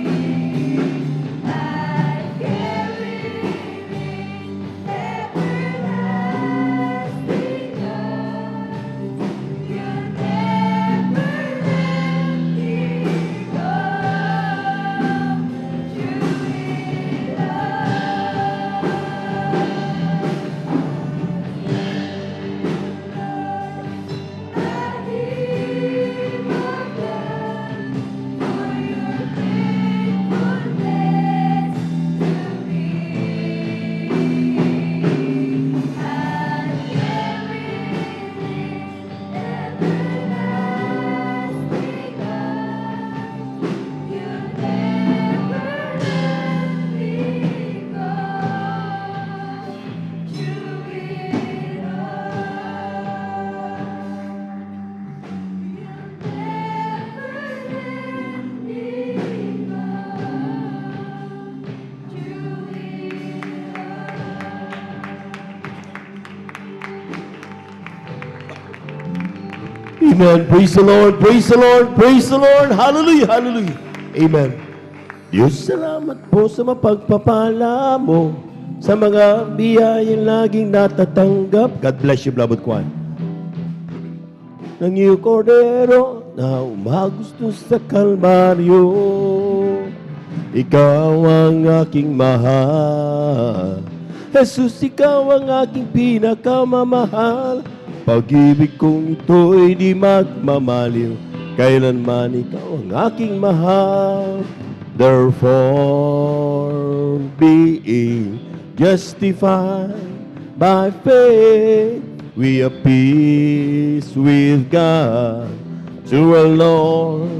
Amen. Praise the Lord. Praise the Lord. Praise the Lord. Hallelujah. Hallelujah. Amen. Diyos, salamat po sa mapagpapala mo, sa mga biyayang laging natatanggap. God bless you, beloved Kwan. Ng iyong kordero na umagusto sa Kalbaryo, ikaw ang aking mahal. Jesus, ikaw ang aking pinakamamahal. Pag-ibig kong ito'y di magmamaliw, kailanman ikaw ang aking mahal. Therefore, being justified by faith, we have peace with God through our Lord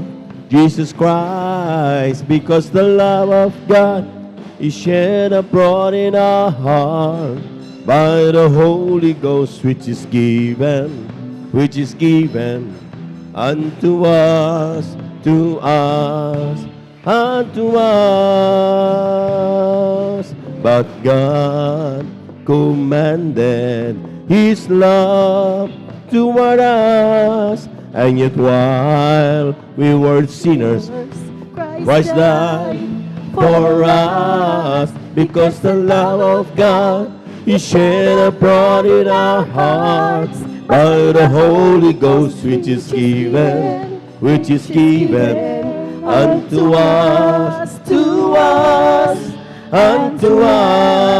Jesus Christ, because the love of God is shed abroad in our heart by the Holy Ghost, which is given unto us, unto us. But God commanded His love toward us. And yet while we were sinners, Christ died for us. Because the love of God is shed abroad in our hearts by the Holy Ghost, which is given unto us, unto us.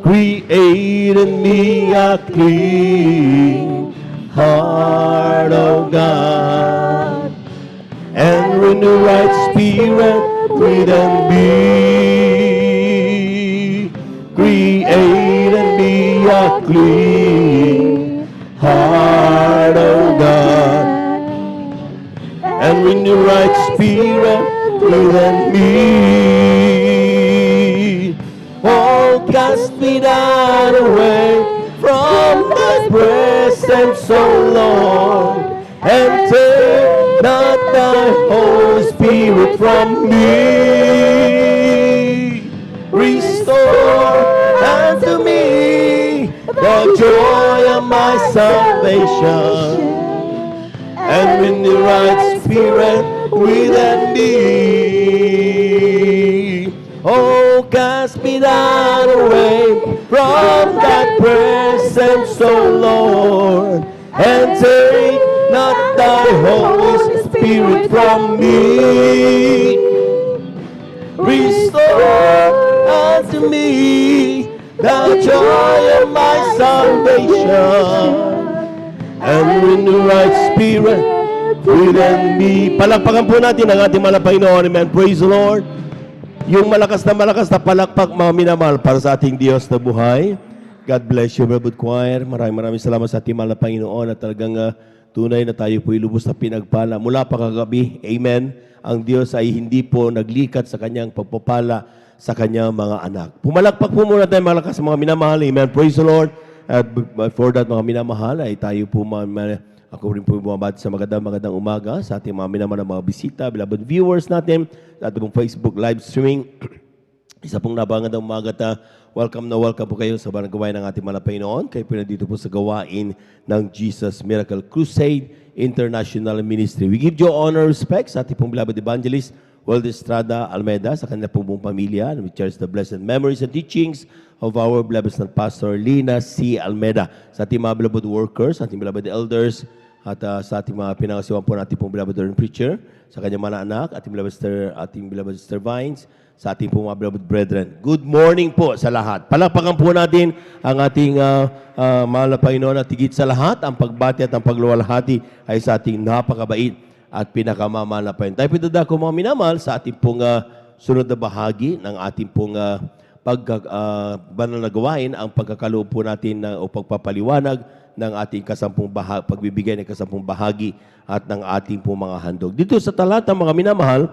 Create in me a clean heart, O God, and renew right spirit within me. Create in me a clean heart, O God, and renew right spirit within me. Oh, cast me not away from thy presence, O Lord, and take not thy Holy Spirit from me. Restore unto me the joy of my salvation, and in the right spirit within me. Oh, cast me not away from thy presence, O Lord, and take not thy Holy Spirit from me. Restore unto me the joy of my salvation, and renew right spirit within me. Palakpakan po natin ang ating mahal na Panginoon. Amen. Praise the Lord. Yung malakas na palakpak, mga minamahal, para sa ating Diyos na buhay. God bless you, beloved choir. Maraming salamat sa ating mahal na Panginoon at talagang tunay na tayo po ilubos na pinagpala. Mula pa kagabi, amen, ang Diyos ay hindi po naglikat sa kanyang pagpapala sa kanyang mga anak. Pumalakpak po muna tayo malakas mga minamahal. Amen. Praise the Lord. At for that, mga minamahal, ay tayo po ako rin po bumabati sa magandang umaga sa ating mga minamahal na mga bisita, beloved viewers natin, sa ating Facebook live streaming. Isa pong napakagandang umaga at welcome po kayo sa barang gawain ng ating mga Panginoon. Kayo po nandito po sa gawain ng Jesus Miracle Crusade International Ministry. We give you honor, respect sa ating pong beloved evangelist, Waldo Estrada Almeida, sa kanila pong buong pamilya. And we cherish the blessed memories and teachings of our beloved Pastor Lina C. Almeida. Sa ating mga beloved workers, sa ating beloved elders, at sa ating mga pinangasiwan po natin pong beloved preacher, sa kanyang mga anak, ating beloved Sister Vines, sa ating pong mga beloved brethren. Good morning po sa lahat. Palakpakan po natin ang ating mahal na Panginoon at higit sa lahat, ang pagbati at ang pagluwalhati ay sa ating napakabait at pinakamamahal na Panginoon. Tayo pinadako mga minamahal sa ating pong sunod na bahagi ng ating pong banal na gawain, ang pagkakaloob po natin o pagpapaliwanag ng ating pagbibigay ng kasampung bahagi at ng ating pong mga handog. Dito sa talata mga minamahal,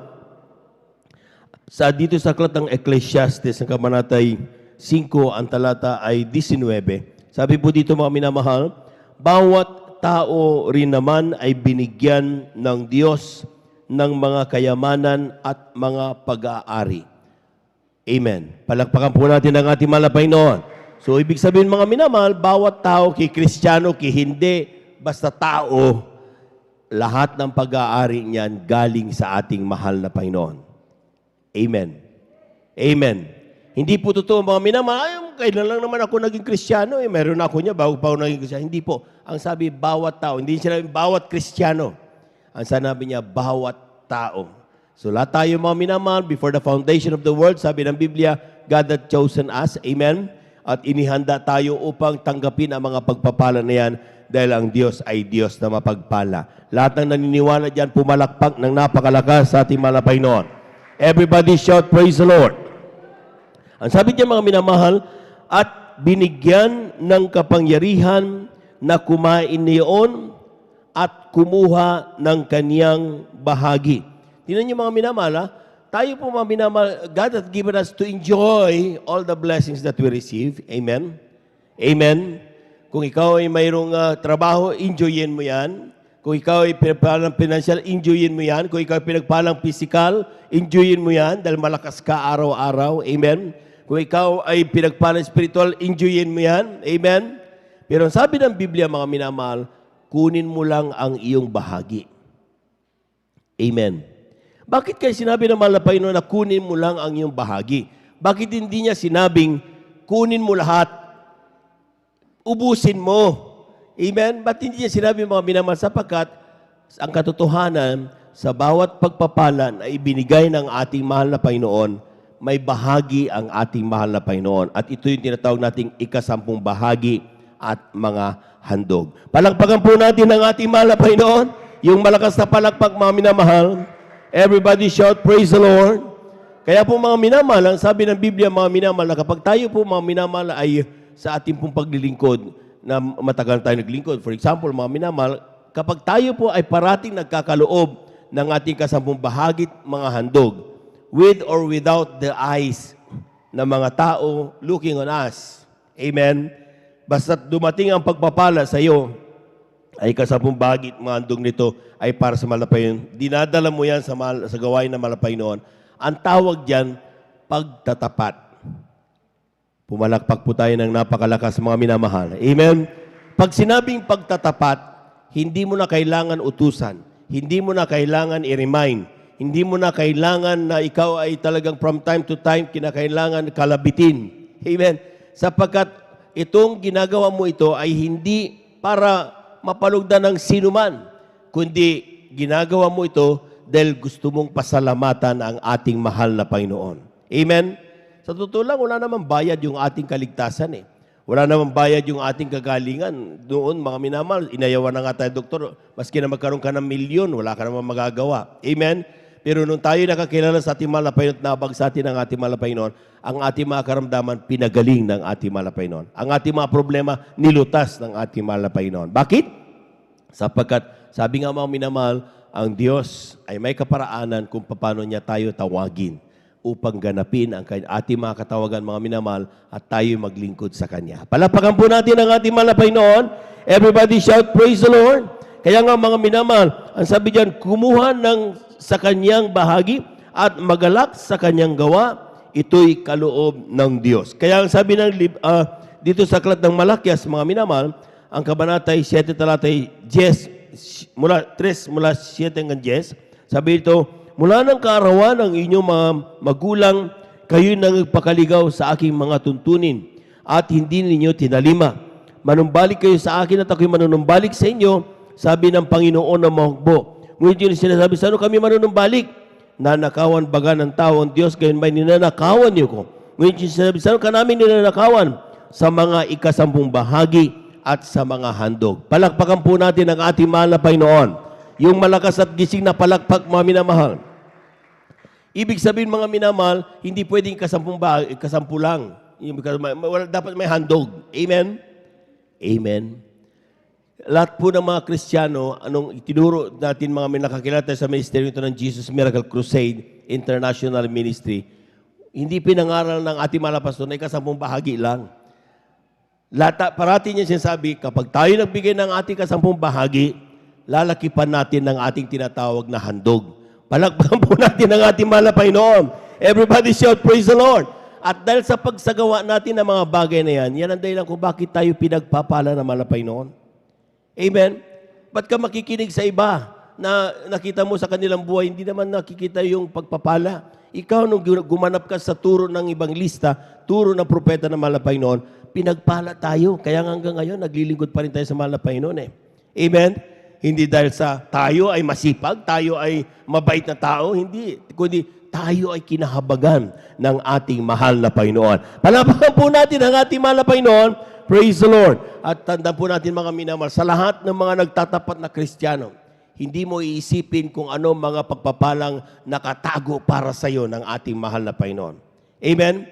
dito sa aklat ng Ecclesiastes, ang kabanatay 5, ang talata ay 19. Sabi po dito mga minamahal, bawat tao rin naman ay binigyan ng Diyos ng mga kayamanan at mga pag-aari. Amen. Palakpakan po natin ang ating mahal na Panginoon. So, ibig sabihin mga minamahal, bawat tao, kay Kristiyano, kay hindi, basta tao, lahat ng pag-aari niyan galing sa ating mahal na Panginoon. Amen. Amen. Hindi po totoo mga minamahal, kailan lang naman ako naging Kristiyano, meron ako niya bago pa ako naging Kristiyano. Hindi po. Ang sabi, bawat tao. Hindi siya sabi, bawat Kristiyano. Ang sanabi niya, bawat tao. So, lahat tayo mga minamahal, before the foundation of the world, sabi ng Biblia, God had chosen us. Amen. At inihanda tayo upang tanggapin ang mga pagpapala na yan dahil ang Diyos ay Diyos na mapagpala. Lahat ng naniniwala dyan, pumalakpak ng napakalakas sa ating mga Panginoon. Everybody shout, praise the Lord. Ang sabi niya mga minamahal, at binigyan ng kapangyarihan na kumain niyon at kumuha ng kaniyang bahagi. Tingnan niyo mga minamahal, tayo po mga minamahal, God has given us to enjoy all the blessings that we receive. Amen? Amen? Kung ikaw ay mayroong trabaho, enjoyin mo yan. Kung ikaw ay pinagpalang financial, enjoyin mo yan. Kung ikaw ay pinagpalang physical, enjoyin mo yan dahil malakas ka araw-araw. Amen? Kung ikaw ay pinagpalang spiritual, enjoyin mo yan. Amen? Pero ang sabi ng Biblia, mga minamahal, kunin mo lang ang iyong bahagi. Amen. Bakit kaya sinabi ng mahal na Panginoon na kunin mo lang ang iyong bahagi? Bakit hindi niya sinabing, kunin mo lahat, ubusin mo? Amen? Ba't hindi niya sinabi mga minamahal? Sapagkat ang katotohanan, sa bawat pagpapala na ibinigay ng ating mahal na Panginoon, may bahagi ang ating mahal na Panginoon. At ito yung tinatawag nating ika-10 bahagi at mga handog. Palakpakan po natin ang ating mahal na Panginoon. Yung malakas na palakpak, mga minamahal. Everybody shout, praise the Lord. Kaya po mga minamahal, ang sabi ng Biblia, mga minamahal, na kapag tayo po mga minamahal ay sa ating pong paglilingkod, na matagal tayo naglingkod. For example, mga minamahal, kapag tayo po ay parating nagkakaloob ng ating ika-10 bahagi, mga handog, with or without the eyes ng mga tao looking on us. Amen? Basta dumating ang pagpapala sa iyo, ay ika-10 bahagi, mga handog nito ay para sa mahal na Panginoon. Dinadala mo yan sa gawain ng mahal na Panginoon. Ang tawag diyan, pagtatapat. Pumalakpak po tayo ng napakalakas, mga minamahal. Amen? Pag sinabing pagtatapat, hindi mo na kailangan utusan. Hindi mo na kailangan i-remind. Hindi mo na kailangan na ikaw ay talagang from time to time kinakailangan kalabitin. Amen? Sapagkat itong ginagawa mo ito ay hindi para mapalugdan ng sinuman, kundi ginagawa mo ito dahil gusto mong pasalamatan ang ating mahal na Panginoon. Amen? Sa totoo lang, wala namang bayad yung ating kaligtasan eh. Wala namang bayad yung ating kagalingan. Doon, mga minamahal, inayawan na nga tayo, doktor, maski na magkaroon ka ng milyon, wala ka namang magagawa. Amen? Pero nung tayo nakakilala sa ating mahal na Panginoon at nabag sa atin ang ating mahal na Panginoon, ang ating mga karamdaman, pinagaling ng ating mahal na Panginoon. Ang ating mga problema, nilutas ng ating mahal na Panginoon. Bakit? Sapagkat, sabi nga mga minamahal, ang Diyos ay may kaparaanan kung paano niya tayo tawagin upang ganapin ang ating mga katawagan, mga minamahal, at tayo maglingkod sa Kanya. Palapakan po natin ang ating mahal na Panginoon. Everybody shout, praise the Lord. Kaya nga mga minamahal, ang sabi diyan, kumuha sa Kanyang bahagi at magalak sa Kanyang gawa, ito'y kaloob ng Diyos. Kaya ang sabi ng dito sa aklat ng Malakias, mga minamahal, ang kabanatay 7 talatay 10, mula 7 hanggang 10, sabi ito, mula ng kaarawan ng inyong mga magulang, kayo nang nagpakaligaw sa aking mga tuntunin at hindi ninyo tinalima. Manumbalik kayo sa akin at ako'y manunumbalik sa inyo, sabi ng Panginoon na mahugbo. Ngunit yun sinasabi, saan kami manunumbalik? Nanakawan baga ng tao ang Diyos, gayon ba'y ninanakawan niyo ko? Ngunit yun sinasabi, saan ka namin ninanakawan? Sa mga ika-10 bahagi at sa mga handog. Palakpakan po natin ang ating mahal na Panginoon. Yung malakas at gising na palakpak, mga minamahal. Ibig sabihin, mga minamahal, hindi pwedeng ika-10 lang. Dapat may handog. Amen? Amen. Lahat po ng mga Kristiyano, anong itinuro natin mga nakakilala sa ministeryo ito ng Jesus Miracle Crusade International Ministry, hindi pinangaral ng ating mga pastor na ika-10 bahagi lang. Parati niya sinasabi, kapag tayo nagbigay ng ating ika-10 bahagi, lalakipan natin ng ating tinatawag na handog. Palakpakan po natin ang ating mahal na Panginoon. Everybody shout, praise the Lord. At dahil sa pagsagawa natin ng mga bagay na yan, yan ang dahilan kung bakit tayo pinagpapala ng mahal na Panginoon. Amen? Ba't ka makikinig sa iba na nakita mo sa kanilang buhay, hindi naman nakikita yung pagpapala? Ikaw, nung gumanap ka sa turo ng ibang lista, turo ng propeta ng mahal na Panginoon, pinagpala tayo. Kaya hanggang ngayon, naglilingkod pa rin tayo sa mahal na Panginoon eh. Amen? Hindi dahil sa tayo ay masipag, tayo ay mabait na tao, hindi. Kundi tayo ay kinahabagan ng ating mahal na Panginoon. Palapakan po natin ang ating mahal na Panginoon. Praise the Lord. At tandaan po natin mga minamahal, sa lahat ng mga nagtatapat na Kristiyano, hindi mo iisipin kung ano mga pagpapalang nakatago para sa iyo ng ating mahal na Panginoon. Amen?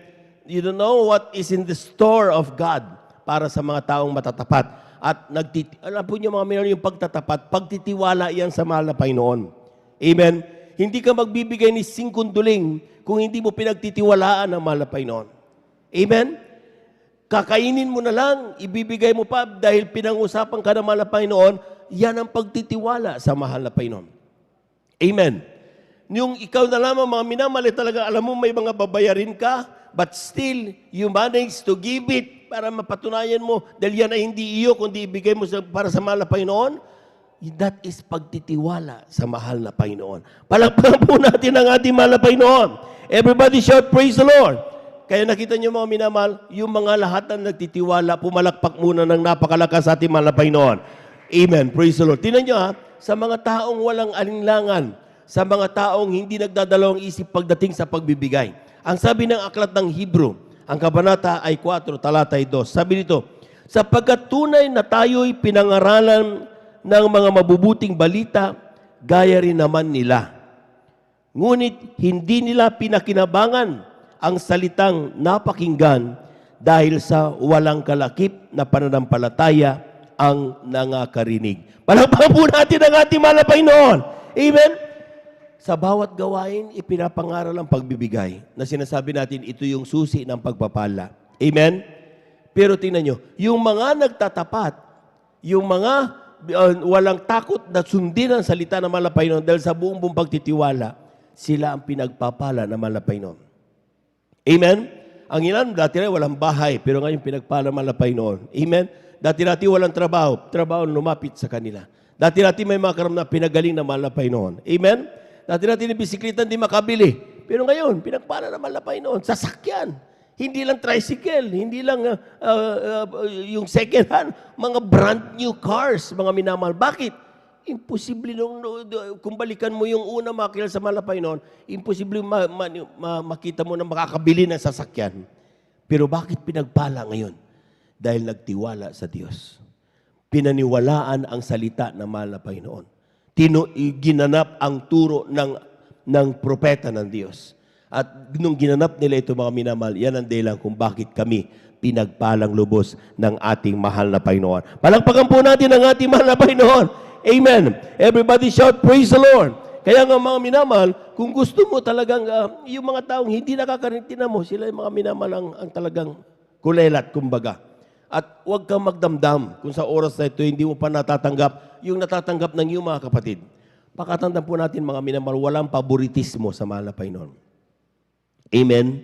You don't know what is in the store of God para sa mga taong matatapat. At alam po niyo mga minamahal, yung pagtatapat, pagtitiwala yan sa mahal na Panginoon. Amen? Hindi ka magbibigay ni singkunduling kung hindi mo pinagtitiwalaan ang mahal na Panginoon. Amen? Kakainin mo na lang, ibibigay mo pa dahil pinag-usapan ka ng mahal na Panginoon, yan ang pagtitiwala sa mahal na Panginoon. Amen. Yung ikaw na lamang mga minamahal, talaga alam mo may mga babayarin ka, but still, you manage to give it para mapatunayan mo dahil yan ay hindi iyo kundi ibigay mo para sa mahal na Panginoon. That is pagtitiwala sa mahal na Panginoon. Palakpakan po natin ang ating mahal na Panginoon. Everybody shout, praise the Lord. Kaya nakita niyo mga minamahal, yung mga lahat na nagtitiwala, pumalakpak muna ng napakalakas sa ating mahal na Panginoon. Amen. Praise the Lord. Tingnan niyo ha, sa mga taong walang alinlangan, sa mga taong hindi nagdadalawang isip pagdating sa pagbibigay. Ang sabi ng aklat ng Hebrew, ang kabanata ay 4, talata 2. Sabi nito, sapagkat tunay na tayo'y pinangaralan ng mga mabubuting balita, gaya rin naman nila. Ngunit hindi nila pinakinabangan ang salitang napakinggan dahil sa walang kalakip na pananampalataya ang nangakarinig. Palakpakan po natin ang ating mahal na Panginoon. Amen? Sa bawat gawain, ipinapangaral ang pagbibigay na sinasabi natin ito yung susi ng pagpapala. Amen? Pero tingnan nyo, yung mga nagtatapat, yung mga walang takot na sundin ang salita ng mahal na Panginoon dahil sa buong pagtitiwala, sila ang pinagpapala ng mahal na Panginoon. Amen? Ang ilan, dati rin walang bahay, pero ngayon pinagpala ng mahal na Panginoon. Amen? Dati walang trabaho lumapit sa kanila. Dati may mga karam na pinagaling ng mahal na Panginoon. Amen? Dati yung bisikleta hindi makabili. Pero ngayon, pinagpala ng mahal na Panginoon. Sasakyan. Hindi lang tricycle, hindi lang yung second hand, mga brand new cars, mga minamahal. Bakit? Imposible kung balikan mo yung una makilala sa mahal na Panginoon, imposible makita mo na makakabili ng sasakyan. Pero bakit pinagpala ngayon? Dahil nagtiwala sa Diyos. Pinaniwalaan ang salita ng mahal na Panginoon. Ginanap ang turo ng propeta ng Diyos. At nung ginanap nila ito mga minamahal, yan ang dahilan kung bakit kami pinagpalang lubos ng ating mahal na Panginoon. Palakpakan po natin ang ating mahal na Panginoon. Amen. Everybody shout, praise the Lord. Kaya nga mga minamahal, kung gusto mo talagang, yung mga taong hindi nakakarinig, tinan mo, sila yung mga minamahal ang talagang kulelat, kumbaga. At huwag kang magdamdam kung sa oras na ito hindi mo pa natatanggap yung natatanggap ng iyong mga kapatid. Pakatandaan po natin mga minamahal, walang paboritismo sa mahal na Panginoon. Amen?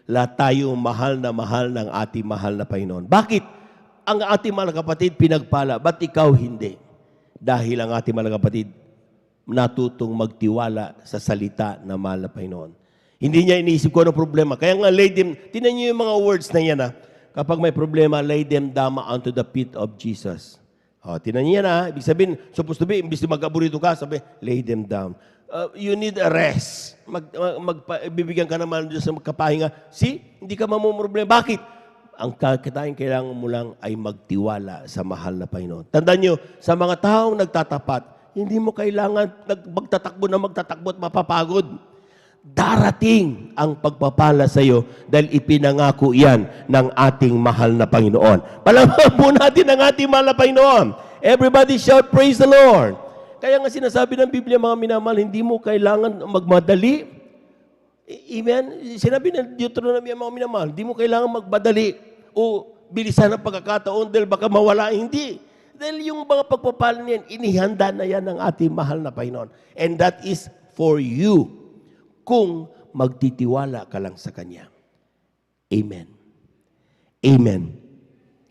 Lahat tayo mahal ng ating mahal na Panginoon. Bakit? Ang ating mahal na kapatid pinagpala, ba't ikaw hindi? Dahil ang ating mahal na kapatid natutong magtiwala sa salita ng mahal na Panginoon. Hindi niya iniisip ko ano problema. Kaya nga, lay them, tinan niyo yung mga words na yan kapag may problema, lay them down unto the feet of Jesus. Tinan niyo yan ibig sabihin, supposed to be, imbis na mag-aburito ka, sabi, lay them down. You need a rest. Bibigyan ka naman Diyos sa magkapahinga. See, hindi ka mamumroblema. Bakit? Ang kailangan mo lang ay magtiwala sa mahal na Panginoon. Tandaan nyo, sa mga taong nagtatapat, hindi mo kailangan magtatakbo at mapapagod. Darating ang pagpapala sa iyo dahil ipinangako yan ng ating mahal na Panginoon. Palakpakan po natin ang ating mahal na Panginoon. Everybody shout, praise the Lord. Kaya nga sinasabi ng Biblia, mga minamahal, hindi mo kailangan magmadali. Amen? Sinabi ng Deuteronomy, mga minamahal, hindi mo kailangan magmadali o bilisan ang pagkakataon dahil baka mawala. Hindi. Dahil yung mga pagpapala niyan, inihanda na yan ng ating mahal na Panginoon. And that is for you kung magtitiwala ka lang sa Kanya. Amen. Amen.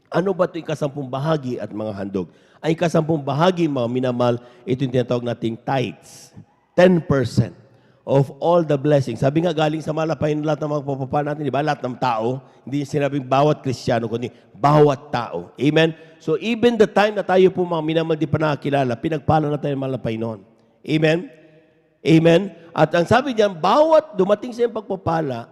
Ano ba ito yung kasampung bahagi at mga handog? Ay kasampung bahagi, mga minamahal, ito yung tinatawag nating tithes. 10% of all the blessings. Sabi nga galing sa mahal na Panginoon lahat ng mga pagpapala natin, di ba? Lahat ng tao, hindi sinabing bawat Kristiyano, kundi bawat tao. Amen? So even the time na tayo po mga minamahal di pa nakakilala, pinagpala na tayo ng mahal na Panginoon. Amen? Amen? At ang sabi diyan, bawat dumating sa iyong pagpapala,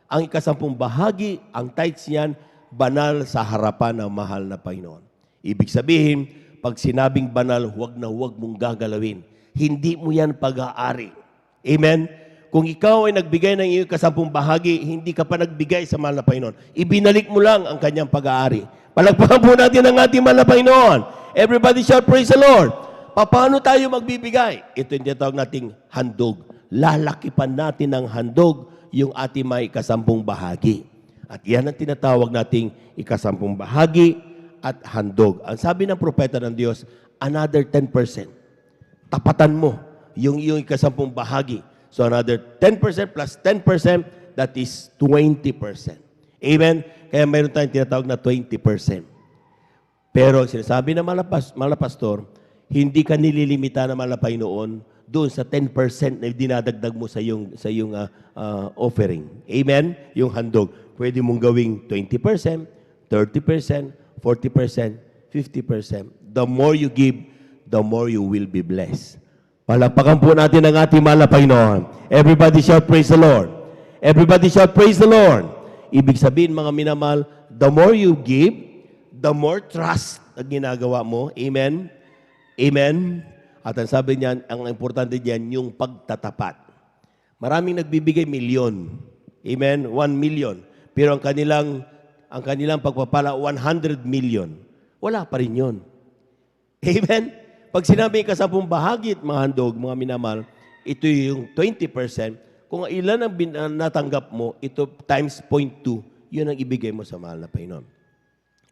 ang ikasampung bahagi, ang tithes niyan, banal sa harapan ng mahal na Panginoon. Ibig sabihin, pag sinabing banal, huwag na huwag mong gagalawin. Hindi mo yan pag-aari. Amen? Kung ikaw ay nagbigay ng iyong kasampung bahagi, hindi ka pa nagbigay sa mahal na Panginoon. Ibinalik mo lang ang kanyang pag-aari. Palakpakan po natin ang ating mahal na Panginoon. Everybody shout, praise the Lord. Paano tayo magbibigay? Ito yung tinatawag nating handog. Lalakipan natin ng handog yung ating may ikasampung bahagi. At yan ang tinatawag nating ikasampung bahagi at handog. Ang sabi ng propeta ng Diyos, another 10%. Tapatan mo yung ikasampung bahagi. So another 10% plus 10%, that is 20%. Amen? Kaya mayroon tayong tinatawag na 20%. Pero sinasabi ng mga pastor, hindi ka nililimita ng mga Panginoon doon sa 10% na dinadagdag mo sa iyong offering. Amen? Yung handog. Pwede mong gawing 20%, 30%, 40%, 50%. The more you give, the more you will be blessed. Palakpakan po natin ang ating mahal na Panginoon. Everybody shout praise the Lord. Everybody shout praise the Lord. Ibig sabihin mga minamahal, the more you give, the more trust ang ginagawa mo. Amen? Amen? At ang sabi niyan, ang importante diyan yung pagtatapat. Maraming nagbibigay milyon. Amen? 1 million. Pero ang kanilang pagpapala, 100 million. Wala pa rin yun. Amen? Pag sinabi ka sa bahagi at mga handog, mga minamahal, ito yung 20%. Kung ilan ang natanggap mo, ito times 0.2, yun ang ibigay mo sa mahal na Panginoon.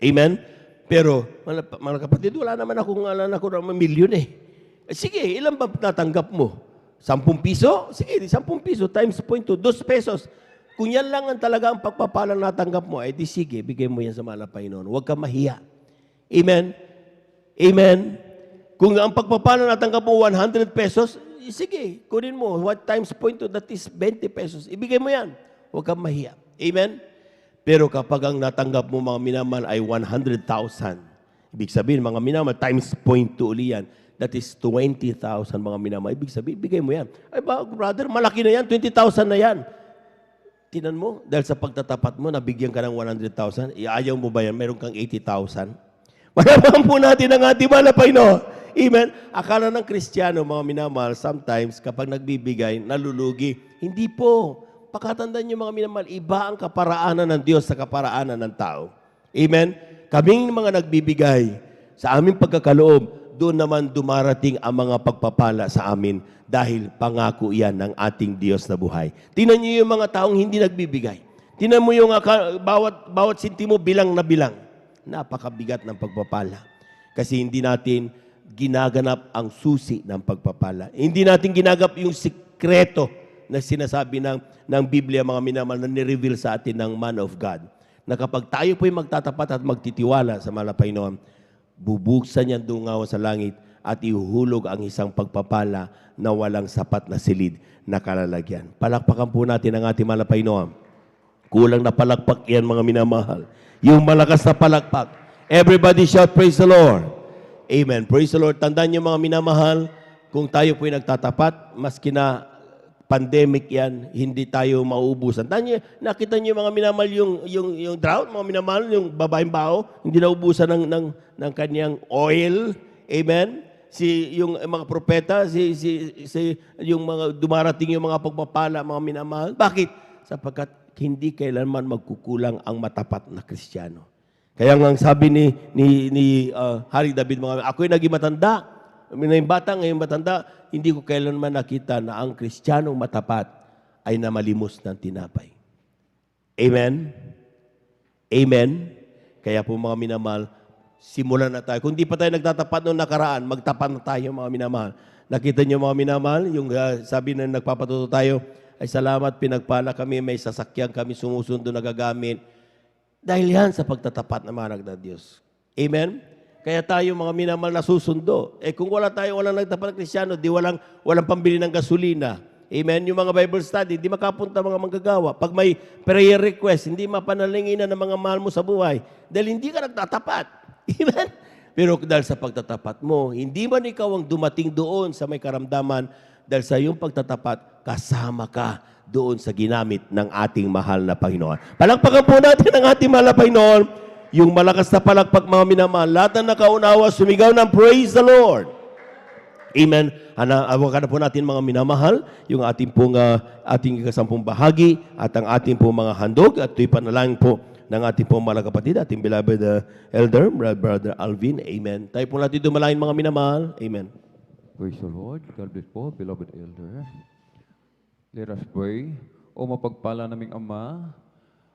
Amen? Pero, mga kapatid, wala naman akong milyon eh. Sige, ilan ba natanggap mo? 10 piso? Sige, 10 piso times 0.2, 2 pesos. Kung yan lang ang talaga ang pagpapalang natanggap mo, di sige, bigay mo yan sa mahal na Panginoon. Huwag ka mahiya. Amen? Amen? Kung ang pagpapalang natanggap mo 100 pesos, sige, kunin mo. What times 0.2, that is 20 pesos. Ibigay mo yan. Huwag kang mahiya. Amen? Pero kapag ang natanggap mo mga minamahal ay 100,000, ibig sabihin mga minamahal times 0.2 uli yan, that is 20,000 mga minamahal. Ibig sabihin, ibigay mo yan. Ay ba, brother, malaki na yan, 20,000 na yan. Tinan mo, dahil sa pagtatapat mo, nabigyan ka ng 100,000, ayaw mo ba yan? Meron kang 80,000. Malaman po natin ang ating mahal na Panginoon. Amen? Akala ng Kristiyano, mga minamahal, sometimes kapag nagbibigay, nalulugi. Hindi po. Pakatandaan niyo mga minamahal, iba ang kaparaanan ng Diyos sa kaparaanan ng tao. Amen? Kaming mga nagbibigay sa aming pagkakaloob, doon naman dumarating ang mga pagpapala sa amin dahil pangako yan ng ating Diyos na buhay. Tingnan niyo yung mga taong hindi nagbibigay. Tingnan mo yung bawat sintimo bilang na bilang. Napakabigat ng pagpapala. Kasi hindi natin ginaganap ang susi ng pagpapala. Hindi natin ginagap yung sikreto na sinasabi ng Biblia, mga minamahal, na ni-reveal sa atin ng man of God. Na kapag tayo po'y magtatapat at magtitiwala sa mahal na Panginoon, bubuksan niya dungaw sa langit at ihuhulog ang isang pagpapala na walang sapat na silid na kalalagyan. Palakpakan po natin ang ating mahal na Panginoon. Kulang na palakpak yan, mga minamahal. Yung malakas na palakpak. Everybody shout, praise the Lord. Amen. Praise the Lord. Tandaan niyo mga minamahal, kung tayo po'y nagtatapat, maski na pandemic yan, hindi tayo mauubusan. Nakita niyo mga minamahal yung drought, mga minamahal, yung babaeng bao, hindi naubusan ng kanyang oil. Amen. Yung mga propeta, yung mga dumarating yung mga pagpapala, mga minamahal. Bakit? Sapagkat hindi kailanman magkukulang ang matapat na Kristiyano. Kaya nga sabi ni Hari David, ako'y naging matanda, ngayong matanda, hindi ko kailanman nakita na ang Kristiyanong matapat ay namalimos ng tinapay. Amen? Amen? Kaya po mga minamahal, simulan na tayo. Kung di pa tayo nagtatapat noong nakaraan, magtapat na tayo mga minamahal. Nakita niyo mga minamahal, yung sabi na nagpapatuto tayo, ay salamat, pinagpala kami, may sasakyan kami sumusundo nagagamit. Dahil yan sa pagtatapat ng mga anak ng Diyos. Amen? Kaya tayo mga minamahal na susundo. Kung walang nagtapat na Kristiyano, di walang pambili ng gasolina. Amen? Yung mga Bible study, di makapunta mga manggagawa. Pag may prayer request, hindi mapanalinginan ng mga mahal mo sa buhay. Dahil hindi ka nagtatapat. Amen? Pero dahil sa pagtatapat mo, hindi man ikaw ang dumating doon sa may karamdaman, dahil sa iyong pagtatapat, kasama ka doon sa ginamit ng ating mahal na Panginoon. Palakpakan po natin ang ating mahal na Panginoon. Yung malakas na palakpak, mga minamahal, lahat ng nakaunawa, sumigaw ng praise the Lord. Amen. Awakan na po natin mga minamahal, yung ating ikasampung bahagi at ang ating pong mga handog at ito'y panalangin po ng ating pong mga kapatid, ating beloved elder, Brother Alvin. Amen. Tayo po natin dumalangin mga minamahal. Amen. Praise the Lord. God bless po, beloved elder. Let us pray. O mapagpala naming Ama,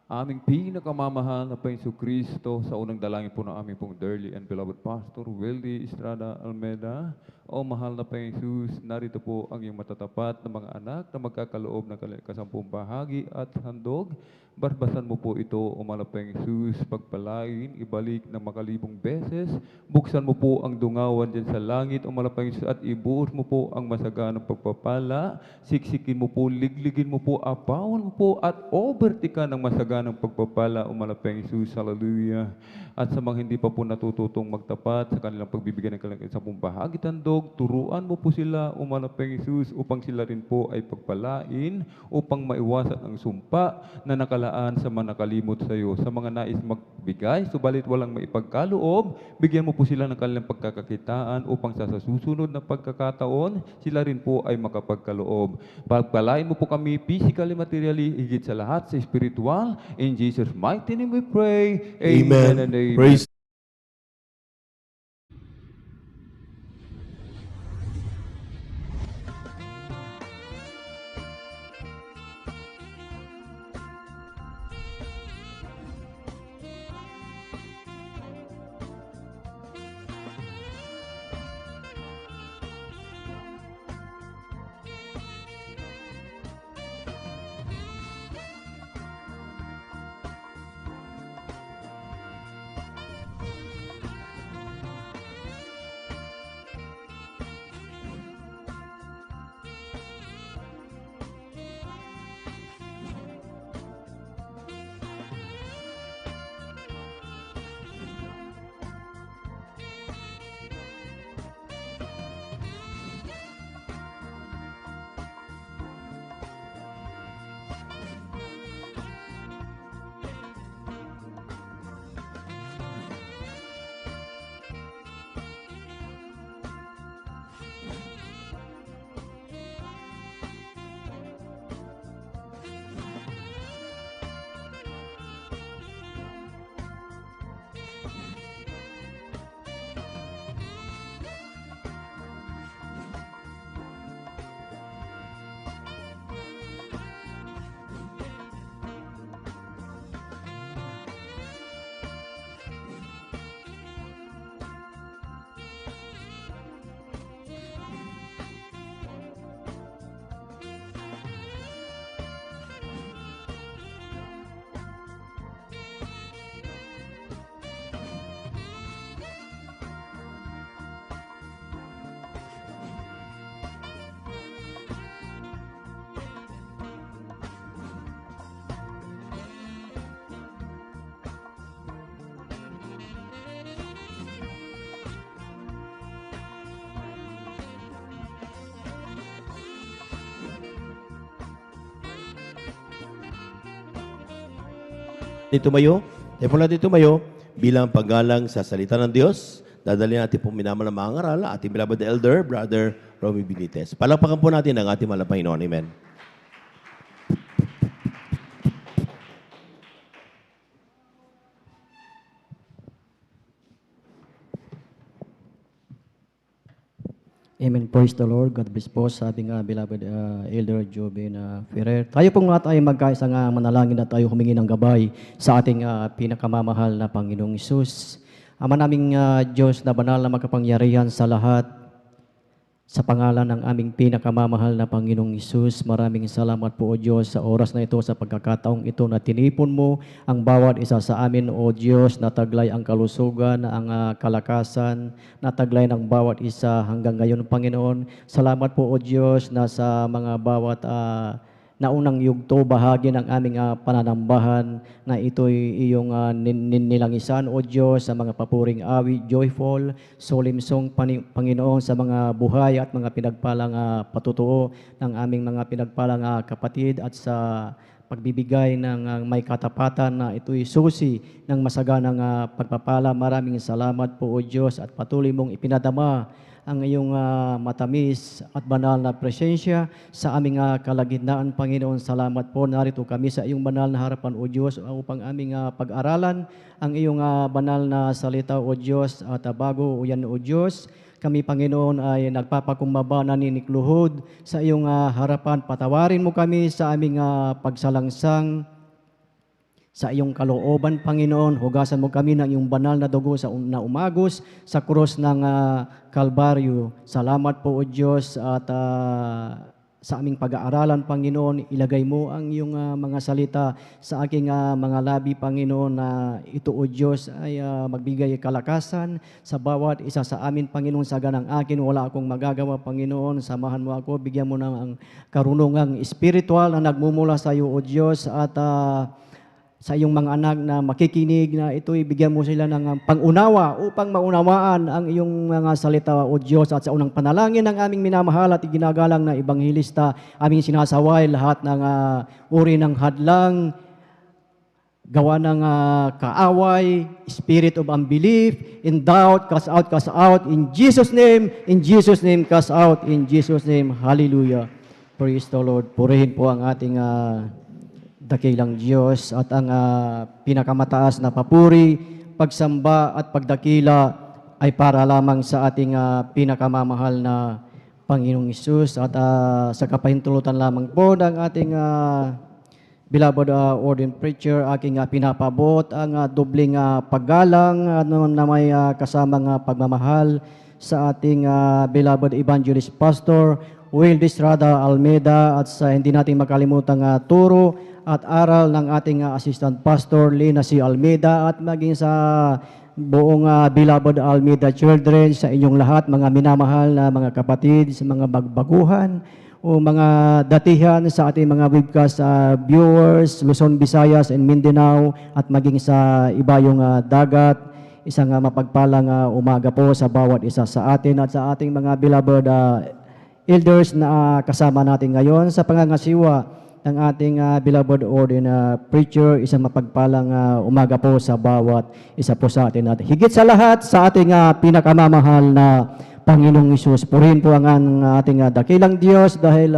aming pinakamamahal na Panginoong Kristo, sa unang dalangin po ng aming pong dearly and beloved Pastor Wildy Estrada Almeda. O mahal na Panginoong Jesus, narito po ang iyong matatapat na mga anak na magkakaloob ng kasampung bahagi at handog. Barbasan mo po ito, o mahal na Panginoong Jesus, pagpalain, ibalik ng makalibong beses. Buksan mo po ang dungawan dyan sa langit, o mahal na Panginoong Jesus, at ibuhos mo po ang masaganang pagpapala. Siksikin mo po, ligligin mo po, apawan mo po, at overtikan ng masaganang pagpapala, o mahal na Panginoong Jesus. Hallelujah. At sa mga hindi pa po natututong magtapat sa kanilang pagbibigay ng kanilang sampung bahagi tandog, turuan mo po sila, o mahal na Panginoong Jesus, upang sila rin po ay pagpalain, upang maiwasan ang sumpa na nakalaan sa mga nakalimot sa iyo. Sa mga nais magbigay, subalit walang maipagkaloob, bigyan mo po sila ng kanilang pagkakakitaan, upang sa susunod na pagkakataon, sila rin po ay makapagkaloob. Pagpalain mo po kami physically, materially, higit sa lahat sa spiritual. In Jesus' mighty name we pray. Amen and amen. Praise tumayo. Tayo po natin tumayo bilang paggalang sa salita ng Diyos. Dadalhin natin pong minamahal na mga ngaral, ating beloved elder, Brother Romy Benitez. Palakpakan po natin ang ating mahal na Panginoon. Amen. Amen. Praise the Lord. God bless po sa ating beloved Elder Joven Ferrer. Tayo pong lahat ay magkaisa nga manalangin at tayo humingi ng gabay sa ating pinakamamahal na Panginoong Hesus. Ama naming Diyos na banal na makapangyarihan sa lahat, sa pangalan ng aming pinakamamahal na Panginoong Hesus, maraming salamat po o Diyos sa oras na ito, sa pagkakataong ito na tinipon mo ang bawat isa sa amin o Diyos, na taglay ang kalusugan, ang kalakasan, na taglay ng bawat isa hanggang ngayon, Panginoon. Salamat po o Diyos na sa mga bawat naunang yugto, bahagi ng aming pananambahan, na ito'y iyong nilangisan o Diyos sa mga papuring awit, joyful, solemn song, Panginoon, sa mga buhay at mga pinagpalang patutuo ng aming mga pinagpalang kapatid, at sa pagbibigay ng may katapatan, na ito'y susi ng masaganang pagpapala. Maraming salamat po o Diyos, at patuloy mong ipinadama ang iyong matamis at banal na presensya sa aming kalagitnaan, Panginoon. Salamat po, narito kami sa iyong banal na harapan, O Diyos, upang aming pag-aralan ang iyong banal na salita, O Diyos. At bago o yan, O Diyos, kami, Panginoon, ay nagpapakumbaba, naninikluhod sa iyong harapan. Patawarin mo kami sa aming pagsalangsang Sa iyong kalooban, Panginoon, hugasan mo kami ng iyong banal na dugo na umagos sa krus ng Kalbaryo. Salamat po, O Diyos, at sa aming pag-aaralan, Panginoon, ilagay mo ang iyong mga salita sa aking mga labi, Panginoon, na ito, O Diyos, ay magbigay kalakasan sa bawat isa sa amin, Panginoon. Sa ganang akin, wala akong magagawa, Panginoon. Samahan mo ako, bigyan mo ng ang karunungang spiritual na nagmumula sa iyo, O Diyos, at sa iyong mga anak na makikinig na ito'y bigyan mo sila ng pangunawa upang maunawaan ang iyong mga salita, O Diyos. At sa unang panalangin ng aming minamahal at iginagalang na Ebanghelista, aming sinasaway lahat ng uri ng hadlang, gawa ng kaaway, spirit of unbelief, in doubt, cast out, in Jesus' name, cast out, in Jesus' name, hallelujah. Praise the Lord. Purihin po ang ating dakilang Diyos at ang pinakamataas na papuri, pagsamba at pagdakila ay para lamang sa ating pinakamamahal na Panginoong Hesus. At sa kapahintulutan lamang po ng ating beloved ordained preacher, aking pinapabot ang dobling paggalang na may kasamang pagmamahal sa ating beloved evangelist pastor Will Estrada Almeida, at sa hindi natin makalimutang turo at aral ng ating assistant pastor Lina C. Almeida, at maging sa buong beloved Almeida children, sa inyong lahat mga minamahal na mga kapatid, sa mga bagbaguhan o mga datihan sa ating mga webcast viewers, Luzon, Visayas, and Mindanao, at maging sa ibayong dagat. Isang mapagpalang umaga po sa bawat isa sa atin at sa ating mga beloved elders na kasama natin ngayon sa pangangasiwa ng ating beloved ordained preacher. Isang mapagpalang umaga po sa bawat isa po sa atin. At higit sa lahat, sa ating pinakamamahal na Panginoong Hesus, purihin po ang ating dakilang Diyos dahil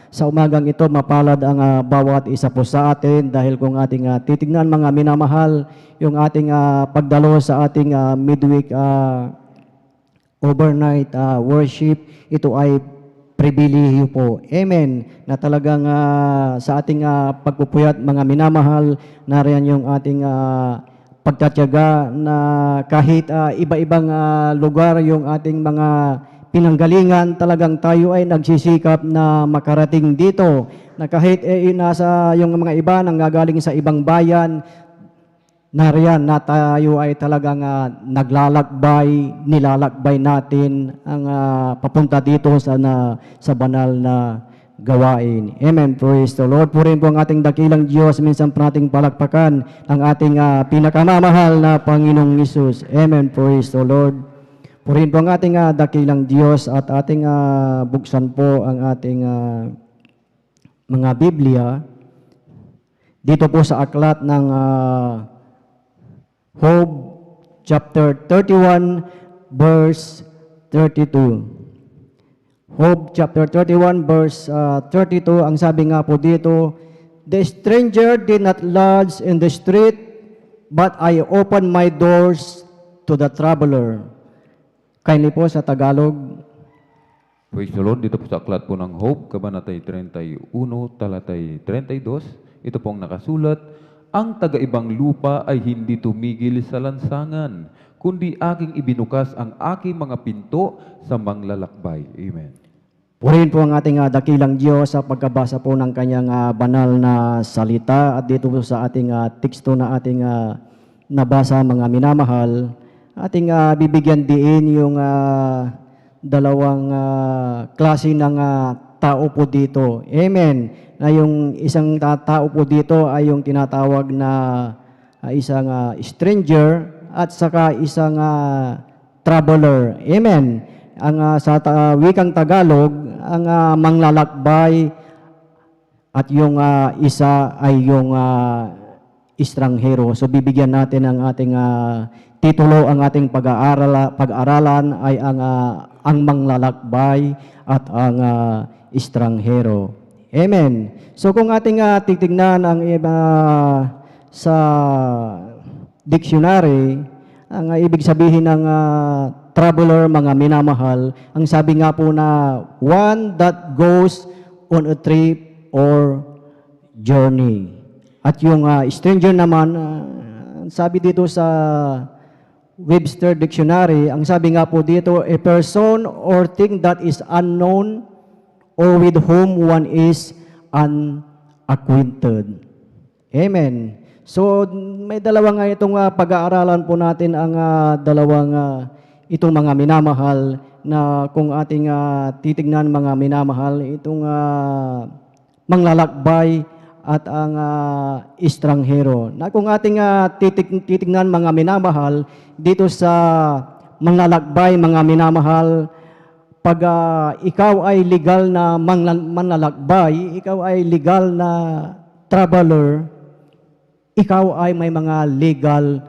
sa umagang ito mapalad ang bawat isa po sa atin, dahil kung ating titignan mga minamahal, yung ating pagdalo sa ating midweek overnight worship, ito ay pribilehiyo po. Amen. Na talagang sa ating pagpupuyat mga minamahal, nariyan yung ating pagtatyaga na kahit iba-ibang lugar yung ating mga pinanggalingan, talagang tayo ay nagsisikap na makarating dito. Na kahit nasa yung mga iba nang gagaling sa ibang bayan, nariyan na tayo ay talagang naglalakbay, nilalakbay natin ang papunta dito sa banal na gawain. Amen. Praise the Lord. Purihin po ang ating dakilang Diyos. Minsan po nating palakpakan ang ating pinakamamahal na Panginoong Hesus. Amen. Praise the Lord. Purihin po ang ating dakilang Diyos at ating buksan po ang ating mga Biblia dito po sa aklat ng Job chapter 31 verse 32. Job chapter 31 verse 32, ang sabi nga po dito, "The stranger did not lodge in the street, but I opened my doors to the traveler." Kindly po sa Tagalog. Praise the Lord. Dito po sa aklat po ng Job, kabanatay 31, talatay 32, ito pong nakasulat, "Ang taga-ibang lupa ay hindi tumigil sa lansangan, kundi aking ibinukas ang aking mga pinto sa manglalakbay." Amen. Purihin po ang ating dakilang Diyos sa pagkabasa po ng kanyang banal na salita. At dito po sa ating teksto na ating nabasa, mga minamahal, ating bibigyan diin yung dalawang klase ng tao po dito. Amen. Na yung isang tao po dito ay yung tinatawag na isang stranger at saka isang traveler. Amen. Ang sa wikang Tagalog, ang manglalakbay, at yung isa ay yung estranghero. So bibigyan natin ang ating titulo, ang ating pag-aaralan ay ang manglalakbay at ang estranghero. Amen. So kung ating titignan ang sa dictionary, ang ibig sabihin ng traveler, mga minamahal, ang sabi nga po na one that goes on a trip or journey. At yung stranger naman, sabi dito sa Webster Dictionary, ang sabi nga po dito, a person or thing that is unknown or with whom one is unacquainted. Amen. So, may dalawa nga itong pag-aaralan po natin ang dalawang itong mga minamahal na kung ating titignan mga minamahal, itong manglalakbay at ang estranghero. Na kung ating titignan mga minamahal, dito sa manglalakbay, mga minamahal, pag ikaw ay legal na manlalakbay, ikaw ay legal na traveler, ikaw ay may mga legal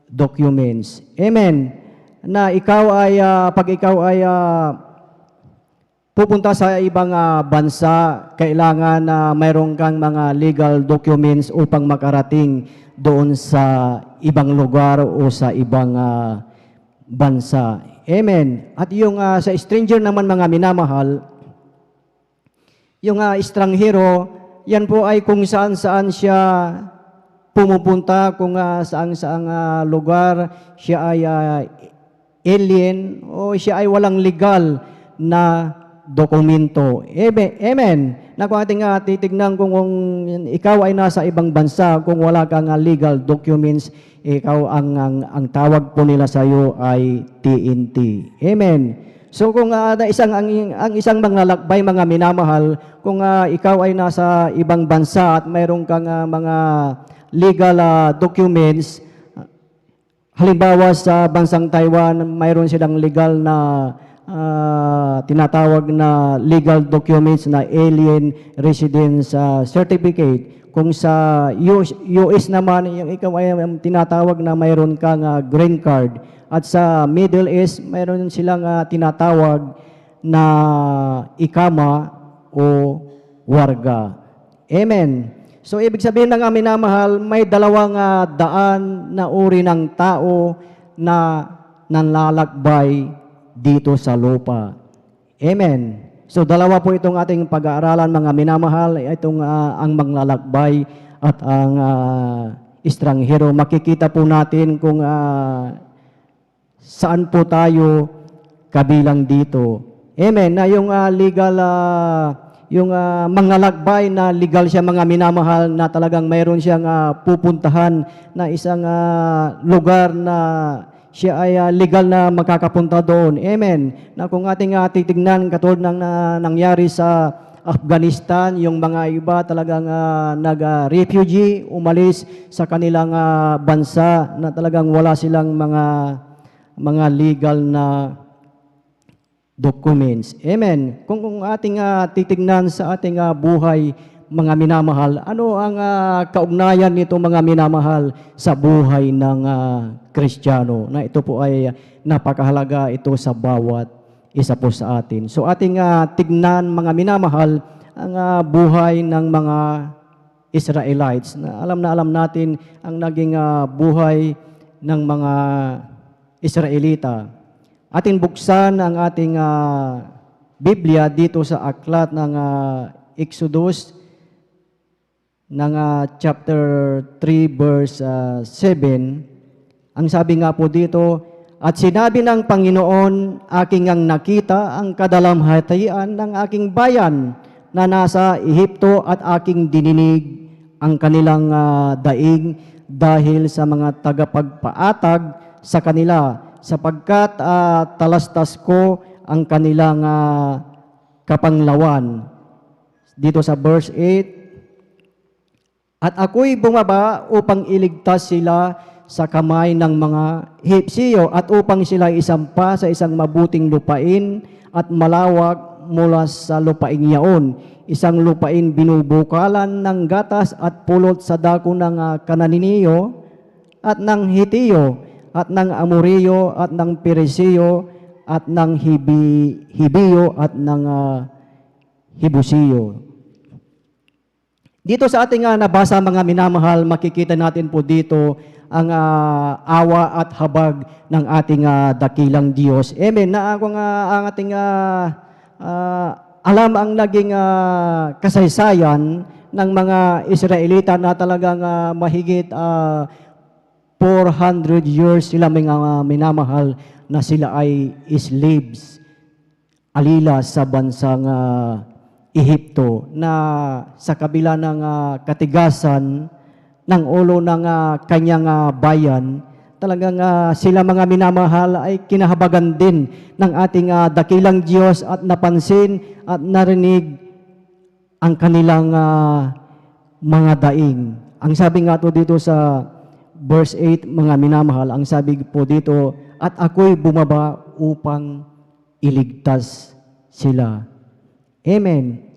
documents. Amen. Na ikaw ay, pag ikaw ay pupunta sa ibang bansa, kailangan na mayroon kang mga legal documents upang makarating doon sa ibang lugar o sa ibang bansa. Amen. At yung sa stranger naman mga minamahal, yung estranghero, yan po ay kung saan-saan siya pumupunta, kung saan-saang lugar siya ay alien o siya ay walang legal na dokumento. Amen. Na kung ating titignan kung ikaw ay nasa ibang bansa, kung wala kang legal documents, ikaw ang tawag po nila sa iyo ay TNT. Amen. So kung ang isang manglalakbay mga minamahal, kung ikaw ay nasa ibang bansa at mayroon kang mga legal documents, halimbawa sa bansang Taiwan, mayroon silang legal na tinatawag na legal documents na alien residence certificate. Kung sa US naman, yung ikaw ay tinatawag na mayroon kang green card. At sa Middle East, mayroon silang tinatawag na ikama o warga. Amen. So, ibig sabihin ng minamahal, may dalawang daan na uri ng tao na nanlalakbay dito sa lupa. Amen. So dalawa po itong ating pag-aaralan mga minamahal, itong ang manglalakbay at ang estranghero. Makikita po natin kung saan po tayo kabilang dito. Amen. Na yung legal, yung manglalakbay na legal siya mga minamahal, na talagang mayroon siyang pupuntahan na isang lugar na siya ay legal na makakapunta doon. Amen. Na kung ating titignan, katulad ng nangyari sa Afghanistan, yung mga iba talagang nag-refugee, umalis sa kanilang bansa na talagang wala silang mga legal na documents. Amen. Kung ating titignan sa ating buhay, mga minamahal, ano ang kaugnayan nito mga minamahal sa buhay ng Kristiyano? Na ito po ay napakahalaga ito sa bawat isa po sa atin. So ating tignan mga minamahal ang buhay ng mga Israelites. Na alam natin ang naging buhay ng mga Israelita. Ating buksan ang ating Biblia dito sa aklat ng Exodus ng chapter 3 verse 7. Ang sabi nga po dito, at sinabi ng Panginoon, aking ang nakita ang kadalamhatian ng aking bayan na nasa Ehipto at aking dininig ang kanilang daing dahil sa mga tagapagpaatag sa kanila, sapagkat talastas ko ang kanilang kapanglawan. Dito sa verse 8, at ako'y bumaba upang iligtas sila sa kamay ng mga Hipsiyo at upang sila isampa sa isang mabuting lupain at malawak mula sa lupaing yaon. Isang lupain binubukalan ng gatas at pulot sa dako ng Kananiniyo at ng Hitiyo at ng Amoriyo at ng Peresiyo at ng Hibiyo at ng Hibusiyo. Dito sa ating nabasa mga minamahal, makikita natin po dito ang awa at habag ng ating dakilang Diyos. Amen. Na ang ating alam ang naging kasaysayan ng mga Israelita na talagang mahigit 400 years sila mga minamahal na sila ay slaves, alila sa bansang Ehipto, na sa kabila ng katigasan ng ulo ng kanyang bayan, talagang sila mga minamahal ay kinahabagan din ng ating dakilang Diyos at napansin at narinig ang kanilang mga daing. Ang sabi nga to dito sa verse 8, mga minamahal, ang sabi po dito, at ako'y bumaba upang iligtas sila. Amen.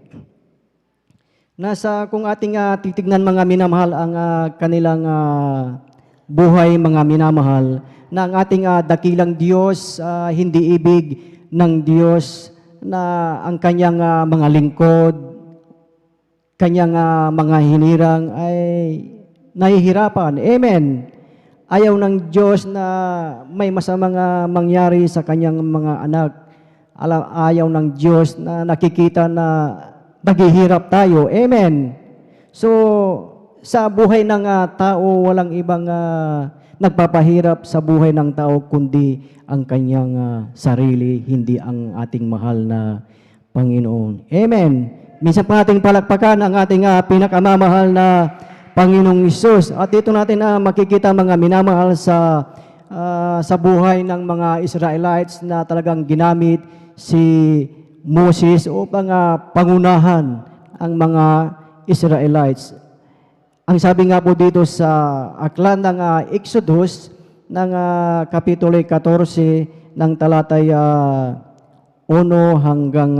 Kung ating titignan mga minamahal ang kanilang buhay, mga minamahal, na ang ating dakilang Diyos, hindi ibig ng Diyos na ang kanyang mga lingkod, kanyang mga hinirang ay nahihirapan. Amen. Ayaw ng Diyos na may masamang mangyari sa kanyang mga anak. Ayaw ng Diyos na nakikita na naghihirap tayo. Amen. So, sa buhay ng tao, walang ibang nagpapahirap sa buhay ng tao kundi ang kanyang sarili, hindi ang ating mahal na Panginoon. Amen. Minsan pa nating palakpakan ang ating pinakamamahal na Panginoong Hesus. At dito natin makikita mga minamahal sa buhay ng mga Israelites na talagang ginamit si Moses upang pangunahan ang mga Israelites. Ang sabi nga po dito sa aklat ng Exodus ng Kapitulo 14 ng talatay 1 hanggang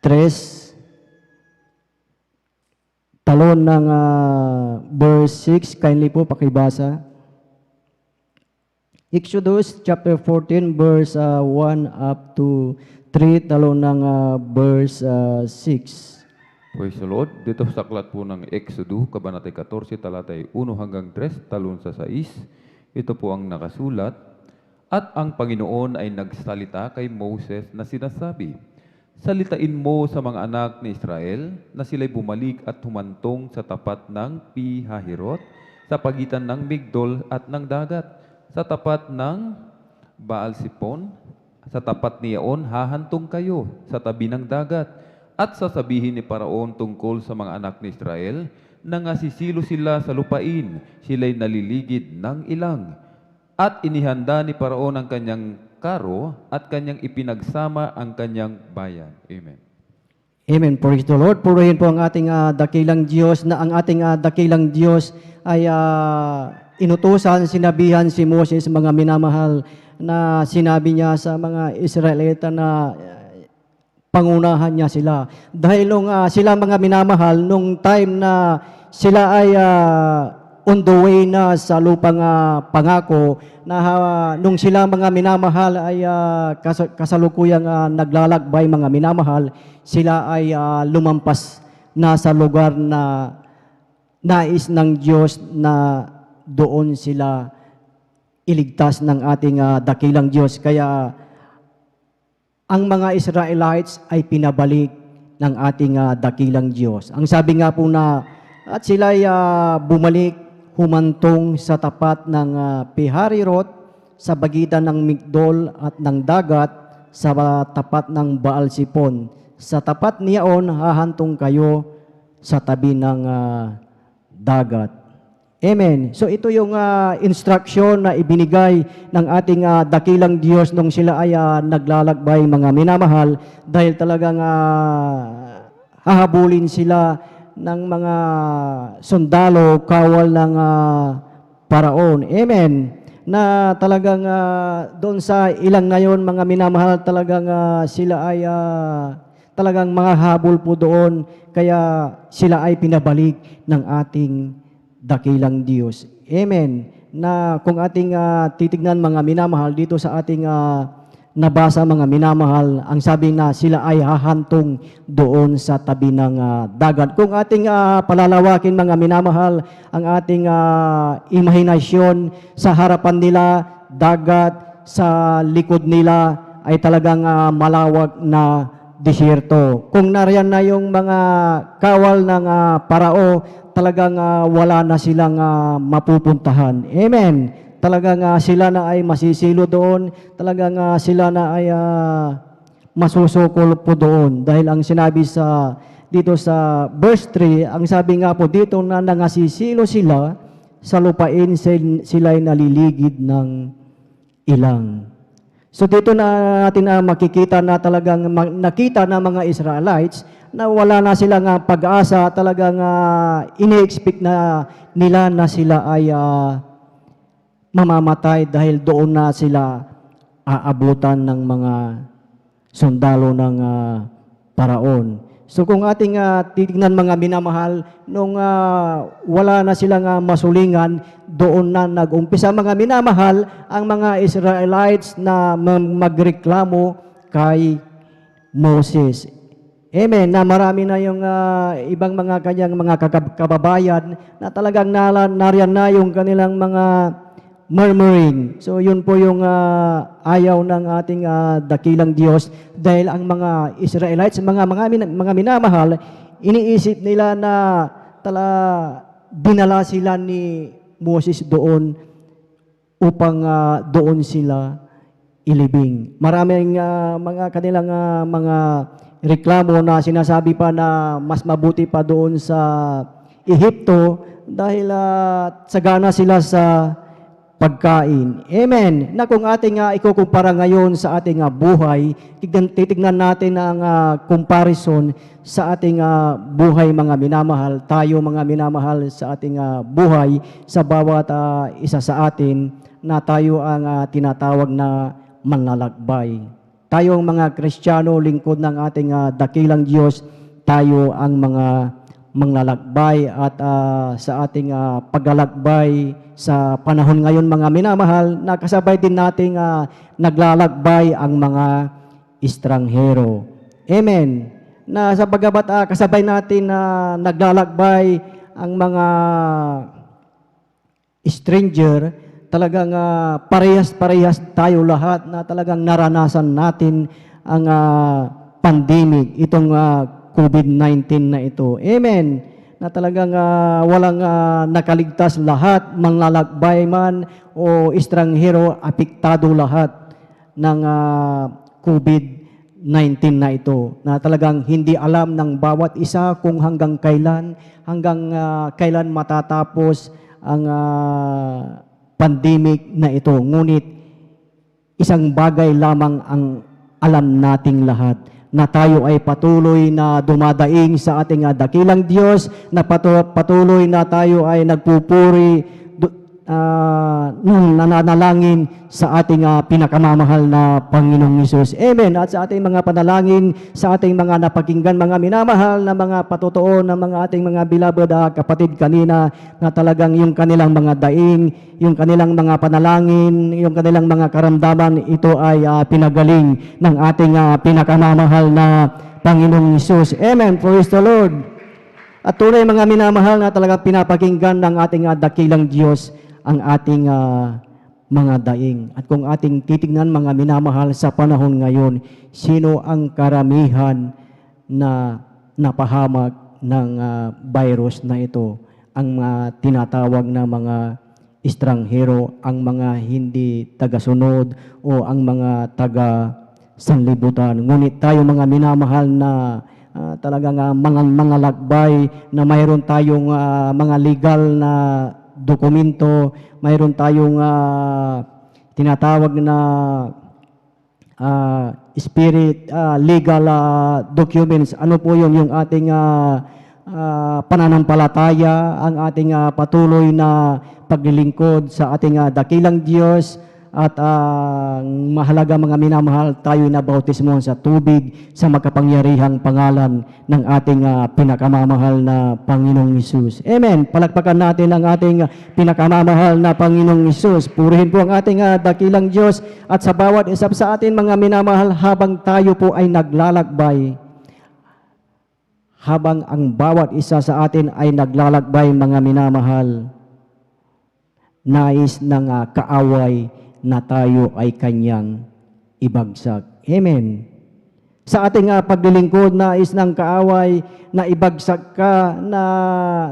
3, talon ng verse 6, kindly po pakibasa. Exodus chapter 14 verse 1 up to 3, talon ng verse 6. Praise the Lord. Dito sa aklat po ng Exodus, Kabanata 14, talatay 1 hanggang 3, talon sa 6. Ito po ang nakasulat. At ang Panginoon ay nagsalita kay Moses na sinasabi, salitain mo sa mga anak ni Israel na sila'y bumalik at humantong sa tapat ng Pi-hahirot, sa pagitan ng Migdol at ng dagat, sa tapat ng Baal-sipon, sa tapat niyaon hahantong kayo sa tabi ng dagat. At sasabihin ni Paraon tungkol sa mga anak ni Israel na ngasisilo sila sa lupain, sila'y naliligid ng ilang. At inihanda ni Paraon ang kanyang karo at kanyang ipinagsama ang kanyang bayan. Amen. Amen. Praise the Lord. Purihin po ang ating dakilang Diyos, na ang ating dakilang Diyos ay inutusan, sinabihan si Moses, mga minamahal, na sinabi niya sa mga Israelita na pangunahan niya sila. Dahil nung sila mga minamahal, nung time na sila ay on the way na sa lupang pangako, na nung sila mga minamahal ay kasalukuyang naglalakbay, mga minamahal, sila ay lumampas na sa lugar na nais ng Diyos na doon sila iligtas ng ating dakilang Diyos. Kaya ang mga Israelites ay pinabalik ng ating dakilang Diyos. Ang sabi nga po na, at sila ay bumalik, humantong sa tapat ng Pi-hahirot, sa pagitan ng Migdol at ng dagat, sa tapat ng Baal-sipon. Sa tapat niyaon, hahantong kayo sa tabi ng dagat. Amen. So ito yung instruction na ibinigay ng ating dakilang Diyos nung sila ay naglalakbay, mga minamahal, dahil talagang hahabulin sila ng mga sundalo, kawal ng Paraon. Amen. Na talagang doon sa ilang ngayon, mga minamahal, talagang sila ay talagang mga habol po doon, kaya sila ay pinabalik ng ating dakilang Diyos. Amen. Na kung ating titignan, mga minamahal, dito sa ating nabasa, mga minamahal, ang sabi na sila ay hahantong doon sa tabi ng dagat. Kung ating palalawakin, mga minamahal, ang ating imahinasyon, sa harapan nila, dagat, sa likod nila ay talagang malawak na disyerto. Kung nariyan na yung mga kawal ng parao, talagang wala na silang mapupuntahan. Amen. Talagang sila na ay masisilo doon, talagang sila na ay masusukol po doon. Dahil ang sinabi dito sa verse 3, ang sabi nga po dito na nangasisilo sila, sa lupain sila ay naliligid ng ilang. So dito na natin makikita na talagang nakita ng mga Israelites na wala na silang pag-asa, talagang ini-expect na nila na sila ay mamamatay dahil doon na sila aabutan ng mga sundalo ng paraon. So kung ating titignan mga minamahal, nung wala na silang masulingan, doon na nag-umpisa mga minamahal ang mga Israelites na magreklamo kay Moses. Amen, na marami na yung ibang mga kanyang mga kababayan na talagang nariyan na yung kanilang mga murmuring. So yun po yung ayaw ng ating dakilang Diyos dahil ang mga Israelites, mga minamahal, iniisip nila na dinala sila ni Moses doon upang doon sila ilibing. Maraming mga kanilang mga reklamo na sinasabi pa na mas mabuti pa doon sa Ehipto dahil sagana sila sa pagkain. Amen. Na kung ating ikukumpara ngayon sa ating buhay, titignan natin ang comparison sa ating buhay mga minamahal. Tayo mga minamahal sa ating buhay, sa bawat isa sa atin na tayo ang tinatawag na manlalakbay. Tayo ang mga Kristiyano, lingkod ng ating dakilang Diyos, tayo ang mga manglalakbay at sa ating paglalakbay sa panahon ngayon mga minamahal, nakasabay din nating naglalakbay ang mga estranghero. Amen. Na sa paggabat kasabay natin na naglalakbay ang mga stranger, talagang parehas-parehas tayo lahat na talagang naranasan natin ang pandemic, itong COVID-19 na ito. Amen. Na talagang walang nakaligtas lahat, manglalakbay man o estranghero, apektado lahat ng COVID-19 na ito. Na talagang hindi alam ng bawat isa kung hanggang kailan matatapos ang pandemic na ito. Ngunit isang bagay lamang ang alam nating lahat, na tayo ay patuloy na dumadaing sa ating dakilang Diyos, na patuloy na tayo ay nagpupuri, nananalangin sa ating pinakamamahal na Panginoong Hesus. Amen. At sa ating mga panalangin, sa ating mga napakinggan, mga minamahal na mga patotoo ng mga ating mga beloved kapatid kanina, na talagang yung kanilang mga daing, yung kanilang mga panalangin, yung kanilang mga karamdaman, ito ay pinagaling ng ating pinakamamahal na Panginoong Hesus. Amen. Praise the Lord. At tunay mga minamahal na talagang pinapakinggan ng ating dakilang Diyos ang ating mga daing. At kung ating titignan mga minamahal sa panahon ngayon, sino ang karamihan na napahamak ng virus na ito? Ang tinatawag na mga estranghero, ang mga hindi tagasunod o ang mga taga-sanlibutan. Ngunit tayo mga minamahal na talagang mga lakbay na mayroon tayong mga legal na dokumento, mayroon tayong tinatawag na legal documents. Ano po yun? Yung ating pananampalataya, ang ating patuloy na paglilingkod sa ating dakilang Diyos. At mahalaga mga minamahal, tayo na bautismo sa tubig sa makapangyarihang pangalan ng ating pinakamamahal na Panginoong Hesus. Amen. Palakpakan natin ang ating pinakamamahal na Panginoong Hesus. Purihin po ang ating dakilang Diyos at sa bawat isa sa atin mga minamahal, habang tayo po ay naglalakbay, habang ang bawat isa sa atin ay naglalakbay mga minamahal, nais ng kaaway na tayo ay kanyang ibagsak. Amen. Sa ating paglilingkod, nais ng kaaway na ibagsak ka, na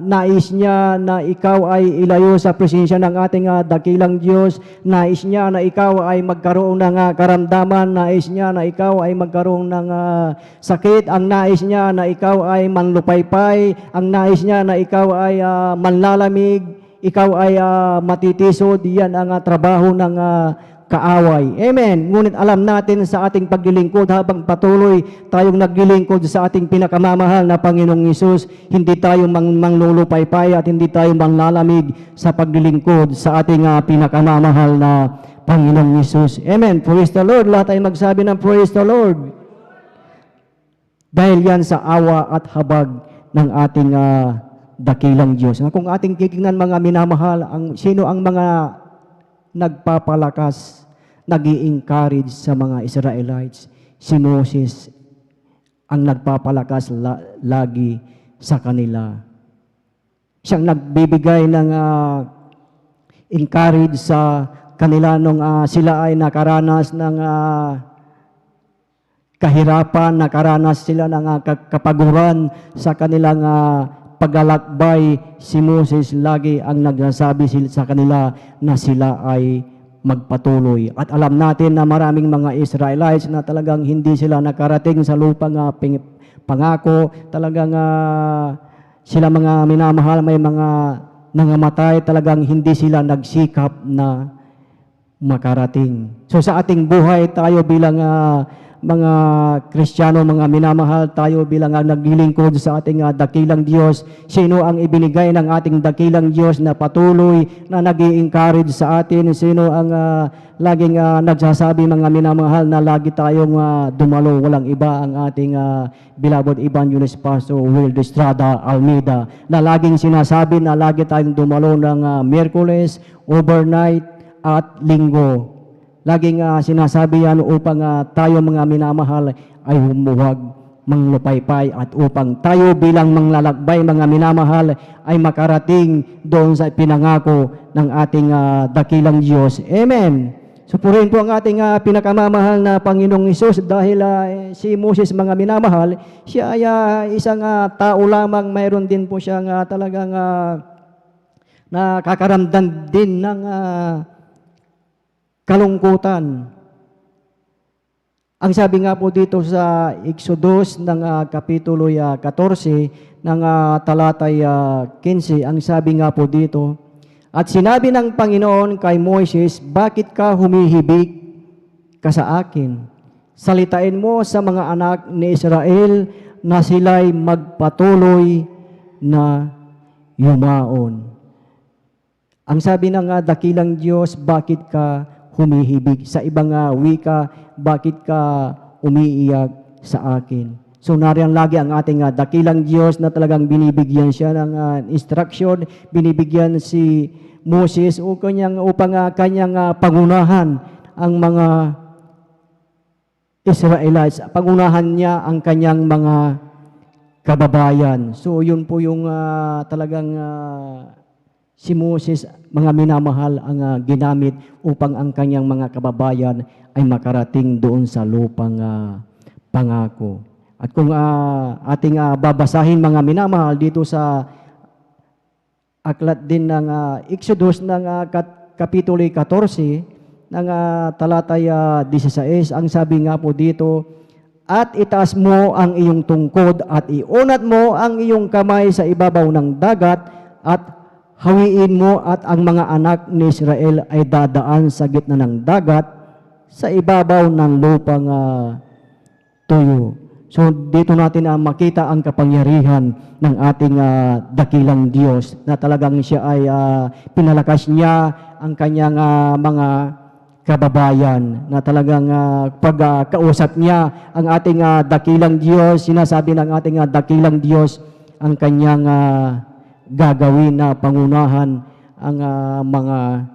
nais niya na ikaw ay ilayo sa presensya ng ating dakilang Diyos. Nais niya na ikaw ay magkaroon ng karamdaman. Nais niya na ikaw ay magkaroon ng sakit. Ang nais niya na ikaw ay manlupaypay. Ang nais niya na ikaw ay manlalamig. Ikaw ay matitisod. Yan ang trabaho ng kaaway. Amen. Ngunit alam natin sa ating paglilingkod, habang patuloy tayong naglilingkod sa ating pinakamamahal na Panginoong Hesus, hindi tayo manglulupaypay at hindi tayo manlalamig sa paglilingkod sa ating pinakamamahal na Panginoong Hesus. Amen. Praise the Lord. Lahat tayo magsabi ng praise the Lord. Dahil yan sa awa at habag ng ating dakilang Diyos. Kung ating titignan, mga minamahal, sino ang mga nagpapalakas, nag-i-encourage sa mga Israelites? Si Moses ang nagpapalakas lagi sa kanila. Siyang nagbibigay ng encourage sa kanila nung sila ay nakaranas ng kahirapan, nakaranas sila ng kapaguran sa kanilang paglalakbay. Si Moses lagi ang nagsasabi sa kanila na sila ay magpatuloy. At alam natin na maraming mga Israelites na talagang hindi sila nakarating sa lupang pangako. Talagang sila, mga minamahal, may mga nangamatay, talagang hindi sila nagsikap na makarating. So sa ating buhay, tayo bilang mga Kristiyano, mga minamahal, tayo bilang naglilingkod sa ating dakilang Diyos. Sino ang ibinigay ng ating dakilang Diyos na patuloy na nag-i-encourage sa atin? Sino ang laging nagsasabi, mga minamahal, na lagi tayong dumalo? Walang iba, ang ating beloved Evangelist Pastor Will Estrada Almeida, na laging sinasabi na lagi tayong dumalo ng Miyerkules, overnight at Linggo. Laging sinasabi yan upang tayo, mga minamahal, ay humuwag manglupaypay at upang tayo bilang manglalakbay, mga minamahal, ay makarating doon sa pinangako ng ating dakilang Diyos. Amen. Supurihin po ang ating pinakamamahal na Panginoong Hesus, dahil si Moses, mga minamahal, siya ay isang tao lamang. Mayroon din po siyang talagang nakakaramdam din ng kalungkutan. Ang sabi nga po dito sa Exodus ng Kapitulo 14 ng talatay 15, ang sabi nga po dito, at sinabi ng Panginoon kay Moises, bakit ka humihibik ka sa akin? Salitain mo sa mga anak ni Israel na sila'y magpatuloy na yumaon. Ang sabi ng dakilang Diyos, bakit ka humihibig? Sa ibang wika, bakit ka umiiyak sa akin? So nariyan lagi ang ating dakilang Diyos na talagang binibigyan siya ng instruction, binibigyan si Moses upang kanyang pangunahan ang mga Israelites. Pangunahan niya ang kanyang mga kababayan. So yun po yung talagang si Moses, mga minamahal, ang ginamit upang ang kanyang mga kababayan ay makarating doon sa lupang pangako. At kung ating babasahin, mga minamahal, dito sa aklat din ng Exodus ng Kapitulo 14, ng talatay 16, ang sabi nga po dito, at itaas mo ang iyong tungkod at iunat mo ang iyong kamay sa ibabaw ng dagat at hawiin mo at ang mga anak ni Israel ay dadaan sa gitna ng dagat sa ibabaw ng lupang tuyo. So dito natin makita ang kapangyarihan ng ating dakilang Diyos, na talagang siya ay pinalakas niya ang kanyang mga kababayan, na talagang pagkausap niya ang ating dakilang Diyos, sinasabi ng ating dakilang Diyos ang kanyang gagawin na pangunahan ang mga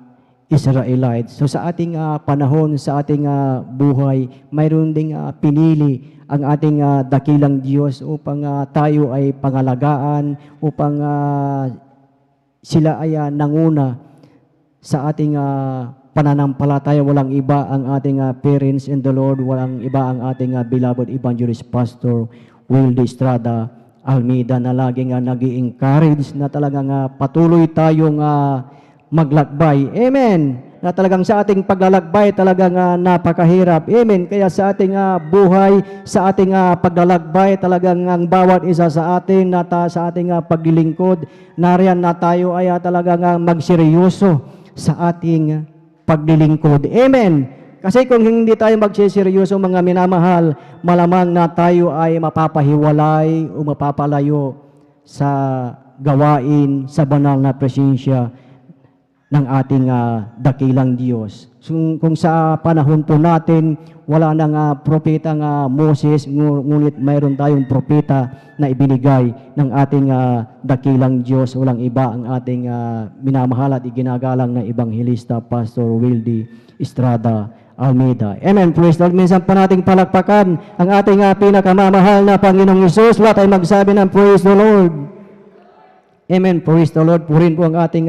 Israelites. So sa ating panahon, sa ating buhay, mayroon ding pinili ang ating dakilang Diyos upang tayo ay pangalagaan, upang sila ay nanguna sa ating pananampalataya, walang iba ang ating parents in the Lord, walang iba ang ating beloved evangelist pastor Wildy Estrada Almeida, na laging nag-i-encourage na talagang patuloy tayong maglakbay. Amen. Na talagang sa ating paglalakbay talagang napakahirap. Amen. Kaya sa ating buhay, sa ating paglalakbay, talagang ang bawat isa sa atin na sa ating paglilingkod, nariyan na tayo ay talagang magseryoso sa ating paglilingkod. Amen. Kasi kung hindi tayo magsiseryoso, mga minamahal, malamang na tayo ay mapapahiwalay o mapapalayo sa gawain sa banal na presensya ng ating dakilang Diyos. So, kung sa panahon po natin, wala nang propeta Moses, ngunit mayroon tayong propeta na ibinigay ng ating dakilang Diyos. Walang iba ang ating minamahal at iginagalang na Ebanghelista, Pastor Wildy Estrada Almeida. Amen. Praise the Lord. Minsan pa nating palakpakan ang ating pinakamamahal na Panginoong Hesus. Lahat ay magsabi ng praise the Lord. Amen. Praise the Lord. Purin po ang ating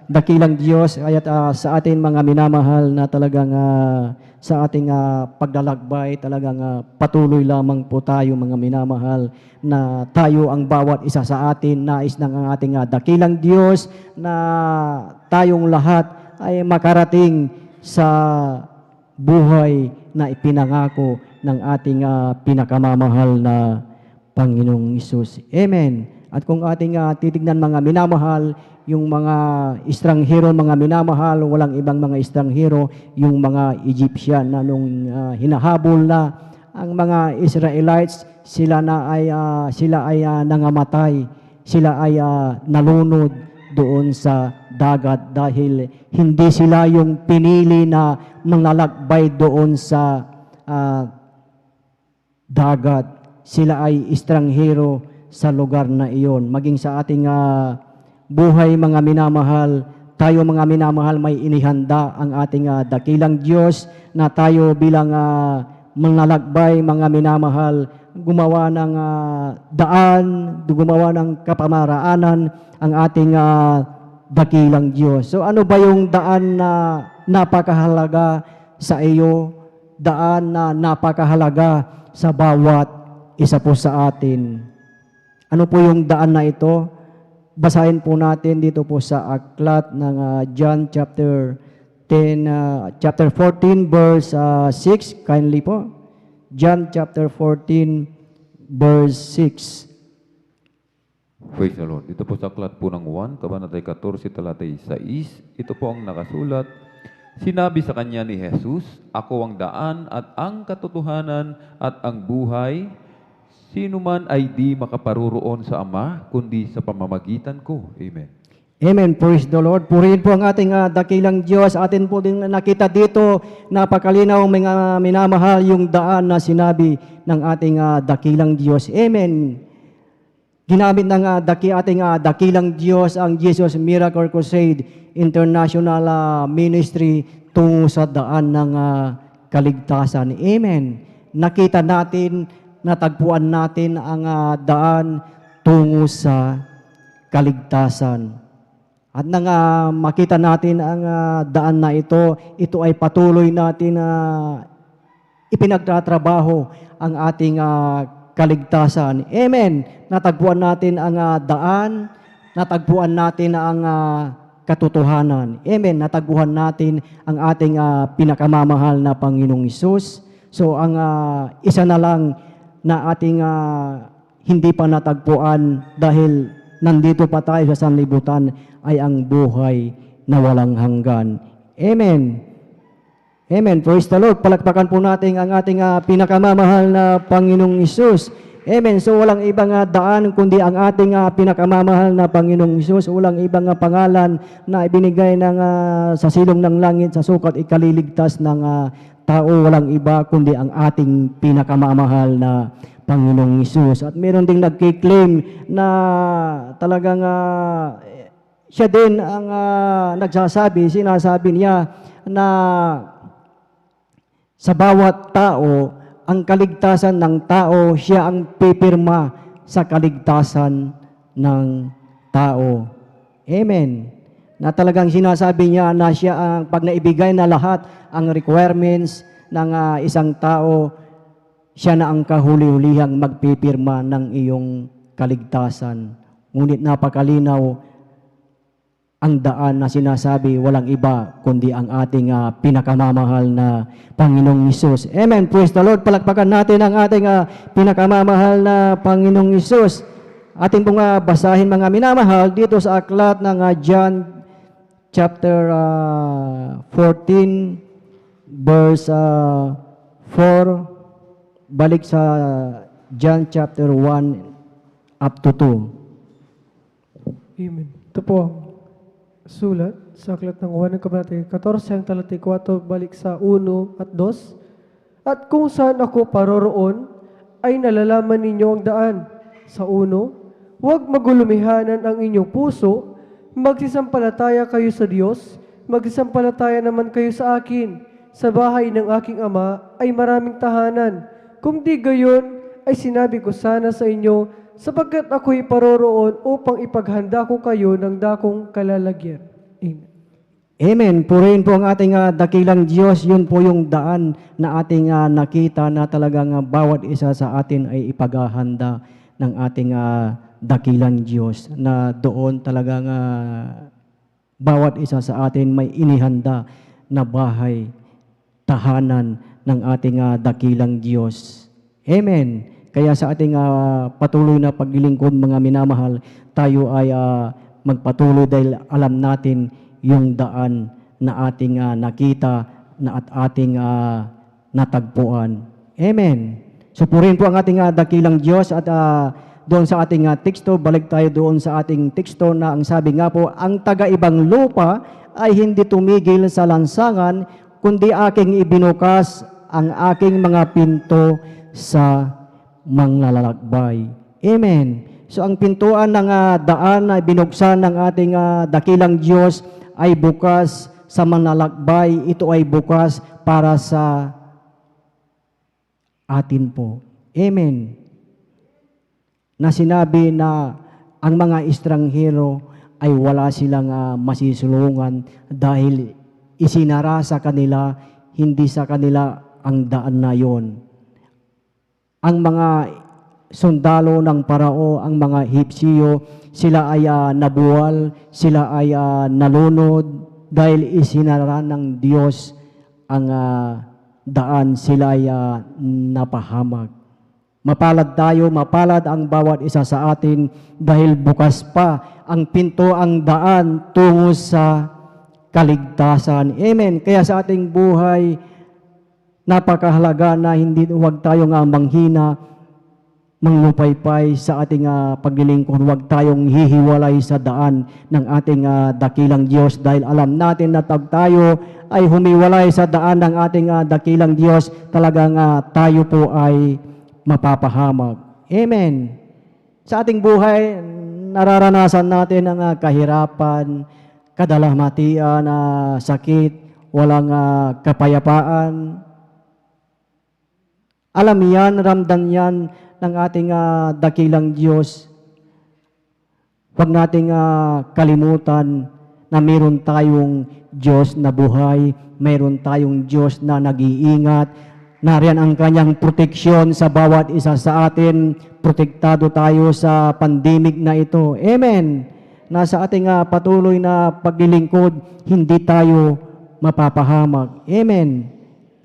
dakilang Diyos. Kaya't sa atin mga minamahal na talagang sa ating paglalakbay, talagang patuloy lamang po tayo mga minamahal na tayo ang bawat isa sa atin, nais ng ating dakilang Diyos na tayong lahat ay makarating sa buhay na ipinangako ng ating pinakamamahal na Panginoong Hesus. Amen. At kung ating titignan mga minamahal, yung mga estranghero, mga minamahal, walang ibang mga estranghero, yung mga Egyptian na nung hinahabol na ang mga Israelites, sila ay nangamatay, sila ay nalunod doon sa dagat dahil hindi sila yung pinili na manlalakbay doon sa dagat. Sila ay estranghero sa lugar na iyon. Maging sa ating buhay mga minamahal, tayo mga minamahal may inihanda ang ating dakilang Diyos na tayo bilang manlalakbay mga minamahal, gumawa ng daan, gumawa ng kapamaraanan ang ating dakilang Diyos. So ano ba yung daan na napakahalaga sa iyo? Daan na napakahalaga sa bawat isa po sa atin. Ano po yung daan na ito? Basahin po natin dito po sa aklat ng John chapter 14 verse 6. Kindly po. John chapter 14 verse 6. Praise the Lord. Dito po sa aklat po ng 1, kabanatay 14, talatay 6, ito po ang nakasulat. Sinabi sa kanya ni Jesus, ako ang daan at ang katotohanan at ang buhay. Sino man ay di makaparuroon sa Ama, kundi sa pamamagitan ko. Amen. Amen. Praise the Lord. Purihin po ang ating dakilang Diyos. Atin po din nakita dito, napakalinaw mga minamahal yung daan na sinabi ng ating dakilang Diyos. Amen. Ginamit ng ating dakilang Diyos ang Jesus Miracle Crusade International Ministry tungo sa daan ng kaligtasan. Amen. Nakita natin, natagpuan natin ang daan tungo sa kaligtasan. At nang makita natin ang daan na ito ay patuloy natin ipinagtatrabaho ang ating kaligtasan. Amen. Natagpuan natin ang daan, natagpuan natin ang katotohanan. Amen. Natagpuan natin ang ating pinakamamahal na Panginoong Hesus. So ang isa na lang na ating hindi pa natagpuan dahil nandito pa tayo sa sanlibutan ay ang buhay na walang hanggan. Amen. Amen. Praise the Lord. Palakpakan po natin ang ating pinakamamahal na Panginoong Hesus. Amen. So walang ibang daan kundi ang ating pinakamamahal na Panginoong Hesus. Walang ibang pangalan na ibinigay ng sa silong ng langit sa sukat ikaliligtas ng tao. Walang iba kundi ang ating pinakamamahal na Panginoong Hesus. At meron ding nagkiklaim na talagang siya din ang sinasabi niya na sa bawat tao, ang kaligtasan ng tao, siya ang pipirma sa kaligtasan ng tao. Amen. Na talagang sinasabi niya na siya ang pag naibigay na lahat ang requirements ng isang tao, siya na ang kahuli-hulihang magpipirma ng iyong kaligtasan. Ngunit napakalinaw ang daan na sinasabi, walang iba kundi ang ating pinakamamahal na Panginoong Hesus. Amen. Praise the Lord. Palakpakan natin ang ating pinakamamahal na Panginoong Hesus. Ating pong basahin mga minamahal dito sa aklat ng John chapter 14 verse 4 balik sa John chapter 1 up to 2. Amen. Ito po ang sulat sa aklat ng 1 ng Kabanata 14 ang talata 4 balik sa 1 at 2. At kung saan ako paroroon ay nalalaman ninyo ang daan. Sa 1, huwag magulumihanan ang inyong puso, magsisampalataya kayo sa Diyos, magsisampalataya naman kayo sa akin. Sa bahay ng aking Ama ay maraming tahanan. Kung di gayon, ay sinabi ko sana sa inyo, sapagkat ako'y paroroon upang ipaghanda ko kayo ng dakong kalalagyan. Amen. Amen. Purihin po ang ating dakilang Diyos. Yun po yung daan na ating nakita na talagang bawat isa sa atin ay ipaghahanda ng ating dakilang Diyos. Na doon talagang bawat isa sa atin may inihanda na bahay, tahanan ng ating dakilang Diyos. Amen. Kaya sa ating patuloy na paglilingkod mga minamahal, tayo ay magpatuloy dahil alam natin yung daan na ating nakita na at ating natagpuan. Amen. Supurin po ang ating dakilang Diyos at doon sa ating teksto, balik tayo doon sa ating teksto na ang sabi nga po, ang taga-ibang lupa ay hindi tumigil sa lansangan, kundi aking ibinukas ang aking mga pinto sa manglalakbay. Amen. So ang pintuan ng daan na binuksan ng ating dakilang Diyos ay bukas sa manlalakbay. Ito ay bukas para sa atin po. Amen. Na sinabi na ang mga estranghero ay wala silang masisulungan dahil isinara sa kanila, hindi sa kanila ang daan na yon. Ang mga sundalo ng Parao, ang mga Hipsiyo, sila ay nabuwal, sila ay nalunod dahil isinara ng Diyos ang daan, sila ay napahamak. Mapalad tayo, mapalad ang bawat isa sa atin dahil bukas pa ang pinto, ang daan tungo sa kaligtasan. Amen. Kaya sa ating buhay, napakahalaga na hindi huwag tayong manghina, manglupaypay sa ating paglilingkod. Huwag tayong hihiwalay sa daan ng ating dakilang Diyos dahil alam natin na tag tayo ay humiwalay sa daan ng ating dakilang Diyos, talagang tayo po ay mapapahamak. Amen. Sa ating buhay, nararanasan natin ang kahirapan, kadalamhatian, sakit, walang kapayapaan. Alam yan, ramdam yan ng ating dakilang Diyos. Huwag nating kalimutan na meron tayong Diyos na buhay, meron tayong Diyos na nag-iingat. Nariyan ang kanyang proteksyon sa bawat isa sa atin. Protektado tayo sa pandemic na ito. Amen. Nasa ating patuloy na paglilingkod, hindi tayo mapapahamak. Amen.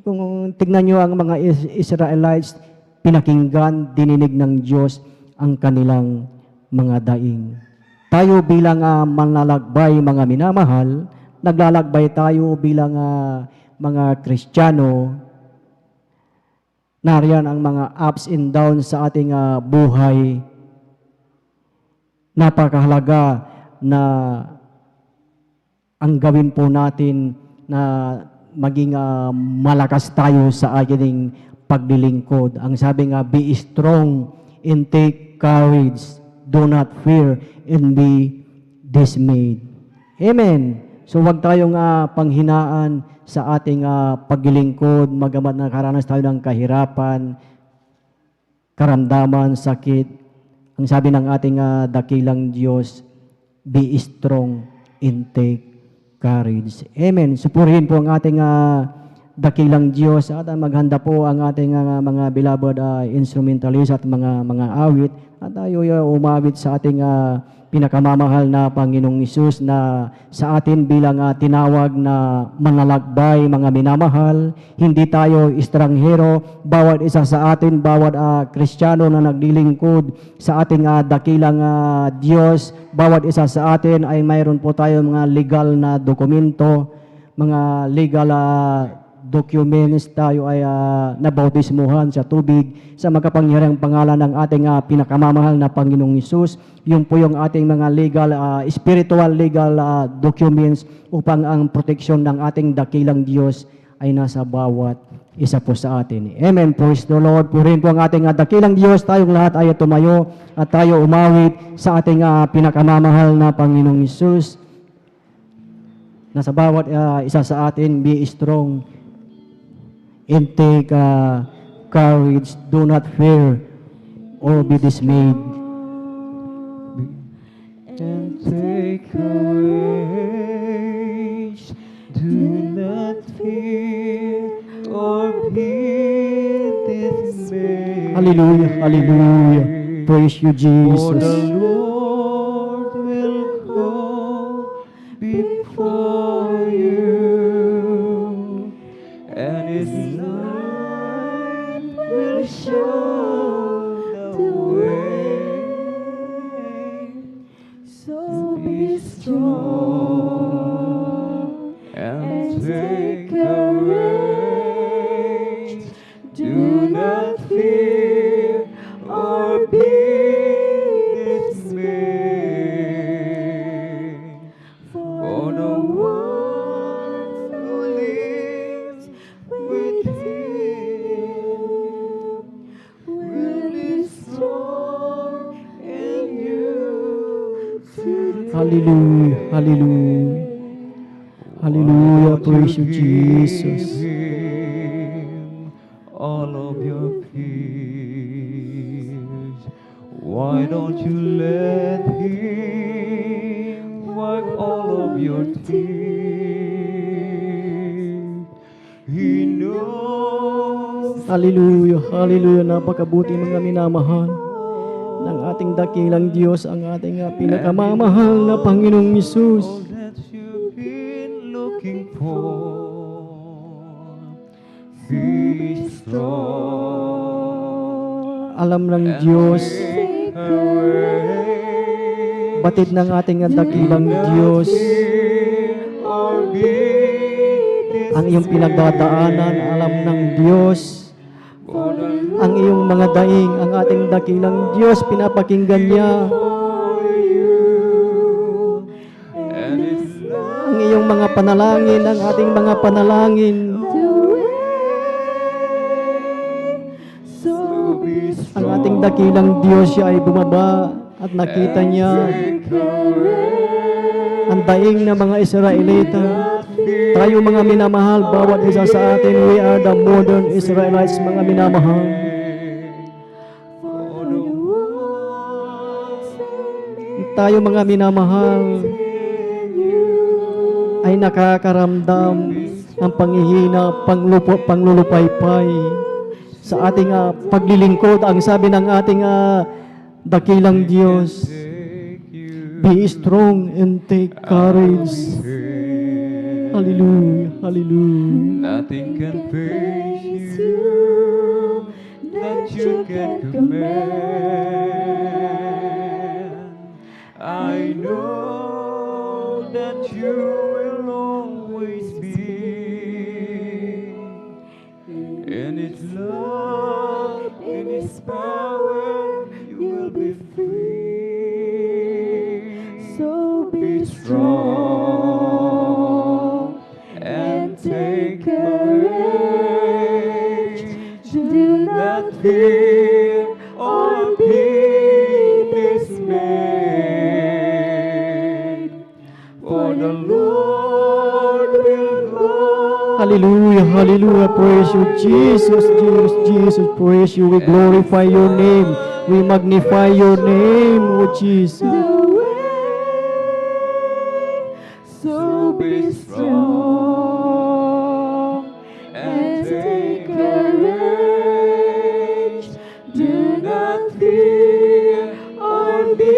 Kung tignan nyo ang mga Israelites, pinakinggan, dininig ng Diyos ang kanilang mga daing. Tayo bilang manlalakbay, mga minamahal, naglalakbay tayo bilang mga Kristiyano. Nariyan ang mga ups and downs sa ating buhay. Napakahalaga na ang gawin po natin na maging malakas tayo sa ating paglilingkod. Ang sabi nga, be strong and take courage. Do not fear and be dismayed. Amen. So huwag tayong panghinaan sa ating paglilingkod, magamat na karanas tayo ng kahirapan, karamdaman, sakit. Ang sabi ng ating dakilang Diyos, be strong and take courage. Amen. Supurihin po ang ating dakilang Diyos at maghanda po ang ating mga beloved instrumentalist at mga awit at tayo umawit sa ating pinakamamahal na Panginoong Hesus na sa atin bilang tinawag na manlalakbay, mga minamahal. Hindi tayo estranghero, bawat isa sa atin, bawat Kristiyano na naglilingkod sa ating dakilang Diyos, bawat isa sa atin ay mayroon po tayo mga legal na dokumento, mga legal documents, tayo ay nabautismuhan sa tubig sa makapangyarihang pangalan ng ating pinakamamahal na Panginoong Hesus. Yun po yung ating mga legal, spiritual legal documents upang ang proteksyon ng ating dakilang Diyos ay nasa bawat isa po sa atin. Amen. Praise the Lord. Purihin po ang ating dakilang Diyos. Tayong lahat ay tumayo at tayo umawit sa ating pinakamamahal na Panginoong Hesus. Nasa bawat isa sa atin, be strong and take courage. Do not fear or be dismayed. And take courage. Do not fear or be dismayed. Hallelujah, hallelujah. Praise you, Jesus. For the Lord will go before you, and His light will show the way. So be strong and take courage. Do not fear or be dismayed. For the one who lives with Him will be strong in you today. Hallelujah, hallelujah. Hallelujah, praise you, Jesus. All of your fears. Why don't you let Him wipe all of your tears? He knows. Hallelujah, hallelujah. Napakabuti mga minamahal ng ating dakilang Diyos, ang ating pinakamamahal na Panginoong Hesus. Looking for, be strong. Alam ng Diyos, batid ng ating dakilang Diyos, ang iyong pinagdadaanan, alam ng Diyos, ang iyong mga daing, ang ating dakilang Diyos, pinapakinggan niya. Ang iyong mga panalangin, ang ating mga panalangin. Ang ating dakilang Diyos, siya ay bumaba at nakita niya ang daing ng mga Israelita. Tayo mga minamahal, bawat isa sa atin, we are the modern Israelites, mga minamahal. Tayo mga minamahal ay nakakaramdam ng panghihina, panglulupaypay sa ating paglilingkod. Ang sabi ng ating dakilang Diyos, be strong and take courage. Hallelujah, hallelujah. Nothing can face you that you can command. I know that you will always be in His love, in His power, you will be free. So be strong and take courage. Do not fear or be dismayed. For the Lord will go. Hallelujah, hallelujah. Praise you, Jesus, Jesus, Jesus. Praise you. We glorify your name. We magnify your name, O Jesus. So be strong and take courage. Do not fear or be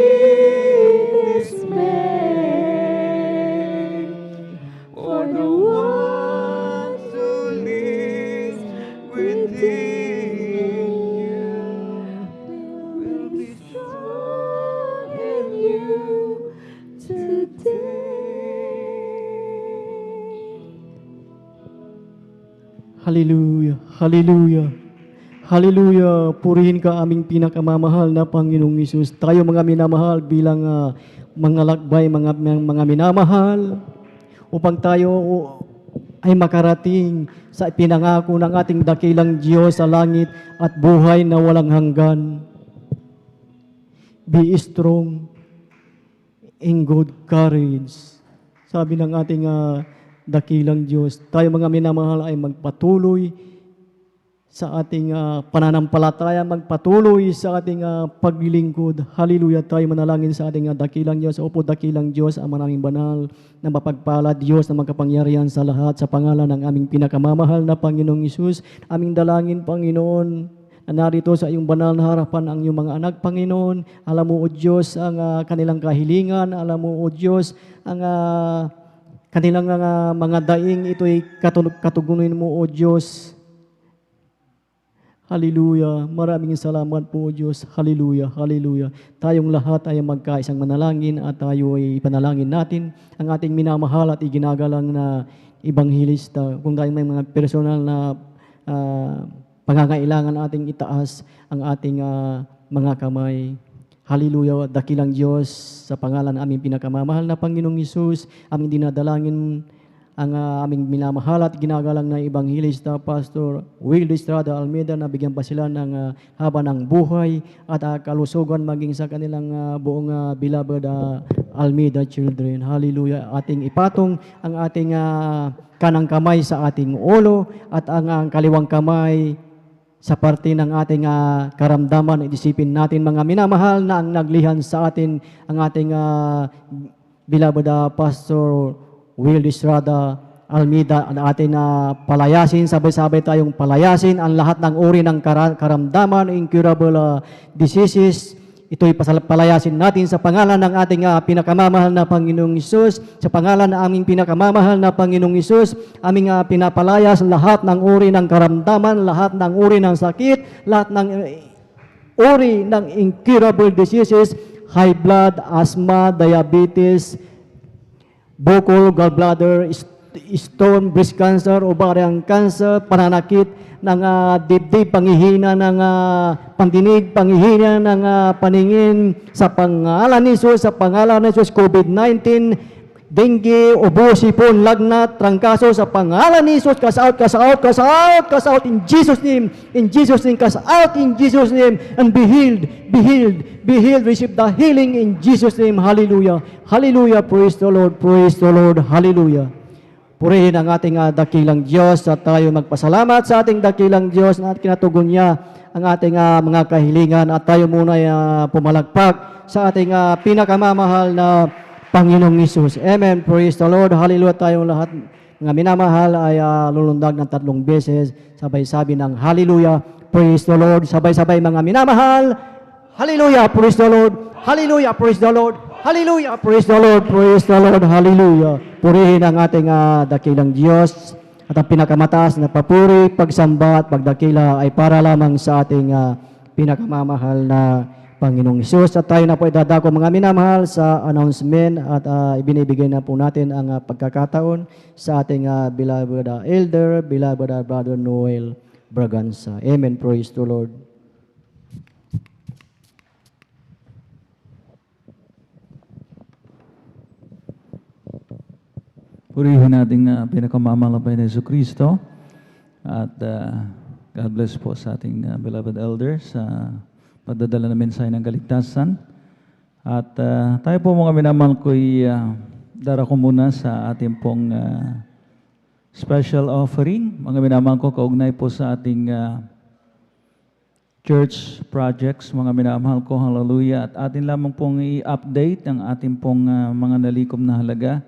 dismayed, for the one who lives within you will be strong in you today. Hallelujah, hallelujah, hallelujah. Purihin ka aming pinakamamahal na Panginoong Hesus. Tayo mga minamahal bilang mga lakbay, mga minamahal, upang tayo ay makarating sa pinangako ng ating dakilang Diyos sa langit at buhay na walang hanggan. Be strong in good courage. Sabi ng ating dakilang Diyos, tayo mga minamahal ay magpatuloy sa ating pananampalataya, magpatuloy sa ating paglilingkod. Hallelujah, tayo manalangin sa ating dakilang Diyos. Opo, dakilang Diyos, ang manaming banal, na mapagpala Diyos na magkapangyarihan sa lahat, sa pangalan ng aming pinakamamahal na Panginoong Hesus. Aming dalangin, Panginoon, na narito sa iyong banal na harapan ang iyong mga anak, Panginoon. Alam mo, O Diyos, ang kanilang kahilingan. Alam mo, O Diyos, ang kanilang mga daing, ito'y katugunin mo, O Diyos. Hallelujah. Maraming salamat po, O Diyos. Hallelujah. Hallelujah. Tayong lahat ay magkaisang manalangin at tayo ay ipanalangin natin ang ating minamahal at iginagalang na ibanghilista. Kung tayo may mga personal na pangangailangan ating itaas ang ating mga kamay. Hallelujah. Dakilang Diyos, sa pangalan ng aming pinakamamahal na Panginoong Hesus, aming dinadalangin ang aming minamahal at ginagalang na Ebanghilista, Pastor Will Estrada Almeida, na bigyan pa sila ng haba ng buhay at kalusugan maging sa kanilang buong beloved Almeida children. Hallelujah. Ating ipatong ang ating kanang kamay sa ating ulo at ang kaliwang kamay sa parte ng ating karamdaman. Isipin natin mga minamahal na ang naglihan sa atin ang ating beloved Pastor Will Estrada Almeida, ang ating palayasin, sabay-sabay tayong palayasin ang lahat ng uri ng karamdaman, incurable diseases. Ito'y palayasin natin sa pangalan ng ating pinakamamahal na Panginoong Hesus. Sa pangalan ng aming pinakamamahal na Panginoong Hesus, aming pinapalayas lahat ng uri ng karamdaman, lahat ng uri ng sakit, lahat ng uri ng incurable diseases, high blood, asthma, diabetes, bukol, gallbladder, stone, breast cancer, ovarian cancer, pananakit ng dibdib, panghihina ng pandinig, panghihina ng paningin, sa pangalan ni Jesus, sa pangalan ni Jesus, COVID-19, dengue, ubo, sipon, lagnat, trangkaso, sa pangalan ni Jesus, cast out, cast out, cast out, cast out in Jesus' name, cast out in Jesus' name, and be healed, be healed, be healed, receive the healing in Jesus' name. Hallelujah, hallelujah, praise the Lord, hallelujah. Purihin ang ating dakilang Diyos at tayo magpasalamat sa ating dakilang Diyos na kinatugon niya ang ating mga kahilingan at tayo muna ay pumalagpak sa ating pinakamamahal na Panginoong Hesus. Amen. Praise the Lord. Hallelujah. Tayong lahat mga minamahal ay lulundag ng 3 beses. Sabay-sabi ng Hallelujah. Praise the Lord. Sabay-sabay mga minamahal. Hallelujah. Praise the Lord. Hallelujah. Praise the Lord. Hallelujah. Praise the Lord. Praise the Lord. Hallelujah. Purihin ang ating dakilang Diyos at ang pinakamataas na papuri, pagsamba at pagdakila ay para lamang sa ating pinakamamahal na Panginoong Hesus. At tayo na po idadako mga minamahal sa announcement at ibinibigay na po natin ang pagkakataon sa ating beloved elder, beloved Brother Noel Braganza. Amen. Praise the Lord. Purihin natin pinakamamahal na Yesu Kristo at God bless po sa ating beloved elders sa pagdadala na mensahe ng kaligtasan. At tayo po mga minamahal ko'y darako muna sa ating pong special offering. Mga minamahal ko, kaugnay po sa ating church projects, mga minamahal ko, hallelujah. At atin lamang pong i-update ang ating pong mga nalikom na halaga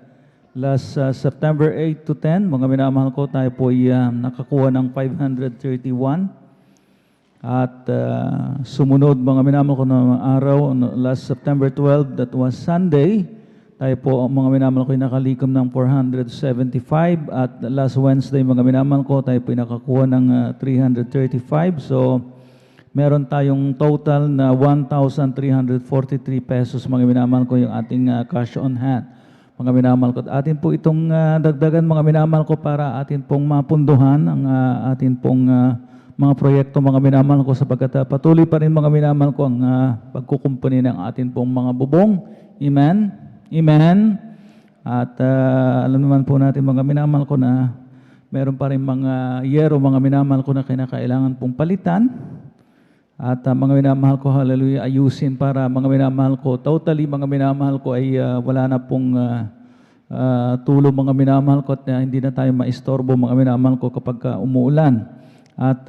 last September 8 to 10, mga minamahal ko, tayo po ay nakakuha ng 531. At sumunod, mga minamahal ko, na araw, last September 12, that was Sunday, tayo po, mga minamahal ko, ay nakalikom ng 475. At last Wednesday, mga minamahal ko, tayo po ay nakakuha ng 335. So, meron tayong total na 1,343 pesos, mga minamahal ko, yung ating cash on hand. Mga minamahal ko, at atin po itong dagdagan, mga minamahal ko, para atin pong mapunduhan ang atin pong mga proyekto, mga minamahal ko, sapagkat patuloy pa rin, mga minamahal ko, ang pagkukumpuni ng atin pong mga bubong. Amen? Amen? At alam naman po natin, mga minamahal ko, na meron pa rin mga yero, mga minamahal ko, na kinakailangan pong palitan. At mga minamahal ko, hallelujah, ayusin para, mga minamahal ko, totally, mga minamahal ko, ay wala na pong tulong, mga minamahal ko, at hindi na tayo maistorbo, mga minamahal ko, kapag umuulan. At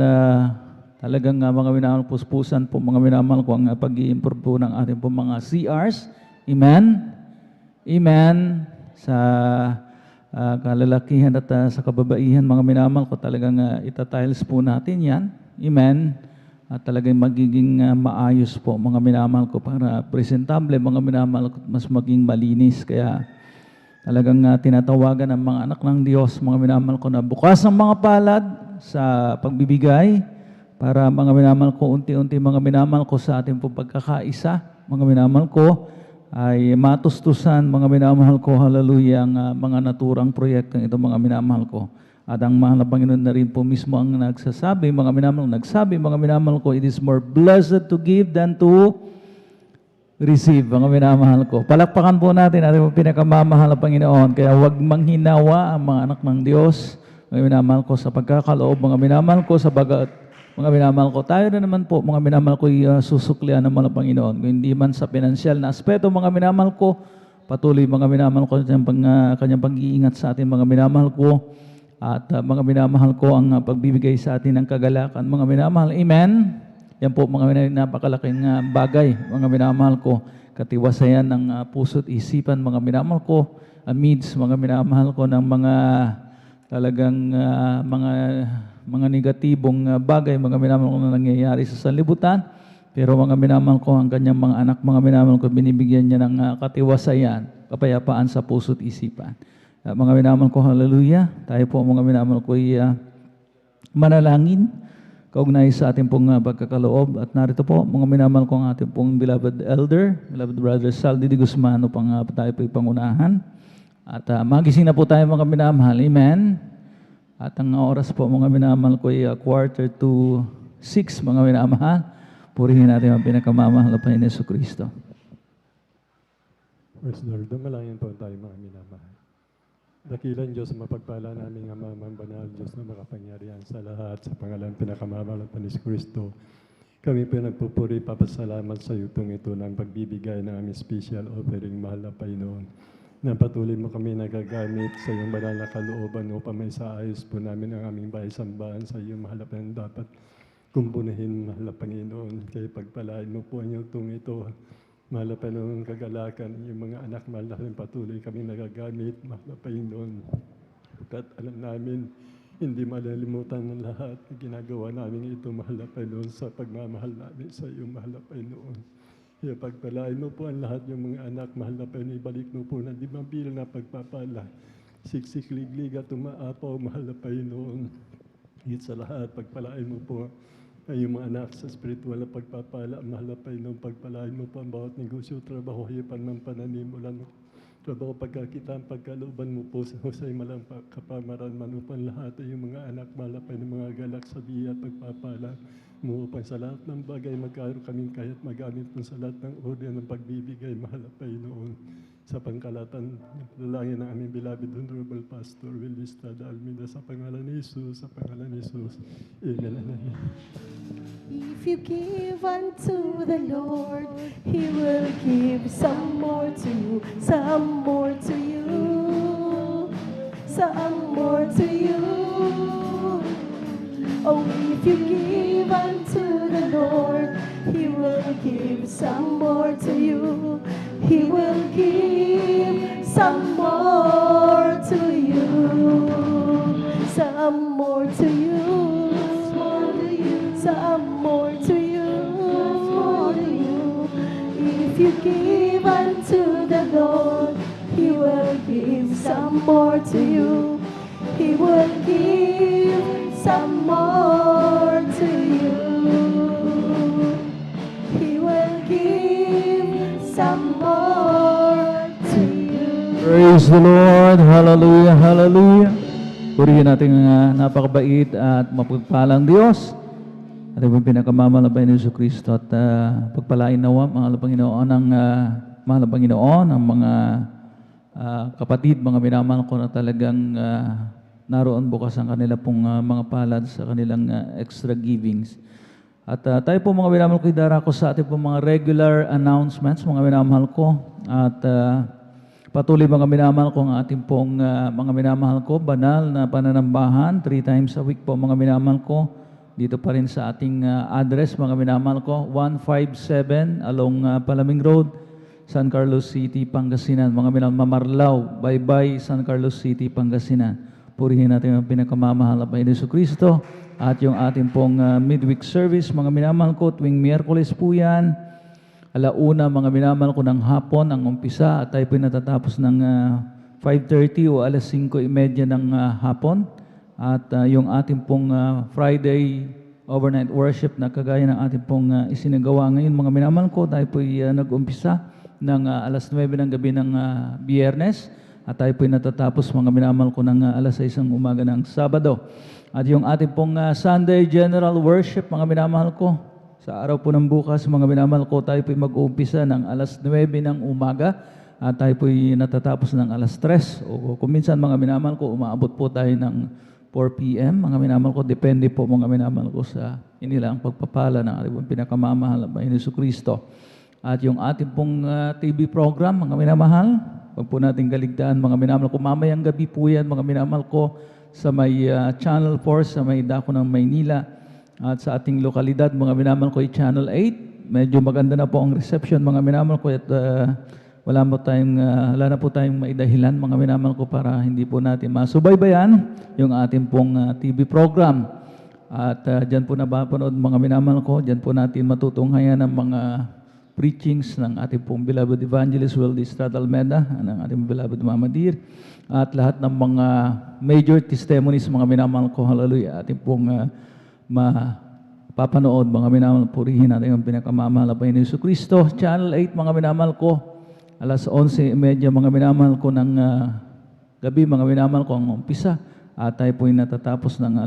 talagang mga minamahal, puspusan po, mga minamahal ko, ang pag-i-improve po ng ating po mga CRs. Amen? Amen? Sa kalalakihan at sa kababaihan, mga minamahal ko, talagang itatiles po natin yan. Amen? At talagang magiging maayos po, mga minamahal ko, para presentable, mga minamahal ko, mas maging malinis. Kaya talagang tinatawagan ng mga anak ng Diyos, mga minamahal ko, na bukas ang mga palad sa pagbibigay, para, mga minamahal ko, unti-unti, mga minamahal ko, sa ating po pagkakaisa, mga minamahal ko, ay matustusan, mga minamahal ko, hallelujah, ang mga naturang proyekto ito, mga minamahal ko. At ang mahal na Panginoon na rin po mismo ang nagsasabi, mga minamahal, mga minamahal ko, it is more blessed to give than to receive, mga minamahal ko. Palakpakan po natin ating pinakamamahal na Panginoon. Kaya huwag manghinawa ang mga anak ng Diyos, mga minamahal ko, sa pagkakaloob, mga minamahal ko, sa bagat, mga minamahal ko. Tayo na naman po, mga minamahal ko, susuklian ng mga Panginoon. Kung hindi man sa pinansyal na aspeto, mga minamahal ko, patuloy, mga minamahal ko, kanyang pag-iingat sa atin, mga minamahal ko. At mga minamahal ko, ang pagbibigay sa atin ng kagalakan, mga minamahal. Amen? Yan po, mga napakalaking bagay, mga minamahal ko. Katiwasayan ng puso't isipan, mga minamahal ko. Amidst, mga minamahal ko, ng mga talagang mga negatibong bagay, mga minamahal ko, na nangyayari sa sanlibutan. Pero mga minamahal ko, ang kanyang mga anak, mga minamahal ko, binibigyan niya ng katiwasayan, kapayapaan sa puso't isipan. Mga minamahal ko, hallelujah. Tayo po, mga minamahal ko, manalangin kaugnay sa ating pong pagkakaloob. At narito po, mga minamahal ko, ang ating pong beloved elder, beloved brother Saldi de Guzman, upang tayo po ipangunahan. At magising na po tayo, mga minamahal. Amen. At ang oras po, mga minamahal ko, 5:45, mga minamahal. Purihin natin ang pinakamamahal na Panginoon Jesucristo. Praise the Lord. Dumalangin po tayo, mga minamahal. Dakilan Diyos, mapagpala namin ang mamang banal, Diyos na makapangyarihan sa lahat, sa pangalan pinakamamahal ng Panginoon Kristo. Kami po nagpupuri, papasalamat sa yutong ito ng pagbibigay ng aming special offering, mahal na Panginoon. Na patuloy mo kami nagagamit sa iyong banal na kalooban upang may saayos po namin ang aming bahay-sambahan sa iyong mahal na Panginoon. Dapat kumpunahin, mahal na Panginoon. Kaya pagpalain mo po ang yutong ito. Mahal na Panginoon, kagalakan, yung mga anak, mahal na patuloy kami nagagamit, mahal na Panginoon. At alam namin, hindi malalimutan ng lahat na ginagawa namin ito, mahal na Panginoon, sa pagmamahal namin sa iyo, mahal na Panginoon. Kaya pagpalain mo po ang lahat yung mga anak, mahal na Panginoon, ibalik mo po na di mabilang na pagpapala. Siksik-liglig at umaapaw, mahal na Panginoon. Higit sa lahat, pagpalain mo po ay yung mga anak sa spiritual na pagpapala, mahal na Panginoon, pagpalain mo pa ang bawat negosyo, trabaho, hipan ng pananimulan, trabaho, pagkakita, pagkalooban mo po sa husay malang kapamaran, manupang lahat ay yung mga anak, mahal na Panginoon, mga galak sa biya at pagpapala mo upang sa lahat ng bagay magkaroon kaming kaya't magamit mo sa lahat ng order ng pagbibigay, mahal na Panginoon. Sa pangkalatan, lalangin ng aming beloved Honorable Pastor Willie Estrada Almeida, sa pangalan ni Jesus, sa pangalan ni Jesus. Amen. Amen. If you give unto the Lord, He will give some more to you, some more to you, some more to you. Oh, if you give unto the Lord, He will give some more to you. He will give some more to you, some more to you, some more to you. If you give unto the Lord, He will give some more to you. He will give some more to you. He will give some more to you. Praise the Lord. Hallelujah, hallelujah. Purihin natin ang napakabait at mapagpalang Diyos. At ang pinakamamalabay ni Yesu Kristo at pagpalain nawa, mga Panginoon, mahal na Panginoon, ang mga kapatid, mga minamahal ko na talagang naroon bukas ang kanila pong mga palad sa kanilang extra givings. At tayo po mga minamahal ko, idarako sa ating pong mga regular announcements, mga minamahal ko. At patuloy mga minamahal ko ang ating pong mga minamahal ko, banal na pananambahan, 3 times a week po mga minamahal ko. Dito pa rin sa ating address, mga minamahal ko, 157 along Palaming Road, San Carlos City, Pangasinan. Mga minamahal, Mamarlao, Baybay, San Carlos City, Pangasinan. Purihin natin ang pinakamamahal na Panginoon Yesu Kristo at yung ating pong midweek service, mga minamahal ko, tuwing Miyerkules po yan, 1:00 mga minamahal ko ng hapon ang umpisa at tayo po natatapos ng 5:30 o 5:30 ng hapon. At yung ating pong Friday overnight worship na kagaya ng ating pong isinagawa ngayon, mga minamahal ko, tayo po nag-umpisa ng 9:00 ng gabi ng Biyernes at tayo po natatapos mga minamahal ko ng 6:00 ng umaga ng Sabado. At yung ating pong Sunday General Worship, mga minamahal ko, sa araw po ng bukas, mga minamahal ko, tayo po mag-uumpisa ng 9:00 ng umaga at tayo po natatapos ng 3:00 o kung minsan mga minamahal ko, umaabot po tayo ng 4 p.m. Mga minamahal ko, depende po mga minamahal ko sa inilang pagpapala ng ating pinakamamahal na Panginoon Yesu Kristo. At yung ating pong TV program, mga minamahal, pag po natin kaligtaan, mga minamahal ko, mamayang gabi po yan, mga minamahal ko, sa may Channel 4, sa may Dako ng Maynila, at sa ating lokalidad, mga minamahal ko, Channel 8. Medyo maganda na po ang reception, mga minamahal ko, at wala na po tayong maidahilan, mga minamahal ko, para hindi po natin masubaybayan yung ating pong TV program. At dyan po napapanood, mga minamahal ko, dyan po natin matutunghayan ang mga preachings ng ating pong beloved evangelist Wildy Estrada Almeda, ng ating beloved Mama Dear, at lahat ng mga major testimonies, mga minamahal ko, hallelujah, ating pong mapapanood, mga minamahal, purihin natin ang pinakamamahal na Panginoon Yesu Kristo. Channel 8, mga minamahal ko, 11:30 mga minamahal ko ng gabi, mga minamahal ko ang umpisa. At tayo po natatapos ng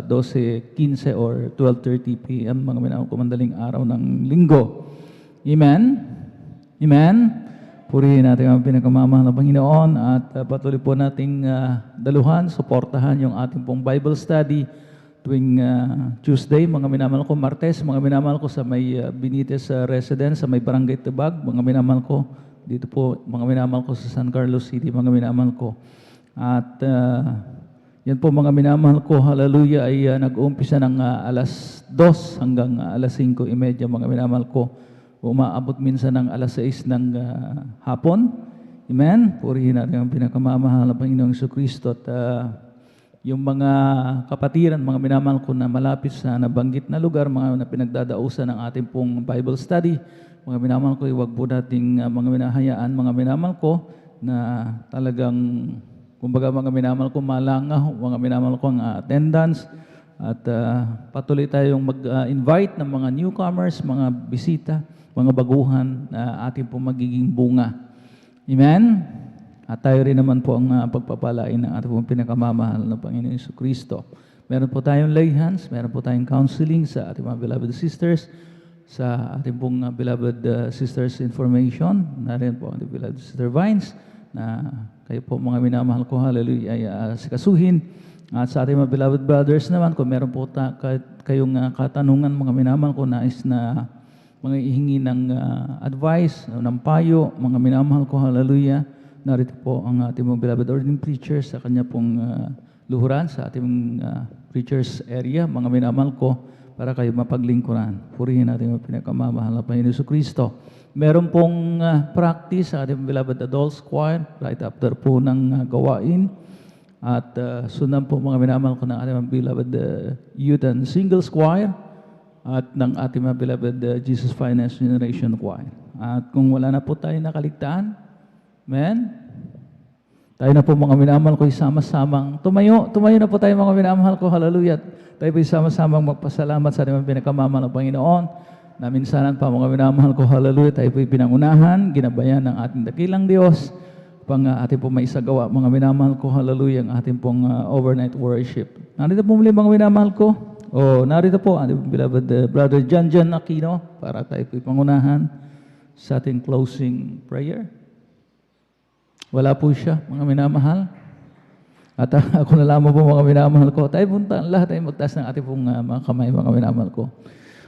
12:15 or 12:30 p.m. mga minamahal ko, mandaling araw ng linggo. Amen? Amen? Purihin natin ang pinakamamahal na Panginoon at patuloy po nating daluhan, suportahan yung ating pong Bible study tuwing Tuesday, mga minamahal ko, Martes, mga minamahal ko sa may Benitez Residence, sa may Barangay Tibag, mga minamahal ko, dito po, mga minamahal ko sa San Carlos City, mga minamahal ko. At yan po mga minamahal ko, hallelujah, ay nag-uumpisa ng 2:00 hanggang 5:30, mga minamahal ko. Umaabot minsan ng 6:00 ng hapon. Amen? Purihin natin ang pinakamamahal na Panginoong Yesu Kristo. At yung mga kapatiran, mga minamahal ko na malapit sa nabanggit na lugar, mga na pinagdadausan ng ating pong Bible study, mga minamahal ko, huwag po nating mga minahayaan, mga minamahal ko, na talagang, kumbaga mga minamahal ko, malangaw, mga minamahal ko ang attendance, at patuloy tayong mag-invite ng mga newcomers, mga bisita, mga baguhan na ating po magiging bunga. Amen? At tayo rin naman po ang pagpapalain ng ating pong pinakamamahal na Panginoon Yesu Kristo. Meron po tayong lay hands, meron po tayong counseling sa ating mga beloved sisters, sa ating pong beloved sisters information, narin po ang beloved sister Vines, na kayo po mga minamahal ko, hallelujah, ay sikasuhin. At sa ating mga beloved brothers naman, kung meron po kayong katanungan, mga minamahal ko, nais na mga ihingi ng advice, ng payo, mga minamahal ko, hallelujah, narito po ang ating mga beloved ordaining preacher sa kanya pong luhuran, sa ating preachers area, mga minamahal ko, para kayo mapaglingkuran. Purihin natin ang pinakamamahal na Panginoon Jesucristo. Meron pong practice sa ating beloved adults choir right after po ng gawain. At sundan po mga minamahal ko ng ating beloved youth and singles choir at ng ating mga beloved Jesus Finance Generation choir. At kung wala na po tayo nakaligtaan, amen? Tayo na po mga minamahal ko, isama-samang tumayo na po tayo mga minamahal ko, hallelujah. Tayo po isama-samang magpasalamat sa ating pinakamamahal na Panginoon, na minsanan pa mga minamahal ko, hallelujah, tayo po pinangunahan, ginabayan ng ating dakilang Diyos, pang ating po maisagawa mga minamahal ko, hallelujah, ang ating pong overnight worship. Narito po muli mga minamahal ko, narito po ating beloved brother John Aquino, para tayo po pangunahan sa ating closing prayer. Wala po siya, mga minamahal. At ako na lamang po mga minamahal ko. Tayo punta, lahat ay magtaas ng ating pong mga kamay, mga minamahal ko.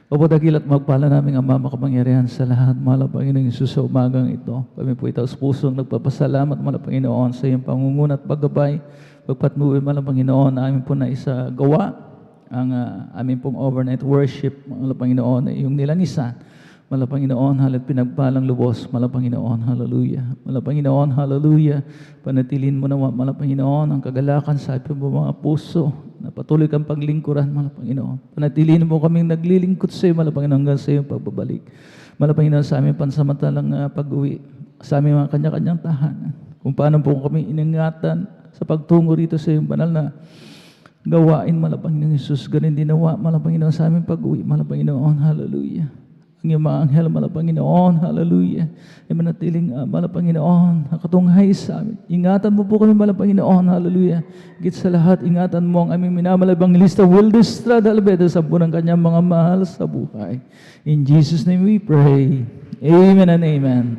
Opo dakilat magpala namin ang makapangyarihan sa lahat. Mahal ang Panginoong Isus sa umagang ito. Kami po itaos pusong nagpapasalamat, mahal ang Panginoon, sa iyong pangunguna at paggabay. Pagpatnuwi, mahal ang Panginoon, na amin po na isa gawa ang amin pong overnight worship, mahal ang Panginoon, na iyong nilangisan. Mahal ang Panginoon, halat pinagpalang lubos. Mahal ang Panginoon, hallelujah. Mahal ang Panginoon, hallelujah. Panatilin mo naman, mahal ang Panginoon, ang kagalakan sa ating mga puso, na patuloy kang paglingkuran, mahal ang Panginoon. Panatilin mo kaming naglilingkod sa iyo, mahal ang Panginoon, hanggang sa iyong pagbabalik. Mahal ang Panginoon, sa aming pansamantalang pag-uwi, sa aming mga kanya-kanyang tahanan, kung paano po kami iningatan sa pagtungo rito sa iyong banal na gawain, mahal ang Panginoon Jesus. Ganun din nawa, mahal ang Panginoon, sa aming pag-uwi, mahal ang Panginoon, hallelujah. Ang iyong mga anghel, mahal ang Panginoon, hallelujah. Ay manatiling, mahal ang Panginoon, nakatunghay sa amin. Ingatan mo po kami, mahal ang Panginoon, hallelujah. Higit sa lahat, ingatan mo ang aming minamahal Evangelista Wildes Estrada Alveda sa buong kanyang mga mahal sa buhay. In Jesus' name we pray. Amen and amen.